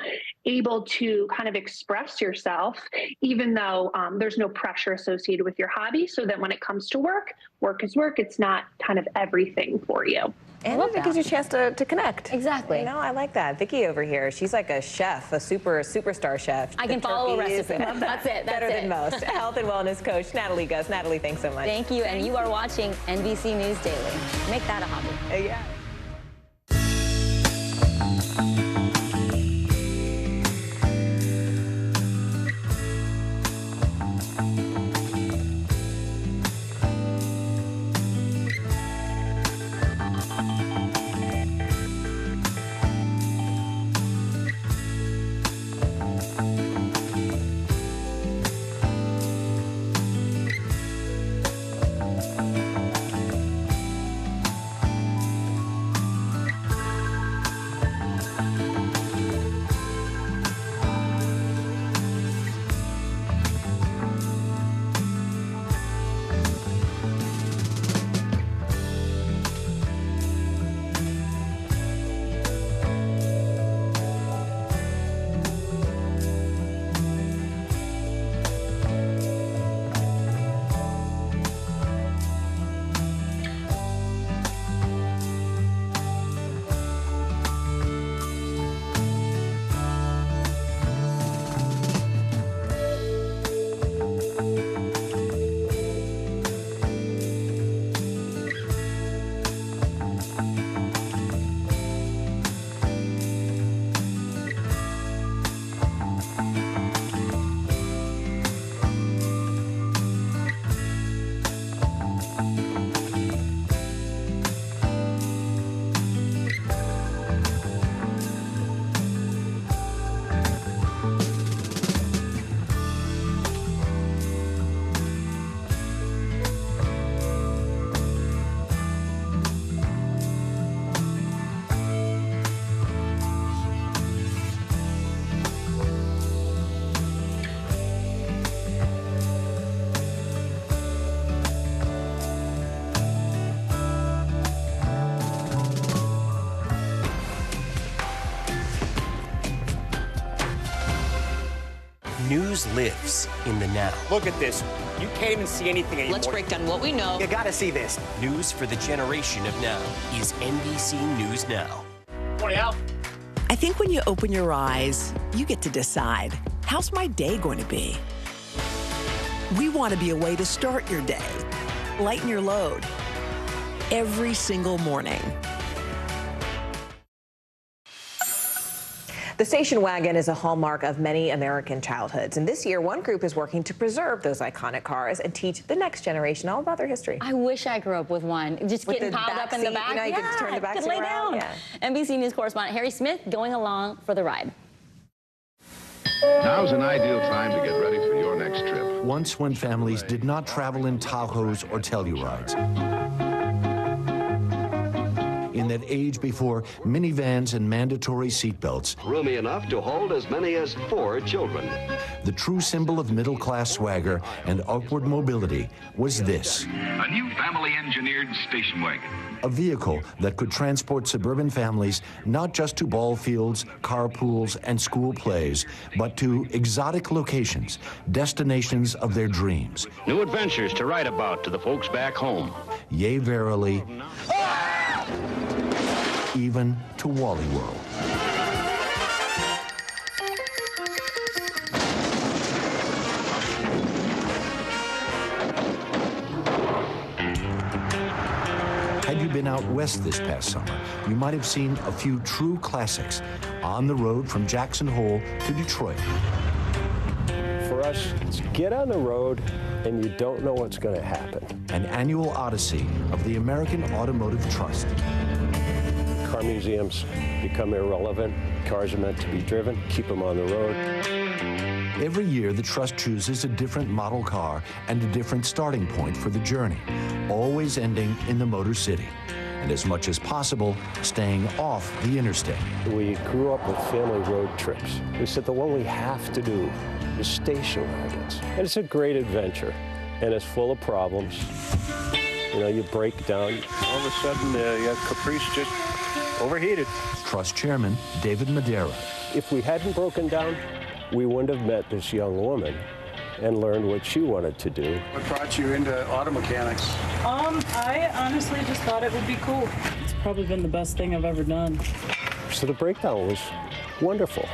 able to kind of express yourself, even though there's no pressure associated with your hobby, so that when it comes to work, work is work. It's not kind of everything for you.
And it gives you a chance to connect.
Exactly.
I like that. Vicky over here, she's like a chef, a superstar chef.
I can follow a recipe. That's it.
Better than most. Health and wellness coach Natalie Gus. Natalie, thanks so much.
Thank you. And you are watching NBC News Daily. Make that a hobby.
Yeah.
News lives in the now.
Look at this. You can't even see anything anymore.
Let's break down what we know.
You gotta see this.
News for the generation of now is NBC News Now.
Morning, Al.
I think when you open your eyes, you get to decide, how's my day going to be? We want to be a way to start your day, lighten your load, every single morning.
The station wagon is a hallmark of many American childhoods. And this year, one group is working to preserve those iconic cars and teach the next generation all about their history.
I wish I grew up with one. Just
With
getting
the
piled up in the
seat,
back.
you know, you could turn the back
could
seat
lay
around.
down.
Yeah.
NBC News correspondent Harry Smith going along for the ride.
Now's an ideal time to get ready for your next trip.
Once when families did not travel in Tahoes or Tellurides. In that age before minivans and mandatory seatbelts.
Roomy enough to hold as many as 4 children.
The true symbol of middle-class swagger and upward mobility was this.
A new family-engineered station wagon.
A vehicle that could transport suburban families not just to ball fields, carpools, and school plays, but to exotic locations, destinations of their dreams.
New adventures to write about to the folks back home.
Yea, verily, even to Wally World. Had you been out west this past summer, you might have seen a few true classics on the road from Jackson Hole to Detroit.
For us, it's get on the road and you don't know what's going to happen.
An annual odyssey of the American Automotive Trust.
Car museums become irrelevant. Cars are meant to be driven. Keep them on the road.
Every year, the Trust chooses a different model car and a different starting point for the journey, always ending in the Motor City, and as much as possible, staying off the interstate.
We grew up with family road trips. We said the one we have to do is station wagons. And it's a great adventure, and it's full of problems. You know, you break down. All of a sudden, your Caprice just overheated.
Trust Chairman David Madera.
If we hadn't broken down, we wouldn't have met this young woman and learned what she wanted to do.
What brought you into auto mechanics?
I honestly just thought it would be cool. It's probably been the best thing I've ever done.
So the breakdown was wonderful.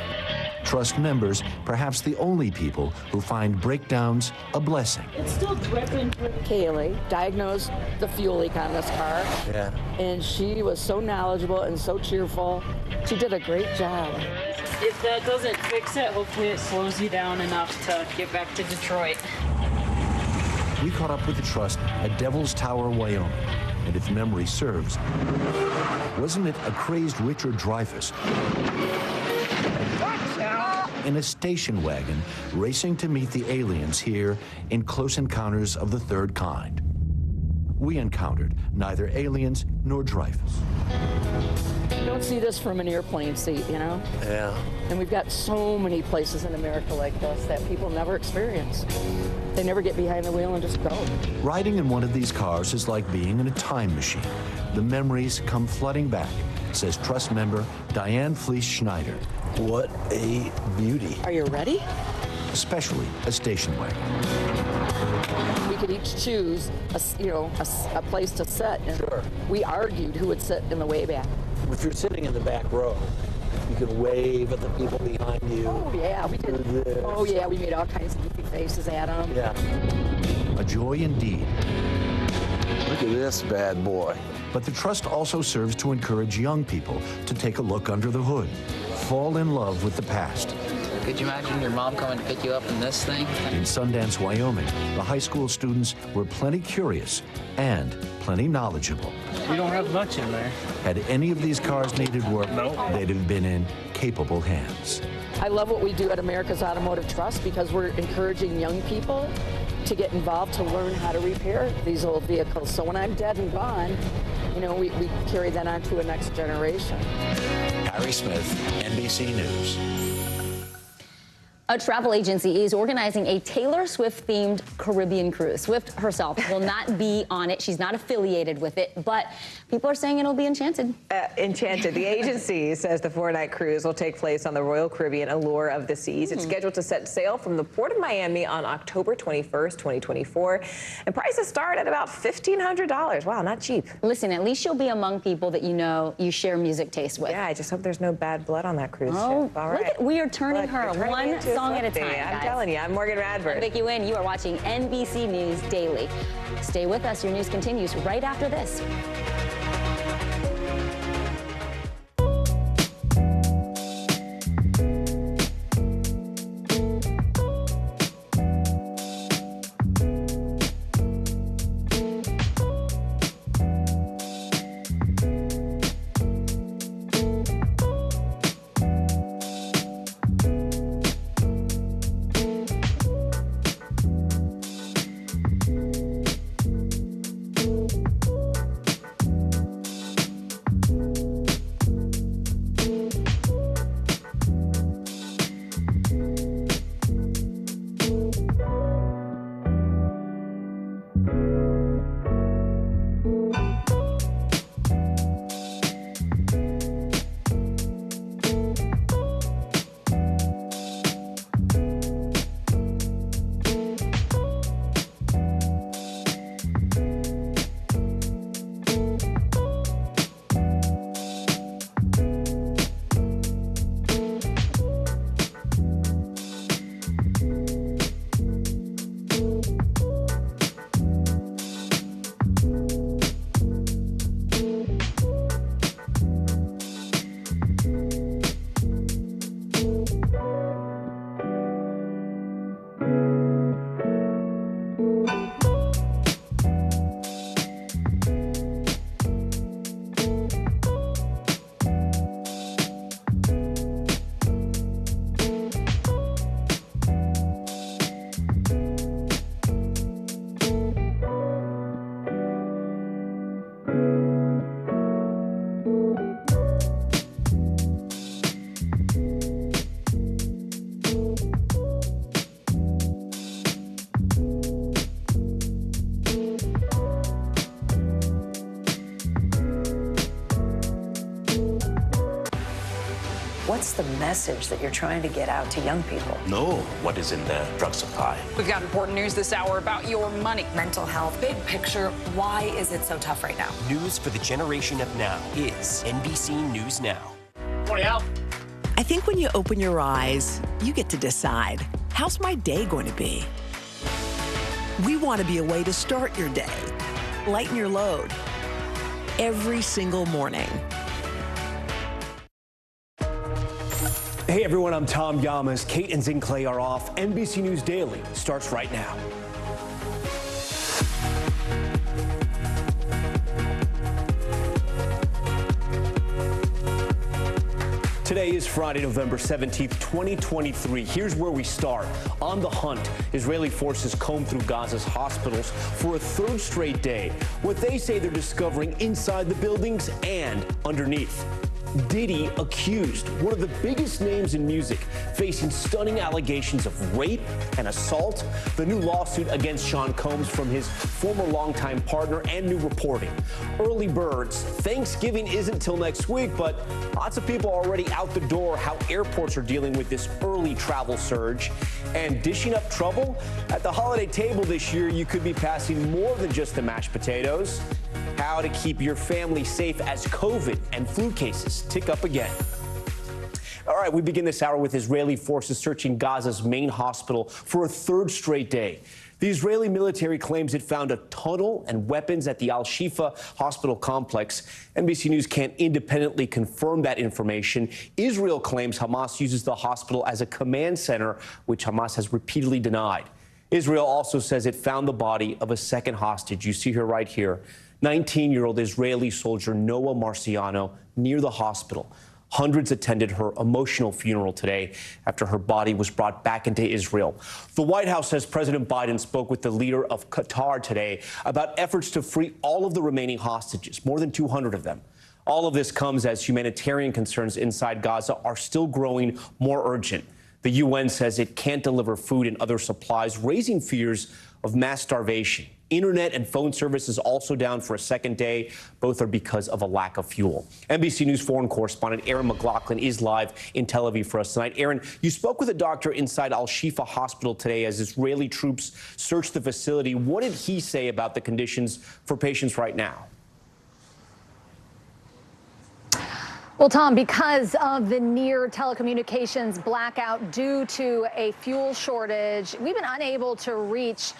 Trust members, perhaps the only people who find breakdowns a blessing.
It's still dripping.
Kaylee diagnosed the fuel leak on this car.
Yeah.
And she was so knowledgeable and so cheerful. She did a great job.
If that doesn't fix it, hopefully it slows you down enough to get back to Detroit.
We caught up with the Trust at Devil's Tower, Wyoming. And if memory serves, wasn't it a crazed Richard Dreyfuss in a station wagon racing to meet the aliens here in Close Encounters of the Third Kind? We encountered neither aliens nor Dreyfuss.
You don't see this from an airplane seat, you know?
Yeah.
And we've got so many places in America like this that people never experience. They never get behind the wheel and just go.
Riding in one of these cars is like being in a time machine. The memories come flooding back, says Trust member Diane Fleece Schneider. What a beauty.
Are you ready?
Especially a station wagon.
We could each choose a place to sit. And
sure.
We argued who would sit in the way back.
If you're sitting in the back row, you can wave at the people behind you.
Oh, yeah, we did. Oh, yeah, we made all kinds of goofy faces at them.
Yeah.
A joy indeed.
Look at this bad boy.
But the Trust also serves to encourage young people to take a look under the hood, fall in love with the past.
Could you imagine your mom coming to pick you up in this thing?
In Sundance, Wyoming, the high school students were plenty curious and plenty knowledgeable.
We don't have much in there.
Had any of these cars needed work,
no,
they'd have been in capable hands.
I love what we do at America's Automotive Trust because we're encouraging young people to get involved to learn how to repair these old vehicles. So when I'm dead and gone, you know, we carry that on to a next generation.
Harry Smith, NBC News.
A travel agency is organizing a Taylor Swift-themed Caribbean cruise. Swift herself will not be on it. She's not affiliated with it, but people are saying it'll be enchanted.
Enchanted. The agency says the 4-night cruise will take place on the Royal Caribbean Allure of the Seas. It's scheduled to set sail from the port of Miami on October 21st, 2024. And prices start at about $1,500. Wow, not cheap.
Listen, at least you'll be among people that you know you share music taste with.
Yeah, I just hope there's no bad blood on that cruise ship. All right.
Look we are turning her one song at a time,
I'm
guys.
telling you, I'm Morgan Radford.
I'm Vicki Wynn. You are watching NBC News Daily. Stay with us. Your news continues right after this.
What's the message that you're trying to get out to young people?
Know what is in the drug supply.
We've got important news this hour about your money.
Mental health, big picture, why is it so tough right now?
News for the generation of now is NBC News Now.
Morning, Al.
I think when you open your eyes, you get to decide, how's my day going to be? We want to be a way to start your day, lighten your load, every single morning.
Hey everyone, I'm Tom Yamas. Kate and Zing Clay are off. NBC News Daily starts right now. Today is Friday, November 17th, 2023. Here's where we start. On the hunt, Israeli forces comb through Gaza's hospitals for a third straight day. What they say they're discovering inside the buildings and underneath. Diddy accused, one of the biggest names in music, facing stunning allegations of rape and assault. The new lawsuit against Sean Combs from his former longtime partner and new reporting. Early birds. Thanksgiving isn't till next week, but lots of people are already out the door. How airports are dealing with this early travel surge. And dishing up trouble? At the holiday table this year, you could be passing more than just the mashed potatoes. How to keep your family safe as COVID and flu cases tick up again. All right, we begin this hour with Israeli forces searching Gaza's main hospital for a third straight day. The Israeli military claims it found a tunnel and weapons at the Al-Shifa hospital complex. NBC News can't independently confirm that information. Israel claims Hamas uses the hospital as a command center, which Hamas has repeatedly denied. Israel also says it found the body of a second hostage. You see her right here. 19-year-old Israeli soldier Noah Marciano near the hospital. Hundreds attended her emotional funeral today after her body was brought back into Israel. The White House says President Biden spoke with the leader of Qatar today about efforts to free all of the remaining hostages, more than 200 of them. All of this comes as humanitarian concerns inside Gaza are still growing more urgent. The UN says it can't deliver food and other supplies, raising fears of mass starvation. Internet and phone services also down for a second day. Both are because of a lack of fuel. NBC News foreign correspondent Aaron McLaughlin is live in Tel Aviv for us tonight. Aaron, you spoke with a doctor inside Al-Shifa Hospital today as Israeli troops searched the facility. What did he say about the conditions for patients right now?
Well, Tom, because of the near telecommunications blackout due to a fuel shortage, we've been unable to reach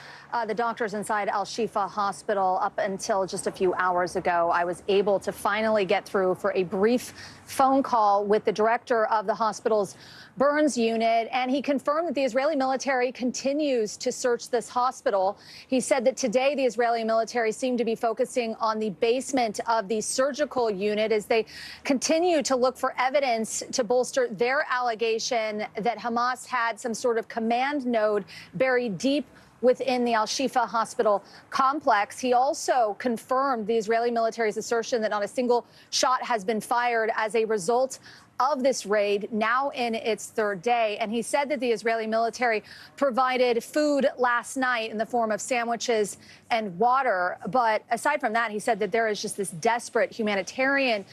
the doctors inside Al-Shifa Hospital up until just a few hours ago. I was able to finally get through for a brief phone call with the director of the hospital's burns unit, and he confirmed that the Israeli military continues to search this hospital. He said that today the Israeli military seemed to be focusing on the basement of the surgical unit as they continue to look for evidence to bolster their allegation that Hamas had some sort of command node buried deep within the Al-Shifa hospital complex. He also confirmed the Israeli military's assertion that not a single shot has been fired as a result of this raid, now in its third day. And he said that the Israeli military provided food last night in the form of sandwiches and water. But aside from that, he said that there is just this desperate humanitarian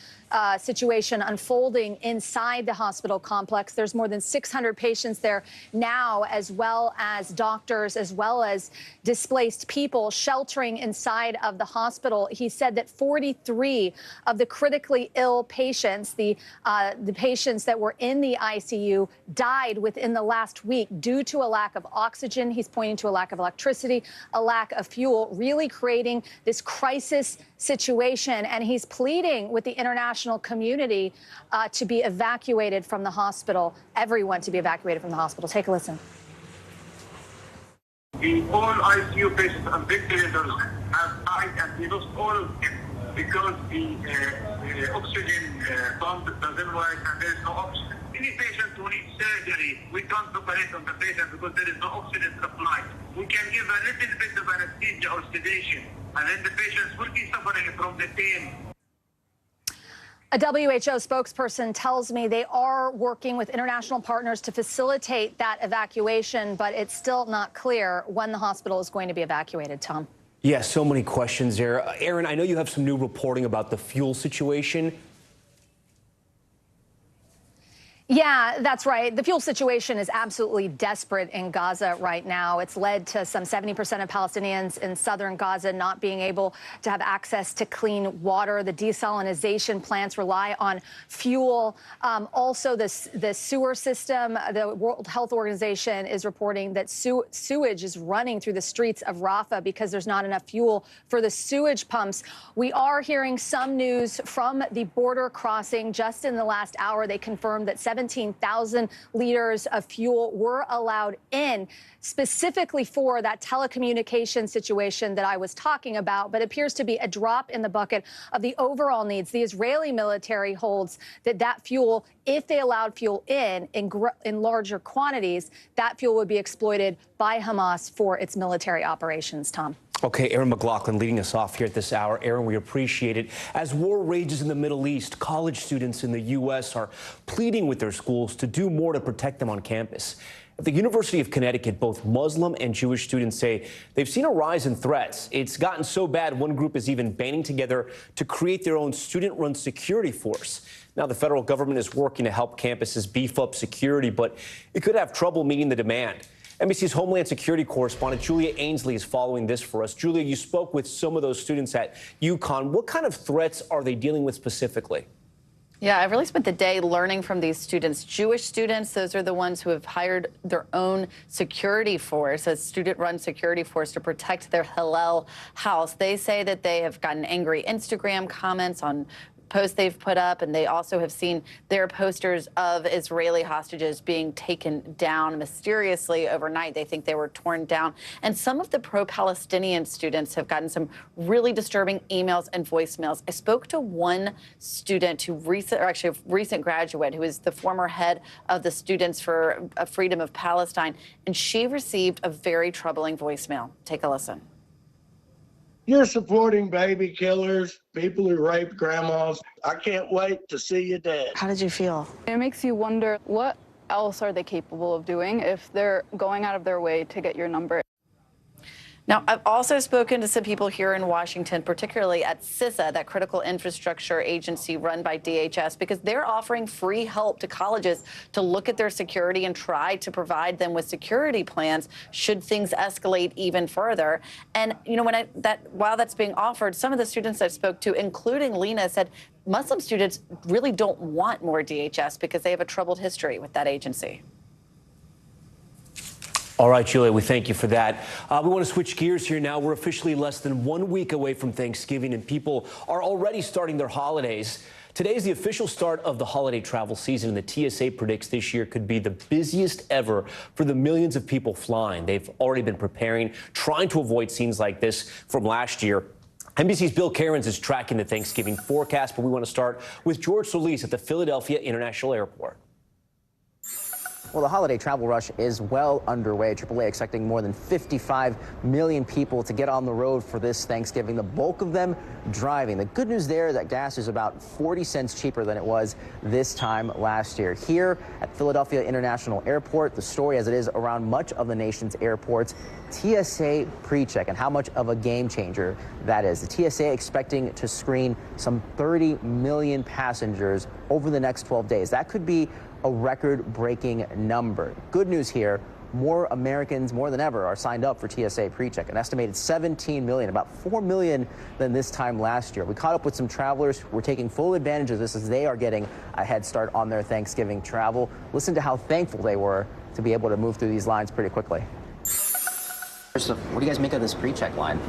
situation unfolding inside the hospital complex. There's more than 600 patients there now, as well as doctors, as well as displaced people sheltering inside of the hospital. He said that 43 of the critically ill patients, the patients that were in the ICU, died within the last week due to a lack of oxygen. He's pointing to a lack of electricity, a lack of fuel, really creating this crisis situation. And he's pleading with the international community to be evacuated from the hospital, everyone to be evacuated from the hospital. Take a listen.
The all ICU patients and ventilators have died, and we lost all of them because the oxygen pump doesn't work and there is no oxygen. Any patient who needs surgery, we can't operate on the patient because there is no oxygen supply. We can give a little bit of anesthesia or sedation, and then the patients will be suffering from the pain.
A WHO spokesperson tells me they are working with international partners to facilitate that evacuation, but it's still not clear when the hospital is going to be evacuated, Tom.
Yeah, so many questions there. Aaron, I know you have some new reporting about the fuel situation.
Yeah, that's right. The fuel situation is absolutely desperate in Gaza right now. It's led to some 70% of Palestinians in southern Gaza not being able to have access to clean water. The desalination plants rely on fuel. Also, the sewer system, the World Health Organization is reporting that sewage is running through the streets of Rafah because there's not enough fuel for the sewage pumps. We are hearing some news from the border crossing. Just in the last hour, they confirmed that 17,000 liters of fuel were allowed in, specifically for that telecommunication situation that I was talking about, but appears to be a drop in the bucket of the overall needs. The Israeli military holds that fuel, if they allowed fuel in larger quantities, that fuel would be exploited by Hamas for its military operations, Tom.
Okay, Aaron McLaughlin leading us off here at this hour. Aaron, we appreciate it. As war rages in the Middle East, college students in the U.S. are pleading with their schools to do more to protect them on campus. At the University of Connecticut, both Muslim and Jewish students say they've seen a rise in threats. It's gotten so bad, one group is even banding together to create their own student-run security force. Now, the federal government is working to help campuses beef up security, but it could have trouble meeting the demand. NBC's Homeland Security correspondent Julia Ainsley is following this for us. Julia, you spoke with some of those students at UConn. What kind of threats are they dealing with specifically?
Yeah, I've really spent the day learning from these students. Jewish students, those are the ones who have hired their own security force, a student-run security force to protect their Hillel house. They say that they have gotten angry Instagram comments on posts they've put up, and they also have seen their posters of Israeli hostages being taken down mysteriously overnight. They think they were torn down. And some of the pro-Palestinian students have gotten some really disturbing emails and voicemails. I spoke to one student who a recent graduate who is the former head of the Students for Freedom of Palestine, and she received a very troubling voicemail. Take a listen.
You're supporting baby killers, people who rape grandmas. I can't wait to see you dead.
How did you feel?
It makes you wonder, what
else are they capable of doing if they're going out of their way to get your number?
Now, I've also spoken to some people here in Washington, particularly at CISA, that critical infrastructure agency run by DHS, because they're offering free help to colleges to look at their security and try to provide them with security plans should things escalate even further. And, you know, while that's being offered, some of the students I spoke to, including Lena, said Muslim students really don't want more DHS because they have a troubled history with that agency.
All right, Julia, we thank you for that. We want to switch gears here now. We're officially less than 1 week away from Thanksgiving, and people are already starting their holidays. Today is the official start of the holiday travel season, and the TSA predicts this year could be the busiest ever for the millions of people flying. They've already been preparing, trying to avoid scenes like this from last year. NBC's Bill Cairns is tracking the Thanksgiving forecast, but we want to start with George Solis at the Philadelphia International Airport.
Well, the holiday travel rush is well underway. AAA expecting more than 55 million people to get on the road for this Thanksgiving, the bulk of them driving. The good news there, that gas is about 40 cents cheaper than it was this time last year. Here at Philadelphia International Airport, the story as it is around much of the nation's airports, TSA PreCheck and how much of a game changer that is. The TSA expecting to screen some 30 million passengers over the next 12 days. That could be a record-breaking number. Good news here, more Americans, more than ever, are signed up for TSA PreCheck, an estimated 17 million, about 4 million than this time last year. We caught up with some travelers who are taking full advantage of this as they are getting a head start on their Thanksgiving travel. Listen to how thankful they were to be able to move through these lines pretty quickly. So what do you guys make of this PreCheck line?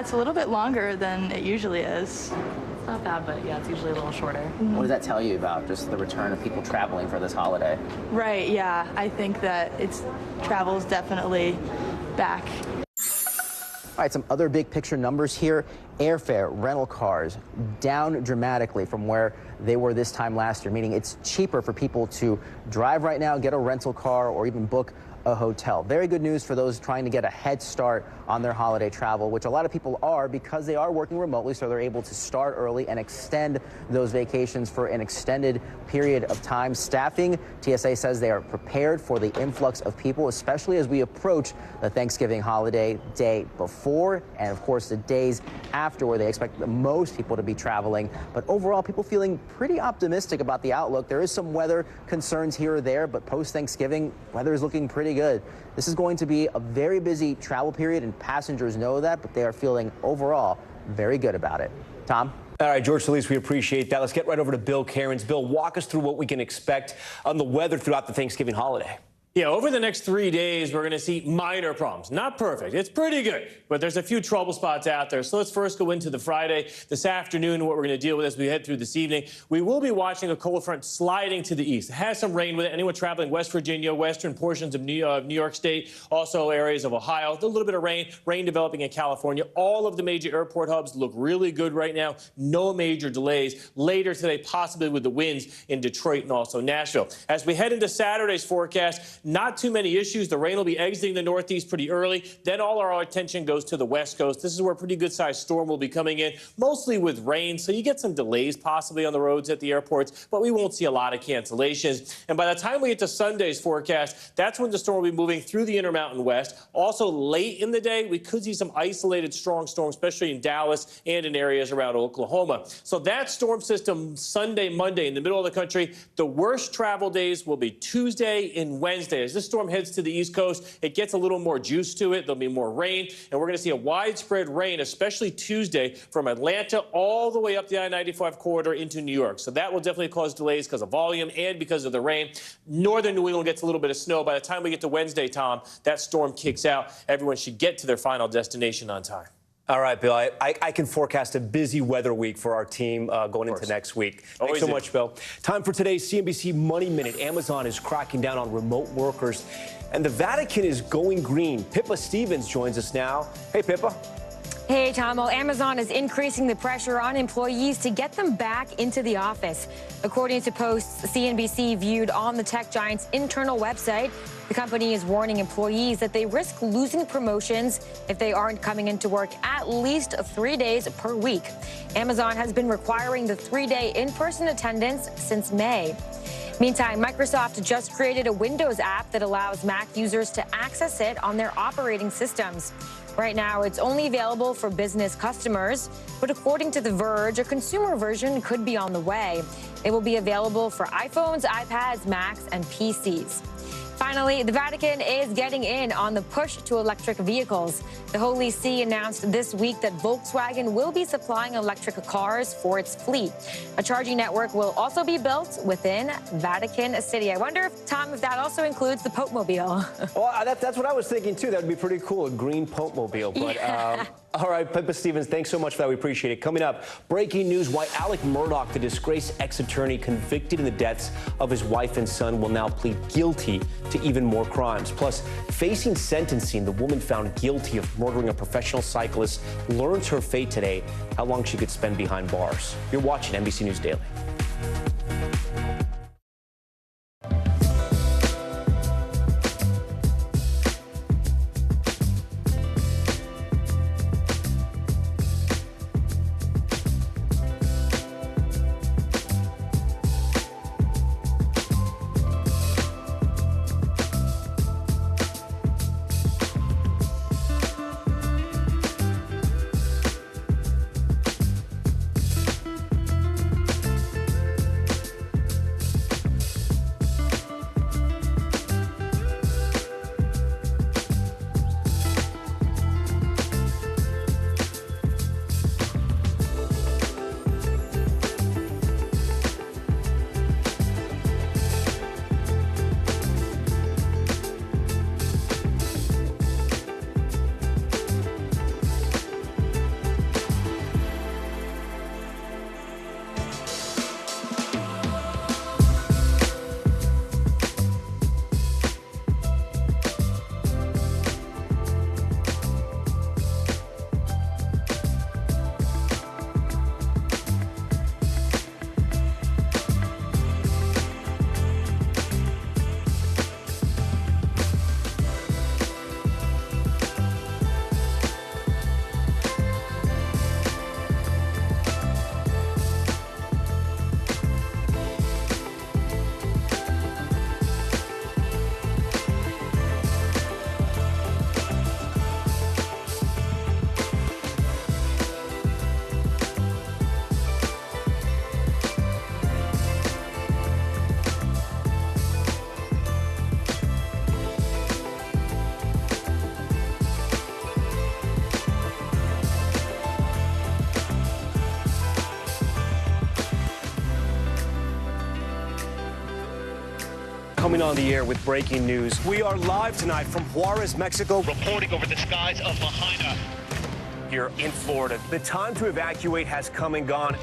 It's a little bit longer than it usually is.
Not bad, but yeah, it's usually a little shorter.
What does that tell you about just the return of people traveling for this holiday?
Right, yeah. I think that travel is definitely back.
All right, some other big picture numbers here. Airfare, rental cars, down dramatically from where they were this time last year, meaning it's cheaper for people to drive right now, get a rental car, or even book a hotel. Very good news for those trying to get a head start on their holiday travel, which a lot of people are because they are working remotely, so they're able to start early and extend those vacations for an extended period of time. Staffing, TSA says they are prepared for the influx of people, especially as we approach the Thanksgiving holiday day before and, of course, the days after, where they expect the most people to be traveling. But overall, people feeling pretty optimistic about the outlook. There is some weather concerns here or there, but post-Thanksgiving, weather is looking pretty good. This is going to be a very busy travel period, and passengers know that, but they are feeling overall very good about it. Tom?
All right, George Solis, we appreciate that. Let's get right over to Bill Cairns. Bill, walk us through what we can expect on the weather throughout the Thanksgiving holiday.
Yeah, over the next 3 days, we're going to see minor problems. Not perfect. It's pretty good, but there's a few trouble spots out there. So let's first go into the Friday. This afternoon, what we're going to deal with as we head through this evening, we will be watching a cold front sliding to the east. It has some rain with it. Anyone traveling West Virginia, western portions of New York State, also areas of Ohio, a little bit of rain developing in California. All of the major airport hubs look really good right now. No major delays. Later today, possibly with the winds in Detroit and also Nashville. As we head into Saturday's forecast, not too many issues. The rain will be exiting the Northeast pretty early. Then all our attention goes to the West Coast. This is where a pretty good-sized storm will be coming in, mostly with rain. So you get some delays possibly on the roads at the airports, but we won't see a lot of cancellations. And by the time we get to Sunday's forecast, that's when the storm will be moving through the Intermountain West. Also, late in the day, we could see some isolated strong storms, especially in Dallas and in areas around Oklahoma. So that storm system Sunday, Monday in the middle of the country, the worst travel days will be Tuesday and Wednesday. As this storm heads to the East Coast, it gets a little more juice to it. There'll be more rain, and we're going to see a widespread rain, especially Tuesday, from Atlanta all the way up the I-95 corridor into New York. So that will definitely cause delays because of volume and because of the rain. Northern New England gets a little bit of snow. By the time we get to Wednesday, Tom, that storm kicks out. Everyone should get to their final destination on time.
All right, Bill, I can forecast a busy weather week for our team going into next week. Thanks so much, Bill. Time for today's CNBC Money Minute. Amazon is cracking down on remote workers, and the Vatican is going green. Pippa Stevens joins us now. Hey, Pippa.
Hey, Tom. Well, Amazon is increasing the pressure on employees to get them back into the office. According to posts CNBC viewed on the tech giant's internal website, the company is warning employees that they risk losing promotions if they aren't coming into work at least 3 days per week. Amazon has been requiring the 3-day in-person attendance since May. Meantime, Microsoft just created a Windows app that allows Mac users to access it on their operating systems. Right now, it's only available for business customers, but according to The Verge, a consumer version could be on the way. It will be available for iPhones, iPads, Macs, and PCs. Finally, the Vatican is getting in on the push to electric vehicles. The Holy See announced this week that Volkswagen will be supplying electric cars for its fleet. A charging network will also be built within Vatican City. I wonder, Tom, if that also includes the Pope-mobile.
Well, that's what I was thinking, too. That would be pretty cool, a green Pope-mobile. But,
yeah.
All right, Pippa Stevens, thanks so much for that. We appreciate it. Coming up, breaking news, why Alec Murdaugh, the disgraced ex-attorney convicted in the deaths of his wife and son, will now plead guilty to even more crimes. Plus, facing sentencing, the woman found guilty of murdering a professional cyclist learns her fate today, how long she could spend behind bars. You're watching NBC News Daily. Coming on the air with breaking news. We are live tonight from Juarez, Mexico,
Reporting over the skies of Lahaina here in Florida.
The time to evacuate has come and gone.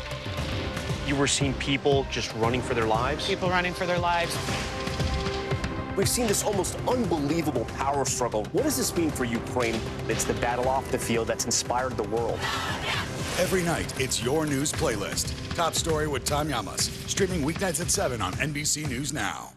You were seeing people just running for their lives?
People running for their lives.
We've seen this almost unbelievable power struggle. What does this mean for Ukraine? It's the battle off the field that's inspired the world.
Every night, it's your news playlist. Top Story with Tom Llamas. Streaming weeknights at 7 on NBC News Now.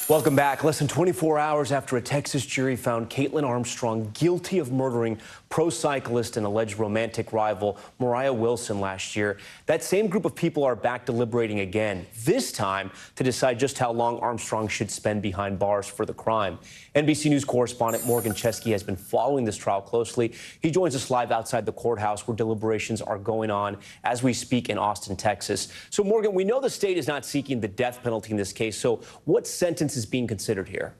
Welcome back. Less than 24 hours after a Texas jury found Caitlin Armstrong guilty of murdering pro cyclist and alleged romantic rival Mariah Wilson last year, that same group of people are back deliberating again, this time to decide just how long Armstrong should spend behind bars for the crime. NBC News correspondent Morgan Chesky has been following this trial closely. He joins us live outside the courthouse where deliberations are going on as we speak in Austin, Texas. So, Morgan, we know the state is not seeking the death penalty in this case. So what sentence is being considered here?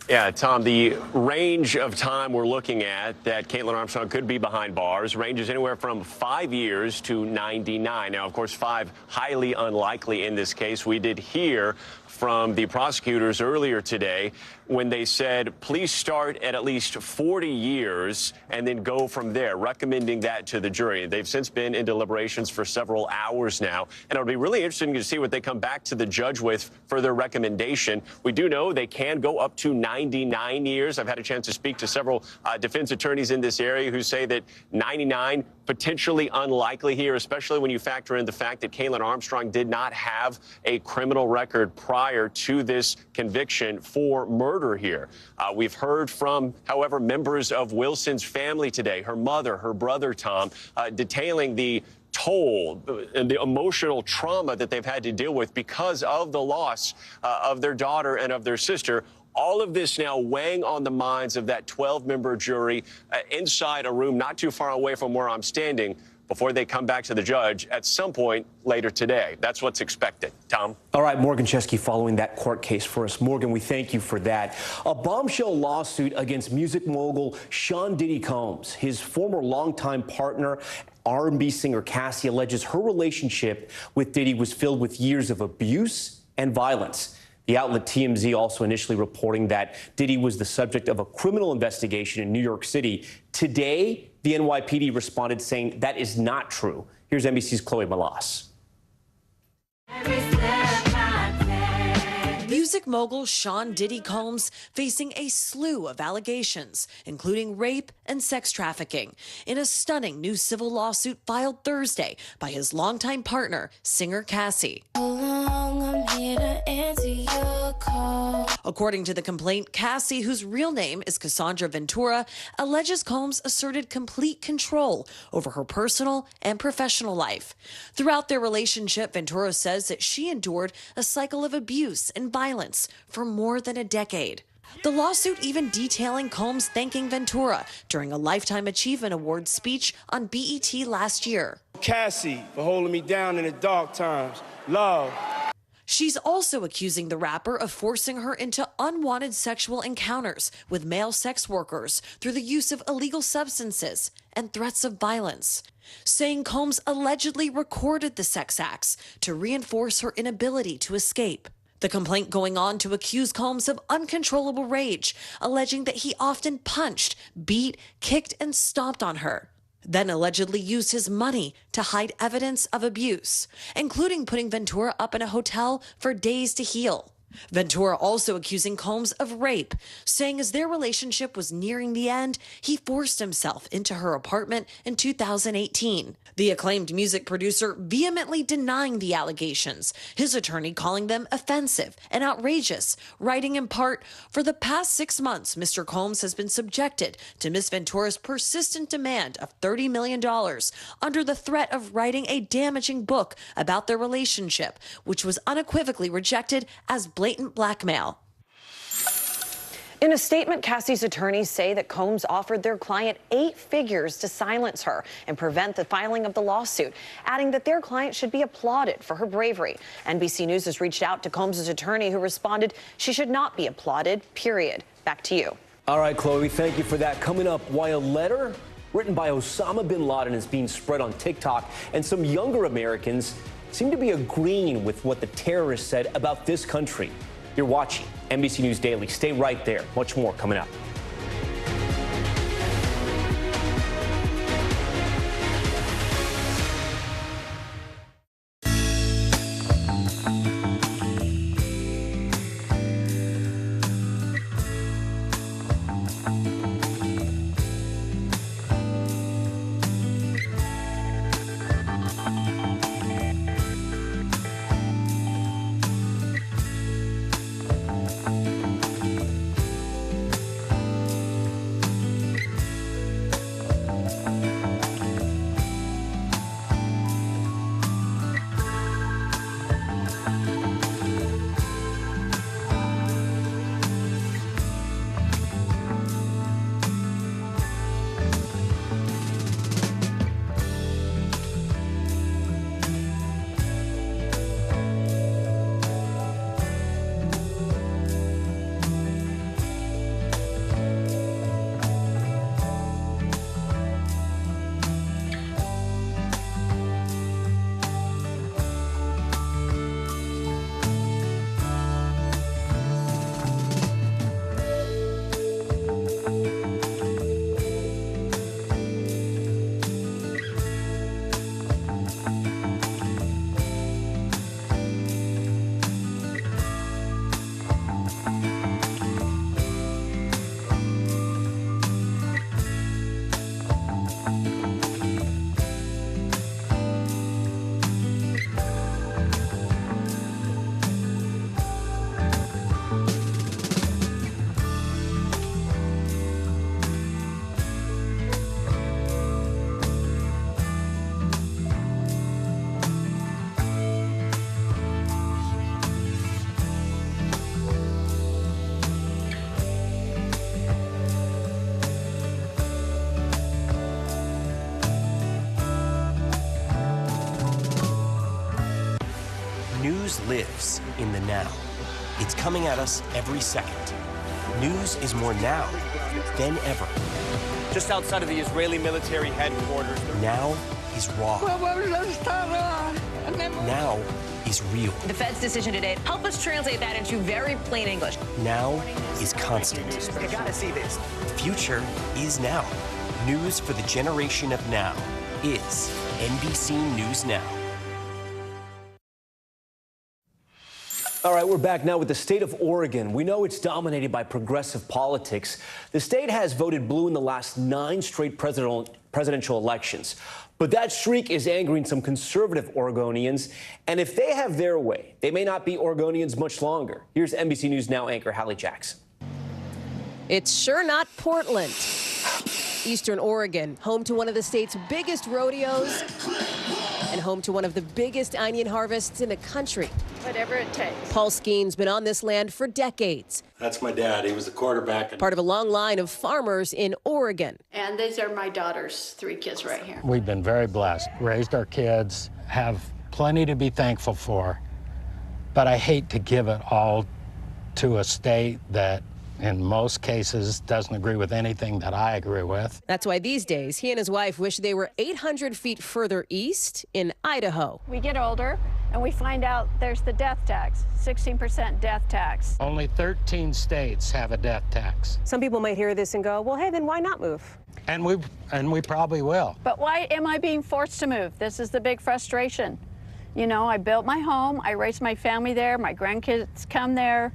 Yeah, Tom, the range of time we're looking at that Caitlin Armstrong could be behind bars ranges anywhere from 5 years to 99. Now, of course, 5 highly unlikely in this case. We did hear from the prosecutors earlier today when they said, please start at least 40 years and then go from there, recommending that to the jury. They've since been in deliberations for several hours now, and it'll be really interesting to see what they come back to the judge with for their recommendation. We do know they can go up to 99 years. I've had a chance to speak to several defense attorneys in this area who say that 99 potentially unlikely here, especially when you factor in the fact that Caitlin Armstrong did not have a criminal record prior to this conviction for murder here. We've heard from, however, members of Wilson's family today, her mother, her brother, Tom, detailing the toll and the emotional trauma that they've had to deal with because of the loss of their daughter and of their sister. All of this now weighing on the minds of that 12-member jury inside a room not too far away from where I'm standing before they come back to the judge at some point later today. That's what's expected. Tom?
All right, Morgan Chesky following that court case for us. Morgan, we thank you for that. A bombshell lawsuit against music mogul Sean Diddy Combs. His former longtime partner, R&B singer Cassie, alleges her relationship with Diddy was filled with years of abuse and violence. The outlet TMZ also initially reporting that Diddy was the subject of a criminal investigation in New York City. Today, the NYPD responded saying that is not true. Here's NBC's Chloe Malas.
Music mogul Sean Diddy Combs facing a slew of allegations, including rape and sex trafficking, in a stunning new civil lawsuit filed Thursday by his longtime partner, singer Cassie. According to the complaint, Cassie, whose real name is Cassandra Ventura, alleges Combs asserted complete control over her personal and professional life. Throughout their relationship, Ventura says that she endured a cycle of abuse and violence for more than a decade. The lawsuit even detailing Combs thanking Ventura during a Lifetime Achievement Award speech on BET last year.
Cassie, for holding me down in the dark times. Love.
She's also accusing the rapper of forcing her into unwanted sexual encounters with male sex workers through the use of illegal substances and threats of violence, saying Combs allegedly recorded the sex acts to reinforce her inability to escape. The complaint going on to accuse Combs of uncontrollable rage, alleging that he often punched, beat, kicked, and stomped on her, then allegedly used his money to hide evidence of abuse, including putting Ventura up in a hotel for days to heal. Ventura also accusing Combs of rape, saying as their relationship was nearing the end, he forced himself into her apartment in 2018. The acclaimed music producer vehemently denying the allegations, his attorney calling them offensive and outrageous, writing in part, "For the past 6 months, Mr. Combs has been subjected to Ms. Ventura's persistent demand of $30 million under the threat of writing a damaging book about their relationship, which was unequivocally rejected as blatant blackmail." In a statement, Cassie's attorneys say that Combs offered their client 8 figures to silence her and prevent the filing of the lawsuit, adding that their client should be applauded for her bravery. NBC News has reached out to Combs' attorney, who responded she should not be applauded, period. Back to you.
All right, Chloe, thank you for that. Coming up, why a letter written by Osama bin Laden is being spread on TikTok, and some younger Americans seem to be agreeing with what the terrorists said about this country. You're watching NBC News Daily. Stay right there. Much more coming up.
lives in the now. It's coming at us every second. News is more now than ever.
Just outside of the Israeli military headquarters.
Now is raw. Now is real.
The Fed's decision today, help us translate that into very plain English.
Now is constant.
You gotta see this.
The future is now. News for the generation of now is NBC News Now.
All right, we're back now with the state of Oregon. We know it's dominated by progressive politics. The state has voted blue in the last 9 straight presidential elections. But that streak is angering some conservative Oregonians. And if they have their way, they may not be Oregonians much longer. Here's NBC News Now anchor Hallie Jackson.
It's sure not Portland. Eastern Oregon, home to one of the state's biggest rodeos and home to one of the biggest onion harvests in the country.
Whatever it takes.
Paul Skeen's been on this land for decades.
That's my dad. He was the quarterback.
Part of a long line of farmers in Oregon.
And these are my daughter's 3 kids right here.
We've been very blessed, raised our kids, have plenty to be thankful for, but I hate to give it all to a state that in most cases doesn't agree with anything that I agree with.
That's why these days he and his wife wish they were 800 feet further east in Idaho.
We get older and we find out there's the death tax, 16% death tax.
Only 13 states have a death tax.
Some people might hear this and go, well, hey, then why not move?
And we probably will.
But why am I being forced to move? This is the big frustration. You know, I built my home, I raised my family there, my grandkids come there.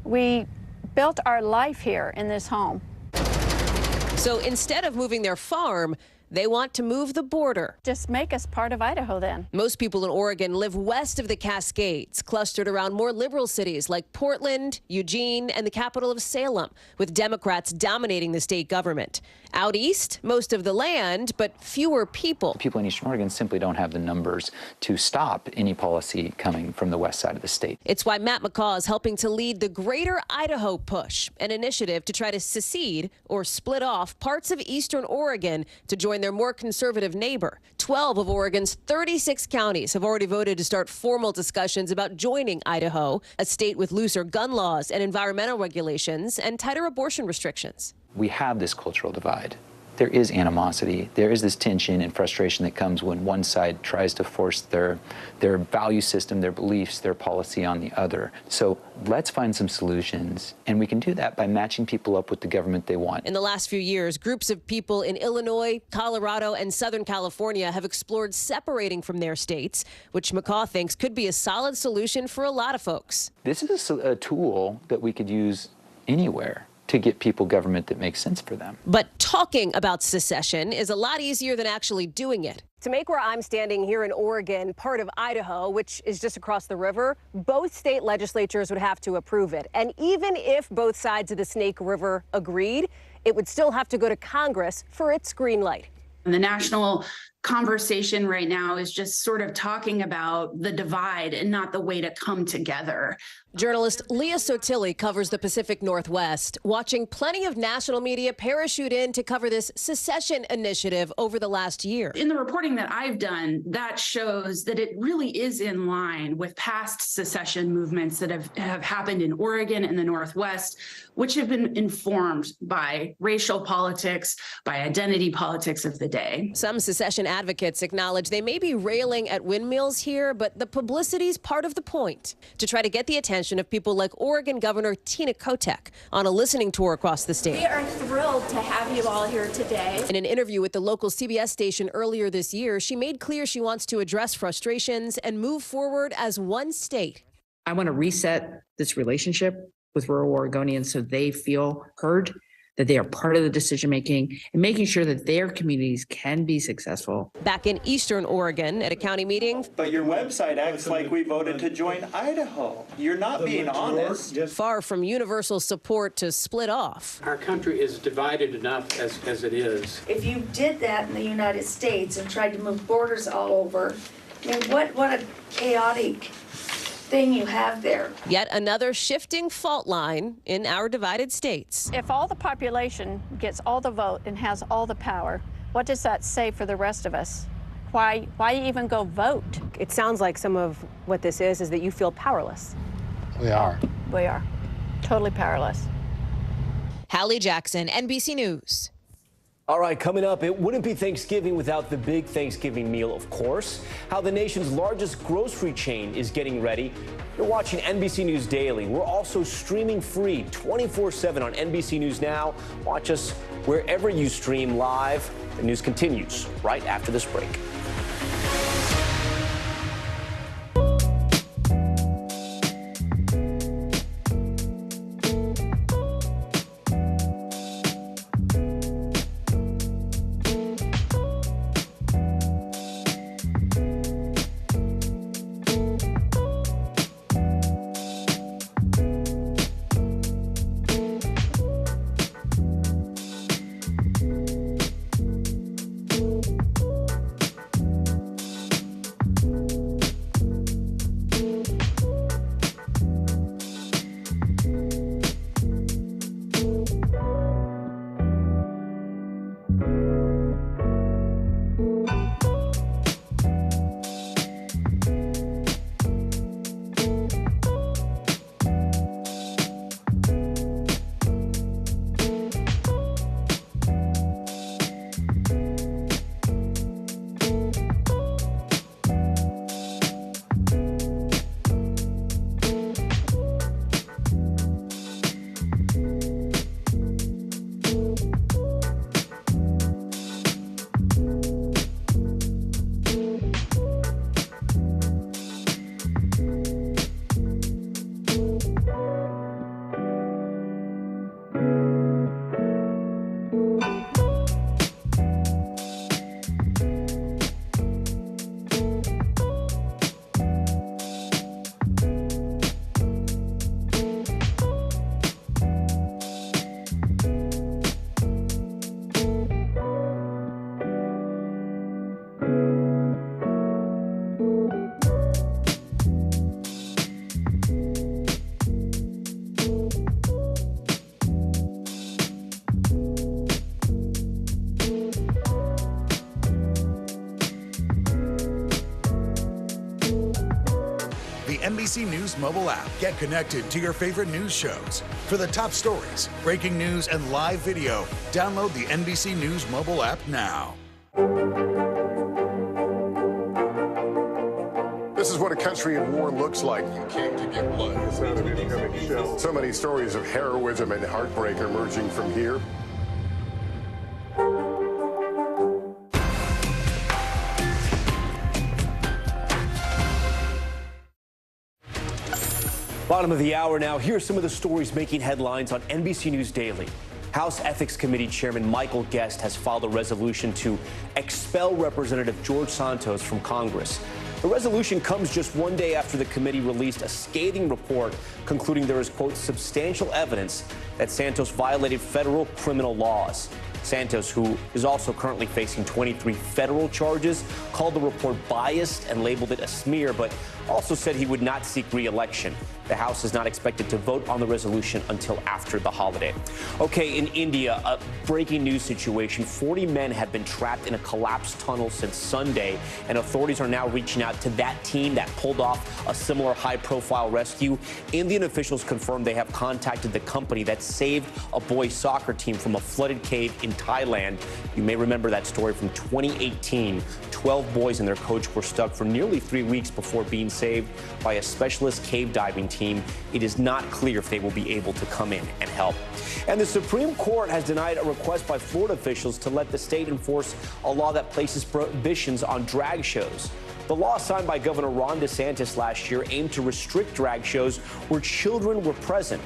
We built our life here in this home.
So instead of moving their farm, they want to move the border.
Just make us part of Idaho then.
Most people in Oregon live west of the Cascades, clustered around more liberal cities like Portland, Eugene, and the capital of Salem, with Democrats dominating the state government. Out east, most of the land, but fewer people.
People in Eastern Oregon simply don't have the numbers to stop any policy coming from the west side of the state.
It's why Matt McCaw is helping to lead the Greater Idaho Push, an initiative to try to secede or split off parts of Eastern Oregon to join their more conservative neighbor. 12 of Oregon's 36 counties have already voted to start formal discussions about joining Idaho, a state with looser gun laws and environmental regulations and tighter abortion restrictions.
We have this cultural divide. There is animosity. There is this tension and frustration that comes when one side tries to force their value system, their beliefs, their policy on the other. So let's find some solutions, and we can do that by matching people up with the government they want.
In the last few years, groups of people in Illinois, Colorado, and Southern California have explored separating from their states, which McCaw thinks could be a solid solution for a lot of folks.
This is a tool that we could use anywhere to get people government that makes sense for them.
But talking about secession is a lot easier than actually doing it. To make where I'm standing here in Oregon part of Idaho, which is just across the river, both state legislatures would have to approve it. And even if both sides of the Snake River agreed, it would still have to go to Congress for its green light.
The national conversation right now is just sort of talking about the divide and not the way to come together.
Journalist Leah Sotilli covers the Pacific Northwest, watching plenty of national media parachute in to cover this secession initiative over the last year.
In the reporting that I've done, that shows that it really is in line with past secession movements that have happened in Oregon and the Northwest, which have been informed by racial politics, by identity politics of the day.
Some secession advocates acknowledge they may be railing at windmills here, but the publicity's part of the point, to try to get the attention of people like Oregon Governor Tina Kotek on a listening tour across the state.
We are thrilled to have you all here today.
In an interview with the local CBS station earlier this year, she made clear she wants to address frustrations and move forward as one state.
I want to reset this relationship with rural Oregonians so they feel heard, that they are part of the decision making, and making sure that their communities can be successful.
Back in Eastern Oregon at a county meeting.
But your website acts like we voted to join Idaho. You're not being honest.
Far from universal support to split off.
Our country is divided enough as it is.
If you did that in the United States and tried to move borders all over, I mean, what a chaotic thing you have there.
Yet another shifting fault line in our divided states.
If all the population gets all the vote and has all the power, what does that say for the rest of us? why even go vote?
It sounds like some of what this is that you feel powerless.
We are.
We are totally powerless.
Hallie Jackson, NBC News.
All right, coming up, it wouldn't be Thanksgiving without the big Thanksgiving meal, of course. How the nation's largest grocery chain is getting ready. You're watching NBC News Daily. We're also streaming free 24/7 on NBC News Now. Watch us wherever you stream live. The news continues right after this break.
The NBC News mobile app. Get connected to your favorite news shows. For the top stories, breaking news, and live video, download the NBC News mobile app now.
This is what a country in war looks like. You came to get blood. The sound of incoming shells. So many stories of heroism and heartbreak emerging from here.
Bottom of the hour now. Here are some of the stories making headlines on NBC News Daily. House Ethics Committee Chairman Michael Guest has filed a resolution to expel Representative George Santos from Congress. The resolution comes just one day after the committee released a scathing report concluding there is, quote, substantial evidence that Santos violated federal criminal laws. Santos, who is also currently facing 23 federal charges, called the report biased and labeled it a smear, but also said he would not seek re-election. The House is not expected to vote on the resolution until after the holiday. Okay, in India, a breaking news situation. 40 men have been trapped in a collapsed tunnel since Sunday, and authorities are now reaching out to that team that pulled off a similar high-profile rescue. Indian officials confirmed they have contacted the company that saved a boys' soccer team from a flooded cave in Thailand. You may remember that story from 2018. 12 boys and their coach were stuck for nearly 3 weeks before being saved by a specialist cave diving team. It is not clear if they will be able to come in and help. And the Supreme Court has denied a request by Florida officials to let the state enforce a law that places prohibitions on drag shows. The law signed by Governor Ron DeSantis last year aimed to restrict drag shows where children were present.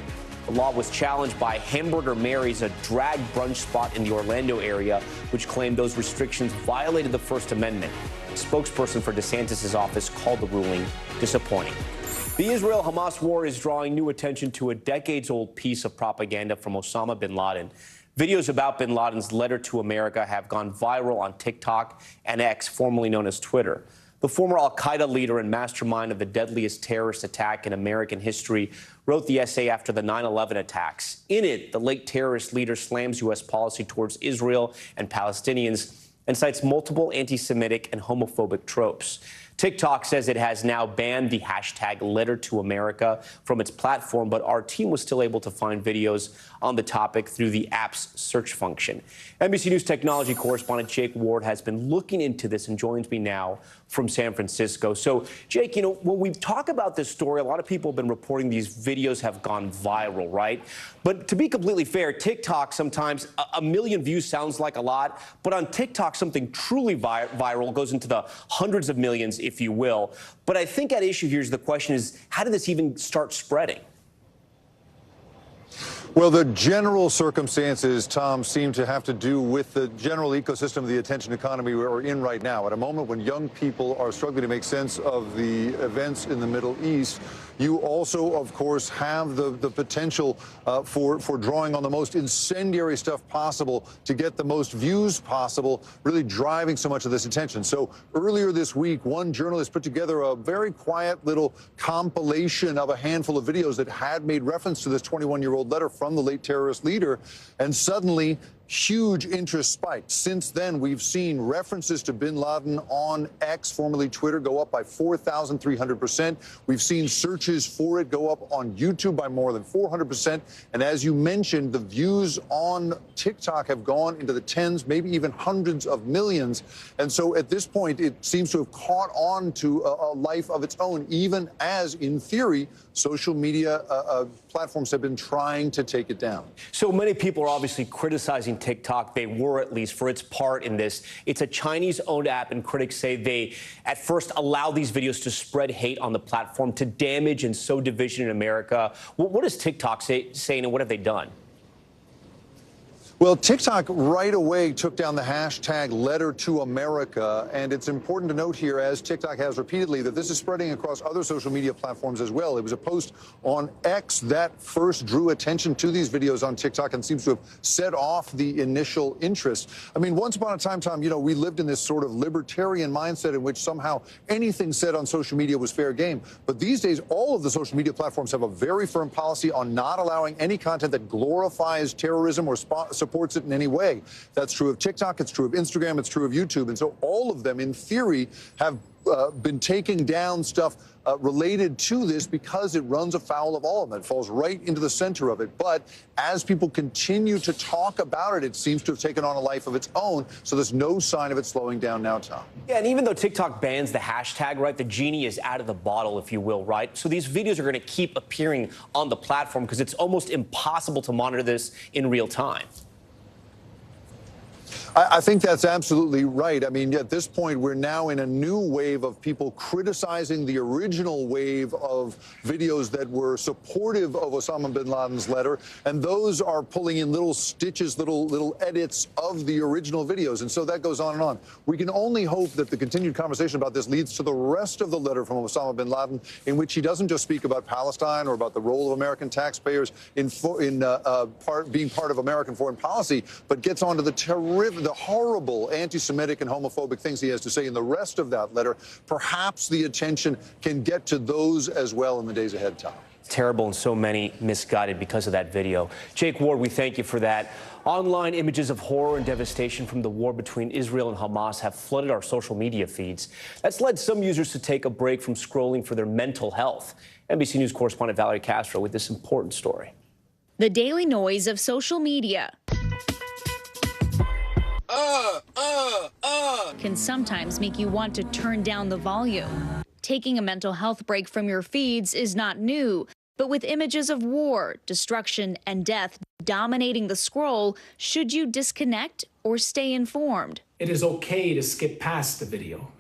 The law was challenged by Hamburger Mary's, a drag brunch spot in the Orlando area, which claimed those restrictions violated the First Amendment. A spokesperson for DeSantis' office called the ruling disappointing. The Israel-Hamas war is drawing new attention to a decades-old piece of propaganda from Osama bin Laden. Videos about bin Laden's letter to America have gone viral on TikTok and X, formerly known as Twitter. The former al-Qaeda leader and mastermind of the deadliest terrorist attack in American history wrote the essay after the 9/11 attacks. In it, the late terrorist leader slams U.S. policy towards Israel and Palestinians and cites multiple anti-Semitic and homophobic tropes. TikTok says it has now banned the hashtag Letter to America from its platform, but our team was still able to find videos on the topic through the app's search function. NBC News technology correspondent Jake Ward has been looking into this and joins me now from San Francisco. So, Jake, you know, when we talk about this story, a lot of people have been reporting these videos have gone viral, right? But to be completely fair, TikTok sometimes, a million views sounds like a lot, but on TikTok, something truly viral goes into the hundreds of millions, if you will. But I think at issue here is the question is, how did this even start spreading?
Well, the general circumstances, Tom, seem to have to do with the general ecosystem of the attention economy we're in right now. At a moment when young people are struggling to make sense of the events in the Middle East, you also, of course, have the potential for drawing on the most incendiary stuff possible to get the most views possible, really driving so much of this attention. So earlier this week, one journalist put together a very quiet little compilation of a handful of videos that had made reference to this 21-year-old letter from the late terrorist leader, and suddenly huge interest spiked. Since then, we've seen references to bin Laden on X, formerly Twitter, go up by 4,300%. We've seen searches for it go up on YouTube by more than 400%. And as you mentioned, the views on TikTok have gone into the tens, maybe even hundreds of millions. And so at this point, it seems to have caught on to a life of its own, even as, in theory, social media platforms have been trying to take it down.
So many people are obviously criticizing TikTok. They were, at least, for its part in this. It's a Chinese-owned app, and critics say they, at first, allow these videos to spread hate on the platform, to damage and sow division in America. What does TikTok saying, and what have they done?
Well, TikTok right away took down the hashtag Letter to America, and it's important to note here, as TikTok has repeatedly, that this is spreading across other social media platforms as well. It was a post on X that first drew attention to these videos on TikTok and seems to have set off the initial interest. I mean, once upon a time, Tom, you know, we lived in this sort of libertarian mindset in which somehow anything said on social media was fair game. But these days, all of the social media platforms have a very firm policy on not allowing any content that glorifies terrorism or supports it in any way. That's true of TikTok, it's true of Instagram, it's true of YouTube. And so all of them, in theory, have been taking down stuff related to this because it runs afoul of all of them. It falls right into the center of it. But as people continue to talk about it, it seems to have taken on a life of its own. So there's no sign of it slowing down now, Tom.
Yeah, and even though TikTok bans the hashtag, right, the genie is out of the bottle, if you will, right? So these videos are going to keep appearing on the platform because it's almost impossible to monitor this in real time.
I think that's absolutely right. I mean, at this point, we're now in a new wave of people criticizing the original wave of videos that were supportive of Osama bin Laden's letter, and those are pulling in little stitches, little edits of the original videos, and so that goes on and on. We can only hope that the continued conversation about this leads to the rest of the letter from Osama bin Laden, in which he doesn't just speak about Palestine or about the role of American taxpayers in being part of American foreign policy, but gets onto the horrible anti-Semitic and homophobic things he has to say in the rest of that letter. Perhaps the attention can get to those as well in the days ahead, Tom.
Terrible, and so many misguided because of that video. Jake Ward, we thank you for that. Online images of horror and devastation from the war between Israel and Hamas have flooded our social media feeds. That's led some users to take a break from scrolling for their mental health. NBC News correspondent Valerie Castro with this important story.
The daily noise of social media can sometimes make you want to turn down the volume. Taking a mental health break from your feeds is not new, but with images of war, destruction, and death dominating the scroll, should you disconnect or stay informed?
It is okay to skip past the video.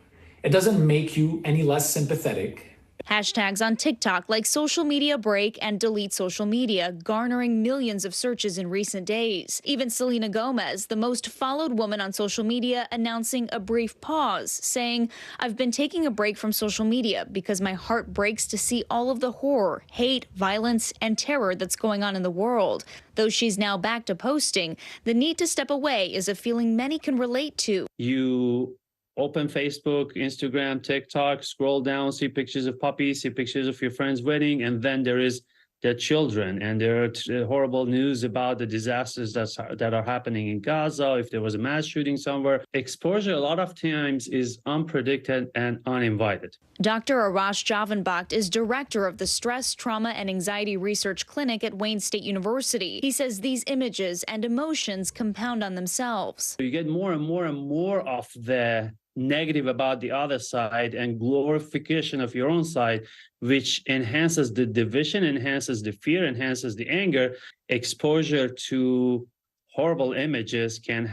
It doesn't make you any less sympathetic.
Hashtags on TikTok like social media break and delete social media, garnering millions of searches in recent days. Even Selena Gomez, the most followed woman on social media, announcing a brief pause, saying, "I've been taking a break from social media because my heart breaks to see all of the horror, hate, violence, and terror that's going on in the world." Though she's now back to posting, the need to step away is a feeling many can relate to.
You open Facebook, Instagram, TikTok, scroll down, see pictures of puppies, see pictures of your friend's wedding, and then there is their children, and there are horrible news about the disasters that are happening in Gaza, if there was a mass shooting somewhere. Exposure a lot of times is unpredicted and uninvited.
Dr. Arash Javanbakht is director of the Stress, Trauma, and Anxiety Research Clinic at Wayne State University. He says these images and emotions compound on themselves.
You get more and more and more of the negative about the other side and glorification of your own side, which enhances the division, enhances the fear, enhances the anger. Exposure to horrible images can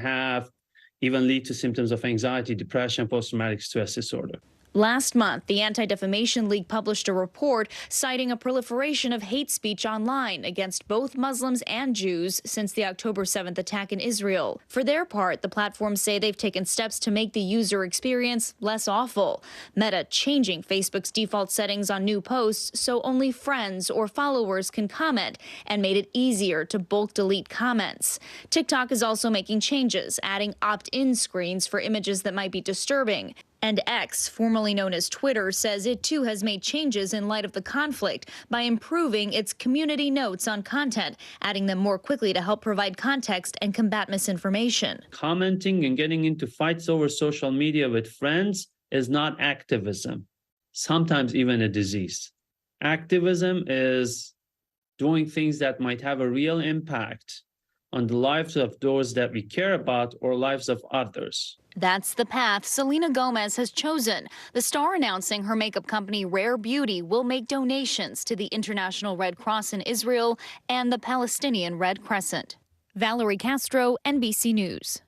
even lead to symptoms of anxiety, depression, post-traumatic stress disorder.
Last month, the Anti-Defamation League published a report citing a proliferation of hate speech online against both Muslims and Jews since the October 7th attack in Israel. For their part, the platforms say they've taken steps to make the user experience less awful. Meta changing Facebook's default settings on new posts so only friends or followers can comment, and made it easier to bulk delete comments. TikTok is also making changes, adding opt-in screens for images that might be disturbing. And X, formerly known as Twitter, says it too has made changes in light of the conflict by improving its community notes on content, adding them more quickly to help provide context and combat misinformation.
Commenting and getting into fights over social media with friends is not activism, sometimes even a disease. Activism is doing things that might have a real impact on the lives of those that we care about or lives of others.
That's the path Selena Gomez has chosen. The star announcing her makeup company Rare Beauty will make donations to the International Red Cross in Israel and the Palestinian Red Crescent. Valerie Castro, NBC News.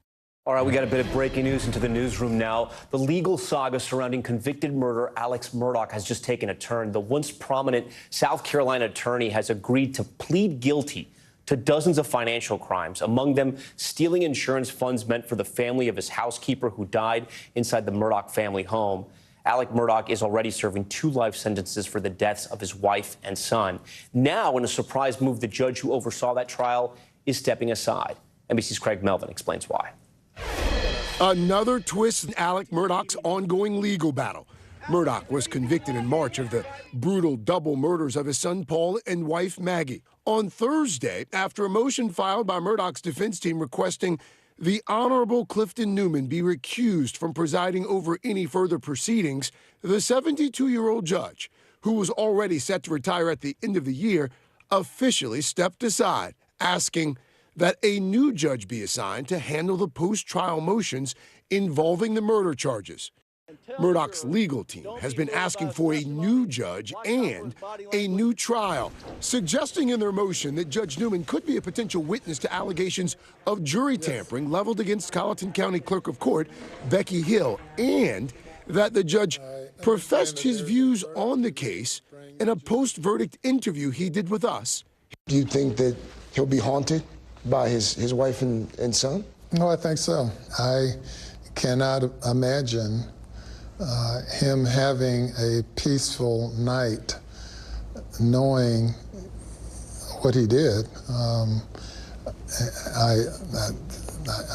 All right, we got a bit of breaking news into the newsroom now. The legal saga surrounding convicted murderer Alex Murdaugh has just taken a turn. The once prominent South Carolina attorney has agreed to plead guilty to dozens of financial crimes, among them stealing insurance funds meant for the family of his housekeeper who died inside the Murdaugh family home. Alec Murdaugh is already serving 2 life sentences for the deaths of his wife and son. Now, in a surprise move, the judge who oversaw that trial is stepping aside. NBC's Craig Melvin explains why.
Another twist in Alec Murdaugh's ongoing legal battle. Murdaugh was convicted in March of the brutal double murders of his son Paul and wife Maggie. On Thursday, after a motion filed by Murdaugh's defense team requesting the Honorable Clifton Newman be recused from presiding over any further proceedings, the 72-year-old judge, who was already set to retire at the end of the year, officially stepped aside, asking that a new judge be assigned to handle the post-trial motions involving the murder charges. Murdaugh's legal team has been asking for a new judge and a new trial, suggesting in their motion that Judge Newman could be a potential witness to allegations of jury tampering leveled against Colleton County Clerk of Court Becky Hill, and that the judge professed his views on the case in a post-verdict interview he did with us.
Do you think that he'll be haunted by his wife and son?
No, I think so. I cannot imagine him having a peaceful night knowing what he did. I'm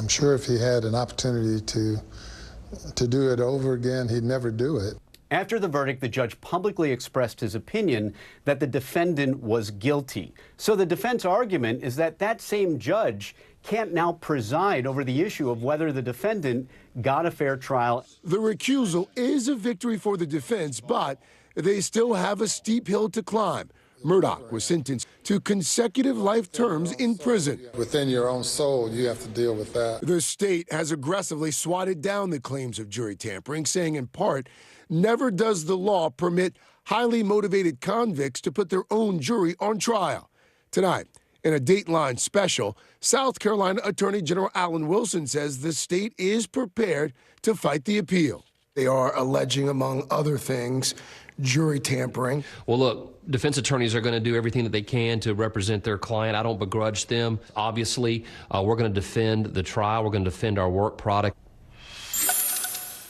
sure if he had an opportunity to do it over again, he'd never do it.
After the verdict, the judge publicly expressed his opinion that the defendant was guilty. So the defense argument is that that same judge can't now preside over the issue of whether the defendant got a fair trial.
The recusal is a victory for the defense, but they still have a steep hill to climb. Murdaugh was sentenced to consecutive life terms in prison.
Within your own soul, you have to deal with that.
The state has aggressively swatted down the claims of jury tampering, saying in part, never does the law permit highly motivated convicts to put their own jury on trial. Tonight, in a Dateline special, South Carolina Attorney General Alan Wilson says the state is prepared to fight the appeal. They are alleging, among other things, jury tampering.
Well, look, defense attorneys are going to do everything that they can to represent their client. I don't begrudge them. Obviously, we're going to defend the trial. We're going to defend our work product.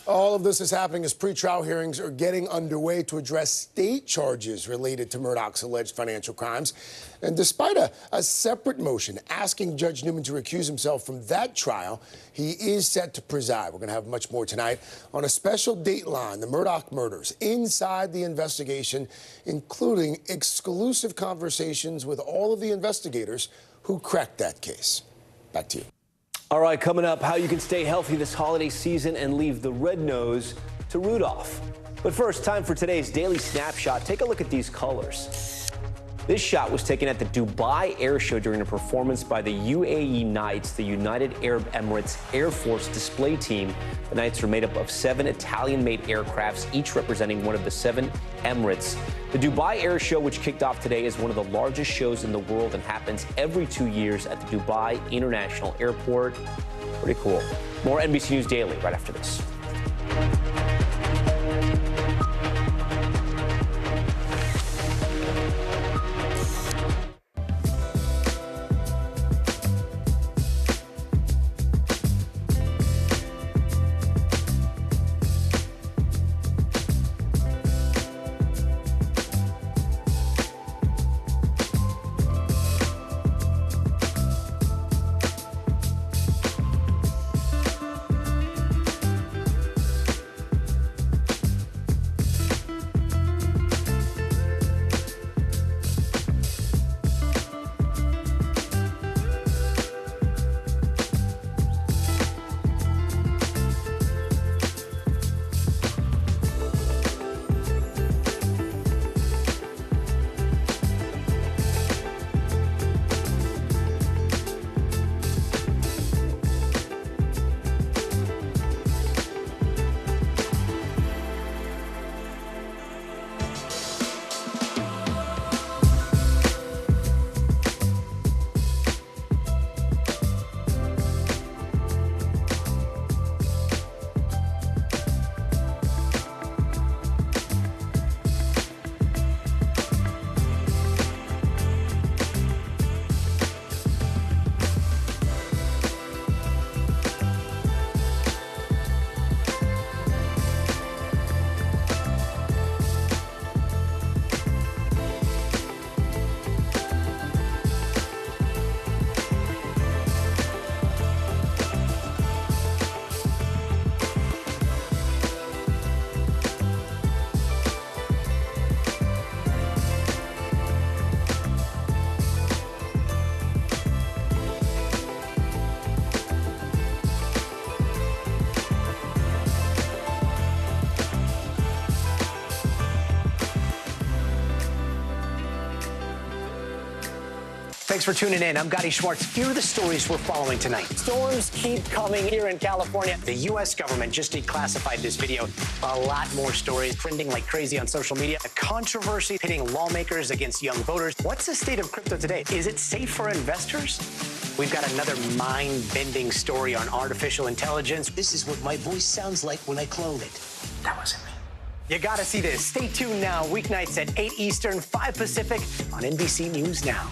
All of this is happening as pretrial hearings are getting underway to address state charges related to Murdoch's alleged financial crimes. And despite a separate motion asking Judge Newman to recuse himself from that trial, he is set to preside. We're going to have much more tonight on a special Dateline, the Murdoch murders, inside the investigation, including exclusive conversations with all of the investigators who cracked that case. Back to you.
All right, coming up, how you can stay healthy this holiday season and leave the red nose to Rudolph. But first, time for today's Daily Snapshot. Take a look at these colors. This shot was taken at the Dubai Air Show during a performance by the UAE Knights, the United Arab Emirates Air Force display team. The Knights are made up of 7 Italian-made aircrafts, each representing one of the 7 Emirates. The Dubai Air Show, which kicked off today, is one of the largest shows in the world and happens every 2 years at the Dubai International Airport. Pretty cool. More NBC News Daily right after this.
Thanks for tuning in. I'm Gotti Schwartz. Here are the stories we're following tonight. Storms keep coming here in California. The U.S. government just declassified this video. A lot more stories trending like crazy on social media. A controversy pitting lawmakers against young voters. What's the state of crypto today? Is it safe for investors? We've got another mind-bending story on artificial intelligence.
This is what my voice sounds like when I clone it.
That wasn't me. You gotta see this. Stay tuned now. Weeknights at 8 Eastern, 5 Pacific on NBC News Now.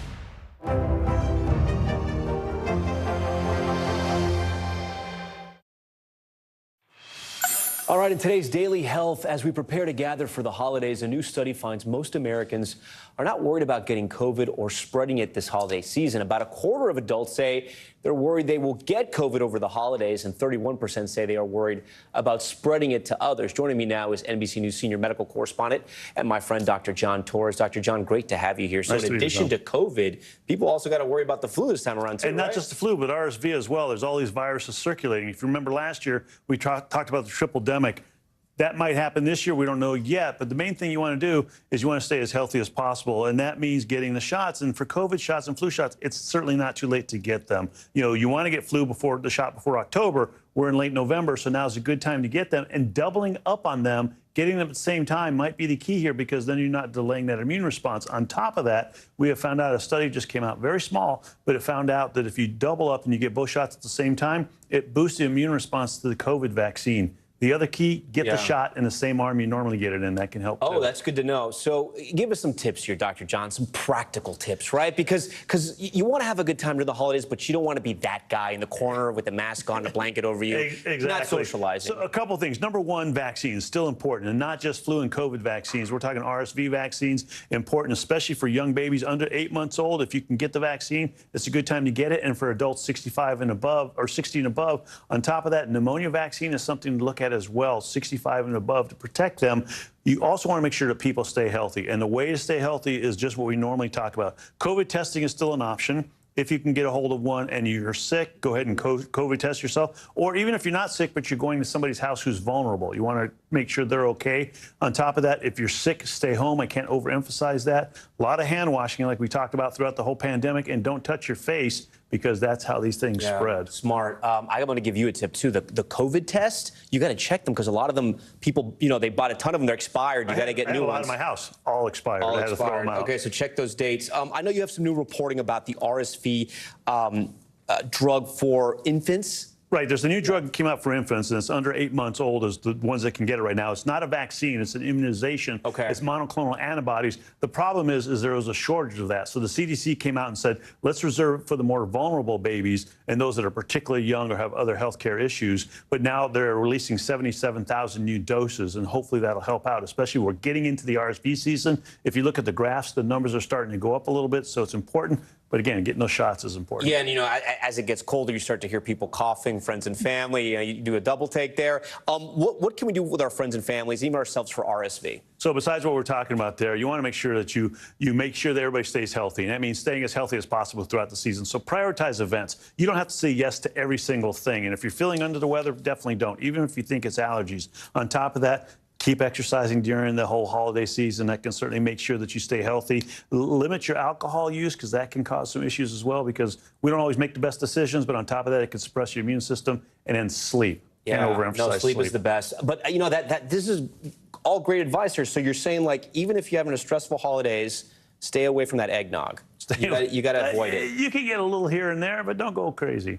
All right, in today's Daily Health, as we prepare to gather for the holidays, a new study finds most Americans are not worried about getting COVID or spreading it this holiday season. About a quarter of adults say they're worried they will get COVID over the holidays, and 31% say they are worried about spreading it to others. Joining me now is NBC News senior medical correspondent and my friend Dr. John Torres. Dr. John, great to have you here. So in addition to COVID, people also got to worry about the flu this time around, too,
and not just the flu, but RSV as well. There's all these viruses circulating. If you remember last year, we talked about the triple-demic. That might happen this year. We don't know yet. But the main thing you want to do is you want to stay as healthy as possible. And that means getting the shots. And for COVID shots and flu shots, it's certainly not too late to get them. You know, you want to get flu before the shot before October. We're in late November, so now's a good time to get them. And doubling up on them, getting them at the same time might be the key here, because then you're not delaying that immune response. On top of that, we have found out, a study just came out, very small, but it found out that if you double up and you get both shots at the same time, it boosts the immune response to the COVID vaccine. The other key, get the shot in the same arm you normally get it in. That can help.
Oh,
too.
that's good to know. So give us some tips here, Dr. John, some practical tips, right? Because you want to have a good time during the holidays, but you don't want to be that guy in the corner with the mask on, the blanket over you,
Exactly.
not socializing.
So a couple things. Number one, vaccines, still important, and not just flu and COVID vaccines. We're talking RSV vaccines, important, especially for young babies under 8 months old. If you can get the vaccine, it's a good time to get it. And for adults 65 and above, or 60 and above, on top of that, pneumonia vaccine is something to look at as well, 65 and above, to protect them. You also want to make sure that people stay healthy. And the way to stay healthy is just what we normally talk about. COVID testing is still an option. If you can get a hold of one and you're sick, go ahead and COVID test yourself. Or even if you're not sick, but you're going to somebody's house who's vulnerable, you want to make sure they're okay. On top of that, if you're sick, stay home. I can't overemphasize that. A lot of hand washing, like we talked about throughout the whole pandemic, and don't touch your face, because that's how these things spread.
Smart. I'm going to give you a tip, too. The COVID test, you got to check them, because a lot of them, people, they bought a ton of them. They're expired. You got to get new ones.
I had a lot in my house, all expired.
All
I had to throw them out.
Okay, so check those dates. I know you have some new reporting about the RSV drug for infants.
Right, there's a new drug that came out for infants, and it's under 8 months old is the ones that can get it right now. It's not a vaccine, it's an immunization.
Okay.
It's monoclonal antibodies. The problem is there was a shortage of that. So the CDC came out and said, let's reserve for the more vulnerable babies and those that are particularly young or have other health care issues. But now they're releasing 77,000 new doses, and hopefully that'll help out, especially we're getting into the RSV season. If you look at the graphs, the numbers are starting to go up a little bit, so it's important. But again, getting those shots is important.
Yeah, and as it gets colder, you start to hear people coughing, friends and family. You do a double take there. What can we do with our friends and families, even ourselves, for RSV?
So besides what we're talking about there, you want to make sure that you make sure that everybody stays healthy. And that means staying as healthy as possible throughout the season. So prioritize events. You don't have to say yes to every single thing. And if you're feeling under the weather, definitely don't, even if you think it's allergies. On top of that, keep exercising during the whole holiday season. That can certainly make sure that you stay healthy. Limit your alcohol use, because that can cause some issues as well, because we don't always make the best decisions, but on top of that, it can suppress your immune system. And then sleep.
Yeah,
Can't overemphasize
sleep is the best. But that this is all great advice here. So you're saying, like, even if you're having a stressful holidays, stay away from that eggnog. You got to avoid it.
You can get a little here and there, but don't go crazy.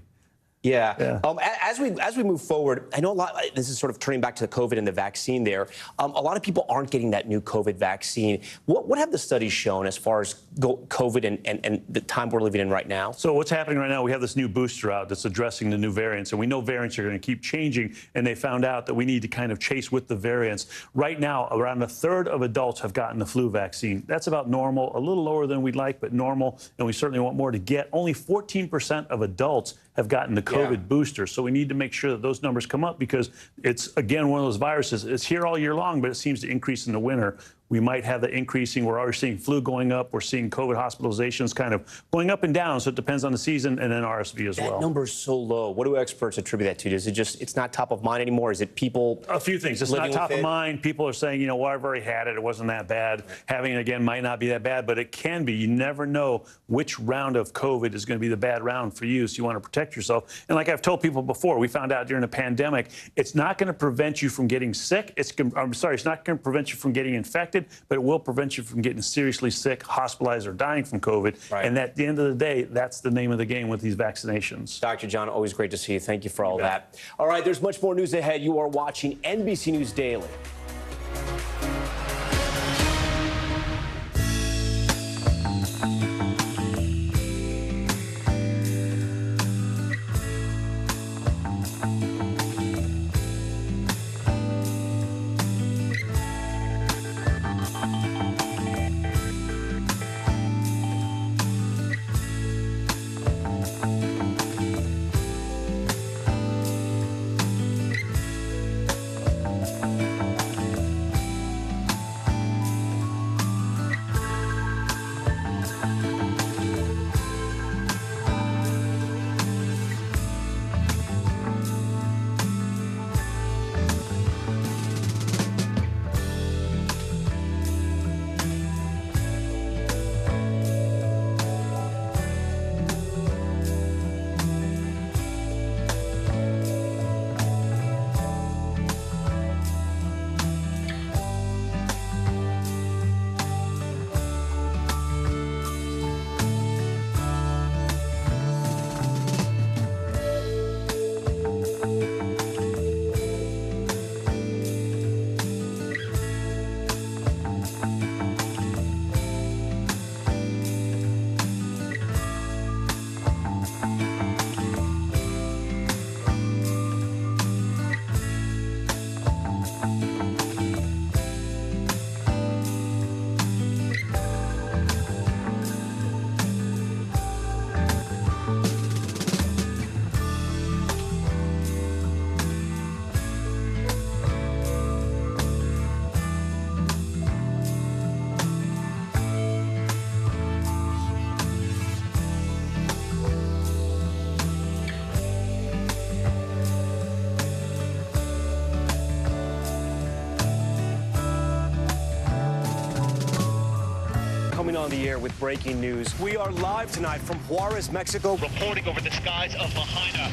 Yeah. As we move forward, I know a lot. This is sort of turning back to the COVID and the vaccine there. A lot of people aren't getting that new COVID vaccine. What have the studies shown as far as COVID and the time we're living in right now?
So what's happening right now, we have this new booster out that's addressing the new variants, and we know variants are going to keep changing, and they found out that we need to kind of chase with the variants. Right now, around a third of adults have gotten the flu vaccine. That's about normal, a little lower than we'd like, but normal, and we certainly want more to get. Only 14% of adults have gotten the COVID booster. So we need to make sure that those numbers come up, because it's, again, one of those viruses. It's here all year long, but it seems to increase in the winter. We might have the increasing. We're already seeing flu going up. We're seeing COVID hospitalizations kind of going up and down. So it depends on the season, and then RSV as well.
That number is so low. What do experts attribute that to? Is it just it's not top of mind anymore? Is it people?
A few things. It's not top of mind. People are saying, well, I've already had it. It wasn't that bad. Having it again might not be that bad, but it can be. You never know which round of COVID is going to be the bad round for you. So you want to protect yourself. And like I've told people before, we found out during the pandemic, it's not going to prevent you from getting sick. It's not going to prevent you from getting infected, but it will prevent you from getting seriously sick, hospitalized, or dying from COVID.
Right.
And at the end of the day, that's the name of the game with these vaccinations.
Dr. John, always great to see you. Thank you for all that. All right, there's much more news ahead. You are watching NBC News Daily. on the air with breaking news. We are live tonight from Juarez, Mexico, reporting over the skies of Lahaina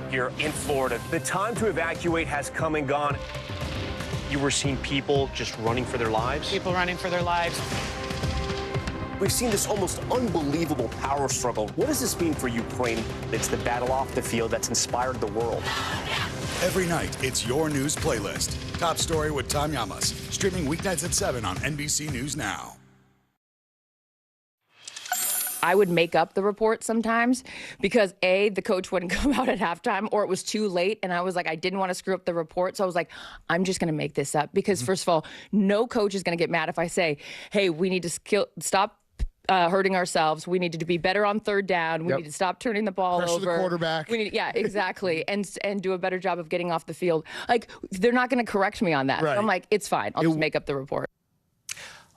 here in Florida. The time to evacuate has come and gone. You were seeing people just running for their lives?
People running for their lives.
We've seen this almost unbelievable power struggle. What does this mean for Ukraine? It's the battle off the field that's inspired the world.
Every night, it's your news playlist. Top Story with Tom Llamas, streaming weeknights at 7 on NBC News Now.
I would make up the report sometimes because A, the coach wouldn't come out at halftime, or it was too late. And I was like, I didn't want to screw up the report. So I was like, I'm just going to make this up because first of all, no coach is going to get mad if I say, hey, we need to stop hurting ourselves. We needed to be better on third down. We need to stop turning the ball
Pressure
over.
the quarterback.
We need, yeah, exactly. and do a better job of getting off the field. Like, they're not going to correct me on that.
Right.
So I'm like, it's fine. I'll just make up the report.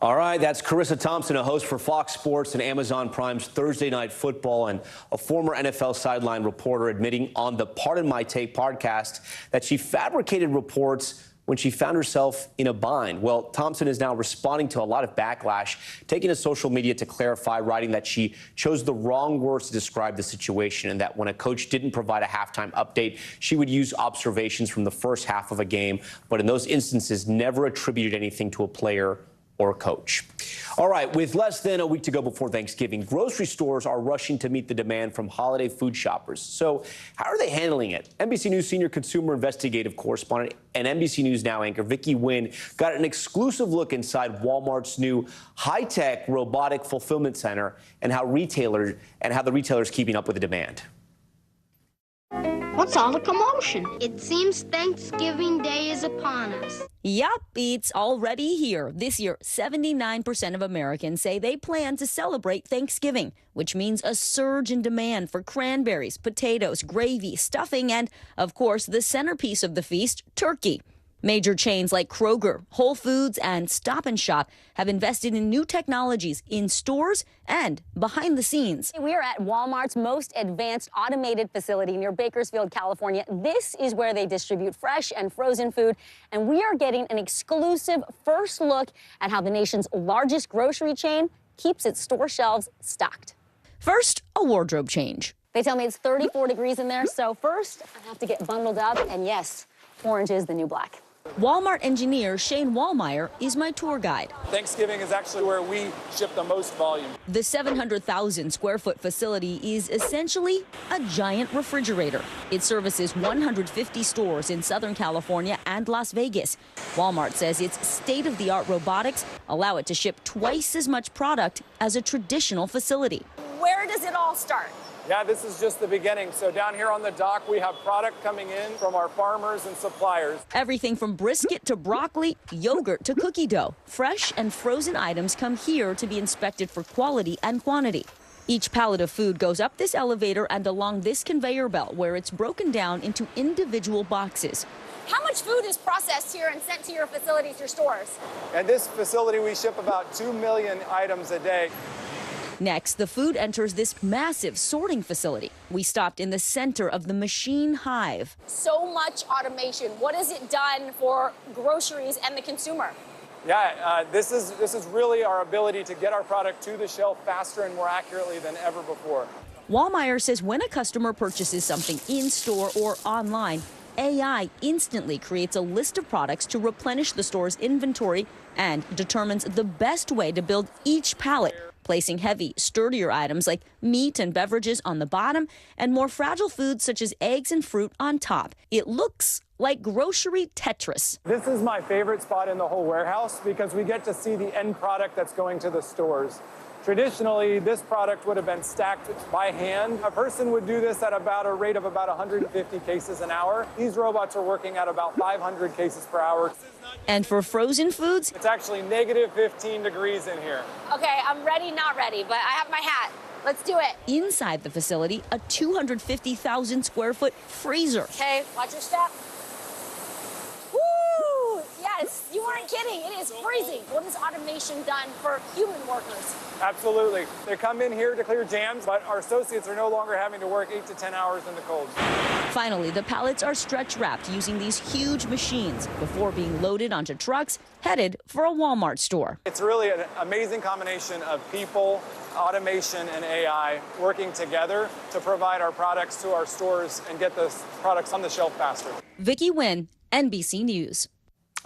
All right, that's Carissa Thompson, a host for Fox Sports and Amazon Prime's Thursday Night Football, and a former NFL sideline reporter admitting on the Pardon My Take podcast that she fabricated reports when she found herself in a bind. Well, Thompson is now responding to a lot of backlash, taking to social media to clarify, writing that she chose the wrong words to describe the situation and that when a coach didn't provide a halftime update, she would use observations from the first half of a game, but in those instances never attributed anything to a player or coach. All right, with less than a week to go before Thanksgiving, grocery stores are rushing to meet the demand from holiday food shoppers. So how are they handling it? NBC News senior consumer investigative correspondent and NBC News Now anchor Vicky Nguyen got an exclusive look inside Walmart's new high-tech robotic fulfillment center and how the retailers keeping up with the demand.
What's all the commotion? It seems Thanksgiving Day is upon us.
Yup, it's already here. This year, 79% of Americans say they plan to celebrate Thanksgiving, which means a surge in demand for cranberries, potatoes, gravy, stuffing, and, of course, the centerpiece of the feast, turkey. Major chains like Kroger, Whole Foods, and Stop & Shop have invested in new technologies in stores and behind the scenes.
We are at Walmart's most advanced automated facility near Bakersfield, California. This is where they distribute fresh and frozen food, and we are getting an exclusive first look at how the nation's largest grocery chain keeps its store shelves stocked.
First, a wardrobe change.
They tell me it's 34 degrees in there, so first I have to get bundled up, and yes, orange is the new black.
Walmart engineer Shane Wallmeyer is my tour guide.
Thanksgiving is actually where we ship the most volume.
The 700,000 square foot facility is essentially a giant refrigerator. It services 150 stores in Southern California and Las Vegas. Walmart says its state-of-the-art robotics allow it to ship twice as much product as a traditional facility.
Where does it all start?
Yeah, this is just the beginning. So down here on the dock, we have product coming in from our farmers and suppliers.
Everything from brisket to broccoli, yogurt to cookie dough. Fresh and frozen items come here to be inspected for quality and quantity. Each pallet of food goes up this elevator and along this conveyor belt where it's broken down into individual boxes.
How much food is processed here and sent to your facilities, your stores?
At this facility, we ship about 2 million items a day.
Next, the food enters this massive sorting facility. We stopped in the center of the machine hive.
So much automation. What has it done for groceries and the consumer?
Yeah, this is really our ability to get our product to the shelf faster and more accurately than ever before.
Wallmeyer says when a customer purchases something in-store or online, AI instantly creates a list of products to replenish the store's inventory and determines the best way to build each pallet, placing heavy, sturdier items like meat and beverages on the bottom and more fragile foods such as eggs and fruit on top. It looks like grocery Tetris.
This is my favorite spot in the whole warehouse because we get to see the end product that's going to the stores. Traditionally, this product would have been stacked by hand. A person would do this at about a rate of about 150 cases an hour. These robots are working at about 500 cases per hour.
And for frozen foods?
It's actually negative 15 degrees in here.
Okay, I'm ready, not ready, but I have my hat. Let's do it.
Inside the facility, a 250,000 square foot freezer.
Okay, watch your step. Woo! Yes, you weren't kidding. It is freezing. What has automation done for human workers?
Absolutely. They come in here to clear jams, but our associates are no longer having to work 8 to 10 hours in the cold.
Finally, the pallets are stretch wrapped using these huge machines before being loaded onto trucks headed for a Walmart store.
It's really an amazing combination of people, automation, and AI working together to provide our products to our stores and get those products on the shelf faster.
Vicki Nguyen, NBC News.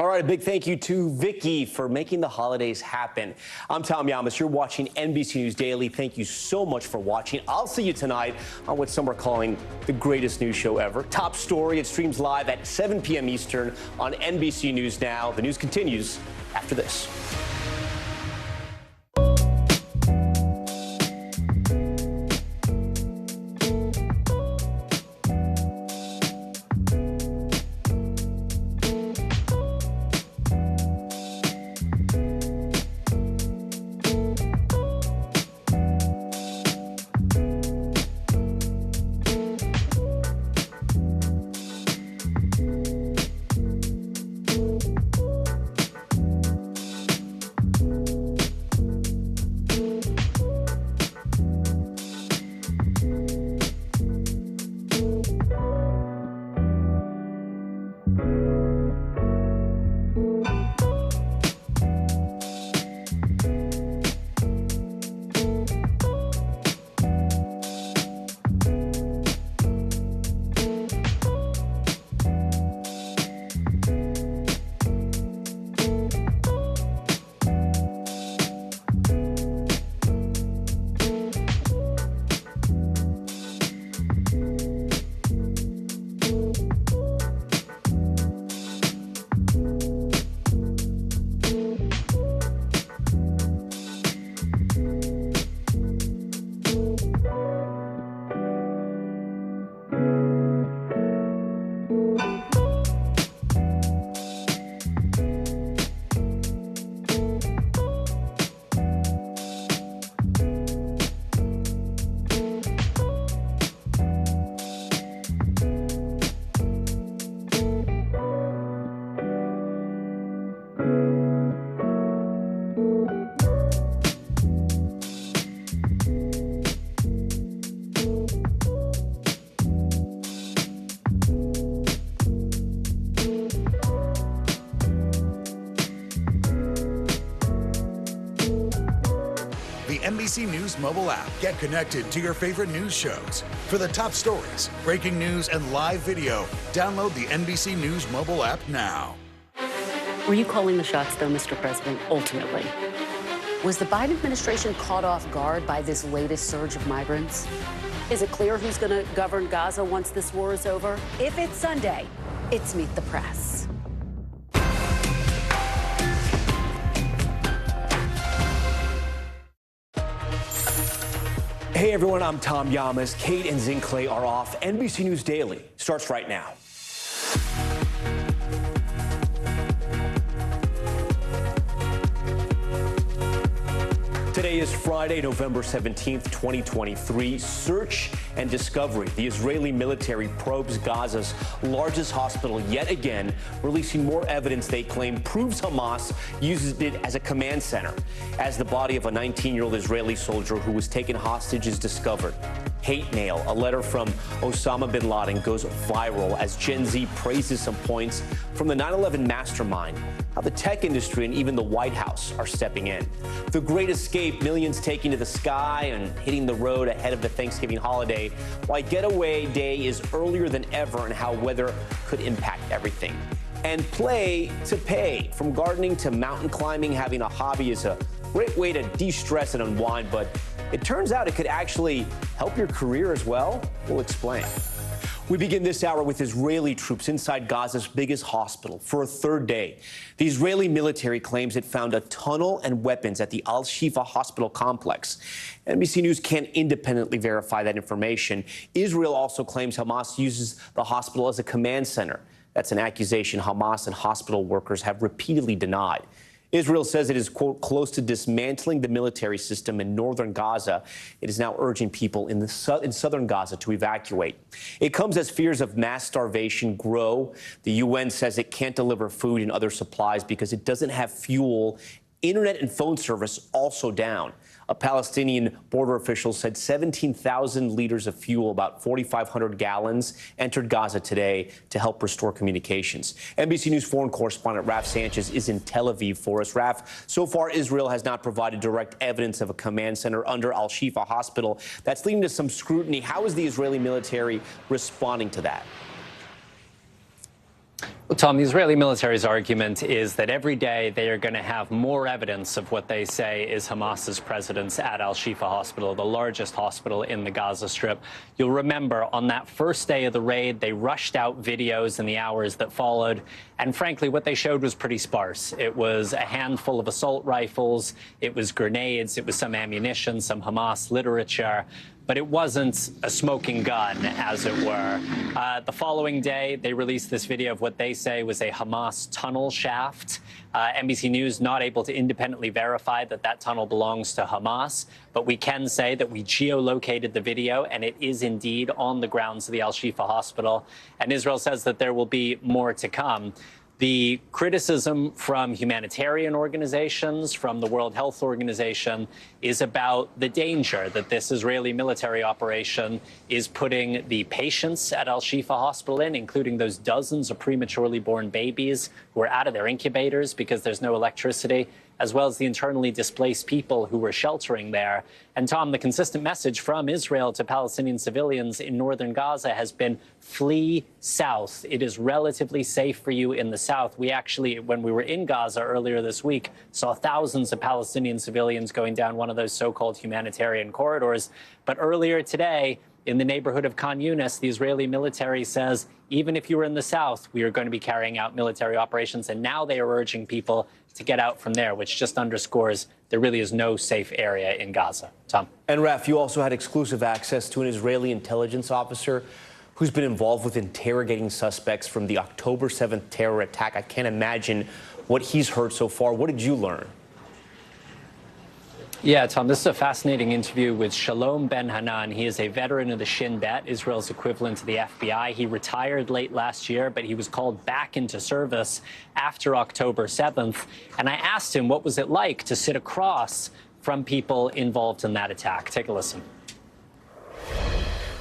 All right, a big thank you to Vicki for making the holidays happen. I'm Tom Yamas. You're watching NBC News Daily. Thank you so much for watching. I'll see you tonight on what some are calling the greatest news show ever. Top Story. It streams live at 7 p.m. Eastern on NBC News Now. The news continues after this.
NBC News mobile app. Get connected to your favorite news shows. For the top stories, breaking news, and live video, download the NBC News mobile app now.
Were you calling the shots, though, Mr. President, ultimately? Was the Biden administration caught off guard by this latest surge of migrants? Is it clear who's going to govern Gaza once this war is over? If it's Sunday, it's Meet the Press.
Hey everyone, I'm Tom Yamas. Kate and Zinkley are off. NBC News Daily starts right now. Today is Friday, November 17th, 2023. Search and discovery. The Israeli military probes Gaza's largest hospital yet again, releasing more evidence they claim proves Hamas uses it as a command center. As the body of a 19-year-old Israeli soldier who was taken hostage is discovered. Hate mail, a letter from Osama bin Laden, goes viral as Gen Z praises some points from the 9/11 mastermind. How the tech industry and even the White House are stepping in. The Great Escape, millions taking to the sky and hitting the road ahead of the Thanksgiving holiday. Why Getaway Day is earlier than ever and how weather could impact everything. And play to pay. From gardening to mountain climbing, having a hobby is a great way to de-stress and unwind, but it turns out it could actually help your career as well. We'll explain. We begin this hour with Israeli troops inside Gaza's biggest hospital for a third day. The Israeli military claims it found a tunnel and weapons at the Al-Shifa hospital complex. NBC News can't independently verify that information. Israel also claims Hamas uses the hospital as a command center. That's an accusation Hamas and hospital workers have repeatedly denied. Israel says it is, quote, close to dismantling the military system in northern Gaza. It is now urging people in southern Gaza to evacuate. It comes as fears of mass starvation grow. The UN says it can't deliver food and other supplies because it doesn't have fuel. Internet and phone service also down. A Palestinian border official said 17,000 liters of fuel, about 4,500 gallons, entered Gaza today to help restore communications. NBC News foreign correspondent Raf Sanchez is in Tel Aviv for us. Raf, so far Israel has not provided direct evidence of a command center under Al-Shifa hospital. That's leading to some scrutiny. How is the Israeli military responding to that?
Well, Tom, the Israeli military's argument is that every day they are going to have more evidence of what they say is Hamas's presence at Al-Shifa Hospital, the largest hospital in the Gaza Strip. You'll remember on that first day of the raid, they rushed out videos in the hours that followed. And frankly, what they showed was pretty sparse. It was a handful of assault rifles. It was grenades. It was some ammunition, some Hamas literature. But it wasn't a smoking gun, as it were. The following day, they released this video of what they say was a Hamas tunnel shaft. NBC News not able to independently verify that that tunnel belongs to Hamas, but we can say that we geolocated the video, and it is indeed on the grounds of the Al-Shifa hospital. And Israel says that there will be more to come. The criticism from humanitarian organizations, from the World Health Organization, is about the danger that this Israeli military operation is putting the patients at Al-Shifa hospital in, including those dozens of prematurely born babies who are out of their incubators because there's no electricity, as well as the internally displaced people who were sheltering there. And Tom, the consistent message from Israel to Palestinian civilians in northern Gaza has been flee south. It is relatively safe for you in the south. We actually, when we were in Gaza earlier this week, saw thousands of Palestinian civilians going down one of those so-called humanitarian corridors. But earlier today, in the neighborhood of Khan Yunis, the Israeli military says, even if you were in the south, we are going to be carrying out military operations. And now they are urging people to get out from there, which just underscores there really is no safe area in Gaza. Tom.
And Raf, you also had exclusive access to an Israeli intelligence officer who's been involved with interrogating suspects from the October 7th terror attack. I can't imagine what he's heard so far. What did you learn?
Yeah, Tom, this is a fascinating interview with Shalom Ben-Hanan. He is a veteran of the Shin Bet, Israel's equivalent to the FBI. He retired late last year, but he was called back into service after October 7th. And I asked him, what was it like to sit across from people involved in that attack? Take a listen.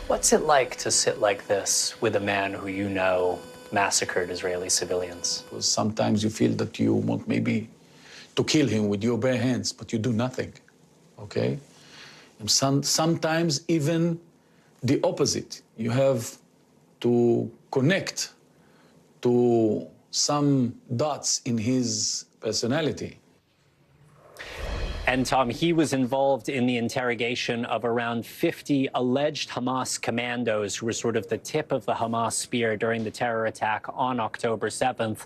What's it like to sit like this with a man who you know massacred Israeli civilians?
Sometimes you feel that you want maybe to kill him with your bare hands, but you do nothing. Okay? And sometimes even the opposite. You have to connect to some dots in his personality.
And Tom, he was involved in the interrogation of around 50 alleged Hamas commandos who were sort of the tip of the Hamas spear during the terror attack on October 7th.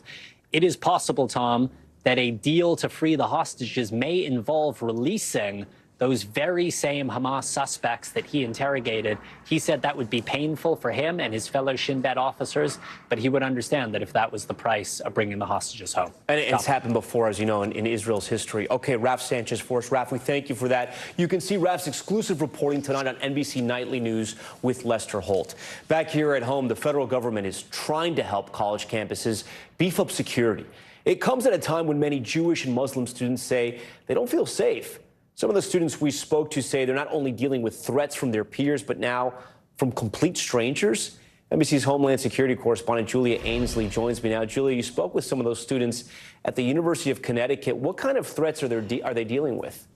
It is possible, Tom, that a deal to free the hostages may involve releasing those very same Hamas suspects that he interrogated. He said that would be painful for him and his fellow Shin Bet officers, but he would understand that if that was the price of bringing the hostages home.
And it's happened before, as you know, in Israel's history. Okay, Raf Sanchez for us. Raf, we thank you for that. You can see Raf's exclusive reporting tonight on NBC Nightly News with Lester Holt. Back here at home, the federal government is trying to help college campuses beef up security. It comes at a time when many Jewish and Muslim students say they don't feel safe. Some of the students we spoke to say they're not only dealing with threats from their peers, but now from complete strangers. NBC's Homeland Security correspondent Julia Ainsley joins me now. Julia, you spoke with some of those students at the University of Connecticut. What kind of threats are they dealing with?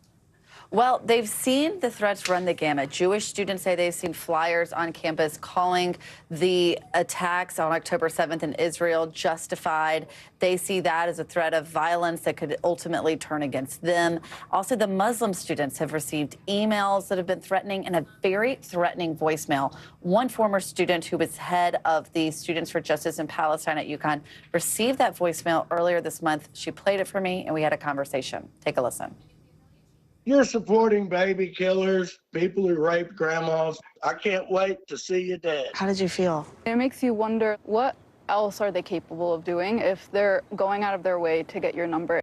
Well, they've seen the threats run the gamut. Jewish students say they've seen flyers on campus calling the attacks on October 7th in Israel justified. They see that as a threat of violence that could ultimately turn against them. Also, the Muslim students have received emails that have been threatening and a very threatening voicemail. One former student who was head of the Students for Justice in Palestine at UConn received that voicemail earlier this month. She played it for me, and we had a conversation. Take a listen.
You're supporting baby killers, people who rape grandmas. I can't wait to see you dead.
How did you feel?
It makes you wonder, what else are they capable of doing if they're going out of their way to get your number?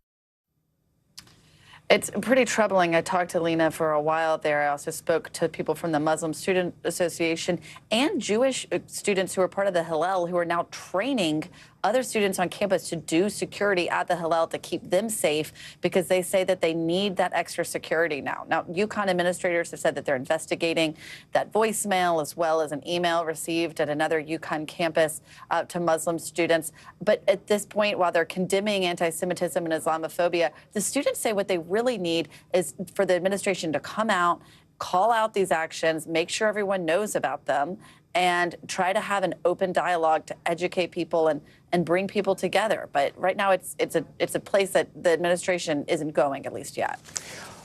It's pretty troubling. I talked to Lena for a while there. I also spoke to people from the Muslim Student Association and Jewish students who are part of the Hillel who are now training other students on campus to do security at the Hillel to keep them safe, because they say that they need that extra security now. Now, UConn administrators have said that they're investigating that voicemail as well as an email received at another UConn campus to Muslim students. But at this point, while they're condemning anti-Semitism and Islamophobia, the students say what they really need is for the administration to come out, call out these actions, make sure everyone knows about them, and try to have an open dialogue to educate people and bring people together. But right now, it's a place that the administration isn't going, at least yet.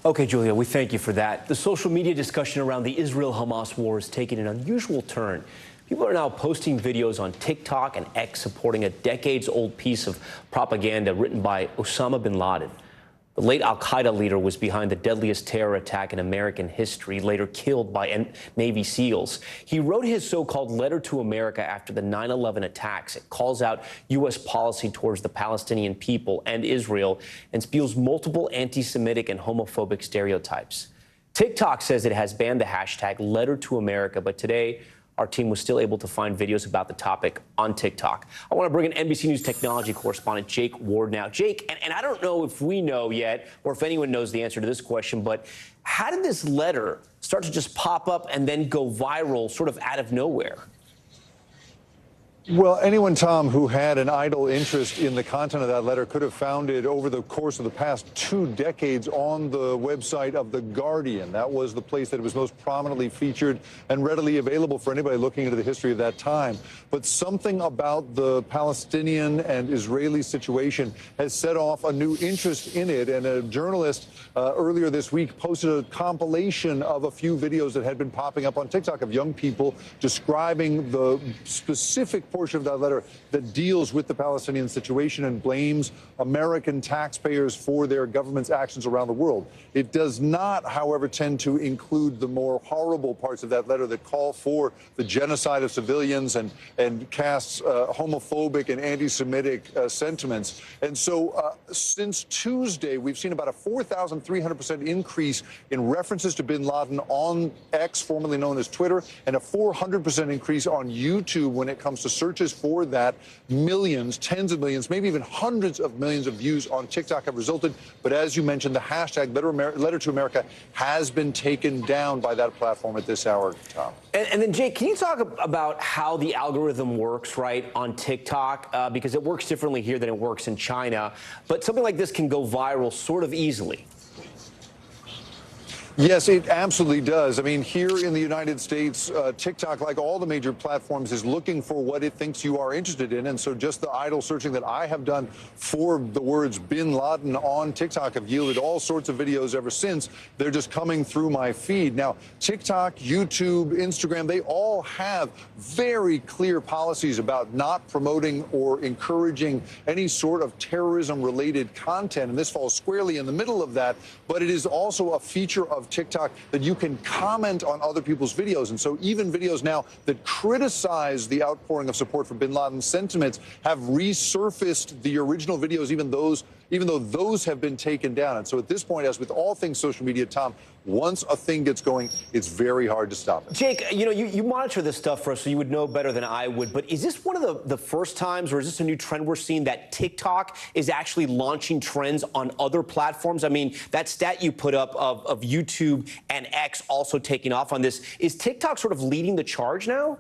Okay, Julia, we thank you for that. The social media discussion around the Israel-Hamas war is taking an unusual turn. People are now posting videos on TikTok and X supporting a decades-old piece of propaganda written by Osama bin Laden. The late al-Qaeda leader was behind the deadliest terror attack in American history, later killed by Navy SEALs. He wrote his so-called letter to America after the 9/11 attacks. It calls out U.S. policy towards the Palestinian people and Israel and spews multiple anti-Semitic and homophobic stereotypes. TikTok says it has banned the hashtag Letter to America, but today our team was still able to find videos about the topic on TikTok. I want to bring in NBC News technology correspondent Jake Ward now. Jake, and I don't know if we know yet or if anyone knows the answer to this question, but how did this letter start to just pop up and then go viral sort of out of nowhere?
Well, anyone, Tom, who had an idle interest in the content of that letter could have found it over the course of the past 2 decades on the website of The Guardian. That was the place that it was most prominently featured and readily available for anybody looking into the history of that time. But something about the Palestinian and Israeli situation has set off a new interest in it. And a journalist earlier this week posted a compilation of a few videos that had been popping up on TikTok of young people describing the specific portion of that letter that deals with the Palestinian situation and blames American taxpayers for their government's actions around the world. It does not, however, tend to include the more horrible parts of that letter that call for the genocide of civilians and casts homophobic and anti-Semitic sentiments. And so since Tuesday, we've seen about a 4,300% increase in references to bin Laden on X, formerly known as Twitter, and a 400% increase on YouTube when it comes to searches for that. Millions, tens of millions, maybe even hundreds of millions of views on TikTok have resulted. But as you mentioned, the hashtag Letter to America has been taken down by that platform at this hour, Tom.
And then, Jake, can you talk about how the algorithm works, right, on TikTok? Because it works differently here than it works in China. But something like this can go viral sort of easily.
Yes, it absolutely does. I mean, here in the United States, TikTok, like all the major platforms, is looking for what it thinks you are interested in. And so just the idle searching that I have done for the words bin Laden on TikTok have yielded all sorts of videos ever since. They're just coming through my feed. Now, TikTok, YouTube, Instagram, they all have very clear policies about not promoting or encouraging any sort of terrorism-related content. And this falls squarely in the middle of that. But it is also a feature of TikTok that you can comment on other people's videos. And so even videos now that criticize the outpouring of support for bin Laden's sentiments have resurfaced the original videos, even though those have been taken down. And so at this point, as with all things social media, Tom, once a thing gets going, it's very hard to stop it.
Jake, you know, you monitor this stuff for us, so you would know better than I would. But is this one of the first times, or is this a new trend we're seeing, that TikTok is actually launching trends on other platforms? I mean, that stat you put up of YouTube and X also taking off on this, is TikTok sort of leading the charge now?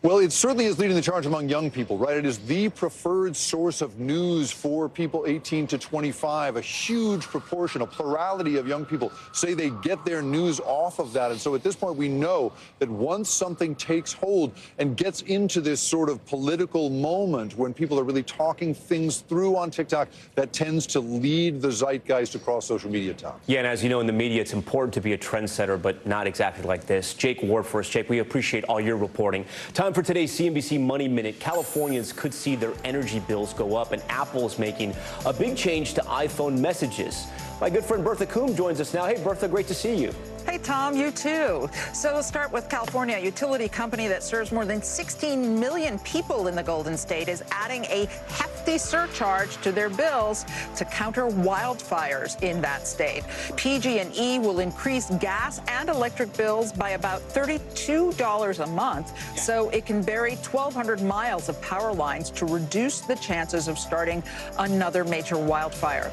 Well, it certainly is leading the charge among young people, right? It is the preferred source of news for people 18 to 25. A huge proportion, a plurality of young people say they get their news off of that. And so at this point, we know that once something takes hold and gets into this sort of political moment when people are really talking things through on TikTok, that tends to lead the zeitgeist across social media, Tom.
Yeah, and as you know, in the media, it's important to be a trendsetter, but not exactly like this. Jake Ward for us. Jake, we appreciate all your reporting. Time for today's CNBC Money Minute. Californians could see their energy bills go up, and Apple is making a big change to iPhone messages. My good friend Bertha Coombe joins us now. Hey, Bertha, great to see you.
Hey, Tom, you too. So we'll start with California. A utility company that serves more than 16 million people in the Golden State is adding a hefty surcharge to their bills to counter wildfires in that state. PG&E will increase gas and electric bills by about $32 a month, so it can bury 1,200 miles of power lines to reduce the chances of starting another major wildfire.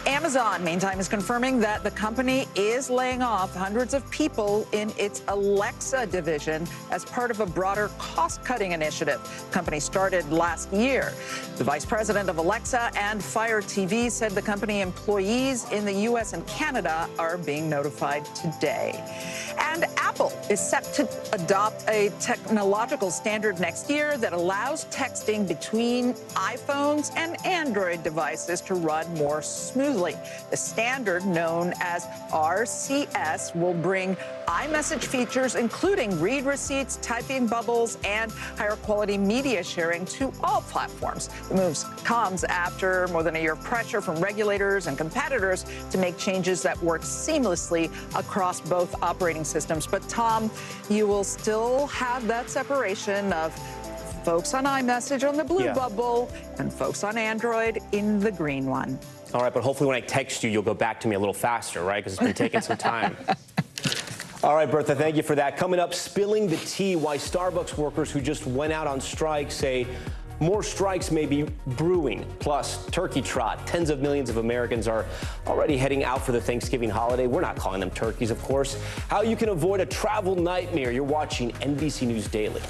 Amazon, meantime, is confirming that the company is laying off hundreds of people in its Alexa division as part of a broader cost-cutting initiative. The company started last year. The vice president of Alexa and Fire TV said the company employees in the U.S. and Canada are being notified today. And Apple is set to adopt a technological standard next year that allows texting between iPhones and Android devices to run more smoothly. The standard, known as RCS, will bring iMessage features, including read receipts, typing bubbles, and higher quality media sharing to all platforms. The move comes after more than a year of pressure from regulators and competitors to make changes that work seamlessly across both operating systems. But Tom, you will still have that separation of folks on iMessage on the blue bubble and folks on Android in the green one.
All right, but hopefully when I text you, you'll go back to me a little faster, right? Because it's been taking some time. All right, Bertha, thank you for that. Coming up, spilling the tea, why Starbucks workers who just went out on strike say more strikes may be brewing. Plus, turkey trot. Tens of millions of Americans are already heading out for the Thanksgiving holiday. We're not calling them turkeys, of course. How you can avoid a travel nightmare. You're watching NBC News Daily.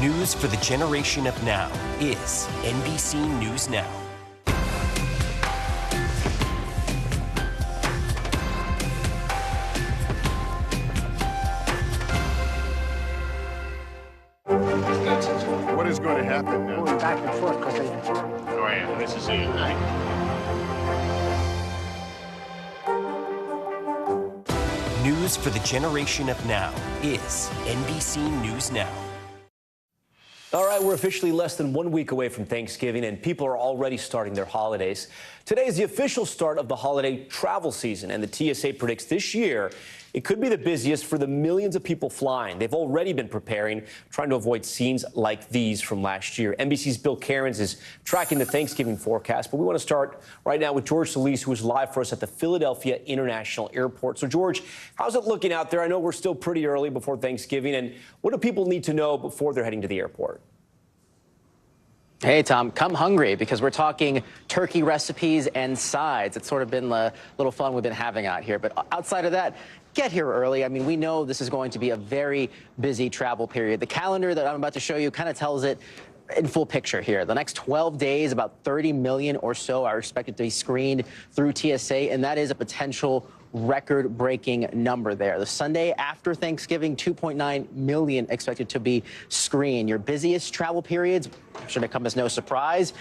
News for the generation of now is NBC News Now.
What is going to happen now?
Going back and forth because they...
Oh, yeah, this is it, right?
News for the generation of now is NBC News Now.
All right, we're officially less than 1 week away from Thanksgiving, and people are already starting their holidays. Today is the official start of the holiday travel season, and the TSA predicts this year it could be the busiest for the millions of people flying. They've already been preparing, trying to avoid scenes like these from last year. NBC's Bill Cairns is tracking the Thanksgiving forecast, but we want to start right now with George Solis, who is live for us at the Philadelphia International Airport. So, George, how's it looking out there? I know we're still pretty early before Thanksgiving, and what do people need to know before they're heading to the airport?
Hey, Tom, come hungry because we're talking turkey recipes and sides. It's sort of been the little fun we've been having out here. But outside of that, get here early. I mean, we know this is going to be a very busy travel period. The calendar that I'm about to show you kind of tells it in full picture here. The next 12 days, about 30 million or so are expected to be screened through TSA, and that is a potential record-breaking number there. The Sunday after Thanksgiving, 2.9 million expected to be screened. Your busiest travel periods, shouldn't come as no surprise,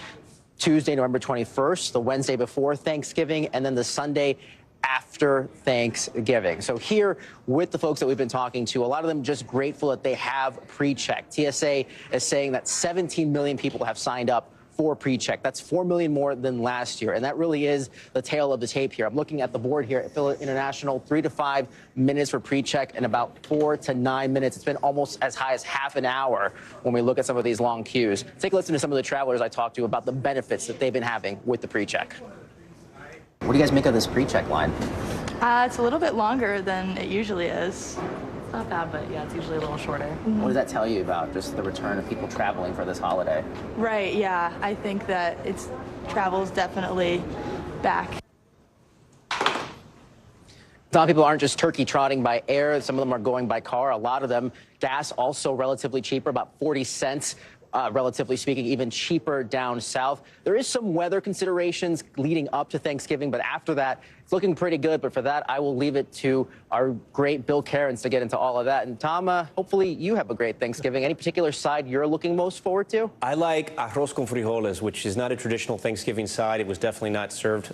Tuesday, November 21st, the Wednesday before Thanksgiving, and then the Sunday after Thanksgiving. So here with the folks that we've been talking to, a lot of them just grateful that they have pre-check. TSA is saying that 17 million people have signed up for pre-check. That's 4 million more than last year. And that really is the tale of the tape here. I'm looking at the board here at Philly International, 3 to 5 minutes for pre-check and about 4 to 9 minutes. It's been almost as high as half an hour when we look at some of these long queues. Take a listen to some of the travelers I talked to about the benefits that they've been having with the pre-check. What do you guys make of this pre-check line?
It's a little bit longer than it usually is. It's not bad, but yeah, it's usually a little shorter.
What does that tell you about just the return of people traveling for this holiday?
Right, yeah. I think that travel's definitely back.
Some people aren't just turkey trotting by air. Some of them are going by car. A lot of them, gas also relatively cheaper, about 40 cents. Relatively speaking, even cheaper down south. There is some weather considerations leading up to Thanksgiving, but after that, it's looking pretty good. But for that, I will leave it to our great Bill Cairns to get into all of that. And Tom, hopefully you have a great Thanksgiving. Any particular side you're looking most forward to?
I like arroz con frijoles, which is not a traditional Thanksgiving side. It was definitely not served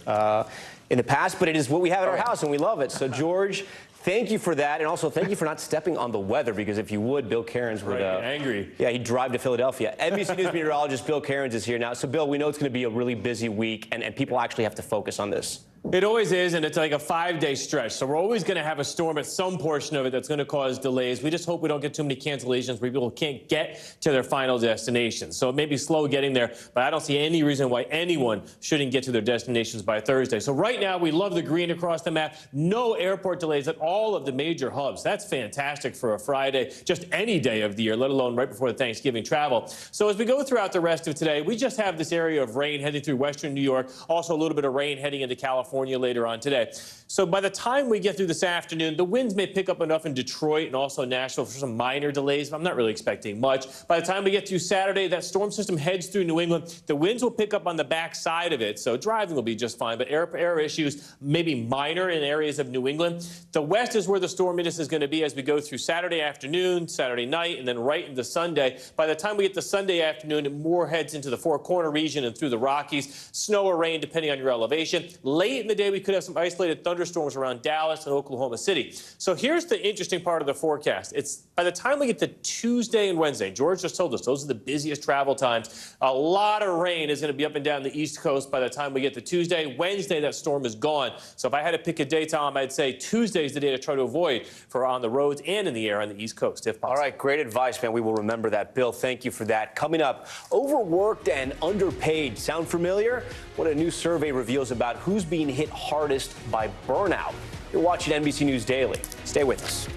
in the past, but it is what we have at our house, and we love it. So, George, thank you for that, and also thank you for not stepping on the weather, because if you would, Bill Cairns would...
angry.
Yeah, he'd drive to Philadelphia. NBC News meteorologist Bill Cairns is here now. So, Bill, we know it's going to be a really busy week, and people actually have to focus on this.
It always is, and it's like a 5-day stretch. So we're always going to have a storm at some portion of it that's going to cause delays. We just hope we don't get too many cancellations where people can't get to their final destination. So it may be slow getting there, but I don't see any reason why anyone shouldn't get to their destinations by Thursday. So right now, we love the green across the map. No airport delays at all of the major hubs. That's fantastic for a Friday, just any day of the year, let alone right before the Thanksgiving travel. So as we go throughout the rest of today, we just have this area of rain heading through western New York, also a little bit of rain heading into California later on today. So by the time we get through this afternoon, the winds may pick up enough in Detroit and also Nashville for some minor delays. I'm not really expecting much. By the time we get to Saturday, that storm system heads through New England. The winds will pick up on the back side of it, so driving will be just fine. But air issues may be minor in areas of New England. The west is where the storminess is going to be as we go through Saturday afternoon, Saturday night, and then right into Sunday. By the time we get to Sunday afternoon, it more heads into the Four Corner region and through the Rockies. Snow or rain, depending on your elevation. Late in the day, we could have some isolated thunderstorms around Dallas and Oklahoma City. So here's the interesting part of the forecast. It's by the time we get to Tuesday and Wednesday, George just told us those are the busiest travel times. A lot of rain is going to be up and down the East Coast by the time we get to Tuesday. Wednesday, that storm is gone. So if I had to pick a day, Tom, I'd say Tuesday is the day to try to avoid for on the roads and in the air on the East Coast, if possible.
All right, great advice, man. We will remember that. Bill, thank you for that. Coming up, overworked and underpaid. Sound familiar? What a new survey reveals about who's being hit hardest by burnout. You're watching NBC News Daily. Stay with us.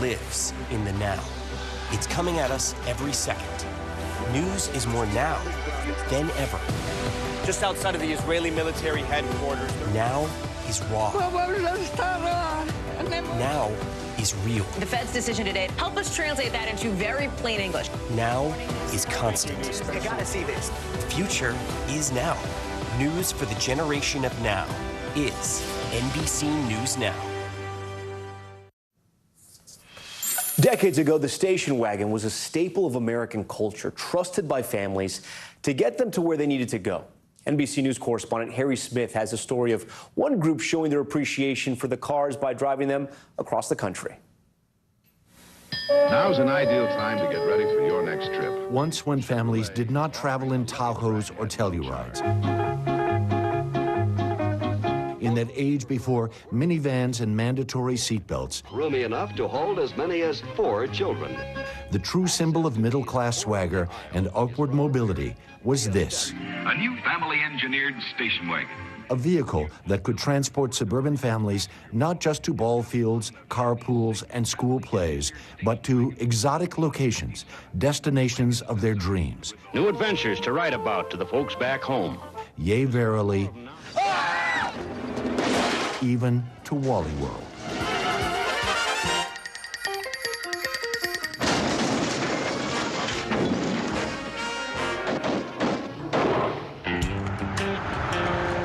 lives in the now. It's coming at us every second. News is more now than ever.
Just outside of the Israeli military headquarters.
Now is raw. Now is real.
The Fed's decision today, help us translate that into very plain English.
Now is constant.
You gotta see this.
The future is now. News for the generation of now is NBC News Now.
Decades ago, the station wagon was a staple of American culture, trusted by families to get them to where they needed to go. NBC News correspondent Harry Smith has a story of one group showing their appreciation for the cars by driving them across the country.
Now's an ideal time to get ready for your next trip.
Once when families did not travel in Tahoes or Tellurides. In that age before minivans and mandatory seatbelts.
Roomy enough to hold as many as 4 children.
The true symbol of middle-class swagger and upward mobility was this.
A new family-engineered station wagon.
A vehicle that could transport suburban families not just to ball fields, carpools, and school plays, but to exotic locations, destinations of their dreams.
New adventures to write about to the folks back home.
Yea, verily, even to Wally World.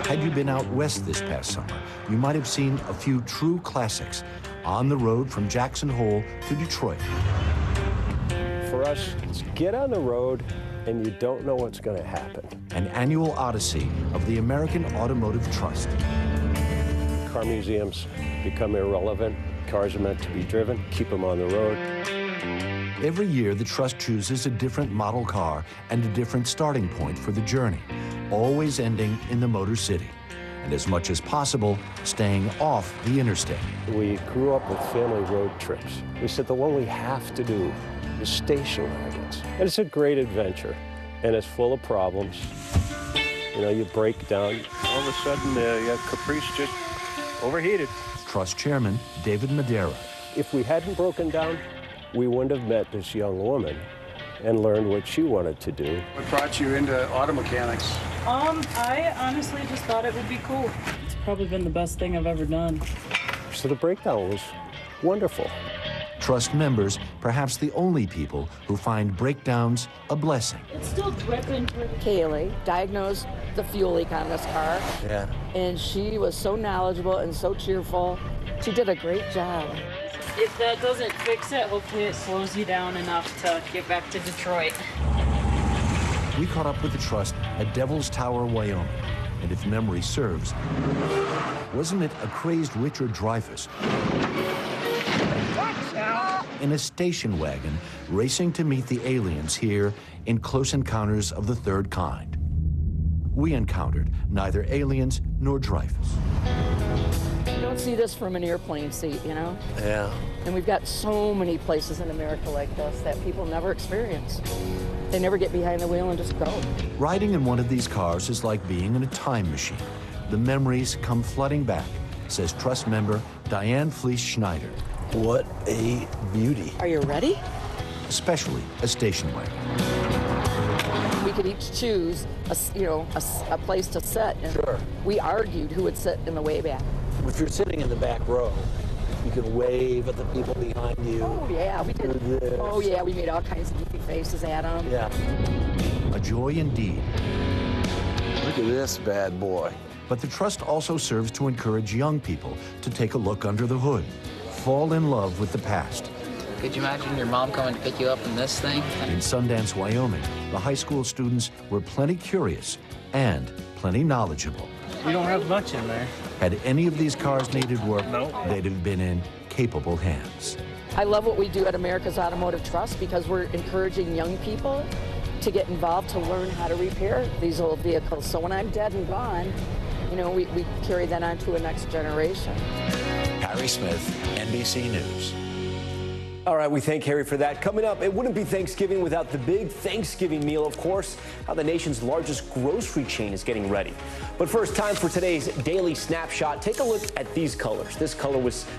Had you been out west this past summer, you might have seen a few true classics on the road from Jackson Hole to Detroit.
For us, it's get on the road and you don't know what's going to happen.
An annual odyssey of the American Automotive Trust.
Car museums become irrelevant. Cars are meant to be driven. Keep them on the road.
Every year, the Trust chooses a different model car and a different starting point for the journey, always ending in the Motor City, and as much as possible, staying off the interstate.
We grew up with family road trips. We said the one we have to do is station wagons. And it's a great adventure, and it's full of problems. You know, you break down. All of a sudden, your Caprice just overheated.
Trust Chairman David Madera.
If we hadn't broken down, we wouldn't have met this young woman and learned what she wanted to do.
What brought you into auto mechanics?
I honestly just thought it would be cool. It's probably been the best thing I've ever done.
So the breakdown was wonderful.
Trust members, perhaps the only people who find breakdowns a blessing.
It's still dripping.
Kaylee diagnosed the fuel leak on this car.
Yeah.
And she was so knowledgeable and so cheerful. She did a great job.
If that doesn't fix it, hopefully it slows you down enough to get back to Detroit.
We caught up with the Trust at Devil's Tower, Wyoming. And if memory serves, wasn't it a crazed Richard Dreyfuss in a station wagon racing to meet the aliens here in Close Encounters of the Third Kind? We encountered neither aliens nor Dreyfuss.
You don't see this from an airplane seat, you know?
Yeah.
And we've got so many places in America like this that people never experience. They never get behind the wheel and just go.
Riding in one of these cars is like being in a time machine. The memories come flooding back, says Trust member Diane Fleece Schneider.
What a beauty.
Are you ready?
Especially a station wagon.
We could each choose a place to sit. And
sure.
We argued who would sit in the way back.
If you're sitting in the back row, you can wave at the people behind you.
Oh, yeah, we did. Oh, yeah, we made all kinds of goofy faces at them.
Yeah.
A joy indeed.
Look at this bad boy.
But the Trust also serves to encourage young people to take a look under the hood, fall in love with the past.
Could you imagine your mom coming to pick you up in this thing?
In Sundance, Wyoming, the high school students were plenty curious and plenty knowledgeable.
We don't have much in there.
Had any of these cars needed work,
no,
they'd have been in capable hands.
I love what we do at America's Automotive Trust because we're encouraging young people to get involved to learn how to repair these old vehicles. So when I'm dead and gone, you know, we carry that on to a next generation.
Harry Smith, NBC News.
All right, we thank Harry for that. Coming up, it wouldn't be Thanksgiving without the big Thanksgiving meal, of course, how the nation's largest grocery chain is getting ready. But first, time for today's daily snapshot. Take a look at these colors. This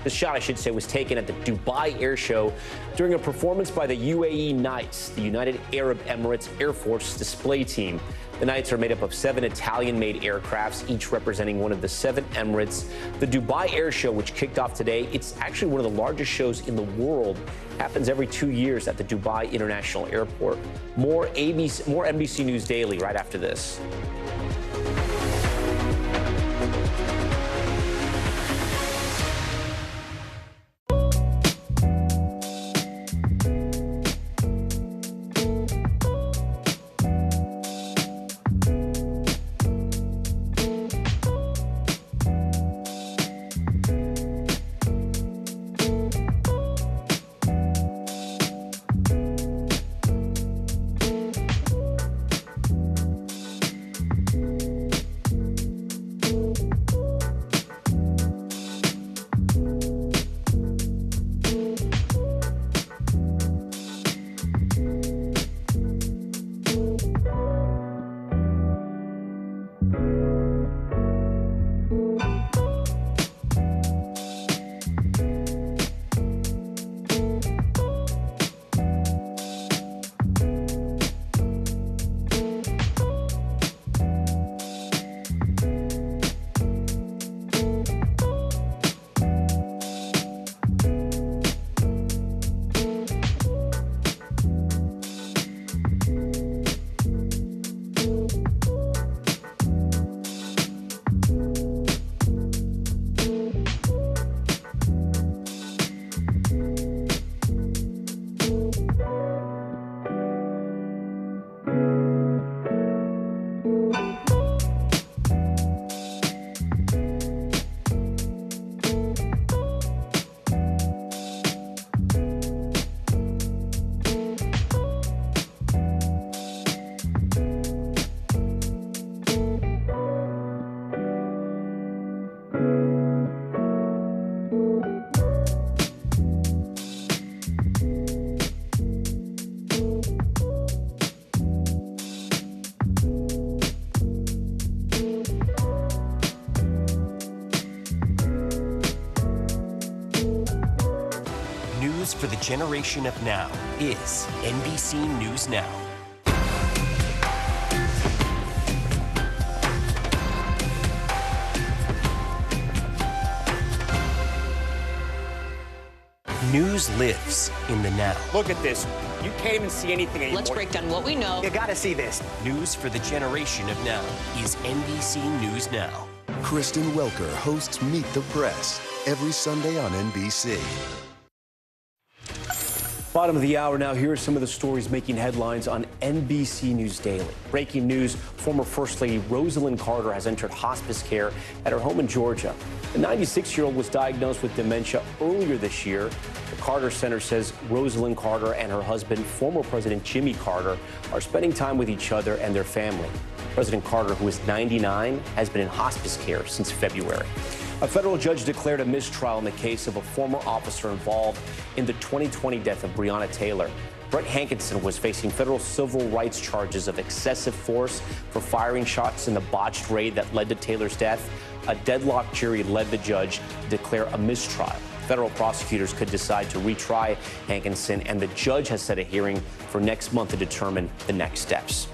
shot, I should say, was taken at the Dubai Air Show during a performance by the UAE Knights, the United Arab Emirates Air Force display team. The Knights are made up of 7 Italian-made aircrafts, each representing one of the 7 Emirates. The Dubai Air Show, which kicked off today, it's actually one of the largest shows in the world. Happens every 2 years at the Dubai International Airport. More NBC News Daily right after this.
For the generation of now is NBC News Now. News lives in the now.
Look at this. You can't even see anything anymore.
Let's break down what we know.
You gotta see this.
News for the generation of now is NBC News Now.
Kristen Welker hosts Meet the Press every Sunday on NBC.
Bottom of the hour now, here are some of the stories making headlines on NBC News Daily. Breaking news, former First Lady Rosalind Carter has entered hospice care at her home in Georgia. The 96-year-old was diagnosed with dementia earlier this year. The Carter Center says Rosalind Carter and her husband, former President Jimmy Carter, are spending time with each other and their family. President Carter, who is 99, has been in hospice care since February. A federal judge declared a mistrial in the case of a former officer involved in the 2020 death of Breonna Taylor. Brett Hankinson was facing federal civil rights charges of excessive force for firing shots in the botched raid that led to Taylor's death. A deadlocked jury led the judge to declare a mistrial. Federal prosecutors could decide to retry Hankinson, and the judge has set a hearing for next month to determine the next steps.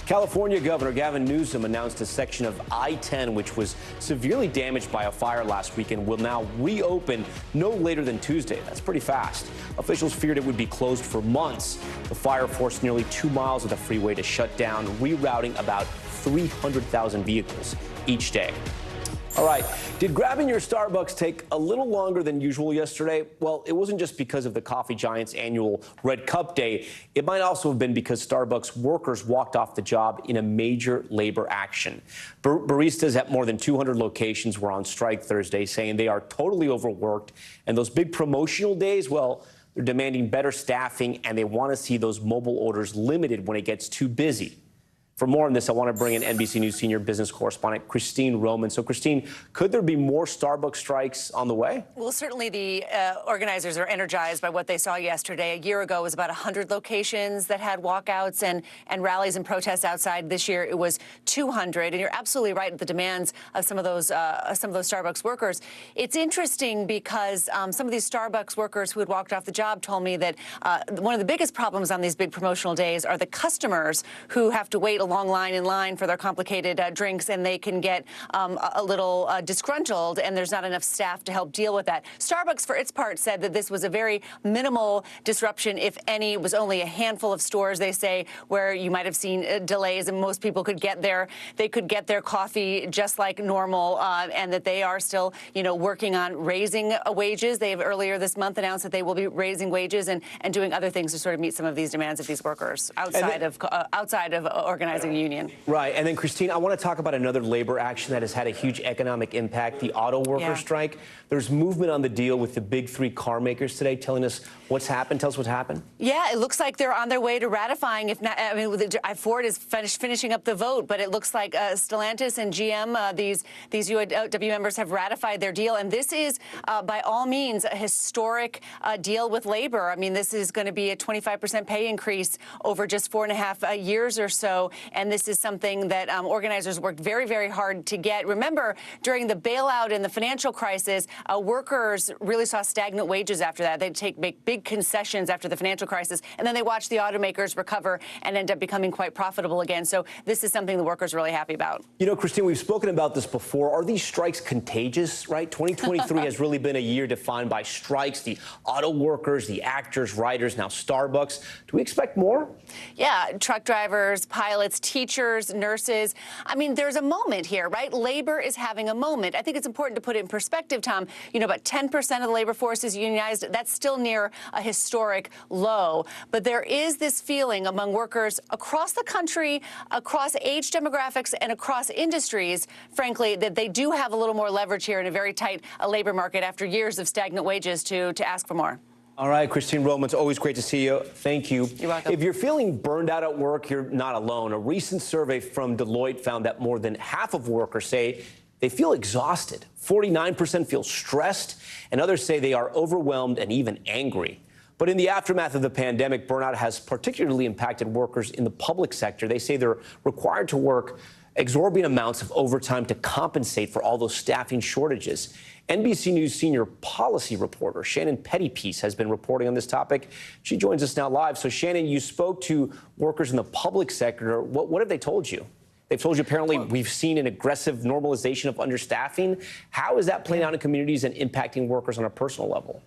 California Governor Gavin Newsom announced a section of I-10, which was severely damaged by a fire last weekend, will now reopen no later than Tuesday. That's pretty fast. Officials feared it would be closed for months. The fire forced nearly 2 miles of the freeway to shut down, rerouting about 300,000 vehicles each day. All right, did grabbing your Starbucks take a little longer than usual yesterday? Well, it wasn't just because of the coffee giant's annual Red Cup Day. It might also have been because Starbucks workers walked off the job in a major labor action. Baristas at more than 200 locations were on strike Thursday, saying they are totally overworked. And those big promotional days, well, they're demanding better staffing, and they want to see those mobile orders limited when it gets too busy. For more on this, I want to bring in NBC News senior business correspondent Christine Roman. So, Christine, could there be more Starbucks strikes on the way?
Well, certainly the organizers are energized by what they saw yesterday. A year ago, it was about 100 locations that had walkouts and rallies and protests outside. This year, it was 200. And you're absolutely right at the demands of some of those Starbucks workers. It's interesting because some of these Starbucks workers who had walked off the job told me that one of the biggest problems on these big promotional days are the customers who have to wait a long line for their complicated drinks, and they can get a little disgruntled, and there's not enough staff to help deal with that. Starbucks, for its part, said that this was a very minimal disruption, if any. It was only a handful of stores, they say, where you might have seen delays, and most people could get their coffee just like normal, and that they are still, working on raising wages. They have earlier this month announced that they will be raising wages and doing other things to sort of meet some of these demands of these workers outside of organizing a union.
Right. And then, Christine, I want to talk about another labor action that has had a huge economic impact, the auto worker strike. There's movement on the deal with the big three car makers today, telling us what's happened. Tell us what's happened. Yeah, it looks like they're on their way to ratifying. If not, I mean, Ford is finishing up the vote, but it looks like Stellantis and GM, these UAW members, have ratified their deal. And this is, by all means, a historic deal with labor. I mean, this is going to be a 25% pay increase over just 4.5 years or so. And this is something that organizers worked very, very hard to get. Remember, during the bailout and the financial crisis, workers really saw stagnant wages after that. They'd make big concessions after the financial crisis, and then they watched the automakers recover and end up becoming quite profitable again. So this is something the workers are really happy about. Christine, we've spoken about this before. Are these strikes contagious, right? 2023 has really been a year defined by strikes, the auto workers, the actors, writers, now Starbucks. Do we expect more? Yeah, truck drivers, pilots, teachers, nurses. I mean, there's a moment here, right? Labor is having a moment. I think it's important to put it in perspective, Tom. About 10% of the labor force is unionized. That's still near a historic low. But there is this feeling among workers across the country, across age demographics, and across industries, frankly, that they do have a little more leverage here in a very tight labor market after years of stagnant wages to ask for more. All right, Christine Roman, it's always great to see you. Thank you. You're welcome. If you're feeling burned out at work, you're not alone. A recent survey from Deloitte found that more than half of workers say they feel exhausted. 49% feel stressed, and others say they are overwhelmed and even angry. But in the aftermath of the pandemic, burnout has particularly impacted workers in the public sector. They say they're required to work exorbitant amounts of overtime to compensate for all those staffing shortages. NBC News senior policy reporter Shannon Pettypiece has been reporting on this topic. She joins us now live. So, Shannon, you spoke to workers in the public sector. What have they told you? They've told you apparently we've seen an aggressive normalization of understaffing. How is that playing out in communities and impacting workers on a personal level?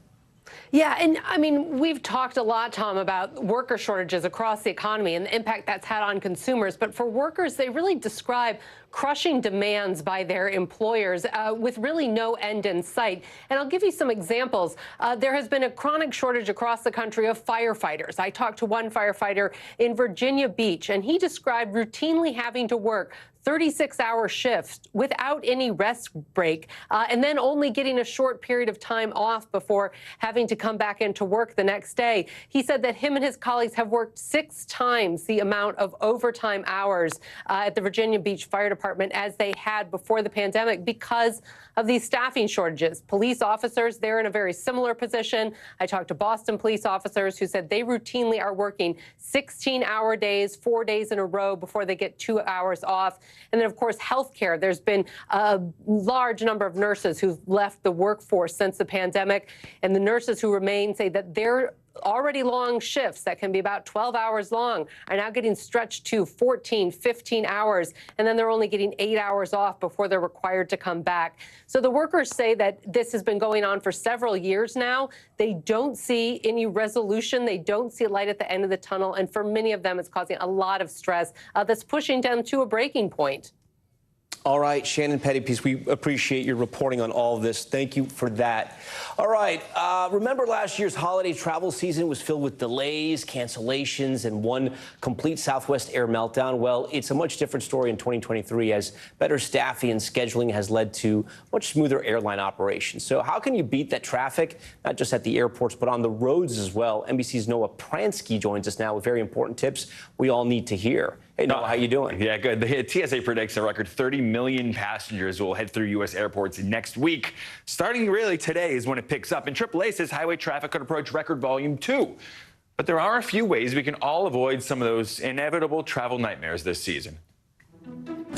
Yeah, and I mean, we've talked a lot, Tom, about worker shortages across the economy and the impact that's had on consumers. But for workers, they really describe crushing demands by their employers with really no end in sight. And I'll give you some examples. There has been a chronic shortage across the country of firefighters. I talked to one firefighter in Virginia Beach, and he described routinely having to work 36-hour shifts without any rest break, and then only getting a short period of time off before having to come back into work the next day. He said that him and his colleagues have worked 6 times the amount of overtime hours at the Virginia Beach Fire Department as they had before the pandemic because of these staffing shortages. Police officers, they're in a very similar position. I talked to Boston police officers who said they routinely are working 16-hour days, 4 days in a row before they get 2 hours off. And then, of course, healthcare. There's been a large number of nurses who've left the workforce since the pandemic. And the nurses who remain say that they're already long shifts that can be about 12 hours long are now getting stretched to 14, 15 hours, and then they're only getting 8 hours off before they're required to come back. So the workers say that this has been going on for several years now. They don't see any resolution. They don't see a light at the end of the tunnel. And for many of them, it's causing a lot of stress that's pushing them to a breaking point.
All right, Shannon Pettypiece, we appreciate your reporting on all of this. Thank you for that. All right, remember last year's holiday travel season was filled with delays, cancellations, and one complete Southwest Air meltdown? Well, it's a much different story in 2023 as better staffing and scheduling has led to much smoother airline operations. So how can you beat that traffic, not just at the airports, but on the roads as well? NBC's Noah Pransky joins us now with very important tips we all need to hear.
Hey, Noah, how you doing? Yeah, good. The TSA predicts a record 30 million passengers will head through U.S. airports next week. Starting really today is when it picks up, and AAA says highway traffic could approach record volume too. But there are a few ways we can all avoid some of those inevitable travel nightmares this season.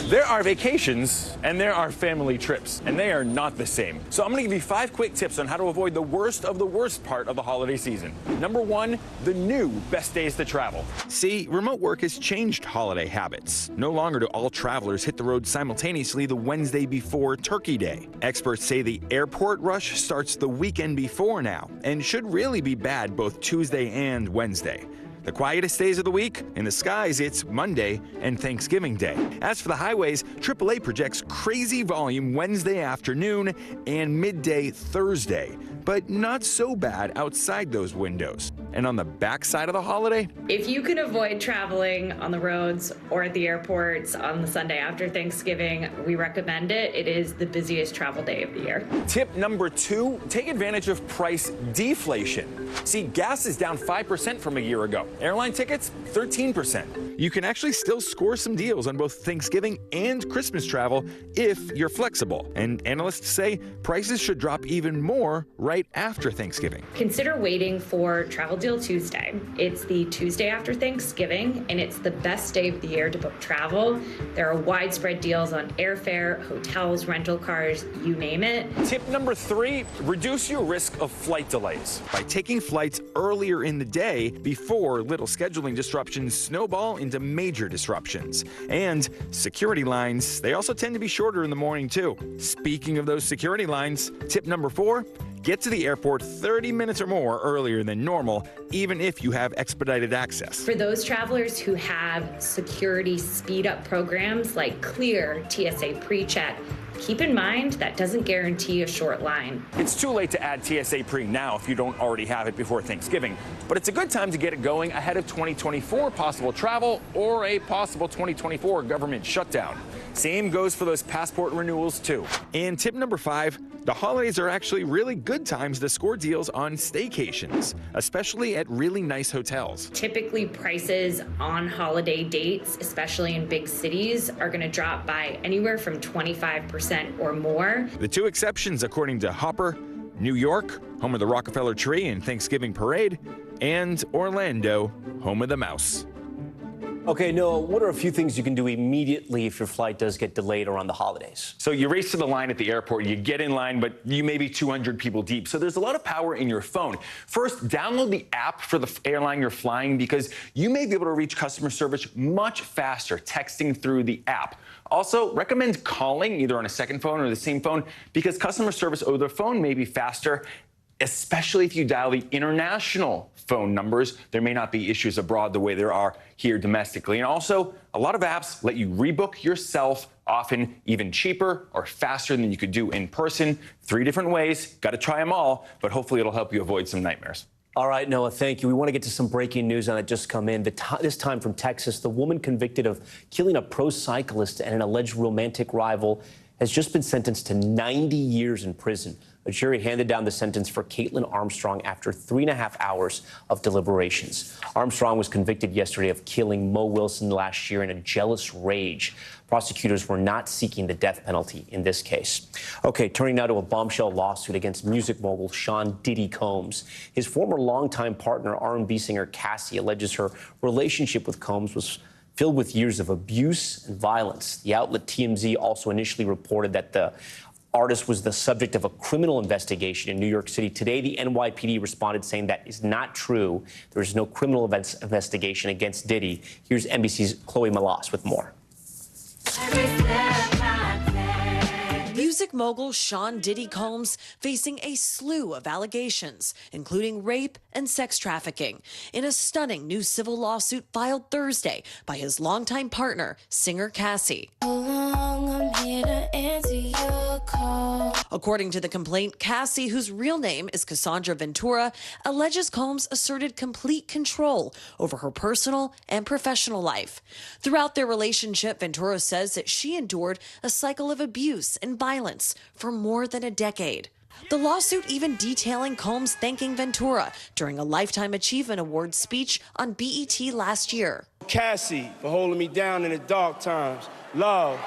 There are vacations and there are family trips, and they are not the same. So I'm going to give you 5 quick tips on how to avoid the worst of the worst part of the holiday season. Number 1, the new best days to travel. See, remote work has changed holiday habits. No longer do all travelers hit the road simultaneously the Wednesday before Turkey Day. Experts say the airport rush starts the weekend before now and should really be bad both Tuesday and Wednesday. The quietest days of the week, in the skies, it's Monday and Thanksgiving Day. As for the highways, AAA projects crazy volume Wednesday afternoon and midday Thursday, but not so bad outside those windows. And on the backside of the holiday,
if you can avoid traveling on the roads or at the airports on the Sunday after Thanksgiving, we recommend it. It is the busiest travel day of the year.
Tip number 2, take advantage of price deflation. See, gas is down 5% from a year ago. Airline tickets, 13%. You can actually still score some deals on both Thanksgiving and Christmas travel if you're flexible. And analysts say prices should drop even more right after Thanksgiving.
Consider waiting for Travel Deal Tuesday. It's the Tuesday after Thanksgiving, and it's the best day of the year to book travel. There are widespread deals on airfare, hotels, rental cars, you name it.
Tip number 3, reduce your risk of flight delays by taking flights earlier in the day before little scheduling disruptions snowball into major disruptions. And security lines, they also tend to be shorter in the morning too. Speaking of those security lines, tip number 4, get to the airport 30 minutes or more earlier than normal, even if you have expedited access.
For those travelers who have security speed-up programs like Clear, TSA PreCheck, keep in mind that doesn't guarantee a short line.
It's too late to add TSA Pre now if you don't already have it before Thanksgiving, but it's a good time to get it going ahead of 2024 possible travel or a possible 2024 government shutdown. Same goes for those passport renewals too. And tip number 5, the holidays are actually really good times to score deals on staycations, especially at really nice hotels.
Typically, prices on holiday dates, especially in big cities, are going to drop by anywhere from 25% or more.
The 2 exceptions, according to Hopper: New York, home of the Rockefeller Tree and Thanksgiving Parade, and Orlando, home of the Mouse.
Okay, Noah, what are a few things you can do immediately if your flight does get delayed around the holidays?
So you race to the line at the airport, you get in line, but you may be 200 people deep. So there's a lot of power in your phone. First, download the app for the airline you're flying because you may be able to reach customer service much faster texting through the app. Also, recommend calling either on a second phone or the same phone because customer service over the phone may be faster, especially if you dial the international phone numbers. There may not be issues abroad the way there are here domestically. And also, a lot of apps let you rebook yourself, often even cheaper or faster than you could do in person. 3 different ways. Got to try them all, but hopefully it'll help you avoid some nightmares.
All right, Noah, thank you. We want to get to some breaking news on it just come in. This time from Texas, the woman convicted of killing a pro cyclist and an alleged romantic rival has just been sentenced to 90 years in prison. A jury handed down the sentence for Caitlin Armstrong after 3.5 hours of deliberations. Armstrong was convicted yesterday of killing Mo Wilson last year in a jealous rage. Prosecutors were not seeking the death penalty in this case. Okay, turning now to a bombshell lawsuit against music mogul Sean Diddy Combs. His former longtime partner, R&B singer Cassie, alleges her relationship with Combs was filled with years of abuse and violence. The outlet TMZ also initially reported that the artist was the subject of a criminal investigation in New York City. Today, the NYPD responded saying that is not true. There is no criminal investigation against Diddy. Here's NBC's Chloe Malas with more.
Music mogul Sean Diddy Combs facing a slew of allegations, including rape and sex trafficking, in a stunning new civil lawsuit filed Thursday by his longtime partner, singer Cassie. According to the complaint, Cassie, whose real name is Cassandra Ventura, alleges Combs asserted complete control over her personal and professional life. Throughout their relationship, Ventura says that she endured a cycle of abuse and violence for more than a decade. The lawsuit even detailing Combs thanking Ventura during a Lifetime Achievement Award speech on BET last year.
Cassie for holding me down in the dark times. Love.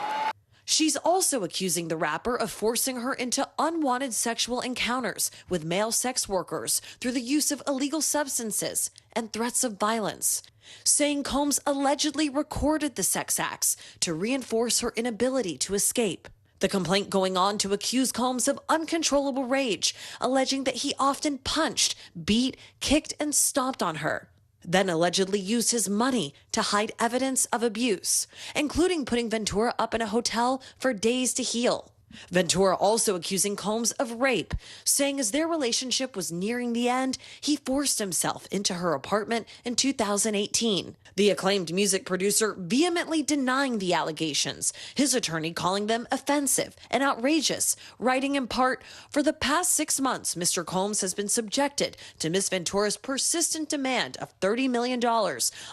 She's also accusing the rapper of forcing her into unwanted sexual encounters with male sex workers through the use of illegal substances and threats of violence, saying Combs allegedly recorded the sex acts to reinforce her inability to escape. The complaint going on to accuse Combs of uncontrollable rage, alleging that he often punched, beat, kicked, and stomped on her, then allegedly used his money to hide evidence of abuse, including putting Ventura up in a hotel for days to heal. Ventura also accusing Combs of rape, saying as their relationship was nearing the end, he forced himself into her apartment in 2018. The acclaimed music producer vehemently denying the allegations, his attorney calling them offensive and outrageous, writing in part, "For the past 6 months, Mr. Combs has been subjected to Miss Ventura's persistent demand of $30 million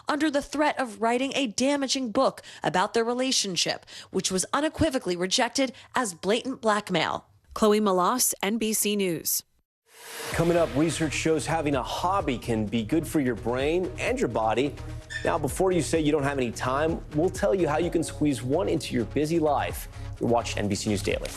under the threat of writing a damaging book about their relationship, which was unequivocally rejected as blatant blackmail."
Chloe Malas, NBC News.
Coming up, research shows having a hobby can be good for your brain and your body. Now, before you say you don't have any time, we'll tell you how you can squeeze one into your busy life. You're watching NBC News Daily.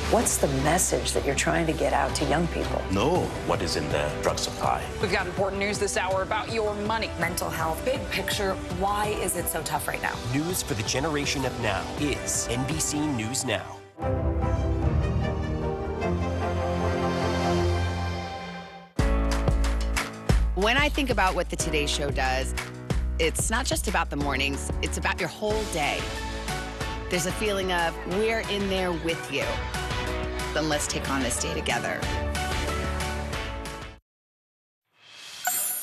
What's the message that you're trying to get out to young people?
Know what is in the drug supply.
We've got important news this hour about your money.
Mental health, big picture, why is it so tough right now?
News for the generation of now is NBC News Now.
When I think about what the Today Show does, it's not just about the mornings, it's about your whole day. There's a feeling of we're in there with you. Then let's take on this day together.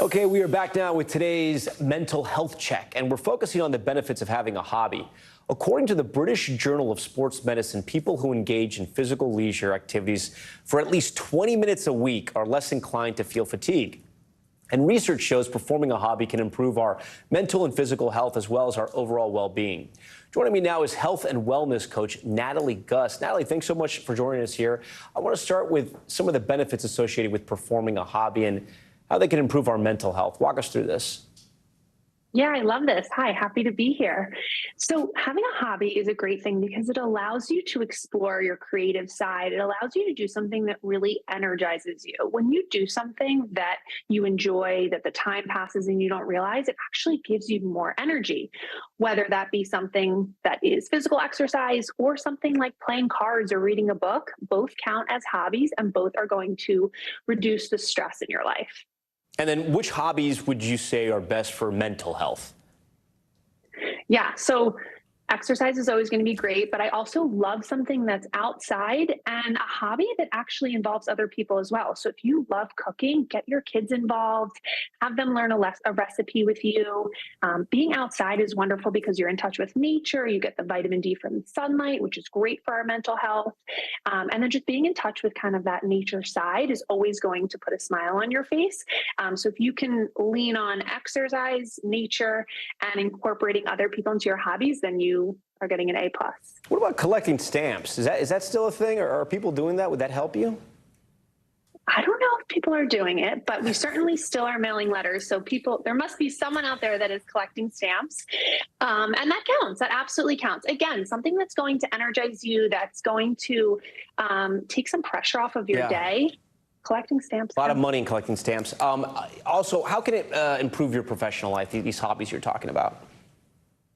Okay, we are back now with today's mental health check, and we're focusing on the benefits of having a hobby. According to the British Journal of Sports Medicine, people who engage in physical leisure activities for at least 20 minutes a week are less inclined to feel fatigue. And research shows performing a hobby can improve our mental and physical health as well as our overall well-being. Joining me now is health and wellness coach Natalie Gus. Natalie, thanks so much for joining us here. I want to start with some of the benefits associated with performing a hobby and how they can improve our mental health. Walk us through this.
Yeah, I love this. Hi, happy to be here. So having a hobby is a great thing because it allows you to explore your creative side. It allows you to do something that really energizes you. When you do something that you enjoy, that the time passes and you don't realize, it actually gives you more energy, whether that be something that is physical exercise or something like playing cards or reading a book. Both count as hobbies and both are going to reduce the stress in your life.
And then which hobbies would you say are best for mental health?
Yeah, so exercise is always going to be great, but I also love something that's outside and a hobby that actually involves other people as well. So if you love cooking, get your kids involved, have them learn a recipe with you. Being outside is wonderful because you're in touch with nature. You get the vitamin D from sunlight, which is great for our mental health. And then just being in touch with kind of that nature side is always going to put a smile on your face. So if you can lean on exercise, nature, and incorporating other people into your hobbies, then you are getting an A+.
What about collecting stamps? Is that still a thing, or are people doing that? Would that help you?
I don't know if people are doing it, but we certainly still are mailing letters. So there must be someone out there that is collecting stamps. And that counts. That absolutely counts. Again, something that's going to energize you, that's going to take some pressure off of your day. Collecting stamps.
A lot of money in collecting stamps. Also, how can it improve your professional life, these hobbies you're talking about?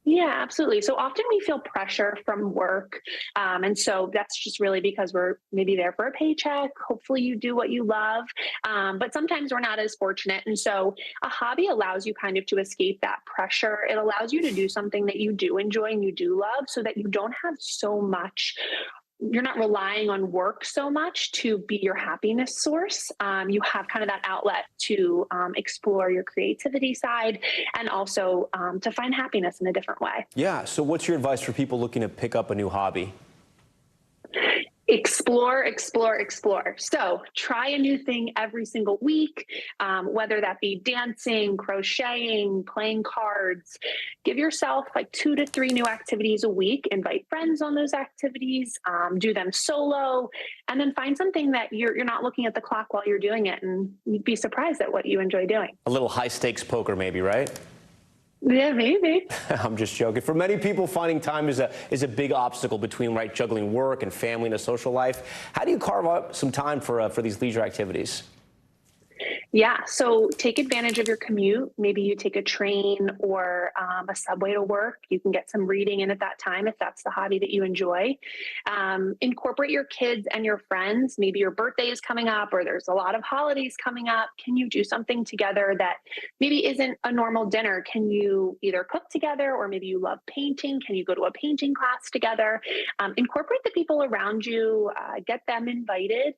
Yeah, absolutely. So often we feel pressure from work. And so that's just really because we're maybe there for a paycheck. Hopefully you do what you love. But sometimes we're not as fortunate. And so a hobby allows you kind of to escape that pressure. It allows you to do something that you do enjoy and you do love so that you don't have so much. You're not relying on work so much to be your happiness source. You have kind of that outlet to explore your creativity side and also to find happiness in a different way.
Yeah. So what's your advice for people looking to pick up a new hobby?
Explore, explore, explore. So try a new thing every single week, whether that be dancing, crocheting, playing cards. Give yourself like 2 to 3 new activities a week. Invite friends on those activities, do them solo, and then find something that you're not looking at the clock while you're doing it, and you'd be surprised at what you enjoy doing.
A little high stakes poker maybe, right?
Yeah, maybe.
I'm just joking. For many people, finding time is a big obstacle between juggling work and family and a social life. How do you carve out some time for these leisure activities?
Yeah, so take advantage of your commute. Maybe you take a train or a subway to work. You can get some reading in at that time if that's the hobby that you enjoy. Incorporate your kids and your friends. Maybe your birthday is coming up or there's a lot of holidays coming up. Can you do something together that maybe isn't a normal dinner? Can you either cook together or maybe you love painting? Can you go to a painting class together? Incorporate the people around you, get them invited.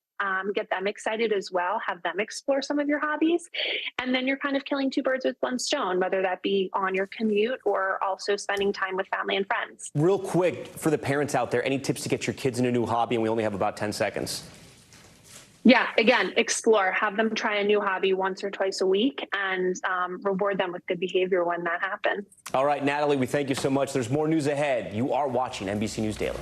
Get them excited as well, have them explore some of your hobbies. And then you're kind of killing 2 birds with 1 stone, whether that be on your commute or also spending time with family and friends.
Real quick, for the parents out there, any tips to get your kids in a new hobby? And we only have about 10 seconds.
Yeah, again, explore. Have them try a new hobby once or twice a week and reward them with good behavior when that happens.
All right, Natalie, we thank you so much. There's more news ahead. You are watching NBC News Daily.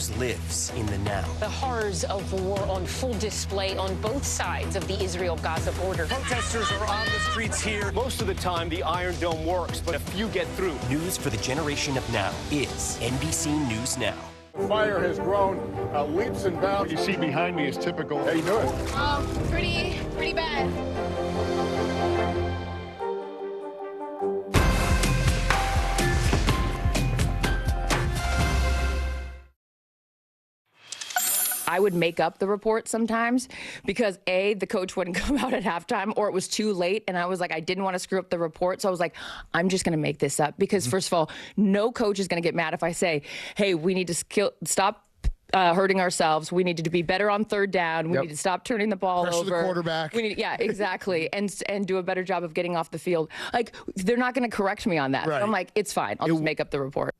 news lives in the now.
The horrors of war on full display on both sides of the Israel-Gaza border.
Protesters are on the streets here. Most of the time, the Iron Dome works, but a few get through.
News for the generation of now is NBC News Now.
Fire has grown leaps and bounds. What you see behind me is typical. How you doing?
Pretty bad.
I would make up the report sometimes because A, the coach wouldn't come out at halftime, or it was too late. And I was like, I didn't want to screw up the report. So I was like, I'm just going to make this up because first of all, no coach is going to get mad if I say, hey, we need to stop hurting ourselves. We need to be better on third down. We need to stop turning the ball
Pressure
over.
the quarterback.
We need, yeah, exactly. and do a better job of getting off the field. Like, they're not going to correct me on that.
Right.
So I'm like, it's fine. I'll just make up the report.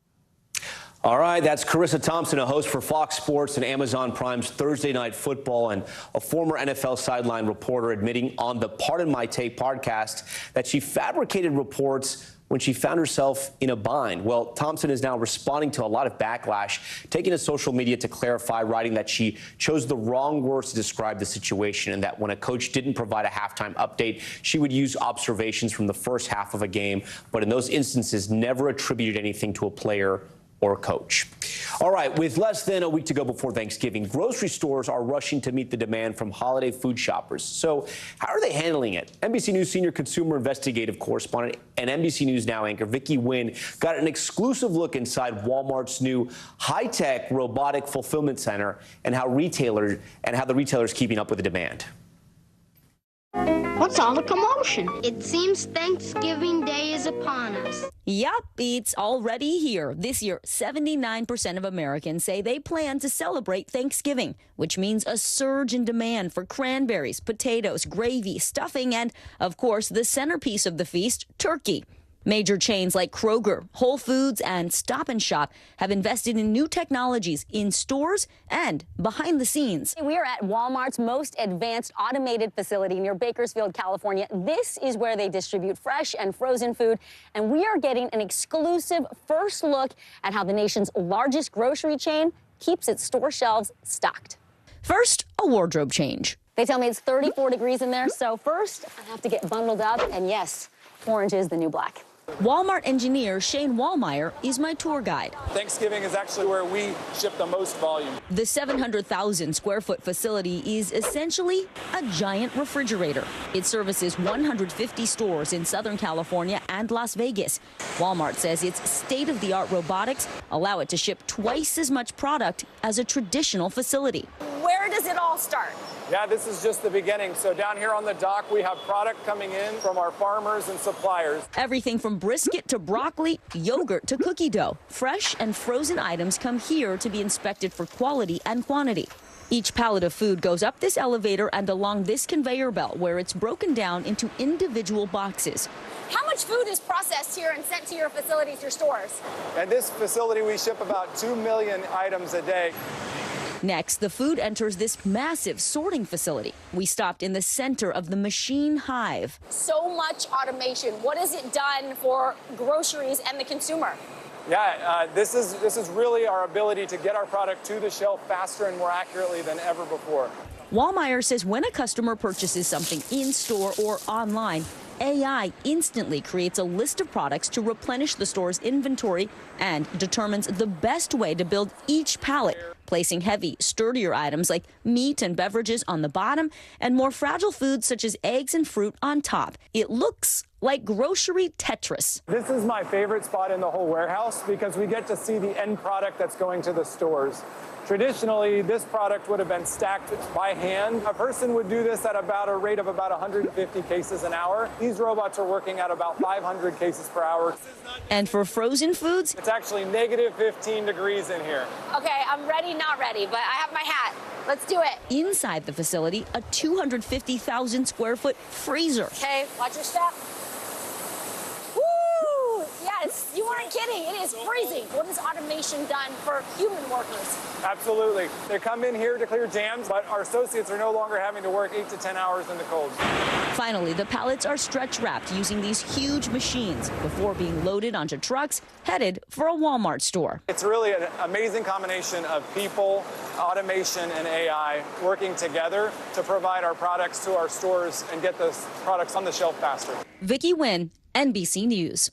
All right, that's Carissa Thompson, a host for Fox Sports and Amazon Prime's Thursday Night Football, and a former NFL sideline reporter admitting on the Pardon My Take podcast that she fabricated reports when she found herself in a bind. Well, Thompson is now responding to a lot of backlash, taking to social media to clarify, writing that she chose the wrong words to describe the situation and that when a coach didn't provide a halftime update, she would use observations from the first half of a game, but in those instances never attributed anything to a player or coach. All right, with less than a week to go before Thanksgiving, grocery stores are rushing to meet the demand from holiday food shoppers. So how are they handling it? NBC News senior consumer investigative correspondent and NBC News Now anchor Vicky Nguyen got an exclusive look inside Walmart's new high-tech robotic fulfillment center and how the retailer's keeping up with the demand.
What's all the commotion? It seems Thanksgiving Day is upon us.
Yup, it's already here. This year, 79% of Americans say they plan to celebrate Thanksgiving, which means a surge in demand for cranberries, potatoes, gravy, stuffing, and, of course, the centerpiece of the feast, turkey. Major chains like Kroger, Whole Foods, and Stop & Shop have invested in new technologies in stores and behind the scenes.
We are at Walmart's most advanced automated facility near Bakersfield, California. This is where they distribute fresh and frozen food, and we are getting an exclusive first look at how the nation's largest grocery chain keeps its store shelves stocked.
First, a wardrobe change.
They tell me it's 34 degrees in there, so first I have to get bundled up, and yes, orange is the new black.
Walmart engineer Shane Wallmeyer is my tour guide.
Thanksgiving is actually where we ship the most volume.
The 700,000 square foot facility is essentially a giant refrigerator. It services 150 stores in Southern California and Las Vegas. Walmart says its state-of-the-art robotics allow it to ship twice as much product as a traditional facility.
Where does it all start?
Yeah, this is just the beginning. So down here on the dock, we have product coming in from our farmers and suppliers.
Everything from brisket to broccoli, yogurt to cookie dough. Fresh and frozen items come here to be inspected for quality and quantity. Each pallet of food goes up this elevator and along this conveyor belt where it's broken down into individual boxes.
How much food is processed here and sent to your facilities, your stores?
At this facility, we ship about 2 million items a day.
Next, the food enters this massive sorting facility. We stopped in the center of the machine hive.
So much automation. What has it done for groceries and the consumer?
Yeah, this is really our ability to get our product to the shelf faster and more accurately than ever before.
Wallmeyer says when a customer purchases something in-store or online, AI instantly creates a list of products to replenish the store's inventory and determines the best way to build each pallet, placing heavy, sturdier items like meat and beverages on the bottom and more fragile foods such as eggs and fruit on top. It looks like grocery Tetris.
This is my favorite spot in the whole warehouse because we get to see the end product that's going to the stores. Traditionally, this product would have been stacked by hand. A person would do this at about a rate of about 150 cases an hour. These robots are working at about 500 cases per hour.
And for frozen foods?
It's actually negative 15 degrees in here.
Okay, I'm ready, not ready, but I have my hat. Let's do it.
Inside the facility, a 250,000 square foot freezer.
Okay, watch your step. Woo! Yes, you weren't kidding. It is freezing. What has automation done for human workers?
Absolutely. They come in here to clear jams, but our associates are no longer having to work 8 to 10 hours in the cold.
Finally, the pallets are stretch wrapped using these huge machines before being loaded onto trucks headed for a Walmart store.
It's really an amazing combination of people, automation, and AI working together to provide our products to our stores and get those products on the shelf faster.
Vicki Nguyen, NBC News.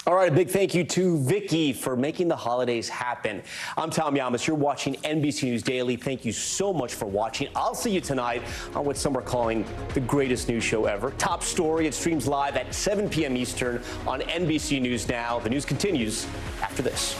All right, a big thank you to Vicki for making the holidays happen. I'm Tom Yamas. You're watching NBC News Daily. Thank you so much for watching. I'll see you tonight on what some are calling the greatest news show ever. Top Story. It streams live at 7 p.m. Eastern on NBC News Now. The news continues after this.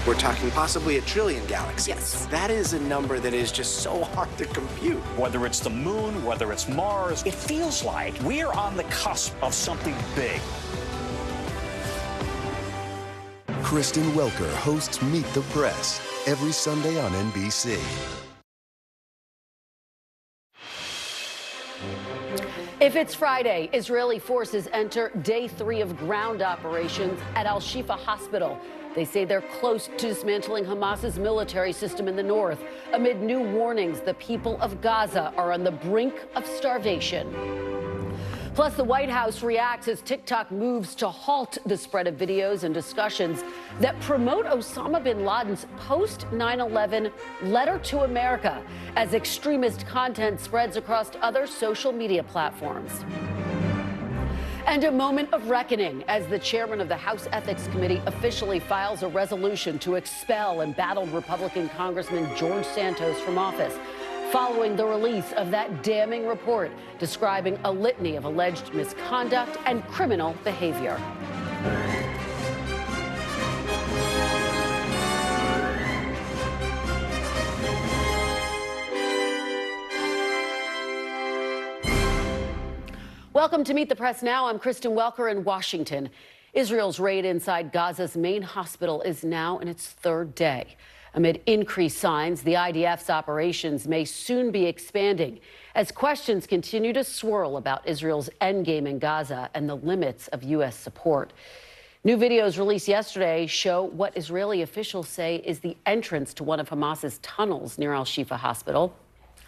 We're talking possibly 1 trillion galaxies.
Yes.
That is a number that is just so hard to compute.
Whether it's the moon, whether it's Mars, it feels like we're on the cusp of something big.
Kristen Welker hosts Meet the Press every Sunday on NBC.
If it's Friday, Israeli forces enter day 3 of ground operations at Al-Shifa Hospital. They say they're close to dismantling Hamas's military system in the north. Amid new warnings, the people of Gaza are on the brink of starvation. Plus, the White House reacts as TikTok moves to halt the spread of videos and discussions that promote Osama bin Laden's post-9/11 letter to America as extremist content spreads across other social media platforms. And a moment of reckoning as the chairman of the House Ethics Committee officially files a resolution to expel embattled Republican Congressman George Santos from office, following the release of that damning report describing a litany of alleged misconduct and criminal behavior. Welcome to Meet the Press Now. I'm Kristen Welker in Washington. Israel's raid inside Gaza's main hospital is now in its 3rd day. Amid increased signs, the IDF's operations may soon be expanding as questions continue to swirl about Israel's endgame in Gaza and the limits of U.S. support. New videos released yesterday show what Israeli officials say is the entrance to one of Hamas's tunnels near Al-Shifa Hospital.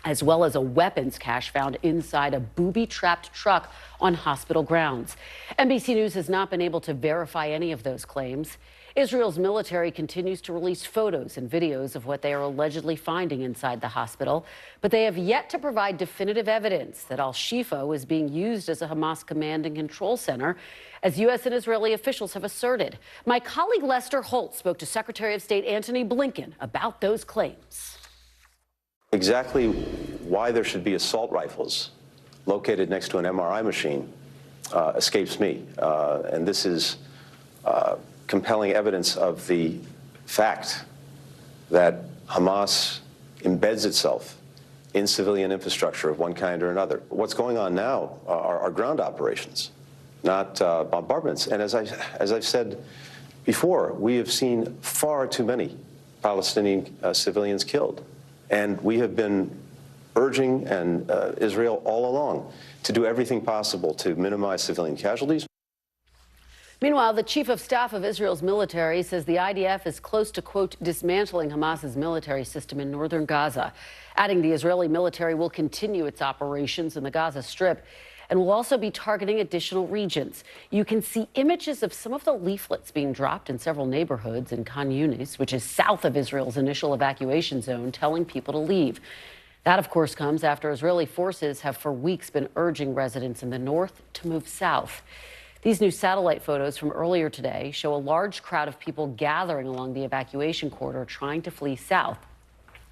as well as a weapons cache found inside a booby-trapped truck on hospital grounds. NBC News has not been able to verify any of those claims. Israel's military continues to release photos and videos of what they are allegedly finding inside the hospital, but they have yet to provide definitive evidence that Al-Shifa was being used as a Hamas command and control center, as U.S. and Israeli officials have asserted. My colleague Lester Holt spoke to Secretary of State Antony Blinken about those claims.
Exactly why there should be assault rifles located next to an MRI machine escapes me. And this is compelling evidence of the fact that Hamas embeds itself in civilian infrastructure of one kind or another. What's going on now are ground operations, not bombardments. And as I've said before, we have seen far too many Palestinian civilians killed. And we have been urging Israel all along to do everything possible to minimize civilian casualties.
Meanwhile, the chief of staff of Israel's military says the IDF is close to, quote, dismantling Hamas's military system in northern Gaza, adding the Israeli military will continue its operations in the Gaza Strip and will also be targeting additional regions. You can see images of some of the leaflets being dropped in several neighborhoods in Khan Yunis, which is south of Israel's initial evacuation zone, telling people to leave. That, of course, comes after Israeli forces have for weeks been urging residents in the north to move south. These new satellite photos from earlier today show a large crowd of people gathering along the evacuation corridor trying to flee south.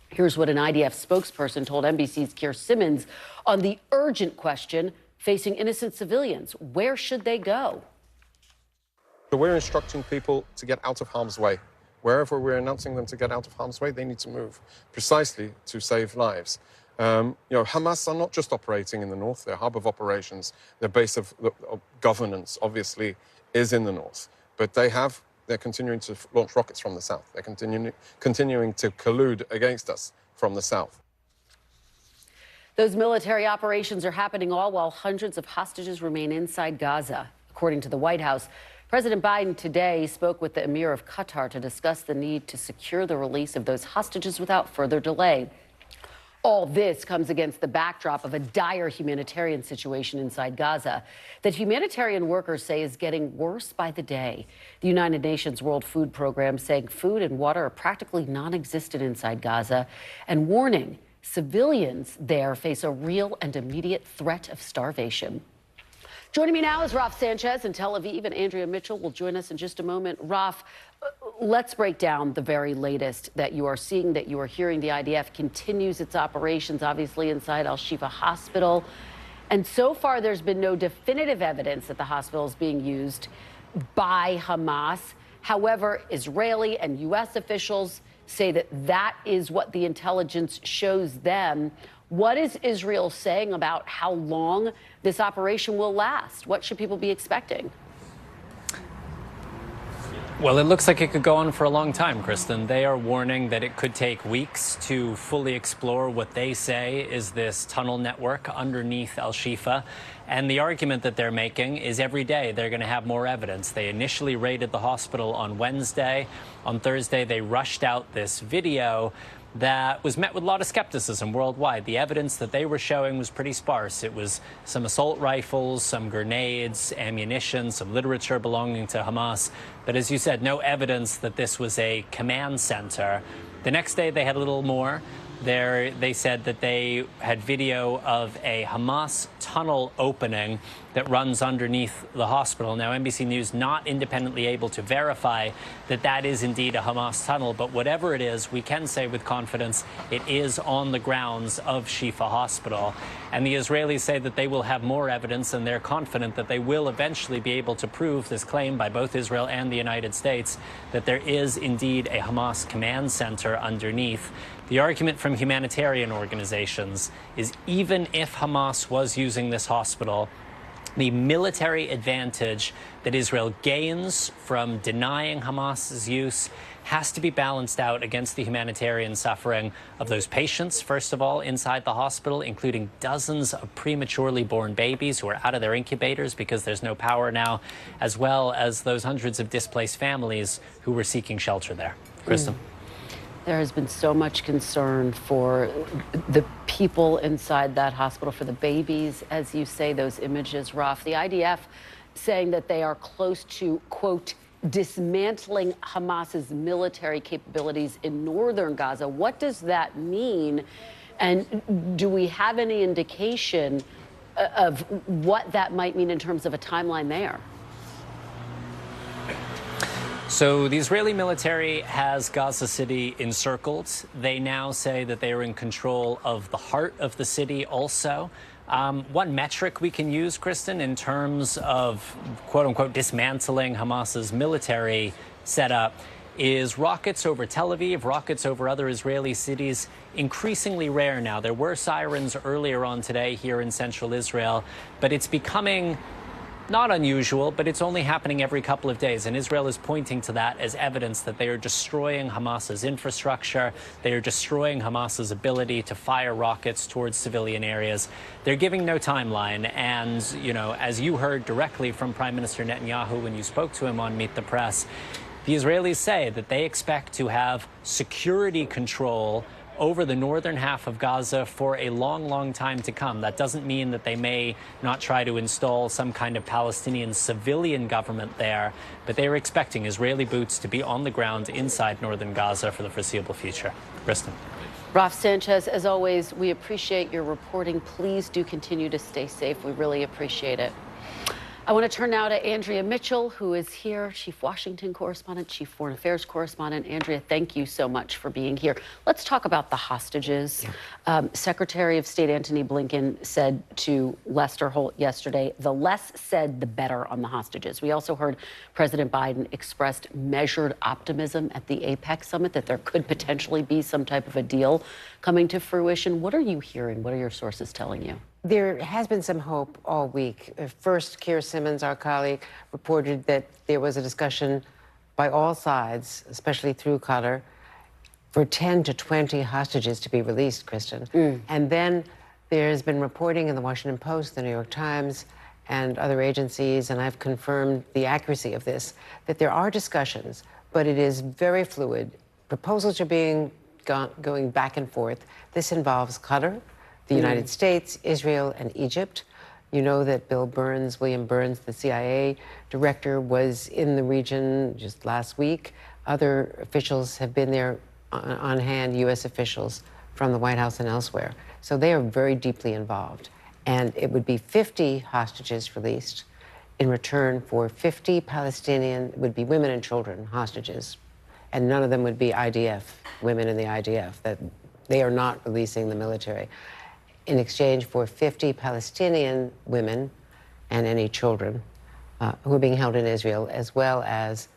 Here's what an IDF spokesperson told NBC's Keir Simmons on the urgent question facing innocent civilians. Where should they go?
So we're instructing people to get out of harm's way. Wherever we're announcing them to get out of harm's way, they need to move precisely to save lives. Hamas are not just operating in the north. Their hub of operations, their base of governance, obviously, is in the north. But they're continuing to launch rockets from the south. They're continuing to collude against us from the south.
Those military operations are happening all while hundreds of hostages remain inside Gaza. According to the White House, President Biden today spoke with the Emir of Qatar to discuss the need to secure the release of those hostages without further delay. All this comes against the backdrop of a dire humanitarian situation inside Gaza that humanitarian workers say is getting worse by the day. The United Nations World Food Program saying food and water are practically non-existent inside Gaza and warning civilians there face a real and immediate threat of starvation. Joining me now is Raf Sanchez in Tel Aviv, and Andrea Mitchell will join us in just a moment. Raf, let's break down the very latest that you are seeing, that you are hearing. The IDF continues its operations, obviously, inside Al-Shifa Hospital. And so far, there's been no definitive evidence that the hospital is being used by Hamas. However, Israeli and U.S. officials say that that is what the intelligence shows them. What is Israel saying about how long this operation will last? What should people be expecting?
Well, it looks like it could go on for a long time, Kristen. They are warning that it could take weeks to fully explore what they say is this tunnel network underneath Al-Shifa. And the argument that they're making is every day they're going to have more evidence. They initially raided the hospital on Wednesday. On Thursday, they rushed out this video that was met with a lot of skepticism worldwide. The evidence that they were showing was pretty sparse. It was some assault rifles, some grenades, ammunition, some literature belonging to Hamas. But as you said, no evidence that this was a command center. The next day, they had a little more. They said that they had video of a Hamas tunnel opening that runs underneath the hospital. Now, NBC News not independently able to verify that that is indeed a Hamas tunnel, but whatever it is, we can say with confidence it is on the grounds of Shifa Hospital. And the Israelis say that they will have more evidence, and they're confident that they will eventually be able to prove this claim by both Israel and the United States that there is indeed a Hamas command center underneath. The argument from humanitarian organizations is even if Hamas was using this hospital, the military advantage that Israel gains from denying Hamas's use has to be balanced out against the humanitarian suffering of those patients, first of all, inside the hospital, including dozens of prematurely born babies who are out of their incubators because there's no power now, as well as those hundreds of displaced families who were seeking shelter there. Kristen.
There has been so much concern for the people inside that hospital, for the babies, as you say, those images, Raf. The IDF saying that they are close to, quote, dismantling Hamas's military capabilities in northern Gaza. What does that mean? And do we have any indication of what that might mean in terms of a timeline there?
So the Israeli military has Gaza City encircled. They now say that they are in control of the heart of the city also. One metric we can use, Kristen, in terms of, quote unquote, dismantling Hamas's military setup is rockets over Tel Aviv, rockets over other Israeli cities, increasingly rare now. There were sirens earlier on today here in central Israel, but it's becoming not unusual, but it's only happening every couple of days. And Israel is pointing to that as evidence that they are destroying Hamas's infrastructure. They are destroying Hamas's ability to fire rockets towards civilian areas. They're giving no timeline. And, you know, as you heard directly from Prime Minister Netanyahu when you spoke to him on Meet the Press, the Israelis say that they expect to have security control over the northern half of Gaza for a long, long time to come. That doesn't mean that they may not try to install some kind of Palestinian civilian government there, but they are expecting Israeli boots to be on the ground inside northern Gaza for the foreseeable future. Kristen.
Raf Sanchez, as always, we appreciate your reporting. Please do continue to stay safe. We really appreciate it. I want to turn now to Andrea Mitchell, who is here, Chief Washington Correspondent, Chief Foreign Affairs Correspondent. Andrea, thank you so much for being here. Let's talk about the hostages. Secretary of State Antony Blinken said to Lester Holt yesterday, the less said, the better on the hostages. We also heard President Biden expressed measured optimism at the APEC summit that there could potentially be some type of a deal coming to fruition. What are you hearing? What are your sources telling you?
There has been some hope all week. First, Keir Simmons, our colleague, reported that there was a discussion by all sides, especially through Qatar, for 10 to 20 hostages to be released, Kristen. And then there's been reporting in the Washington Post, the New York Times, and other agencies, and I've confirmed the accuracy of this, that there are discussions, but it is very fluid. Proposals are going back and forth. This involves Qatar, the United States, Israel, and Egypt. You know that William Burns, the CIA director, was in the region just last week. Other officials have been there on hand, U.S. officials from the White House and elsewhere. So they are very deeply involved. And it would be 50 hostages released in return for 50 Palestinian, would be women and children hostages. And none of them would be IDF, women in the IDF, that they are not releasing the military, in exchange for 50 Palestinian women and any children who are being held in Israel, as well as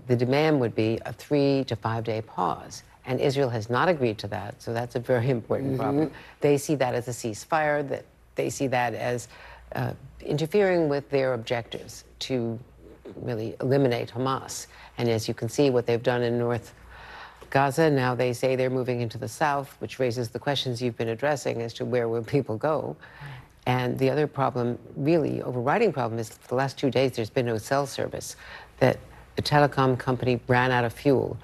the demand would be a 3 to 5 day pause. And Israel has not agreed to that, so that's a very important problem. They see that as a ceasefire, that they see that as interfering with their objectives to really eliminate Hamas. And as you can see, what they've done in North Gaza, now they say they're moving into the south, which raises the questions you've been addressing as to where will people go. And the other problem, really overriding problem, is for the last 2 days there's been no cell service, that the telecom company ran out of fuel.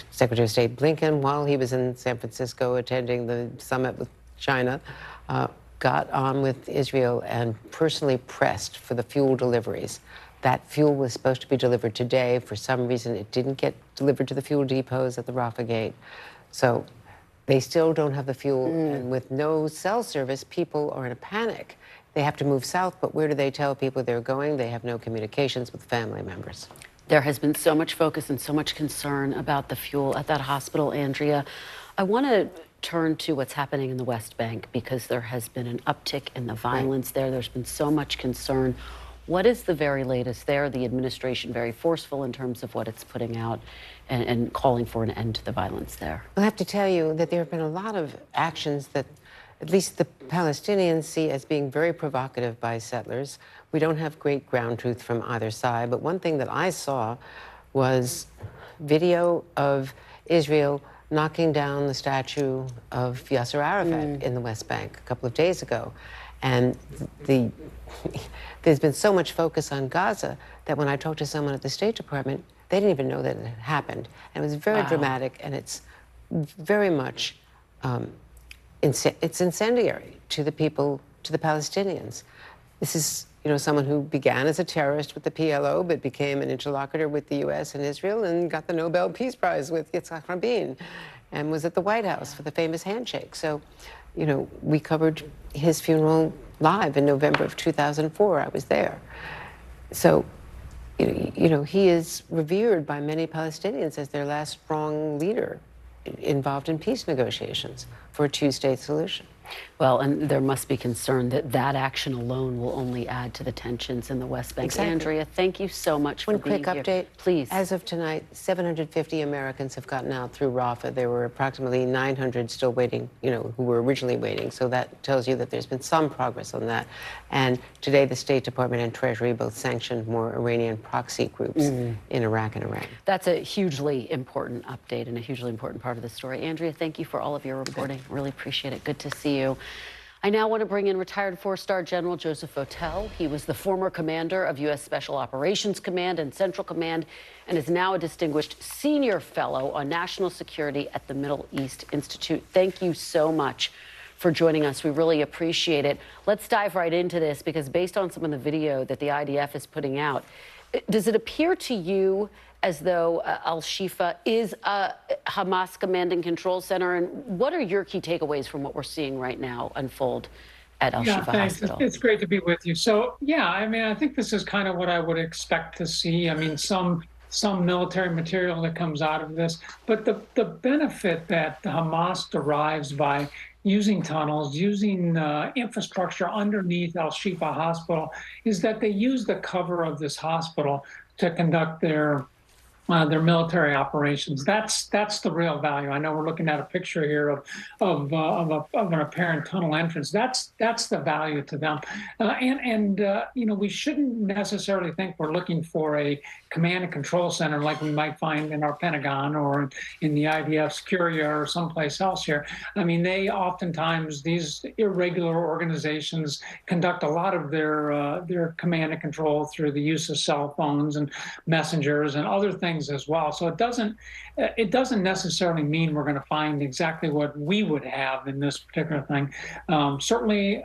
Secretary of State Blinken, while he was in San Francisco attending the summit with China, got on with Israel and personally pressed for the fuel deliveries. That fuel was supposed to be delivered today. For some reason, it didn't get delivered to the fuel depots at the Rafah gate. So they still don't have the fuel. And with no cell service, people are in a panic. They have to move south, but where do they tell people they're going? They have no communications with family members.
There has been so much focus and so much concern about the fuel at that hospital, Andrea. I want to turn to what's happening in the West Bank, because there has been an uptick in the violence there. There's been so much concern. What is the very latest there? The administration very forceful in terms of what it's putting out and calling for an end to the violence there.
I have to tell you that there have been a lot of actions that at least the Palestinians see as being very provocative by settlers. We don't have great ground truth from either side, but one thing that I saw was video of Israel knocking down the statue of Yasser Arafat in the West Bank a couple of days ago. And there's been so much focus on Gaza that when I talked to someone at the State Department, they didn't even know that it had happened. And it was very dramatic, and it's very much, it's incendiary to the people, to the Palestinians. This is, someone who began as a terrorist with the PLO, but became an interlocutor with the U.S. and Israel and got the Nobel Peace Prize with Yitzhak Rabin and was at the White House for the famous handshake. So, we covered his funeral live in November of 2004. I was there. So, he is revered by many Palestinians as their last strong leader involved in peace negotiations for a two-state solution.
Well, and there must be concern that that action alone will only add to the tensions in the West Bank.
Exactly.
Andrea, thank you so much for being here.
One quick update.
Please.
As of tonight, 750 Americans have gotten out through Rafah. There were approximately 900 still waiting, who were originally waiting. So that tells you that there's been some progress on that. And today, the State Department and Treasury both sanctioned more Iranian proxy groups in Iraq and Iran.
That's a hugely important update and a hugely important part of the story. Andrea, thank you for all of your reporting. Really appreciate it. Good to see you. I now want to bring in retired four-star General Joseph Votel. He was the former commander of U.S. Special Operations Command and Central Command and is now a distinguished senior fellow on national security at the Middle East Institute. Thank you so much for joining us. We really appreciate it. Let's dive right into this because based on some of the video that the IDF is putting out, does it appear to you as though Al-Shifa is a Hamas command and control center? And what are your key takeaways from what we're seeing right now unfold at Al-Shifa Hospital?
It's great to be with you. So, I think this is kind of what I would expect to see. Some military material that comes out of this. But the benefit that Hamas derives by using tunnels, using infrastructure underneath Al-Shifa Hospital is that they use the cover of this hospital to conduct their military operations. That's the real value. I know we're looking at a picture here of an apparent tunnel entrance. That's the value to them. We shouldn't necessarily think we're looking for a command and control center like we might find in our Pentagon or in the IDF's Curia or someplace else here. They oftentimes, these irregular organizations conduct a lot of their command and control through the use of cell phones and messengers and other things as well. So it doesn't necessarily mean we're going to find exactly what we would have in this particular thing. Certainly,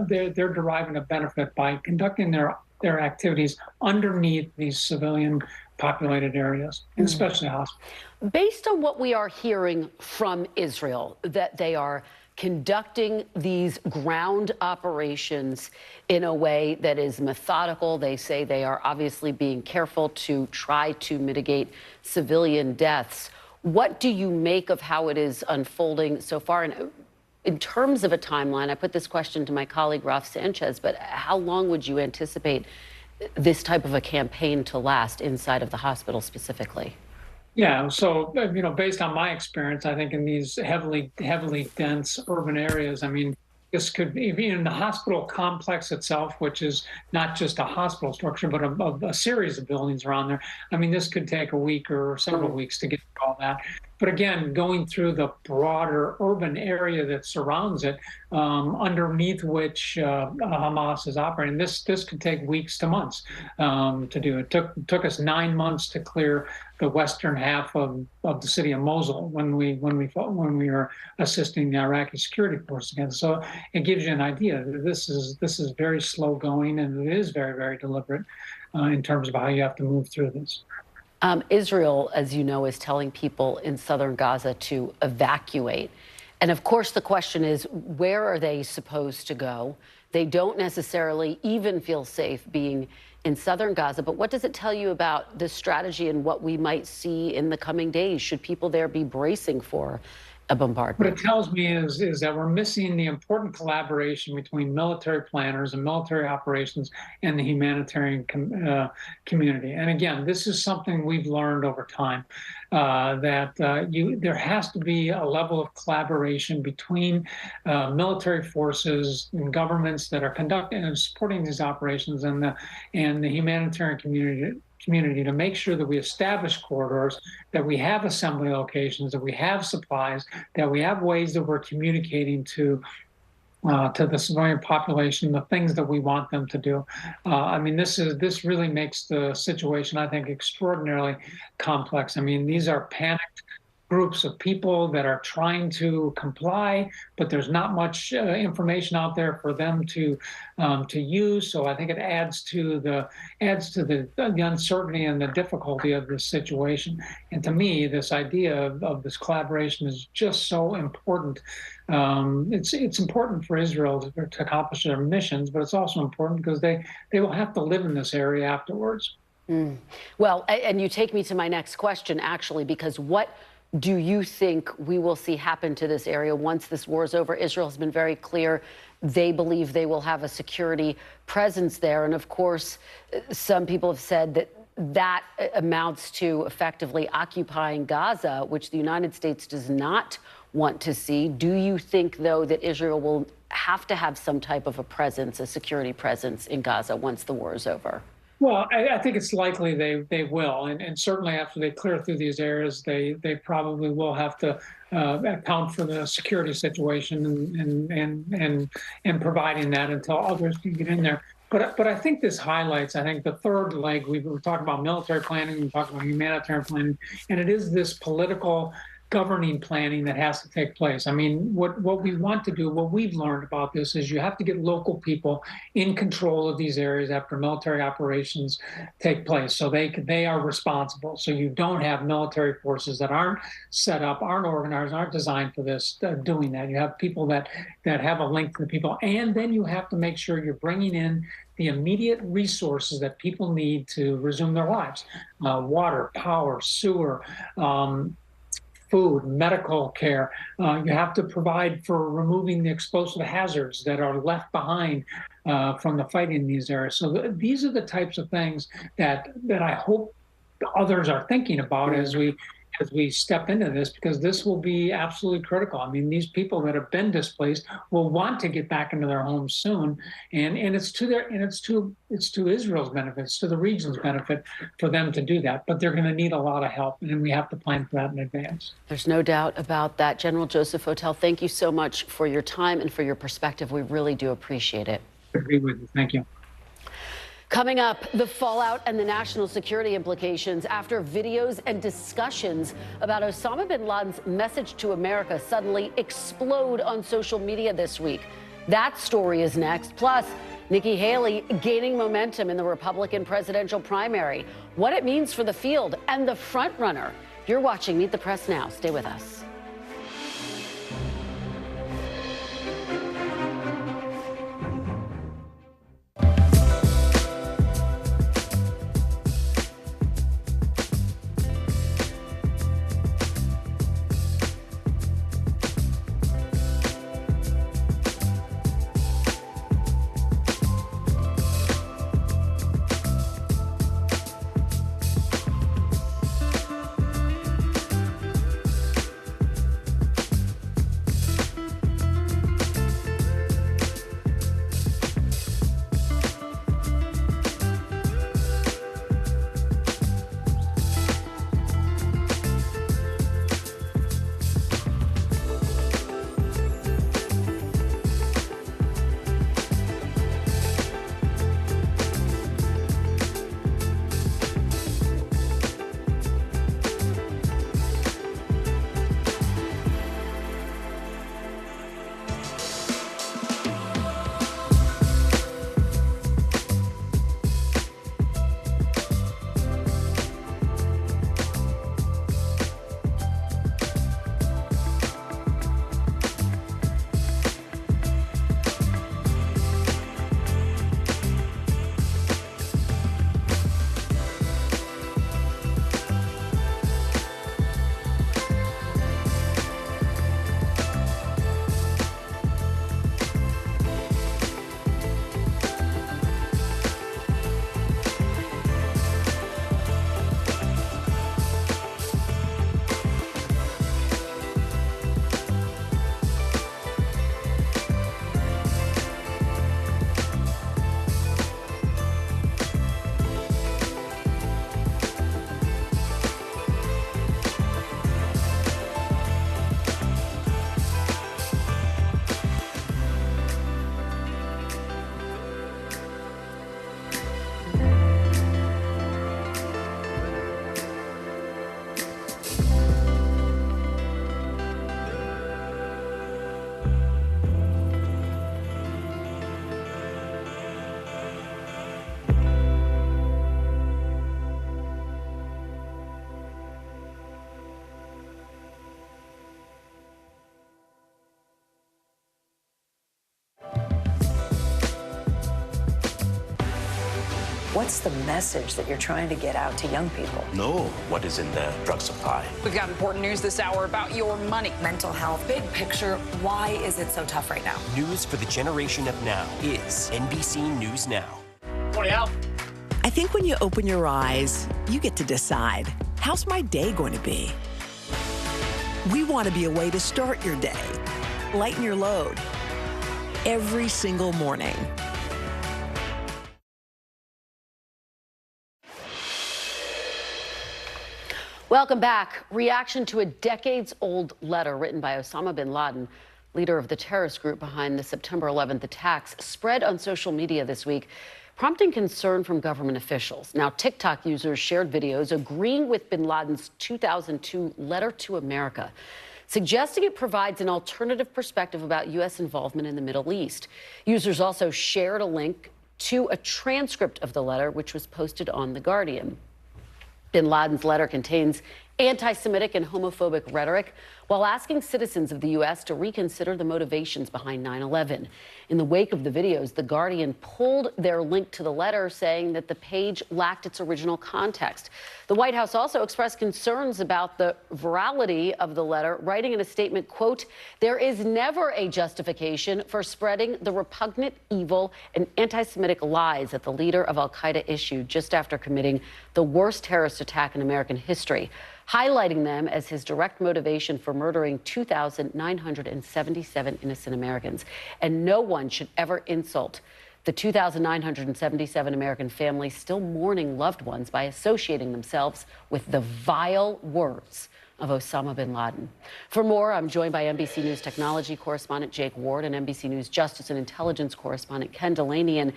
they're deriving a benefit by conducting their activities underneath these civilian populated areas, and especially hospitals.
Based on what we are hearing from Israel, that they are conducting these ground operations in a way that is methodical. They say they are obviously being careful to try to mitigate civilian deaths. What do you make of how it is unfolding so far? And in terms of a timeline, I put this question to my colleague, Ralph Sanchez, but how long would you anticipate this type of a campaign to last inside of the hospital specifically?
Yeah, so, based on my experience, I think in these heavily dense urban areas, this could be in the hospital complex itself, which is not just a hospital structure, but a series of buildings around there. This could take a week or several weeks to get through all that. But again, going through the broader urban area that surrounds it, underneath which Hamas is operating, this could take weeks to months to do. It took us 9 months to clear the western half of the city of Mosul when we were assisting the Iraqi security force again. So it gives you an idea that this is very slow going, and it is very, very deliberate in terms of how you have to move through this.
Israel, as you know, is telling people in southern Gaza to evacuate. And of course, the question is, where are they supposed to go? They don't necessarily even feel safe being in southern Gaza. But what does it tell you about the strategy and what we might see in the coming days? Should people there be bracing for a bombardment?
What it tells me is that we're missing the important collaboration between military planners and military operations and the humanitarian community. And again, this is something we've learned over time, that there has to be a level of collaboration between military forces and governments that are conducting and supporting these operations and the humanitarian community to make sure that we establish corridors, that we have assembly locations, that we have supplies, that we have ways that we're communicating to to the civilian population, the things that we want them to do. I mean, this really makes the situation, I think, extraordinarily complex. I mean, these are panicked groups of people that are trying to comply, but there's not much information out there for them to use. So I think it adds to the uncertainty and the difficulty of this situation. And to me, this idea of this collaboration is just so important. It's important for Israel to accomplish their missions, but it's also important because they will have to live in this area afterwards.
Well, and you take me to my next question, actually, because what do you think we will see happen to this area once this war is over? Israel has been very clear. They believe they will have a security presence there. And of course, some people have said that that amounts to effectively occupying Gaza, which the United States does not want to see. Do you think, though, that Israel will have to have some type of a presence, a security presence in Gaza once the war is over?
Well, I think it's likely they will, and certainly after they clear through these areas, they probably will have to account for the security situation and providing that until others can get in there. But I think this highlights, I think, the third leg. We're talking about military planning, we're talking about humanitarian planning, and it is this political governing planning that has to take place. I mean, what we want to do, what we've learned about this is you have to get local people in control of these areas after military operations take place. So they are responsible. So you don't have military forces that aren't set up, aren't organized, aren't designed for this, doing that. You have people that have a link to the people. And then you have to make sure you're bringing in the immediate resources that people need to resume their lives. Water, power, sewer, food, medical care. You have to provide for removing the explosive hazards that are left behind from the fight in these areas. So these are the types of things that I hope others are thinking about as we step into this, because this will be absolutely critical. I mean, these people that have been displaced will want to get back into their homes soon, and it's to Israel's benefit, it's to the region's benefit for them to do that. But they're going to need a lot of help, and we have to plan for that in advance.
There's no doubt about that. General Joseph Hotel, thank you so much for your time and for your perspective. We really do appreciate it.
I agree with you. Thank you.
Coming up, the fallout and the national security implications after videos and discussions about Osama bin Laden's message to America suddenly explode on social media this week. That story is next. Plus, Nikki Haley gaining momentum in the Republican presidential primary, what it means for the field and the front runner. You're watching Meet the Press Now. Stay with us.
What's the message that you're trying to get out to young people?
Know what is in the drug supply.
We've got important news this hour about your money.
Mental health, big picture, why is it so tough right now?
News for the generation of now is NBC News Now.
Morning, Al.
I think when you open your eyes, you get to decide, how's my day going to be? We want to be a way to start your day, lighten your load, every single morning.
Welcome back. Reaction to a decades-old letter written by Osama bin Laden, leader of the terrorist group behind the September 11th attacks, spread on social media this week, prompting concern from government officials. Now, TikTok users shared videos agreeing with bin Laden's 2002 letter to America, suggesting it provides an alternative perspective about U.S. involvement in the Middle East. Users also shared a link to a transcript of the letter, which was posted on The Guardian. Bin Laden's letter contains anti-Semitic and homophobic rhetoric while asking citizens of the U.S. to reconsider the motivations behind 9/11. In the wake of the videos, The Guardian pulled their link to the letter, saying that the page lacked its original context. The White House also expressed concerns about the virality of the letter, writing in a statement, quote, "There is never a justification for spreading the repugnant, evil, and anti-Semitic lies that the leader of al-Qaeda issued just after committing the worst terrorist attack in American history," highlighting them as his direct motivation for murdering 2,977 innocent Americans. And no one should ever insult the 2,977 American families still mourning loved ones by associating themselves with the vile words of Osama bin Laden. For more, I'm joined by NBC News technology correspondent Jake Ward and NBC News justice and intelligence correspondent Ken Delaney. And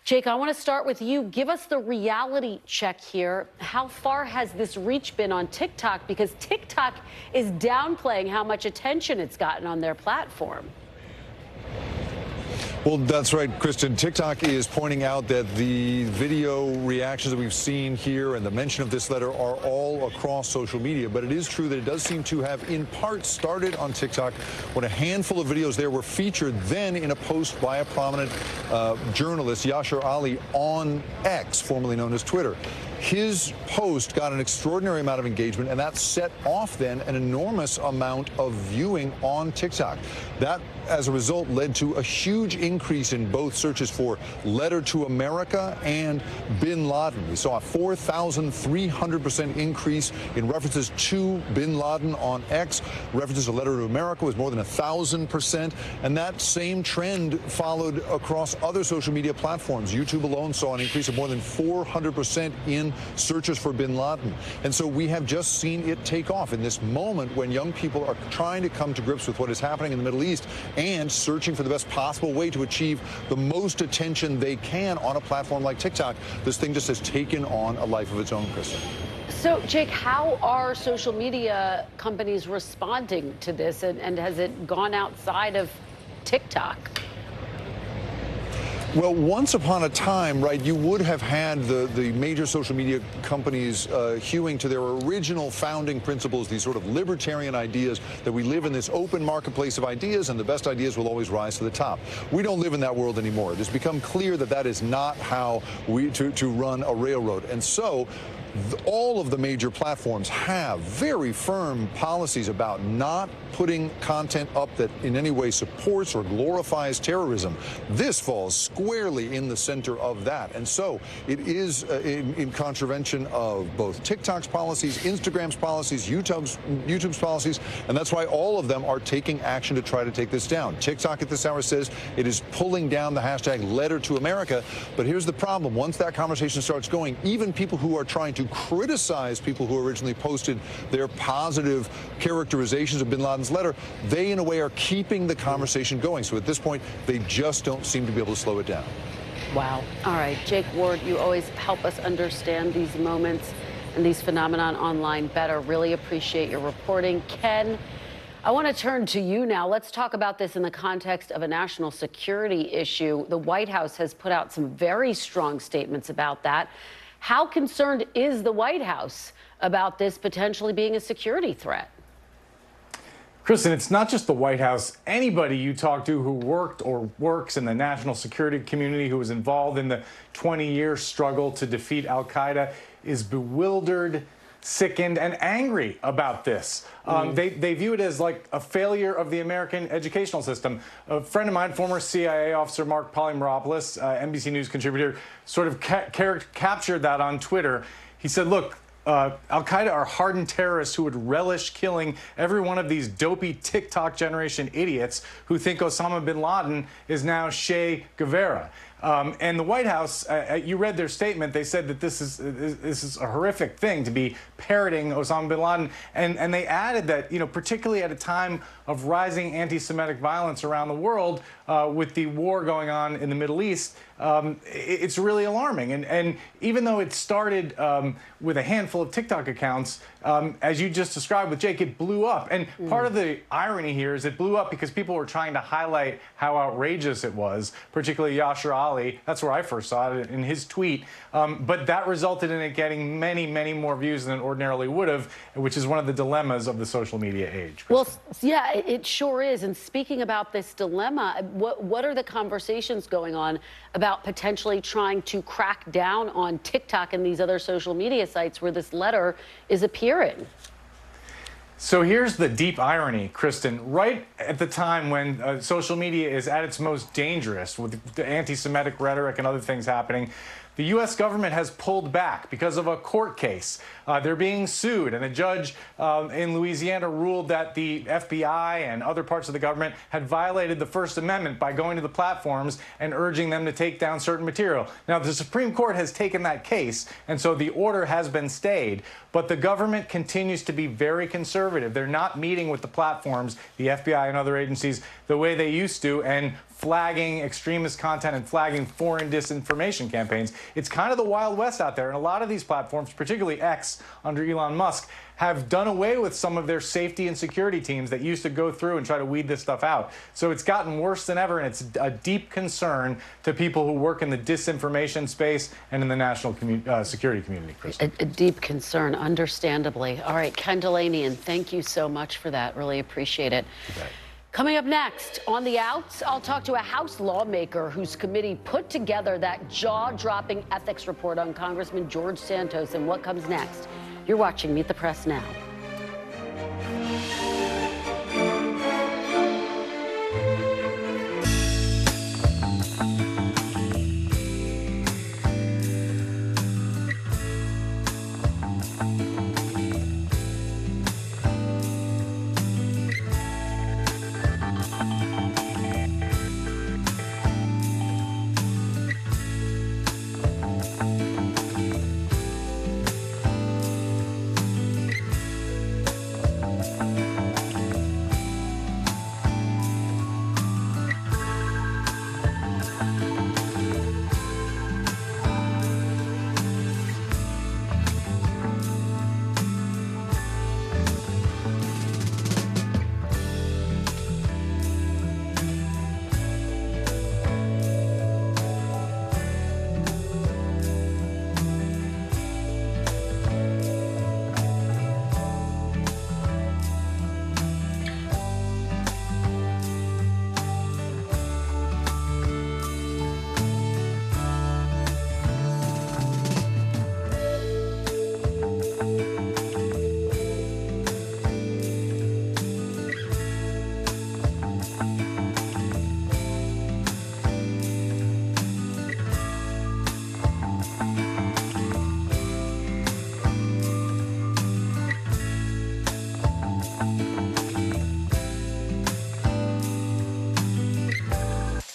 Jake, I want to start with you. Give us the reality check here. How far has this reach been on TikTok? Because TikTok is downplaying how much attention it's gotten on their platform.
Well, that's right, Kristen. TikTok is pointing out that the video reactions that we've seen here and the mention of this letter are all across social media. But it is true that it does seem to have, in part, started on TikTok when a handful of videos there were featured then in a post by a prominent journalist, Yashar Ali, on X, formerly known as Twitter. His post got an extraordinary amount of engagement, and that set off then an enormous amount of viewing on TikTok. That, as a result, led to a huge increase in both searches for letter to America and bin Laden. We saw a 4,300% increase in references to bin Laden on X. References to letter to America was more than 1,000%. And that same trend followed across other social media platforms. YouTube alone saw an increase of more than 400% in searches for bin Laden. And so we have just seen it take off in this moment when young people are trying to come to grips with what is happening in the Middle East and searching for the best possible way to achieve the most attention they can on a platform like TikTok. This thing just has taken on a life of its own, Kristen.
So, Jake, how are social media companies responding to this, and has it gone outside of TikTok?
Well, once upon a time, right, you would have had the major social media companies hewing to their original founding principles, these sort of libertarian ideas that we live in this open marketplace of ideas and the best ideas will always rise to the top. We don't live in that world anymore. It has become clear that that is not how to run a railroad. And so all of the major platforms have very firm policies about not putting content up that in any way supports or glorifies terrorism. This falls squarely in the center of that. And so it is in contravention of both TikTok's policies, Instagram's policies, YouTube's policies, and that's why all of them are taking action to try to take this down. TikTok at this hour says it is pulling down the hashtag letter to America. But here's the problem. Once that conversation starts going, even people who are trying to criticize people who originally posted their positive characterizations of bin Laden's letter, they in a way are keeping the conversation going. So at this point, they just don't seem to be able to slow it down.
Wow. All right, Jake Ward, you always help us understand these moments and these phenomenon online better. Really appreciate your reporting. Ken, I want to turn to you now. Let's talk about this in the context of a national security issue. The White House has put out some very strong statements about that. How concerned is the White House about this potentially being a security threat?
Kristen, it's not just the White House. Anybody you talk to who worked or works in the national security community, who was involved in the 20-year struggle to defeat al-Qaeda, is bewildered, sickened, and angry about this. They view it as like a failure of the American educational system. A friend of mine, former CIA officer Mark Polymeropoulos, NBC News contributor, sort of captured that on Twitter. He said, look, al-Qaeda are hardened terrorists who would relish killing every one of these dopey TikTok generation idiots who think Osama bin Laden is now Che Guevara. And the White House, you read their statement, they said that this is a horrific thing to be parroting Osama bin Laden. And they added that, you know, particularly at a time of rising anti-Semitic violence around the world, with the war going on in the Middle East, it's really alarming. And even though it started with a handful of TikTok accounts, as you just described with Jake, it blew up. And part of the irony here is it blew up because people were trying to highlight how outrageous it was, particularly Yasser Ali. That's where I first saw it, in his tweet. But that resulted in it getting many, many more views than it ordinarily would have, which is one of the dilemmas of the social media age.
Well, yeah, it sure is. And speaking about this dilemma, what are the conversations going on about potentially trying to crack down on TikTok and these other social media sites where this letter is appearing?
So here's the deep irony, Kristen. Right at the time when social media is at its most dangerous, with the anti-Semitic rhetoric and other things happening, the U.S. government has pulled back because of a court case. They're being sued, and a judge in Louisiana ruled that the FBI and other parts of the government had violated the First Amendment by going to the platforms and urging them to take down certain material. Now, the Supreme Court has taken that case, and so the order has been stayed, but the government continues to be very conservative. They're not meeting with the platforms, the FBI and other agencies, the way they used to, and flagging extremist content and flagging foreign disinformation campaigns. It's kind of the Wild West out there, and a lot of these platforms, particularly X under Elon Musk, have done away with some of their safety and security teams that used to go through and try to weed this stuff out. So it's gotten worse than ever, and it's a deep concern to people who work in the disinformation space and in the national security community, Kristen.
A deep concern, understandably. All right, Ken Delanian, thank you so much for that. Really appreciate it. Coming up next, on the outs, I'll talk to a House lawmaker whose committee put together that jaw-dropping ethics report on Congressman George Santos and what comes next. You're watching Meet the Press Now.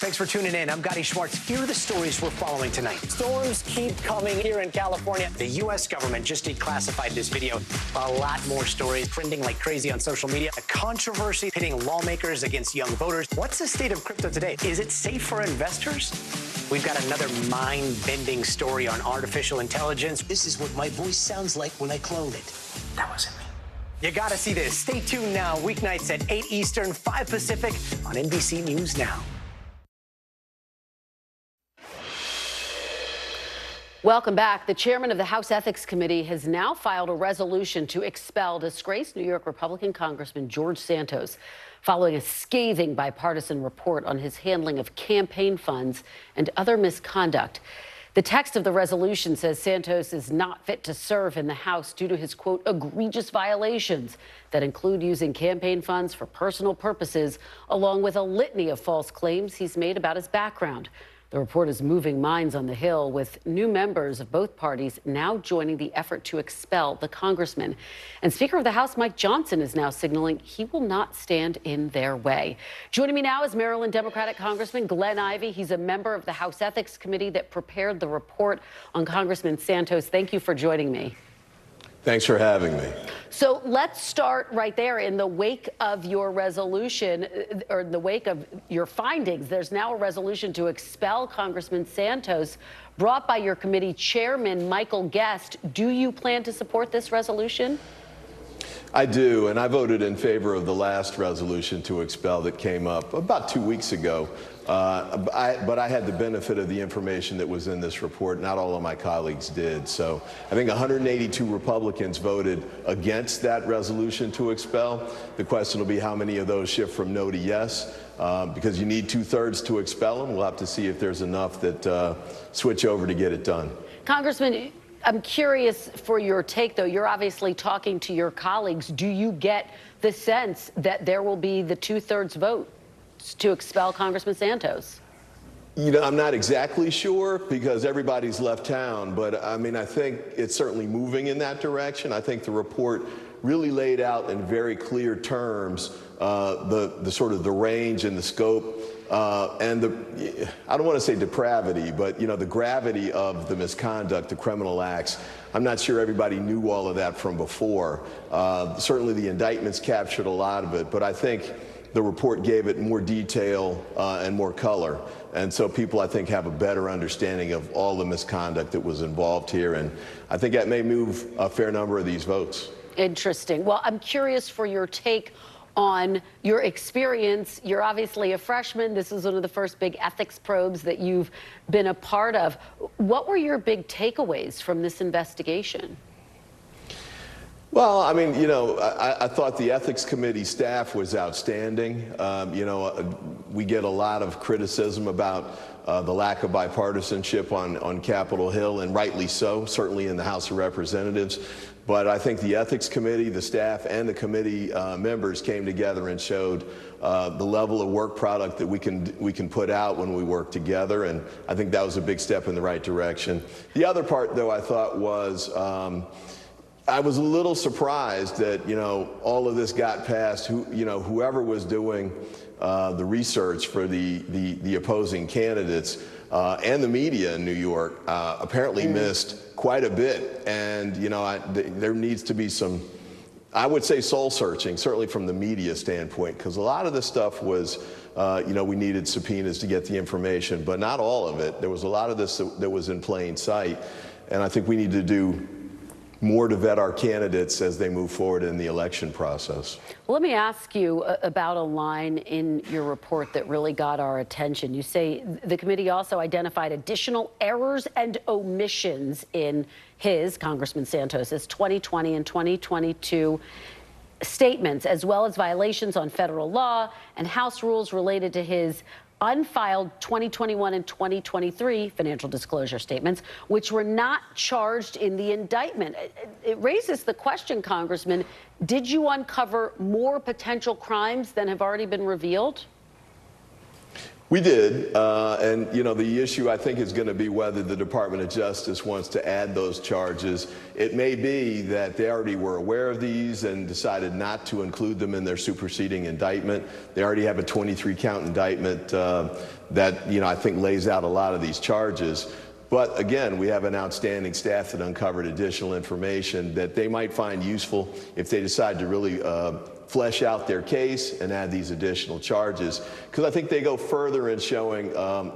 Thanks for tuning in. I'm Gotti Schwartz. Here are the stories we're following tonight. Storms keep coming here in California. The U.S. government just declassified this video. A lot more stories trending like crazy on social media. A controversy pitting lawmakers against young voters. What's the state of crypto today? Is it safe for investors? We've got another mind-bending story on artificial intelligence. This is what my voice sounds like when I clone it. That wasn't me. You gotta see this. Stay tuned now, weeknights at 8 Eastern, 5 Pacific on NBC News Now.
Welcome back. The chairman of the House Ethics Committee has now filed a resolution to expel disgraced New York Republican Congressman George Santos following a scathing bipartisan report on his handling of campaign funds and other misconduct. The text of the resolution says Santos is not fit to serve in the House due to his, quote, egregious violations that include using campaign funds for personal purposes, along with a litany of false claims he's made about his background. The report is moving minds on the Hill, with new members of both parties now joining the effort to expel the congressman. And Speaker of the House Mike Johnson is now signaling he will not stand in their way. Joining me now is Maryland Democratic Congressman Glenn Ivey. He's a member of the House Ethics Committee that prepared the report on Congressman Santos. Thank you for joining me.
Thanks for having me.
So let's start right there. In the wake of your resolution, or in the wake of your findings, there's now a resolution to expel Congressman Santos brought by your committee chairman, Michael Guest. Do you plan to support this resolution?
I do, and I voted in favor of the last resolution to expel that came up about 2 weeks ago. But I had the benefit of the information that was in this report. Not all of my colleagues did. So I think 182 Republicans voted against that resolution to expel. The question will be how many of those shift from no to yes, because you need 2/3 to expel them. We'll have to see if there's enough that switch over to get it done.
Congressman, I'm curious for your take, though. You're obviously talking to your colleagues. Do you get the sense that there will be the 2/3 vote to expel Congressman Santos?
You know, I'm not exactly sure because everybody's left town, but I mean, I think it's certainly moving in that direction. I think the report really laid out in very clear terms the sort of the range and the scope and the, I don't want to say depravity, but, you know, the gravity of the misconduct, the criminal acts. I'm not sure everybody knew all of that from before. Certainly the indictments captured a lot of it, but I think the report gave it more detail and more color. And so people, I think, have a better understanding of all the misconduct that was involved here. And I think that may move a fair number of these votes.
Interesting. Well, I'm curious for your take on your experience. You're obviously a freshman. This is one of the first big ethics probes that you've been a part of. What were your big takeaways from this investigation?
Well, I mean, you know, I thought the Ethics Committee staff was outstanding. You know, we get a lot of criticism about the lack of bipartisanship on Capitol Hill, and rightly so, certainly in the House of Representatives. But I think the Ethics Committee, the staff, and the committee members came together and showed the level of work product that we can put out when we work together, and I think that was a big step in the right direction. The other part, though, I thought was I was a little surprised that, you know, all of this got past whoever was doing the research for the opposing candidates and the media in New York apparently missed quite a bit. And, you know, there needs to be some, I would say, soul searching, certainly from the media standpoint, because a lot of this stuff was, you know, we needed subpoenas to get the information, but not all of it. There was a lot of this that was in plain sight. And I think we need to do more to vet our candidates as they move forward in the election process.
Well, let me ask you about a line in your report that really got our attention. You say the committee also identified additional errors and omissions in Congressman Santos's 2020 and 2022 statements, as well as violations on federal law and House rules related to his unfiled 2021 and 2023 financial disclosure statements, which were not charged in the indictment. It raises the question, Congressman, did you uncover more potential crimes than have already been revealed?
We did, and you know, the issue I think is going to be whether the Department of Justice wants to add those charges. It may be that they already were aware of these and decided not to include them in their superseding indictment. They already have a 23-count indictment that, you know, I think lays out a lot of these charges. But again, we have an outstanding staff that uncovered additional information that they might find useful if they decide to really flesh out their case and add these additional charges, because I think they go further in showing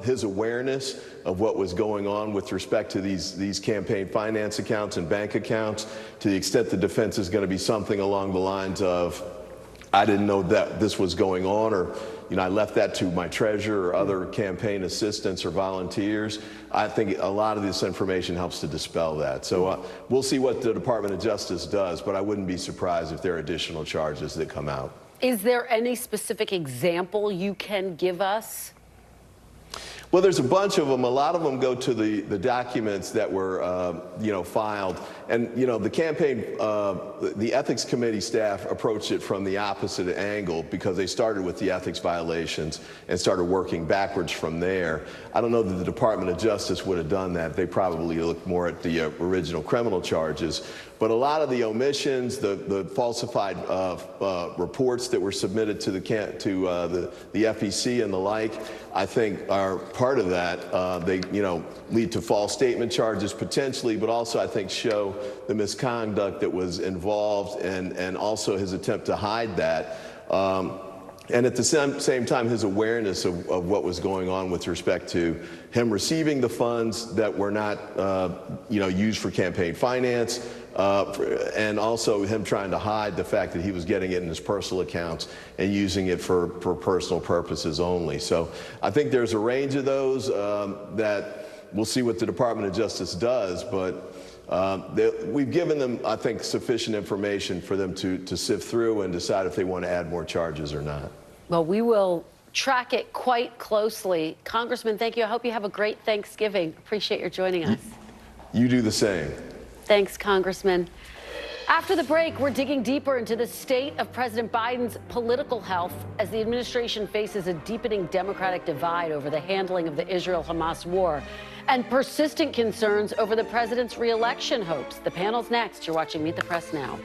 his awareness of what was going on with respect to these campaign finance accounts and bank accounts, to the extent the defense is going to be something along the lines of, I didn't know that this was going on, or I left that to my treasurer or other campaign assistants or volunteers. I think a lot of this information helps to dispel that. So we'll see what the Department of Justice does, but I wouldn't be surprised if there are additional charges that come out.
Is there any specific example you can give us?
Well, there's a bunch of them. A lot of them go to the documents that were, filed. And, the campaign, the ethics committee staff approached it from the opposite angle because they started with the ethics violations and started working backwards from there. I don't know that the Department of Justice would have done that. They probably looked more at the original criminal charges. But a lot of the omissions, the falsified reports that were submitted to the FEC and the like, I think are part of that. They, lead to false statement charges potentially, but also I think show the misconduct that was involved and also his attempt to hide that. And at the same time, his awareness of what was going on with respect to him receiving the funds that were not, used for campaign finance, and also him trying to hide the fact that he was getting it in his personal accounts and using it for personal purposes only. So I think there's a range of those that we'll see what the Department of Justice does, but we've given them, I think, sufficient information for them to sift through and decide if they want to add more charges or not.
Well, we will track it quite closely. Congressman, thank you. I hope you have a great Thanksgiving. Appreciate your joining us.
You do the same.
Thanks, Congressman. After the break, we're digging deeper into the state of President Biden's political health as the administration faces a deepening Democratic divide over the handling of the Israel-Hamas war and persistent concerns over the president's re-election hopes. The panel's next. You're watching Meet the Press Now.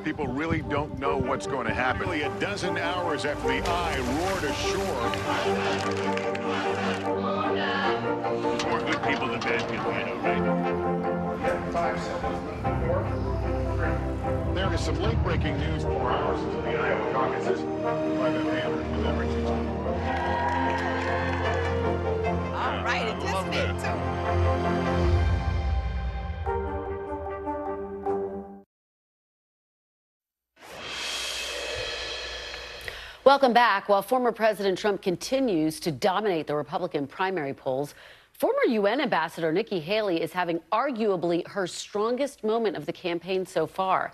People really don't know what's going to happen. Nearly a dozen hours after the eye roared ashore. More good people than bad people, you know, right? There is some late-breaking news 4 hours into the Iowa caucuses by the handlers with everything.
All right, it just fit too.
Welcome back. While former President Trump continues to dominate the Republican primary polls, former UN Ambassador Nikki Haley is having arguably her strongest moment of the campaign so far.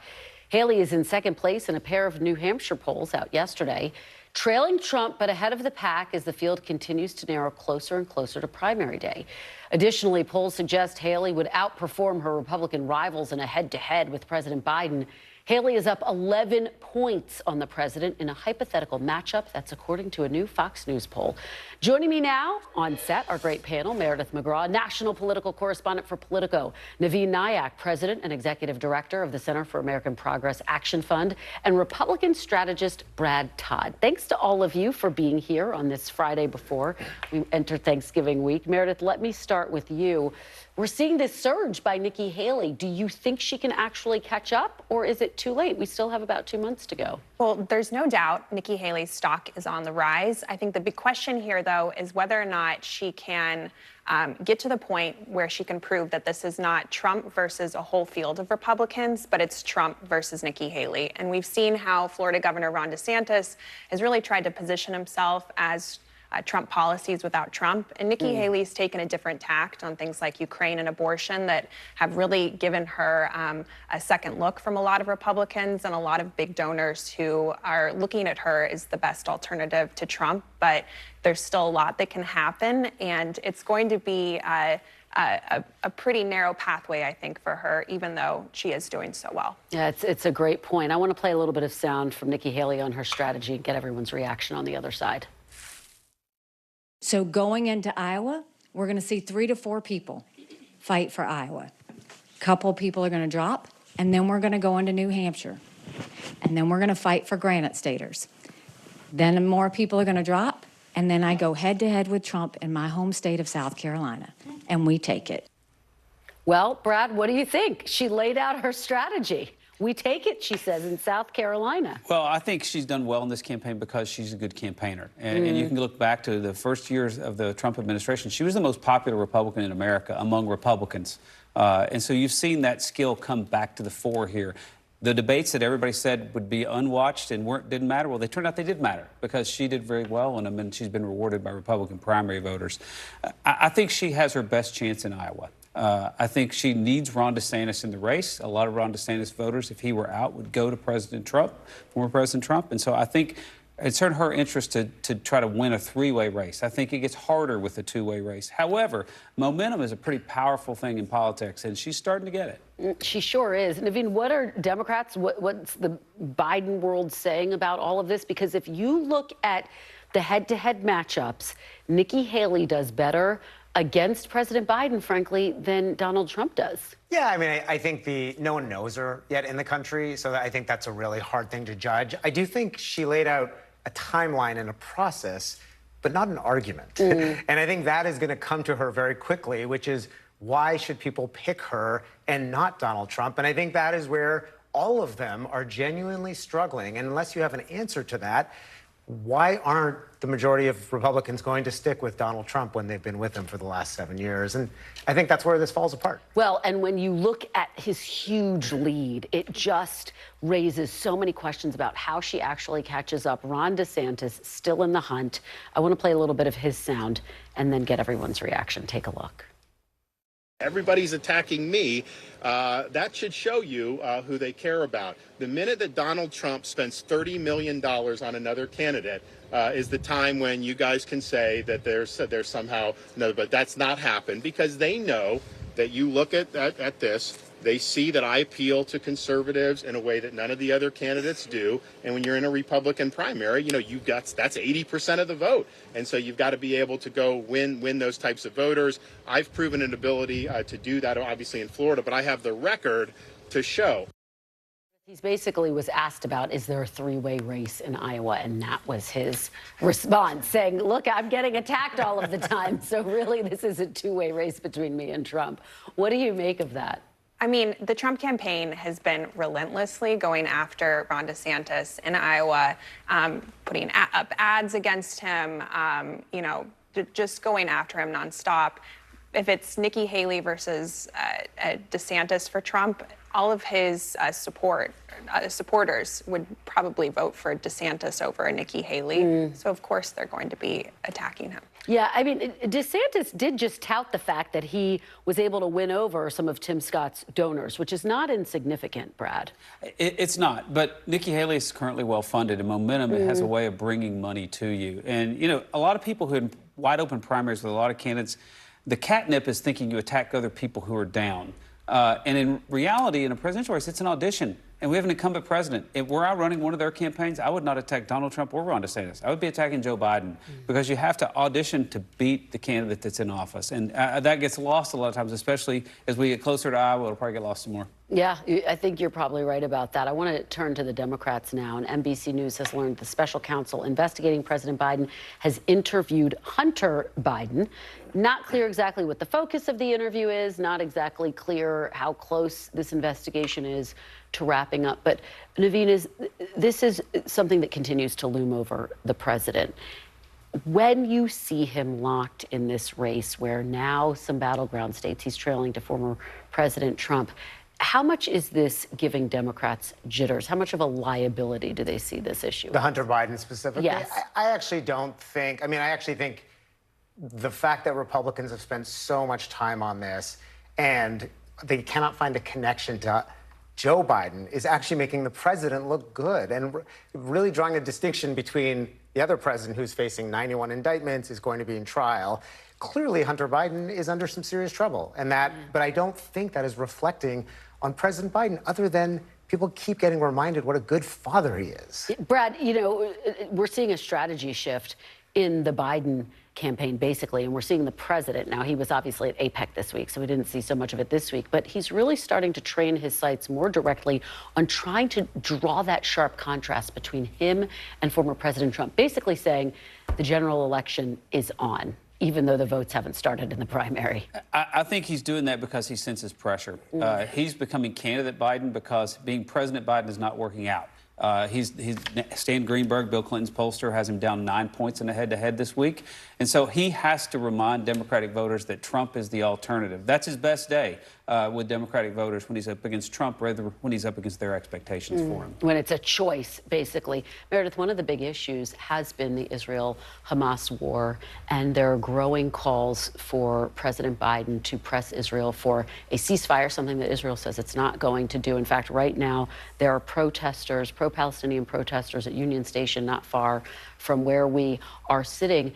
Haley is in second place in a pair of New Hampshire polls out yesterday, trailing Trump but ahead of the pack as the field continues to narrow closer and closer to primary day. Additionally, polls suggest Haley would outperform her Republican rivals in a head-to-head with President Biden. Haley is up 11 points on the president in a hypothetical matchup. That's according to a new Fox News poll. Joining me now on set, our great panel, Meredith McGraw, national political correspondent for Politico, Naveen Nayak, president and executive director of the Center for American Progress Action Fund, and Republican strategist Brad Todd. Thanks to all of you for being here on this Friday before we enter Thanksgiving week. Meredith, let me start with you. We're seeing this surge by Nikki Haley. Do you think she can actually catch up, or is it too late? We still have about 2 months to go.
Well, there's no doubt Nikki Haley's stock is on the rise. I think the big question here, though, is whether or not she can get to the point where she can prove that this is not Trump versus a whole field of Republicans, but it's Trump versus Nikki Haley. And we've seen how Florida Governor Ron DeSantis has really tried to position himself as Trump policies without Trump. And Nikki Haley's taken a different tact on things like Ukraine and abortion that have really given her a second look from a lot of Republicans and a lot of big donors who are looking at her as the best alternative to Trump. But there's still a lot that can happen, and it's going to be a pretty narrow pathway, I think, for her, even though she is doing so well.
Yeah, it's a great point. I want to play a little bit of sound from Nikki Haley on her strategy and get everyone's reaction on the other side.
So going into Iowa, we're going to see 3 to 4 people fight for Iowa. A couple people are going to drop, and then we're going to go into New Hampshire. And then we're going to fight for Granite Staters. Then more people are going to drop, and then I go head-to-head with Trump in my home state of South Carolina, and we take it.
Well, Brad, what do you think? She laid out her strategy. We take it, she says, in South Carolina.
Well, I think she's done well in this campaign because she's a good campaigner. And you can look back to the first years of the Trump administration. She was the most popular Republican in America among Republicans. And so you've seen that skill come back to the fore here. The debates that everybody said would be unwatched and didn't matter, well, they turned out they did matter because she did very well in them, and she's been rewarded by Republican primary voters. I think she has her best chance in Iowa. I think she needs Ron DeSantis in the race. A lot of Ron DeSantis voters, if he were out, would go to President Trump, former President Trump. And so I think it's in her interest to try to win a 3-way race. I think it gets harder with a 2-way race. However, momentum is a pretty powerful thing in politics, and she's starting to get it.
She sure is. Naveen, what are Democrats, what's the Biden world saying about all of this? Because if you look at the head-to-head matchups, Nikki Haley does better against President Biden, frankly, than Donald Trump does.
Yeah, I mean, I think no one knows her yet in the country, so I think that's a really hard thing to judge. I do think she laid out a timeline and a process, but not an argument. And I think that is going to come to her very quickly, which is why should people pick her and not Donald Trump? And I think that is where all of them are genuinely struggling. And unless you have an answer to that, why aren't the majority of Republicans going to stick with Donald Trump when they've been with him for the last 7 years? And I think that's where this falls apart.
Well, and when you look at his huge lead, it just raises so many questions about how she actually catches up. Ron DeSantis still in the hunt. I want to play a little bit of his sound and then get everyone's reaction. Take a look.
Everybody's attacking me. That should show you who they care about. The minute that Donald Trump spends $30 million on another candidate is the time when you guys can say that there's somehow another, but that's not happened because they know that you look at this, they see that I appeal to conservatives in a way that none of the other candidates do. And when you're in a Republican primary, you know, that's 80% of the vote. And so you've got to be able to go win those types of voters. I've proven an ability to do that, obviously, in Florida, but I have the record to show.
He's basically was asked about, is there a 3-way race in Iowa? And that was his response, saying, look, I'm getting attacked all of the time. So really, this is a 2-way race between me and Trump. What do you make of that?
I mean, the Trump campaign has been relentlessly going after Ron DeSantis in Iowa, putting up ads against him, you know, just going after him nonstop. If it's Nikki Haley versus DeSantis for Trump, all of his supporters would probably vote for DeSantis over Nikki Haley. So, of course, they're going to be attacking him.
Yeah, I mean, DeSantis did just tout the fact that he was able to win over some of Tim Scott's donors, which is not insignificant, Brad.
It's not, but Nikki Haley is currently well-funded, and momentum has a way of bringing money to you. And, you know, a lot of people who had wide open primaries with a lot of candidates, the catnip is thinking you attack other people who are down. And in reality, in a presidential race, it's an audition. And we have an incumbent president. If we're out running one of their campaigns, I would not attack Donald Trump or Ron DeSantis. I would be attacking Joe Biden because you have to audition to beat the candidate that's in office. And that gets lost a lot of times, especially as we get closer to Iowa. It'll probably get lost some more.
Yeah, I think you're probably right about that. I want to turn to the Democrats now. And NBC News has learned the special counsel investigating President Biden has interviewed Hunter Biden. Not clear exactly what the focus of the interview is, not exactly clear how close this investigation is to wrapping up. But Naveen, this is something that continues to loom over the president. When you see him locked in this race where now some battleground states he's trailing to former President Trump, how much is this giving Democrats jitters? How much of a liability do they see this issue?
The Hunter Biden specifically?
Yes.
I actually don't think, I actually think the fact that Republicans have spent so much time on this and they cannot find a connection to Joe Biden is actually making the president look good and really drawing a distinction between the other president who's facing 91 indictments, is going to be in trial. Clearly, Hunter Biden is under some serious trouble, but I don't think that is reflecting on President Biden, other than people keep getting reminded what a good father he is.
Brad, you know, we're seeing a strategy shift in the Biden campaign, basically, and we're seeing the president. Now, he was obviously at APEC this week, so we didn't see so much of it this week, but he's really starting to train his sights more directly on trying to draw that sharp contrast between him and former President Trump, basically saying the general election is on, even though the votes haven't started in the primary.
I think he's doing that because he senses pressure. He's becoming candidate Biden because being President Biden is not working out. Stan Greenberg, Bill Clinton's pollster, has him down 9 points in a head-to-head this week. And so he has to remind Democratic voters that Trump is the alternative. That's his best day with Democratic voters, when he's up against Trump, rather than when he's up against their expectations for him.
When it's a choice, basically. Meredith, one of the big issues has been the Israel-Hamas war, and there are growing calls for President Biden to press Israel for a ceasefire, something that Israel says it's not going to do. In fact, right now, there are protesters, pro-Palestinian protesters at Union Station, not far from where we are sitting.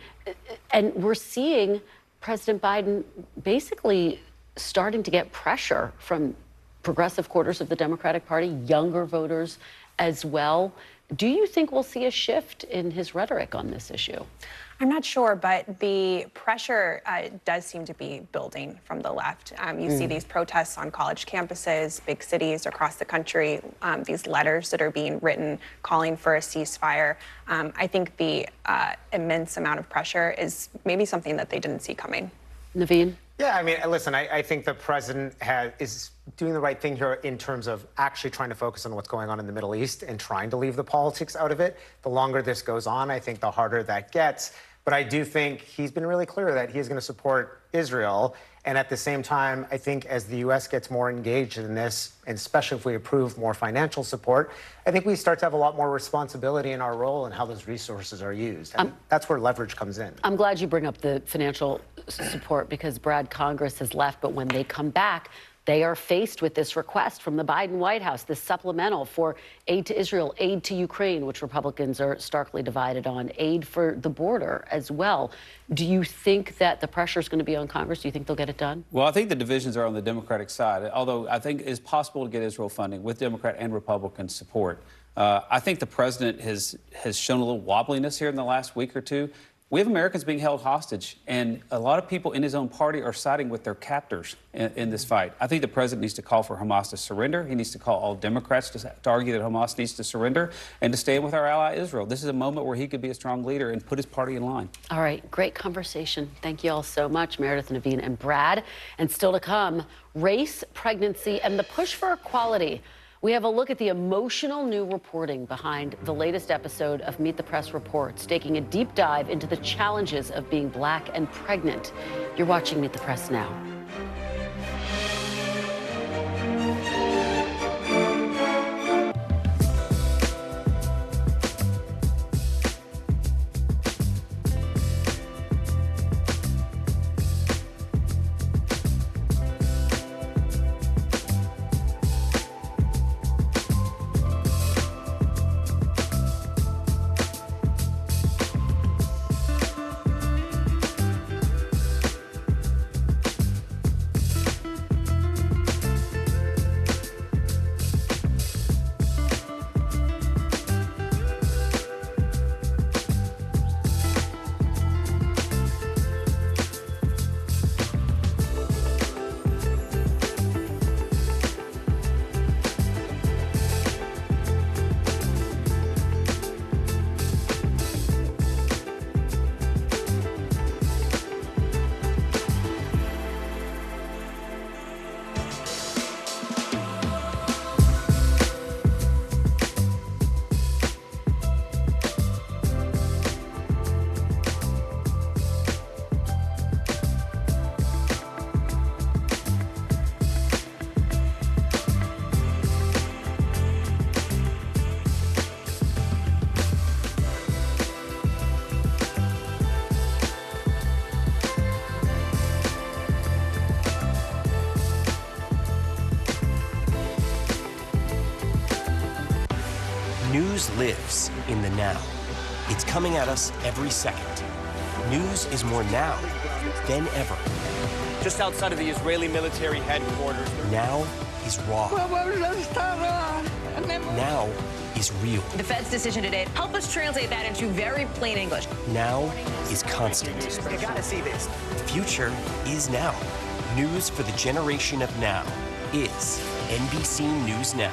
And we're seeing President Biden basically starting to get pressure from progressive quarters of the Democratic Party, younger voters as well. Do you think we'll see a shift in his rhetoric on this issue?
I'm not sure, but the pressure does seem to be building from the left. You see these protests on college campuses, big cities across the country, these letters that are being written calling for a ceasefire. I think the immense amount of pressure is maybe something that they didn't see coming.
Naveen?
Yeah, listen, I think the president is doing the right thing here in terms of actually trying to focus on what's going on in the Middle East and trying to leave the politics out of it. The longer this goes on, I think the harder that gets. But I do think he's been really clear that he is going to support Israel. And at the same time, I think as the U.S. gets more engaged in this, and especially if we approve more financial support, I think we start to have a lot more responsibility in our role and how those resources are used. And that's where leverage comes in.
I'm glad you bring up the financial support, because Brad, Congress has left, but when they come back, they are faced with this request from the Biden White House, this supplemental for aid to Israel, aid to Ukraine, which Republicans are starkly divided on, aid for the border as well. Do you think that the pressure is going to be on Congress? Do you think they'll get it done?
Well, I think the divisions are on the Democratic side, although I think it's possible to get Israel funding with Democrat and Republican support. I think the president has shown a little wobbliness here in the last week or two. We have Americans being held hostage, and a lot of people in his own party are siding with their captors in this fight. I think the president needs to call for Hamas to surrender. He needs to call all Democrats to argue that Hamas needs to surrender and to stand with our ally Israel. This is a moment where he could be a strong leader and put his party in line.
All right, great conversation. Thank you all so much, Meredith, Naveen, and Brad. And still to come, race, pregnancy, and the push for equality. We have a look at the emotional new reporting behind the latest episode of Meet the Press Reports, taking a deep dive into the challenges of being Black and pregnant. You're watching Meet the Press now.
News lives in the now. It's coming at us every second. News is more now than ever.
Just outside of the Israeli military headquarters.
Now is raw. Now is real.
The Fed's decision today, help us translate that into very plain English.
Now is constant.
You gotta see this.
The future is now. News for the generation of now is NBC News Now.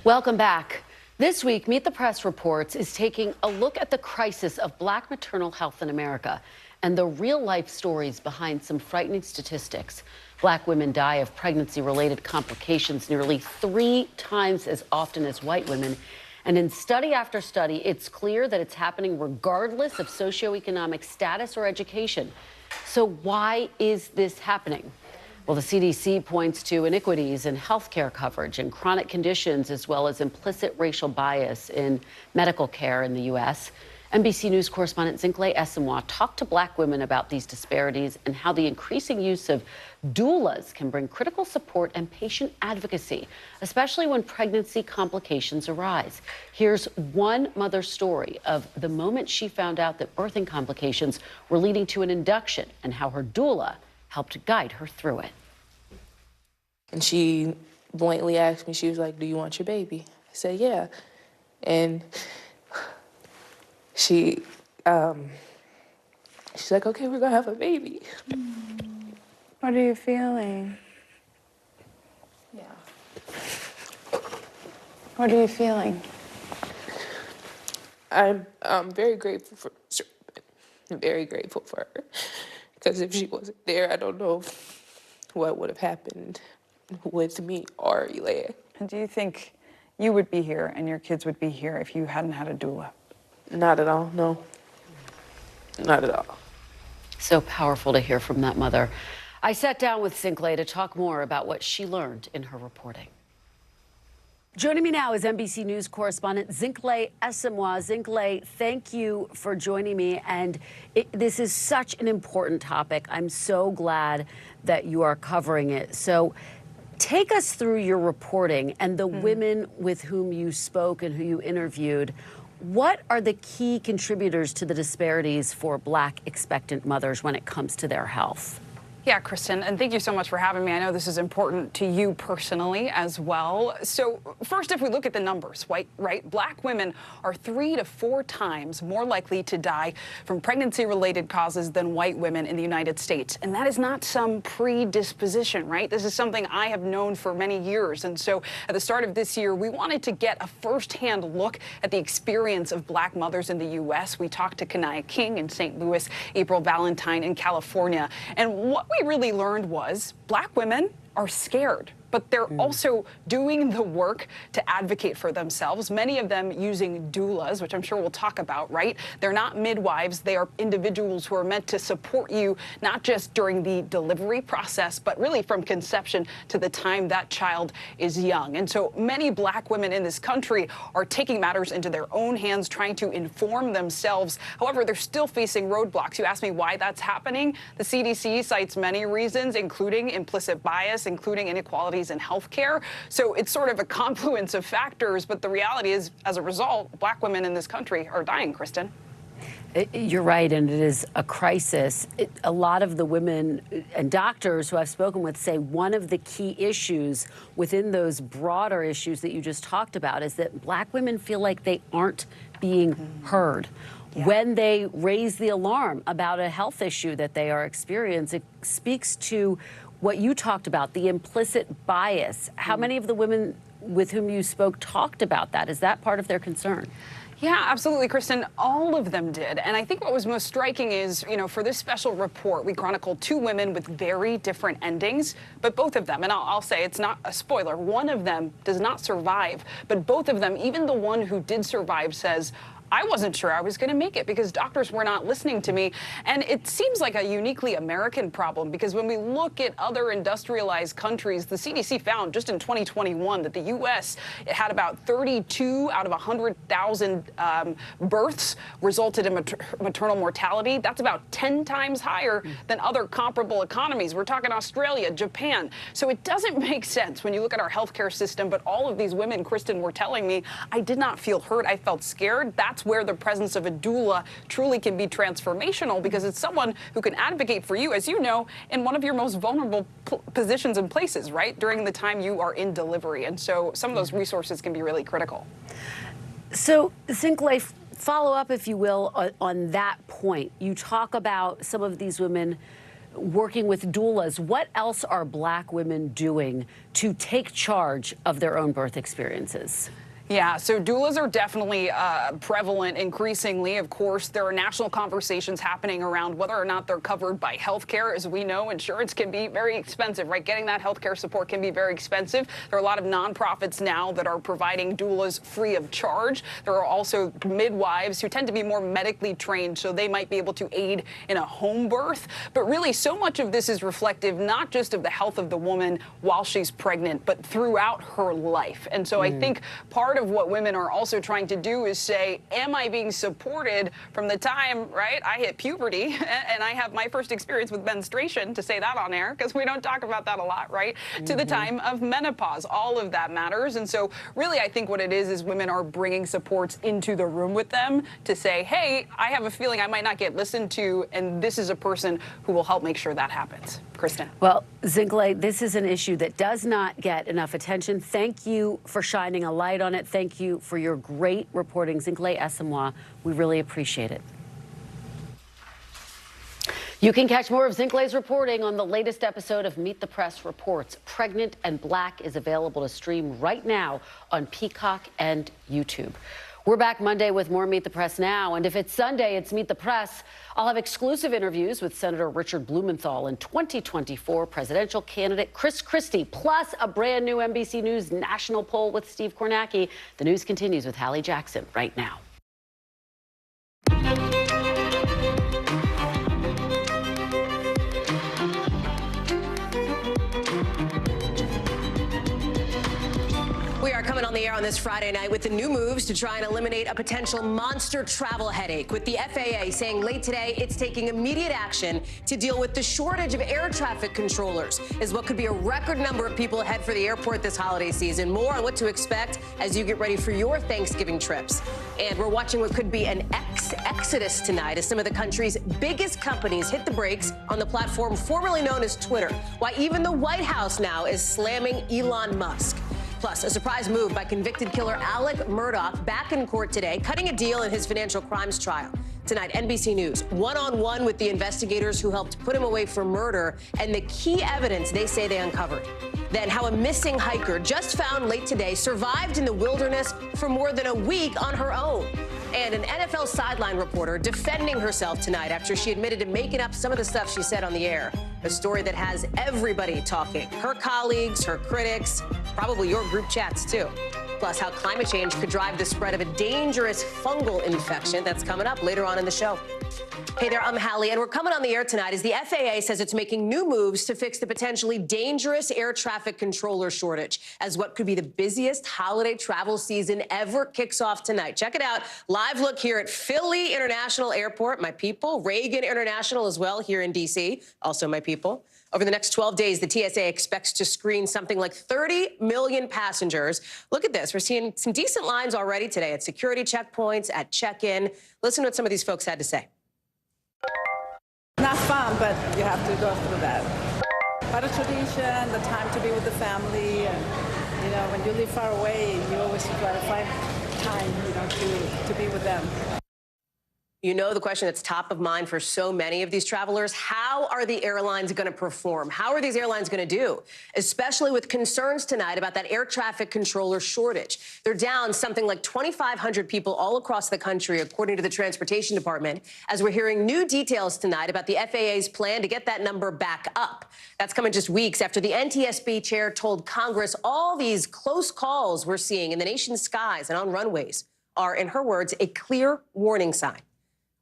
Welcome back. This week, Meet the Press Reports is taking a look at the crisis of Black maternal health in America and the real-life stories behind some frightening statistics. Black women die of pregnancy-related complications nearly 3 times as often as white women. And in study after study, it's clear that it's happening regardless of socioeconomic status or education. So why is this happening? Well, the CDC points to inequities in healthcare coverage and chronic conditions, as well as implicit racial bias in medical care in the U.S. NBC News correspondent Zinkley Esimwa talked to Black women about these disparities and how the increasing use of doulas can bring critical support and patient advocacy, especially when pregnancy complications arise. Here's one mother's story of the moment she found out that birthing complications were leading to an induction and how her doula helped guide her through it.
And she blatantly asked me, she was like, "Do you want your baby?" I said, "Yeah." And she's like, "Okay, we're gonna have a baby."
What are you feeling?
Yeah.
What are you feeling?
I'm very grateful for her. Because if she wasn't there, I don't know what would have happened with me or Elia.
And do you think you would be here and your kids would be here if you hadn't had a doula?
Not at all, no. Not at all.
So powerful to hear from that mother. I sat down with Zinkley to talk more about what she learned in her reporting. Joining me now is NBC News correspondent Zinkley Esimwa. Zinkley, thank you for joining me. And this is such an important topic. I'm so glad that you are covering it. So take us through your reporting and the women with whom you spoke and who you interviewed. What are the key contributors to the disparities for Black expectant mothers when it comes to their health?
Yeah, Kristen, and thank you so much for having me. I know this is important to you personally as well. So first, if we look at the numbers, right, Black women are 3 to 4 times more likely to die from pregnancy-related causes than white women in the United States. And that is not some predisposition, right? This is something I have known for many years. And so at the start of this year, we wanted to get a firsthand look at the experience of Black mothers in the U.S. We talked to Kanaya King in St. Louis, April Valentine in California. And what we really learned was Black women are scared, but they're also doing the work to advocate for themselves, many of them using doulas, which I'm sure we'll talk about, right? They're not midwives. They are individuals who are meant to support you, not just during the delivery process, but really from conception to the time that child is young. And so many Black women in this country are taking matters into their own hands, trying to inform themselves. However, they're still facing roadblocks. You asked me why that's happening. The CDC cites many reasons, including implicit bias, including inequalities in healthcare. So it's sort of a confluence of factors, but the reality is, as a result, Black women in this country are dying, Kristen.
You're right, and it is a crisis. A lot of the women and doctors who I've spoken with say one of the key issues within those broader issues that you just talked about is that Black women feel like they aren't being heard. When they raise the alarm about a health issue that they are experiencing, it speaks to what you talked about, the implicit bias. How many of the women with whom you spoke talked about that? Is that part of their concern?
Yeah, absolutely, Kristen. All of them did. And I think what was most striking is, for this special report, we chronicled 2 women with very different endings, but both of them, and I'll say it's not a spoiler, one of them does not survive, but both of them, even the one who did survive, says, I wasn't sure I was going to make it because doctors were not listening to me. And it seems like a uniquely American problem because when we look at other industrialized countries, the CDC found just in 2021 that the U.S. had about 32 out of 100,000 births resulted in maternal mortality. That's about 10 times higher than other comparable economies. We're talking Australia, Japan. So it doesn't make sense when you look at our healthcare system. But all of these women, Kristen, were telling me, I did not feel hurt. I felt scared. That's where the presence of a doula truly can be transformational because it's someone who can advocate for you, as you know, in one of your most vulnerable positions and places, right, during the time you are in delivery. And so some of those resources can be really critical.
So, Zinkley, follow up, if you will, on that point. You talk about some of these women working with doulas. What else are Black women doing to take charge of their own birth experiences?
Yeah, so doulas are definitely prevalent increasingly. Of course, there are national conversations happening around whether or not they're covered by health care. As we know, insurance can be very expensive, right? Getting that health care support can be very expensive. There are a lot of nonprofits now that are providing doulas free of charge. There are also midwives who tend to be more medically trained, so they might be able to aid in a home birth. But really, so much of this is reflective not just of the health of the woman while she's pregnant, but throughout her life. And so I think part of what women are also trying to do is say, am I being supported from the time, right, I hit puberty and I have my first experience with menstruation, to say that on air, because we don't talk about that a lot, right, to the time of menopause. All of that matters. And so really, I think what it is women are bringing supports into the room with them to say, hey, I have a feeling I might not get listened to, and this is a person who will help make sure that happens. Kristen.
Well, Zinkley, this is an issue that does not get enough attention. Thank you for shining a light on it. Thank you for your great reporting, Zinkley Asamoah. We really appreciate it. You can catch more of Zinkley's reporting on the latest episode of Meet the Press Reports. Pregnant and Black is available to stream right now on Peacock and YouTube. We're back Monday with more Meet the Press Now. And if it's Sunday, it's Meet the Press. I'll have exclusive interviews with Senator Richard Blumenthal and 2024 presidential candidate Chris Christie, plus a brand new NBC News national poll with Steve Kornacki. The news continues with Hallie Jackson right now.
We are coming on the air on this Friday night with the new moves to try and eliminate a potential monster travel headache, with the FAA saying late today it's taking immediate action to deal with the shortage of air traffic controllers, as what could be a record number of people head for the airport this holiday season. More on what to expect as you get ready for your Thanksgiving trips. And we're watching what could be an exodus tonight as some of the country's biggest companies hit the brakes on the platform formerly known as Twitter, why even the White House now is slamming Elon Musk. Plus, a surprise move by convicted killer Alec Murdaugh back in court today, cutting a deal in his financial crimes trial. Tonight, NBC News, one-on-one with the investigators who helped put him away for murder and the key evidence they say they uncovered. Then how a missing hiker just found late today survived in the wilderness for more than a week on her own. And an NFL sideline reporter defending herself tonight after she admitted to making up some of the stuff she said on the air. A story that has everybody talking. Her colleagues, her critics, probably your group chats too. Plus, how climate change could drive the spread of a dangerous fungal infection. That's coming up later on in the show. Hey there, I'm Hallie, and we're coming on the air tonight as the FAA says it's making new moves to fix the potentially dangerous air traffic controller shortage, as what could be the busiest holiday travel season ever kicks off tonight. Check it out. Live look here at Philly International Airport, my people. Reagan International as well here in D.C., also my people. Over the next 12 days, the TSA expects to screen something like 30 million passengers. Look at this. We're seeing some decent lines already today at security checkpoints, at check-in. Listen to what some of these folks had to say.
Not fun, but you have to go through that. But a tradition, the time to be with the family, and, you know, when you live far away, you always try to find time, you know, to be with them.
You know, the question that's top of mind for so many of these travelers, how are the airlines going to perform? How are these airlines going to do? Especially with concerns tonight about that air traffic controller shortage. They're down something like 2,500 people all across the country, according to the Transportation Department, as we're hearing new details tonight about the FAA's plan to get that number back up. That's coming just weeks after the NTSB chair told Congress all these close calls we're seeing in the nation's skies and on runways are, in her words, a clear warning sign.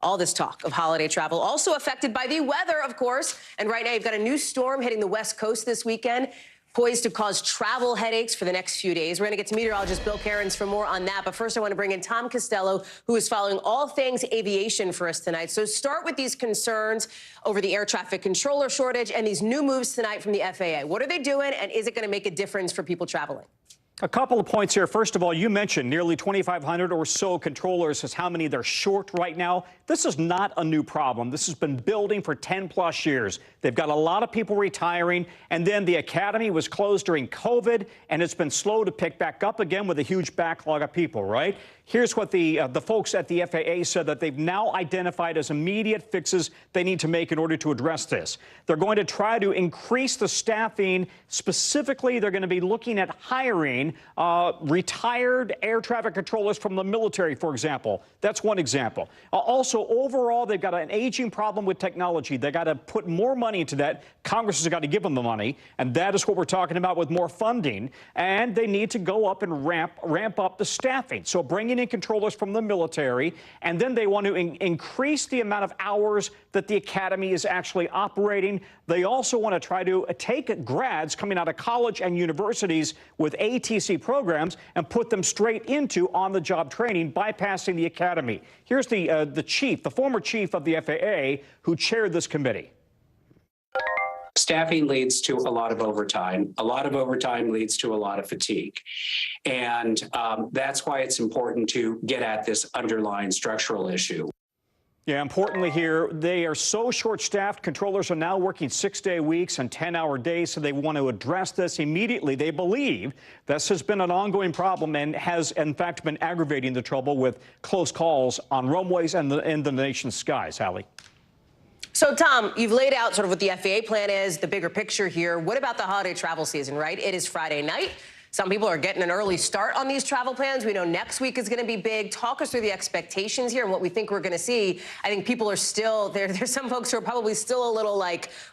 All this talk of holiday travel also affected by the weather, of course. And right now, you've got a new storm hitting the West Coast this weekend, poised to cause travel headaches for the next few days. We're going to get to meteorologist Bill Cairns for more on that. But first, I want to bring in Tom Costello, who is following all things aviation for us tonight. So start with these concerns over the air traffic controller shortage and these new moves tonight from the FAA. What are they doing, and is it going to make a difference for people traveling?
A couple of points here. First of all, you mentioned nearly 2,500 or so controllers is how many they're short right now. This is not a new problem. This has been building for 10+ years. They've got a lot of people retiring, and then the academy was closed during COVID, and it's been slow to pick back up again with a huge backlog of people, right? Here's what the folks at the FAA said that they've now identified as immediate fixes they need to make in order to address this. They're going to try to increase the staffing. Specifically, they're going to be looking at hiring retired air traffic controllers from the military, for example. That's one example. Also, overall, they've got an aging problem with technology. They got to put more money into that. Congress has got to give them the money, and that is what we're talking about with more funding. And they need to go up and ramp up the staffing. So bringing in controllers from the military, and then they want to increase the amount of hours that the academy is actually operating. They also want to try to take grads coming out of college and universities with ATC programs and put them straight into on-the-job training, bypassing the academy. Here's the former chief of the FAA who chaired this committee.
Staffing leads to a lot of overtime. A lot of overtime leads to a lot of fatigue. And that's why it's important to get at this underlying structural issue.
Yeah, importantly here, they are so short-staffed. Controllers are now working 6-day weeks and 10-hour days, so they want to address this immediately. They believe this has been an ongoing problem and has, in fact, been aggravating the trouble with close calls on runways and in the nation's skies. Hallie.
So, Tom, you've laid out sort of what the FAA plan is, the bigger picture here. What about the holiday travel season, right? It is Friday night. Some people are getting an early start on these travel plans. We know next week is going to be big. Talk us through the expectations here and what we think we're going to see. I think people are still, there's some folks who are probably still a little,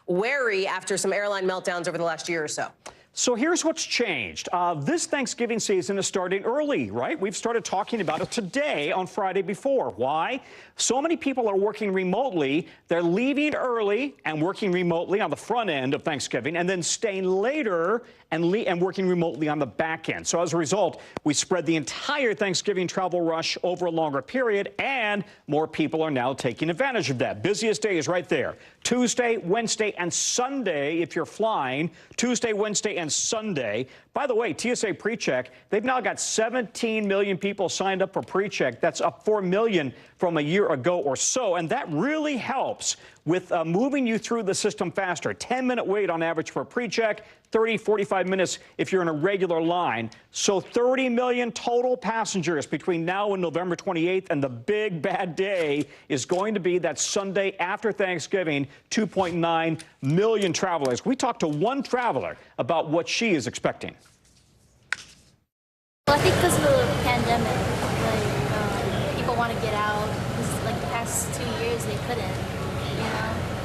wary after some airline meltdowns over the last year or so.
So here's what's changed. This Thanksgiving season is starting early, right? We've started talking about it today on Friday before. Why? So many people are working remotely. They're leaving early and working remotely on the front end of Thanksgiving and then staying later and working remotely on the back end. So as a result, we spread the entire Thanksgiving travel rush over a longer period, and more people are now taking advantage of that. Busiest day is right there. Tuesday, Wednesday, and Sunday, if you're flying. Tuesday, Wednesday, and Sunday. By the way, TSA PreCheck, they've now got 17 million people signed up for PreCheck. That's up 4 million from a year ago or so, and that really helps with moving you through the system faster. 10-minute wait on average for PreCheck, 30, 45 minutes if you're in a regular line. So 30 million total passengers between now and November 28th, and the big bad day is going to be that Sunday after Thanksgiving, 2.9 million travelers. We talked to one traveler about what she is expecting.
Well, I think because of the pandemic, people want to get out. Like the past 2 years, they couldn't,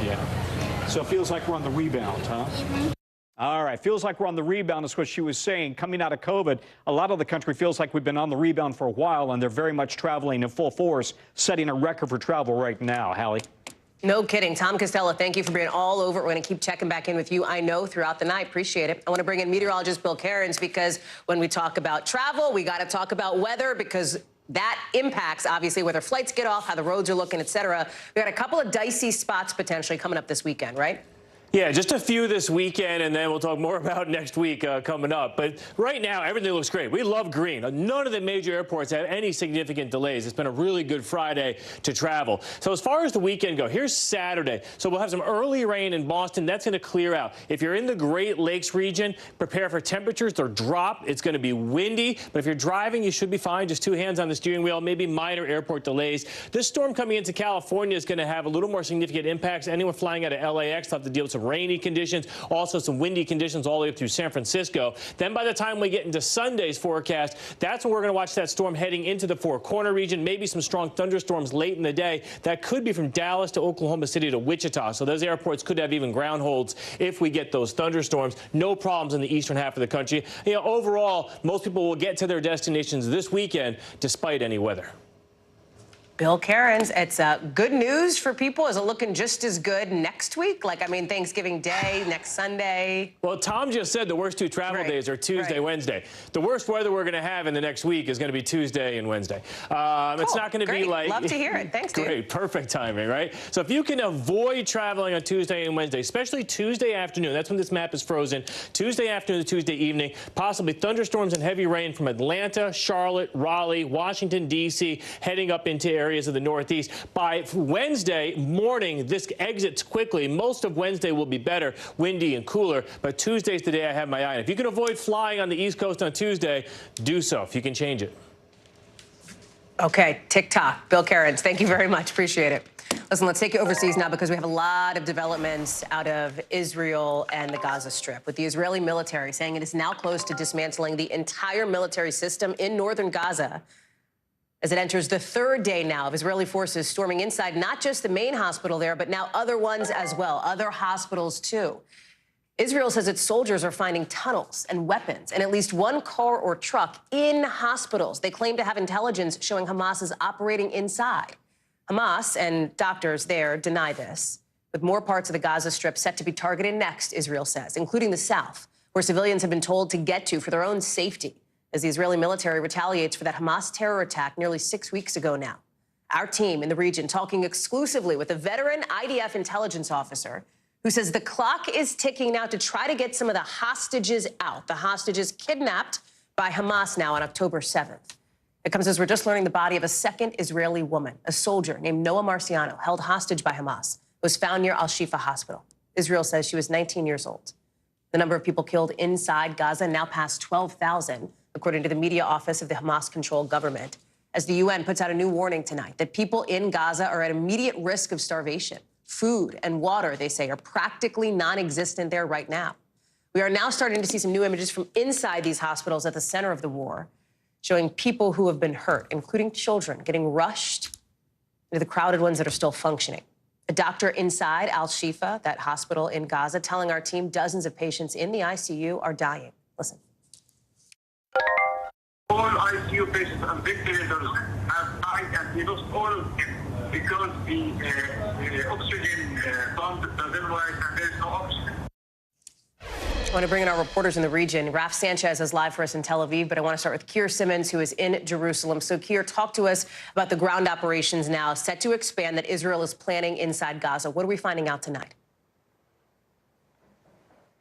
Yeah. So it feels like we're on the rebound, huh?
Mm-hmm.
All right. Feels like we're on the rebound is what she was saying. Coming out of COVID, a lot of the country feels like we've been on the rebound for a while, and they're very much traveling in full force, setting a record for travel right now. Hallie.
No kidding. Tom Costello, thank you for being all over. We're going to keep checking back in with you, I know, throughout the night. Appreciate it. I want to bring in meteorologist Bill Cairns, because when we talk about travel, we got to talk about weather, because that impacts, obviously, whether flights get off, how the roads are looking, et cetera. We got a couple of dicey spots potentially coming up this weekend, right?
Yeah, just a few this weekend, and then we'll talk more about next week coming up. But right now, everything looks great. We love green. None of the major airports have any significant delays. It's been a really good Friday to travel. So as far as the weekend go, here's Saturday. So we'll have some early rain in Boston. That's going to clear out. If you're in the Great Lakes region, prepare for temperatures to drop. It's going to be windy. But if you're driving, you should be fine. Just 2 hands on the steering wheel, maybe minor airport delays. This storm coming into California is going to have a little more significant impacts. Anyone flying out of LAX will have to deal with some some rainy conditions, also some windy conditions all the way up through San Francisco. Then by the time we get into Sunday's forecast, that's when we're going to watch that storm heading into the Four Corner region, maybe some strong thunderstorms late in the day. That could be from Dallas to Oklahoma City to Wichita. So those airports could have even ground holds if we get those thunderstorms. No problems in the eastern half of the country. You know, overall, most people will get to their destinations this weekend despite any weather.
Bill Cairns, it's good news for people. Is it looking just as good next week? Like, I mean, Thanksgiving Day, next Sunday?
Well, Tom just said the worst two travel days are Tuesday, Wednesday. The worst weather we're going to have in the next week is going to be Tuesday and Wednesday. It's not going to be like...
Love to hear it. Thanks, dude.
Great. Perfect timing, right? So if you can avoid traveling on Tuesday and Wednesday, especially Tuesday afternoon, that's when this map is frozen, Tuesday afternoon to Tuesday evening, possibly thunderstorms and heavy rain from Atlanta, Charlotte, Raleigh, Washington, D.C., heading up into areas of the Northeast. By Wednesday morning, this exits quickly. Most of Wednesday will be better, windy and cooler, but Tuesday's the day I have my eye on. If you can avoid flying on the East Coast on Tuesday, do so if you can change it.
Okay, TikTok. Bill Cairns, thank you very much. Appreciate it. Listen, let's take you overseas now because we have a lot of developments out of Israel and the Gaza Strip, with the Israeli military saying it is now close to dismantling the entire military system in northern Gaza, as it enters the third day now of Israeli forces storming inside not just the main hospital there, but now other ones as well, other hospitals too. Israel says its soldiers are finding tunnels and weapons and at least one car or truck in hospitals. They claim to have intelligence showing Hamas is operating inside. Hamas and doctors there deny this, with more parts of the Gaza Strip set to be targeted next, Israel says, including the south, where civilians have been told to get to for their own safety, as the Israeli military retaliates for that Hamas terror attack nearly 6 weeks ago now. Our team in the region talking exclusively with a veteran IDF intelligence officer who says the clock is ticking now to try to get some of the hostages out, the hostages kidnapped by Hamas now on October 7th. It comes as we're just learning the body of a second Israeli woman, a soldier named Noah Marciano, held hostage by Hamas, was found near Al-Shifa Hospital. Israel says she was 19 years old. The number of people killed inside Gaza now past 12,000, according to the media office of the Hamas-controlled government, as the UN puts out a new warning tonight that people in Gaza are at immediate risk of starvation. Food and water, they say, are practically non-existent there right now. We are now starting to see some new images from inside these hospitals at the center of the war, showing people who have been hurt, including children, getting rushed into the crowded ones that are still functioning. A doctor inside Al-Shifa, that hospital in Gaza, telling our team dozens of patients in the ICU are dying. Listen.
All ICU patients and ventilators have died, and we lost all of them because the oxygen pump doesn't work and there's no oxygen.
I want to bring in our reporters in the region. Raf Sanchez is live for us in Tel Aviv, but I want to start with Keir Simmons, who is in Jerusalem. So, Keir, talk to us about the ground operations now set to expand that Israel is planning inside Gaza. What are we finding out tonight?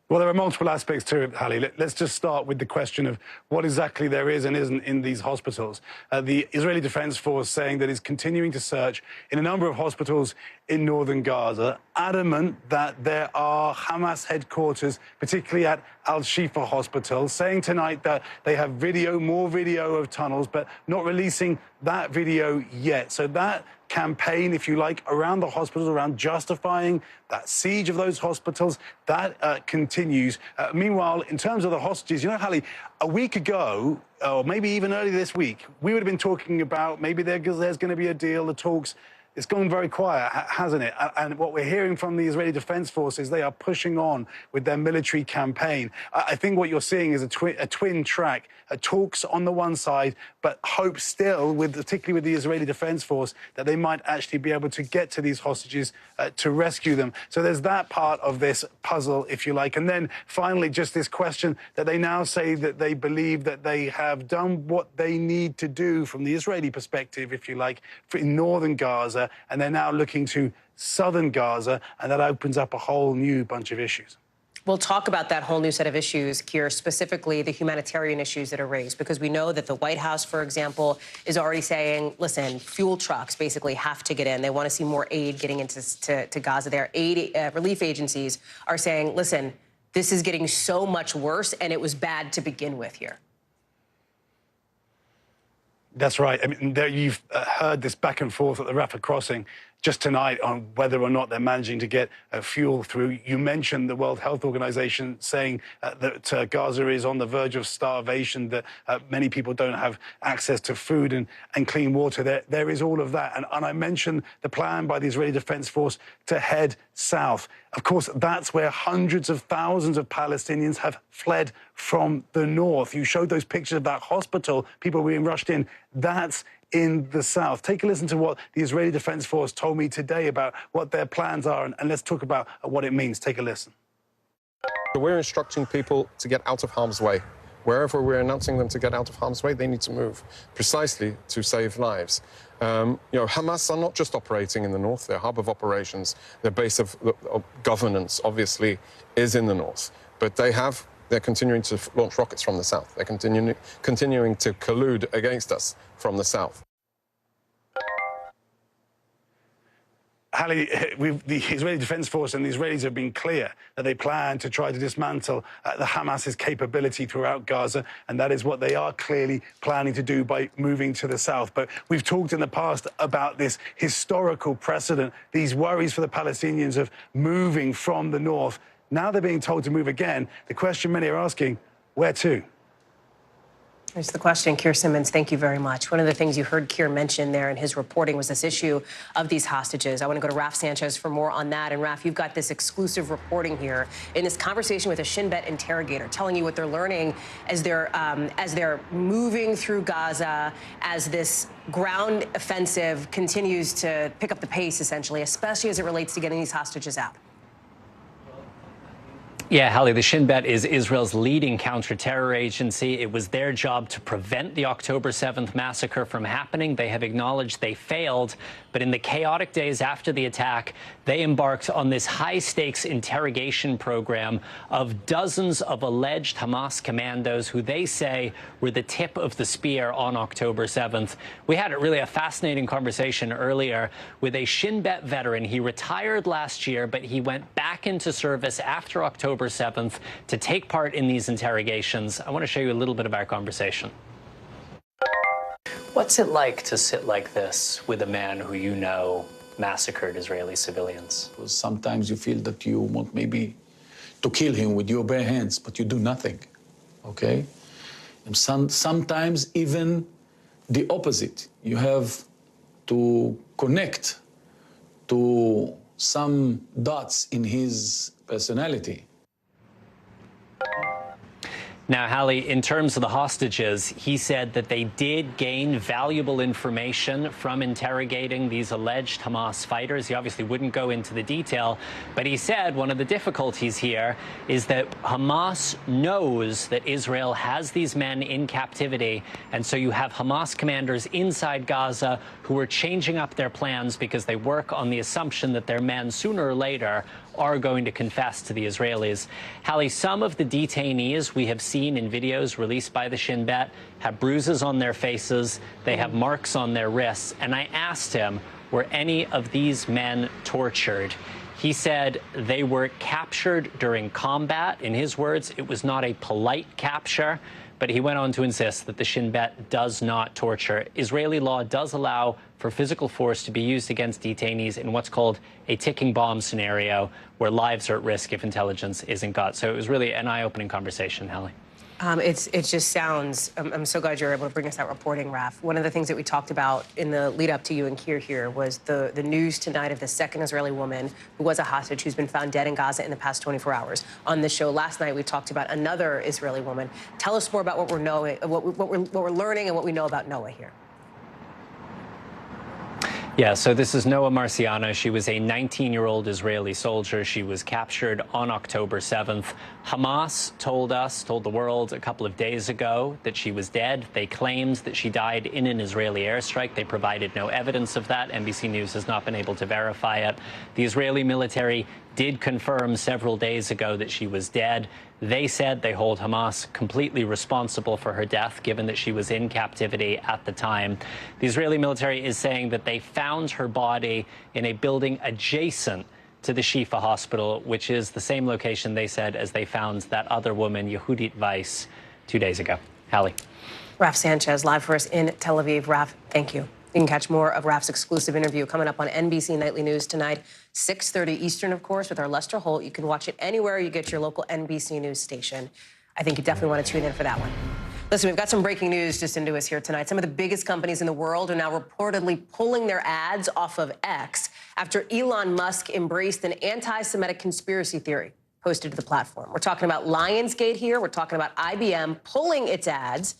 Well, there are multiple aspects to it, Hallie. Let's just start with the question of what exactly there is and isn't in these hospitals. The Israeli Defense Force saying that it's continuing to search in a number of hospitals in northern Gaza, adamant that there are Hamas headquarters, particularly at Al-Shifa Hospital, saying tonight that they have video, more video of tunnels, but not releasing that video yet. So that campaign, if you like, around the hospitals, around justifying that siege of those hospitals, that continues. Meanwhile, in terms of the hostages, you know, Hallie, a week ago, or maybe even early this week, we would have been talking about maybe there's going to be a deal, the talks. It's gone very quiet, hasn't it? And what we're hearing from the Israeli Defense Forces, they are pushing on with their military campaign. I think what you're seeing is a twin track, talks on the one side, but hope still, particularly with the Israeli Defense Force, that they might actually be able to get to these hostages to rescue them. So there's that part of this puzzle, if you like. And then finally, just this question that they now say that they believe that they have done what they need to do from the Israeli perspective, if you like, in northern Gaza, and they're now looking to southern Gaza, and that opens up a whole new bunch of issues.
We'll talk about that whole new set of issues, Keir, specifically the humanitarian issues that are raised, because we know that the White House, for example, is already saying, listen, fuel trucks basically have to get in. They want to see more aid getting into Gaza. Their aid relief agencies are saying, listen, this is getting so much worse, and it was bad to begin with here.
That's right. I mean, you've heard this back and forth at the Rafah crossing. just tonight on whether or not they're managing to get fuel through. You mentioned the World Health Organization saying that Gaza is on the verge of starvation, that many people don't have access to food and clean water. There is all of that. And I mentioned the plan by the Israeli Defense Force to head south. Of course, that's where hundreds of thousands of Palestinians have fled from the north. You showed those pictures of that hospital, people being rushed in. That's in the south. Take a listen to what the Israeli Defense Force told me today about what their plans are, and let's talk about what it means. Take a listen.
We're instructing people to get out of harm's way. Wherever we're announcing them to get out of harm's way, they need to move, precisely to save lives. Hamas are not just operating in the north. Their hub of operations, their base of governance, obviously, is in the north. But they're continuing to launch rockets from the south. They're continuing to collude against us from the south.
Hallie, the Israeli Defense Force and the Israelis have been clear that they plan to try to dismantle the Hamas's capability throughout Gaza, and that is what they are clearly planning to do by moving to the south. But we've talked in the past about this historical precedent, these worries for the Palestinians of moving from the north. Now they're being told to move again. The question many are asking, where to?
Here's the question, Keir Simmons, thank you very much. One of the things you heard Keir mention there in his reporting was this issue of these hostages. I want to go to Raf Sanchez for more on that. And Raf, you've got this exclusive reporting here in this conversation with a Shin Bet interrogator, telling you what they're learning as they're moving through Gaza, as this ground offensive continues to pick up the pace, essentially, especially as it relates to getting these hostages out.
Yeah, Hallie, the Shin Bet is Israel's leading counter-terror agency. It was their job to prevent the October 7th massacre from happening. They have acknowledged they failed, but in the chaotic days after the attack, they embarked on this high-stakes interrogation program of dozens of alleged Hamas commandos who they say were the tip of the spear on October 7th. We had a fascinating conversation earlier with a Shin Bet veteran. He retired last year, but he went back into service after October 7th to take part in these interrogations. I want to show you a little bit of our conversation. What's it like to sit like this with a man who you know massacred Israeli civilians?
Sometimes you feel that you want maybe to kill him with your bare hands, but you do nothing, okay? And sometimes even the opposite. You have to connect to some dots in his personality.
Now, Hallie, in terms of the hostages, he said that they did gain valuable information from interrogating these alleged Hamas fighters. He obviously wouldn't go into the detail, but he said one of the difficulties here is that Hamas knows that Israel has these men in captivity, and so you have Hamas commanders inside Gaza who are changing up their plans because they work on the assumption that their men sooner or later are going to confess to the Israelis. Hallie, some of the detainees we have seen in videos released by the Shin Bet have bruises on their faces, they have marks on their wrists, and I asked him, were any of these men tortured? He said they were captured during combat. In his words, it was not a polite capture, but he went on to insist that the Shin Bet does not torture. Israeli law does allow for physical force to be used against detainees in what's called a ticking bomb scenario, where lives are at risk if intelligence isn't got. So it was really an eye-opening conversation, Hallie.
It just sounds, I'm so glad you're able to bring us that reporting, Raf. One of the things that we talked about in the lead up to you and Keir here was the news tonight of the second Israeli woman who was a hostage who's been found dead in Gaza in the past 24 hours. On the show last night, we talked about another Israeli woman. Tell us more about what we're knowing, what we're learning and what we know about Noah here.
Yeah, so this is Noah Marciano. She was a 19-year-old Israeli soldier. She was captured on October 7th. Hamas told the world a couple of days ago that she was dead. They claimed that she died in an Israeli airstrike. They provided no evidence of that. NBC News has not been able to verify it. The Israeli military did confirm several days ago that she was dead. They said they hold Hamas completely responsible for her death, given that she was in captivity at the time. The Israeli military is saying that they found her body in a building adjacent to the Shifa hospital, which is the same location, they said, as they found that other woman, Yehudit Weiss, 2 days ago. Hallie.
Raf Sanchez, live for us in Tel Aviv. Raf, thank you. You can catch more of Raf's exclusive interview coming up on NBC Nightly News tonight, 6:30 Eastern, of course, with our Lester Holt. You can watch it anywhere you get your local NBC News station. I think you definitely want to tune in for that one. Listen, we've got some breaking news just into us here tonight. Some of the biggest companies in the world are now reportedly pulling their ads off of X after Elon Musk embraced an anti-Semitic conspiracy theory posted to the platform. We're talking about Lionsgate here. We're talking about IBM pulling its ads.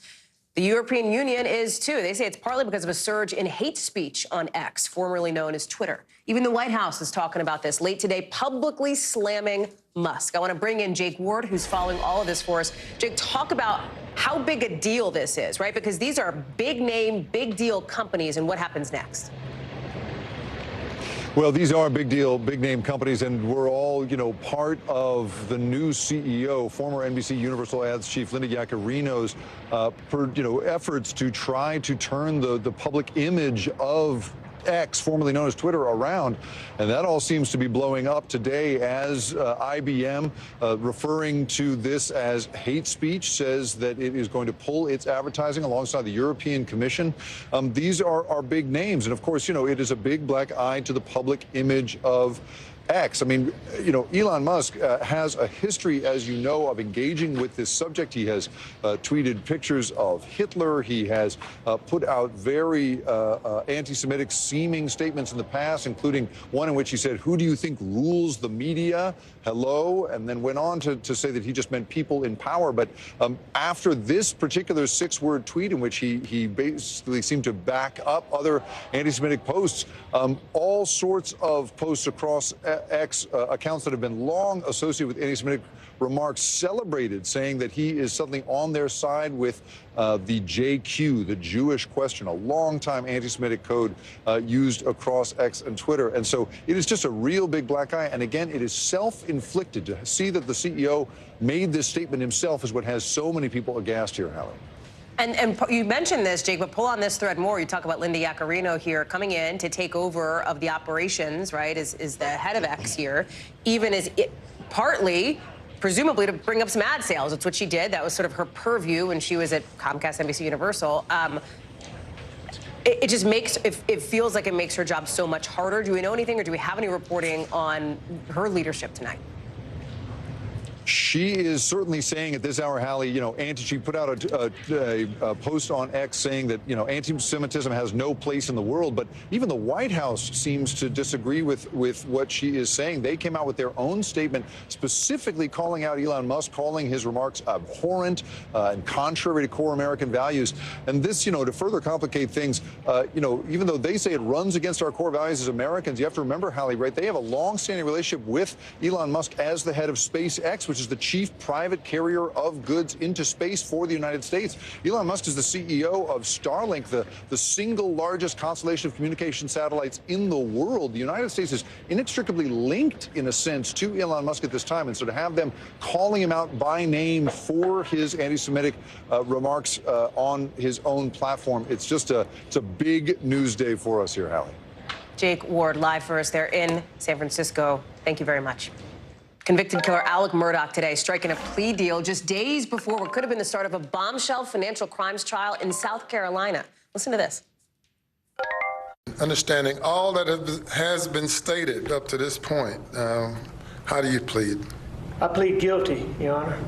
The European Union is, too. They say it's partly because of a surge in hate speech on X, formerly known as Twitter. Even the White House is talking about this late today, publicly slamming Musk. I want to bring in Jake Ward, who's following all of this for us. Jake, talk about how big a deal this is, right? Because these are big name, big deal companies, and what happens next?
Well, these are big deal, big name companies, and we're all, part of the new CEO, former NBC Universal Ads chief Linda Yaccarino's, efforts to try to turn the public image of X, formerly known as Twitter, around. And that all seems to be blowing up today as IBM, referring to this as hate speech, says that it is going to pull its advertising alongside the European Commission. These are big names. And of course, it is a big black eye to the public image of X. I mean, Elon Musk has a history, as you know, of engaging with this subject. He has tweeted pictures of Hitler. He has put out very anti-Semitic seeming statements in the past, including one in which he said, "Who do you think rules the media? Hello," and then went on to say that he just meant people in power. But after this particular 6-word tweet in which he basically seemed to back up other anti-Semitic posts, all sorts of posts across X accounts that have been long associated with anti-Semitic remarks celebrated, saying that he is suddenly on their side with the JQ, the Jewish question, a long-time anti-Semitic code used across X and Twitter. And so it is just a real big black eye. And again, it is self-inflicted. To see that the CEO made this statement himself is what has so many people aghast here, Hallie.
And you mentioned this, Jake, but pull on this thread more. You talk about Linda Yaccarino here coming in to take over of the operations, right, is the head of X here, even as it partly, presumably, to bring up some ad sales. It's what she did. That was sort of her purview when she was at Comcast, NBC Universal. It just makes, it feels like it makes her job so much harder. Do we know anything, or do we have any reporting on her leadership tonight?
She is certainly saying at this hour, Hallie, she put out a post on X saying that, anti-Semitism has no place in the world. But even the White House seems to disagree with what she is saying. They came out with their own statement specifically calling out Elon Musk, calling his remarks abhorrent and contrary to core American values. And this, to further complicate things, even though they say it runs against our core values as Americans, you have to remember, Hallie, right, they have a long-standing relationship with Elon Musk as the head of SpaceX, which is the chief private carrier of goods into space for the United States. Elon Musk is the CEO of Starlink, the single largest constellation of communication satellites in the world. The United States is inextricably linked, in a sense, to Elon Musk at this time. And so to have them calling him out by name for his anti-Semitic remarks on his own platform, it's a big news day for us here, Hallie.
Jake Ward, live for us there in San Francisco. Thank you very much. Convicted killer Alec Murdaugh today striking a plea deal just days before what could have been the start of a bombshell financial crimes trial in South Carolina. Listen to this.
Understanding all that has been stated up to this point, how do you plead?
I plead guilty, Your Honor.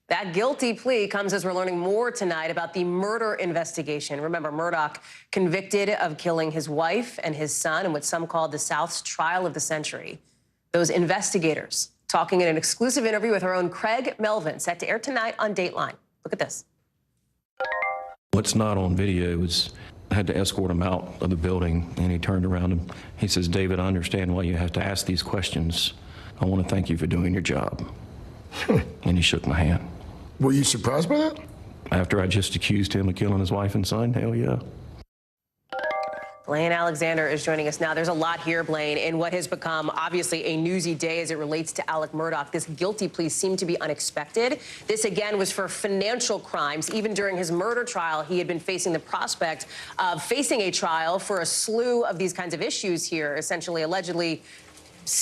That guilty plea comes as we're learning more tonight about the murder investigation. Remember, Murdaugh convicted of killing his wife and his son in what some called the South's trial of the century. Those investigators talking in an exclusive interview with our own Craig Melvin, set to air tonight on Dateline. Look at this.
What's not on video is I had to escort him out of the building, and he turned around and he says, "David, I understand why you have to ask these questions. I want to thank you for doing your job." And he shook my hand.
Were you surprised by that?
After I just accused him of killing his wife and son? Hell yeah.
Blaine Alexander is joining us now. There's a lot here, Blaine, in what has become obviously a newsy day as it relates to Alec Murdaugh. This guilty plea seemed to be unexpected. This, again, was for financial crimes. Even during his murder trial, he had been facing the prospect of facing a trial for a slew of these kinds of issues here, essentially, allegedly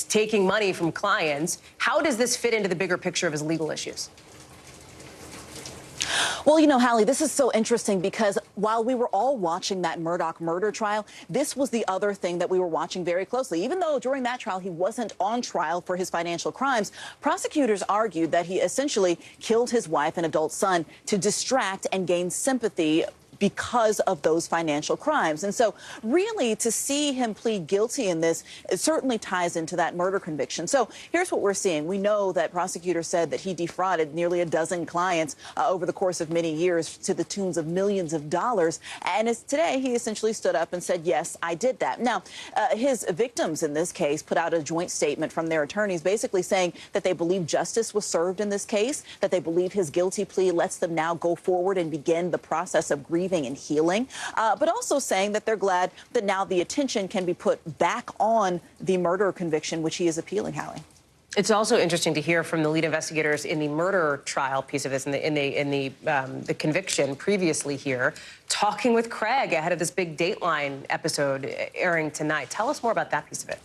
taking money from clients. How does this fit into the bigger picture of his legal issues?
Well,
Well, you know, Hallie, this is so interesting because while we were all watching that Murdaugh murder trial, this was the other thing that we were watching very closely. Even though during that trial he wasn't on trial for his financial crimes, prosecutors argued that he essentially killed his wife and adult son to distract and gain sympathy because of those financial crimes. And so really to see him plead guilty in this, it certainly ties into that murder conviction. So here's what we're seeing. We know that prosecutors said that he defrauded nearly a dozen clients over the course of many years to the tunes of millions of dollars. And today he essentially stood up and said, yes, I did that. Now, his victims in this case put out a joint statement from their attorneys basically saying that they believe justice was served in this case, that they believe his guilty plea lets them now go forward and begin the process of grieving and healing, but also saying that they're glad that now the attention can be put back on the murder conviction, which he is appealing, Hallie.
It's also interesting to hear from the lead investigators in the murder trial piece of this, in the conviction previously here, talking with Craig ahead of this big Dateline episode airing tonight. Tell us more about that piece of it.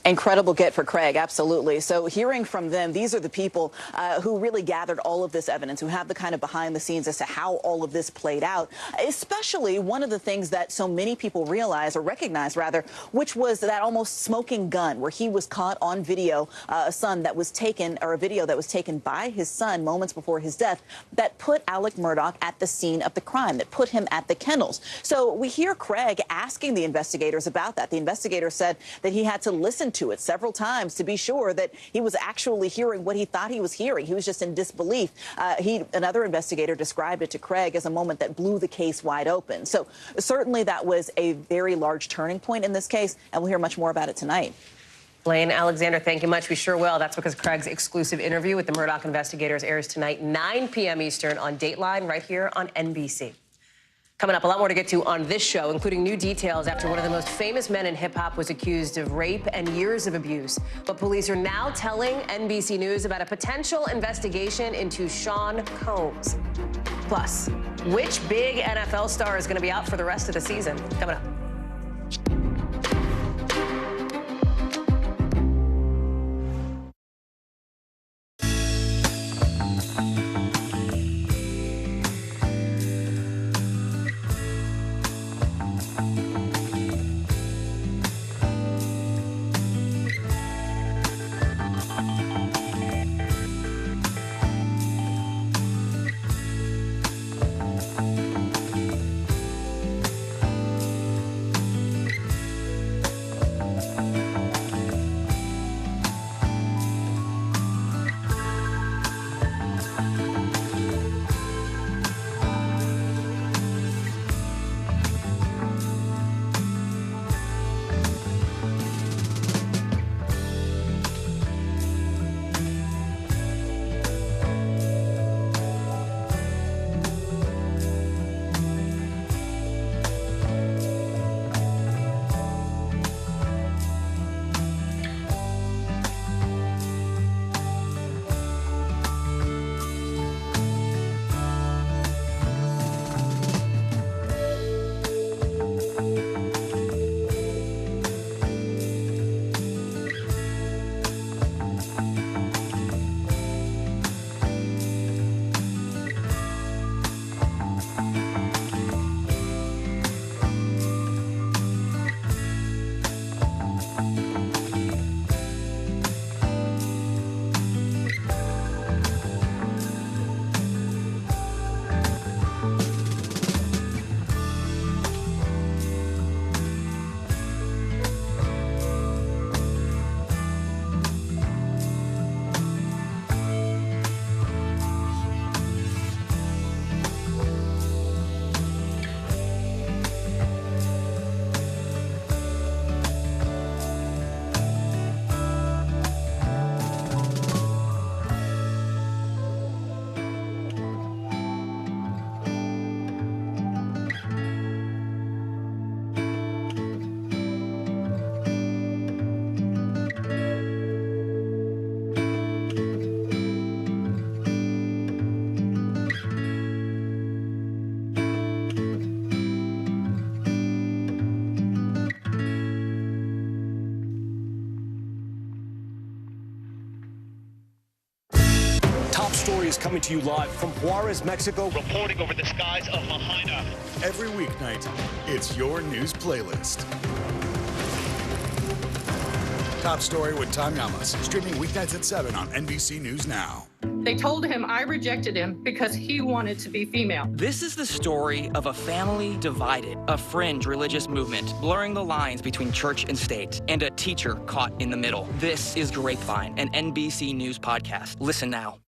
Incredible get for Craig, absolutely. So hearing from them, these are the people who really gathered all of this evidence, who have the kind of behind the scenes as to how all of this played out. Especially one of the things that so many people realize, or recognize rather, which was that almost smoking gun where he was caught on video, a son that was taken, or a video that was taken by his son moments before his death, that put Alec Murdaugh at the scene of the crime, that put him at the kennels. So we hear Craig asking the investigators about that. The investigator said that he had to listen to it several times to be sure that he was actually hearing what he thought he was hearing. He was just in disbelief. Another investigator described it to Craig as a moment that blew the case wide open. So certainly that was a very large turning point in this case, and we'll hear much more about it tonight.
Blaine Alexander, thank you much. We sure will. That's because Craig's exclusive interview with the Murdaugh investigators airs tonight, 9 p.m. Eastern on Dateline, right here on NBC. Coming up, a lot more to get to on this show, including new details after one of the most famous men in hip-hop was accused of rape and years of abuse. But police are now telling NBC News about a potential investigation into Sean Combs. Plus, which big NFL star is going to be out for the rest of the season? Coming up.
story is coming to you live from Juarez, Mexico, reporting over the skies of Lahaina.
Every weeknight, it's your news playlist. Top Story with Tom Llamas, streaming weeknights at 7 on NBC News Now.
They told him I rejected him because he wanted to be female.
This is the story of a family divided, a fringe religious movement blurring the lines between church and state, and a teacher caught in the middle. This is Grapevine, an NBC News podcast. Listen now.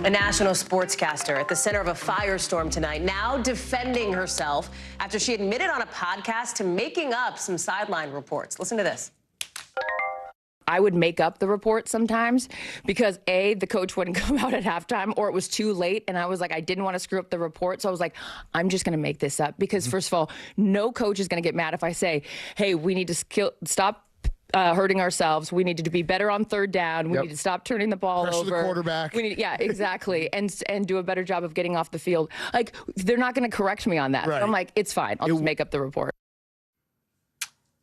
A national sportscaster at the center of a firestorm tonight, now defending herself after she admitted on a podcast to making up some sideline reports. Listen to this.
I would make up the report sometimes because A, the coach wouldn't come out at halftime, or it was too late. And I was like, I didn't want to screw up the report. So I was like, I'm just going to make this up because first of all, no coach is going to get mad if I say, hey, we need to stop hurting ourselves. We need to be better on third down. We need to stop turning the ball
Pressure
over.
the quarterback.
We need, yeah, exactly. and do a better job of getting off the field. Like, they're not going to correct me on that.
Right.
So I'm like, it's fine. I'll just make up the report.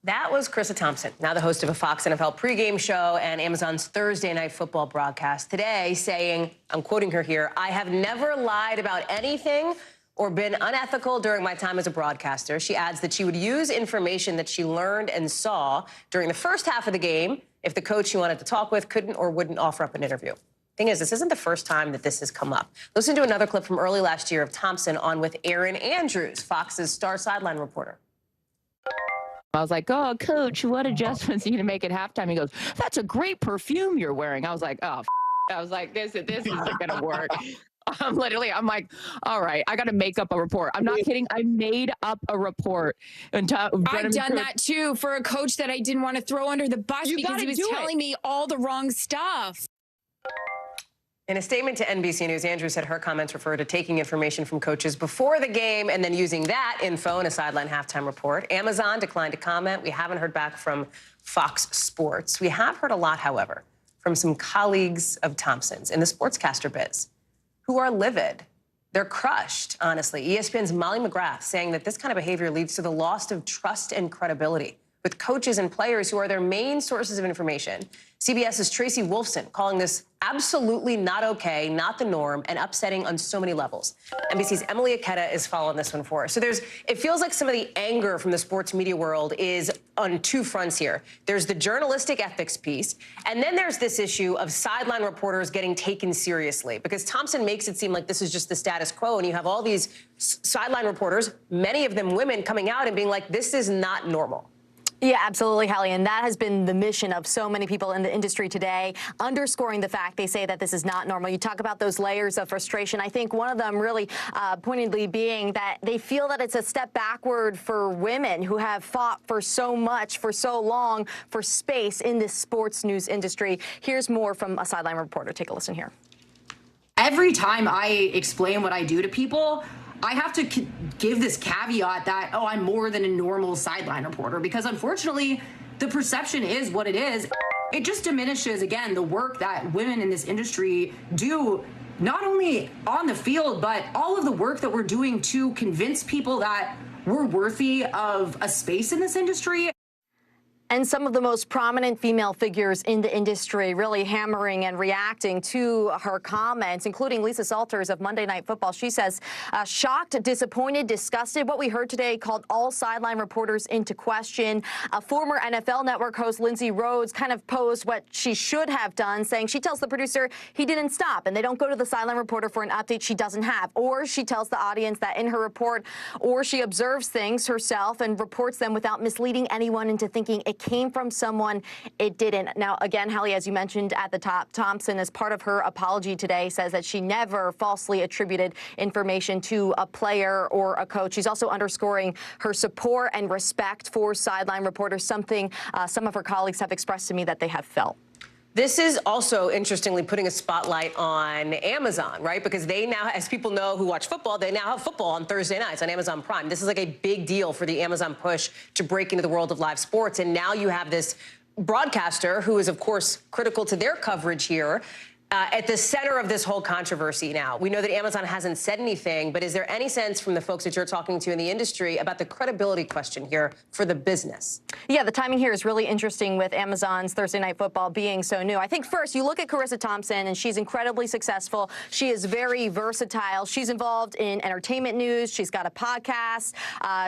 That was Krista Thompson, now the host of a Fox NFL pregame show and Amazon's Thursday Night Football broadcast today, saying, I'm quoting her here, I have never lied about anything or been unethical during my time as a broadcaster. She adds that she would use information that she learned and saw during the first half of the game if the coach she wanted to talk with couldn't or wouldn't offer up an interview. Thing is, this isn't the first time that this has come up. Listen to another clip from early last year of Thompson on with Aaron Andrews, Fox's star sideline reporter.
I was like, oh, coach, what adjustments are you going to make at halftime? He goes, that's a great perfume you're wearing. I was like, oh, I was like, this isn't going to work. I'm like, all right, I got to make up a report. I'm not kidding. I made up a report.
I've done that too for a coach that I didn't want to throw under the bus because he was telling me all the wrong stuff.
In a statement to NBC News, Andrews said her comments refer to taking information from coaches before the game and then using that info in a sideline halftime report. Amazon declined to comment. We haven't heard back from Fox Sports. We have heard a lot, however, from some colleagues of Thompson's in the sportscaster biz who are livid. They're crushed, honestly. ESPN's Molly McGrath saying that this kind of behavior leads to the loss of trust and credibility with coaches and players who are their main sources of information. CBS's Tracy Wolfson calling this absolutely not okay, not the norm, and upsetting on so many levels. NBC's Emily Aketa is following this one for us. So it feels like some of the anger from the sports media world is on two fronts here. There's the journalistic ethics piece, and then there's this issue of sideline reporters getting taken seriously, because Thompson makes it seem like this is just the status quo, and you have all these sideline reporters, many of them women, coming out and being like, this is not normal.
Yeah, absolutely, Hallie. And that has been the mission of so many people in the industry today, underscoring the fact they say that this is not normal. You talk about those layers of frustration. I think one of them really pointedly being that they feel that it's a step backward for women who have fought for so much, for so long, for space in this sports news industry. Here's more from a sideline reporter. Take a listen here.
Every time I explain what I do to people, I have to give this caveat that, oh, I'm more than a normal sideline reporter, because unfortunately, the perception is what it is. It just diminishes, again, the work that women in this industry do, not only on the field, but all of the work that we're doing to convince people that we're worthy of a space in this industry.
And some of the most prominent female figures in the industry really hammering and reacting to her comments, including Lisa Salters of Monday Night Football. She says, shocked, disappointed, disgusted. What we heard today called all sideline reporters into question. Former NFL Network host Lindsay Rhodes kind of posed what she should have done, saying she tells the producer he didn't stop, and they don't go to the sideline reporter for an update she doesn't have. Or she tells the audience that in her report, or she observes things herself and reports them without misleading anyone into thinking it came from someone it didn't. Now, again, Hallie, as you mentioned at the top, Thompson, as part of her apology today, says that she never falsely attributed information to a player or a coach. She's also underscoring her support and respect for sideline reporters, something some of her colleagues have expressed to me that they have felt.
This is also, interestingly, putting a spotlight on Amazon, right? Because they now, as people know who watch football, they now have football on Thursday nights on Amazon Prime. This is like a big deal for the Amazon push to break into the world of live sports. And now you have this broadcaster who is, of course, critical to their coverage here, At the center of this whole controversy now, we know that Amazon hasn't said anything, but is there any sense from the folks that you're talking to in the industry about the credibility question here for the business?
Yeah, the timing here is really interesting with Amazon's Thursday Night Football being so new. I think first you look at Carissa Thompson, and she's incredibly successful. She is very versatile. She's involved in entertainment news. She's got a podcast.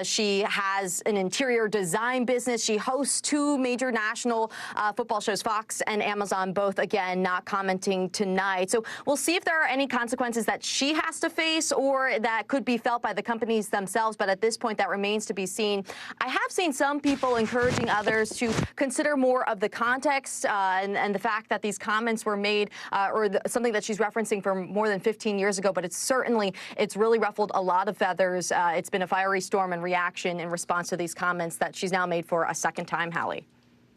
She has an interior design business. She hosts two major national football shows, Fox and Amazon, both, again, not commenting tonight. So we'll see if there are any consequences that she has to face or that could be felt by the companies themselves. But at this point, that remains to be seen. I have seen some people encouraging others to consider more of the context and the fact that these comments were made something that she's referencing from more than 15 years ago. But it's really ruffled a lot of feathers. It's been a fiery storm and reaction in response to these comments that she's now made for a second time, Hallie.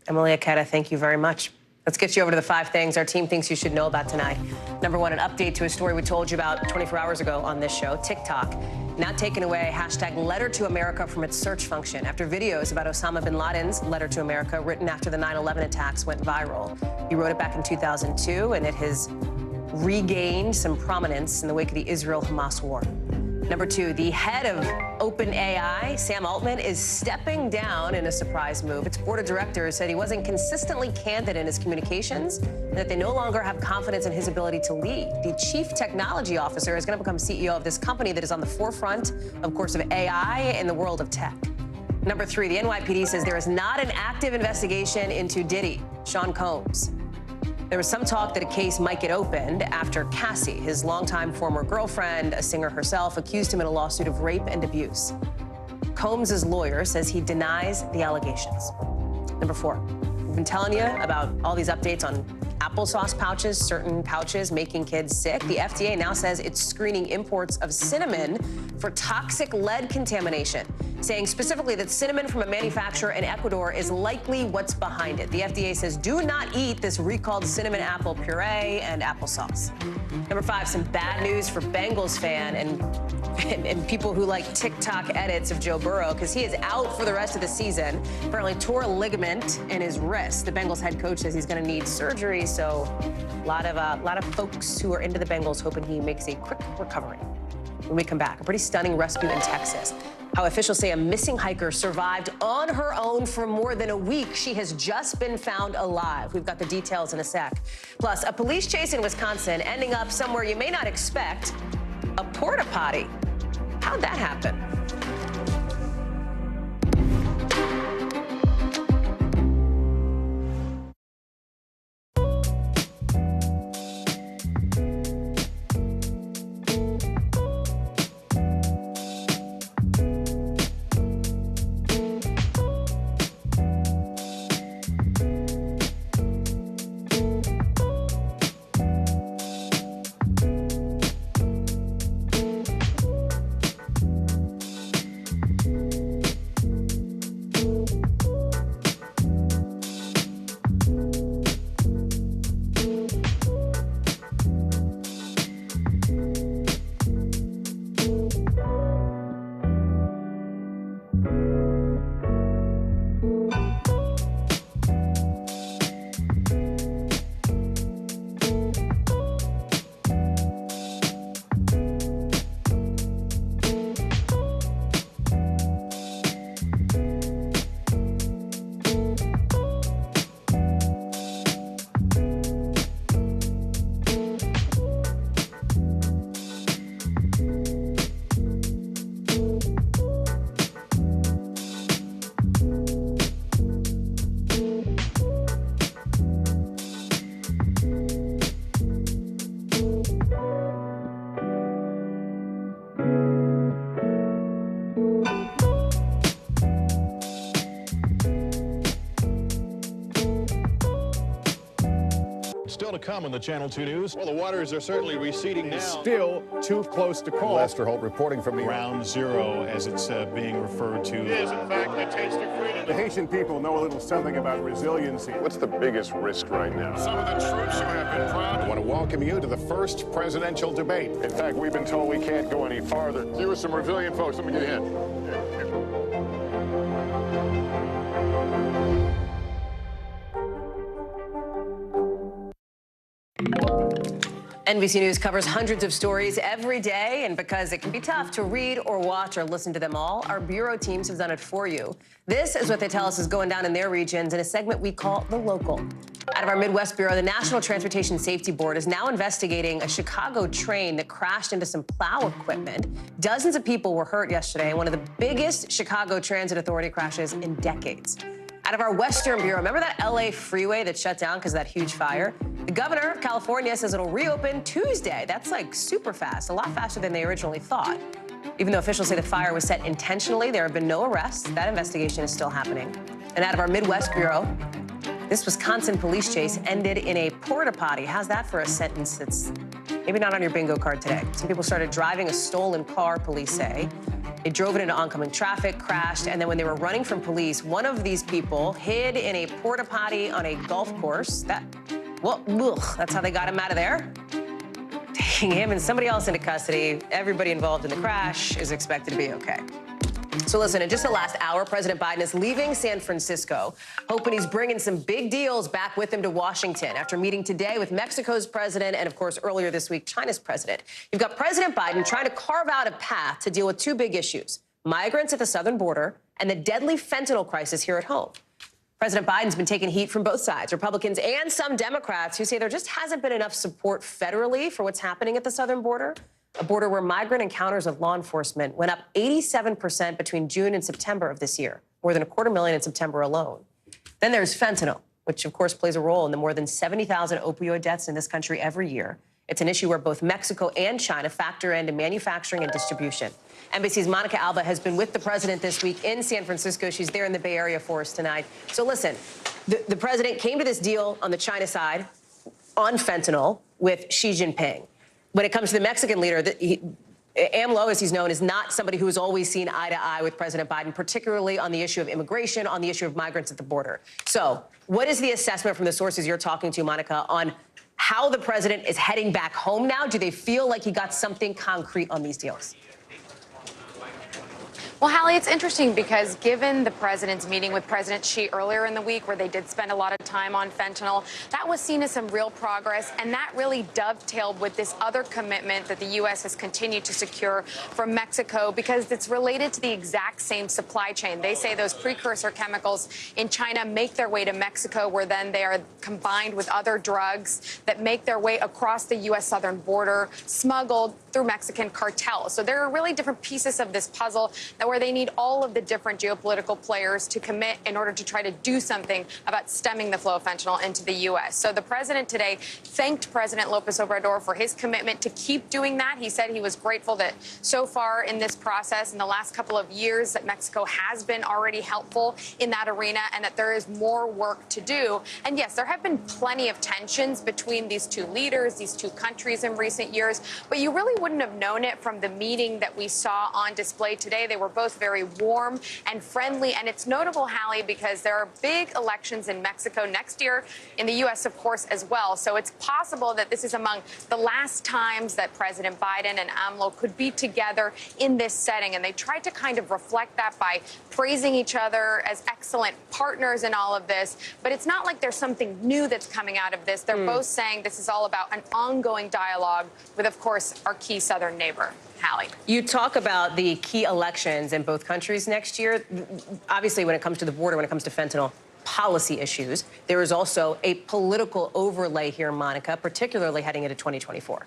Emily Aketa, thank you very much. Let's get you over to the 5 things our team thinks you should know about tonight. Number 1, an update to a story we told you about 24 hours ago on this show. TikTok now taking away hashtag Letter to America from its search function after videos about Osama bin Laden's Letter to America written after the 9/11 attacks went viral. He wrote it back in 2002, and it has regained some prominence in the wake of the Israel-Hamas war. Number 2, the head of OpenAI, Sam Altman, is stepping down in a surprise move. Its board of directors said he wasn't consistently candid in his communications and that they no longer have confidence in his ability to lead. The chief technology officer is going to become CEO of this company that is on the forefront, of course, of AI in the world of tech. Number 3, the NYPD says there is not an active investigation into Diddy, Sean Combs. There was some talk that a case might get opened after Cassie, his longtime former girlfriend, a singer herself, accused him in a lawsuit of rape and abuse. Combs' lawyer says he denies the allegations. Number 4, we've been telling you about all these updates on applesauce pouches, certain pouches making kids sick. The FDA now says it's screening imports of cinnamon for toxic lead contamination, saying specifically that cinnamon from a manufacturer in Ecuador is likely what's behind it. The FDA says do not eat this recalled cinnamon apple puree and applesauce. Number 5, some bad news for Bengals fan and people who like TikTok edits of Joe Burrow, because he is out for the rest of the season. Apparently tore a ligament in his wrist. The Bengals head coach says he's going to need surgery, so a lot of folks who are into the Bengals hoping he makes a quick recovery. When we come back, a pretty stunning rescue in Texas. How officials say a missing hiker survived on her own for more than a week. She has just been found alive. We've got the details in a sec. Plus, a police chase in Wisconsin ending up somewhere you may not expect, a porta potty. How'd that happen?
Still to come on the Channel 2 News. Well, the waters are certainly receding now.
Still too close to call.
Lester Holt reporting from Ground Zero, as it's being referred to.
It is, in fact, the taste of freedom. The Haitian people know a little something about resiliency.
What's the biggest risk right now?
Some of the troops who have been proud.
I want to welcome you to the first presidential debate.
In fact, we've been told we can't go any farther. You are some resilient folks. Let me get in.
NBC News covers hundreds of stories every day, and because it can be tough to read or watch or listen to them all, our bureau teams have done it for you. This is what they tell us is going down in their regions in a segment we call The Local. Out of our Midwest Bureau, the National Transportation Safety Board is now investigating a Chicago train that crashed into some plow equipment. Dozens of people were hurt yesterday in one of the biggest Chicago Transit Authority crashes in decades. Out of our Western Bureau, remember that LA freeway that shut down because of that huge fire? The governor of California says it'll reopen Tuesday. That's like super fast, a lot faster than they originally thought. Even though officials say the fire was set intentionally, there have been no arrests. That investigation is still happening. And out of our Midwest Bureau, this Wisconsin police chase ended in a porta potty. How's that for a sentence that's maybe not on your bingo card today? Some people started driving a stolen car, police say. They drove it into oncoming traffic, crashed, and then when they were running from police, one of these people hid in a porta potty on a golf course. That's how they got him out of there. Taking him and somebody else into custody. Everybody involved in the crash is expected to be okay. So listen, in just the last hour, President Biden is leaving San Francisco, hoping he's bringing some big deals back with him to Washington after meeting today with Mexico's president and, of course, earlier this week, China's president. You've got President Biden trying to carve out a path to deal with two big issues, migrants at the southern border and the deadly fentanyl crisis here at home. President Biden's been taking heat from both sides, Republicans and some Democrats who say there just hasn't been enough support federally for what's happening at the southern border. A border where migrant encounters with law enforcement went up 87% between June and September of this year, more than 250,000 in September alone. Then there's fentanyl, which of course plays a role in the more than 70,000 opioid deaths in this country every year. It's an issue where both Mexico and China factor into manufacturing and distribution. NBC's Monica Alba has been with the president this week in San Francisco. She's there in the Bay Area for us tonight. So listen, the president came to this deal on the China side on fentanyl with Xi Jinping. When it comes to the Mexican leader, AMLO, as he's known, is not somebody who has always seen eye to eye with President Biden, particularly on the issue of immigration, on the issue of migrants at the border. So what is the assessment from the sources you're talking to, Monica, on how the president is heading back home now? Do they feel like he got something concrete on these deals?
Well, Hallie, it's interesting because given the president's meeting with President Xi earlier in the week, where they did spend a lot of time on fentanyl, that was seen as some real progress, and that really dovetailed with this other commitment that the U.S. has continued to secure from Mexico because it's related to the exact same supply chain. They say those precursor chemicals in China make their way to Mexico, where then they are combined with other drugs that make their way across the U.S. southern border, smuggled through Mexican cartels. So there are really different pieces of this puzzle that where they need all of the different geopolitical players to commit in order to try to do something about stemming the flow of fentanyl into the U.S. So the president today thanked President López Obrador for his commitment to keep doing that. He said he was grateful that so far in this process, in the last couple of years, that Mexico has been already helpful in that arena and that there is more work to do. And yes, there have been plenty of tensions between these two leaders, these two countries in recent years, but you really wouldn't have known it from the meeting that we saw on display today. They were both very warm and friendly. And it's notable, Hallie, because there are big elections in Mexico next year, in the U.S., of course, as well. So it's possible that this is among the last times that President Biden and AMLO could be together in this setting. And they tried to kind of reflect that by praising each other as excellent partners in all of this. But it's not like there's something new that's coming out of this. They're both saying this is all about an ongoing dialogue with, of course, our key southern neighbor. Hallie.
You talk about the key elections in both countries next year. Obviously, when it comes to the border, when it comes to fentanyl policy issues, there is also a political overlay here, Monica, particularly heading into 2024.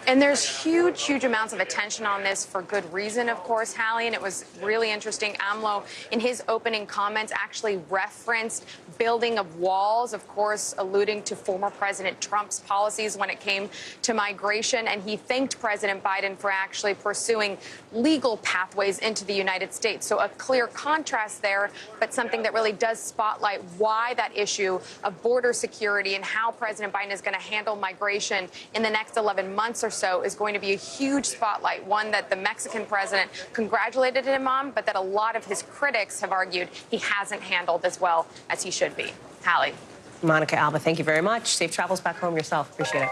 And there's huge, huge amounts of attention on this for good reason, of course, Hallie. And it was really interesting. AMLO, in his opening comments, actually referenced building of walls, of course, alluding to former President Trump's policies when it came to migration. And he thanked President Biden for actually pursuing legal pathways into the United States. So a clear contrast there, but something that really does spotlight why that issue of border security and how President Biden is going to handle migration in the next 11 months or so is going to be a huge spotlight, one that the Mexican president congratulated him on, but that a lot of his critics have argued he hasn't handled as well as he should be. Hallie.
Monica Alba, thank you very much. Safe travels back home yourself. Appreciate it.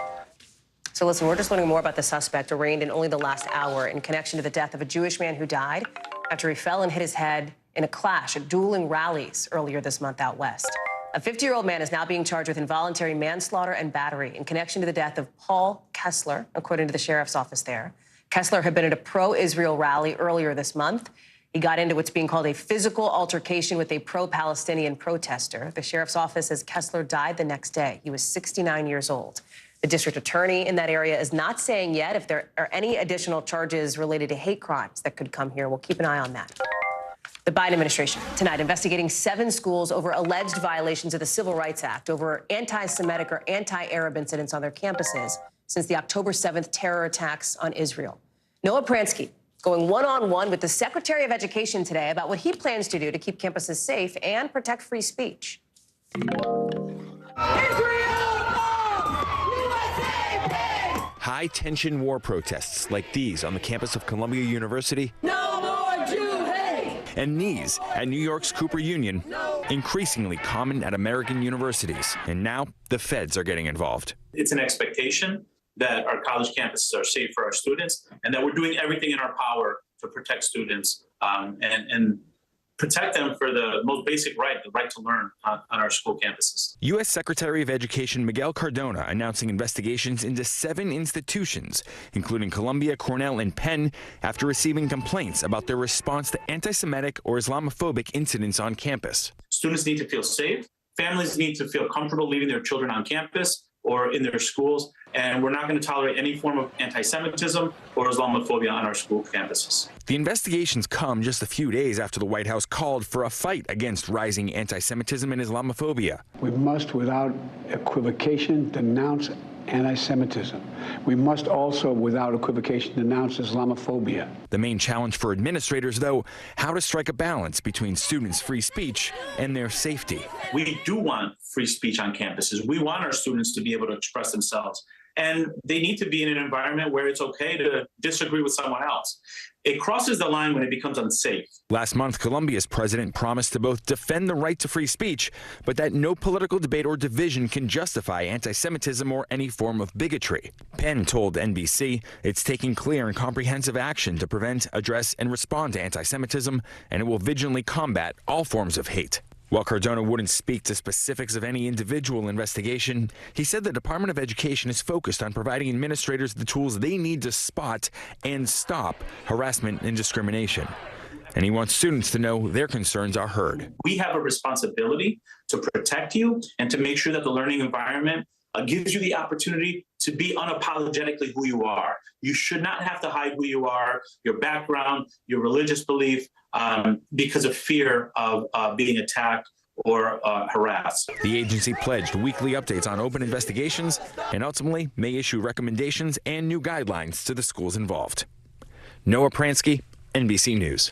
So listen, we're just learning more about the suspect arraigned in only the last hour in connection to the death of a Jewish man who died after he fell and hit his head in a clash at dueling rallies earlier this month out west. A 50-year-old man is now being charged with involuntary manslaughter and battery in connection to the death of Paul Kessler, according to the sheriff's office there. Kessler had been at a pro-Israel rally earlier this month. He got into what's being called a physical altercation with a pro-Palestinian protester. The sheriff's office says Kessler died the next day. He was 69 years old. The district attorney in that area is not saying yet if there are any additional charges related to hate crimes that could come here. We'll keep an eye on that. The Biden administration tonight investigating 7 schools over alleged violations of the Civil Rights Act over anti-Semitic or anti-Arab incidents on their campuses since the October 7th terror attacks on Israel. Noah Pransky going one-on-one with the Secretary of Education today about what he plans to do to keep campuses safe and protect free speech.
High-tension war protests like these on the campus of Columbia University.
No more Jew hate!
And these at New York's Cooper Union, increasingly common at American universities. And now the feds are getting involved.
It's an expectation that our college campuses are safe for our students and that we're doing everything in our power to protect students and protect them for the most basic right, the right to learn on our school campuses.
U.S. Secretary of Education Miguel Cardona announcing investigations into 7 institutions, including Columbia, Cornell, and Penn, after receiving complaints about their response to anti-Semitic or Islamophobic incidents on campus.
Students need to feel safe. Families need to feel comfortable leaving their children on campus or in their schools, and we're not going to tolerate any form of anti-Semitism or Islamophobia on our school campuses.
The investigations come just a few days after the White House called for a fight against rising anti-Semitism and Islamophobia.
We must, without equivocation, denounce anti-Semitism. We must also, without equivocation, denounce Islamophobia.
The main challenge for administrators, though, how to strike a balance between students' free speech and their safety.
We do want free speech on campuses. We want our students to be able to express themselves. And they need to be in an environment where it's okay to disagree with someone else. It crosses the line when it becomes unsafe.
Last month, Columbia's president promised to both defend the right to free speech, but that no political debate or division can justify anti-Semitism or any form of bigotry. Penn told NBC it's taking clear and comprehensive action to prevent, address, and respond to anti-Semitism, and it will vigilantly combat all forms of hate. While Cardona wouldn't speak to specifics of any individual investigation, he said the Department of Education is focused on providing administrators the tools they need to spot and stop harassment and discrimination. And he wants students to know their concerns are heard.
We have a responsibility to protect you and to make sure that the learning environment gives you the opportunity to be unapologetically who you are. You should not have to hide who you are, your background, your religious belief, because of fear of being attacked or harassed.
The agency pledged weekly updates on open investigations and ultimately may issue recommendations and new guidelines to the schools involved. Noah Pransky, NBC News.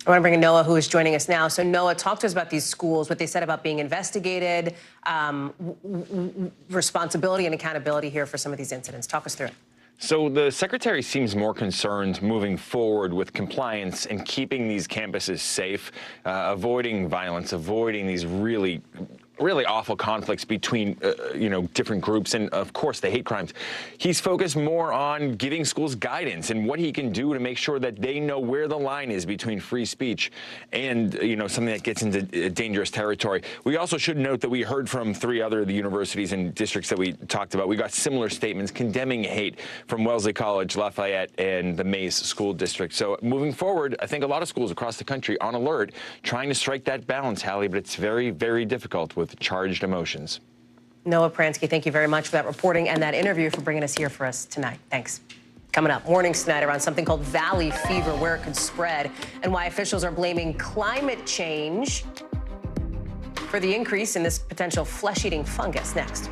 I want to bring in Noah, who is joining us now. So, Noah, talk to us about these schools, what they said about being investigated, responsibility and accountability here for some of these incidents. Talk us through it.
So the secretary seems more concerned moving forward with compliance and keeping these campuses safe, avoiding violence, avoiding these really awful conflicts between, different groups and, of course, the hate crimes. He's focused more on giving schools guidance and what he can do to make sure that they know where the line is between free speech and, something that gets into dangerous territory. We also should note that we heard from 3 other of the universities and districts that we talked about. We got similar statements condemning hate from Wellesley College, Lafayette, and the Mays School District. So moving forward, I think a lot of schools across the country on alert, trying to strike that balance, Hallie, but it's very, very difficult with charged emotions.
Noah Pransky, thank you very much for that reporting and that interview, for bringing us here for us tonight. Thanks. Coming up, warnings tonight around something called valley fever, where it could spread, and why officials are blaming climate change for the increase in this potential flesh-eating fungus. Next.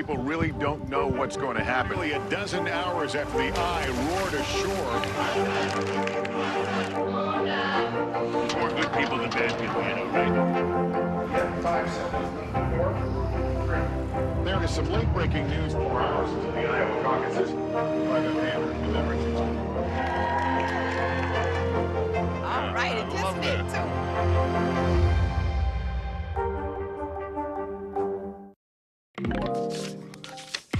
people really don't know what's going to happen.
Nearly a dozen hours after the eye roared ashore.
More good people than bad people, you know, right?
Yeah, 5 seconds. 4, 3.
There is some late-breaking news 4 hours into the Iowa caucuses by the Hammers with everything.
All right, it just did too.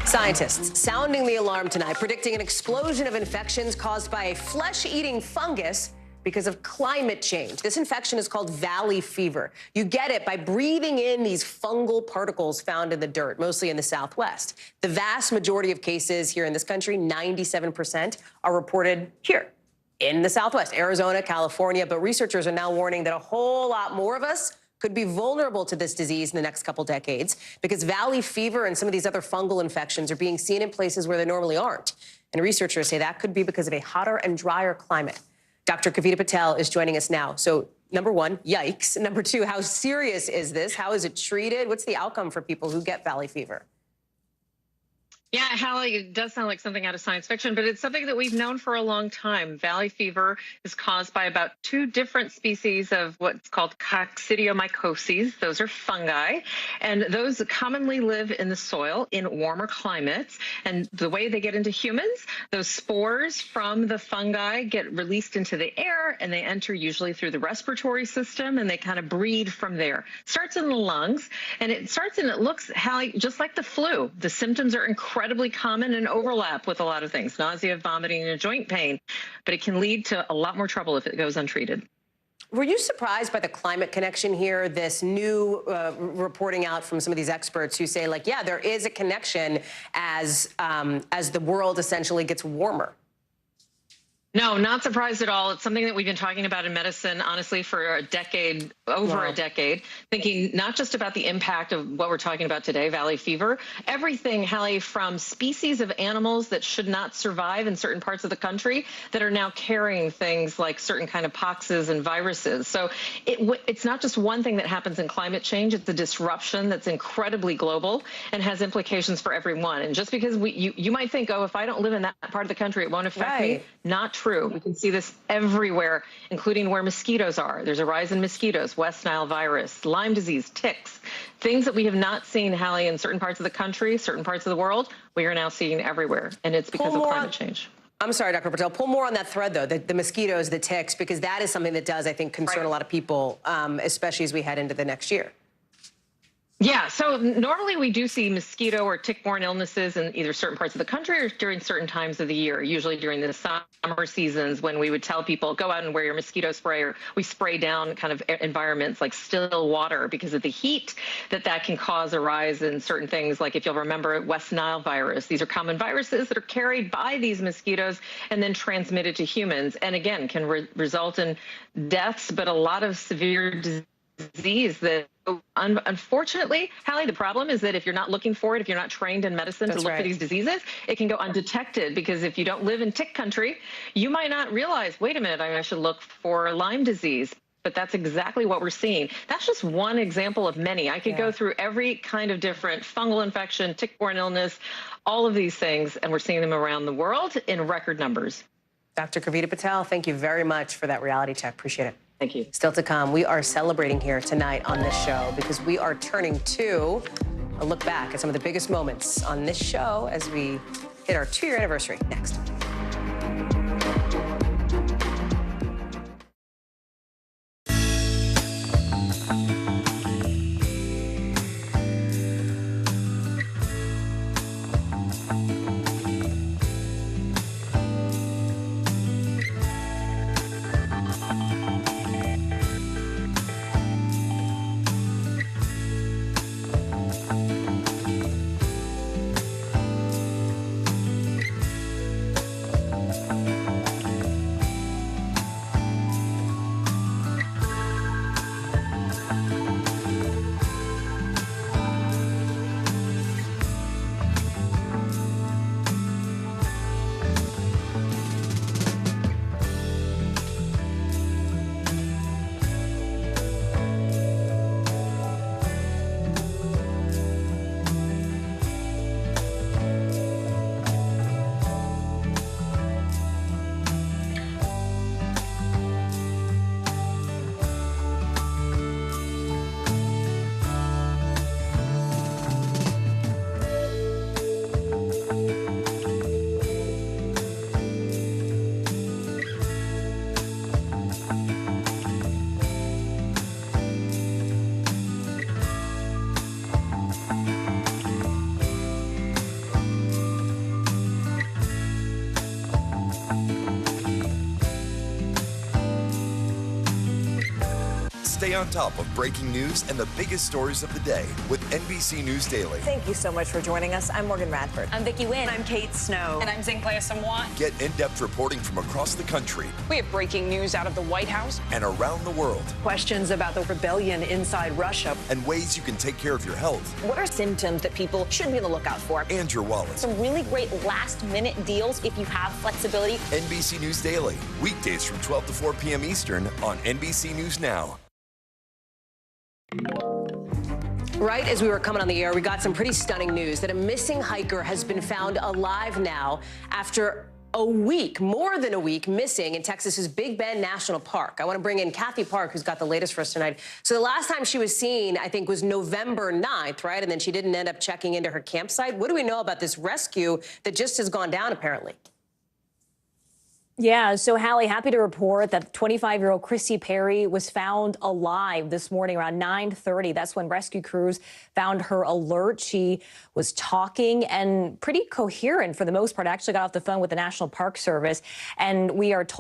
Scientists sounding the alarm tonight, predicting an explosion of infections caused by a flesh-eating fungus because of climate change. This infection is called valley fever. You get it by breathing in these fungal particles found in the dirt, mostly in the Southwest. The vast majority of cases here in this country, 97%, are reported here in the Southwest, Arizona, California. But researchers are now warning that a whole lot more of us could be vulnerable to this disease in the next couple decades because valley fever and some of these other fungal infections are being seen in places where they normally aren't. And researchers say that could be because of a hotter and drier climate. Dr. Kavita Patel is joining us now. So, number one, yikes. Number two, how serious is this? How is it treated? What's the outcome for people who get valley fever?
Yeah, Hallie, it does sound like something out of science fiction, but it's something that we've known for a long time. Valley fever is caused by about 2 different species of what's called coccidiomycoses. Those are fungi, and those commonly live in the soil in warmer climates. And the way they get into humans, those spores from the fungi get released into the air, and they enter usually through the respiratory system, and they kind of breed from there. Starts in the lungs, and it looks, Hallie, just like the flu. The symptoms are incredibly common and overlap with a lot of things, nausea, vomiting, and joint pain, but it can lead to a lot more trouble if it goes untreated.
Were you surprised by the climate connection here, this new reporting out from some of these experts who say, like, yeah, there is a connection as the world essentially gets warmer?
No, not surprised at all. It's something that we've been talking about in medicine, honestly, for a decade, over a decade, thinking not just about the impact of what we're talking about today, valley fever, everything, Hallie, from species of animals that should not survive in certain parts of the country that are now carrying things like certain kind of poxes and viruses. So it's not just one thing that happens in climate change. It's a disruption that's incredibly global and has implications for everyone. And just because you might think, oh, if I don't live in that part of the country, it won't affect me. Not true. We can see this everywhere, including where mosquitoes are. There's a rise in mosquitoes, West Nile virus, Lyme disease, ticks, things that we have not seen, Hallie, in certain parts of the country, certain parts of the world, we are now seeing everywhere, and it's because of climate change.
I'm sorry, Dr. Patel, pull more on that thread, though, the mosquitoes, the ticks, because that is something that does, I think, concern a lot of people, especially as we head into the next year.
Yeah, so normally we do see mosquito or tick-borne illnesses in either certain parts of the country or during certain times of the year, usually during the summer seasons when we would tell people, go out and wear your mosquito spray, or we spray down kind of environments like still water because of the heat that can cause a rise in certain things. Like if you'll remember West Nile virus, these are common viruses that are carried by these mosquitoes and then transmitted to humans. And again, can result in deaths, but a lot of severe disease that unfortunately, Hallie, the problem is that if you're not looking for it, if you're not trained in medicine to look for these diseases, it can go undetected, because if you don't live in tick country, you might not realize, wait a minute, I should look for Lyme disease. But that's exactly what we're seeing. That's just one example of many. I could go through every kind of different fungal infection, tick-borne illness, all of these things, and we're seeing them around the world in record numbers.
Dr. Kavita Patel, thank you very much for that reality check. Appreciate it.
Thank you.
Still to come, we are celebrating here tonight on this show because we are turning to a look back at some of the biggest moments on this show as we hit our 2-year anniversary. Next.
Stay on top of breaking news and the biggest stories of the day with NBC News Daily.
Thank you so much for joining us. I'm Morgan Radford.
I'm Vicki Wynn.
I'm Kate Snow.
And I'm Zinklaya Samwa.
Get in-depth reporting from across the country.
We have breaking news out of the White House
and around the world.
Questions about the rebellion inside Russia.
And ways you can take care of your health.
What are symptoms that people should be on the lookout for?
And your wallet.
Some really great last-minute deals if you have flexibility.
NBC News Daily. Weekdays from 12 to 4 p.m. Eastern on NBC News Now.
Right as we were coming on the air, we got some pretty stunning news that a missing hiker has been found alive now after a week, more than a week, missing in Texas's Big Bend National Park. I want to bring in Kathy Park, who's got the latest for us tonight. So the last time she was seen, I think, was November 9th, right? And then she didn't end up checking into her campsite. What do we know about this rescue that just has gone down, apparently?
Yeah, so Hallie, happy to report that 25-year-old Christy Perry was found alive this morning around 9:30. That's when rescue crews found her alert. She was talking and pretty coherent for the most part. Actually got off the phone with the National Park Service, and we are told